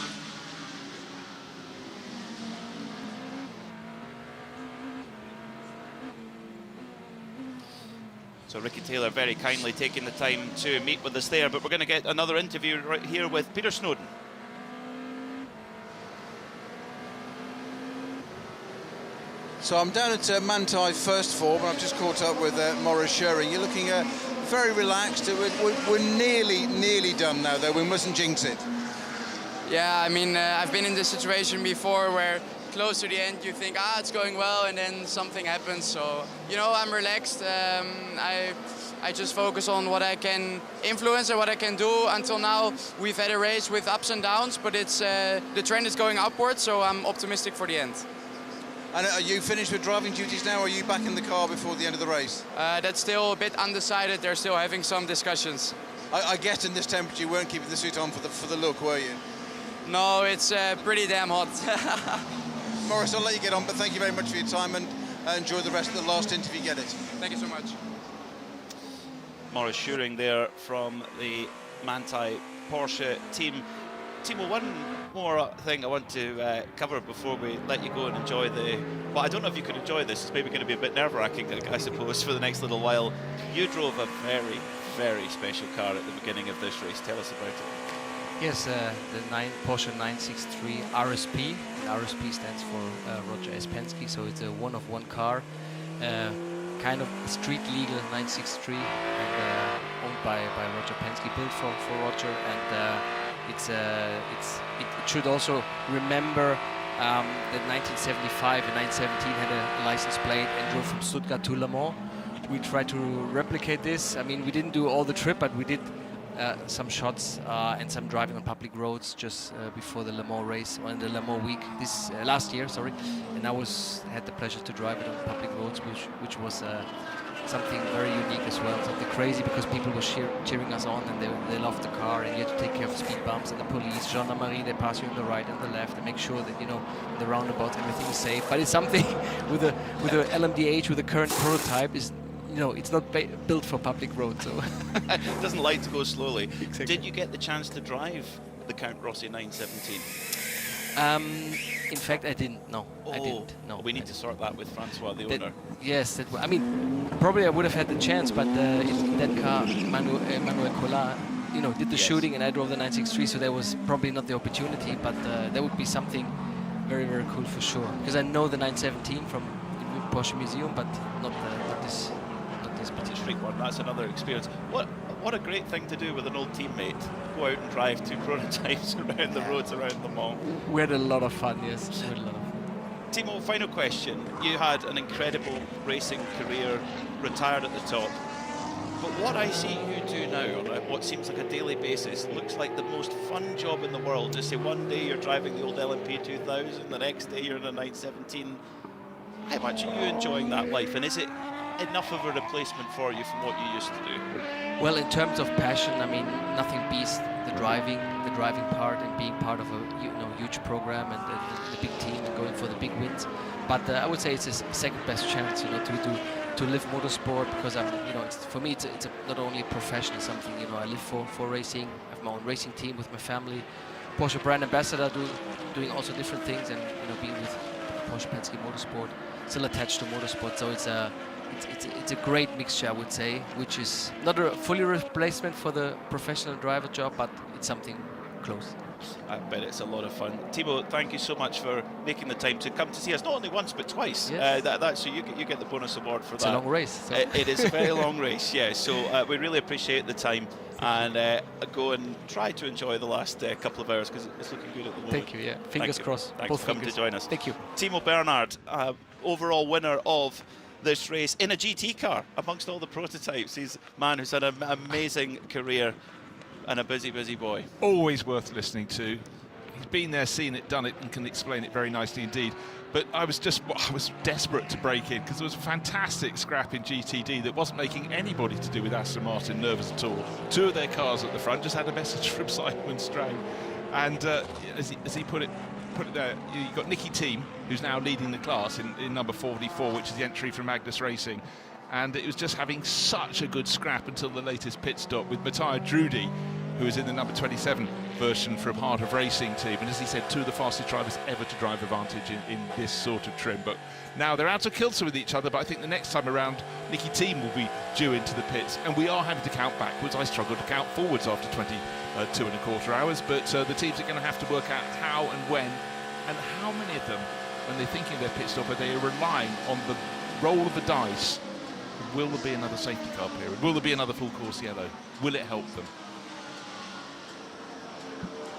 So Ricky Taylor very kindly taking the time to meet with us there, but we're going to get another interview right here with Peter Snowden. So I'm down at Manthey first form, and I've just caught up with Maurice Schering. You're looking very relaxed. We're nearly done now, though. We mustn't jinx it. Yeah, I mean, I've been in this situation before where close to the end you think, it's going well, and then something happens. So, you know, I'm relaxed. I just focus on what I can influence and what I can do. Until now, we've had a race with ups and downs, but it's the trend is going upwards, so I'm optimistic for the end. And are you finished with driving duties now, or are you back in the car before the end of the race? That's still a bit undecided. They're still having some discussions. I guess in this temperature you weren't keeping the suit on for the look, were you? No, it's pretty damn hot. Maurice, I'll let you get on, but thank you very much for your time, and enjoy the rest of the last interview. Get it. Thank you so much. Maurice Schering there from the Manthey Porsche team. Timo, one more thing I want to cover before we let you go and enjoy well, I don't know if you could enjoy this. It's maybe going to be a bit nerve-wracking, I suppose, for the next little while. You drove a very, very special car at the beginning of this race. Tell us about it. Yes, the Porsche 963 RSP. RSP stands for Roger S. Pensky, so it's a one-of-one car, kind of a street-legal 963, and owned by Roger Pensky, built for Roger, and it should also remember that 1975 and 1917 had a license plate and drove from Stuttgart to Le Mans. We tried to replicate this. I mean, we didn't do all the trip, but we did some shots and some driving on public roads just before the Le Mans race, or in the Le Mans week last year, sorry. And I had the pleasure to drive it on public roads, which was something very unique as well, something crazy, because people were cheering us on, and they loved the car, and you had to take care of speed bumps, and the police, gendarmerie, they pass you on the right and the left and make sure that, you know, in the roundabouts everything is safe. But it's something with the LMDH, with the current prototype, is, you know, it's not built for public roads. So it doesn't like to go slowly. Exactly. Did you get the chance to drive the Count Rossi 917? In fact, I didn't. No, I didn't. No, we need to sort that with Francois, the owner. Yes, I mean, probably I would have had the chance, but in that car, Emmanuel Collard, you know, did the shooting, and I drove the 963, so there was probably not the opportunity, but that would be something very, very cool for sure. Because I know the 917 from the Porsche Museum, but not this particular one. That's another experience. What a great thing to do with an old teammate. Go out and drive two prototypes around the roads around Le Mans. We had a lot of fun, yes. We had a lot of fun. Timo, final question. You had an incredible racing career, retired at the top. But what I see you do now on what seems like a daily basis looks like the most fun job in the world. Just say one day you're driving the old LMP 2000, the next day you're in a 917. How much are you enjoying that life, and is it enough of a replacement for you from what you used to do? Well, in terms of passion, I mean, nothing beats the driving part and being part of a huge program and the big team and going for the big wins. But I would say it's a second best chance, to live motorsport, because for me it's not only a profession, it's something I live for racing. I have my own racing team with my family, Porsche brand ambassador, doing also different things, and being with Porsche Pensky Motorsport, still attached to motorsport. So it's a great mixture, I would say, which is not a fully replacement for the professional driver job, but it's something close. I bet it's a lot of fun. Timo, thank you so much for making the time to come to see us, not only once but twice. Yes. So you get the bonus award for that. It's a long race. So. It is a very long race, yeah. So we really appreciate the time, and go and try to enjoy the last couple of hours, because it's looking good at the moment. Thank you, yeah. Fingers crossed. Thanks Both for coming fingers. to join us. Thank you. Timo Bernhard, overall winner of this race in a GT car amongst all the prototypes. He's a man who's had an amazing career and a busy boy. Always worth listening to. He's been there, seen it, done it, and can explain it very nicely indeed. But I was desperate to break in, because there was a fantastic scrap in GTD that wasn't making anybody to do with Aston Martin nervous at all. Two of their cars at the front just had a message from Simon Strang, and as he put it there, you've got Nicky Thiem, who's now leading the class in number 44, which is the entry from Magnus Racing. And it was just having such a good scrap until the latest pit stop with Matthias Drudy, who is in the number 27 version from Heart of Racing team. And as he said, two of the fastest drivers ever to drive Advantage in this sort of trim. But now they're out of kilter with each other, but I think the next time around, Nicky Thiem will be due into the pits. And we are having to count backwards. I struggled to count forwards after 22.25 hours, but the teams are going to have to work out how and when, and how many of them, when they're thinking of their pit stop, are they relying on the roll of the dice. Will there be another safety car period? Will there be another full course yellow? Will it help them?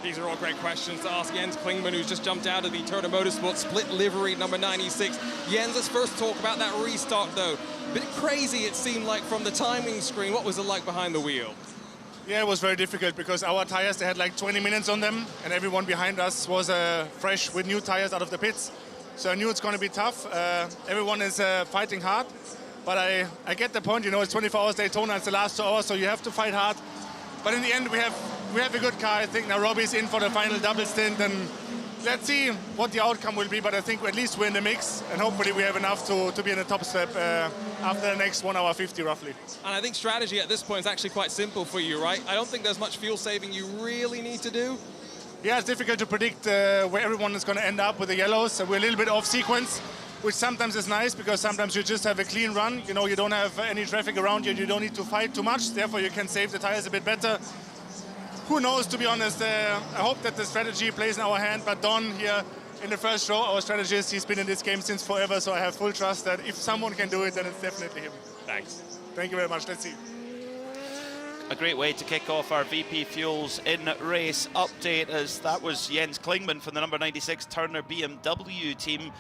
These are all great questions to ask Jens Klingmann, who's just jumped out of the Daytona Motorsport split livery number 96. Jens, let's first talk about that restart, though. A bit crazy, it seemed like, from the timing screen. What was it like behind the wheel? Yeah, it was very difficult, because our tires, they had like 20 minutes on them, and everyone behind us was fresh with new tires out of the pits. So I knew it's going to be tough. Everyone is fighting hard. But I get the point, it's 24 hours Daytona, it's the last 2 hours, so you have to fight hard. But in the end, we have a good car. I think now Robbie's in for the final double stint, and let's see what the outcome will be. But I think at least we're in the mix, and hopefully we have enough to be in the top step after the next 1 hour 50 roughly. And I think strategy at this point is actually quite simple for you, right? I don't think there's much fuel saving you really need to do. Yeah, it's difficult to predict where everyone is going to end up with the yellows. So we're a little bit off sequence, which sometimes is nice, because sometimes you just have a clean run. You don't have any traffic around you. You don't need to fight too much. Therefore, you can save the tires a bit better. Who knows, to be honest. I hope that the strategy plays in our hand. But Don here in the first row, our strategist, he's been in this game since forever. So I have full trust that if someone can do it, then it's definitely him. Thanks. Thank you very much. Let's see. A great way to kick off our VP Fuels in race update, as that was Jens Klingmann from the number 96 Turner BMW team,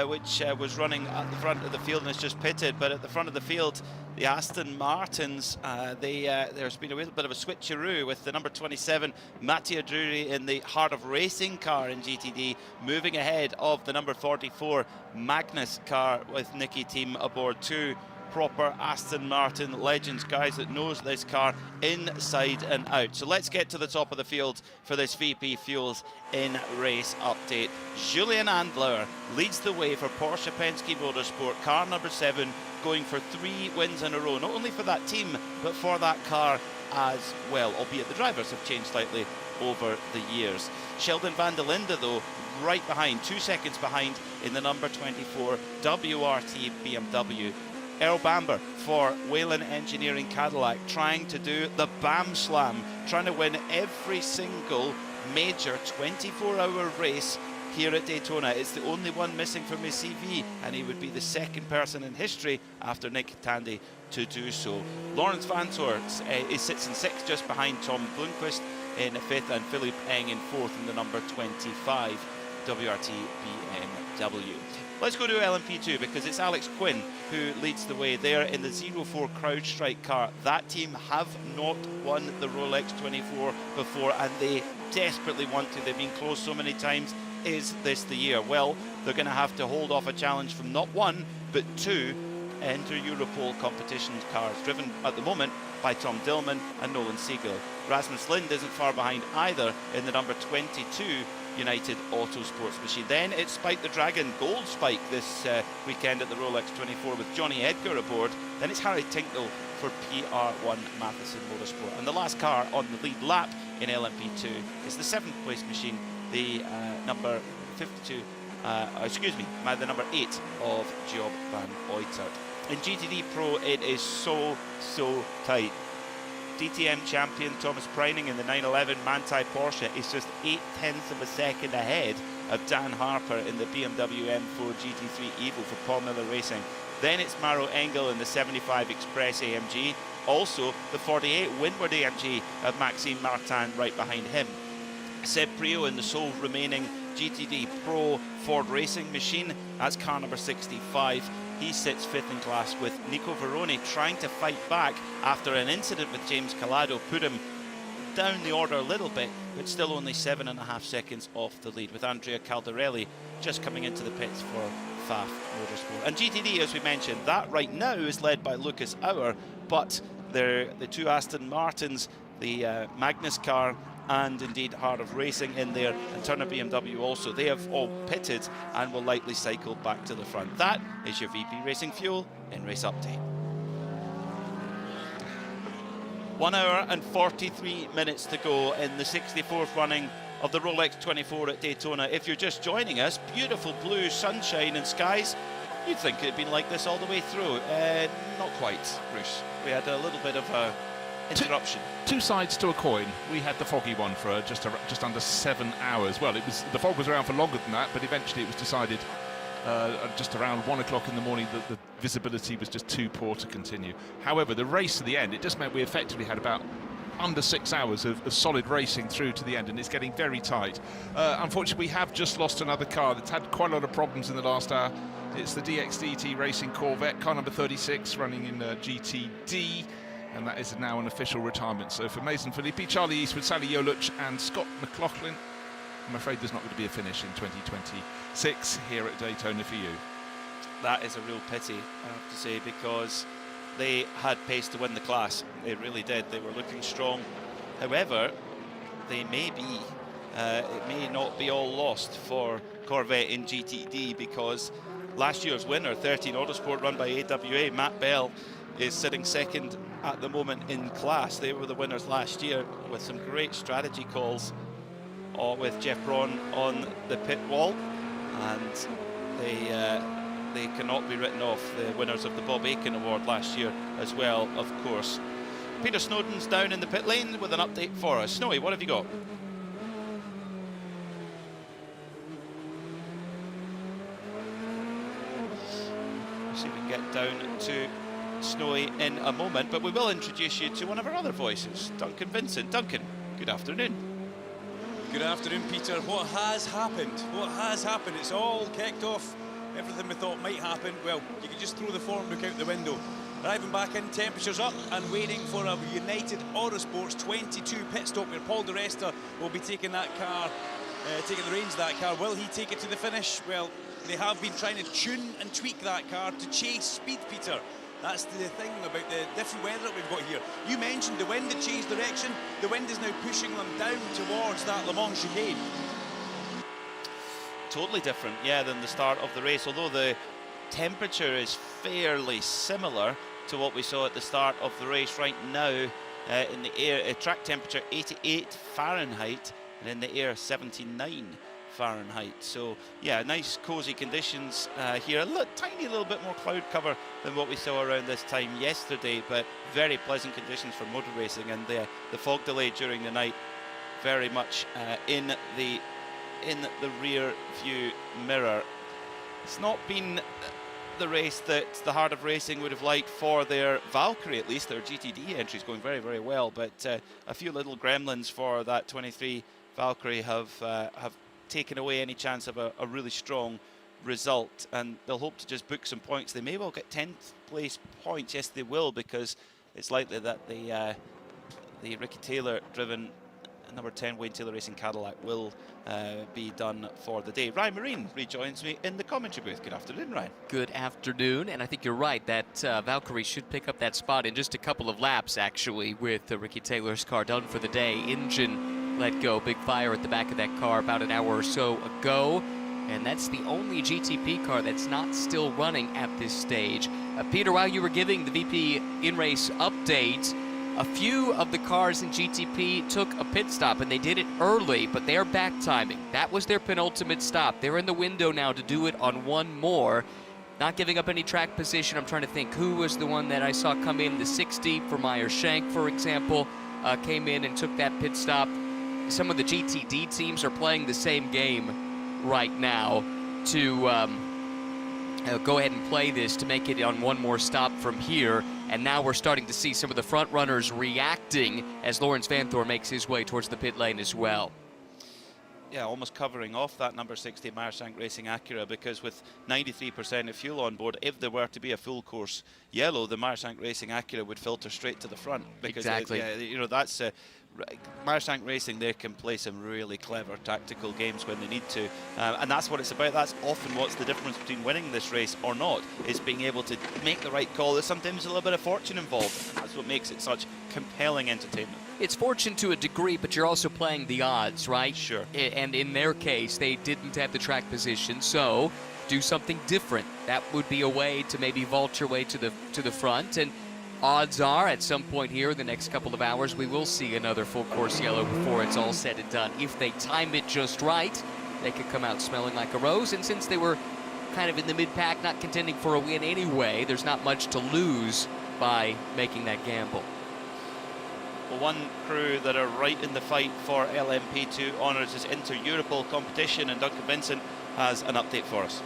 which was running at the front of the field and has just pitted. But at the front of the field, the Aston Martins, there's been a little bit of a switcheroo with the number 27 Mattia Drury in the Heart of Racing car in GTD, moving ahead of the number 44 Magnus car with Nicky Thiem aboard. Two proper Aston Martin legends, guys that knows this car inside and out. So let's get to the top of the field for this VP Fuels in race update. Julian Andlauer leads the way for Porsche Pensky Motorsport, car number 7, going for 3 wins in a row, not only for that team but for that car as well, albeit the drivers have changed slightly over the years. Sheldon van der Linde, though, right behind, 2 seconds behind in the number 24 WRT BMW. Earl Bamber for Whelen Engineering Cadillac, trying to do the BAM Slam, trying to win every single major 24-hour race here at Daytona. It's the only one missing from his CV, and he would be the second person in history after Nick Tandy to do so. Lawrence Vanthoor sits in 6th, just behind Tom Blomqvist in 5th, and Philippe Eng in 4th in the number 25 WRT BMW. Let's go to LMP2 because it's Alex Quinn who leads the way there in the 04 CrowdStrike car. That team have not won the Rolex 24 before, and they desperately want to. They've been close so many times. Is this the year? Well, they're going to have to hold off a challenge from not one, but two Enter Europol competition cars, driven at the moment by Tom Dillman and Nolan Siegel. Rasmus Lind isn't far behind either in the number 22 United Autosports machine. Then it's Spike the Dragon Gold Spike this weekend at the Rolex 24 with Johnny Edgar aboard. Then it's Harry Tinknell for PR1 Matheson Motorsport. And the last car on the lead lap in LMP2 is the 7th place machine, the number 52, the number 8 of Job van Oitert. In GTD Pro, it is so tight. DTM champion Thomas Preining in the 911 Manthey Porsche is just 0.8 of a second ahead of Dan Harper in the BMW M4 GT3 Evo for Paul Miller Racing. Then it's Maro Engel in the 75 Express AMG. Also, the 48 Windward AMG of Maxime Martin right behind him. Seb Prio in the sole remaining GTD Pro Ford Racing machine. That's car number 65. He sits 5th in class with Nico Veroni trying to fight back after an incident with James Calado put him down the order a little bit, but still only 7.5 seconds off the lead, with Andrea Caldarelli just coming into the pits for Pfaff Motorsport. And GTD, as we mentioned, that right now is led by Lucas Auer, but the two Aston Martins, the Magnus car and indeed Heart of Racing in there, and Turner BMW also, they have all pitted and will likely cycle back to the front. That is your VP Racing Fuel in Race Update. 1 hour and 43 minutes to go in the 64th running of the Rolex 24 at Daytona. If you're just joining us, beautiful blue sunshine and skies. You'd think it'd been like this all the way through. Not quite, Bruce. We had a little bit of a interruption. Two sides to a coin. We had the foggy one for just under 7 hours. Well, the fog was around for longer than that, but eventually it was decided just around 1 o'clock in the morning that the visibility was just too poor to continue. However, the race to the end, it just meant we effectively had about under 6 hours of solid racing through to the end, and it's getting very tight. Unfortunately, we have just lost another car that's had quite a lot of problems in the last hour. It's the DXDT Racing Corvette, car number 36, running in GTD. And that is now an official retirement. So for Mason Filippi, Charlie Eastwood, Sally Yoluch and Scott McLaughlin, I'm afraid there's not going to be a finish in 2026 here at Daytona for you. That is a real pity, I have to say, because they had pace to win the class. They really did. They were looking strong. However, they may be, it may not be all lost for Corvette in GTD, because last year's winner, 13 Autosport run by AWA, Matt Bell, is sitting second at the moment in class. They were the winners last year with some great strategy calls with Jeff Braun on the pit wall, and they cannot be written off, the winners of the Bob Aiken Award last year as well, of course. Peter Snowden's down in the pit lane with an update for us. Snowy, what have you got? See if we can get down to Snowy in a moment, but we will introduce you to one of our other voices, Duncan Vincent. Duncan, good afternoon. Good afternoon, Peter. What has happened? What has happened? It's all kicked off. Everything we thought might happen, well, you could just throw the form book out the window. Arriving back in, temperatures up, and waiting for a United Autosports 22 pit stop where Paul Di Resta will be taking that car, taking the reins of that car. Will he take it to the finish? Well, they have been trying to tune and tweak that car to chase speed, Peter. That's the thing about the different weather that we've got here. You mentioned the wind had changed direction. The wind is now pushing them down towards that Le Mans chicane. Totally different, yeah, than the start of the race, although the temperature is fairly similar to what we saw at the start of the race. Right now, in the air, track temperature 88 Fahrenheit, and in the air 79 Fahrenheit. So yeah, nice cozy conditions here. Tiny little bit more cloud cover than what we saw around this time yesterday, but very pleasant conditions for motor racing, and the fog delay during the night very much in the rear view mirror. It's not been the race that the Heart of Racing would have liked for their Valkyrie, at least. Their GTD entry is going very, very well, but a few little gremlins for that 23 Valkyrie have taken away any chance of a really strong result, and they'll hope to just book some points. They may well get 10th place points. Yes, they will, because it's likely that the Ricky Taylor driven number 10 Wayne Taylor Racing Cadillac will be done for the day. Ryan Marine rejoins me in the commentary booth. Good afternoon, Ryan. Good afternoon, and I think you're right that Valkyrie should pick up that spot in just a couple of laps, actually, with Ricky Taylor's car done for the day. Engine let go, big fire at the back of that car about an hour or so ago, and that's the only GTP car that's not still running at this stage. Peter, while you were giving the VP in-race update, a few of the cars in GTP took a pit stop, and they did it early, but they're back timing. That was their penultimate stop. They're in the window now to do it on one more, not giving up any track position. I'm trying to think who was the one that I saw come in. The 60 for Meyer Shank, for example, came in and took that pit stop. Some of the GTD teams are playing the same game right now to go ahead and play this to make it on one more stop from here. And now we're starting to see some of the front runners reacting as Lawrence Vanthor makes his way towards the pit lane as well. Yeah, almost covering off that number 60 Meyer-Shank Racing Acura, because with 93% of fuel on board, if there were to be a full course yellow, the Meyer-Shank Racing Acura would filter straight to the front. Because exactly. You know, that's Meyer-Shank Racing. They can play some really clever tactical games when they need to, and that's what it's about. That's often what's the difference between winning this race or not, is being able to make the right call. There's sometimes a little bit of fortune involved. That's what makes it such compelling entertainment. It's fortune to a degree, but you're also playing the odds, right? Sure. And in their case, they didn't have the track position, so do something different. That would be a way to maybe vault your way to the front. And odds are, at some point here in the next couple of hours, we will see another full course yellow before it's all said and done. If they time it just right, they could come out smelling like a rose. And since they were kind of in the mid-pack, not contending for a win anyway, there's not much to lose by making that gamble. Well, one crew that are right in the fight for LMP2 honours is Inter-Europol competition, and Duncan Vincent has an update for us.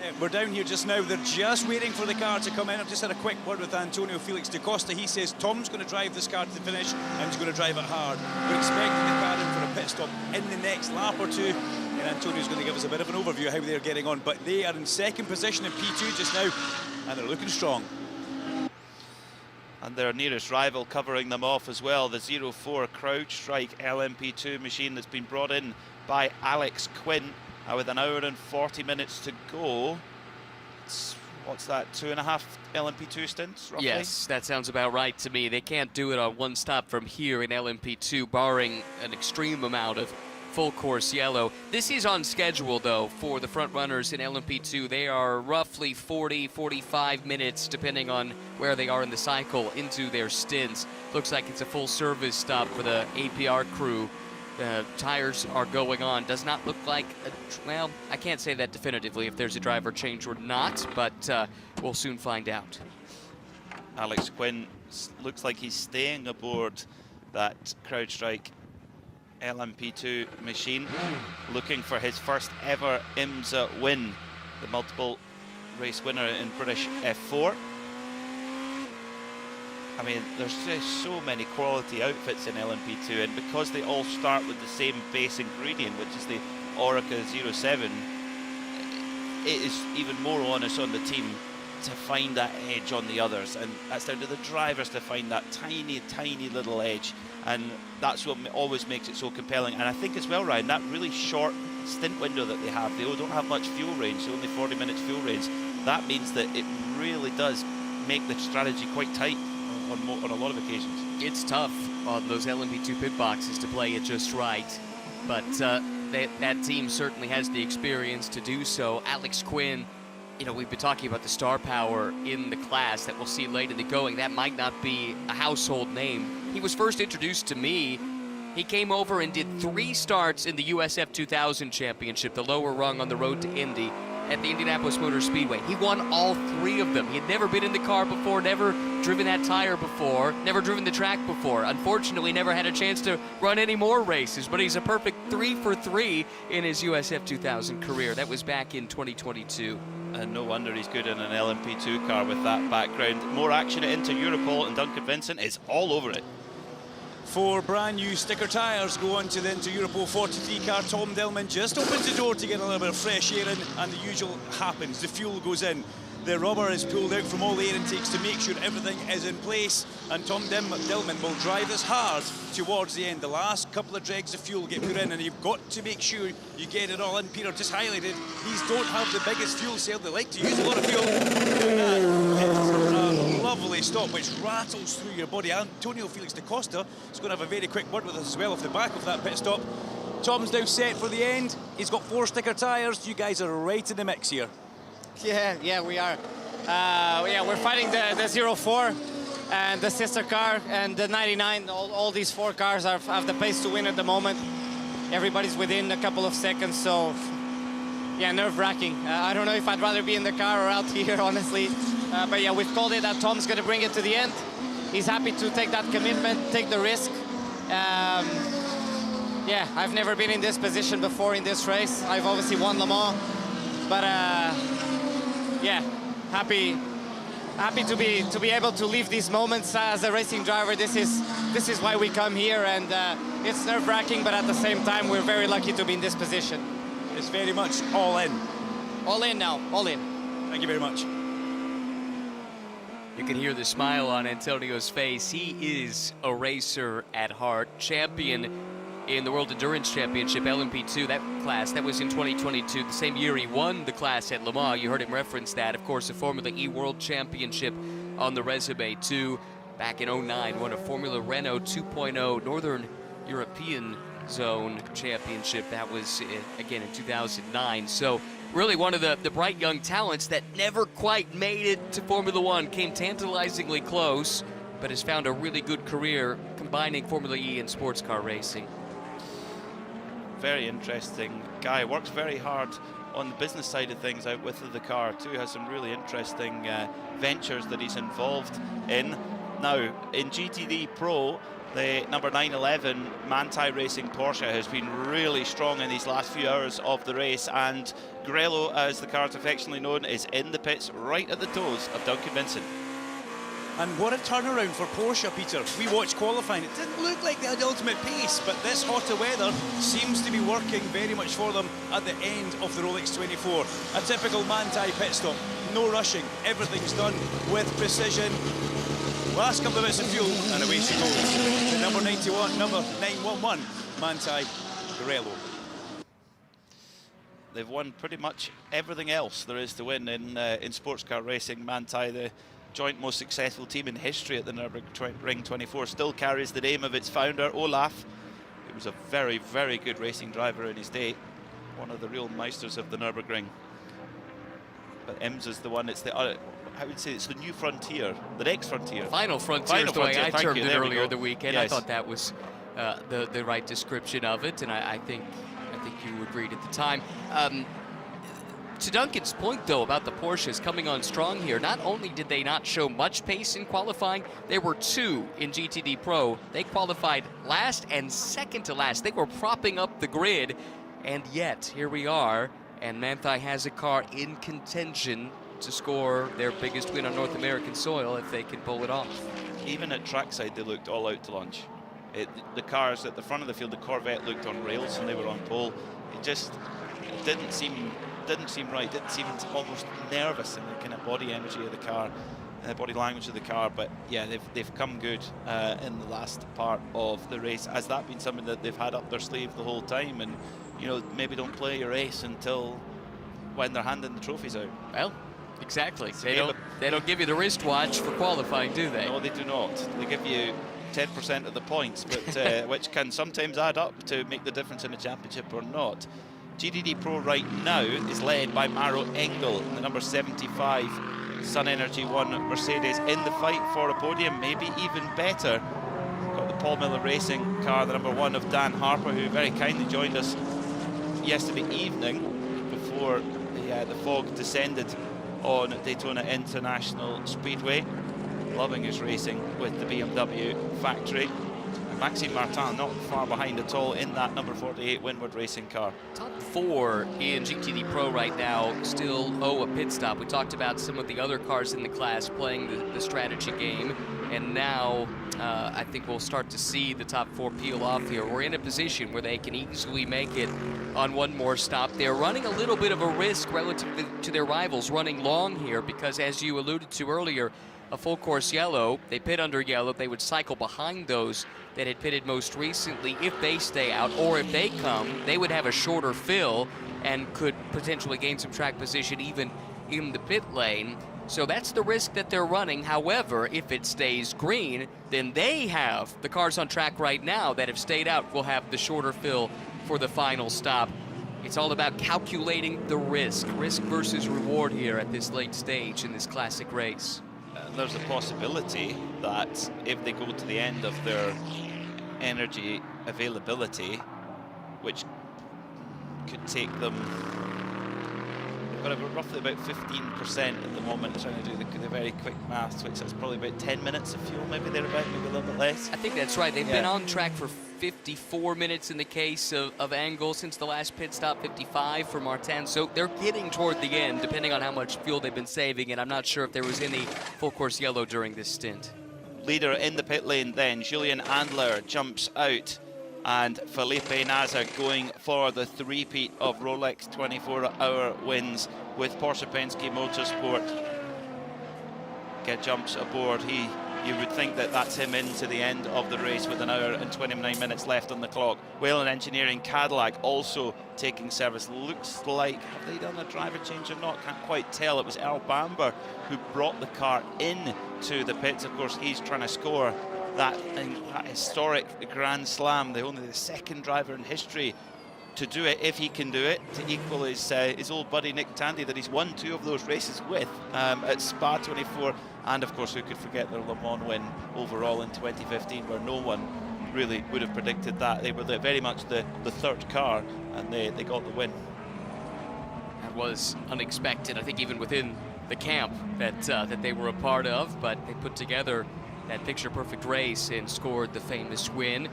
Yeah, we're down here just now. They're just waiting for the car to come in. I've just had a quick word with Antonio Felix da Costa. He says Tom's going to drive this car to the finish and he's going to drive it hard. We're expecting the car in for a pit stop in the next lap or two, and Antonio's going to give us a bit of an overview of how they're getting on. But they are in second position in P2 just now, and they're looking strong. And their nearest rival covering them off as well, the 04 CrowdStrike LMP2 machine that's been brought in by Alex Quinn with an hour and 40 minutes to go. What's that, 2.5 LMP2 stints, roughly? Yes, that sounds about right to me. They can't do it on one stop from here in LMP2, barring an extreme amount of full course yellow. This is on schedule, though, for the front runners in LMP2. They are roughly 40-45 minutes, depending on where they are in the cycle, into their stints. Looks like it's a full service stop for the APR crew. Tires are going on. Does not look like, well, I can't say that definitively if there's a driver change or not, but we'll soon find out. Alex Quinn looks like he's staying aboard that CrowdStrike LMP2 machine, looking for his first ever IMSA win, the multiple race winner in British F4. I mean, there's just so many quality outfits in LMP2, and because they all start with the same base ingredient, which is the Orica 07, it is even more onus on the team to find that edge on the others, and that's down to the drivers to find that tiny, tiny little edge, and that's what always makes it so compelling. And I think as well, Ryan, that really short stint window that they don't have much fuel range, so only 40 minutes fuel range. That means that it really does make the strategy quite tight on a lot of occasions. It's tough on those LMP2 pit boxes to play it just right, but that team certainly has the experience to do so. Alex Quinn, you know, we've been talking about the star power in the class that we'll see late in the going. That might not be a household name. He was first introduced to me. He came over and did 3 starts in the USF 2000 Championship, the lower rung on the road to Indy, at the Indianapolis Motor Speedway. He won all 3 of them. He had never been in the car before, never driven that tire before, never driven the track before. Unfortunately, never had a chance to run any more races, but he's a perfect 3 for 3 in his USF 2000 career. That was back in 2022. And no wonder he's good in an LMP2 car with that background. More action at Inter-Europol, and Duncan Vincent is all over it. 4 brand new sticker tyres go onto the Euro 43 car. Tom Dillman just opens the door to get a little bit of fresh air in, and the usual happens. The fuel goes in. The rubber is pulled out from all the air intakes to make sure everything is in place, and Tom Dillman will drive us hard towards the end. The last couple of dregs of fuel get put in, and you've got to make sure you get it all in. Peter just highlighted, these don't have the biggest fuel cell. They like to use a lot of fuel. It's a lovely stop which rattles through your body. Antonio Felix da Costa is going to have a very quick word with us as well off the back of that pit stop. Tom's now set for the end. He's got 4 sticker tyres. You guys are right in the mix here. Yeah, we are. Yeah, we're fighting the 04 and the sister car and the 99. All these 4 cars have the pace to win at the moment. Everybody's within a couple of seconds, so yeah, nerve-wracking. I don't know if I'd rather be in the car or out here, honestly. But yeah, we've called it that Tom's going to bring it to the end. He's happy to take that commitment, take the risk. Yeah, I've never been in this position before in this race. I've obviously won Le Mans, but yeah, happy to be able to live these moments as a racing driver. This is why we come here, and it's nerve-wracking, but at the same time we're very lucky to be in this position. It's very much all in. All in now, all in. Thank you very much. You can hear the smile on Antonio's face. He is a racer at heart, champion in the World Endurance Championship, LMP2, that class. That was in 2022, the same year he won the class at Le Mans. You heard him reference that. Of course, the Formula E World Championship on the resume, too. Back in 09, won a Formula Renault 2.0 Northern European Zone Championship. That was, again, in 2009. So, really one of the bright young talents that never quite made it to Formula One. Came tantalizingly close, but has found a really good career combining Formula E and sports car racing. Very interesting guy. Works very hard on the business side of things out with the car too. Has some really interesting ventures that he's involved in. Now in GTD Pro, the number 911 Manthey Racing Porsche has been really strong in these last few hours of the race, and Grello, as the car is affectionately known, is in the pits right at the toes of Duncan Vincent. And what a turnaround for Porsche, Peter. We watched qualifying. It didn't look like they had the ultimate pace, but this hotter weather seems to be working very much for them at the end of the Rolex 24. A typical Manthey pit stop. No rushing. Everything's done with precision. Last couple of bits of fuel, and away she goes. The number 911, Manthey Grello. They've won pretty much everything else there is to win in sports car racing. Manthey, the joint most successful team in history at the Nürburgring 24, still carries the name of its founder, Olaf. He was a very, very good racing driver in his day, one of the real meisters of the Nürburgring. But IMSA's the one, it's the, I would say it's the new frontier, the next frontier. Final frontier is the way I termed it earlier the weekend. Yes. I thought that was the right description of it, and I think you agreed at the time. To Duncan's point, though, about the Porsches coming on strong here, not only did they not show much pace in qualifying, there were 2 in GTD Pro. They qualified last and second to last. They were propping up the grid, and yet here we are, and Manthey has a car in contention to score their biggest win on North American soil if they can pull it off. Even at trackside, they looked all out to lunch. The cars at the front of the field, the Corvette looked on rails and they were on pole. It just didn't seem right. Didn't seem almost nervous in the kind of body energy of the car, body language of the car. But yeah, they've come good in the last part of the race. Has that been something that they've had up their sleeve the whole time? And you know, maybe don't play your race until when they're handing the trophies out. Well, exactly. They don't give you the wristwatch for qualifying, do they? No, they do not. They give you 10% of the points, but which can sometimes add up to make the difference in a championship or not. GTD Pro right now is led by Maro Engel, the number 75 Sun Energy 1 Mercedes, in the fight for a podium, maybe even better. Got the Paul Miller Racing car, the number 1 of Dan Harper, who very kindly joined us yesterday evening before the fog descended on Daytona International Speedway. Loving his racing with the BMW factory. Maxime Martin not far behind at all in that number 48 Windward Racing car. Top 4 in GTD Pro right now still owe a pit stop. We talked about some of the other cars in the class playing the strategy game, and now I think we'll start to see the top 4 peel off here. We're in a position where they can easily make it on one more stop. They're running a little bit of a risk relative to their rivals running long here because, as you alluded to earlier, a full course yellow, they pit under yellow, they would cycle behind those that had pitted most recently. If they stay out, or if they come, they would have a shorter fill and could potentially gain some track position even in the pit lane. So that's the risk that they're running. However, if it stays green, then they have the cars on track right now that have stayed out will have the shorter fill for the final stop. It's all about calculating the risk versus reward here at this late stage in this classic race. There's a possibility that if they go to the end of their energy availability, which could take them, they've got roughly about 15% at the moment, trying to do the very quick maths, which is probably about 10 minutes of fuel, maybe thereabout, maybe a little bit less. I think that's right. They've been on track for 54 minutes in the case of Angle since the last pit stop, 55 for Martin. So they're getting toward the end, depending on how much fuel they've been saving, and I'm not sure if there was any full course yellow during this stint. Leader in the pit lane then, Julian Andler jumps out, and Felipe Nasr going for the three-peat of Rolex 24-hour wins with Porsche Pensky Motorsport. Jumps aboard. You would think that that's him into the end of the race with an hour and 29 minutes left on the clock. Whalen Engineering Cadillac also taking service. Looks like, have they done a driver change or not? Can't quite tell. It was Earl Bamber who brought the car in to the pits. Of course, he's trying to score that historic Grand Slam, only the second driver in history to do it, if he can do it, to equal his old buddy Nick Tandy that he's won 2 of those races with at Spa 24. And of course, who could forget their Le Mans win overall in 2015, where no one really would have predicted that. They were very much the third car, and they got the win. That was unexpected, I think, even within the camp that they were a part of, but they put together that picture-perfect race and scored the famous win.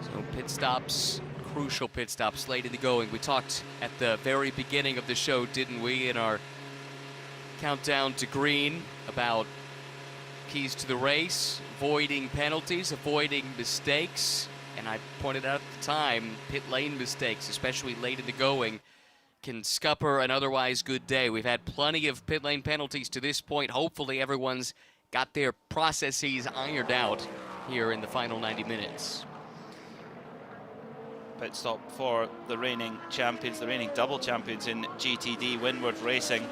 So pit stops, crucial pit stops late in the going. We talked at the very beginning of the show, didn't we, in our countdown to green, about keys to the race, avoiding penalties, avoiding mistakes. And I pointed out at the time, pit lane mistakes, especially late in the going, can scupper an otherwise good day. We've had plenty of pit lane penalties to this point. Hopefully everyone's got their processes ironed out here in the final 90 minutes. Pit stop for the reigning champions, the reigning double champions in GTD Windward Racing.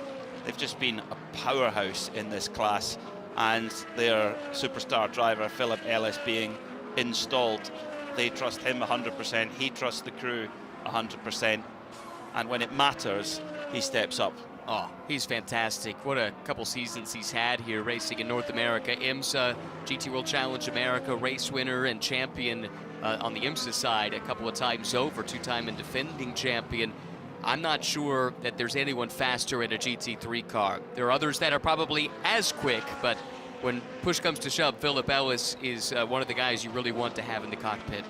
They've just been a powerhouse in this class, and their superstar driver, Philip Ellis, being installed. They trust him 100%, he trusts the crew 100%, and when it matters, he steps up. Oh, he's fantastic. What a couple seasons he's had here racing in North America. IMSA, GT World Challenge America, race winner and champion on the IMSA side a couple of times over, 2-time and defending champion. I'm not sure that there's anyone faster in a GT3 car. There are others that are probably as quick, but when push comes to shove, Philip Ellis is one of the guys you really want to have in the cockpit.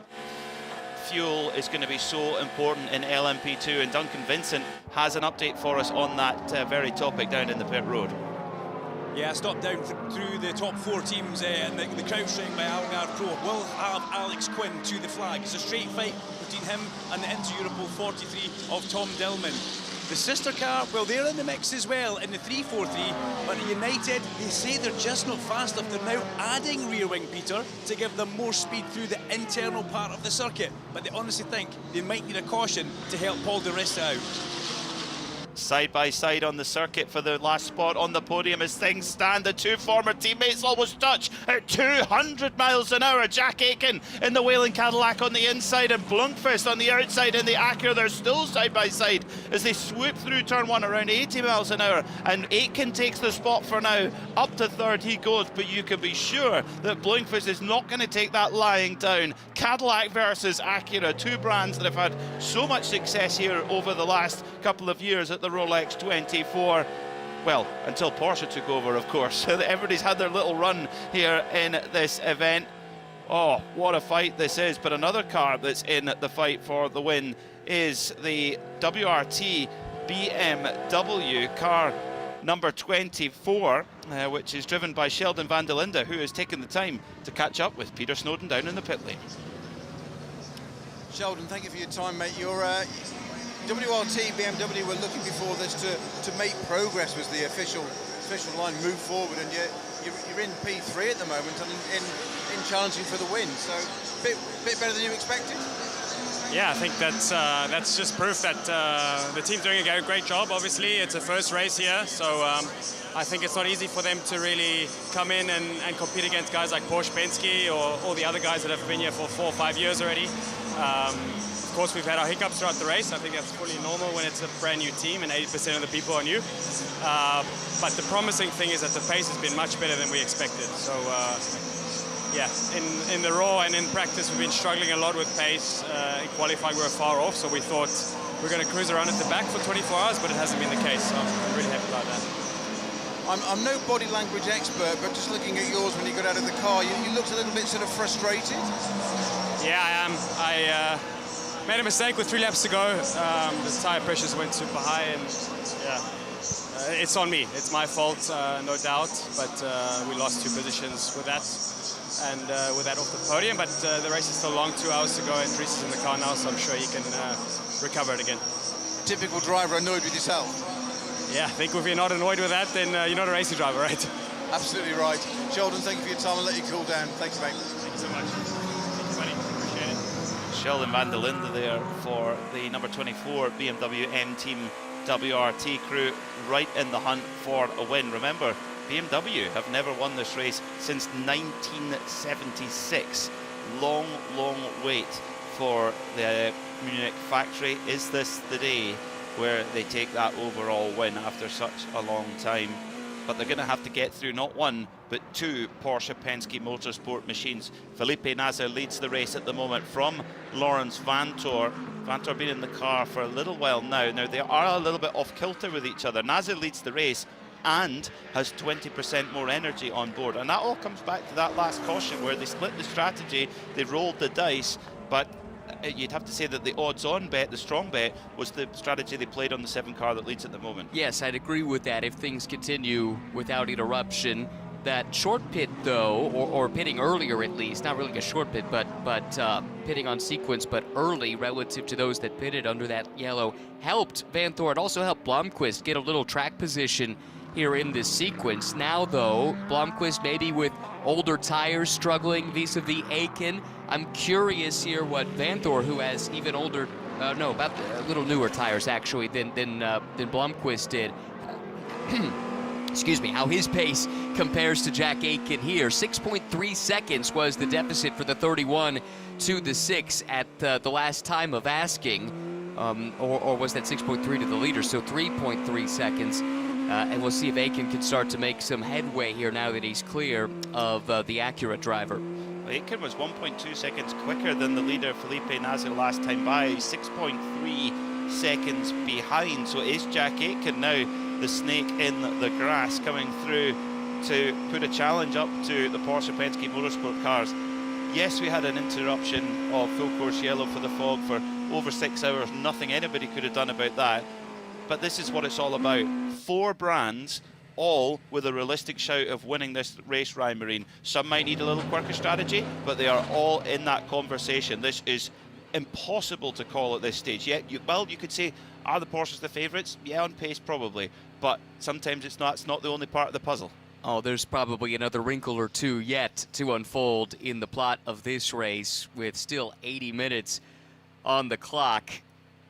Fuel is going to be so important in LMP2, and Duncan Vincent has an update for us on that very topic down in the pit road. Yeah, stop down through the top 4 teams and the crowd showing by Algarve Pro. We'll have Alex Quinn to the flag. It's a straight fight between him and the Inter Europol 43 of Tom Dillman. The sister car, well, they're in the mix as well in the 343, but United, they say they're just not fast enough. They're now adding rear wing, Peter, to give them more speed through the internal part of the circuit, but they honestly think they might need a caution to help Paul de Resta out. Side by side on the circuit for the last spot on the podium as things stand. The 2 former teammates almost touch at 200 miles an hour. Jack Aitken in the Whalen Cadillac on the inside and Blunkfist on the outside in the Acura. They're still side by side as they swoop through turn 1 around 80 miles an hour, and Aitken takes the spot for now. Up to third he goes, but you can be sure that Blunkfist is not going to take that lying down. Cadillac versus Acura, 2 brands that have had so much success here over the last couple of years at the Rolex 24. Well, until Porsche took over, of course. Everybody's had their little run here in this event. Oh, what a fight this is. But another car that's in the fight for the win is the WRT BMW car number 24, which is driven by Sheldon van der Linde, who has taken the time to catch up with Peter Snowden down in the pit lane. Sheldon, thank you for your time, mate. Your WRT BMW were looking before this to make progress, was the official line, move forward, and you're in P3 at the moment and in challenging for the win. So bit better than you expected. Yeah, I think that's just proof that the team's doing a great job. Obviously, it's a first race here, so I think it's not easy for them to really come in and compete against guys like Porsche Pensky or all the other guys that have been here for 4 or 5 years already. Of course, we've had our hiccups throughout the race. I think that's fully normal when it's a brand new team and 80% of the people are new. But the promising thing is that the pace has been much better than we expected. So. Yeah, in the raw and in practice we've been struggling a lot with pace. In qualifying we were far off, so we thought we're going to cruise around at the back for 24 hours, but it hasn't been the case, so I'm really happy about that. I'm no body language expert, but just looking at yours when you got out of the car, you looked a little bit sort of frustrated. Yeah, I am. I made a mistake with 3 laps to go. The tyre pressures went super high, and yeah, it's on me. It's my fault, no doubt, but we lost 2 positions with that. And with that off the podium, but the race is still long, 2 hours to go, and Dries is in the car now, so I'm sure he can recover it again. Typical driver annoyed with yourself. Yeah, I think if you're not annoyed with that, then you're not a racing driver, right? Absolutely right. Sheldon, thank you for your time. I'll let you cool down. Thanks, mate. Thank you so much. Thank you, buddy. Appreciate it. Sheldon van der Linde there for the number 24 BMW M Team WRT crew, right in the hunt for a win. Remember, BMW have never won this race since 1976. Long, long wait for the Munich factory. Is this the day where they take that overall win after such a long time? But they're going to have to get through not 1, but 2 Porsche Pensky Motorsport machines. Felipe Nasr leads the race at the moment from Lawrence Vantor. Vantor been in the car for a little while now. Now, they are a little bit off kilter with each other. Nasr leads the race and has 20% more energy on board, and that all comes back to that last caution where they split the strategy, they rolled the dice, but you'd have to say that the odds-on bet, the strong bet, was the strategy they played on the 7 car that leads at the moment. Yes, I'd agree with that if things continue without interruption. That short pit, though, or pitting earlier at least, not really a short pit, but pitting on sequence, but early relative to those that pitted under that yellow, helped Vanthor. It also helped Blomqvist get a little track position here in this sequence. Now, though, Blomqvist maybe with older tires struggling vis-a-vis Aiken. I'm curious here what Vanthor, who has even older, about a little newer tires actually than Blomqvist did. Excuse me, how his pace compares to Jack Aiken here. 6.3 seconds was the deficit for the 31 to the 6 at the last time of asking, or was that 6.3 to the leader? So 3.3 seconds. And we'll see if Aiken can start to make some headway here now that he's clear of the Acura driver. Aiken was 1.2 seconds quicker than the leader, Felipe Nasr, last time by. 6.3 seconds behind. So it is Jack Aiken now, the snake in the grass, coming through to put a challenge up to the Porsche Pensky Motorsport cars. Yes, we had an interruption of full course yellow for the fog for over 6 hours. Nothing anybody could have done about that. But this is what it's all about. 4 brands, all with a realistic shout of winning this race, Ryan Marine. Some might need a little quirky strategy, but they are all in that conversation. This is impossible to call at this stage. Yeah, you could say, are the Porsches the favourites? Yeah, on pace, probably. But sometimes it's not the only part of the puzzle. Oh, there's probably another wrinkle or 2 yet to unfold in the plot of this race, with still 80 minutes on the clock.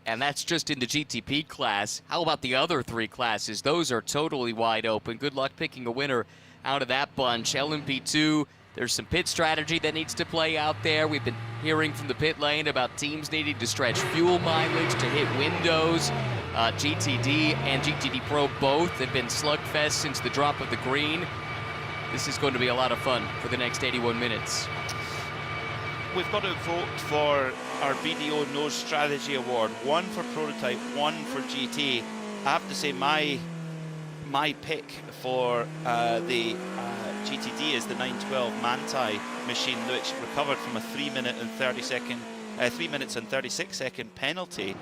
And that's just in the GTP class. How about the other 3 classes? Those are totally wide open. Good luck picking a winner out of that bunch. LMP2, there's some pit strategy that needs to play out there. We've been hearing from the pit lane about teams needing to stretch fuel mileage to hit windows. GTD and GTD Pro both have been slugfest since the drop of the green. This is going to be a lot of fun for the next 81 minutes. We've got to vote for our BDO Nose Strategy Award. 1 for Prototype, 1 for GT. I have to say my pick for the GTD is the 912 Manti machine, which recovered from a 3 minutes and 36 second penalty.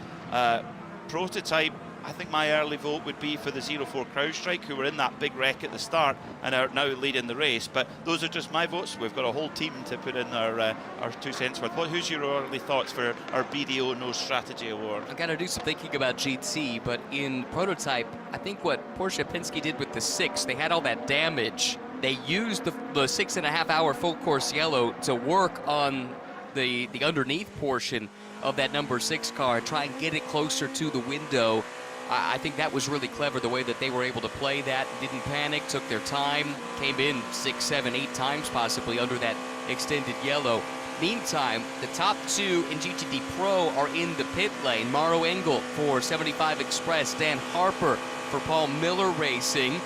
Prototype, I think my early vote would be for the 04 CrowdStrike, who were in that big wreck at the start and are now leading the race. But those are just my votes. We've got a whole team to put in our 2 cents worth. Who's your early thoughts for our BDO No Strategy Award? I got to do some thinking about GT, but in prototype, I think what Porsche Pensky did with the 6, they had all that damage. They used the 6.5 hour full course yellow to work on the underneath portion of that number 6 car, try and get it closer to the window. I think that was really clever, the way that they were able to play that, didn't panic, took their time, came in 6, 7, 8 times possibly under that extended yellow. Meantime, the top 2 in GTD Pro are in the pit lane. Mauro Engel for 75 Express, Dan Harper for Paul Miller Racing.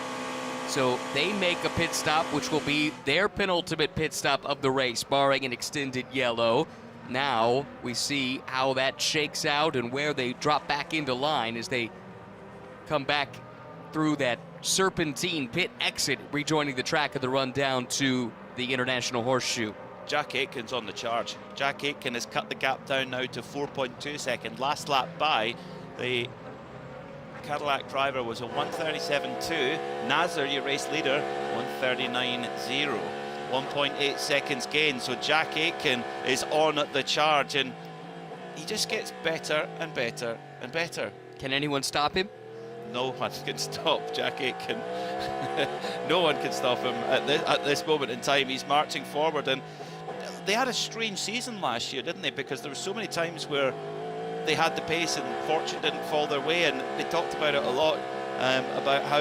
So they make a pit stop, which will be their penultimate pit stop of the race, barring an extended yellow. Now we see how that shakes out and where they drop back into line as they come back through that serpentine pit exit, rejoining the track of the run down to the International Horseshoe. Jack Aitken's on the charge. Jack Aitken has cut the gap down now to 4.2 seconds. Last lap by, the Cadillac driver was a 1:37.2. Nasser, your race leader, 1:39.0. 1.8 seconds gain. So Jack Aitken is on the charge, and he just gets better and better and better. Can anyone stop him? No one can stop Jack Aitken. No one can stop him at this moment in time. He's marching forward, and they had a strange season last year, didn't they? Because there were so many times where they had the pace and fortune didn't fall their way, and they talked about it a lot, about how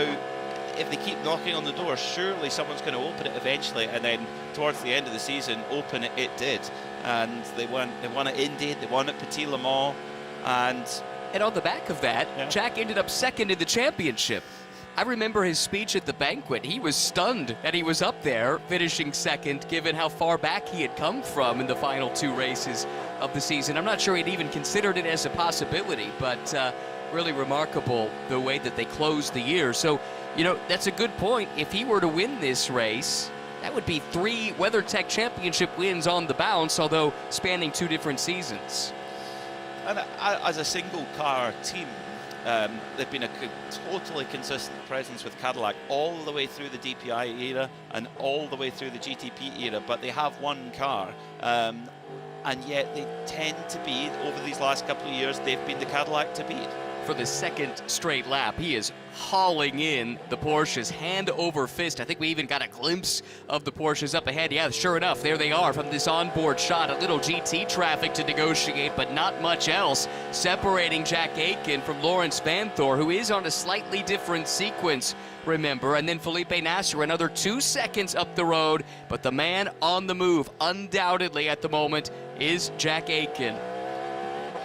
if they keep knocking on the door, surely someone's going to open it eventually, and then towards the end of the season, open it did. And they won at Indy, they won at Petit Le Mans, and on the back of that, Jack ended up second in the championship. I remember his speech at the banquet. He was stunned that he was up there finishing second, given how far back he had come from in the final 2 races of the season. I'm not sure he'd even considered it as a possibility, but really remarkable the way that they closed the year. So, you know, that's a good point. If he were to win this race, that would be 3 WeatherTech championship wins on the bounce, although spanning 2 different seasons. And as a single car team, they've been a totally consistent presence with Cadillac all the way through the DPI era and all the way through the GTP era, but they have one car, and yet they tend to be, over these last couple of years, they've been the Cadillac to beat. For the second straight lap, he is hauling in the Porsches hand over fist. I think we even got a glimpse of the Porsches up ahead. Yeah, sure enough, there they are from this onboard shot. A little GT traffic to negotiate, but not much else, separating Jack Aitken from Lawrence Vanthoor, who is on a slightly different sequence, remember. And then Felipe Nasser, another 2 seconds up the road, but the man on the move, undoubtedly at the moment, is Jack Aitken.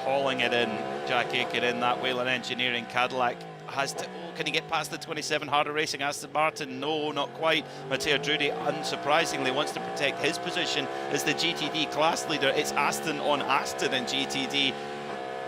Hauling it in, Jack Aitken in that Whelen Engineering Cadillac. Has to, can he get past the 27 Harder Racing Aston Martin? No, not quite. Matteo Drudi, unsurprisingly, wants to protect his position as the GTD class leader. It's Aston on Aston in GTD.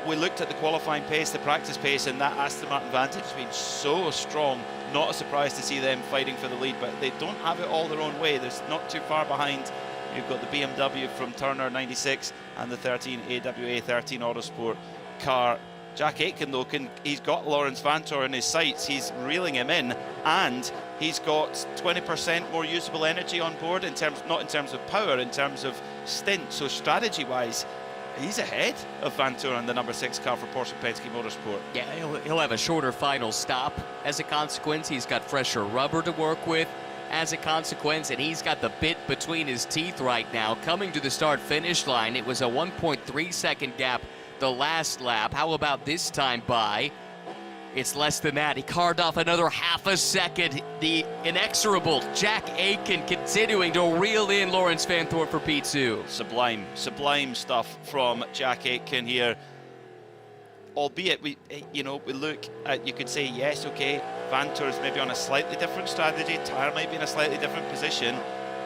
We looked at the qualifying pace, the practice pace, and that Aston Martin Vantage has been so strong. Not a surprise to see them fighting for the lead, but they don't have it all their own way. They're not too far behind. You've got the BMW from Turner 96 and the 13 AWA 13 Autosport car. Jack Aitken, though, he's got Lawrence Vanthoor in his sights. He's reeling him in, and he's got 20% more usable energy on board, not in terms of power, in terms of stint. So strategy-wise, he's ahead of Vanthoor on the number 6 car for Porsche Pensky Motorsport. Yeah, he'll have a shorter final stop. As a consequence, he's got fresher rubber to work with. As a consequence, and he's got the bit between his teeth right now. Coming to the start-finish line, it was a 1.3 second gap the last lap. How about this time by? It's less than that. He carved off another half a second. The inexorable Jack Aitken continuing to reel in Lawrence Vanthoor for P2. Sublime stuff from Jack Aitken here. Albeit, we look at, you could say, yes, okay, Vanthoor is maybe on a slightly different strategy, Tyre might be in a slightly different position,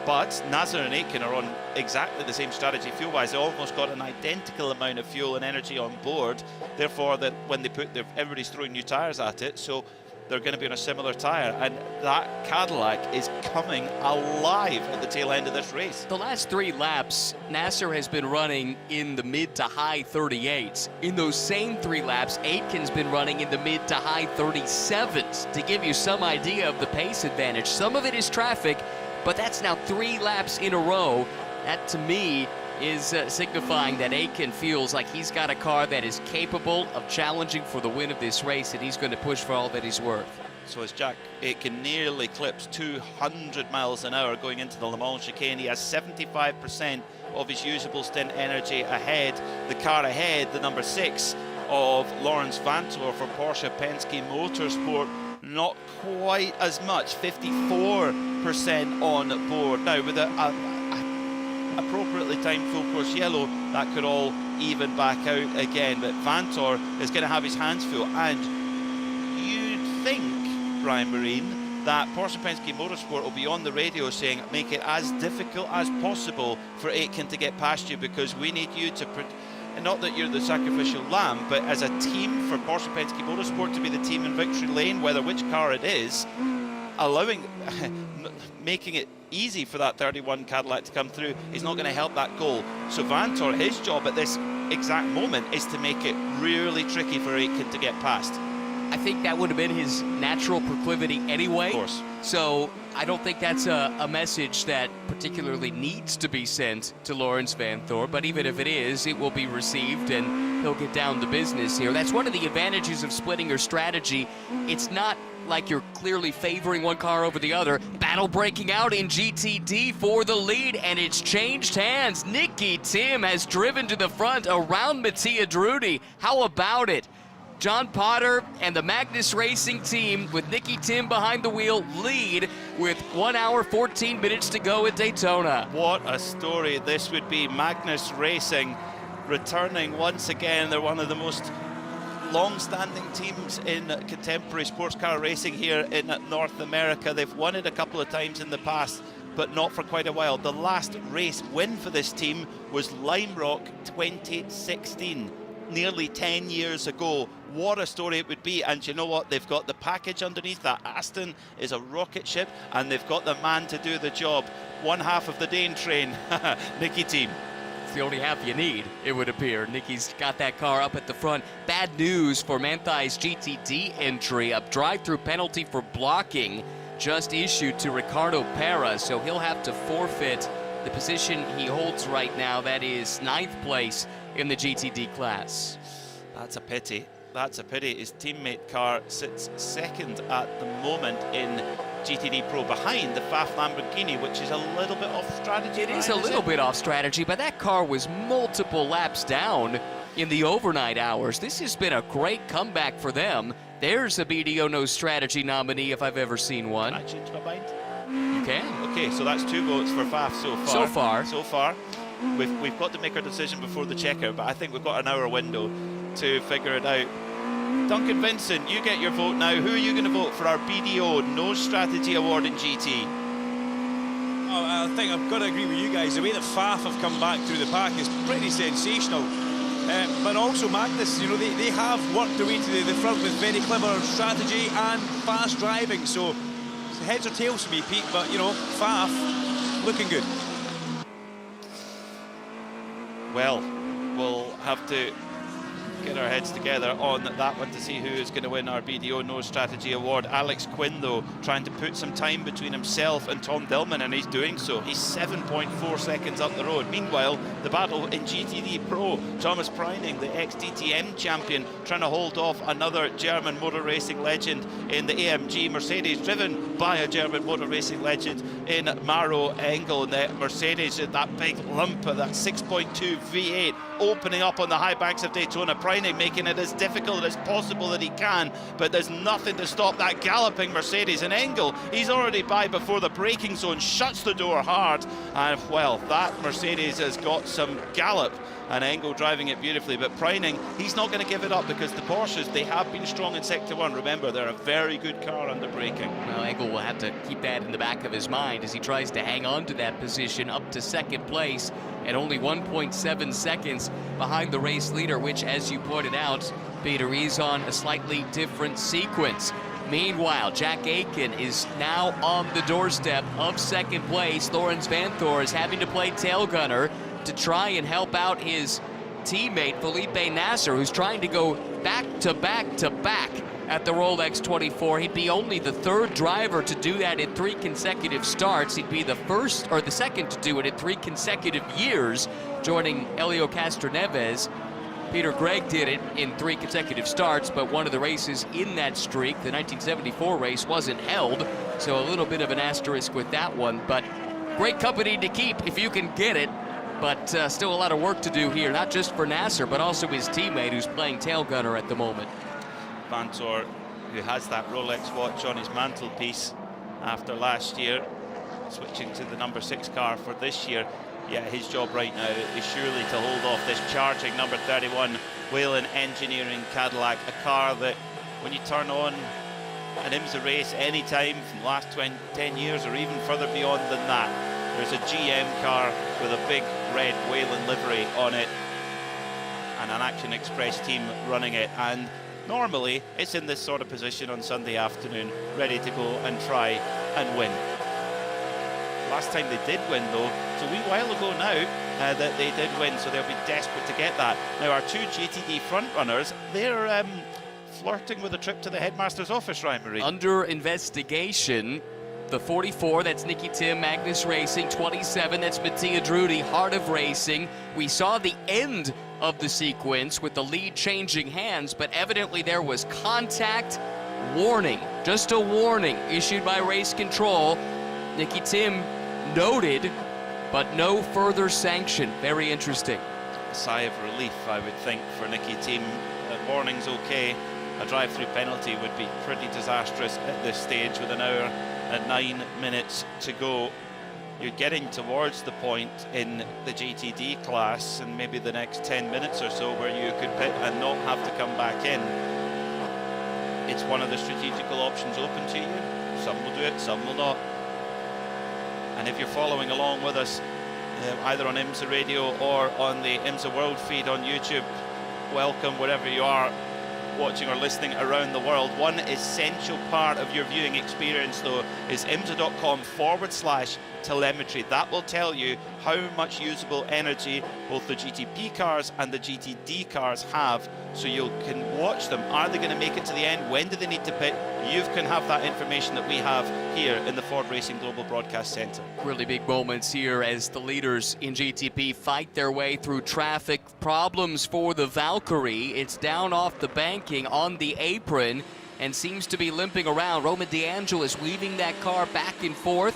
but Nasser and Aitken are on exactly the same strategy fuel-wise. They almost got an identical amount of fuel and energy on board, therefore that when they everybody's throwing new tyres at it, so they're going to be on a similar tyre, and that Cadillac is coming alive at the tail end of this race. The last 3 laps, Nasser has been running in the mid to high 38s. In those same 3 laps, Aitken's been running in the mid to high 37s, to give you some idea of the pace advantage. Some of it is traffic, but that's now 3 laps in a row. That, to me, is signifying that Aitken feels like he's got a car that is capable of challenging for the win of this race, and he's going to push for all that he's worth. So as Jack Aitken nearly clips 200 miles an hour going into the Le Mans chicane, he has 75% of his usable stint energy ahead. The car ahead, the number 6 of Lawrence Vantor for Porsche Pensky Motorsport, not quite as much, 54% on board. Now with a appropriately timed full course yellow, that could all even back out again, but Vantor is going to have his hands full, and you'd think, Brian Marine, that Porsche Pensky Motorsport will be on the radio saying make it as difficult as possible for Aitken to get past you, because we need you to and not that you're the sacrificial lamb, but as a team for Porsche Pensky Motorsport to be the team in victory lane, whether which car it is, allowing making it easy for that 31 Cadillac to come through is not going to help that goal. So Vantor, his job at this exact moment is to make it really tricky for Aitken to get past. I think that would have been his natural proclivity anyway. Of course. So I don't think that's a message that particularly needs to be sent to Lawrence Vantor, but even if it is, it will be received and he'll get down to business here. That's one of the advantages of splitting your strategy. It's not like you're clearly favoring one car over the other. Battle breaking out in GTD for the lead, and it's changed hands. Nicky Tim has driven to the front around Mattia Drudi. How about it? John Potter and the Magnus Racing team with Nicky Tim behind the wheel lead with 1 hour, 14 minutes to go at Daytona. What a story this would be. Magnus Racing returning once again. They're one of the most long-standing teams in contemporary sports car racing here in North America. They've won it a couple of times in the past, but not for quite a while. The last race win for this team was Lime Rock 2016, nearly 10 years ago. What a story it would be. And you know what? They've got the package underneath. That Aston is a rocket ship, and they've got the man to do the job. One half of the Dane train, Nicky Team. It's the only half you need, it would appear. Nicky's got that car up at the front. Bad news for Manthey's GTD entry. A drive-through penalty for blocking just issued to Ricardo Pera, so he'll have to forfeit the position he holds right now. That is 9th place in the GTD class. That's a pity. That's a pity. His teammate car sits 2nd at the moment in GTD Pro, behind the Pfaff Lamborghini, which is a little bit off strategy. It is a little bit off strategy, but that car was multiple laps down in the overnight hours. This has been a great comeback for them. There's a BDO No Strategy nominee if I've ever seen one. Can I change my mind? You can. Okay, so that's 2 votes for Pfaff so far. So far. We've got to make our decision before the checker, but I think we've got an hour window to figure it out. Duncan Vincent, you get your vote now. Who are you going to vote for our BDO No Strategy Award in GT? Oh, I think I've got to agree with you guys. The way that Pfaff have come back through the pack is pretty sensational. But also Magnus, you know, they have worked their way to the front with very clever strategy and fast driving. So heads or tails for me, Pete, but, you know, Pfaff looking good. Well, we'll have to get our heads together on that one to see who is going to win our BDO No Strategy Award. Alex Quinn, though, trying to put some time between himself and Tom Dillman, and he's doing so. He's 7.4 seconds up the road. Meanwhile, the battle in GTD Pro, Thomas Preining, the ex-DTM champion, trying to hold off another German motor racing legend in the AMG Mercedes, driven by a German motor racing legend in Maro Engel. And the Mercedes, that big lump of that 6.2 V8 opening up on the high banks of Daytona. Preining making it as difficult as possible that he can, but there's nothing to stop that galloping Mercedes. And Engel, he's already by before the braking zone, shuts the door hard, and well, that Mercedes has got some gallop, and Engel driving it beautifully. But Preining, he's not going to give it up, because the Porsches, they have been strong in Sector 1. Remember, they're a very good car under braking. Well, Engel will have to keep that in the back of his mind as he tries to hang on to that position up to 2nd place and only 1.7 seconds behind the race leader, which, as you pointed out, Peter, is on a slightly different sequence. Meanwhile, Jack Aitken is now on the doorstep of second place. Lawrence Vanthoor is having to play tail gunner to try and help out his teammate Felipe Nasser, who's trying to go back to back to back at the Rolex 24. He'd be only the third driver to do that in 3 consecutive starts. He'd be the first or the second to do it in 3 consecutive years, joining Helio Castroneves. Peter Gregg did it in 3 consecutive starts, but one of the races in that streak, the 1974 race, wasn't held, so a little bit of an asterisk with that one. But great company to keep if you can get it, but still a lot of work to do here, not just for Nasser, but also his teammate who's playing tail gunner at the moment. Vanthoor, who has that Rolex watch on his mantelpiece after last year, switching to the number 6 car for this year. Yeah, his job right now is surely to hold off this charging number 31 Whelen Engineering Cadillac, a car that when you turn on an IMSA race any time from the last 10 years or even further beyond than that, there's a GM car with a big red Whelen livery on it and an Action Express team running it, and normally it's in this sort of position on Sunday afternoon, ready to go and try and win. Last time they did win, though, it's a wee while ago now that they did win, so they'll be desperate to get that. Now, our 2 GTD front runners, they're flirting with a trip to the headmaster's office, right, Marie? Under investigation, the 44, that's Nicky Tim, Magnus Racing. 27, that's Mattia Drudi, Heart of Racing. We saw the end of the sequence with the lead changing hands, but evidently there was contact. Warning, just a warning issued by race control. Nicky Tim noted, but no further sanction. Very interesting. A sigh of relief, I would think, for Nicky Tim. Warning's okay. A drive-through penalty would be pretty disastrous at this stage with an hour and 9 minutes to go. You're getting towards the point in the GTD class and maybe the next 10 minutes or so where you could pit and not have to come back in. It's one of the strategical options open to you. Some will do it, some will not. And if you're following along with us, either on IMSA Radio or on the IMSA World feed on YouTube, welcome wherever you are watching or listening around the world. One essential part of your viewing experience, though, is imsa.com/telemetry. That will tell you how much usable energy both the GTP cars and the GTD cars have, so you can watch them. Are they going to make it to the end? When do they need to pit? You can have that information that we have here in the Ford Racing Global Broadcast Centre. Really big moments here as the leaders in GTP fight their way through traffic problems for the Valkyrie. It's down off the banking on the apron and seems to be limping around. Roman DeAngelis weaving that car back and forth.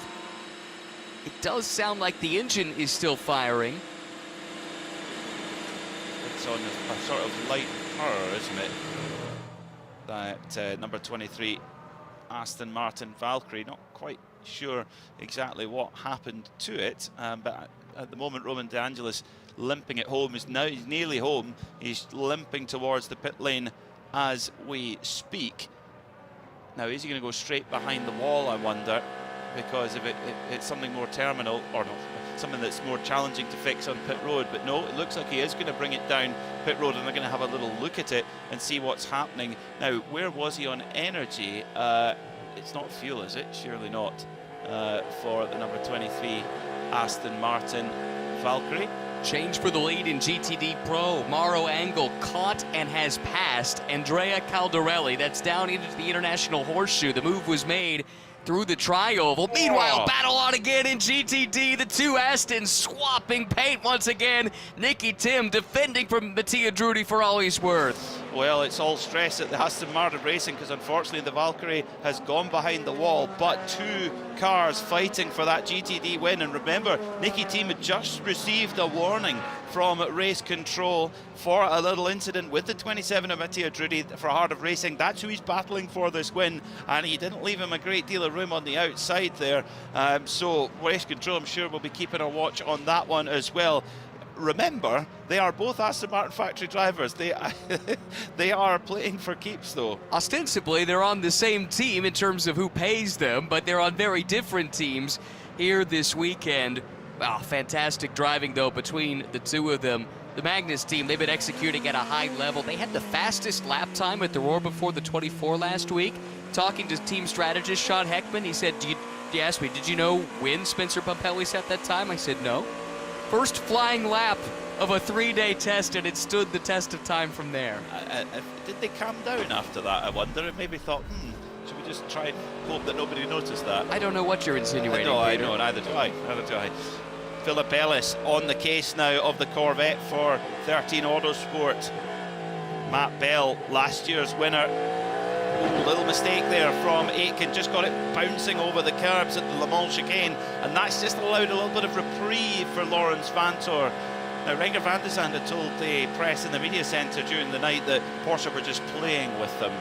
It does sound like the engine is still firing. It's on a sort of light purr, isn't it? That number 23 Aston Martin Valkyrie. Not quite sure exactly what happened to it, but at the moment Roman DeAngelis limping at home. He's nearly home. He's limping towards the pit lane as we speak. Now, is he going to go straight behind the wall, I wonder? Because if it's something more terminal, or not, something that's more challenging to fix on pit road. But no, it looks like he is going to bring it down pit road, and they're going to have a little look at it and see what's happening. Now, where was he on energy? It's not fuel, is it? Surely not, for the number 23 Aston Martin Valkyrie. Change for the lead in GTD Pro. Mauro Angel caught and has passed Andrea Caldarelli. That's down into the International Horseshoe. The move was made through the tri-oval. Meanwhile, battle on again in GTD. The 2 Astons swapping paint once again. Nicky Tim defending from Mattia Drudi for all he's worth. Well, it's all stress at the Aston Martin Racing because unfortunately the Valkyrie has gone behind the wall, but 2 cars fighting for that GTD win. And remember, Nicky Tim had just received a warning from race control for a little incident with the 27 of Mattia Drudi for Heart of Racing. That's who he's battling for this win, and he didn't leave him a great deal of room on the outside there. So race control, I'm sure, will be keeping a watch on that one as well. Remember, they are both Aston Martin factory drivers. They are playing for keeps, though. Ostensibly, they're on the same team in terms of who pays them, but they're on very different teams here this weekend. Wow, fantastic driving, though, between the 2 of them. The Magnus team, they've been executing at a high level. They had the fastest lap time at the Roar before the 24 last week, talking to team strategist Sean Heckman. He said, he asked me, did you know when Spencer Pumpelly set that time? I said, no. First flying lap of a 3-day test, and it stood the test of time from there. Did they calm down after that, I wonder, and maybe thought, should we just try and hope that nobody noticed that? I don't know what you're insinuating, I Peter. know, neither do I. Philip Ellis on the case now of the Corvette for 13 Autosport. Matt Bell, last year's winner. Little mistake there from Aitken, just got it bouncing over the curbs at the Le Mans chicane, and that's just allowed a little bit of reprieve for Lawrence Vantor. Now, Renger van de Zandt had told the press in the media centre during the night that Porsche were just playing with them.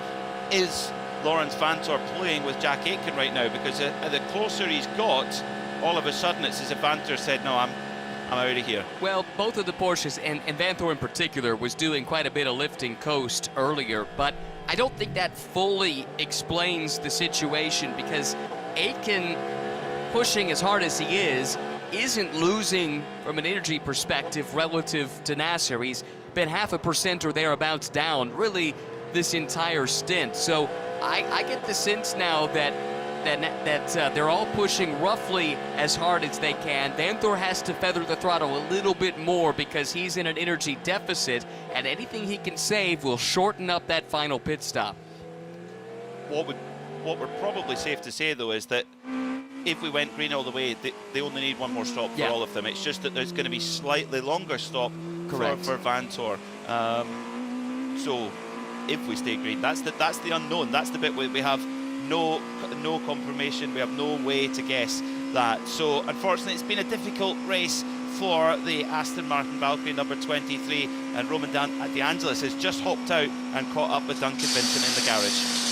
Is Lawrence Vantor playing with Jack Aitken right now? Because the closer he's got, all of a sudden it's as if Vantor said, no, I'm out of here. Well, both of the Porsches, and Vantor in particular, was doing quite a bit of lifting coast earlier, but I don't think that fully explains the situation, because Aitken, pushing as hard as he is, isn't losing from an energy perspective relative to Nasser. He's been 0.5% or thereabouts down, really, this entire stint. So I get the sense now that they're all pushing roughly as hard as they can. Vantor has to feather the throttle a little bit more because he's in an energy deficit, and anything he can save will shorten up that final pit stop. What we're probably safe to say, though, is that if we went green all the way, they only need one more stop for all of them. It's just that there's going to be slightly longer stop for Vantor. So if we stay green, that's the unknown. That's the bit where we have no confirmation. We have no way to guess that. So unfortunately, it's been a difficult race for the Aston Martin Valkyrie number 23, and Roman De Angelis has just hopped out and caught up with Duncan Vincent in the garage.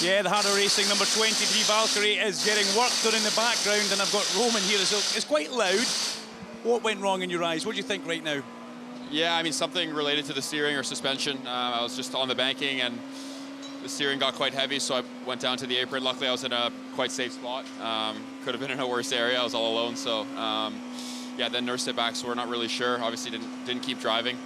Yeah, the Harder Racing number 23 Valkyrie is getting work done in the background, and I've got Roman here, so it's quite loud. What went wrong in your eyes? What do you think right now? Yeah, I mean, something related to the steering or suspension. I was just on the banking, and the steering got quite heavy, so I went down to the apron. Luckily, I was in a quite safe spot. Could have been in a worse area. I was all alone, so yeah, then nursed it back, so we're not really sure. Obviously, didn't keep driving.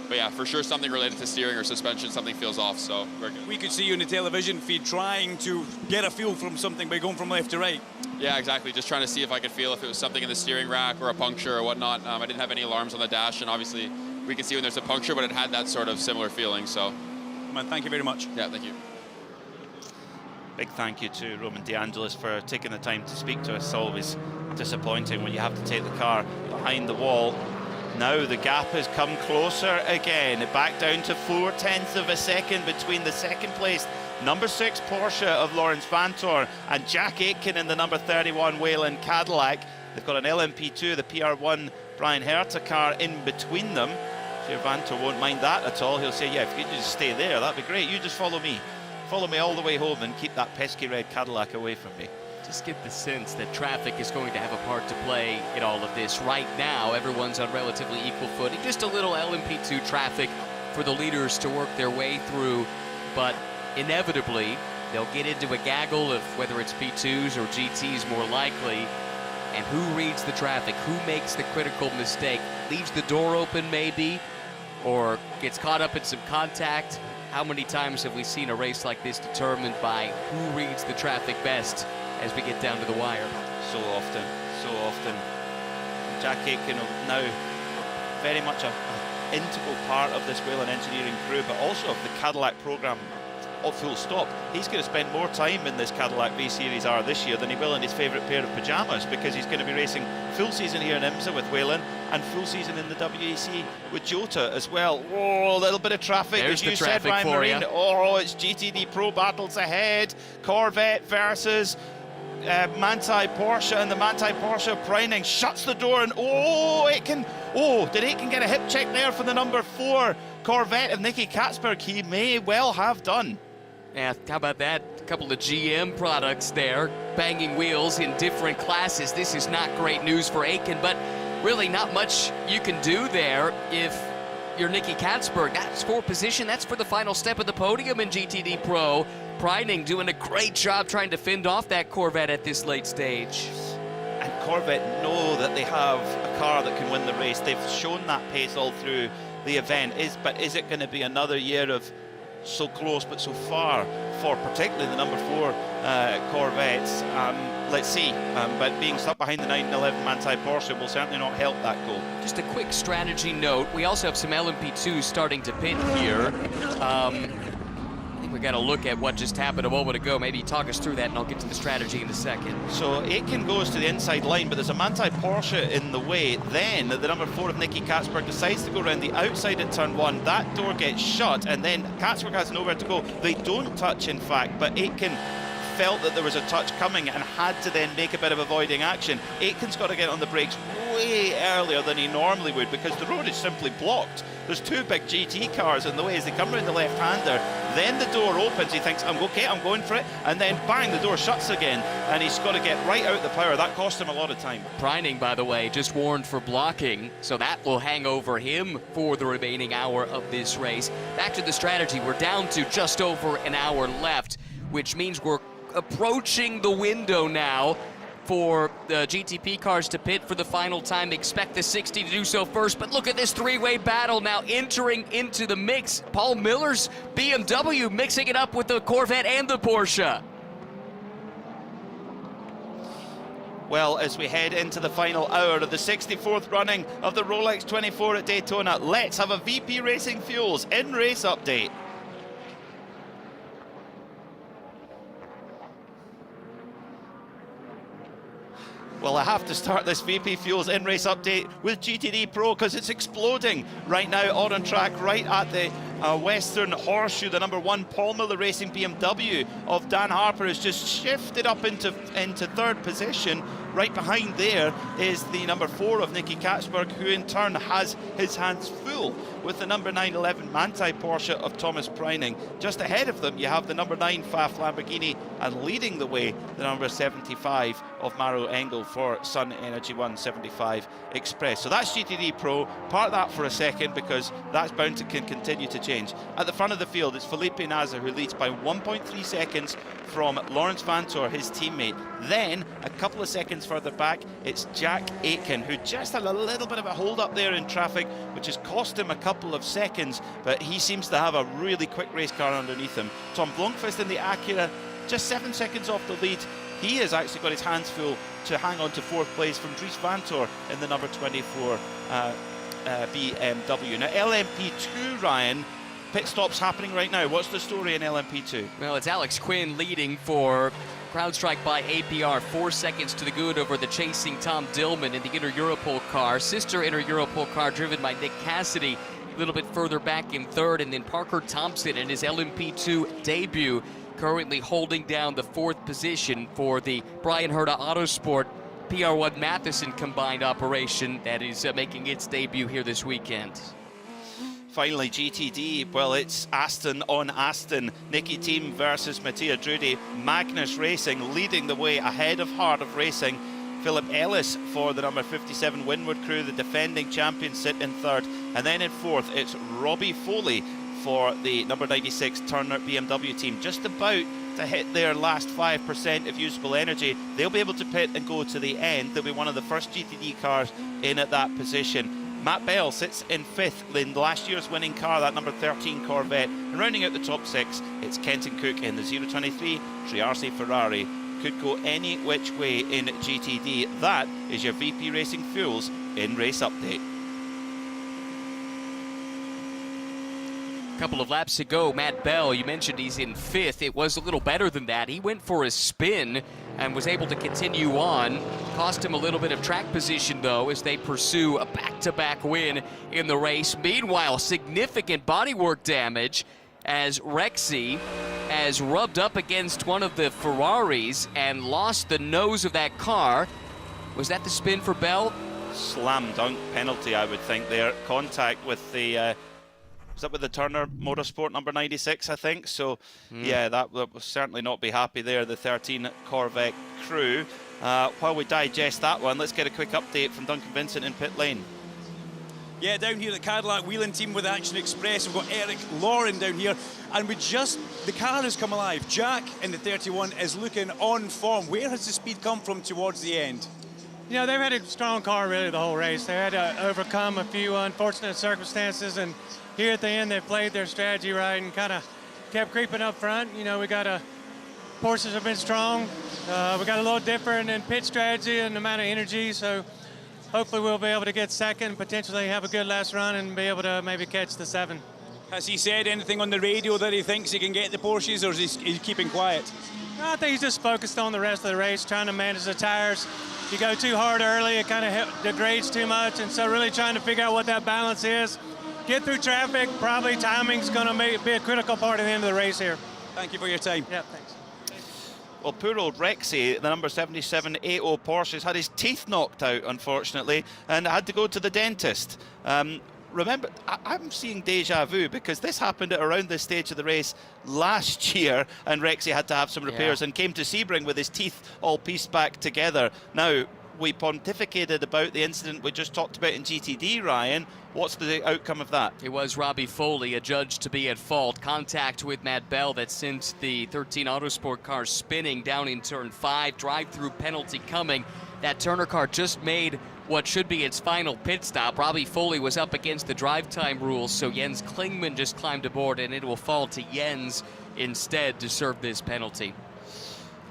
But yeah, for sure something related to steering or suspension, something feels off, so we're good. We could see you in the television feed trying to get a feel from something by going from left to right. Yeah, exactly. Just trying to see if I could feel if it was something in the steering rack or a puncture or whatnot. I didn't have any alarms on the dash, and obviously we can see when there's a puncture, but it had that sort of similar feeling, so. Man, thank you very much. Yeah, thank you. Big thank you to Roman De Angelis for taking the time to speak to us. It's always disappointing when you have to take the car behind the wall. Now the gap has come closer again, back down to 0.4 of a second between the second place number 6 Porsche of Lawrence Vantor and Jack Aitken in the number 31 Whelen Cadillac. They've got an LMP2, the PR1 Brian Herta car in between them. Sure, Vantor won't mind that at all. He'll say, yeah, if you could just stay there, that'd be great. You just follow me. Follow me all the way home and keep that pesky red Cadillac away from me. Just get the sense that traffic is going to have a part to play in all of this. Right now, everyone's on relatively equal footing. Just a little LMP2 traffic for the leaders to work their way through, but inevitably, they'll get into a gaggle of whether it's P2s or GTs more likely, and who reads the traffic, who makes the critical mistake, leaves the door open maybe, or gets caught up in some contact. How many times have we seen a race like this determined by who reads the traffic best as we get down to the wire? So often, so often. Jack Aitken now very much an integral part of this Whelen engineering crew, but also of the Cadillac program. Full stop. He's going to spend more time in this Cadillac V-Series R this year than he will in his favourite pair of pyjamas, because he's going to be racing full season here in IMSA with Whelen and full season in the WEC with Jota as well. Oh, a little bit of traffic, There's as you said, Ryan Marine. Oh, it's GTD Pro battles ahead. Corvette versus Manthey Porsche, and the Manthey Porsche Preining shuts the door, and did Aitken get a hip check there for the number 4 Corvette of Nicky Katzberg? He may well have done. Yeah, how about that? A couple of GM products there, banging wheels in different classes. This is not great news for Aitken, but really not much you can do there if you're Nicky Katzberg. That's for position. That's for the final step of the podium in GTD Pro. Preining doing a great job trying to fend off that Corvette at this late stage. And Corvette know that they have a car that can win the race. They've shown that pace all through the event. But is it going to be another year of so close but so far for particularly the number 4 Corvettes. Let's see, but being stuck behind the 911 Manthey Porsche will certainly not help that goal. Just a quick strategy note, we also have some LMP2s starting to pit here. I think we got to look at what just happened a moment ago. Maybe talk us through that and I'll get to the strategy in a second. So Aitken goes to the inside line, but there's a Manthey Porsche in the way. Then the number 4 of Nicky Katzberg decides to go around the outside at turn 1. That door gets shut, and then Katzberg has nowhere to go. They don't touch, in fact, but Aitken felt that there was a touch coming and had to then make a bit of avoiding action. Aitken's got to get on the brakes way earlier than he normally would because the road is simply blocked. There's 2 big GT cars in the way as they come around the left-hander. Then the door opens, he thinks, I'm okay, I'm going for it, and then bang, the door shuts again, and he's got to get right out the power. That cost him a lot of time. Preining, by the way, just warned for blocking, so that will hang over him for the remaining hour of this race. Back to the strategy, we're down to just over an hour left, which means we're approaching the window now for the GTP cars to pit for the final time. Expect the 60 to do so first, but look at this 3-way battle now entering into the mix. Paul Miller's BMW mixing it up with the Corvette and the Porsche. Well, as we head into the final hour of the 64th running of the Rolex 24 at Daytona, let's have a VP Racing Fuels in-race update. Well, I have to start this VP Fuels in-race update with GTD Pro because it's exploding right now on track, right at the Western Horseshoe. The number 1 Paul Miller Racing BMW of Dan Harper has just shifted up into 3rd position. Right behind there is the number 4 of Nicky Katzberg, who in turn has his hands full with the number 911 Manthey Porsche of Thomas Preining. Just ahead of them, you have the number 9 Pfaff Lamborghini, and leading the way, the number 75 of Maro Engel for Sun Energy 175 Express. So that's GTD Pro. Park that for a second because that's bound to continue to change. At the front of the field, it's Felipe Nasr who leads by 1.3 seconds from Lawrence Vantor, his teammate. Then, a couple of seconds further back, it's Jack Aitken, who just had a little bit of a hold up there in traffic, which has cost him a couple of seconds, but he seems to have a really quick race car underneath him. Tom Blomqvist in the Acura, just 7 seconds off the lead. He has actually got his hands full to hang on to 4th place from Dries Vantor in the number 24 BMW. Now, LMP2, Ryan, pit stops happening right now. What's the story in LMP2? Well, it's Alex Quinn leading for CrowdStrike by APR, 4 seconds to the good over the chasing Tom Dillman in the Inter Europol car. Sister Inter Europol car driven by Nick Cassidy a little bit further back in 3rd, and then Parker Thompson in his LMP2 debut currently holding down the 4th position for the Brian Herta Autosport PR1 Matheson combined operation that is making its debut here this weekend. Finally, GTD, well, it's Aston on Aston. Nicky Team versus Mattia Drudi. Magnus Racing leading the way ahead of Heart of Racing. Philip Ellis for the number 57 Winward crew, the defending champions, sit in 3rd. And then in 4th, it's Robbie Foley for the number 96 Turner BMW team. Just about to hit their last 5% of usable energy. They'll be able to pit and go to the end. They'll be one of the first GTD cars in at that position. Matt Bell sits in 5th in last year's winning car, that number 13 Corvette. And rounding out the top 6, it's Kenton Cook in the 023 Triarci Ferrari. Could go any which way in GTD. That is your VP Racing Fuels in-race update. Couple of laps to go. Matt Bell, you mentioned he's in 5th. It was a little better than that. He went for a spin and was able to continue on. Cost him a little bit of track position, though, as they pursue a back-to-back win in the race. Meanwhile, significant bodywork damage as Rexy has rubbed up against one of the Ferraris and lost the nose of that car. Was that the spin for Bell? Slam dunk penalty, I would think there. Contact with the... was that with the Turner Motorsport number 96, I think? So, yeah, that will certainly not be happy there, the 13 Corvette crew. While we digest that one, let's get a quick update from Duncan Vincent in pit lane. Yeah, down here at the Cadillac wheeling team with Action Express, we've got Eric Lauren down here, and the car has come alive. Jack in the 31 is looking on form. Where has the speed come from towards the end? You know, they've had a strong car really the whole race. They had to overcome a few unfortunate circumstances, and here at the end they played their strategy right and kind of kept creeping up front. You know, we got Porsches have been strong. We got a little different in pit strategy and the amount of energy, so hopefully we'll be able to get second, potentially have a good last run and be able to maybe catch the 7. Has he said anything on the radio that he thinks he can get the Porsches, or is he keeping quiet? I think he's just focused on the rest of the race, trying to manage the tires. If you go too hard early, it kind of degrades too much, and so really trying to figure out what that balance is. Get through traffic, probably timing's going to be a critical part of the end of the race here. Thank you for your time. Yeah, thanks. Well, poor old Rexy, the number 7780 Porsche, has had his teeth knocked out, unfortunately, and had to go to the dentist. Remember, I'm seeing deja vu, because this happened at around this stage of the race last year, and Rexy had to have some repairs and came to Sebring with his teeth all pieced back together. Now, we pontificated about the incident we just talked about in GTD, Ryan. What's the outcome of that? It was Robbie Foley adjudged to be at fault. Contact with Matt Bell that sent the 13 Autosport car spinning down in turn 5. Drive-through penalty coming. That Turner car just made what should be its final pit stop. Robbie Foley was up against the drive time rules, so Jens Klingman just climbed aboard, and it will fall to Jens instead to serve this penalty.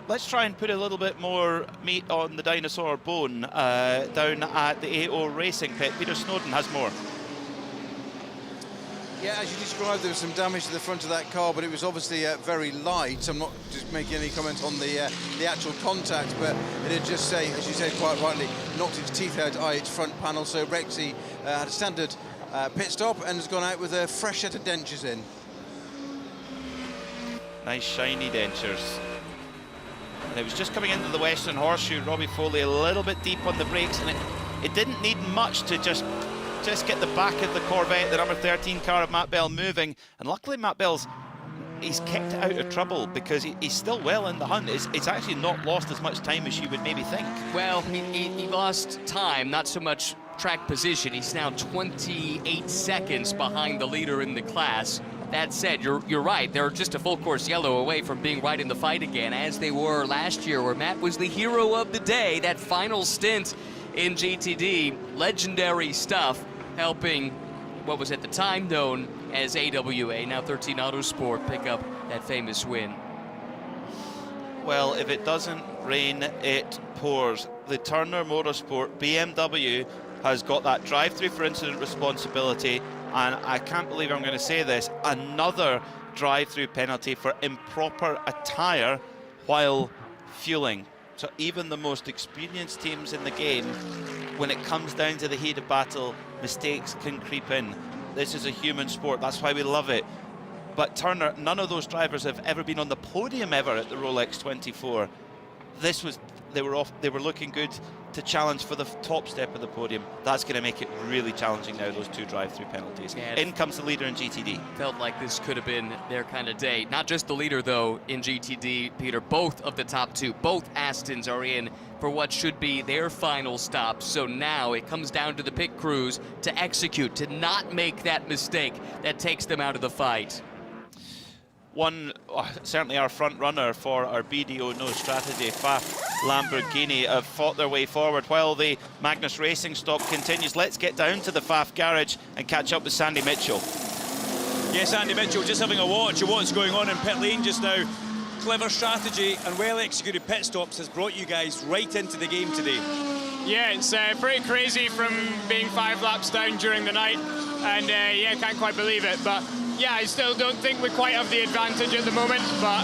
Let's try and put a little bit more meat on the dinosaur bone down at the AO Racing pit. Peter Snowden has more. Yeah, as you described, there was some damage to the front of that car, but it was obviously very light. I'm not just making any comment on the actual contact, but it did just say, as you said quite rightly, knocked its teeth out eye its front panel. So Rexy had a standard pit stop and has gone out with a fresh set of dentures in. Nice shiny dentures. And it was just coming into the Western Horseshoe. Robbie Foley a little bit deep on the brakes, and it didn't need much to just get the back of the Corvette, the number 13 car of Matt Bell, moving. And luckily Matt Bell's, he's kept out of trouble, because he's still well in the hunt. It's actually not lost as much time as you would maybe think. Well, he lost time, not so much track position. He's now 28 seconds behind the leader in the class. That said, you're right. They're just a full course yellow away from being right in the fight again, as they were last year, where Matt was the hero of the day. That final stint in GTD, legendary stuff, helping what was at the time known as AWA, now 13 Autosport, pick up that famous win. Well, if it doesn't rain, it pours. The Turner Motorsport BMW has got that drive-through for incident responsibility, and I can't believe I'm going to say this, another drive-through penalty for improper attire while fueling. So even the most experienced teams in the game, when it comes down to the heat of battle, mistakes can creep in. This is a human sport, that's why we love it. But Turner, none of those drivers have ever been on the podium ever at the Rolex 24. They were looking good to challenge for the top step of the podium. That's going to make it really challenging now, those two drive-through penalties. Yeah, in comes the leader in GTD. Felt like this could have been their kind of day. Not just the leader, though, in GTD, Peter. Both of the top two, both Astons are in for what should be their final stop. So now it comes down to the pit crews to execute, to not make that mistake that takes them out of the fight. Certainly our front runner for our BDO No Strategy, Pfaff Lamborghini, have fought their way forward while the Magnus Racing stop continues. Let's get down to the Pfaff garage and catch up with Sandy Mitchell. Yes, Andy Mitchell just having a watch of what's going on in pit lane just now. Clever strategy and well-executed pit stops has brought you guys right into the game today. Yeah, it's pretty crazy from being 5 laps down during the night, and yeah, can't quite believe it, but yeah, I still don't think we quite have the advantage at the moment, but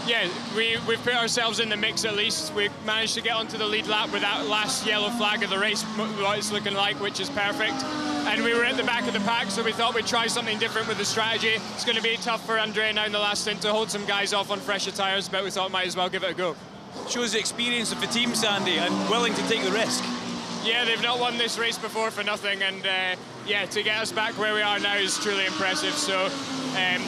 yeah, we've put ourselves in the mix at least. We managed to get onto the lead lap with that last yellow flag of the race, what it's looking like, which is perfect. And we were at the back of the pack, so we thought we'd try something different with the strategy. It's going to be tough for Andre now in the last stint to hold some guys off on fresher tyres, but we thought might as well give it a go. Shows the experience of the team, Sandy, and willing to take the risk. Yeah, they've not won this race before for nothing, and yeah, to get us back where we are now is truly impressive. So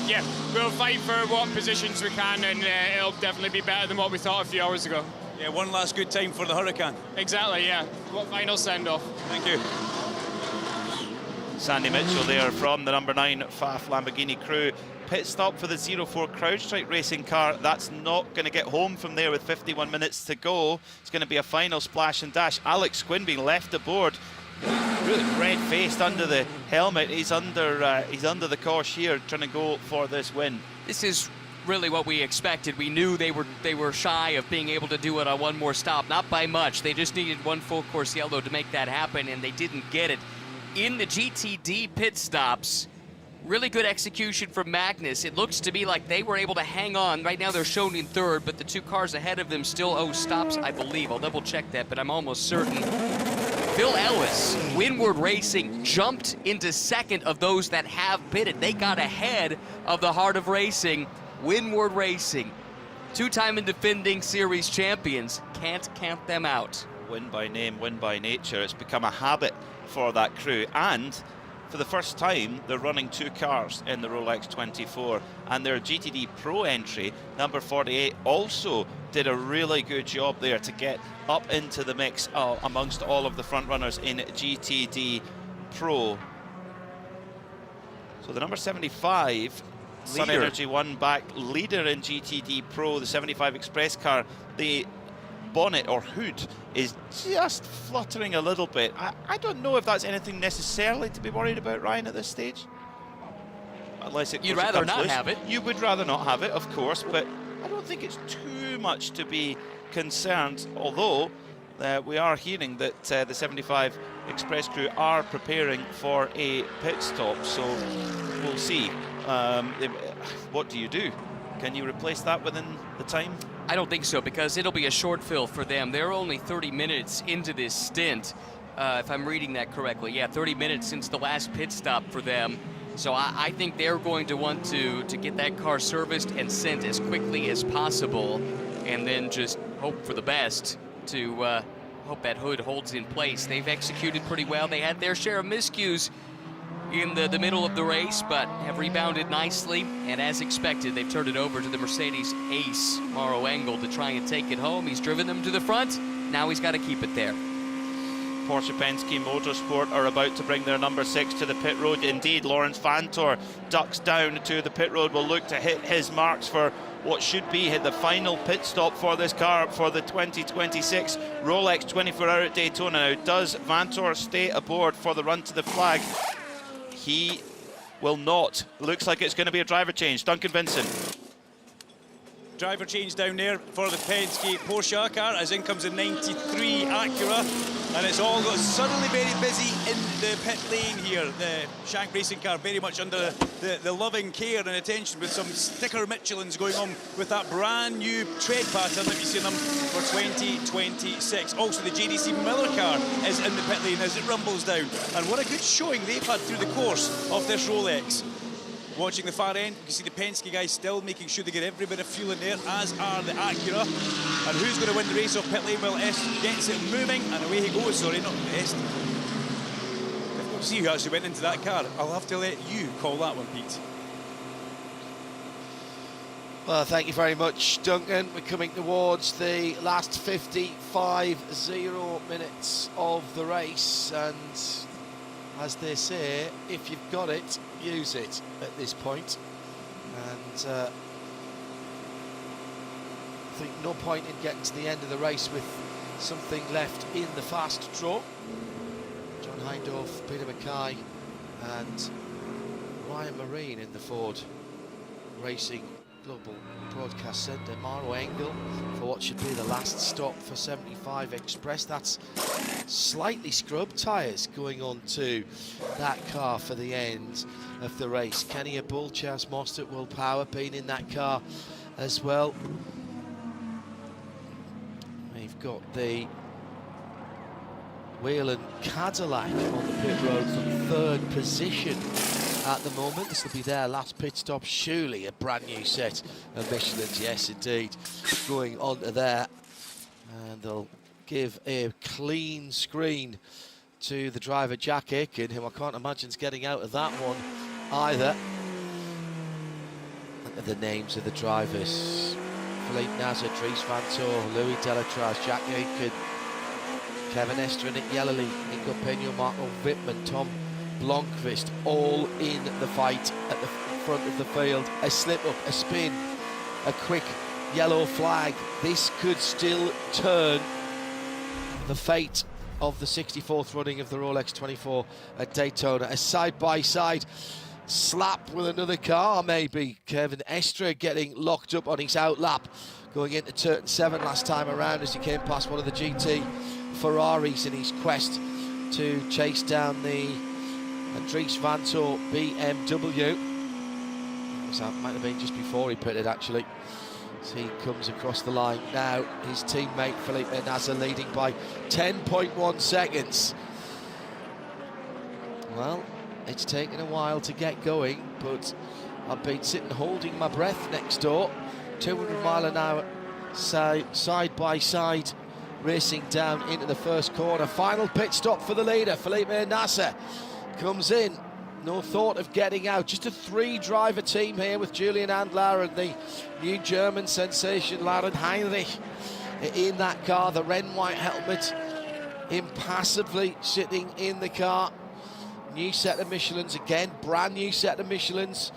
yeah, we'll fight for what positions we can, and it'll definitely be better than what we thought a few hours ago. Yeah, one last good time for the Hurricane. Exactly, yeah. What final send-off. Thank you. Sandy Mitchell there from the number 9 Pfaff Lamborghini crew. Pit stop for the 04 CrowdStrike racing car. That's not going to get home from there with 51 minutes to go. It's going to be a final splash and dash. Alex Quinn being left aboard. really red-faced under the helmet. He's under the cosh here, trying to go for this win. This is really what we expected. We knew they were shy of being able to do it on one more stop, not by much. They just needed one full course yellow to make that happen, and they didn't get it. In the GTD pit stops, really good execution from Magnus. It looks to me like they were able to hang on. Right now they're shown in third, but the 2 cars ahead of them still owe stops, I believe. I'll double check that, but I'm almost certain. Phil Ellis, Windward Racing, jumped into second of those that have pitted. They got ahead of the Heart of Racing. Windward Racing, 2-time and defending series champions. Can't count them out. Win by name, win by nature. It's become a habit for that crew, and for the first time they're running 2 cars in the Rolex 24, and their GTD Pro entry, number 48, also did a really good job there to get up into the mix amongst all of the front runners in GTD Pro. So the number 75 Sun Energy One back leader in GTD Pro, the 75 Express car, the bonnet or hood is just fluttering a little bit. I don't know if that's anything necessarily to be worried about, Ryan, at this stage. Unless it, you'd rather not loose. have it. You would rather not have it, of course, but I don't think it's too much to be concerned, although we are hearing that the 75 Express crew are preparing for a pit stop, so we'll see. What do you do? Can you replace that within the time? I don't think so, because it'll be a short fill for them. They're only 30 minutes into this stint, if I'm reading that correctly. Yeah, 30 minutes since the last pit stop for them. So I think they're going to want to get that car serviced and sent as quickly as possible, and then just hope for the best to hope that hood holds in place. They've executed pretty well. They had their share of miscues in the middle of the race, but have rebounded nicely, and as expected, they've turned it over to the Mercedes ace, Mauro Engel, to try and take it home. He's driven them to the front. Now he's got to keep it there. Porsche Pensky Motorsport are about to bring their number 6 to the pit road. Indeed, Lawrence Vantor ducks down to the pit road, will look to hit his marks for what should be the final pit stop for this car for the 2026 Rolex 24-hour at Daytona. Now, does Vantor stay aboard for the run to the flag? He will not. Looks like it's going to be a driver change. Duncan Vincent. Driver change down there for the Penske Porsche car, as in comes the 93 Acura, and it's all got suddenly very busy in the pit lane here. The Shank Racing car very much under the loving care and attention, with some sticker Michelins going on with that brand new tread pattern that we see them for 2026. Also, the JDC Miller car is in the pit lane as it rumbles down, and what a good showing they've had through the course of this Rolex. Watching the far end, you can see the Penske guys still making sure they get every bit of fuel in there, as are the Acura. And who's going to win the race off pit lane? Well, Est gets it moving, and away he goes. Sorry, not Est. Difficult to see who actually went into that car. I'll have to let you call that one, Pete. Well, thank you very much, Duncan. We're coming towards the last 55 minutes of the race, and as they say, if you've got it, use it at this point. And I think no point in getting to the end of the race with something left in the fast draw. John Hindhaugh, Peter Mackay and Ryan Marine in the Ford Racing Global Broadcast Centre. Mauro Engel for what should be the last stop for 75 Express. That's slightly scrubbed tyres going on to that car for the end of the race. Kenny Bull, Chas Mostert, Will Power being in that car as well. We've got the Whelen Cadillac on the pit road from third position at the moment. This will be their last pit stop. Surely a brand new set of Michelins, yes indeed, going on to there, and they'll give a clean screen to the driver Jack Aitken, who I can't imagine is getting out of that one either. Look at the names of the drivers: Philippe Nasser, Dries Vantor, Louis Delatraz, Jack Aitken, Kevin Estre, Nick Yellowly, Nico Peña, Marco Wittmann, Tom Blomqvist, all in the fight at the front of the field. A slip up, a spin, a quick yellow flag. This could still turn the fate of the 64th running of the Rolex 24 at Daytona. A side-by-side slap with another car, maybe. Kevin Estre getting locked up on his outlap, going into turn 7 last time around as he came past one of the GT Ferraris in his quest to chase down the Andries Vantor BMW. That might have been just before he pitted, actually. As he comes across the line now, his teammate Felipe Nasr leading by 10.1 seconds. Well, it's taken a while to get going, but I've been sitting holding my breath next door. 200 mile an hour side by side, racing down into the first corner. Final pit stop for the leader, Felipe Nasr comes in. No thought of getting out. Just a 3-driver team here with Julian Andlar and the new German sensation Lauren Heinrich in that car. The red and white helmet impassively sitting in the car. New set of Michelins again, brand new set of Michelins.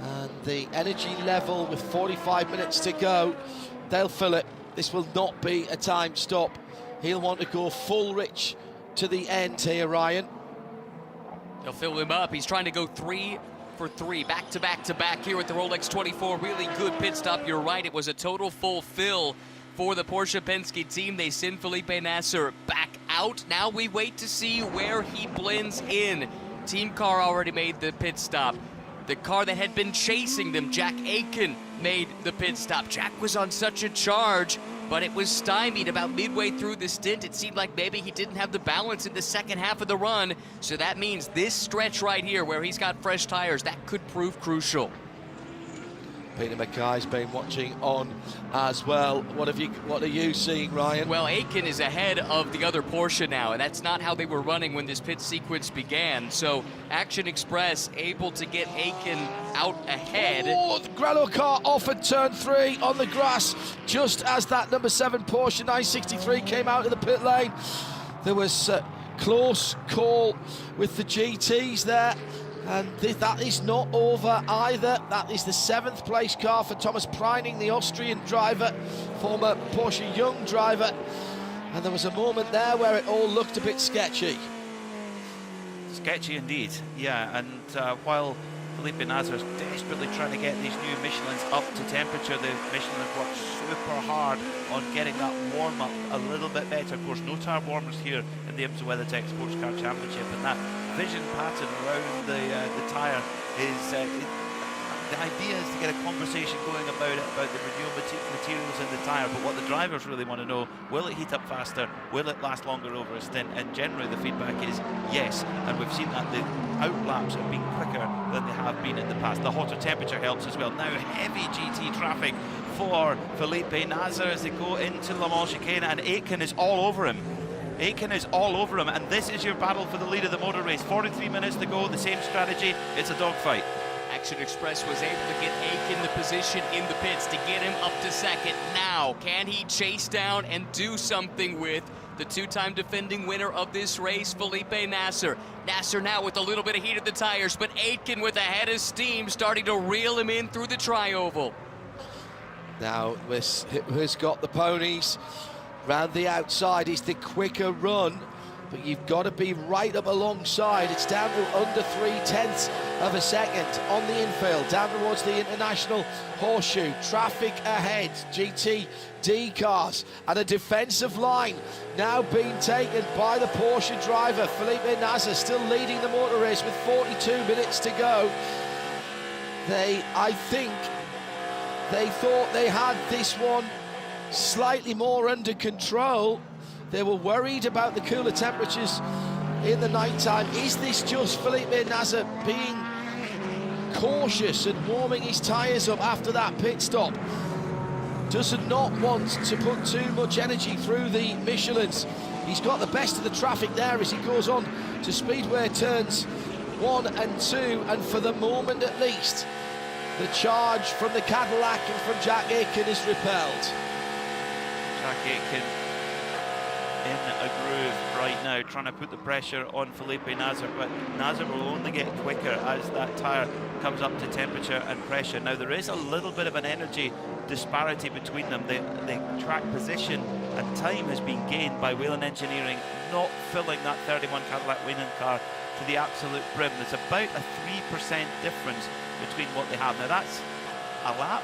And the energy level with 45 minutes to go, they'll fill it. This will not be a time stop. He'll want to go full rich to the end here, Ryan. They'll fill him up. He's trying to go 3 for 3, back to back here with the Rolex 24. Really good pit stop. You're right, it was a total full fill for the Porsche Pensky team. They send Felipe Nasr back out. Now we wait to see where he blends in. Team car already made the pit stop. The car that had been chasing them, Jack Aitken, made the pit stop. Jack was on such a charge, but it was stymied about midway through the stint. It seemed like maybe he didn't have the balance in the second half of the run. So that means this stretch right here where he's got fresh tires, that could prove crucial. Peter Mackay's been watching on as well. What are you seeing, Ryan? Well, Aitken is ahead of the other Porsche now, and that's not how they were running when this pit sequence began. So Action Express able to get Aitken out ahead. Oh, the Grello car off at turn 3 on the grass, just as that number 7 Porsche 963 came out of the pit lane. There was a close call with the GTs there. And that is not over either. That is the 7th place car for Thomas Preining, the Austrian driver, former Porsche Young driver. And there was a moment there where it all looked a bit sketchy. Sketchy indeed, yeah. And while Felipe Nasr is desperately trying to get these new Michelins up to temperature, the Michelin has worked super hard on getting that warm-up a little bit better. Of course, no tire warmers here in the IMSA WeatherTech SportsCar Championship, and that vision pattern around the tyre is the idea is to get a conversation going about the renewable materials in the tyre, but what the drivers really want to know, will it heat up faster, will it last longer over a stint? And generally the feedback is yes, and we've seen that the outlaps have been quicker than they have been in the past. The hotter temperature helps as well. Now heavy GT traffic for Felipe Nasr as they go into Le Mans chicane, and Aitken is all over him. Aitken is all over him, and this is your battle for the lead of the motor race. 43 minutes to go, the same strategy, it's a dogfight. Action Express was able to get Aitken the position in the pits to get him up to second. Now, can he chase down and do something with the 2-time defending winner of this race, Felipe Nasr? Nasr now with a little bit of heat at the tires, but Aitken with a head of steam starting to reel him in through the tri-oval. Now, who's got the ponies? Round the outside is the quicker run, but you've got to be right up alongside. It's down to under 0.3 of a second on the infield, down towards the International Horseshoe. Traffic ahead, GTD cars, and a defensive line now being taken by the Porsche driver, Felipe Nasr, still leading the motor race with 42 minutes to go. I think they thought they had this one slightly more under control. They were worried about the cooler temperatures in the nighttime. Is this just Felipe Nasr being cautious and warming his tyres up after that pit stop? Does not want to put too much energy through the Michelins. He's got the best of the traffic there as he goes on to speedway turns 1 and 2, and for the moment at least, the charge from the Cadillac and from Jack Aitken is repelled. Jack Aitken in a groove right now, trying to put the pressure on Felipe Nasr, but Nasr will only get quicker as that tyre comes up to temperature and pressure. Now there is a little bit of an energy disparity between them. The track position and time has been gained by Whelen Engineering not filling that 31 Cadillac winning car to the absolute brim. There's about a 3% difference between what they have. Now that's a lap.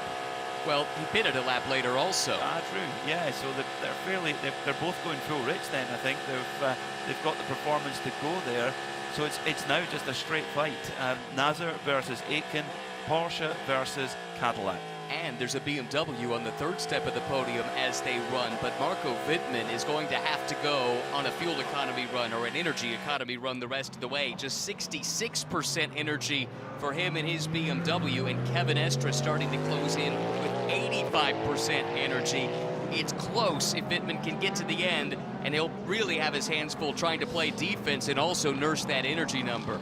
Well, he pitted a lap later also. Ah, true. Yeah, so they're both going full rich then. I think they've got the performance to go there. So it's now just a straight fight. Nasser versus Aitken, Porsche versus Cadillac. And there's a BMW on the third step of the podium as they run, but Marco Wittmann is going to have to go on a fuel economy run or an energy economy run the rest of the way. Just 66% energy for him and his BMW, and Kevin Estre starting to close in with 85% energy. It's close if Wittmann can get to the end, and he'll really have his hands full trying to play defense and also nurse that energy number.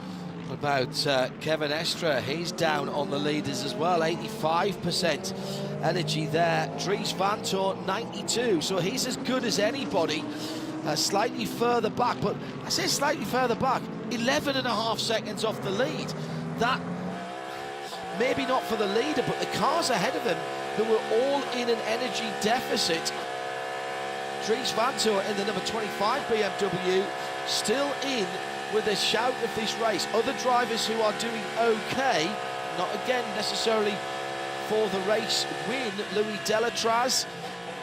About Kevin Estre, he's down on the leaders as well, 85% energy there. Dries Vanthoor, 92, so he's as good as anybody. Slightly further back, but I say slightly further back, 11.5 seconds off the lead. That, maybe not for the leader, but the cars ahead of him who were all in an energy deficit. Dries Vanthoor in the number 25 BMW, still in with a shout of this race. Other drivers who are doing okay, not again necessarily for the race win. Louis Delatraz,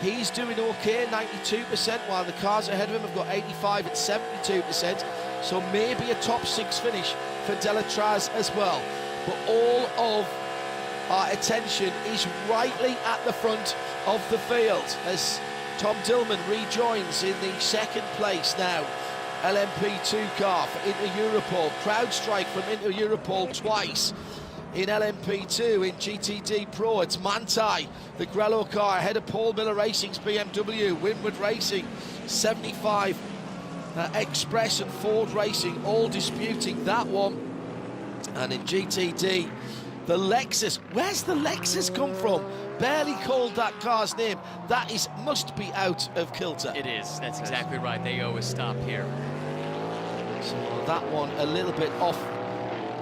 he's doing okay, 92%, while the cars ahead of him have got 85 and 72%. So maybe a top 6 finish for Delatraz as well. But all of our attention is rightly at the front of the field as Tom Dillman rejoins in the second place now. LMP2 car for Inter Europol. CrowdStrike from Inter Europol twice in LMP2. In GTD Pro, it's Manthey, the Grello car, ahead of Paul Miller Racing's BMW. Winward Racing, 75 Express and Ford Racing, all disputing that one. And in GTD, the Lexus. Where's the Lexus come from? Barely called that car's name. That must be out of kilter. It is. That's exactly right. They owe a stop here. So that one a little bit off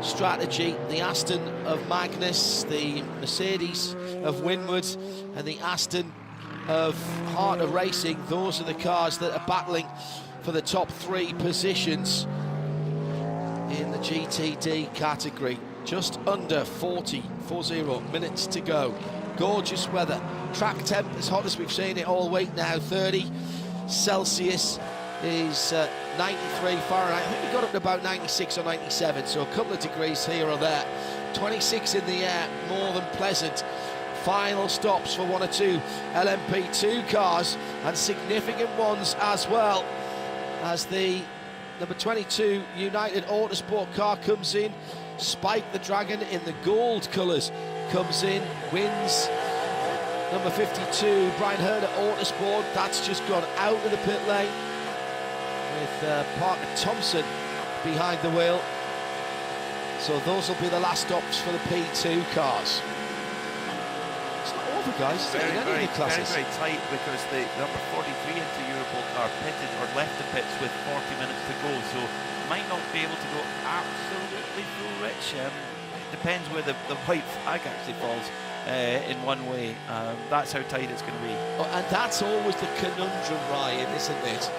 strategy. The Aston of Magnus, the Mercedes of Winward, and the Aston of Harter Racing. Those are the cars that are battling for the top 3 positions in the GTD category. Just under 40 minutes to go. Gorgeous weather. Track temp as hot as we've seen it all week now. 30 Celsius is 93 Fahrenheit. I think we got up to about 96 or 97, so a couple of degrees here or there. 26 in the air, more than pleasant. Final stops for 1 or 2 LMP2 cars, and significant ones as well, as the number 22 United Autosport car comes in. Spike the Dragon in the gold colours comes in, wins. Number 52, Brian Herder Autosport, that's just gone out of the pit lane with Parker Thompson behind the wheel. So those will be the last stops for the P2 cars. It's not over, guys. Very, very tight, because the number 43 into Europol car pitted or left the pits with 40 minutes to go, so might not be able to go absolutely full rich. Depends where the white flag actually falls in one way. That's how tight it's going to be. Oh, and that's always the conundrum, Ryan, isn't it?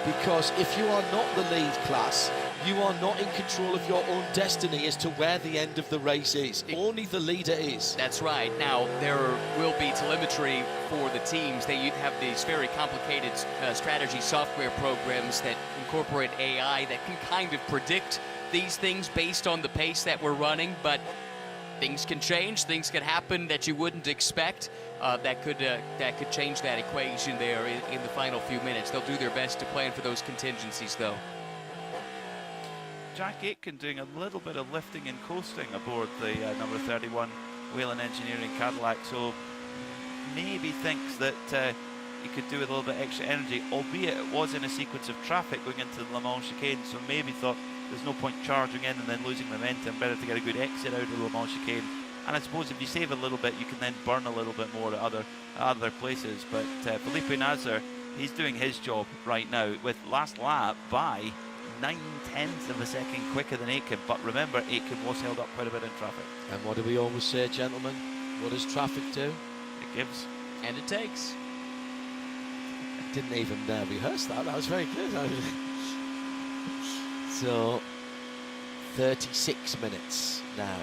Because if you are not the lead class, you are not in control of your own destiny as to where the end of the race is. Only the leader is. That's right. Now, there will be telemetry for the teams. They have these very complicated strategy software programs that incorporate AI that can kind of predict these things based on the pace that we're running, but things can change, things can happen that you wouldn't expect. That could change that equation there in the final few minutes. They'll do their best to plan for those contingencies, though. Jack Aitken doing a little bit of lifting and coasting aboard the number 31 Whelen Engineering Cadillac, so maybe thinks that he could do with a little bit extra energy, albeit it was in a sequence of traffic going into the Le Mans chicane, so maybe thought there's no point charging in and then losing momentum, better to get a good exit out of the Le Mans chicane. And I suppose if you save a little bit, you can then burn a little bit more at other places. But Felipe Nasr, he's doing his job right now with last lap by 9/10 of a second quicker than Aitken. But remember, Aitken was held up quite a bit in traffic. And what do we always say, gentlemen? What does traffic do? It gives. And it takes. Didn't even rehearse that. That was very good. So 36 minutes now.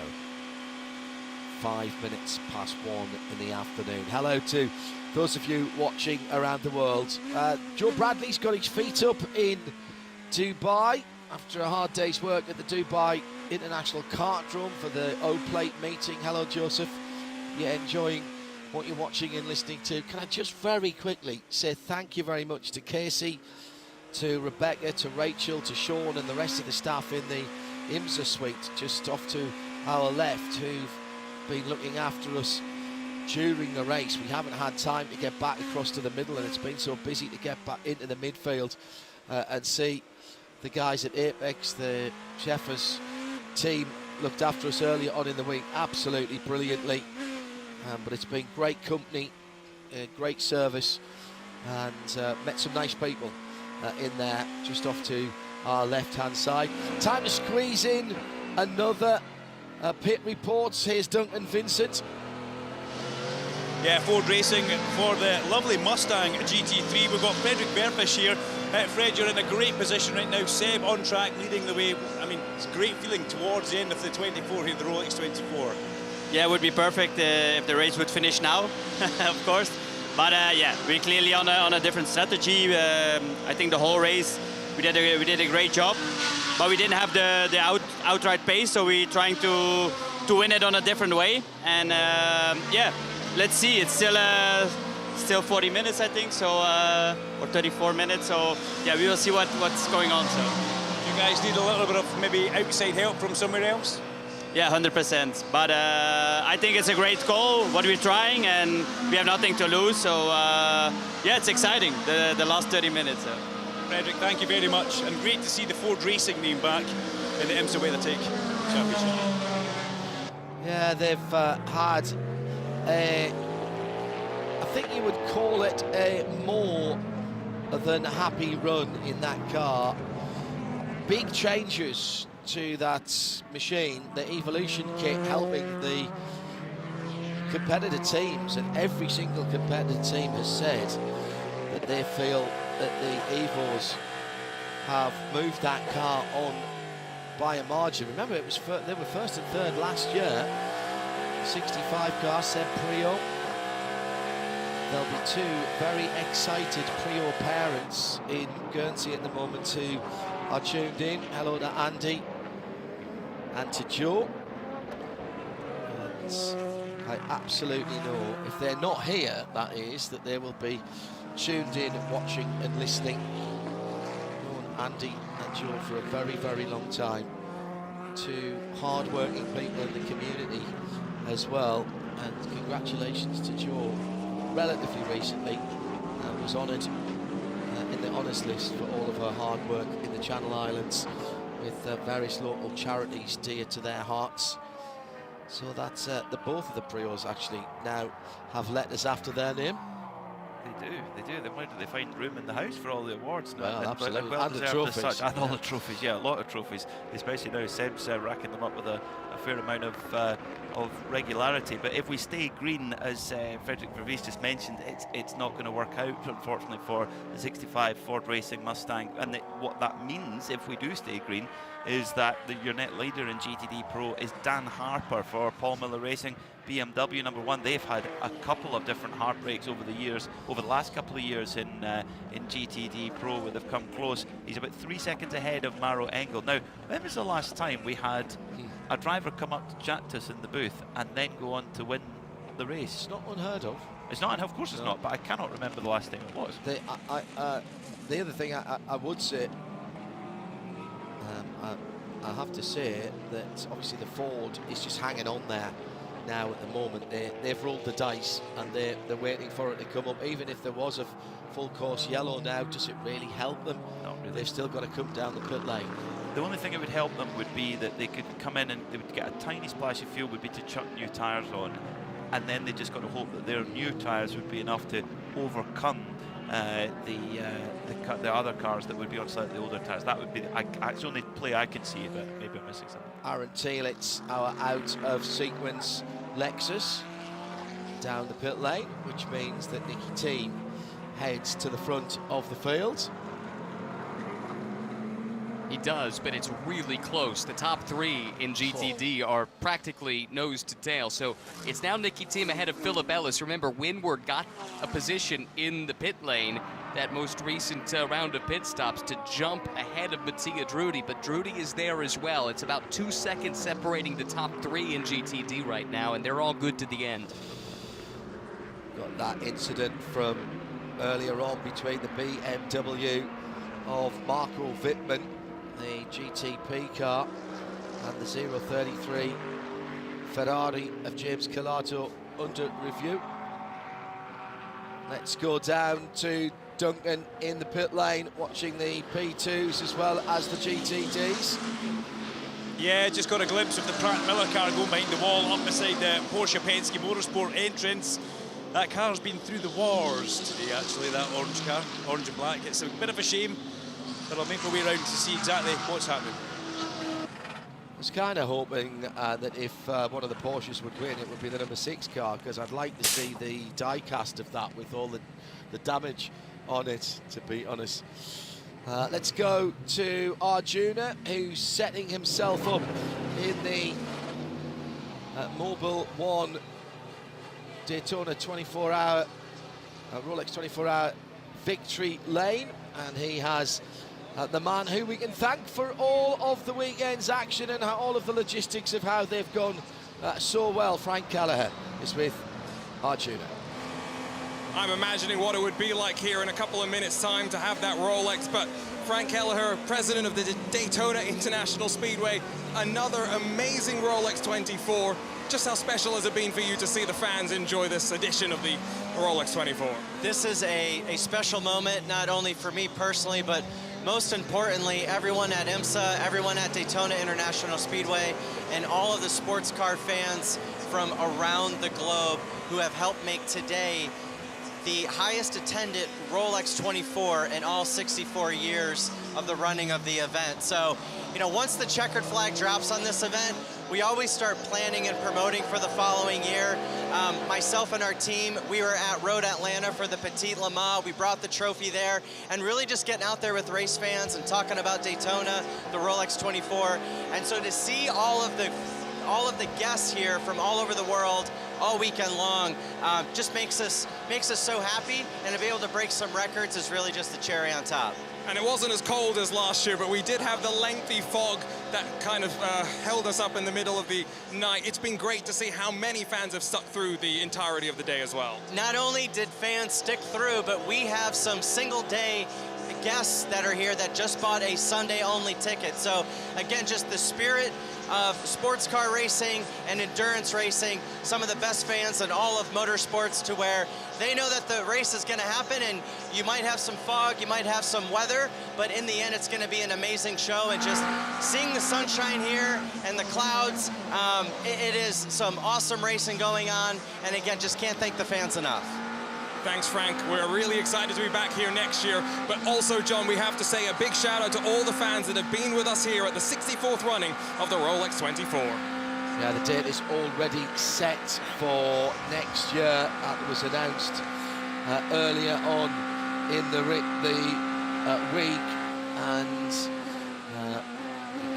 5 minutes past 1 in the afternoon. Hello to those of you watching around the world. Joe Bradley's got his feet up in Dubai after a hard day's work at the Dubai International Kartdrome for the O-Plate meeting. Hello, Joseph. You're enjoying what you're watching and listening to. Can I just very quickly say thank you very much to Casey, to Rebecca, to Rachel, to Sean and the rest of the staff in the IMSA suite just off to our left, who've been looking after us during the race. We haven't had time to get back across to the middle, and it's been so busy to get back into the midfield and see the guys at Apex. The Sheffers team looked after us earlier on in the week absolutely brilliantly, but it's been great company, great service, and met some nice people in there just off to our left hand side. Time to squeeze in another pit reports. Here's Duncan Vincent. Yeah, Ford Racing for the lovely Mustang GT3. We've got Frederick Verfish here. Fred, you're in a great position right now. Seb on track, leading the way. I mean, it's a great feeling towards the end of the 24 here, the Rolex 24. Yeah, it would be perfect if the race would finish now, of course. But yeah, we're clearly on a different strategy. I think the whole race we did a great job, but we didn't have the outright pace, so we're trying to win it on a different way. And yeah, let's see. It's still 40 minutes, I think, so or 34 minutes. So yeah, we will see what's going on. So you guys need a little bit of maybe outside help from somewhere else. Yeah, 100%. But I think it's a great goal, what we're trying, and we have nothing to lose. So yeah, it's exciting, the last 30 minutes. Frederick, thank you very much. And great to see the Ford Racing name back in the IMSA WeatherTech Championship. Yeah, they've had a, I think you would call it a more than happy run in that car. Big changes to that machine, the Evolution kit helping the competitor teams, and every single competitor team has said that they feel that the Evos have moved that car on by a margin. Remember, it was they were first and third last year. 65 car, Seb Prio. There'll be two very excited Prio parents in Guernsey at the moment who are tuned in. Hello to Andy and to Joe. And I absolutely know, if they're not here, that is, that they will be tuned in, watching and listening. Known Andy and Joe for a very, very long time. Two hard-working people in the community as well. And congratulations to Joe, relatively recently, was honoured in the honours list for all of her hard work in the Channel Islands with various local charities dear to their hearts. So that's both of the Prios actually now have letters after their name. They do. Where do they find room in the house for all the awards now? Well, absolutely. Well and the trophies. And all the trophies, yeah, a lot of trophies, especially now Seb's racking them up with a fair amount of regularity. But if we stay green, as Frederick Vervies just mentioned, it's not going to work out, unfortunately, for the 65 Ford Racing Mustang. And what that means, if we do stay green, is that your net leader in GTD Pro is Dan Harper for Paul Miller Racing, BMW #1. They've had a couple of different heartbreaks over the last couple of years in GTD Pro, where they've come close. He's about 3 seconds ahead of Maro Engel. Now, when was the last time we had a driver come up to chat to us in the booth and then go on to win the race? It's not unheard of. It's not, of course it's not, but I cannot remember the last time it was. The other thing I would say, I have to say that obviously the Ford is just hanging on there now at the moment. They've rolled the dice and they're waiting for it to come up. Even if there was a full course yellow now, does it really help them? Not really. They've still got to come down the pit lane. The only thing that would help them would be that they could come in and they would get a tiny splash of fuel, would be to chuck new tyres on, and then they just got to hope that their new tyres would be enough to overcome the other cars that would be on slightly older tyres. That would be it's the only play I can see, but maybe I'm missing something. Aaron Thielitz, our out of sequence Lexus down the pit lane, which means that Nicky Team heads to the front of the field. He does, but it's really close. The top three in GTD are practically nose to tail. So it's now Nicky Thiem ahead of Philip Ellis. Remember, Windward got a position in the pit lane, that most recent round of pit stops, to jump ahead of Mattia Drudi, but Drudi is there as well. It's about 2 seconds separating the top three in GTD right now, and they're all good to the end. Got that incident from earlier on between the BMW of Marco Wittmann, the GTP car, and the 033 Ferrari of James Calato under review. Let's go down to Duncan in the pit lane, watching the P2s as well as the GTDs. Yeah, just got a glimpse of the Pratt Miller car going behind the wall up beside the Porsche Pensky Motorsport entrance. That car's been through the wars today, actually, that orange car, orange and black. It's a bit of a shame, but I'll make my way around to see exactly what's happening. I was kind of hoping that if one of the Porsches would win, it would be the number 6 car, because I'd like to see the die-cast of that with all the damage on it, to be honest. Let's go to Arjuna, who's setting himself up in the Mobil 1 Daytona 24-hour, Rolex 24-hour victory lane, and he has the man who we can thank for all of the weekend's action and all of the logistics of how they've gone so well. Frank Kelleher is with Arjuna. I'm imagining what it would be like here in a couple of minutes' time to have that Rolex, but Frank Kelleher, president of the Daytona International Speedway, another amazing Rolex 24. Just how special has it been for you to see the fans enjoy this edition of the Rolex 24? This is a special moment, not only for me personally, but most importantly, everyone at IMSA, everyone at Daytona International Speedway, and all of the sports car fans from around the globe who have helped make today the highest attended Rolex 24 in all 64 years of the running of the event. So, you know, once the checkered flag drops on this event, we always start planning and promoting for the following year. Myself and our team, we were at Road Atlanta for the Petite Le Mans. We brought the trophy there, and really just getting out there with race fans and talking about Daytona, the Rolex 24. And so to see all of the guests here from all over the world all weekend long just makes us so happy, and to be able to break some records is really just the cherry on top. And it wasn't as cold as last year, but we did have the lengthy fog that kind of held us up in the middle of the night. It's been great to see how many fans have stuck through the entirety of the day as well. Not only did fans stick through, but we have some single-day guests that are here that just bought a Sunday-only ticket. So again, just the spirit of sports car racing and endurance racing, some of the best fans in all of motorsports, to where they know that the race is going to happen, and you might have some fog, you might have some weather, but in the end it's going to be an amazing show. And just seeing the sunshine here and the clouds, it is some awesome racing going on, and again, just can't thank the fans enough. Thanks, Frank. We're really excited to be back here next year. But also, John, we have to say a big shout out to all the fans that have been with us here at the 64th running of the Rolex 24. Yeah, the date is already set for next year. That was announced earlier on in the week, and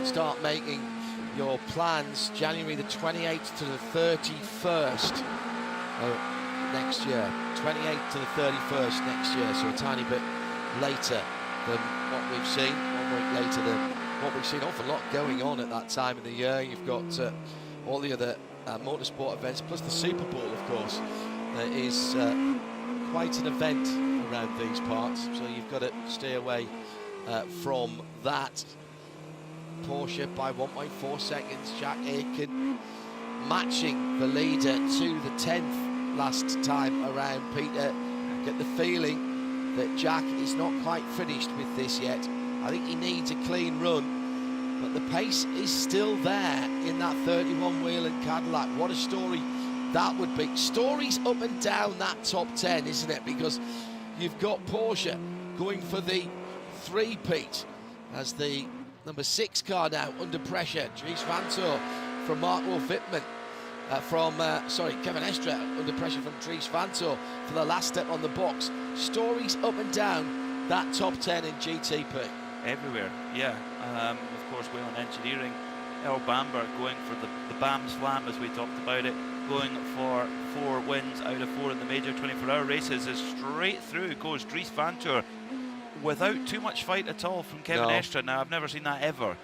start making your plans January the 28th to the 31st. Next year, 28th to the 31st next year, so a tiny bit later than what we've seen, 1 week later than what we've seen. Awful lot going on at that time of the year. You've got all the other motorsport events, plus the Super Bowl, of course. There is quite an event around these parts, so you've got to stay away from that. Porsche by 1.4 seconds, Jack Aitken matching the leader to the 10th last time around. Peter, get the feeling that Jack is not quite finished with this yet. I think he needs a clean run, but the pace is still there in that 31 Whelen Cadillac. What a story that would be. Stories up and down that top 10, isn't it? Because you've got Porsche going for the three-peat as the number 6 car now under pressure. Dries Vanthoor from Marco Wittmann Kevin Estre under pressure from Dries Vanthoor for the last step on the box. Stories up and down that top 10 in GTP. Everywhere, yeah. Of course, Whelen Engineering, El Bamber going for the BAM Slam, as we talked about it, going for 4 wins out of 4 in the major 24-hour races. As straight through goes Dries Vanthoor without too much fight at all from Kevin Estre. Now, I've never seen that ever.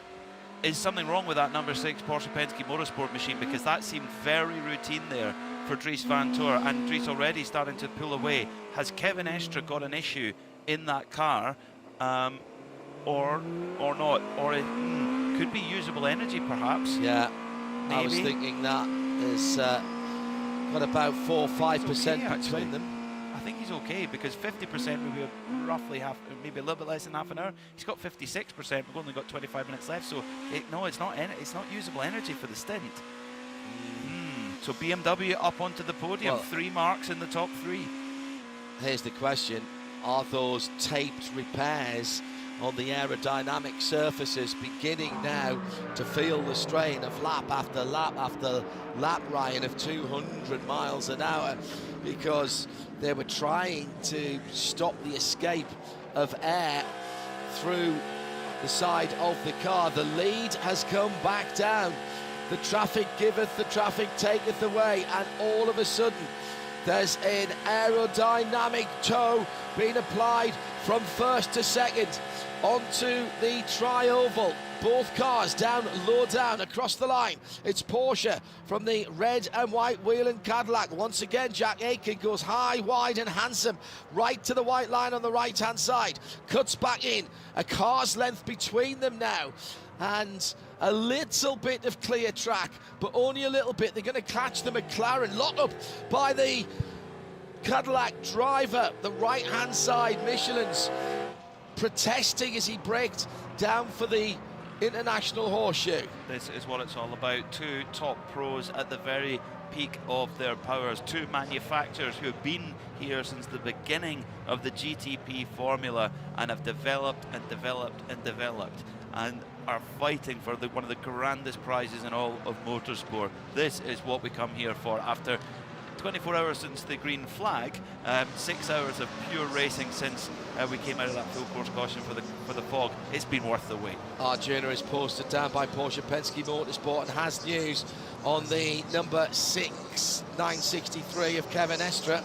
Is something wrong with that number 6 Porsche Pensky Motorsport machine? Because that seemed very routine there for Dries Vanthoor, and Dries already starting to pull away. Has Kevin Estre got an issue in that car, or not? Or it could be usable energy, perhaps. Yeah, maybe. I was thinking that is got about 4 or 5% between them. I think he's okay, because 50% would be roughly half, maybe a little bit less than half an hour. He's got 56%. We've only got 25 minutes left, so it's not usable energy for the stint. So BMW up onto the podium, Well, 3 marks in the top 3. Here's the question: are those taped repairs on the aerodynamic surfaces beginning now to feel the strain of lap after lap after lap, Ryan, of 200 miles an hour? Because they were trying to stop the escape of air through the side of the car. The lead has come back down. The traffic giveth, the traffic taketh away, and all of a sudden there's an aerodynamic tow being applied from first to second onto the tri-oval. Both cars down, low down, across the line. It's Porsche from the red and white Whelen Cadillac. Once again, Jack Aitken goes high, wide and handsome, right to the white line on the right-hand side. Cuts back in, a car's length between them now. And a little bit of clear track, but only a little bit. They're going to catch the McLaren, locked up by the Cadillac driver. The right-hand side, Michelin's protesting as he braked down for the International Horseshoe. This is what it's all about. 2 top pros at the very peak of their powers. 2 manufacturers who have been here since the beginning of the GTP formula and have developed and developed and developed and are fighting for one of the grandest prizes in all of motorsport. This is what we come here for after 24 hours since the green flag, 6 hours of pure racing since we came out of that full course caution for the fog. It's been worth the wait. Arjuna is posted down by Porsche Pensky Motorsport and has news on the number 6 963 of Kevin Estre.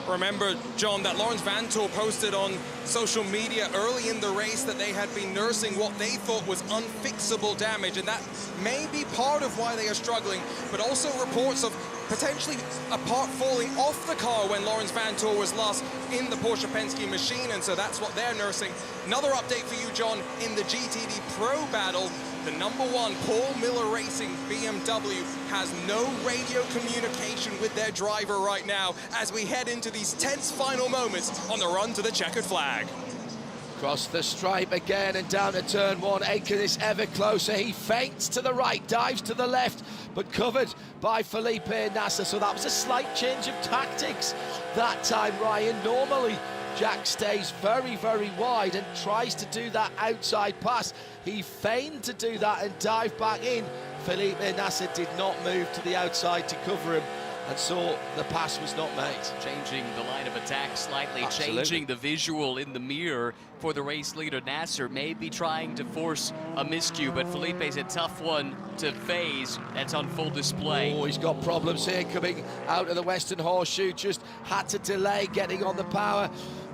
Remember, John, that Laurens Vanthoor posted on social media early in the race that they had been nursing what they thought was unfixable damage, and that may be part of why they are struggling, but also reports of potentially a part falling off the car when Laurens Vanthoor was last in the Porsche Pensky machine, and so that's what they're nursing. Another update for you, John, in the GTD Pro battle. The number 1 Paul Miller Racing BMW has no radio communication with their driver right now as we head into these tense final moments on the run to the checkered flag. Across the stripe again and down to turn 1. Aitken is ever closer. He feints to the right, dives to the left, but covered by Felipe Nasser. So that was a slight change of tactics that time, Ryan. Normally, Jack stays very, very wide and tries to do that outside pass. He feigned to do that and dive back in. Felipe Nasser did not move to the outside to cover him, and so the pass was not made. Changing the line of attack slightly, Absolutely. changing the visual in the mirror for the race leader. Nasser maybe trying to force a miscue, but Felipe's a tough one to phase. That's on full display. Oh, he's got problems here coming out of the Western Horseshoe. Just had to delay getting on the power.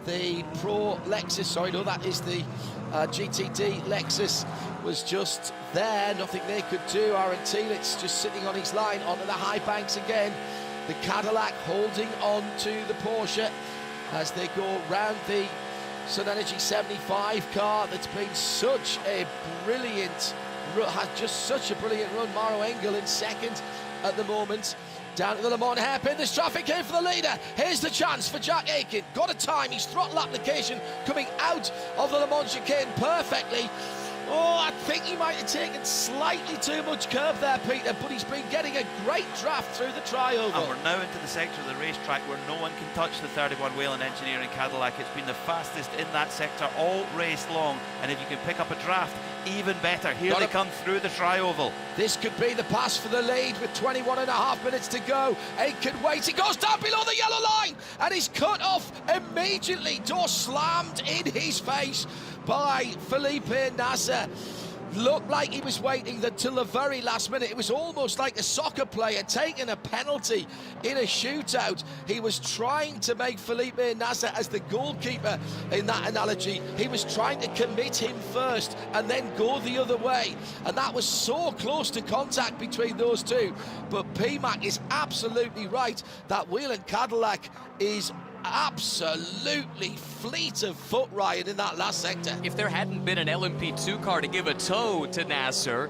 The Pro Lexus, sorry, no, that is the GTD Lexus, was just there. Nothing they could do. Aaron Thielitz just sitting on his line onto the high banks again. The Cadillac holding on to the Porsche as they go round the Sun Energy 75 car that's been such a brilliant, had just such a brilliant run. Mauro Engel in second at the moment. Down to the Le Mans hairpin, there's traffic here for the leader. Here's the chance for Jack Aitken. Got a time, his throttle application coming out of the Le Mans chicane perfectly. Oh, I think he might have taken slightly too much curve there, Peter, but he's been getting a great draft through the trioval. And we're now into the sector of the racetrack where no one can touch the 31 Whelen Engineering Cadillac. It's been the fastest in that sector all race long, and if you can pick up a draft, even better. Here they come through the trioval. This could be the pass for the lead with 21.5 minutes to go. Aitken waits, he goes down below the yellow line and he's cut off immediately. Door slammed in his face by Felipe Nasser. Looked like he was waiting until the very last minute. It was almost like a soccer player taking a penalty in a shootout. He was trying to make Felipe Nasser, as the goalkeeper in that analogy, he was trying to commit him first and then go the other way. And that was so close to contact between those two. But PMAC is absolutely right. That Whelen Cadillac is absolutely fleet of foot, Ryan, in that last sector. If there hadn't been an LMP2 car to give a tow to Nasser,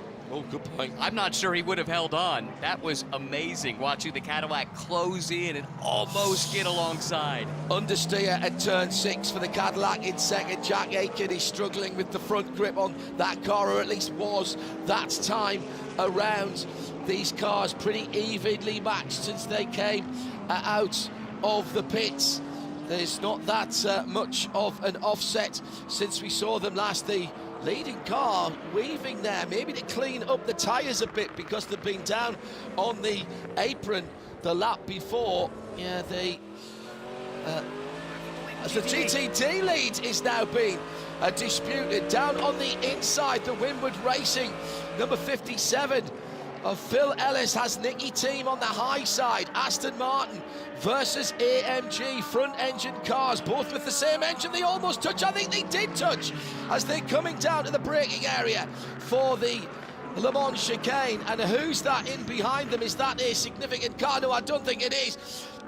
good point. I'm not sure he would have held on. That was amazing, watching the Cadillac close in and almost get alongside. Understeer at turn 6 for the Cadillac in second. Jack Aitken is struggling with the front grip on that car, or at least was that time around. These cars pretty evenly matched since they came out of the pits. There's not that much of an offset since we saw them last. The leading car weaving there, maybe to clean up the tyres a bit because they've been down on the apron the lap before. Yeah, the GTD lead is now being disputed. Down on the inside, the Winward Racing, number 57 of Phil Ellis has Nicky Team on the high side. Aston Martin versus AMG, front engine cars, both with the same engine. They almost touch, I think they did touch, as they're coming down to the braking area for the Le Mans chicane. And who's that in behind them? Is that a significant car? No, I don't think it is.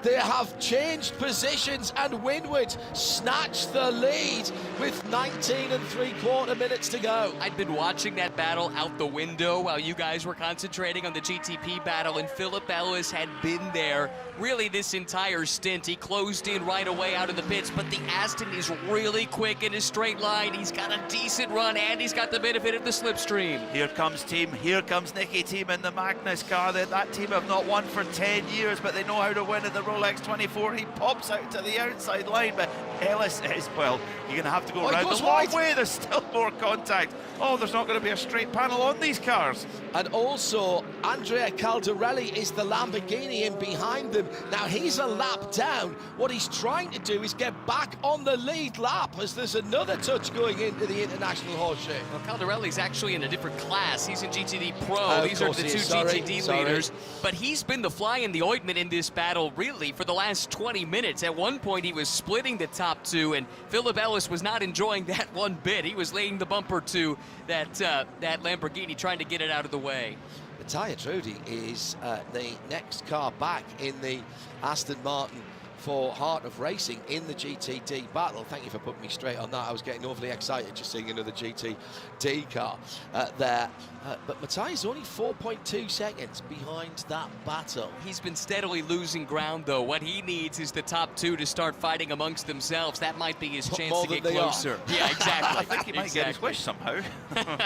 They have changed positions and Winward snatched the lead with 19 3/4 minutes to go. I'd been watching that battle out the window while you guys were concentrating on the GTP battle, and Philip Ellis had been there really this entire stint. He closed in right away out of the pits, but the Aston is really quick in his straight line. He's got a decent run and he's got the benefit of the slipstream. Here comes Team, here comes Nicky Team in the Magnus car. That team have not won for 10 years, but they know how to win at the Rolex 24. He pops out to the outside line, but Ellis is, well, you're going to have to go around the long way. There's still more contact. Oh, there's not going to be a straight panel on these cars. And also, Andrea Caldarelli is the Lamborghini in behind them. Now, he's a lap down. What he's trying to do is get back on the lead lap, as there's another touch going into the International Horseshoe. Well, Caldarelli's actually in a different class. He's in GTD Pro. These are the two GTD leaders. But he's been the fly in the ointment in this battle, really, for the last 20 minutes. At one point, he was splitting the top two, and Philip Ellis was not enjoying that one bit. He was laying the bumper to that Lamborghini, trying to get it out of the way. Matthias Trudy is the next car back in the Aston Martin for Heart of Racing in the GTD battle. Thank you for putting me straight on that. I was getting overly excited just seeing another GTD car there. But Matthias only 4.2 seconds behind that battle. He's been steadily losing ground, though. What he needs is the top two to start fighting amongst themselves. That might be his chance to get closer. Yeah, exactly. I think he might get his wish somehow.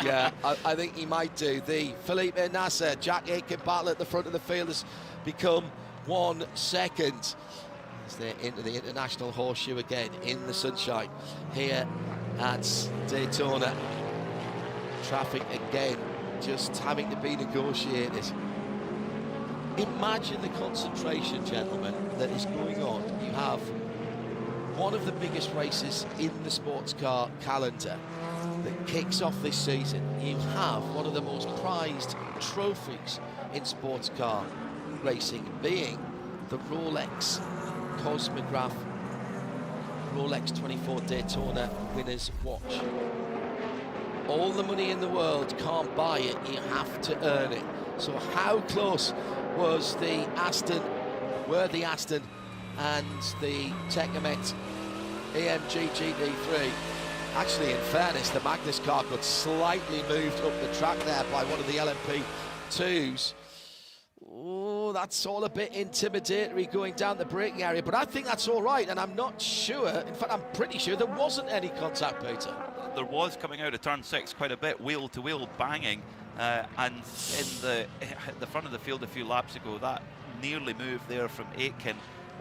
Yeah, I think he might do. The Felipe Nasser, Jack Aitken battle at the front of the field has become 1 second. As they're into the International Horseshoe again in the sunshine here at Daytona. Traffic again just having to be negotiated. Imagine the concentration, gentlemen, that is going on. You have one of the biggest races in the sports car calendar that kicks off this season. You have one of the most prized trophies in sports car racing, being the Rolex Cosmograph Rolex 24 Daytona Winners Watch. All the money in the world can't buy it, you have to earn it. So how close was the Aston, were the Aston and the Tecamet AMG GD3? Actually, in fairness, the Magnus car got slightly moved up the track there by one of the LMP2s. Oh, that's all a bit intimidatory going down the braking area, but I think that's all right, and I'm not sure, in fact, I'm pretty sure there wasn't any contact, Peter. there was coming out of turn 6 quite a bit, wheel-to-wheel banging, and in the front of the field a few laps ago, that nearly moved there from Aitken.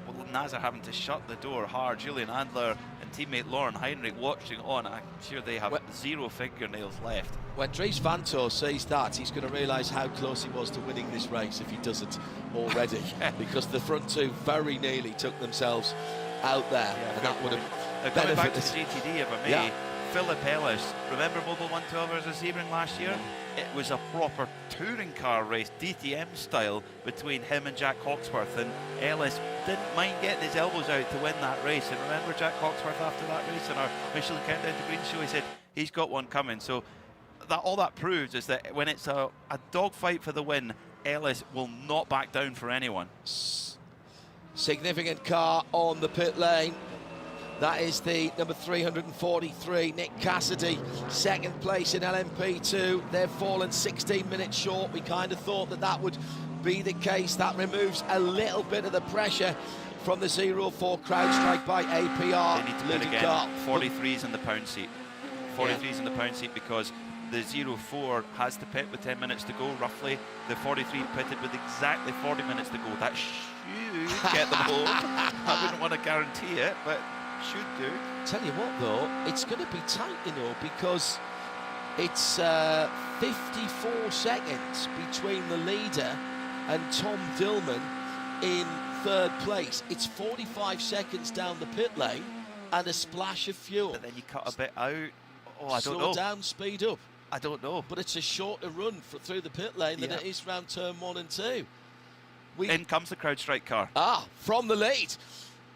Well, NASA having to shut the door hard. Julian Andler and teammate Lauren Heinrich watching on. I'm sure they have 0 fingernails left. When Dries Vanthoor sees that, he's going to realise how close he was to winning this race if he doesn't already. Because the front two very nearly took themselves out there, and that would have Coming back benefited. to GTD, if I may, Yeah. Philip Ellis, remember Mobile 112 as a Sebring last year? It was a proper touring car race, DTM style, between him and Jack Hawksworth, and Ellis didn't mind getting his elbows out to win that race. And remember Jack Hawksworth after that race on our Michelin Countdown to Green show, he said he's got one coming. So all that proves is that when it's a dogfight for the win, Ellis will not back down for anyone. Significant car on the pit lane. That is the number 343, Nick Cassidy, second place in LMP2. They've fallen 16 minutes short. We kind of thought that would be the case. That removes a little bit of the pressure from the 04 crowd strike by APR. They need to pit again. Car. 43's in the pound seat. 43's in the pound seat because the 04 has to pit with 10 minutes to go, roughly. The 43 pitted with exactly 40 minutes to go. That should get them home. I wouldn't want to guarantee it, but should do. Tell you what though, it's going to be tight, you know, because it's 54 seconds between the leader and Tom Dillman in third place. It's 45 seconds down the pit lane and a splash of fuel. But then you cut a bit out. Oh, I don't Slow know. down, speed up. I don't know. But it's a shorter run through the pit lane than it is round turn 1 and 2. In comes the CrowdStrike car. From the lead.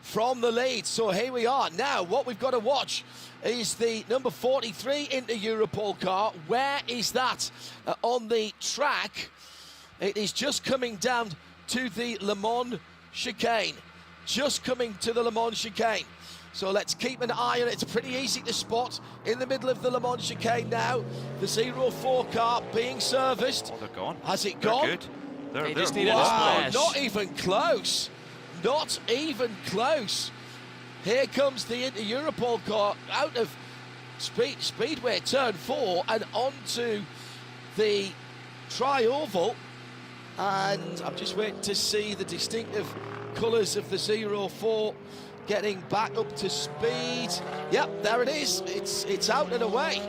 From the lead. So here we are. Now, what we've got to watch is the number 43 Inter Europol car. Where is that on the track? It is just coming down to the Le Mans chicane. Just coming to the Le Mans chicane. So let's keep an eye on it. It's pretty easy to spot in the middle of the Le Mans chicane now. The 04 car being serviced. Oh, they're gone. Has it They're gone? good. They just needed a splash. Not even close. Not even close. Here comes the Inter Europol car out of Speedway turn 4 and onto the tri-oval. And I'm just waiting to see the distinctive colours of the 04 getting back up to speed. Yep, there it is. It's out and away.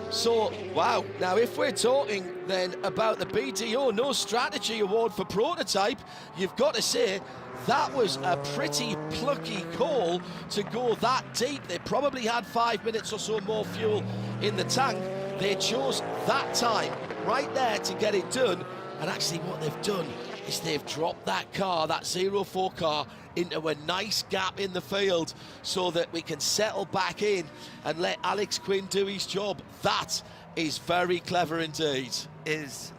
So, wow. Now, if we're talking then about the BDO No Strategy Award for Prototype, you've got to say that was a pretty plucky call to go that deep. They probably had 5 minutes or so more fuel in the tank. They chose that time right there to get it done. And actually what they've done is they've dropped that car, that 04 car, into a nice gap in the field so that we can settle back in and let Alex Quinn do his job. That is very clever indeed. Is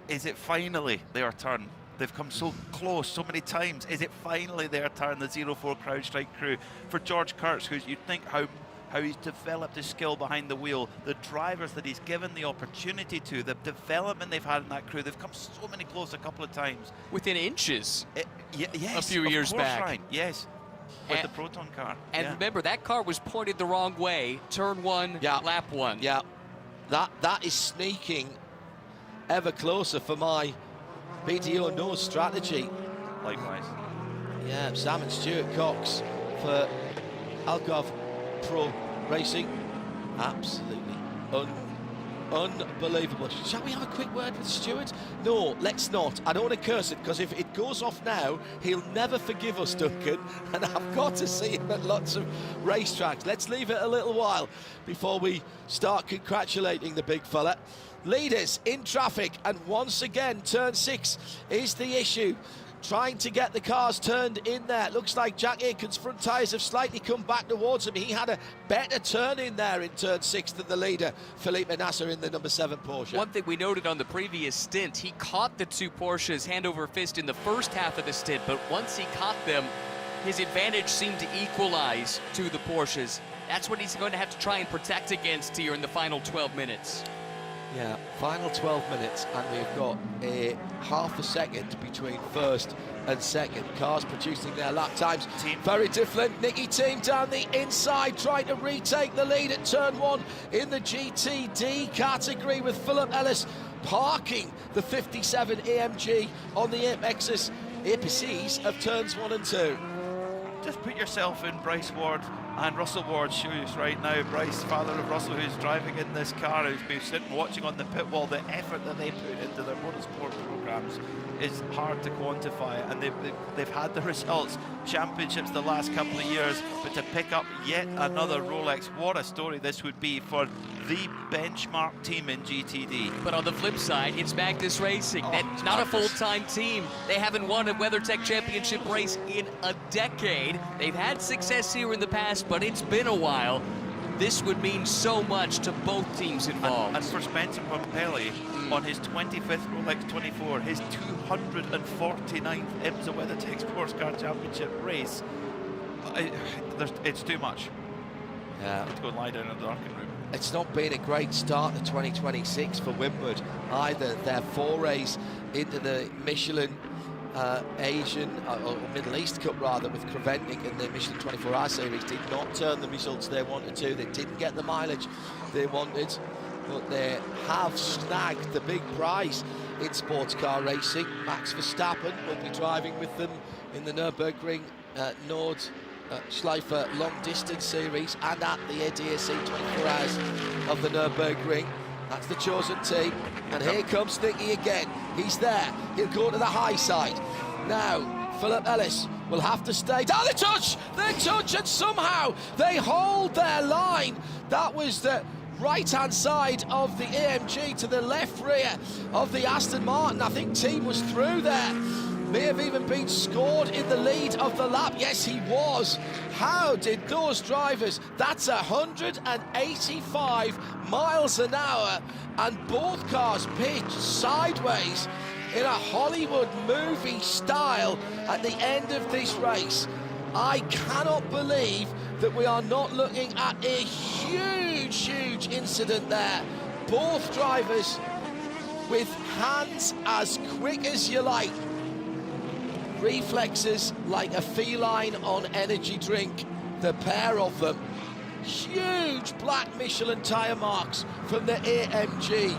it finally their turn? They've come so close so many times. Is it finally their turn, the 04 CrowdStrike crew? For George Kurtz, who you'd think how he's developed his skill behind the wheel, the drivers that he's given the opportunity to, the development they've had in that crew, they've come so many close a couple of times. Within inches. Yes, a few years course, back. Ryan, yes. With the Proton car. And remember, that car was pointed the wrong way. Turn 1, lap 1. Yeah, that is sneaking ever closer for my BDO No Strategy. Likewise. Yeah, Sam and Stuart Cox for Alcov Pro Racing. Absolutely unbelievable. Shall we have a quick word with Stuart? No, let's not. I don't want to curse it, because if it goes off now, he'll never forgive us, Duncan, and I've got to see him at lots of racetracks. Let's leave it a little while before we start congratulating the big fella. Leaders in traffic, and once again, turn 6 is the issue. Trying to get the cars turned in there. Looks like Jack Aitken's front tyres have slightly come back towards him. He had a better turn in there in turn 6 than the leader, Felipe Nasser, in the number 7 Porsche. One thing we noted on the previous stint, he caught the two Porsches hand over fist in the first half of the stint, but once he caught them, his advantage seemed to equalize to the Porsches. That's what he's going to have to try and protect against here in the final 12 minutes. Yeah, final 12 minutes, and we've got a half a second between first and second. Cars producing their lap times. Very different. Nicky Team down the inside, trying to retake the lead at turn 1 in the GTD category, with Philip Ellis parking the 57 AMG on the apeces of turns 1 and 2. Just put yourself in Bryce Ward and Russell Ward's shoes right now. Bryce, father of Russell, who's driving in this car, who's been sitting watching on the pit wall. The effort that they put into their motorsport programs is hard to quantify, and they've had the results, championships the last couple of years, but to pick up yet another Rolex, what a story this would be for the benchmark team in GTD. But on the flip side, it's Magnus Racing. That's not a full-time team. They haven't won a WeatherTech championship race in a decade. They've had success here in the past, but it's been a while. This would mean so much to both teams involved. And for Spencer Pompelli, on his 25th Rolex 24, his 249th IMSA WeatherTech SportsCar Championship race, it's too much. Yeah. To go and lie down in the darkened room. It's not been a great start to 2026 for Winward either. Their forays into the Michelin Asian or Middle East Cup rather, with Krevennik in the Michelin 24-hour series, did not turn the results they wanted to. They didn't get the mileage they wanted, but they have snagged the big prize in sports car racing. Max Verstappen will be driving with them in the Nürburgring Nord Schleifer long distance series and at the ADAC 24 hours of the Nürburgring. That's the chosen team, and here comes Nicky again. He's there, he'll go to the high side. Now, Philip Ellis will have to stay down. They touch, and somehow they hold their line. That was the right-hand side of the AMG to the left rear of the Aston Martin. I think team was through there. May have even been scored in the lead of the lap. Yes, he was. How did those drivers? That's 185 miles an hour, and both cars pitched sideways in a Hollywood movie style at the end of this race. I cannot believe that we are not looking at a huge incident there. Both drivers with hands as quick as you like, reflexes like a feline on energy drink, the pair of them. Huge black Michelin tyre marks from the AMG.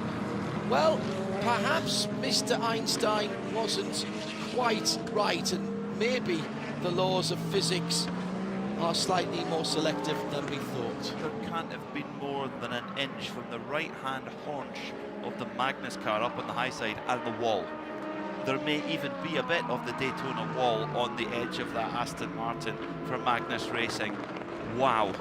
Well, perhaps Mr. Einstein wasn't quite right, and maybe the laws of physics are slightly more selective than we thought. There can't have been more than an inch from the right-hand haunch of the Magnus car up on the high side and the wall. There may even be a bit of the Daytona wall on the edge of that Aston Martin for Magnus Racing. Wow,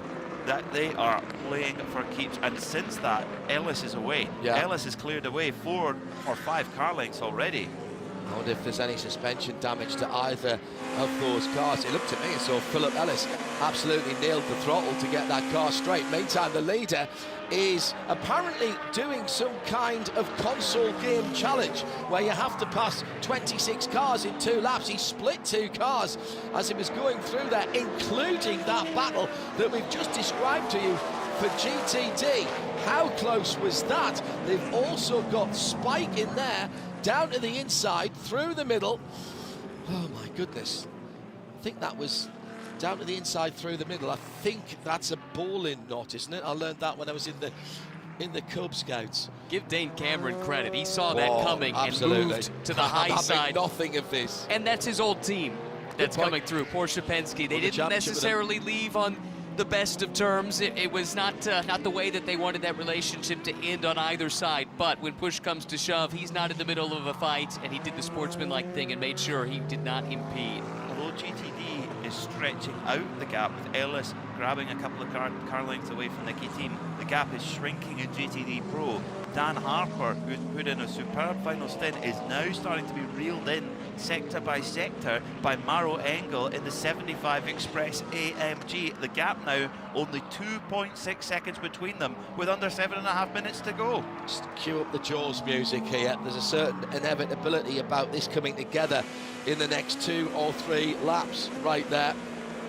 that they are playing for keeps. And since that, Ellis is away. Yeah. Ellis has cleared away 4 or 5 car lengths already. I wonder if there's any suspension damage to either of those cars. It looked at me and saw Philip Ellis absolutely nailed the throttle to get that car straight. Meantime, the leader is apparently doing some kind of console game challenge where you have to pass 26 cars in 2 laps. He split 2 cars as he was going through there, including that battle that we've just described to you for GTD. How close was that? They've also got Spike in there, down to the inside, through the middle. Oh my goodness. I think that was down to the inside, through the middle. I think that's a bowling knot, isn't it? I learned that when I was in the Cub Scouts. Give Dane Cameron credit. He saw that coming absolutely. And moved to the high side. Nothing of this. And that's his old team that's coming through, Porsche Pensky. They didn't necessarily leave on the best of terms. It was not the way that they wanted that relationship to end on either side, but when push comes to shove, he's not in the middle of a fight, and he did the sportsmanlike thing and made sure he did not impede. Although GTD is stretching out the gap with Ellis grabbing a couple of car lengths away from Nicky Team, the gap is shrinking in GTD Pro. Dan Harper, who's put in a superb final stint, is now starting to be reeled in sector by sector by Maro Engel in the 75 Express AMG. The gap now only 2.6 seconds between them with under 7.5 minutes to go. Just cue up the Jaws music here. There's a certain inevitability about this coming together in the next 2 or 3 laps right there.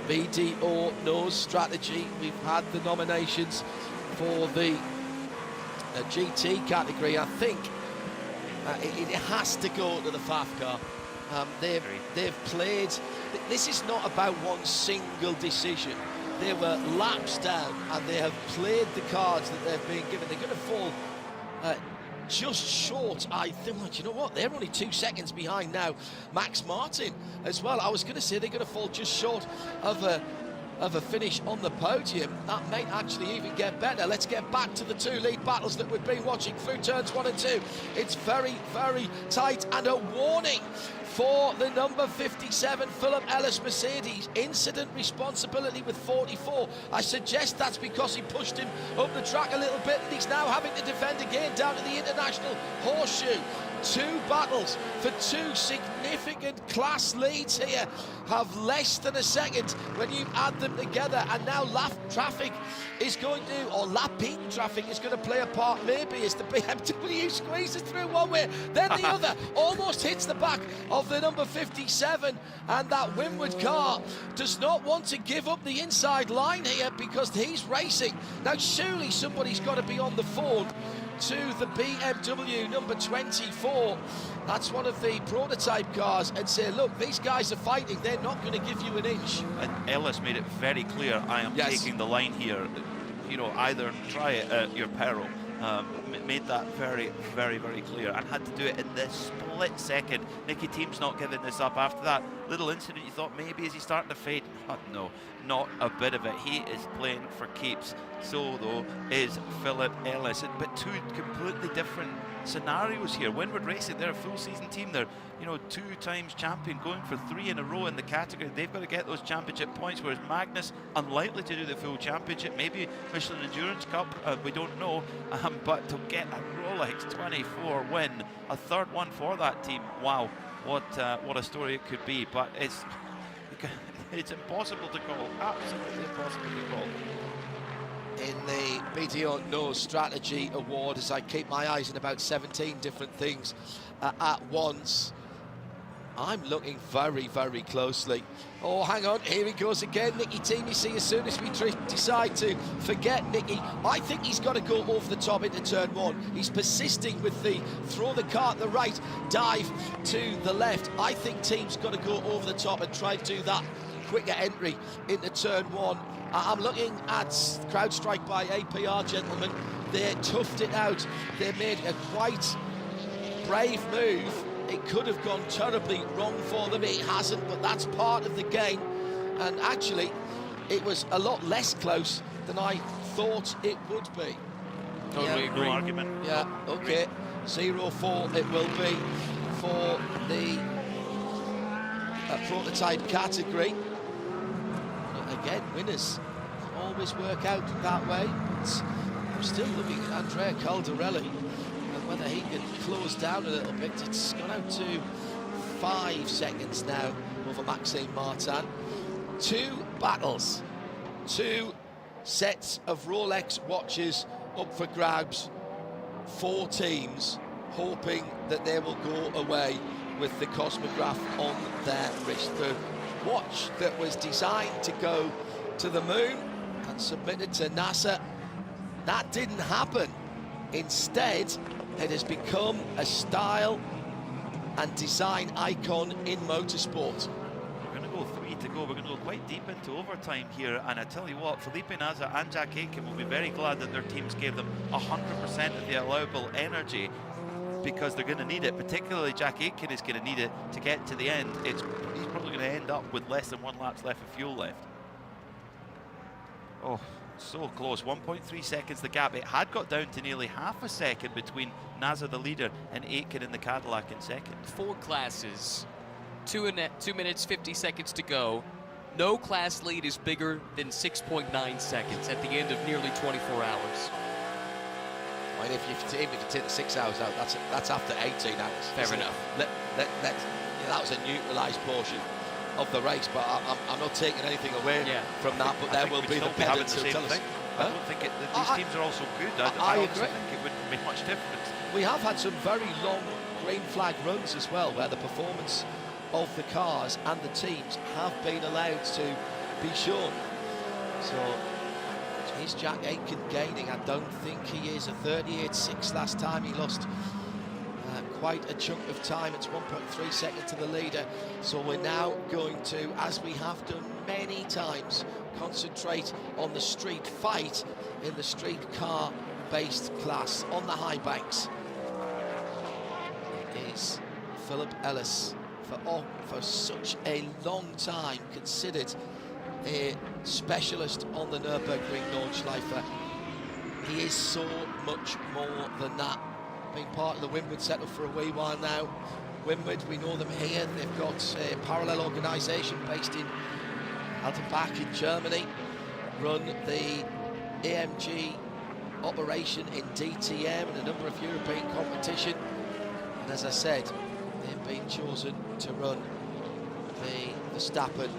VDO knows strategy. We've had the nominations for the GT category, I think it has to go to the FAF car. They've played. This is not about one single decision. They were laps down and they have played the cards that they've been given. They're going to fall just short, I think. Well, you know what? They're only 2 seconds behind now Max Martin as well. I was going to say they're going to fall just short of a finish on the podium. That may actually even get better. Let's get back to the 2 lead battles that we've been watching through turns 1 and 2. It's very, very tight, and a warning for the number 57 Philip Ellis Mercedes. Incident responsibility with 44. I suggest that's because he pushed him up the track a little bit, and he's now having to defend again down to the international horseshoe. 2 battles for 2 significant class leads here have less than a second when you add them together, and now lap traffic is going to, or lapping traffic is going to play a part maybe as the BMW squeezes through one way, then the other, almost hits the back of the number 57, and that Windward car does not want to give up the inside line here because he's racing. Now surely somebody's got to be on the phone to the BMW number 24. That's one of the prototype cars, and say, look, these guys are fighting, they're not going to give you an inch. And Ellis made it very clear, I am taking the line here. You know, either try it at your peril. Made that very, very, very clear, and had to do it in this split second. Nicky Team's not giving this up after that little incident. You thought maybe is he starting to fade? No, not a bit of it. He is playing for keeps. So though is Philip Ellis, but 2 completely different scenarios here. Windward Racing, they're a full season team. They're, you know, 2 times champion, going for 3 in a row in the category. They've got to get those championship points, whereas Magnus unlikely to do the full championship. Maybe Michelin Endurance Cup, we don't know, but to get a Rolex 24 win, a 3rd one for that team, wow, what a story it could be. But it's impossible to call, absolutely impossible to call. In the BDO No Strategy Award, as I keep my eyes on about 17 different things at once, I'm looking very, very closely. Oh, hang on, here he goes again. Nicky Team, you see, as soon as we decide to forget Nicky, I think he's got to go over the top into turn 1. He's persisting with the throw the car at the right, dive to the left. I think Team's got to go over the top and try and do that quicker entry into turn 1. I'm looking at CrowdStrike by APR, gentlemen. They toughed it out. They made a quite brave move. It could have gone terribly wrong for them. It hasn't, but that's part of the game. And actually, it was a lot less close than I thought it would be. Totally agree. No argument. Yeah, okay. 0-4 it will be for the prototype category. Again, winners always work out that way. But I'm still looking at Andrea Caldarelli and whether he can close down a little bit. It's gone out to 5 seconds now over Maxime Martin. 2 battles, 2 sets of Rolex watches up for grabs. 4 teams hoping that they will go away with the Cosmograph on their wrist. The watch that was designed to go to the moon and submitted to NASA, that didn't happen. Instead, it has become a style and design icon in motorsport. We're going to go 3 to go. We're going to go quite deep into overtime here, and I tell you what, Felipe Nasr and Jack Aitken will be very glad that their teams gave them 100% of the allowable energy, because they're going to need it. Particularly Jack Aitken is going to need it to get to the end. He's probably going to end up with less than 1 lap left of fuel left. Oh, so close. 1.3 seconds the gap. It had got down to nearly half a second between Nasr, the leader, and Aitken in the Cadillac in second. 4 classes, 2 minutes 50 seconds to go. No class lead is bigger than 6.9 seconds at the end of nearly 24 hours. I mean, if you take the 6 hours out, that's after 18 hours. Fair enough. That was a neutralised portion of the race, but I'm not taking anything away from that. But there will be the pedants who tell us. I don't think these teams are also good. I agree. think it wouldn't make much difference. We have had some very long green flag runs as well, where the performance of the cars and the teams have been allowed to be shown. So Is Jack Aitken gaining? I don't think he is. A 38.6 last time. He lost quite a chunk of time. It's 1.3 seconds to the leader. So we're now going to, as we have done many times, concentrate on the street fight in the street car-based class on the high banks. It is Philip Ellis, for such a long time considered a specialist on the Nürburgring Nordschleife. He is so much more than that. Been part of the Windward setup for a wee while now. Windward, we know them here. They've got a parallel organisation based in Altenbach in Germany, run the AMG operation in DTM and a number of European competition. And as I said, they've been chosen to run the Verstappen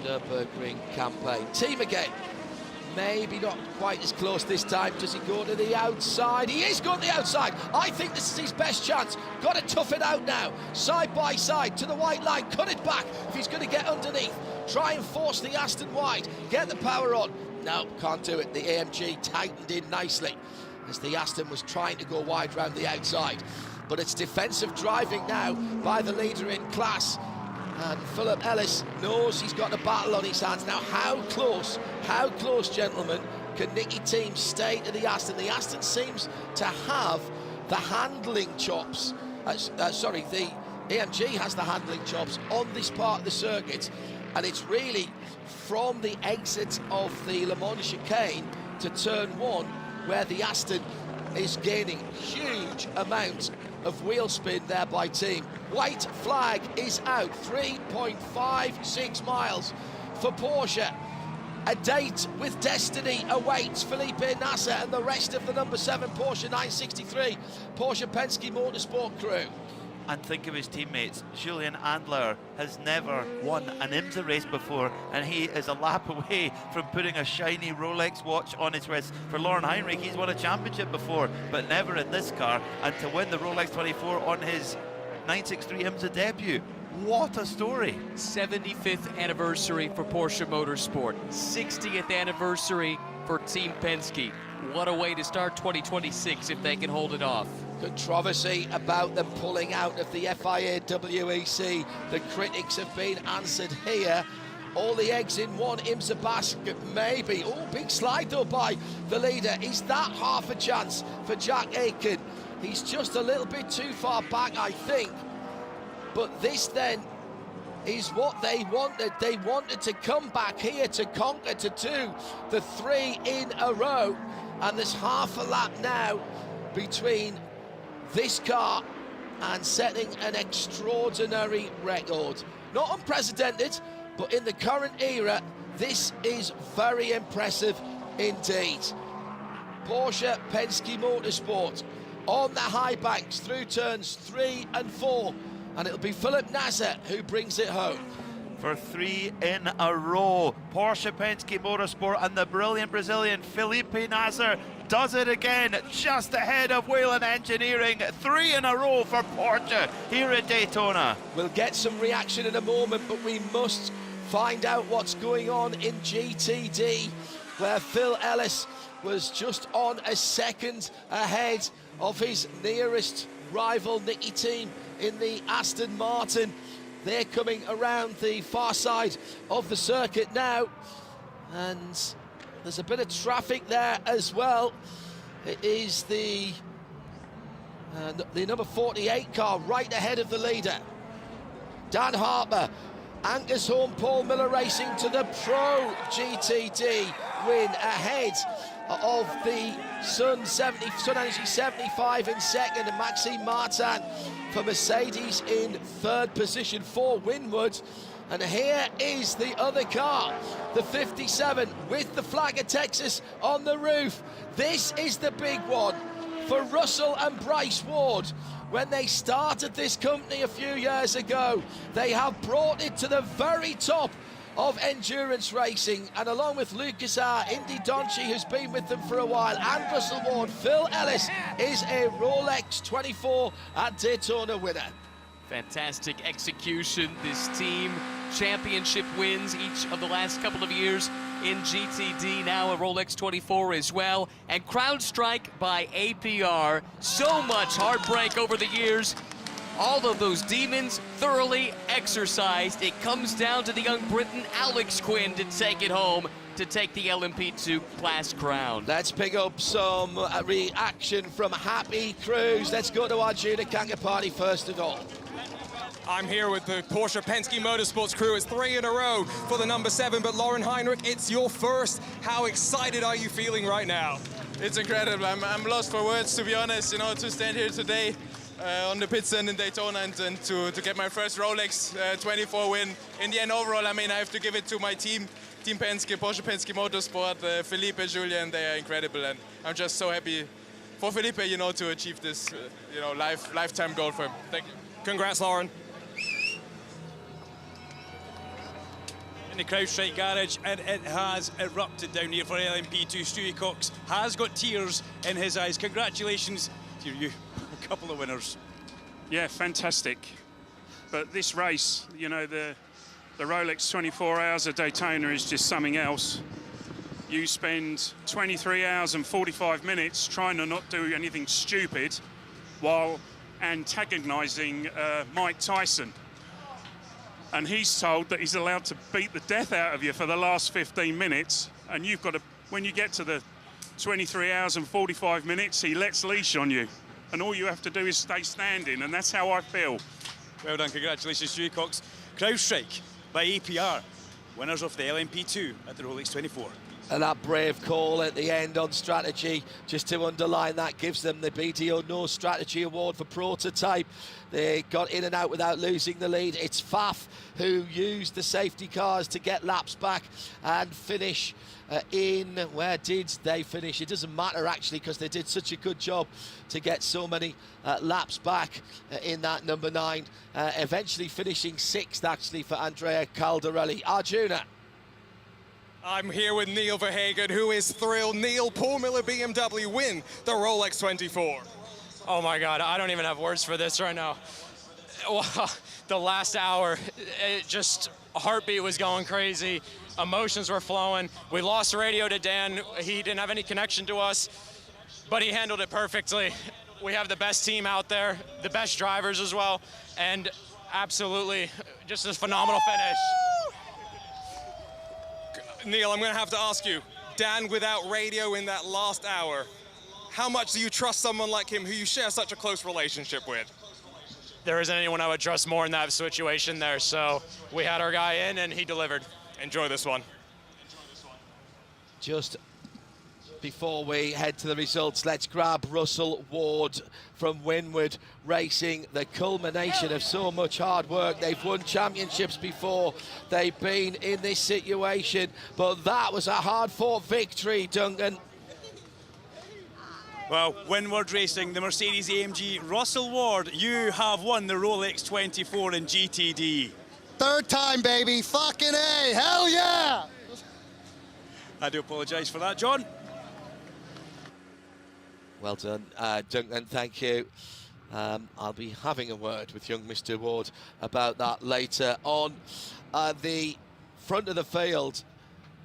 Nürburgring campaign. Team again, maybe not quite as close this time. Does he go to the outside? He is going to the outside. I think this is his best chance. Got to tough it out now. Side by side to the white line. Cut it back if he's going to get underneath. Try and force the Aston wide. Get the power on. No, can't do it. The AMG tightened in nicely as the Aston was trying to go wide round the outside. But it's defensive driving now by the leader in class. And Philip Ellis knows he's got a battle on his hands. Now, how close, gentlemen, can Nicky Team stay to the Aston? The Aston seems to have the handling chops. The AMG has the handling chops on this part of the circuit. And it's really from the exit of the Le Mans chicane to turn 1 where the Aston is gaining huge amounts of wheel spin there by Team. White flag is out, 3.56 miles for Porsche. A date with destiny awaits Felipe Nasser and the rest of the number 7 Porsche 963 Porsche Pensky Motorsport crew. And think of his teammates. Julian Andler has never won an IMSA race before, and he is a lap away from putting a shiny Rolex watch on his wrist. For Lauren Heinrich, he's won a championship before, but never in this car. And to win the Rolex 24 on his 963 IMSA debut, what a story. 75th anniversary for Porsche Motorsport, 60th anniversary for Team Penske. What a way to start 2026 if they can hold it off. Controversy about them pulling out of the FIA WEC. The critics have been answered here. All the eggs in one IMSA basket, maybe. Oh, big slide though by the leader. Is that half a chance for Jack Aitken? He's just a little bit too far back, I think. But this then is what they wanted. They wanted to come back here to conquer, to do the 3 in a row. And there's half a lap now between this car and setting an extraordinary record. Not unprecedented, but in the current era, this is very impressive indeed. Porsche Pensky Motorsport on the high banks through turns 3 and 4, and it'll be Philip Nasser who brings it home. For 3 in a row, Porsche Pensky Motorsport and the brilliant Brazilian Felipe Nasser does it again, just ahead of Whelen Engineering. 3 in a row for Porsche here at Daytona. We'll get some reaction in a moment, but we must find out what's going on in GTD, where Phil Ellis was just on a second ahead of his nearest rival Nicky Team in the Aston Martin. They're coming around the far side of the circuit now, and there's a bit of traffic there as well. It is the number 48 car right ahead of the leader. Dan Harper anchors home Paul Miller Racing to the Pro GTD win ahead of the Sun Energy 75 in second, and Maxime Martin for Mercedes in third position for Windward. And here is the other car, the 57 with the flag of Texas on the roof. This is the big one for Russell and Bryce Ward. When they started this company a few years ago, they have brought it to the very top of endurance racing, and along with Lucas R, Indy Donchi, who's been with them for a while, and Russell Ward, Phil Ellis is a Rolex 24 at Daytona winner. Fantastic execution. This team, championship wins each of the last couple of years in GTD, now a Rolex 24 as well. And CrowdStrike by APR. So much heartbreak over the years. All of those demons thoroughly exercised. It comes down to the young Briton Alex Quinn to take it home, to take the LMP2 class crown. Let's pick up some reaction from Happy Crews. Let's go to Arjuna Kankapati first of all. I'm here with the Porsche Pensky Motorsports crew. It's 3 in a row for the number 7, but Lauren Heinrich, it's your first. How excited are you feeling right now? It's incredible. I'm lost for words, to be honest, you know, to stand here today on the pit stand in Daytona and to get my first Rolex 24 win. In the end, overall, I mean, I have to give it to my team, Team Penske, Porsche Pensky Motorsport, Felipe, Julian, they are incredible, and I'm just so happy for Felipe, you know, to achieve this, you know, lifetime goal for him. Thank you. Congrats, Lauren. In the CrowdStrike garage, and it has erupted down here for LMP2. Stewie Cox has got tears in his eyes. Congratulations to you, a couple of winners. Yeah, fantastic. But this race, you know, the Rolex 24 hours of Daytona is just something else. You spend 23 hours and 45 minutes trying to not do anything stupid while antagonizing Mike Tyson. And he's told that he's allowed to beat the death out of you for the last 15 minutes. And you've got to, when you get to the 23 hours and 45 minutes, he lets leash on you. And all you have to do is stay standing, and that's how I feel. Well done, congratulations, Stewie Cox. CrowdStrike by APR, winners of the LMP2 at the Rolex 24. And that brave call at the end on strategy, just to underline that, gives them the BDO No Strategy Award for prototype. They got in and out without losing the lead. It's Faf who used the safety cars to get laps back and finish in, where did they finish? It doesn't matter actually, because they did such a good job to get so many laps back in that number 9, eventually finishing 6th actually for Andrea Caldarelli. Arjuna. I'm here with Neil Verhagen, who is thrilled. Neil, Paul Miller BMW win the Rolex 24. Oh my God, I don't even have words for this right now. Well, the last hour, it just, heartbeat was going crazy. Emotions were flowing. We lost radio to Dan. He didn't have any connection to us, but he handled it perfectly. We have the best team out there, the best drivers as well, and absolutely just a phenomenal finish. Neil, I'm going to have to ask you, Dan without radio in that last hour, how much do you trust someone like him who you share such a close relationship with? There isn't anyone I would trust more in that situation there, so we had our guy in and he delivered. Enjoy this one. Just before we head to the results, let's grab Russell Ward from Winward Racing, the culmination of so much hard work. They've won championships before, they've been in this situation, but that was a hard-fought victory, Duncan. Well, Winward Racing, the Mercedes-AMG, Russell Ward, you have won the Rolex 24 in GTD. Third time, baby, fucking A, hell yeah! I do apologise for that, John. Well done, Duncan, thank you. I'll be having a word with young Mr. Ward about that later on. The front of the field,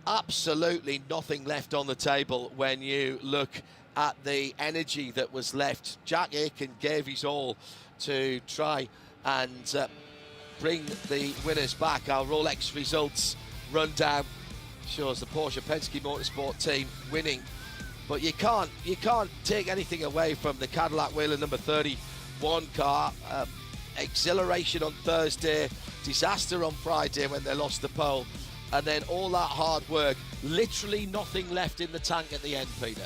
absolutely nothing left on the table when you look at the energy that was left. Jack Aitken gave his all to try and bring the winners back. Our Rolex results rundown shows the Porsche Pensky Motorsport team winning, but you can't take anything away from the Cadillac Wheeler number 31 car. Exhilaration on Thursday, disaster on Friday when they lost the pole, and then all that hard work, literally nothing left in the tank at the end, Peter.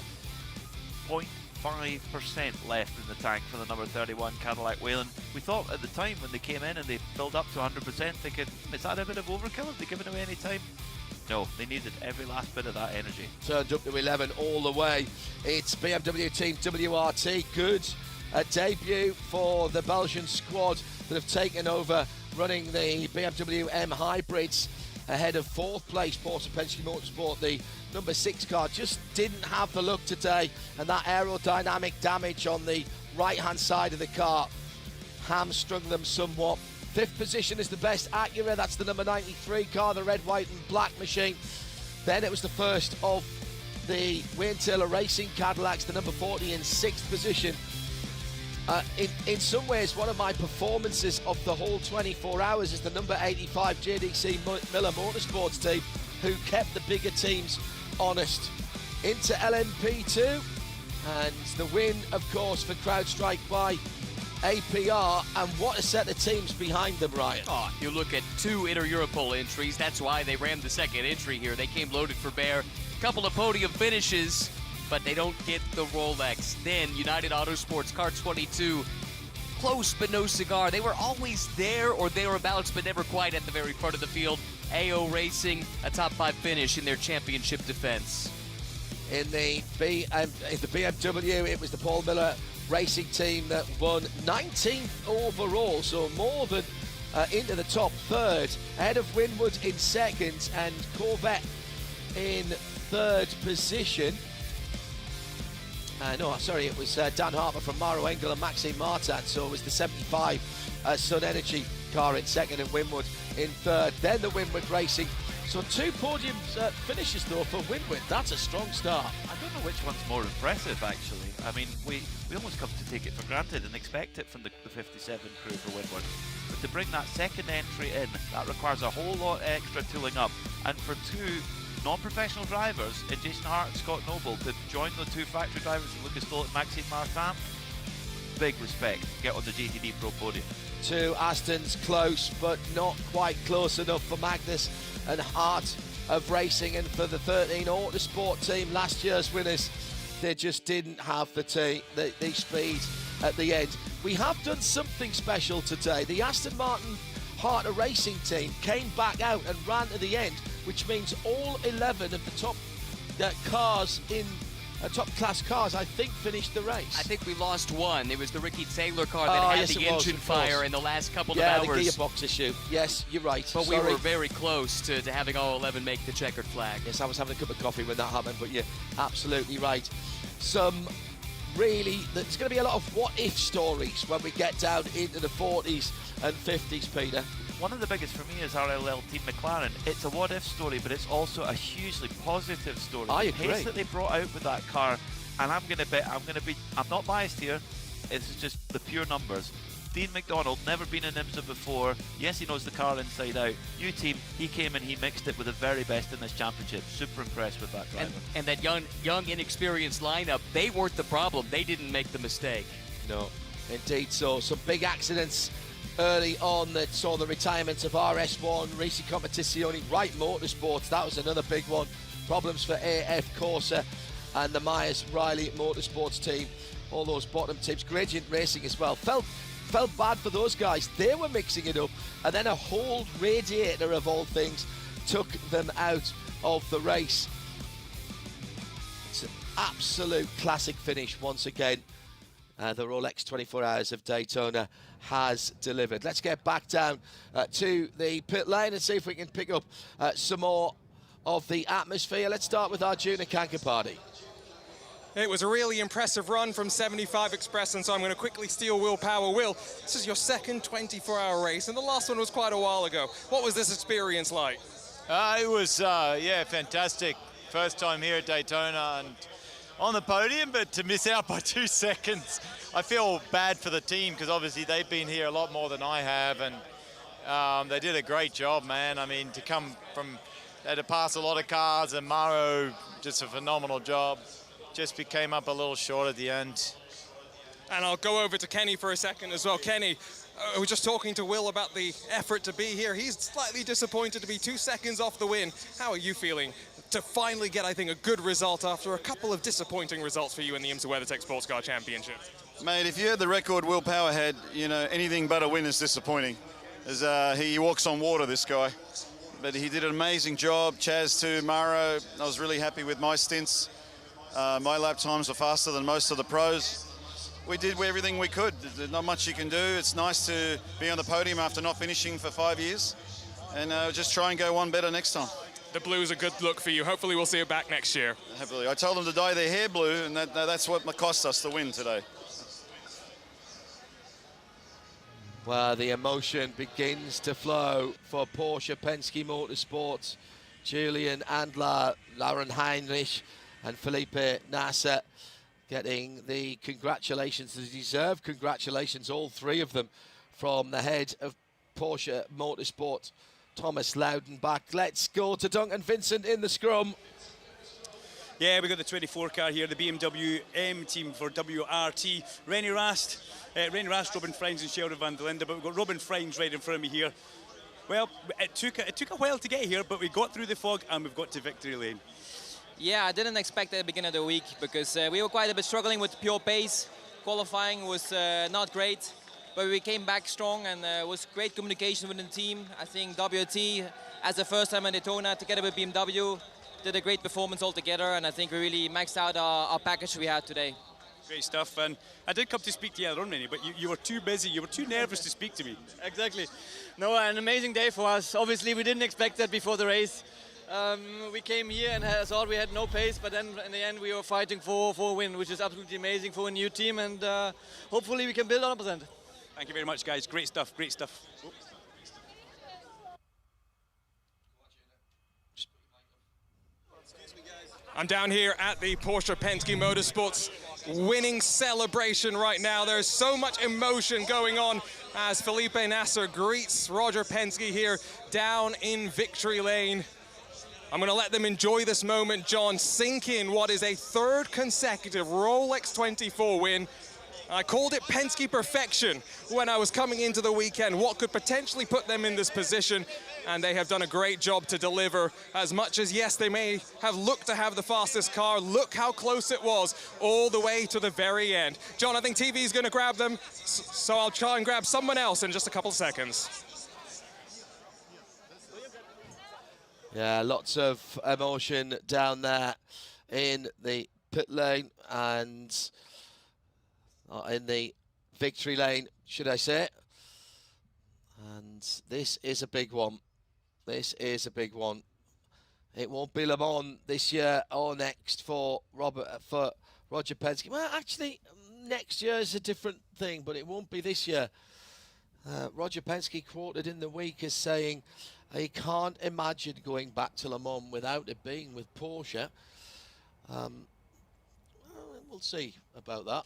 0.5% left in the tank for the number 31 Cadillac Whelan. We thought at the time when they came in and they filled up to 100%, thinking, is that a bit of overkill? Have they given away any time? No, they needed every last bit of that energy. Turned up to 11 all the way. It's BMW Team WRT. Good debut for the Belgian squad that have taken over running the BMW M Hybrids ahead of 4th place Porsche Pensky Motorsport. The number 6 car just didn't have the look today, and that aerodynamic damage on the right-hand side of the car hamstrung them somewhat. 5th position is the best Acura, that's the number 93 car, the red, white and black machine. Then it was the first of the Wayne Taylor Racing Cadillacs, the number 40 in 6th position. In some ways, one of my performances of the whole 24 hours is the number 85 JDC Miller Motorsports team, who kept the bigger teams honest. Into LMP2, and the win, of course, for CrowdStrike by APR, and what a set of teams behind them, Ryan. Oh, you look at 2 Inter-Europol entries. That's why they rammed the second entry here. They came loaded for bear. Couple of podium finishes, but they don't get the Rolex. Then United Autosports, car 22, close but no cigar. They were always there or thereabouts, but never quite at the very front of the field. AO Racing, a top 5 finish in their championship defense. In the BMW, it was the Paul Miller Racing team that won 19th overall, so more than into the top 3rd, ahead of Winwood in 2nd and Corvette in 3rd position. No, sorry, it was Dan Harper from Maro Engel and Maxime Martin, so it was the 75 Sun Energy car in 2nd and Winwood in 3rd. Then the Winwood Racing. So 2 podium finishes, though, for Winwood. That's a strong start. I don't know which one's more impressive, actually. I mean, we almost come to take it for granted and expect it from the 57 crew for Winwood. But to bring that second entry in, that requires a whole lot extra tooling up. And for 2 non-professional drivers in Jason Hart and Scott Noble to join the 2 factory drivers, Lucas Stoll and Maxime Martin, big respect. Get on the GTD Pro podium. 2 Astons close, but not quite close enough for Magnus and Hart of Racing, and for the 13 Autosport team, last year's winners, they just didn't have the speed at the end. We have done something special today. The Aston Martin Hart of Racing team came back out and ran to the end, which means all 11 of the top cars in top class cars, I think, finished the race. I think we lost one. It was the Ricky Taylor car that had the engine fire in the last couple of hours. Yeah, the gearbox issue. Yes, you're right. But we were very close to having all 11 make the checkered flag. Yes, I was having a cup of coffee when that happened, but you're absolutely right. There's going to be a lot of what-if stories when we get down into the 40s and 50s, Peter. One of the biggest for me is RLL Team McLaren. It's a what-if story, but it's also a hugely positive story. I the agree. pace that they brought out with that car, and I'm not biased here, it's just the pure numbers. Dean McDonald, never been in IMSA before. Yes, he knows the car inside out. New team, he came and he mixed it with the very best in this championship. Super impressed with that driver. And that young, inexperienced lineup, they weren't the problem. They didn't make the mistake. No, indeed so. Some big accidents early on that saw the retirement of RS1, Racing Competizione, Wright Motorsports. That was another big one. Problems for AF Corsa and the Myers Riley Motorsports team. All those bottom teams. Gradient Racing as well. Felt bad for those guys. They were mixing it up, and then a whole radiator of all things took them out of the race. It's an absolute classic finish once again. The Rolex 24 Hours of Daytona has delivered. Let's get back down to the pit lane and see if we can pick up some more of the atmosphere. Let's start with Arjuna Kankapati. It was a really impressive run from 75 Express, and so I'm going to quickly steal Will Power. Will, this is your second 24-hour race, and the last one was quite a while ago. What was this experience like? It was, fantastic. First time here at Daytona and on the podium, but to miss out by 2 seconds, I feel bad for the team because obviously they've been here a lot more than I have, and they did a great job, man. I mean, they had to pass a lot of cars, and Maro, just a phenomenal job. Just came up a little short at the end. And I'll go over to Kenny for a second as well. Kenny, we're just talking to Will about the effort to be here. He's slightly disappointed to be 2 seconds off the win. How are you feeling to finally get, I think, a good result after a couple of disappointing results for you in the IMSA WeatherTech Sports Car Championship? Mate, if you had the record Will Power had, anything but a win is disappointing. As he walks on water, this guy. But he did an amazing job. Chaz too, Maro. I was really happy with my stints. My lap times were faster than most of the pros. We did everything we could. There's not much you can do. It's nice to be on the podium after not finishing for 5 years. And just try and go one better next time. The blue's a good look for you. Hopefully we'll see it back next year. Hopefully. I told them to dye their hair blue, and that's what cost us the win today. Well, the emotion begins to flow for Porsche Pensky Motorsports Julian Andler, Lauren Heinrich and Felipe Nasser getting the congratulations they deserve. Congratulations, all three of them, from the head of Porsche Motorsport, Thomas Loudenbach. Let's go to Duncan Vincent in the scrum. Yeah, we got the 24 car here, the BMW M team for WRT. Rennie Rast, Robin Freins and Sheldon van der Linde, but we've got Robin Freins right in front of me here. Well, it took a while to get here, but we got through the fog and we've got to victory lane. Yeah, I didn't expect at the beginning of the week because we were quite a bit struggling with pure pace. Qualifying was not great, but we came back strong and it was great communication with the team. I think WRT, as the first time in Daytona, together with BMW, did a great performance altogether, and I think we really maxed out our package we had today. Great stuff, and I did come to speak to you earlier on, Rennie, but you were too busy, you were too nervous to speak to me. Exactly. No, an amazing day for us. Obviously, we didn't expect that before the race. We came here and thought we had no pace, but then in the end we were fighting for a win, which is absolutely amazing for a new team, and hopefully we can build on it. Thank you very much, guys. Great stuff, great stuff. I'm down here at the Porsche Pensky Motorsports winning celebration right now. There's so much emotion going on as Felipe Nasser greets Roger Penske here down in victory lane. I'm going to let them enjoy this moment, John, sink in what is a third consecutive Rolex 24 win. I called it Penske perfection when I was coming into the weekend, what could potentially put them in this position, and they have done a great job to deliver. As much as, yes, they may have looked to have the fastest car, look how close it was all the way to the very end. John, I think TV is going to grab them, so I'll try and grab someone else in just a couple of seconds. Yeah, lots of emotion down there in the pit lane and in the victory lane, should I say. And this is a big one. This is a big one. It won't be Le Mans this year or next for Roger Penske. Well, actually, next year is a different thing, but it won't be this year. Roger Penske quoted in the week as saying he can't imagine going back to Le Mans without it being with Porsche. We'll see about that.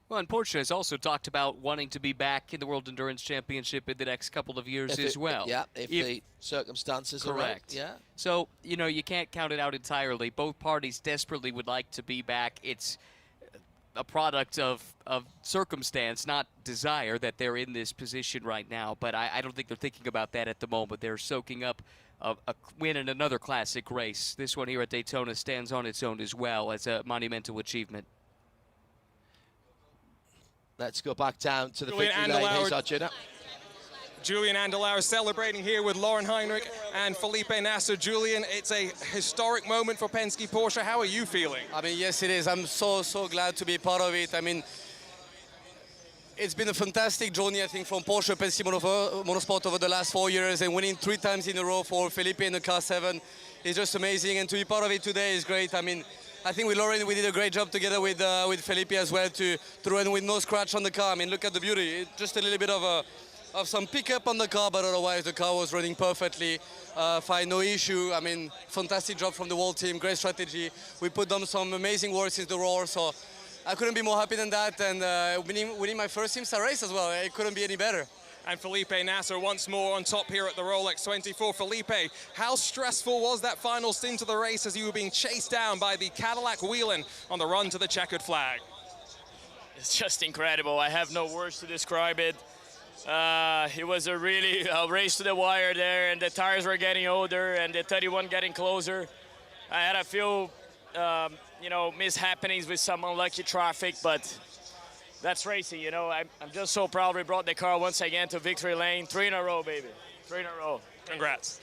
Well, and Porsche has also talked about wanting to be back in the World Endurance Championship in the next couple of years as well. Yeah, if the circumstances are right. Correct. Yeah. So, you know, you can't count it out entirely. Both parties desperately would like to be back. It's a product of circumstance, not desire, that they're in this position right now. But I don't think they're thinking about that at the moment. They're soaking up a win in another classic race. This one here at Daytona stands on its own as well as a monumental achievement. Let's go back down to the victory lane. Here's our Jenna. Julian Andalauer celebrating here with Lauren Heinrich and Felipe Nasser. Julian, it's a historic moment for Penske Porsche. How are you feeling? I mean, yes, it is. I'm so glad to be part of it. I mean, it's been a fantastic journey, I think, from Porsche Pensky Motorsport over the last 4 years, and winning 3 times in a row for Felipe in the Car 7 is just amazing. And to be part of it today is great. I mean, I think with Lauren, we did a great job together with Felipe as well to run with no scratch on the car. I mean, look at the beauty. Just a little bit of some pickup on the car, but otherwise the car was running perfectly. Fine, no issue. I mean, fantastic job from the whole team, great strategy. We put down some amazing work since the roar, so I couldn't be more happy than that. And winning my first IMSA race as well, it couldn't be any better. And Felipe Nasser once more on top here at the Rolex 24. Felipe, how stressful was that final stint of the race as you were being chased down by the Cadillac Whelan on the run to the checkered flag? It's just incredible. I have no words to describe it. It was a really race to the wire there, and the tires were getting older and the 31 getting closer. I had a few, you know, mishappenings with some unlucky traffic, but that's racing, you know. I'm just so proud we brought the car once again to victory lane. 3 in a row, baby. 3 in a row. Congrats.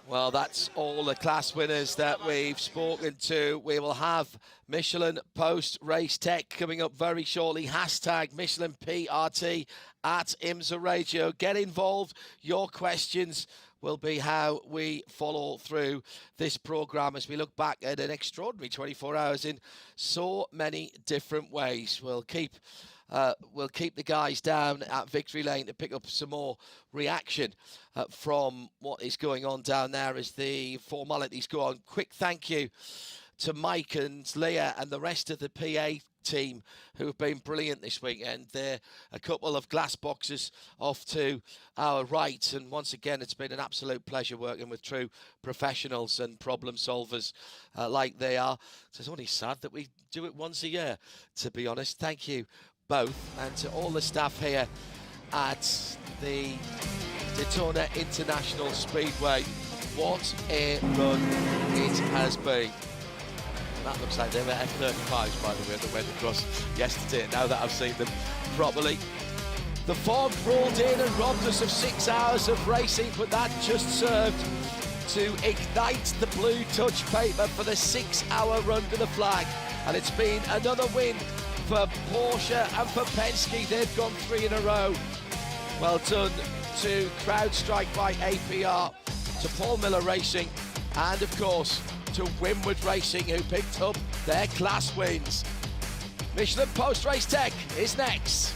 Well, that's all the class winners that we've spoken to. We will have Michelin post race tech coming up very shortly. Hashtag Michelin PRT at IMSA Radio. Get involved. Your questions will be how we follow through this program as we look back at an extraordinary 24 hours in so many different ways. We'll keep we'll keep the guys down at victory lane to pick up some more reaction from what is going on down there as the formalities go on. Quick thank you to Mike and Leah and the rest of the PA team who have been brilliant this weekend. They're a couple of glass boxes off to our right, and once again it's been an absolute pleasure working with true professionals and problem solvers like they are. So it's only sad that we do it once a year, to be honest. Thank you both, and to all the staff here at the Daytona International Speedway. What a run it has been. That looks like they were F-35s, by the way, that went across yesterday, now that I've seen them properly. The fog rolled in and robbed us of 6 hours of racing, but that just served to ignite the blue touch paper for the 6-hour run to the flag. And it's been another win for Porsche and for Pensky. They've gone 3 in a row. Well done to CrowdStrike by APR, to Paul Miller Racing, and of course to Winward Racing, who picked up their class wins. Michelin Post Race Tech is next.